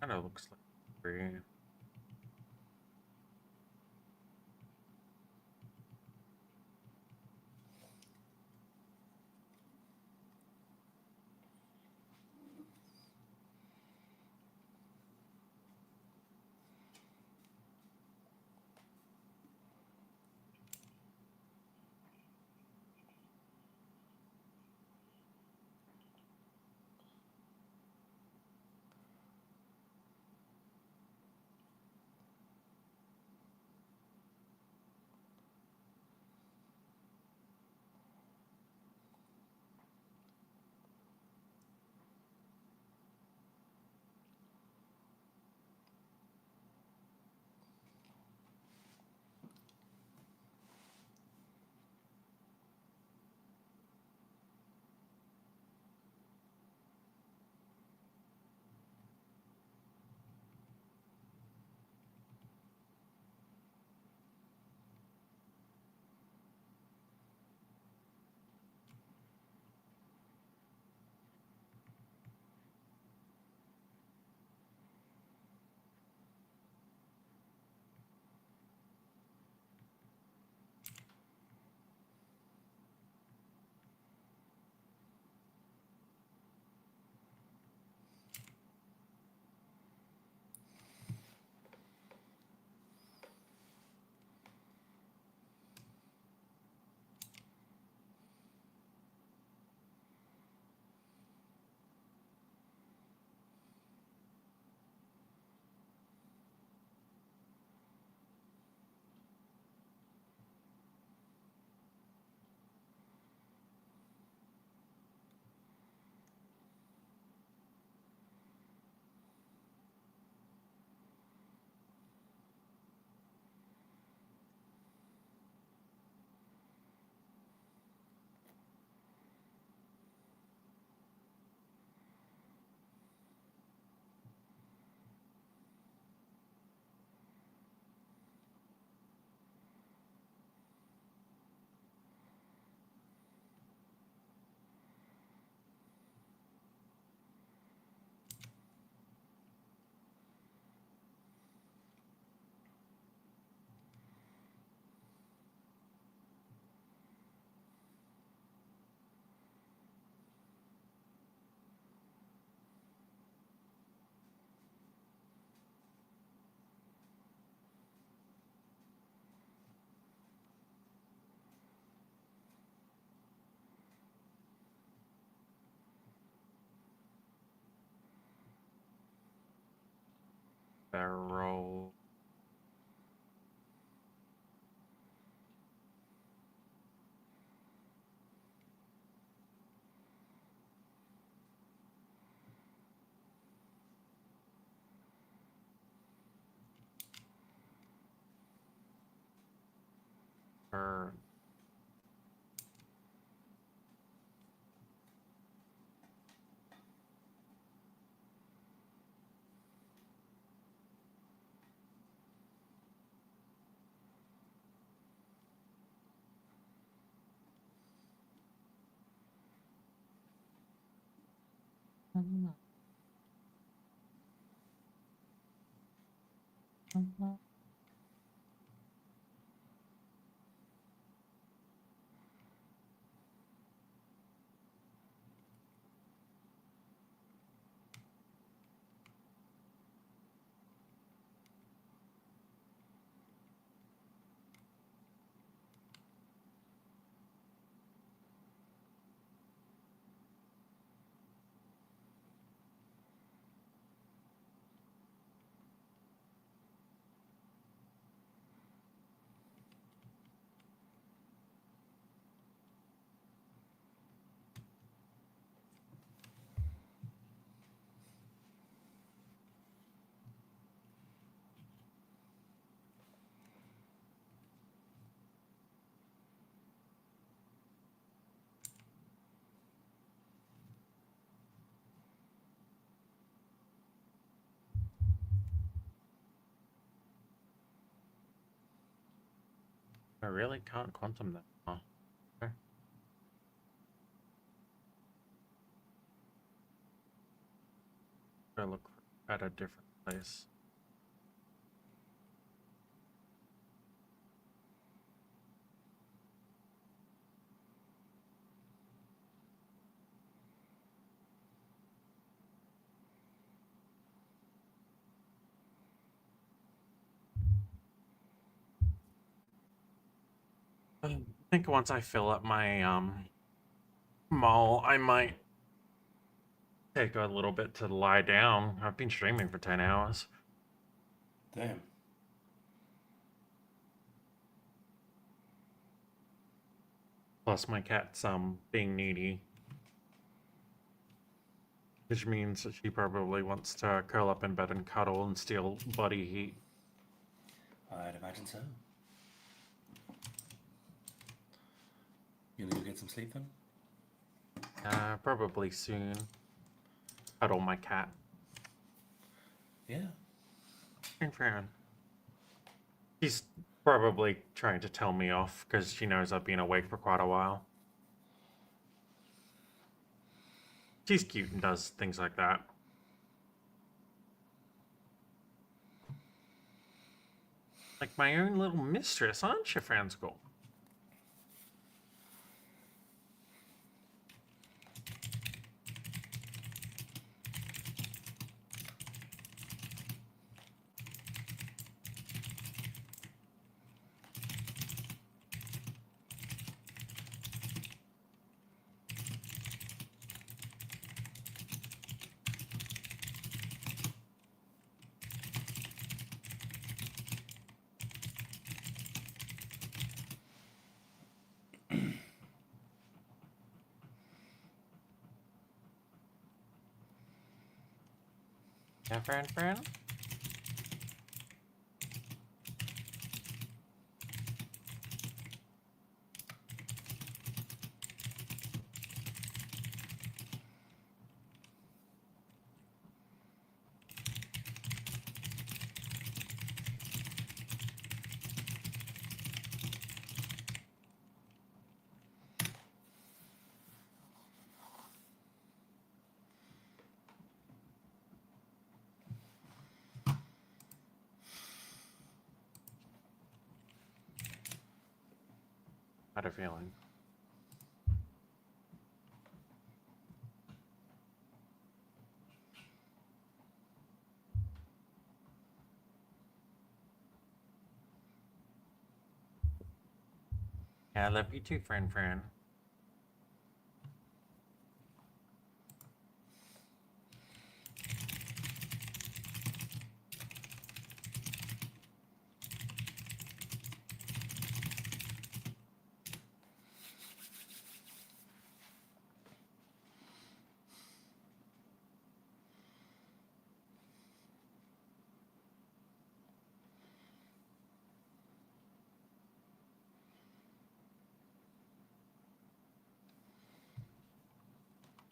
Kind of looks like free. Barrel. Burn. I really can't quantum that. Huh. Okay. Gotta look at a different place. I think once I fill up my mall, I might take a little bit to lie down. I've been streaming for 10 hours. Damn. Plus my cat's being needy. Which means that she probably wants to curl up in bed and cuddle and steal body heat. I'd imagine so. You gonna go get some sleep then? Probably soon. Cuddle my cat. Yeah. And Fran. She's probably trying to tell me off because she knows I've been awake for quite a while. She's cute and does things like that. Like my own little mistress, aren't you, Fransko? Yeah, Fran? Had a feeling. Yeah, I love you too, Fran.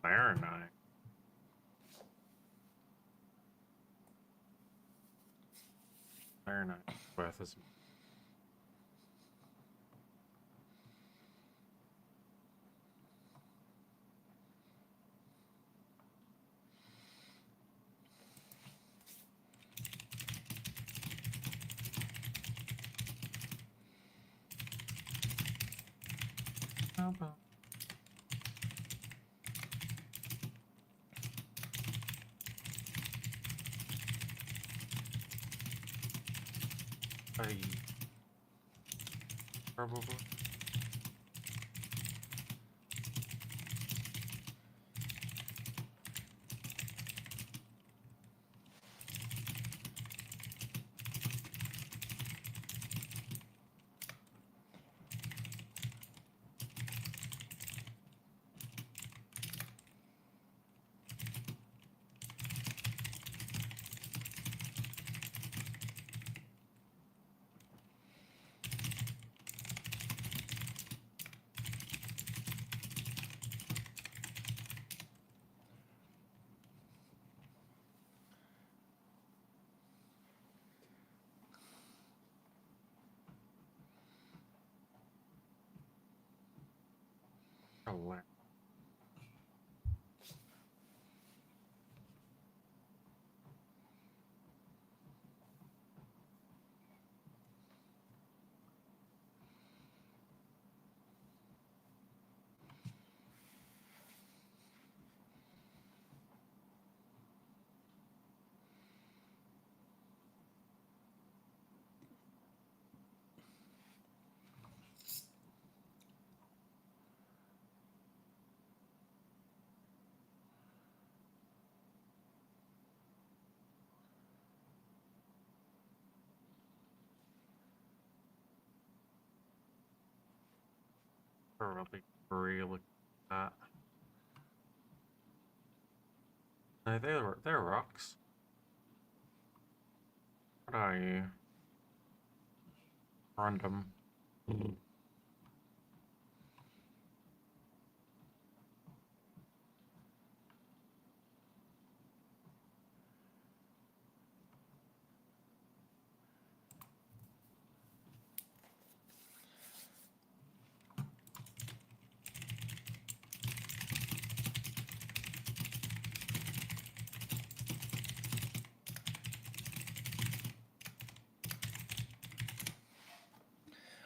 Very nice. Very nice. Worth is. How about? Probably. probably really at that. No, they're rocks. What are you? Random.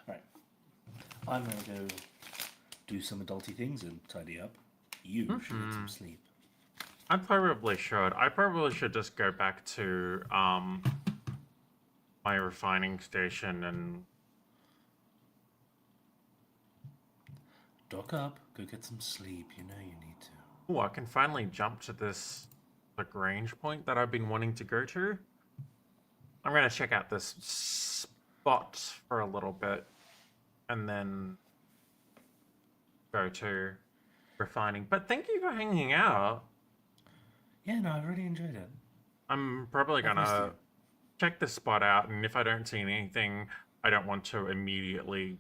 Right. I'm gonna go do some adulty things and tidy up. You should get some sleep. I probably should. I probably should just go back to my refining station and Dock up. Go get some sleep. You know you need to. oh, I can finally jump to this Lagrange point that I've been wanting to go to. I'm gonna check out this spot for a little bit and then go to refining. But thank you for hanging out. Yeah, no, I really enjoyed it. I'm probably I've missed gonna you. check this spot out, and if I don't see anything I don't want to immediately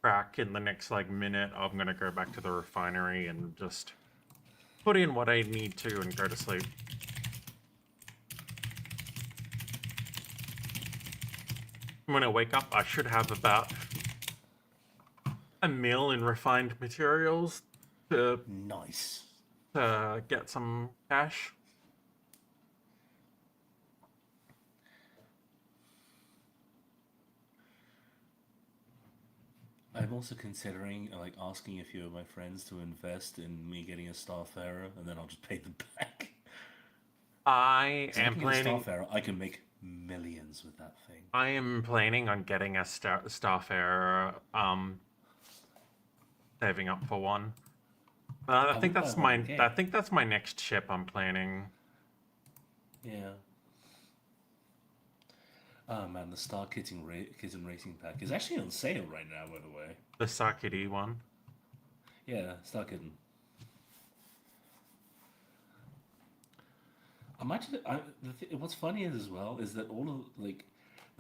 crack in the next like minute, I'm gonna go back to the refinery and just put in what I need to and go to sleep. When I wake up, I should have about a meal in refined materials to Nice. get some cash. I'm also considering like asking a few of my friends to invest in me getting a Starfarer, and then I'll just pay them back. I So if I am can get a planning. Starfarer, I can make millions with that thing. I am planning on getting a Starfarer. Saving up for one. I think would buy that's one my. again. I think that's my next ship I'm planning. Yeah. Oh man, the Star Kitten Racing Pack is actually on sale right now, by the way. The Sakiri one. Yeah, Star Kitten. I'm actually. What's funny is as well is that all of like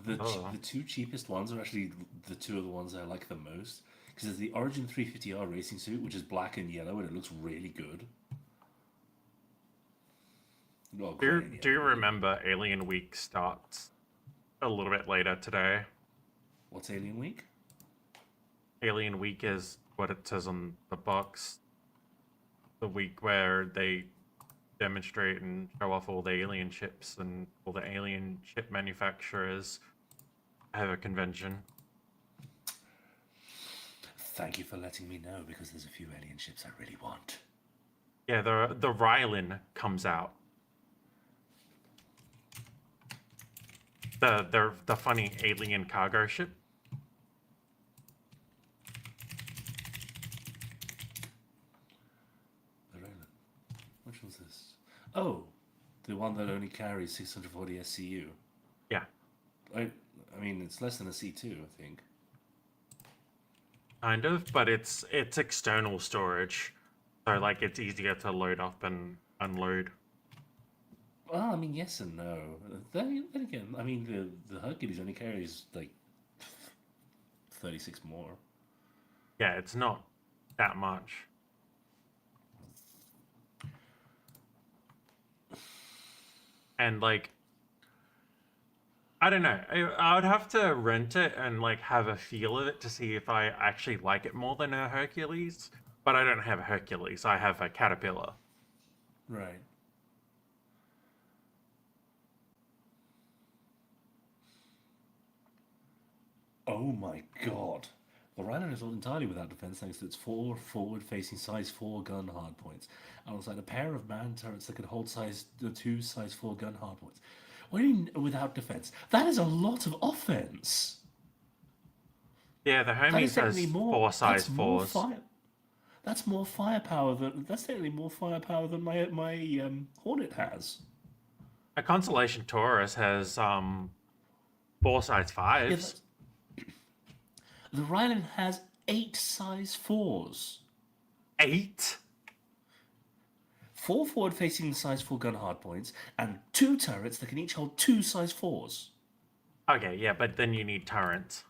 the two cheapest ones are actually the two of the ones I like the most. Because there's the Origin 350R racing suit, which is black and yellow, and it looks really good. Well, Do you remember Alien Week starts a little bit later today? What's Alien Week? Alien Week is what it says on the box. The week where they demonstrate and show off all the alien ships and all the alien ship manufacturers have a convention. Thank you for letting me know, because there's a few alien ships I really want. Yeah, the Rylan comes out. The funny alien cargo ship. The Roland. Which one's this? Oh, the one that only carries 640 SCU. Yeah. I mean, it's less than a C2, I think. Kind of, but it's external storage, so like it's easier to load up and unload. Well, I mean, yes and no. Then again, I mean, the Hercules only carries like 36 more. Yeah, it's not that much. And like, I don't know. I would have to rent it and like have a feel of it to see if I actually like it more than a Hercules. But I don't have a Hercules. I have a Caterpillar. Right. Oh my god. The Rhino is entirely without defense thanks to its 4 forward-facing size 4 gun hardpoints, alongside a pair of man turrets that could hold the 2 size 4 gun hardpoints. What do you mean without defense? That is a lot of offense. Yeah, the Hermes has 4 size 4s. That's more firepower than. That's technically more firepower than my Hornet has. A Constellation Taurus has 4 size 5s. The Ryland has 8 size 4s. 8? 4 forward-facing size 4 gun hardpoints, and 2 turrets that can each hold 2 size 4s. Okay, yeah, but then you need turrets.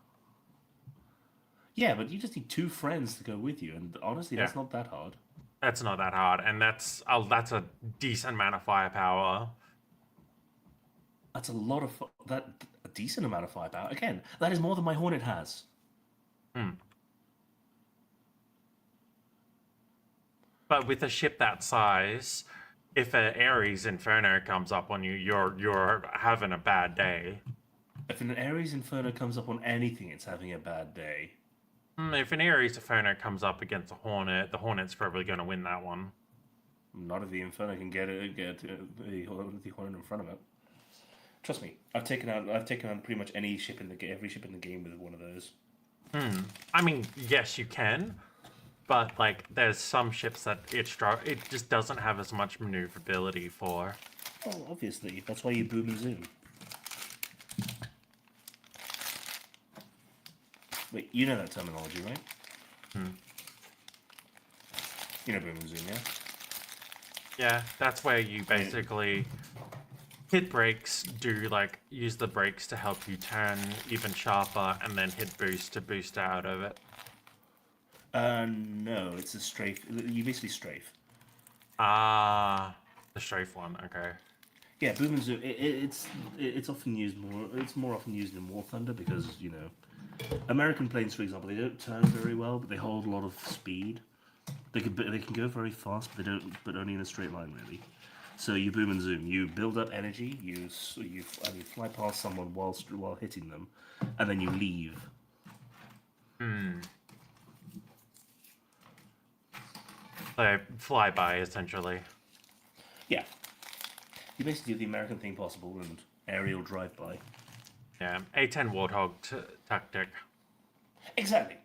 Yeah, but you just need 2 friends to go with you, and honestly, that's Yeah. not that hard. That's not that hard, and that's a decent amount of firepower. That's a lot of a decent amount of firepower. Again, that is more than my Hornet has. But with a ship that size, if an Ares Inferno comes up on you, you're having a bad day. If an Ares Inferno comes up on anything, it's having a bad day. If an Ares Inferno comes up against a Hornet, the Hornet's probably going to win that one. Not if the Inferno can get the Hornet in front of it. Trust me, I've taken out pretty much every ship in the game with one of those. I mean, yes, you can, but like, there's some ships that it just doesn't have as much maneuverability for. Well, obviously, that's why you boom and zoom. Wait, you know that terminology, right? You know boom and zoom, yeah? Yeah, that's where you basically hit brakes, use the brakes to help you turn even sharper, and then hit boost to boost out of it. No, it's a strafe. You basically strafe. Ah, the strafe one, okay. Yeah, boom and zoom. It's often used more. It's more often used in War Thunder because American planes, for example, they don't turn very well, but they hold a lot of speed. They can go very fast, but they don't. But only in a straight line, really. So you boom and zoom. You build up energy. You fly past someone while hitting them, and then you leave. So flyby, essentially. Yeah. You basically do the American thing possible and aerial drive-by. Yeah, A10 Warthog tactic. Exactly.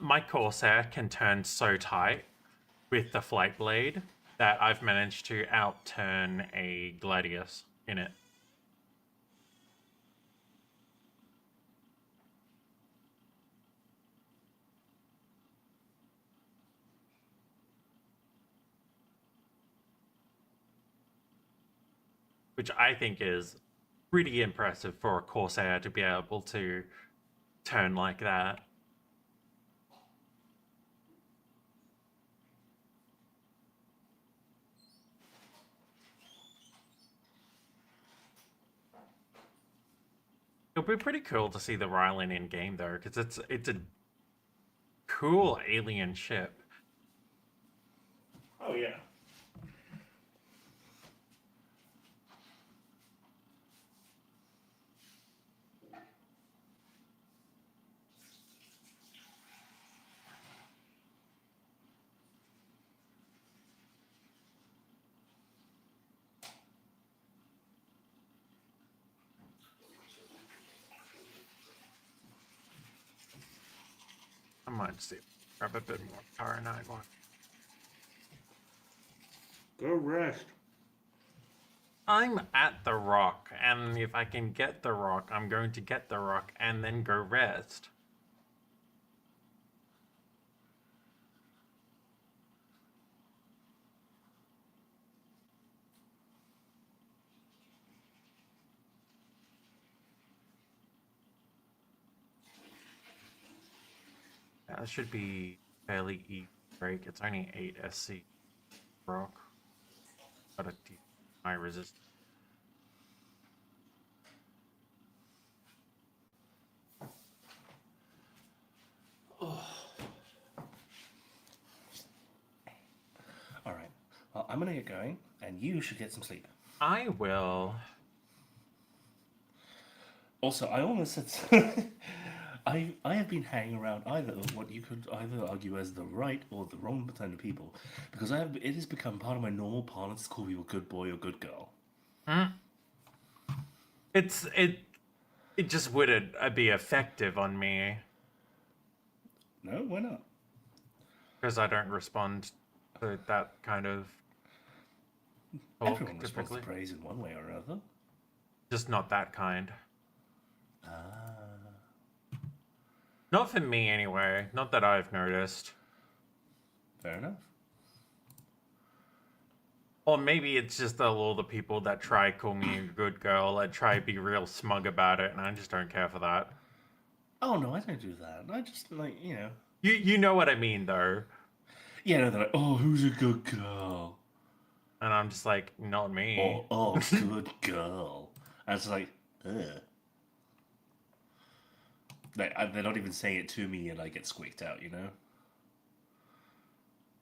My Corsair can turn so tight with the flight blade that I've managed to outturn a Gladius in it. Which I think is pretty impressive for a Corsair to be able to turn like that. It'll be pretty cool to see the Rylan in game though, because it's a cool alien ship. Oh yeah. I might see. Grab a bit more Taranagua. Go rest. I'm at the rock, and if I can get the rock, I'm going to get the rock and then go rest. That should be fairly easy break. It's only 8 SC rock. Got a high resist. All right. Well, I'm gonna get going, and you should get some sleep. I will. Also, I almost said I have been hanging around either what you could either argue as the right or the wrong kind of people, because it has become part of my normal parlance to call people good boy or good girl. It just wouldn't be effective on me No, why not? because I don't respond that kind of talk, Everyone responds to typically. praise in one way or another. Just not that kind. Ah. Not for me, anyway. Not that I've noticed. Fair enough. Or maybe it's just all the people that try call me a good girl and try be real smug about it, and I just don't care for that. Oh no, I don't do that. I just like You know what I mean, though. Yeah, no, they're like, oh, who's a good girl? And I'm just like, not me. Or oh, good girl. And it's like, ugh. They're not even saying it to me, and I get squeaked out.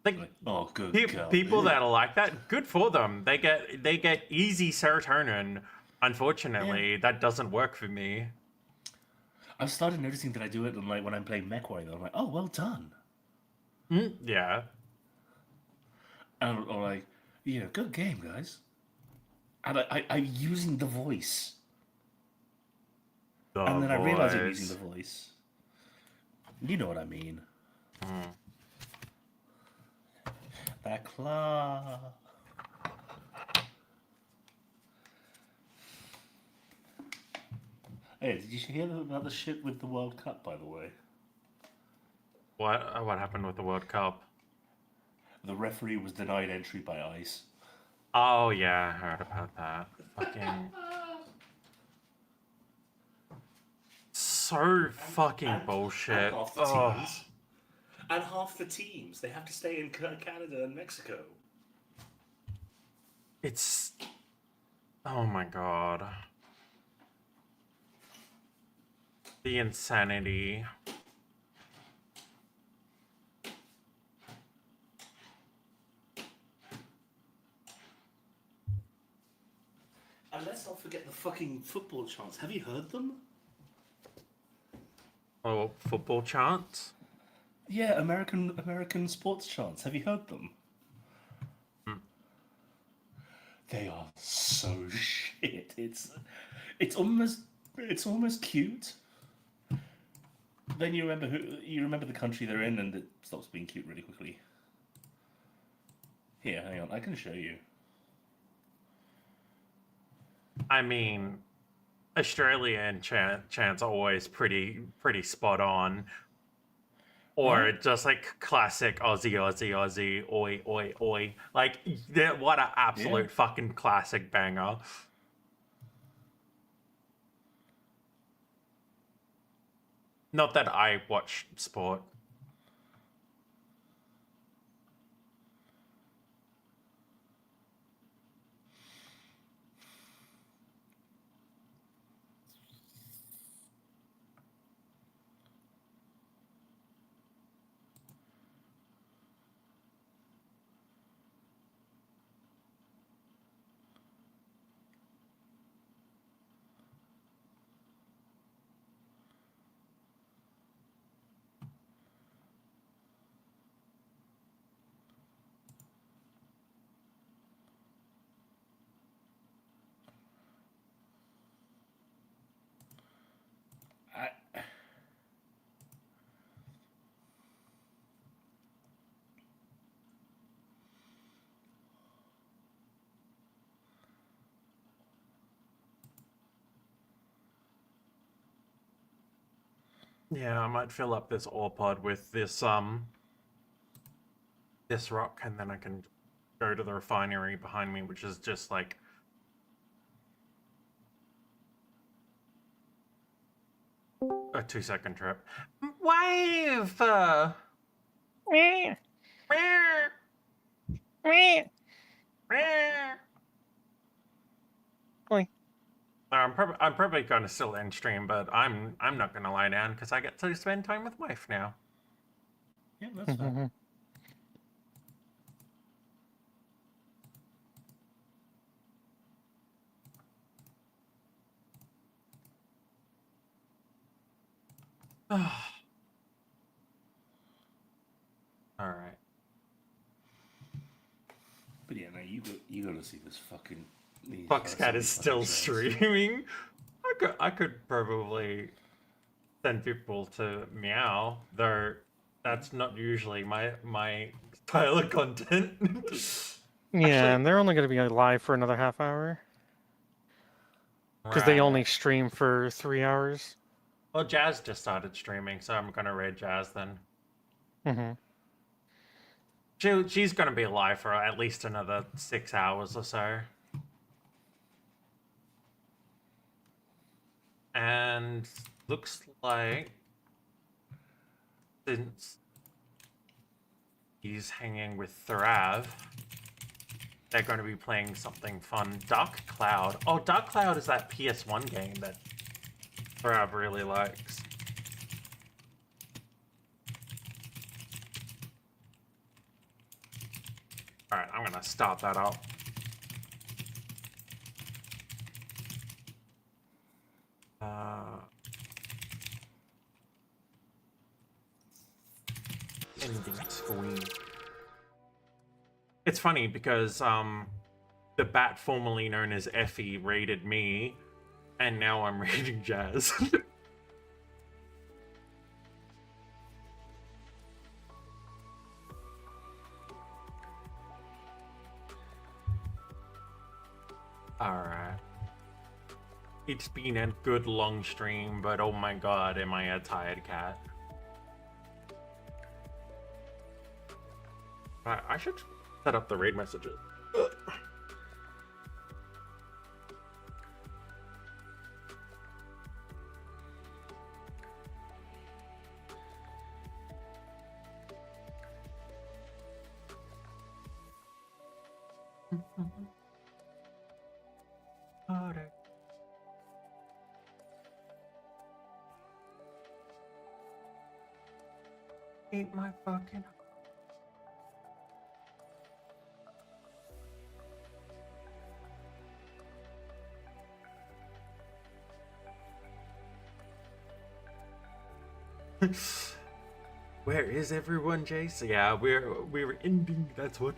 Like, oh, good girl. People Ugh. that are like that, good for them. They get easy serotonin. Unfortunately, that doesn't work for me. I've started noticing that I do it like when I'm playing MechWarrior. I'm like, oh, well done. Yeah. And or like, good game, guys. And I'm using the voice. And then I realize I'm using the voice. You know what I mean. That claw. Hey, did you hear about the shit with the World Cup, by the way? What happened with the World Cup? The referee was denied entry by ICE. Oh yeah, I heard about that. Fucking so fucking bullshit. And half the teams, they have to stay in Canada and Mexico. It's... Oh my god. The insanity. And let's not forget the fucking football chants. Have you heard them? Oh, football chants? Yeah, American sports chants. Have you heard them? They are so shit. It's almost cute. Then you remember the country they're in, and it stops being cute really quickly. Here, hang on, I can show you. I mean, Australian chants are always pretty spot on. Or just like classic Aussie, oi, oi, oi. Like, what an absolute fucking classic banger. Not that I watch sport. Yeah, I might fill up this ore pod with this rock, and then I can go to the refinery behind me, which is just like a 2-second trip. Wave! I'm probably going to still end stream, but I'm not going to lie down because I get to spend time with wife now. Yeah, that's fine. All right. But yeah, no, you got to see this fucking. Foxcat is still streaming. I could probably send people to Meow, though that's not usually my pile of content. Yeah, Actually- and they're only going to be live for another half hour. Because they only Right. stream for 3 hours. Well, Jazz just started streaming, so I'm gonna raid Jazz then. Mm-hmm. She's gonna be alive for at least another 6 hours or so. And looks like since he's hanging with Thrav, they're going to be playing something fun. Dark Cloud. Oh, Dark Cloud is that PS1 game that Thrav really likes. Alright, I'm gonna start that up. Ending screen. It's funny because the bat formerly known as Effie raided me, and now I'm raiding Jazz. Alright. It's been a good long stream, but oh my god, am I a tired cat. I should set up the raid messages. Ain't my fucking. Where is everyone, Jace? Yeah, we're ending. That's what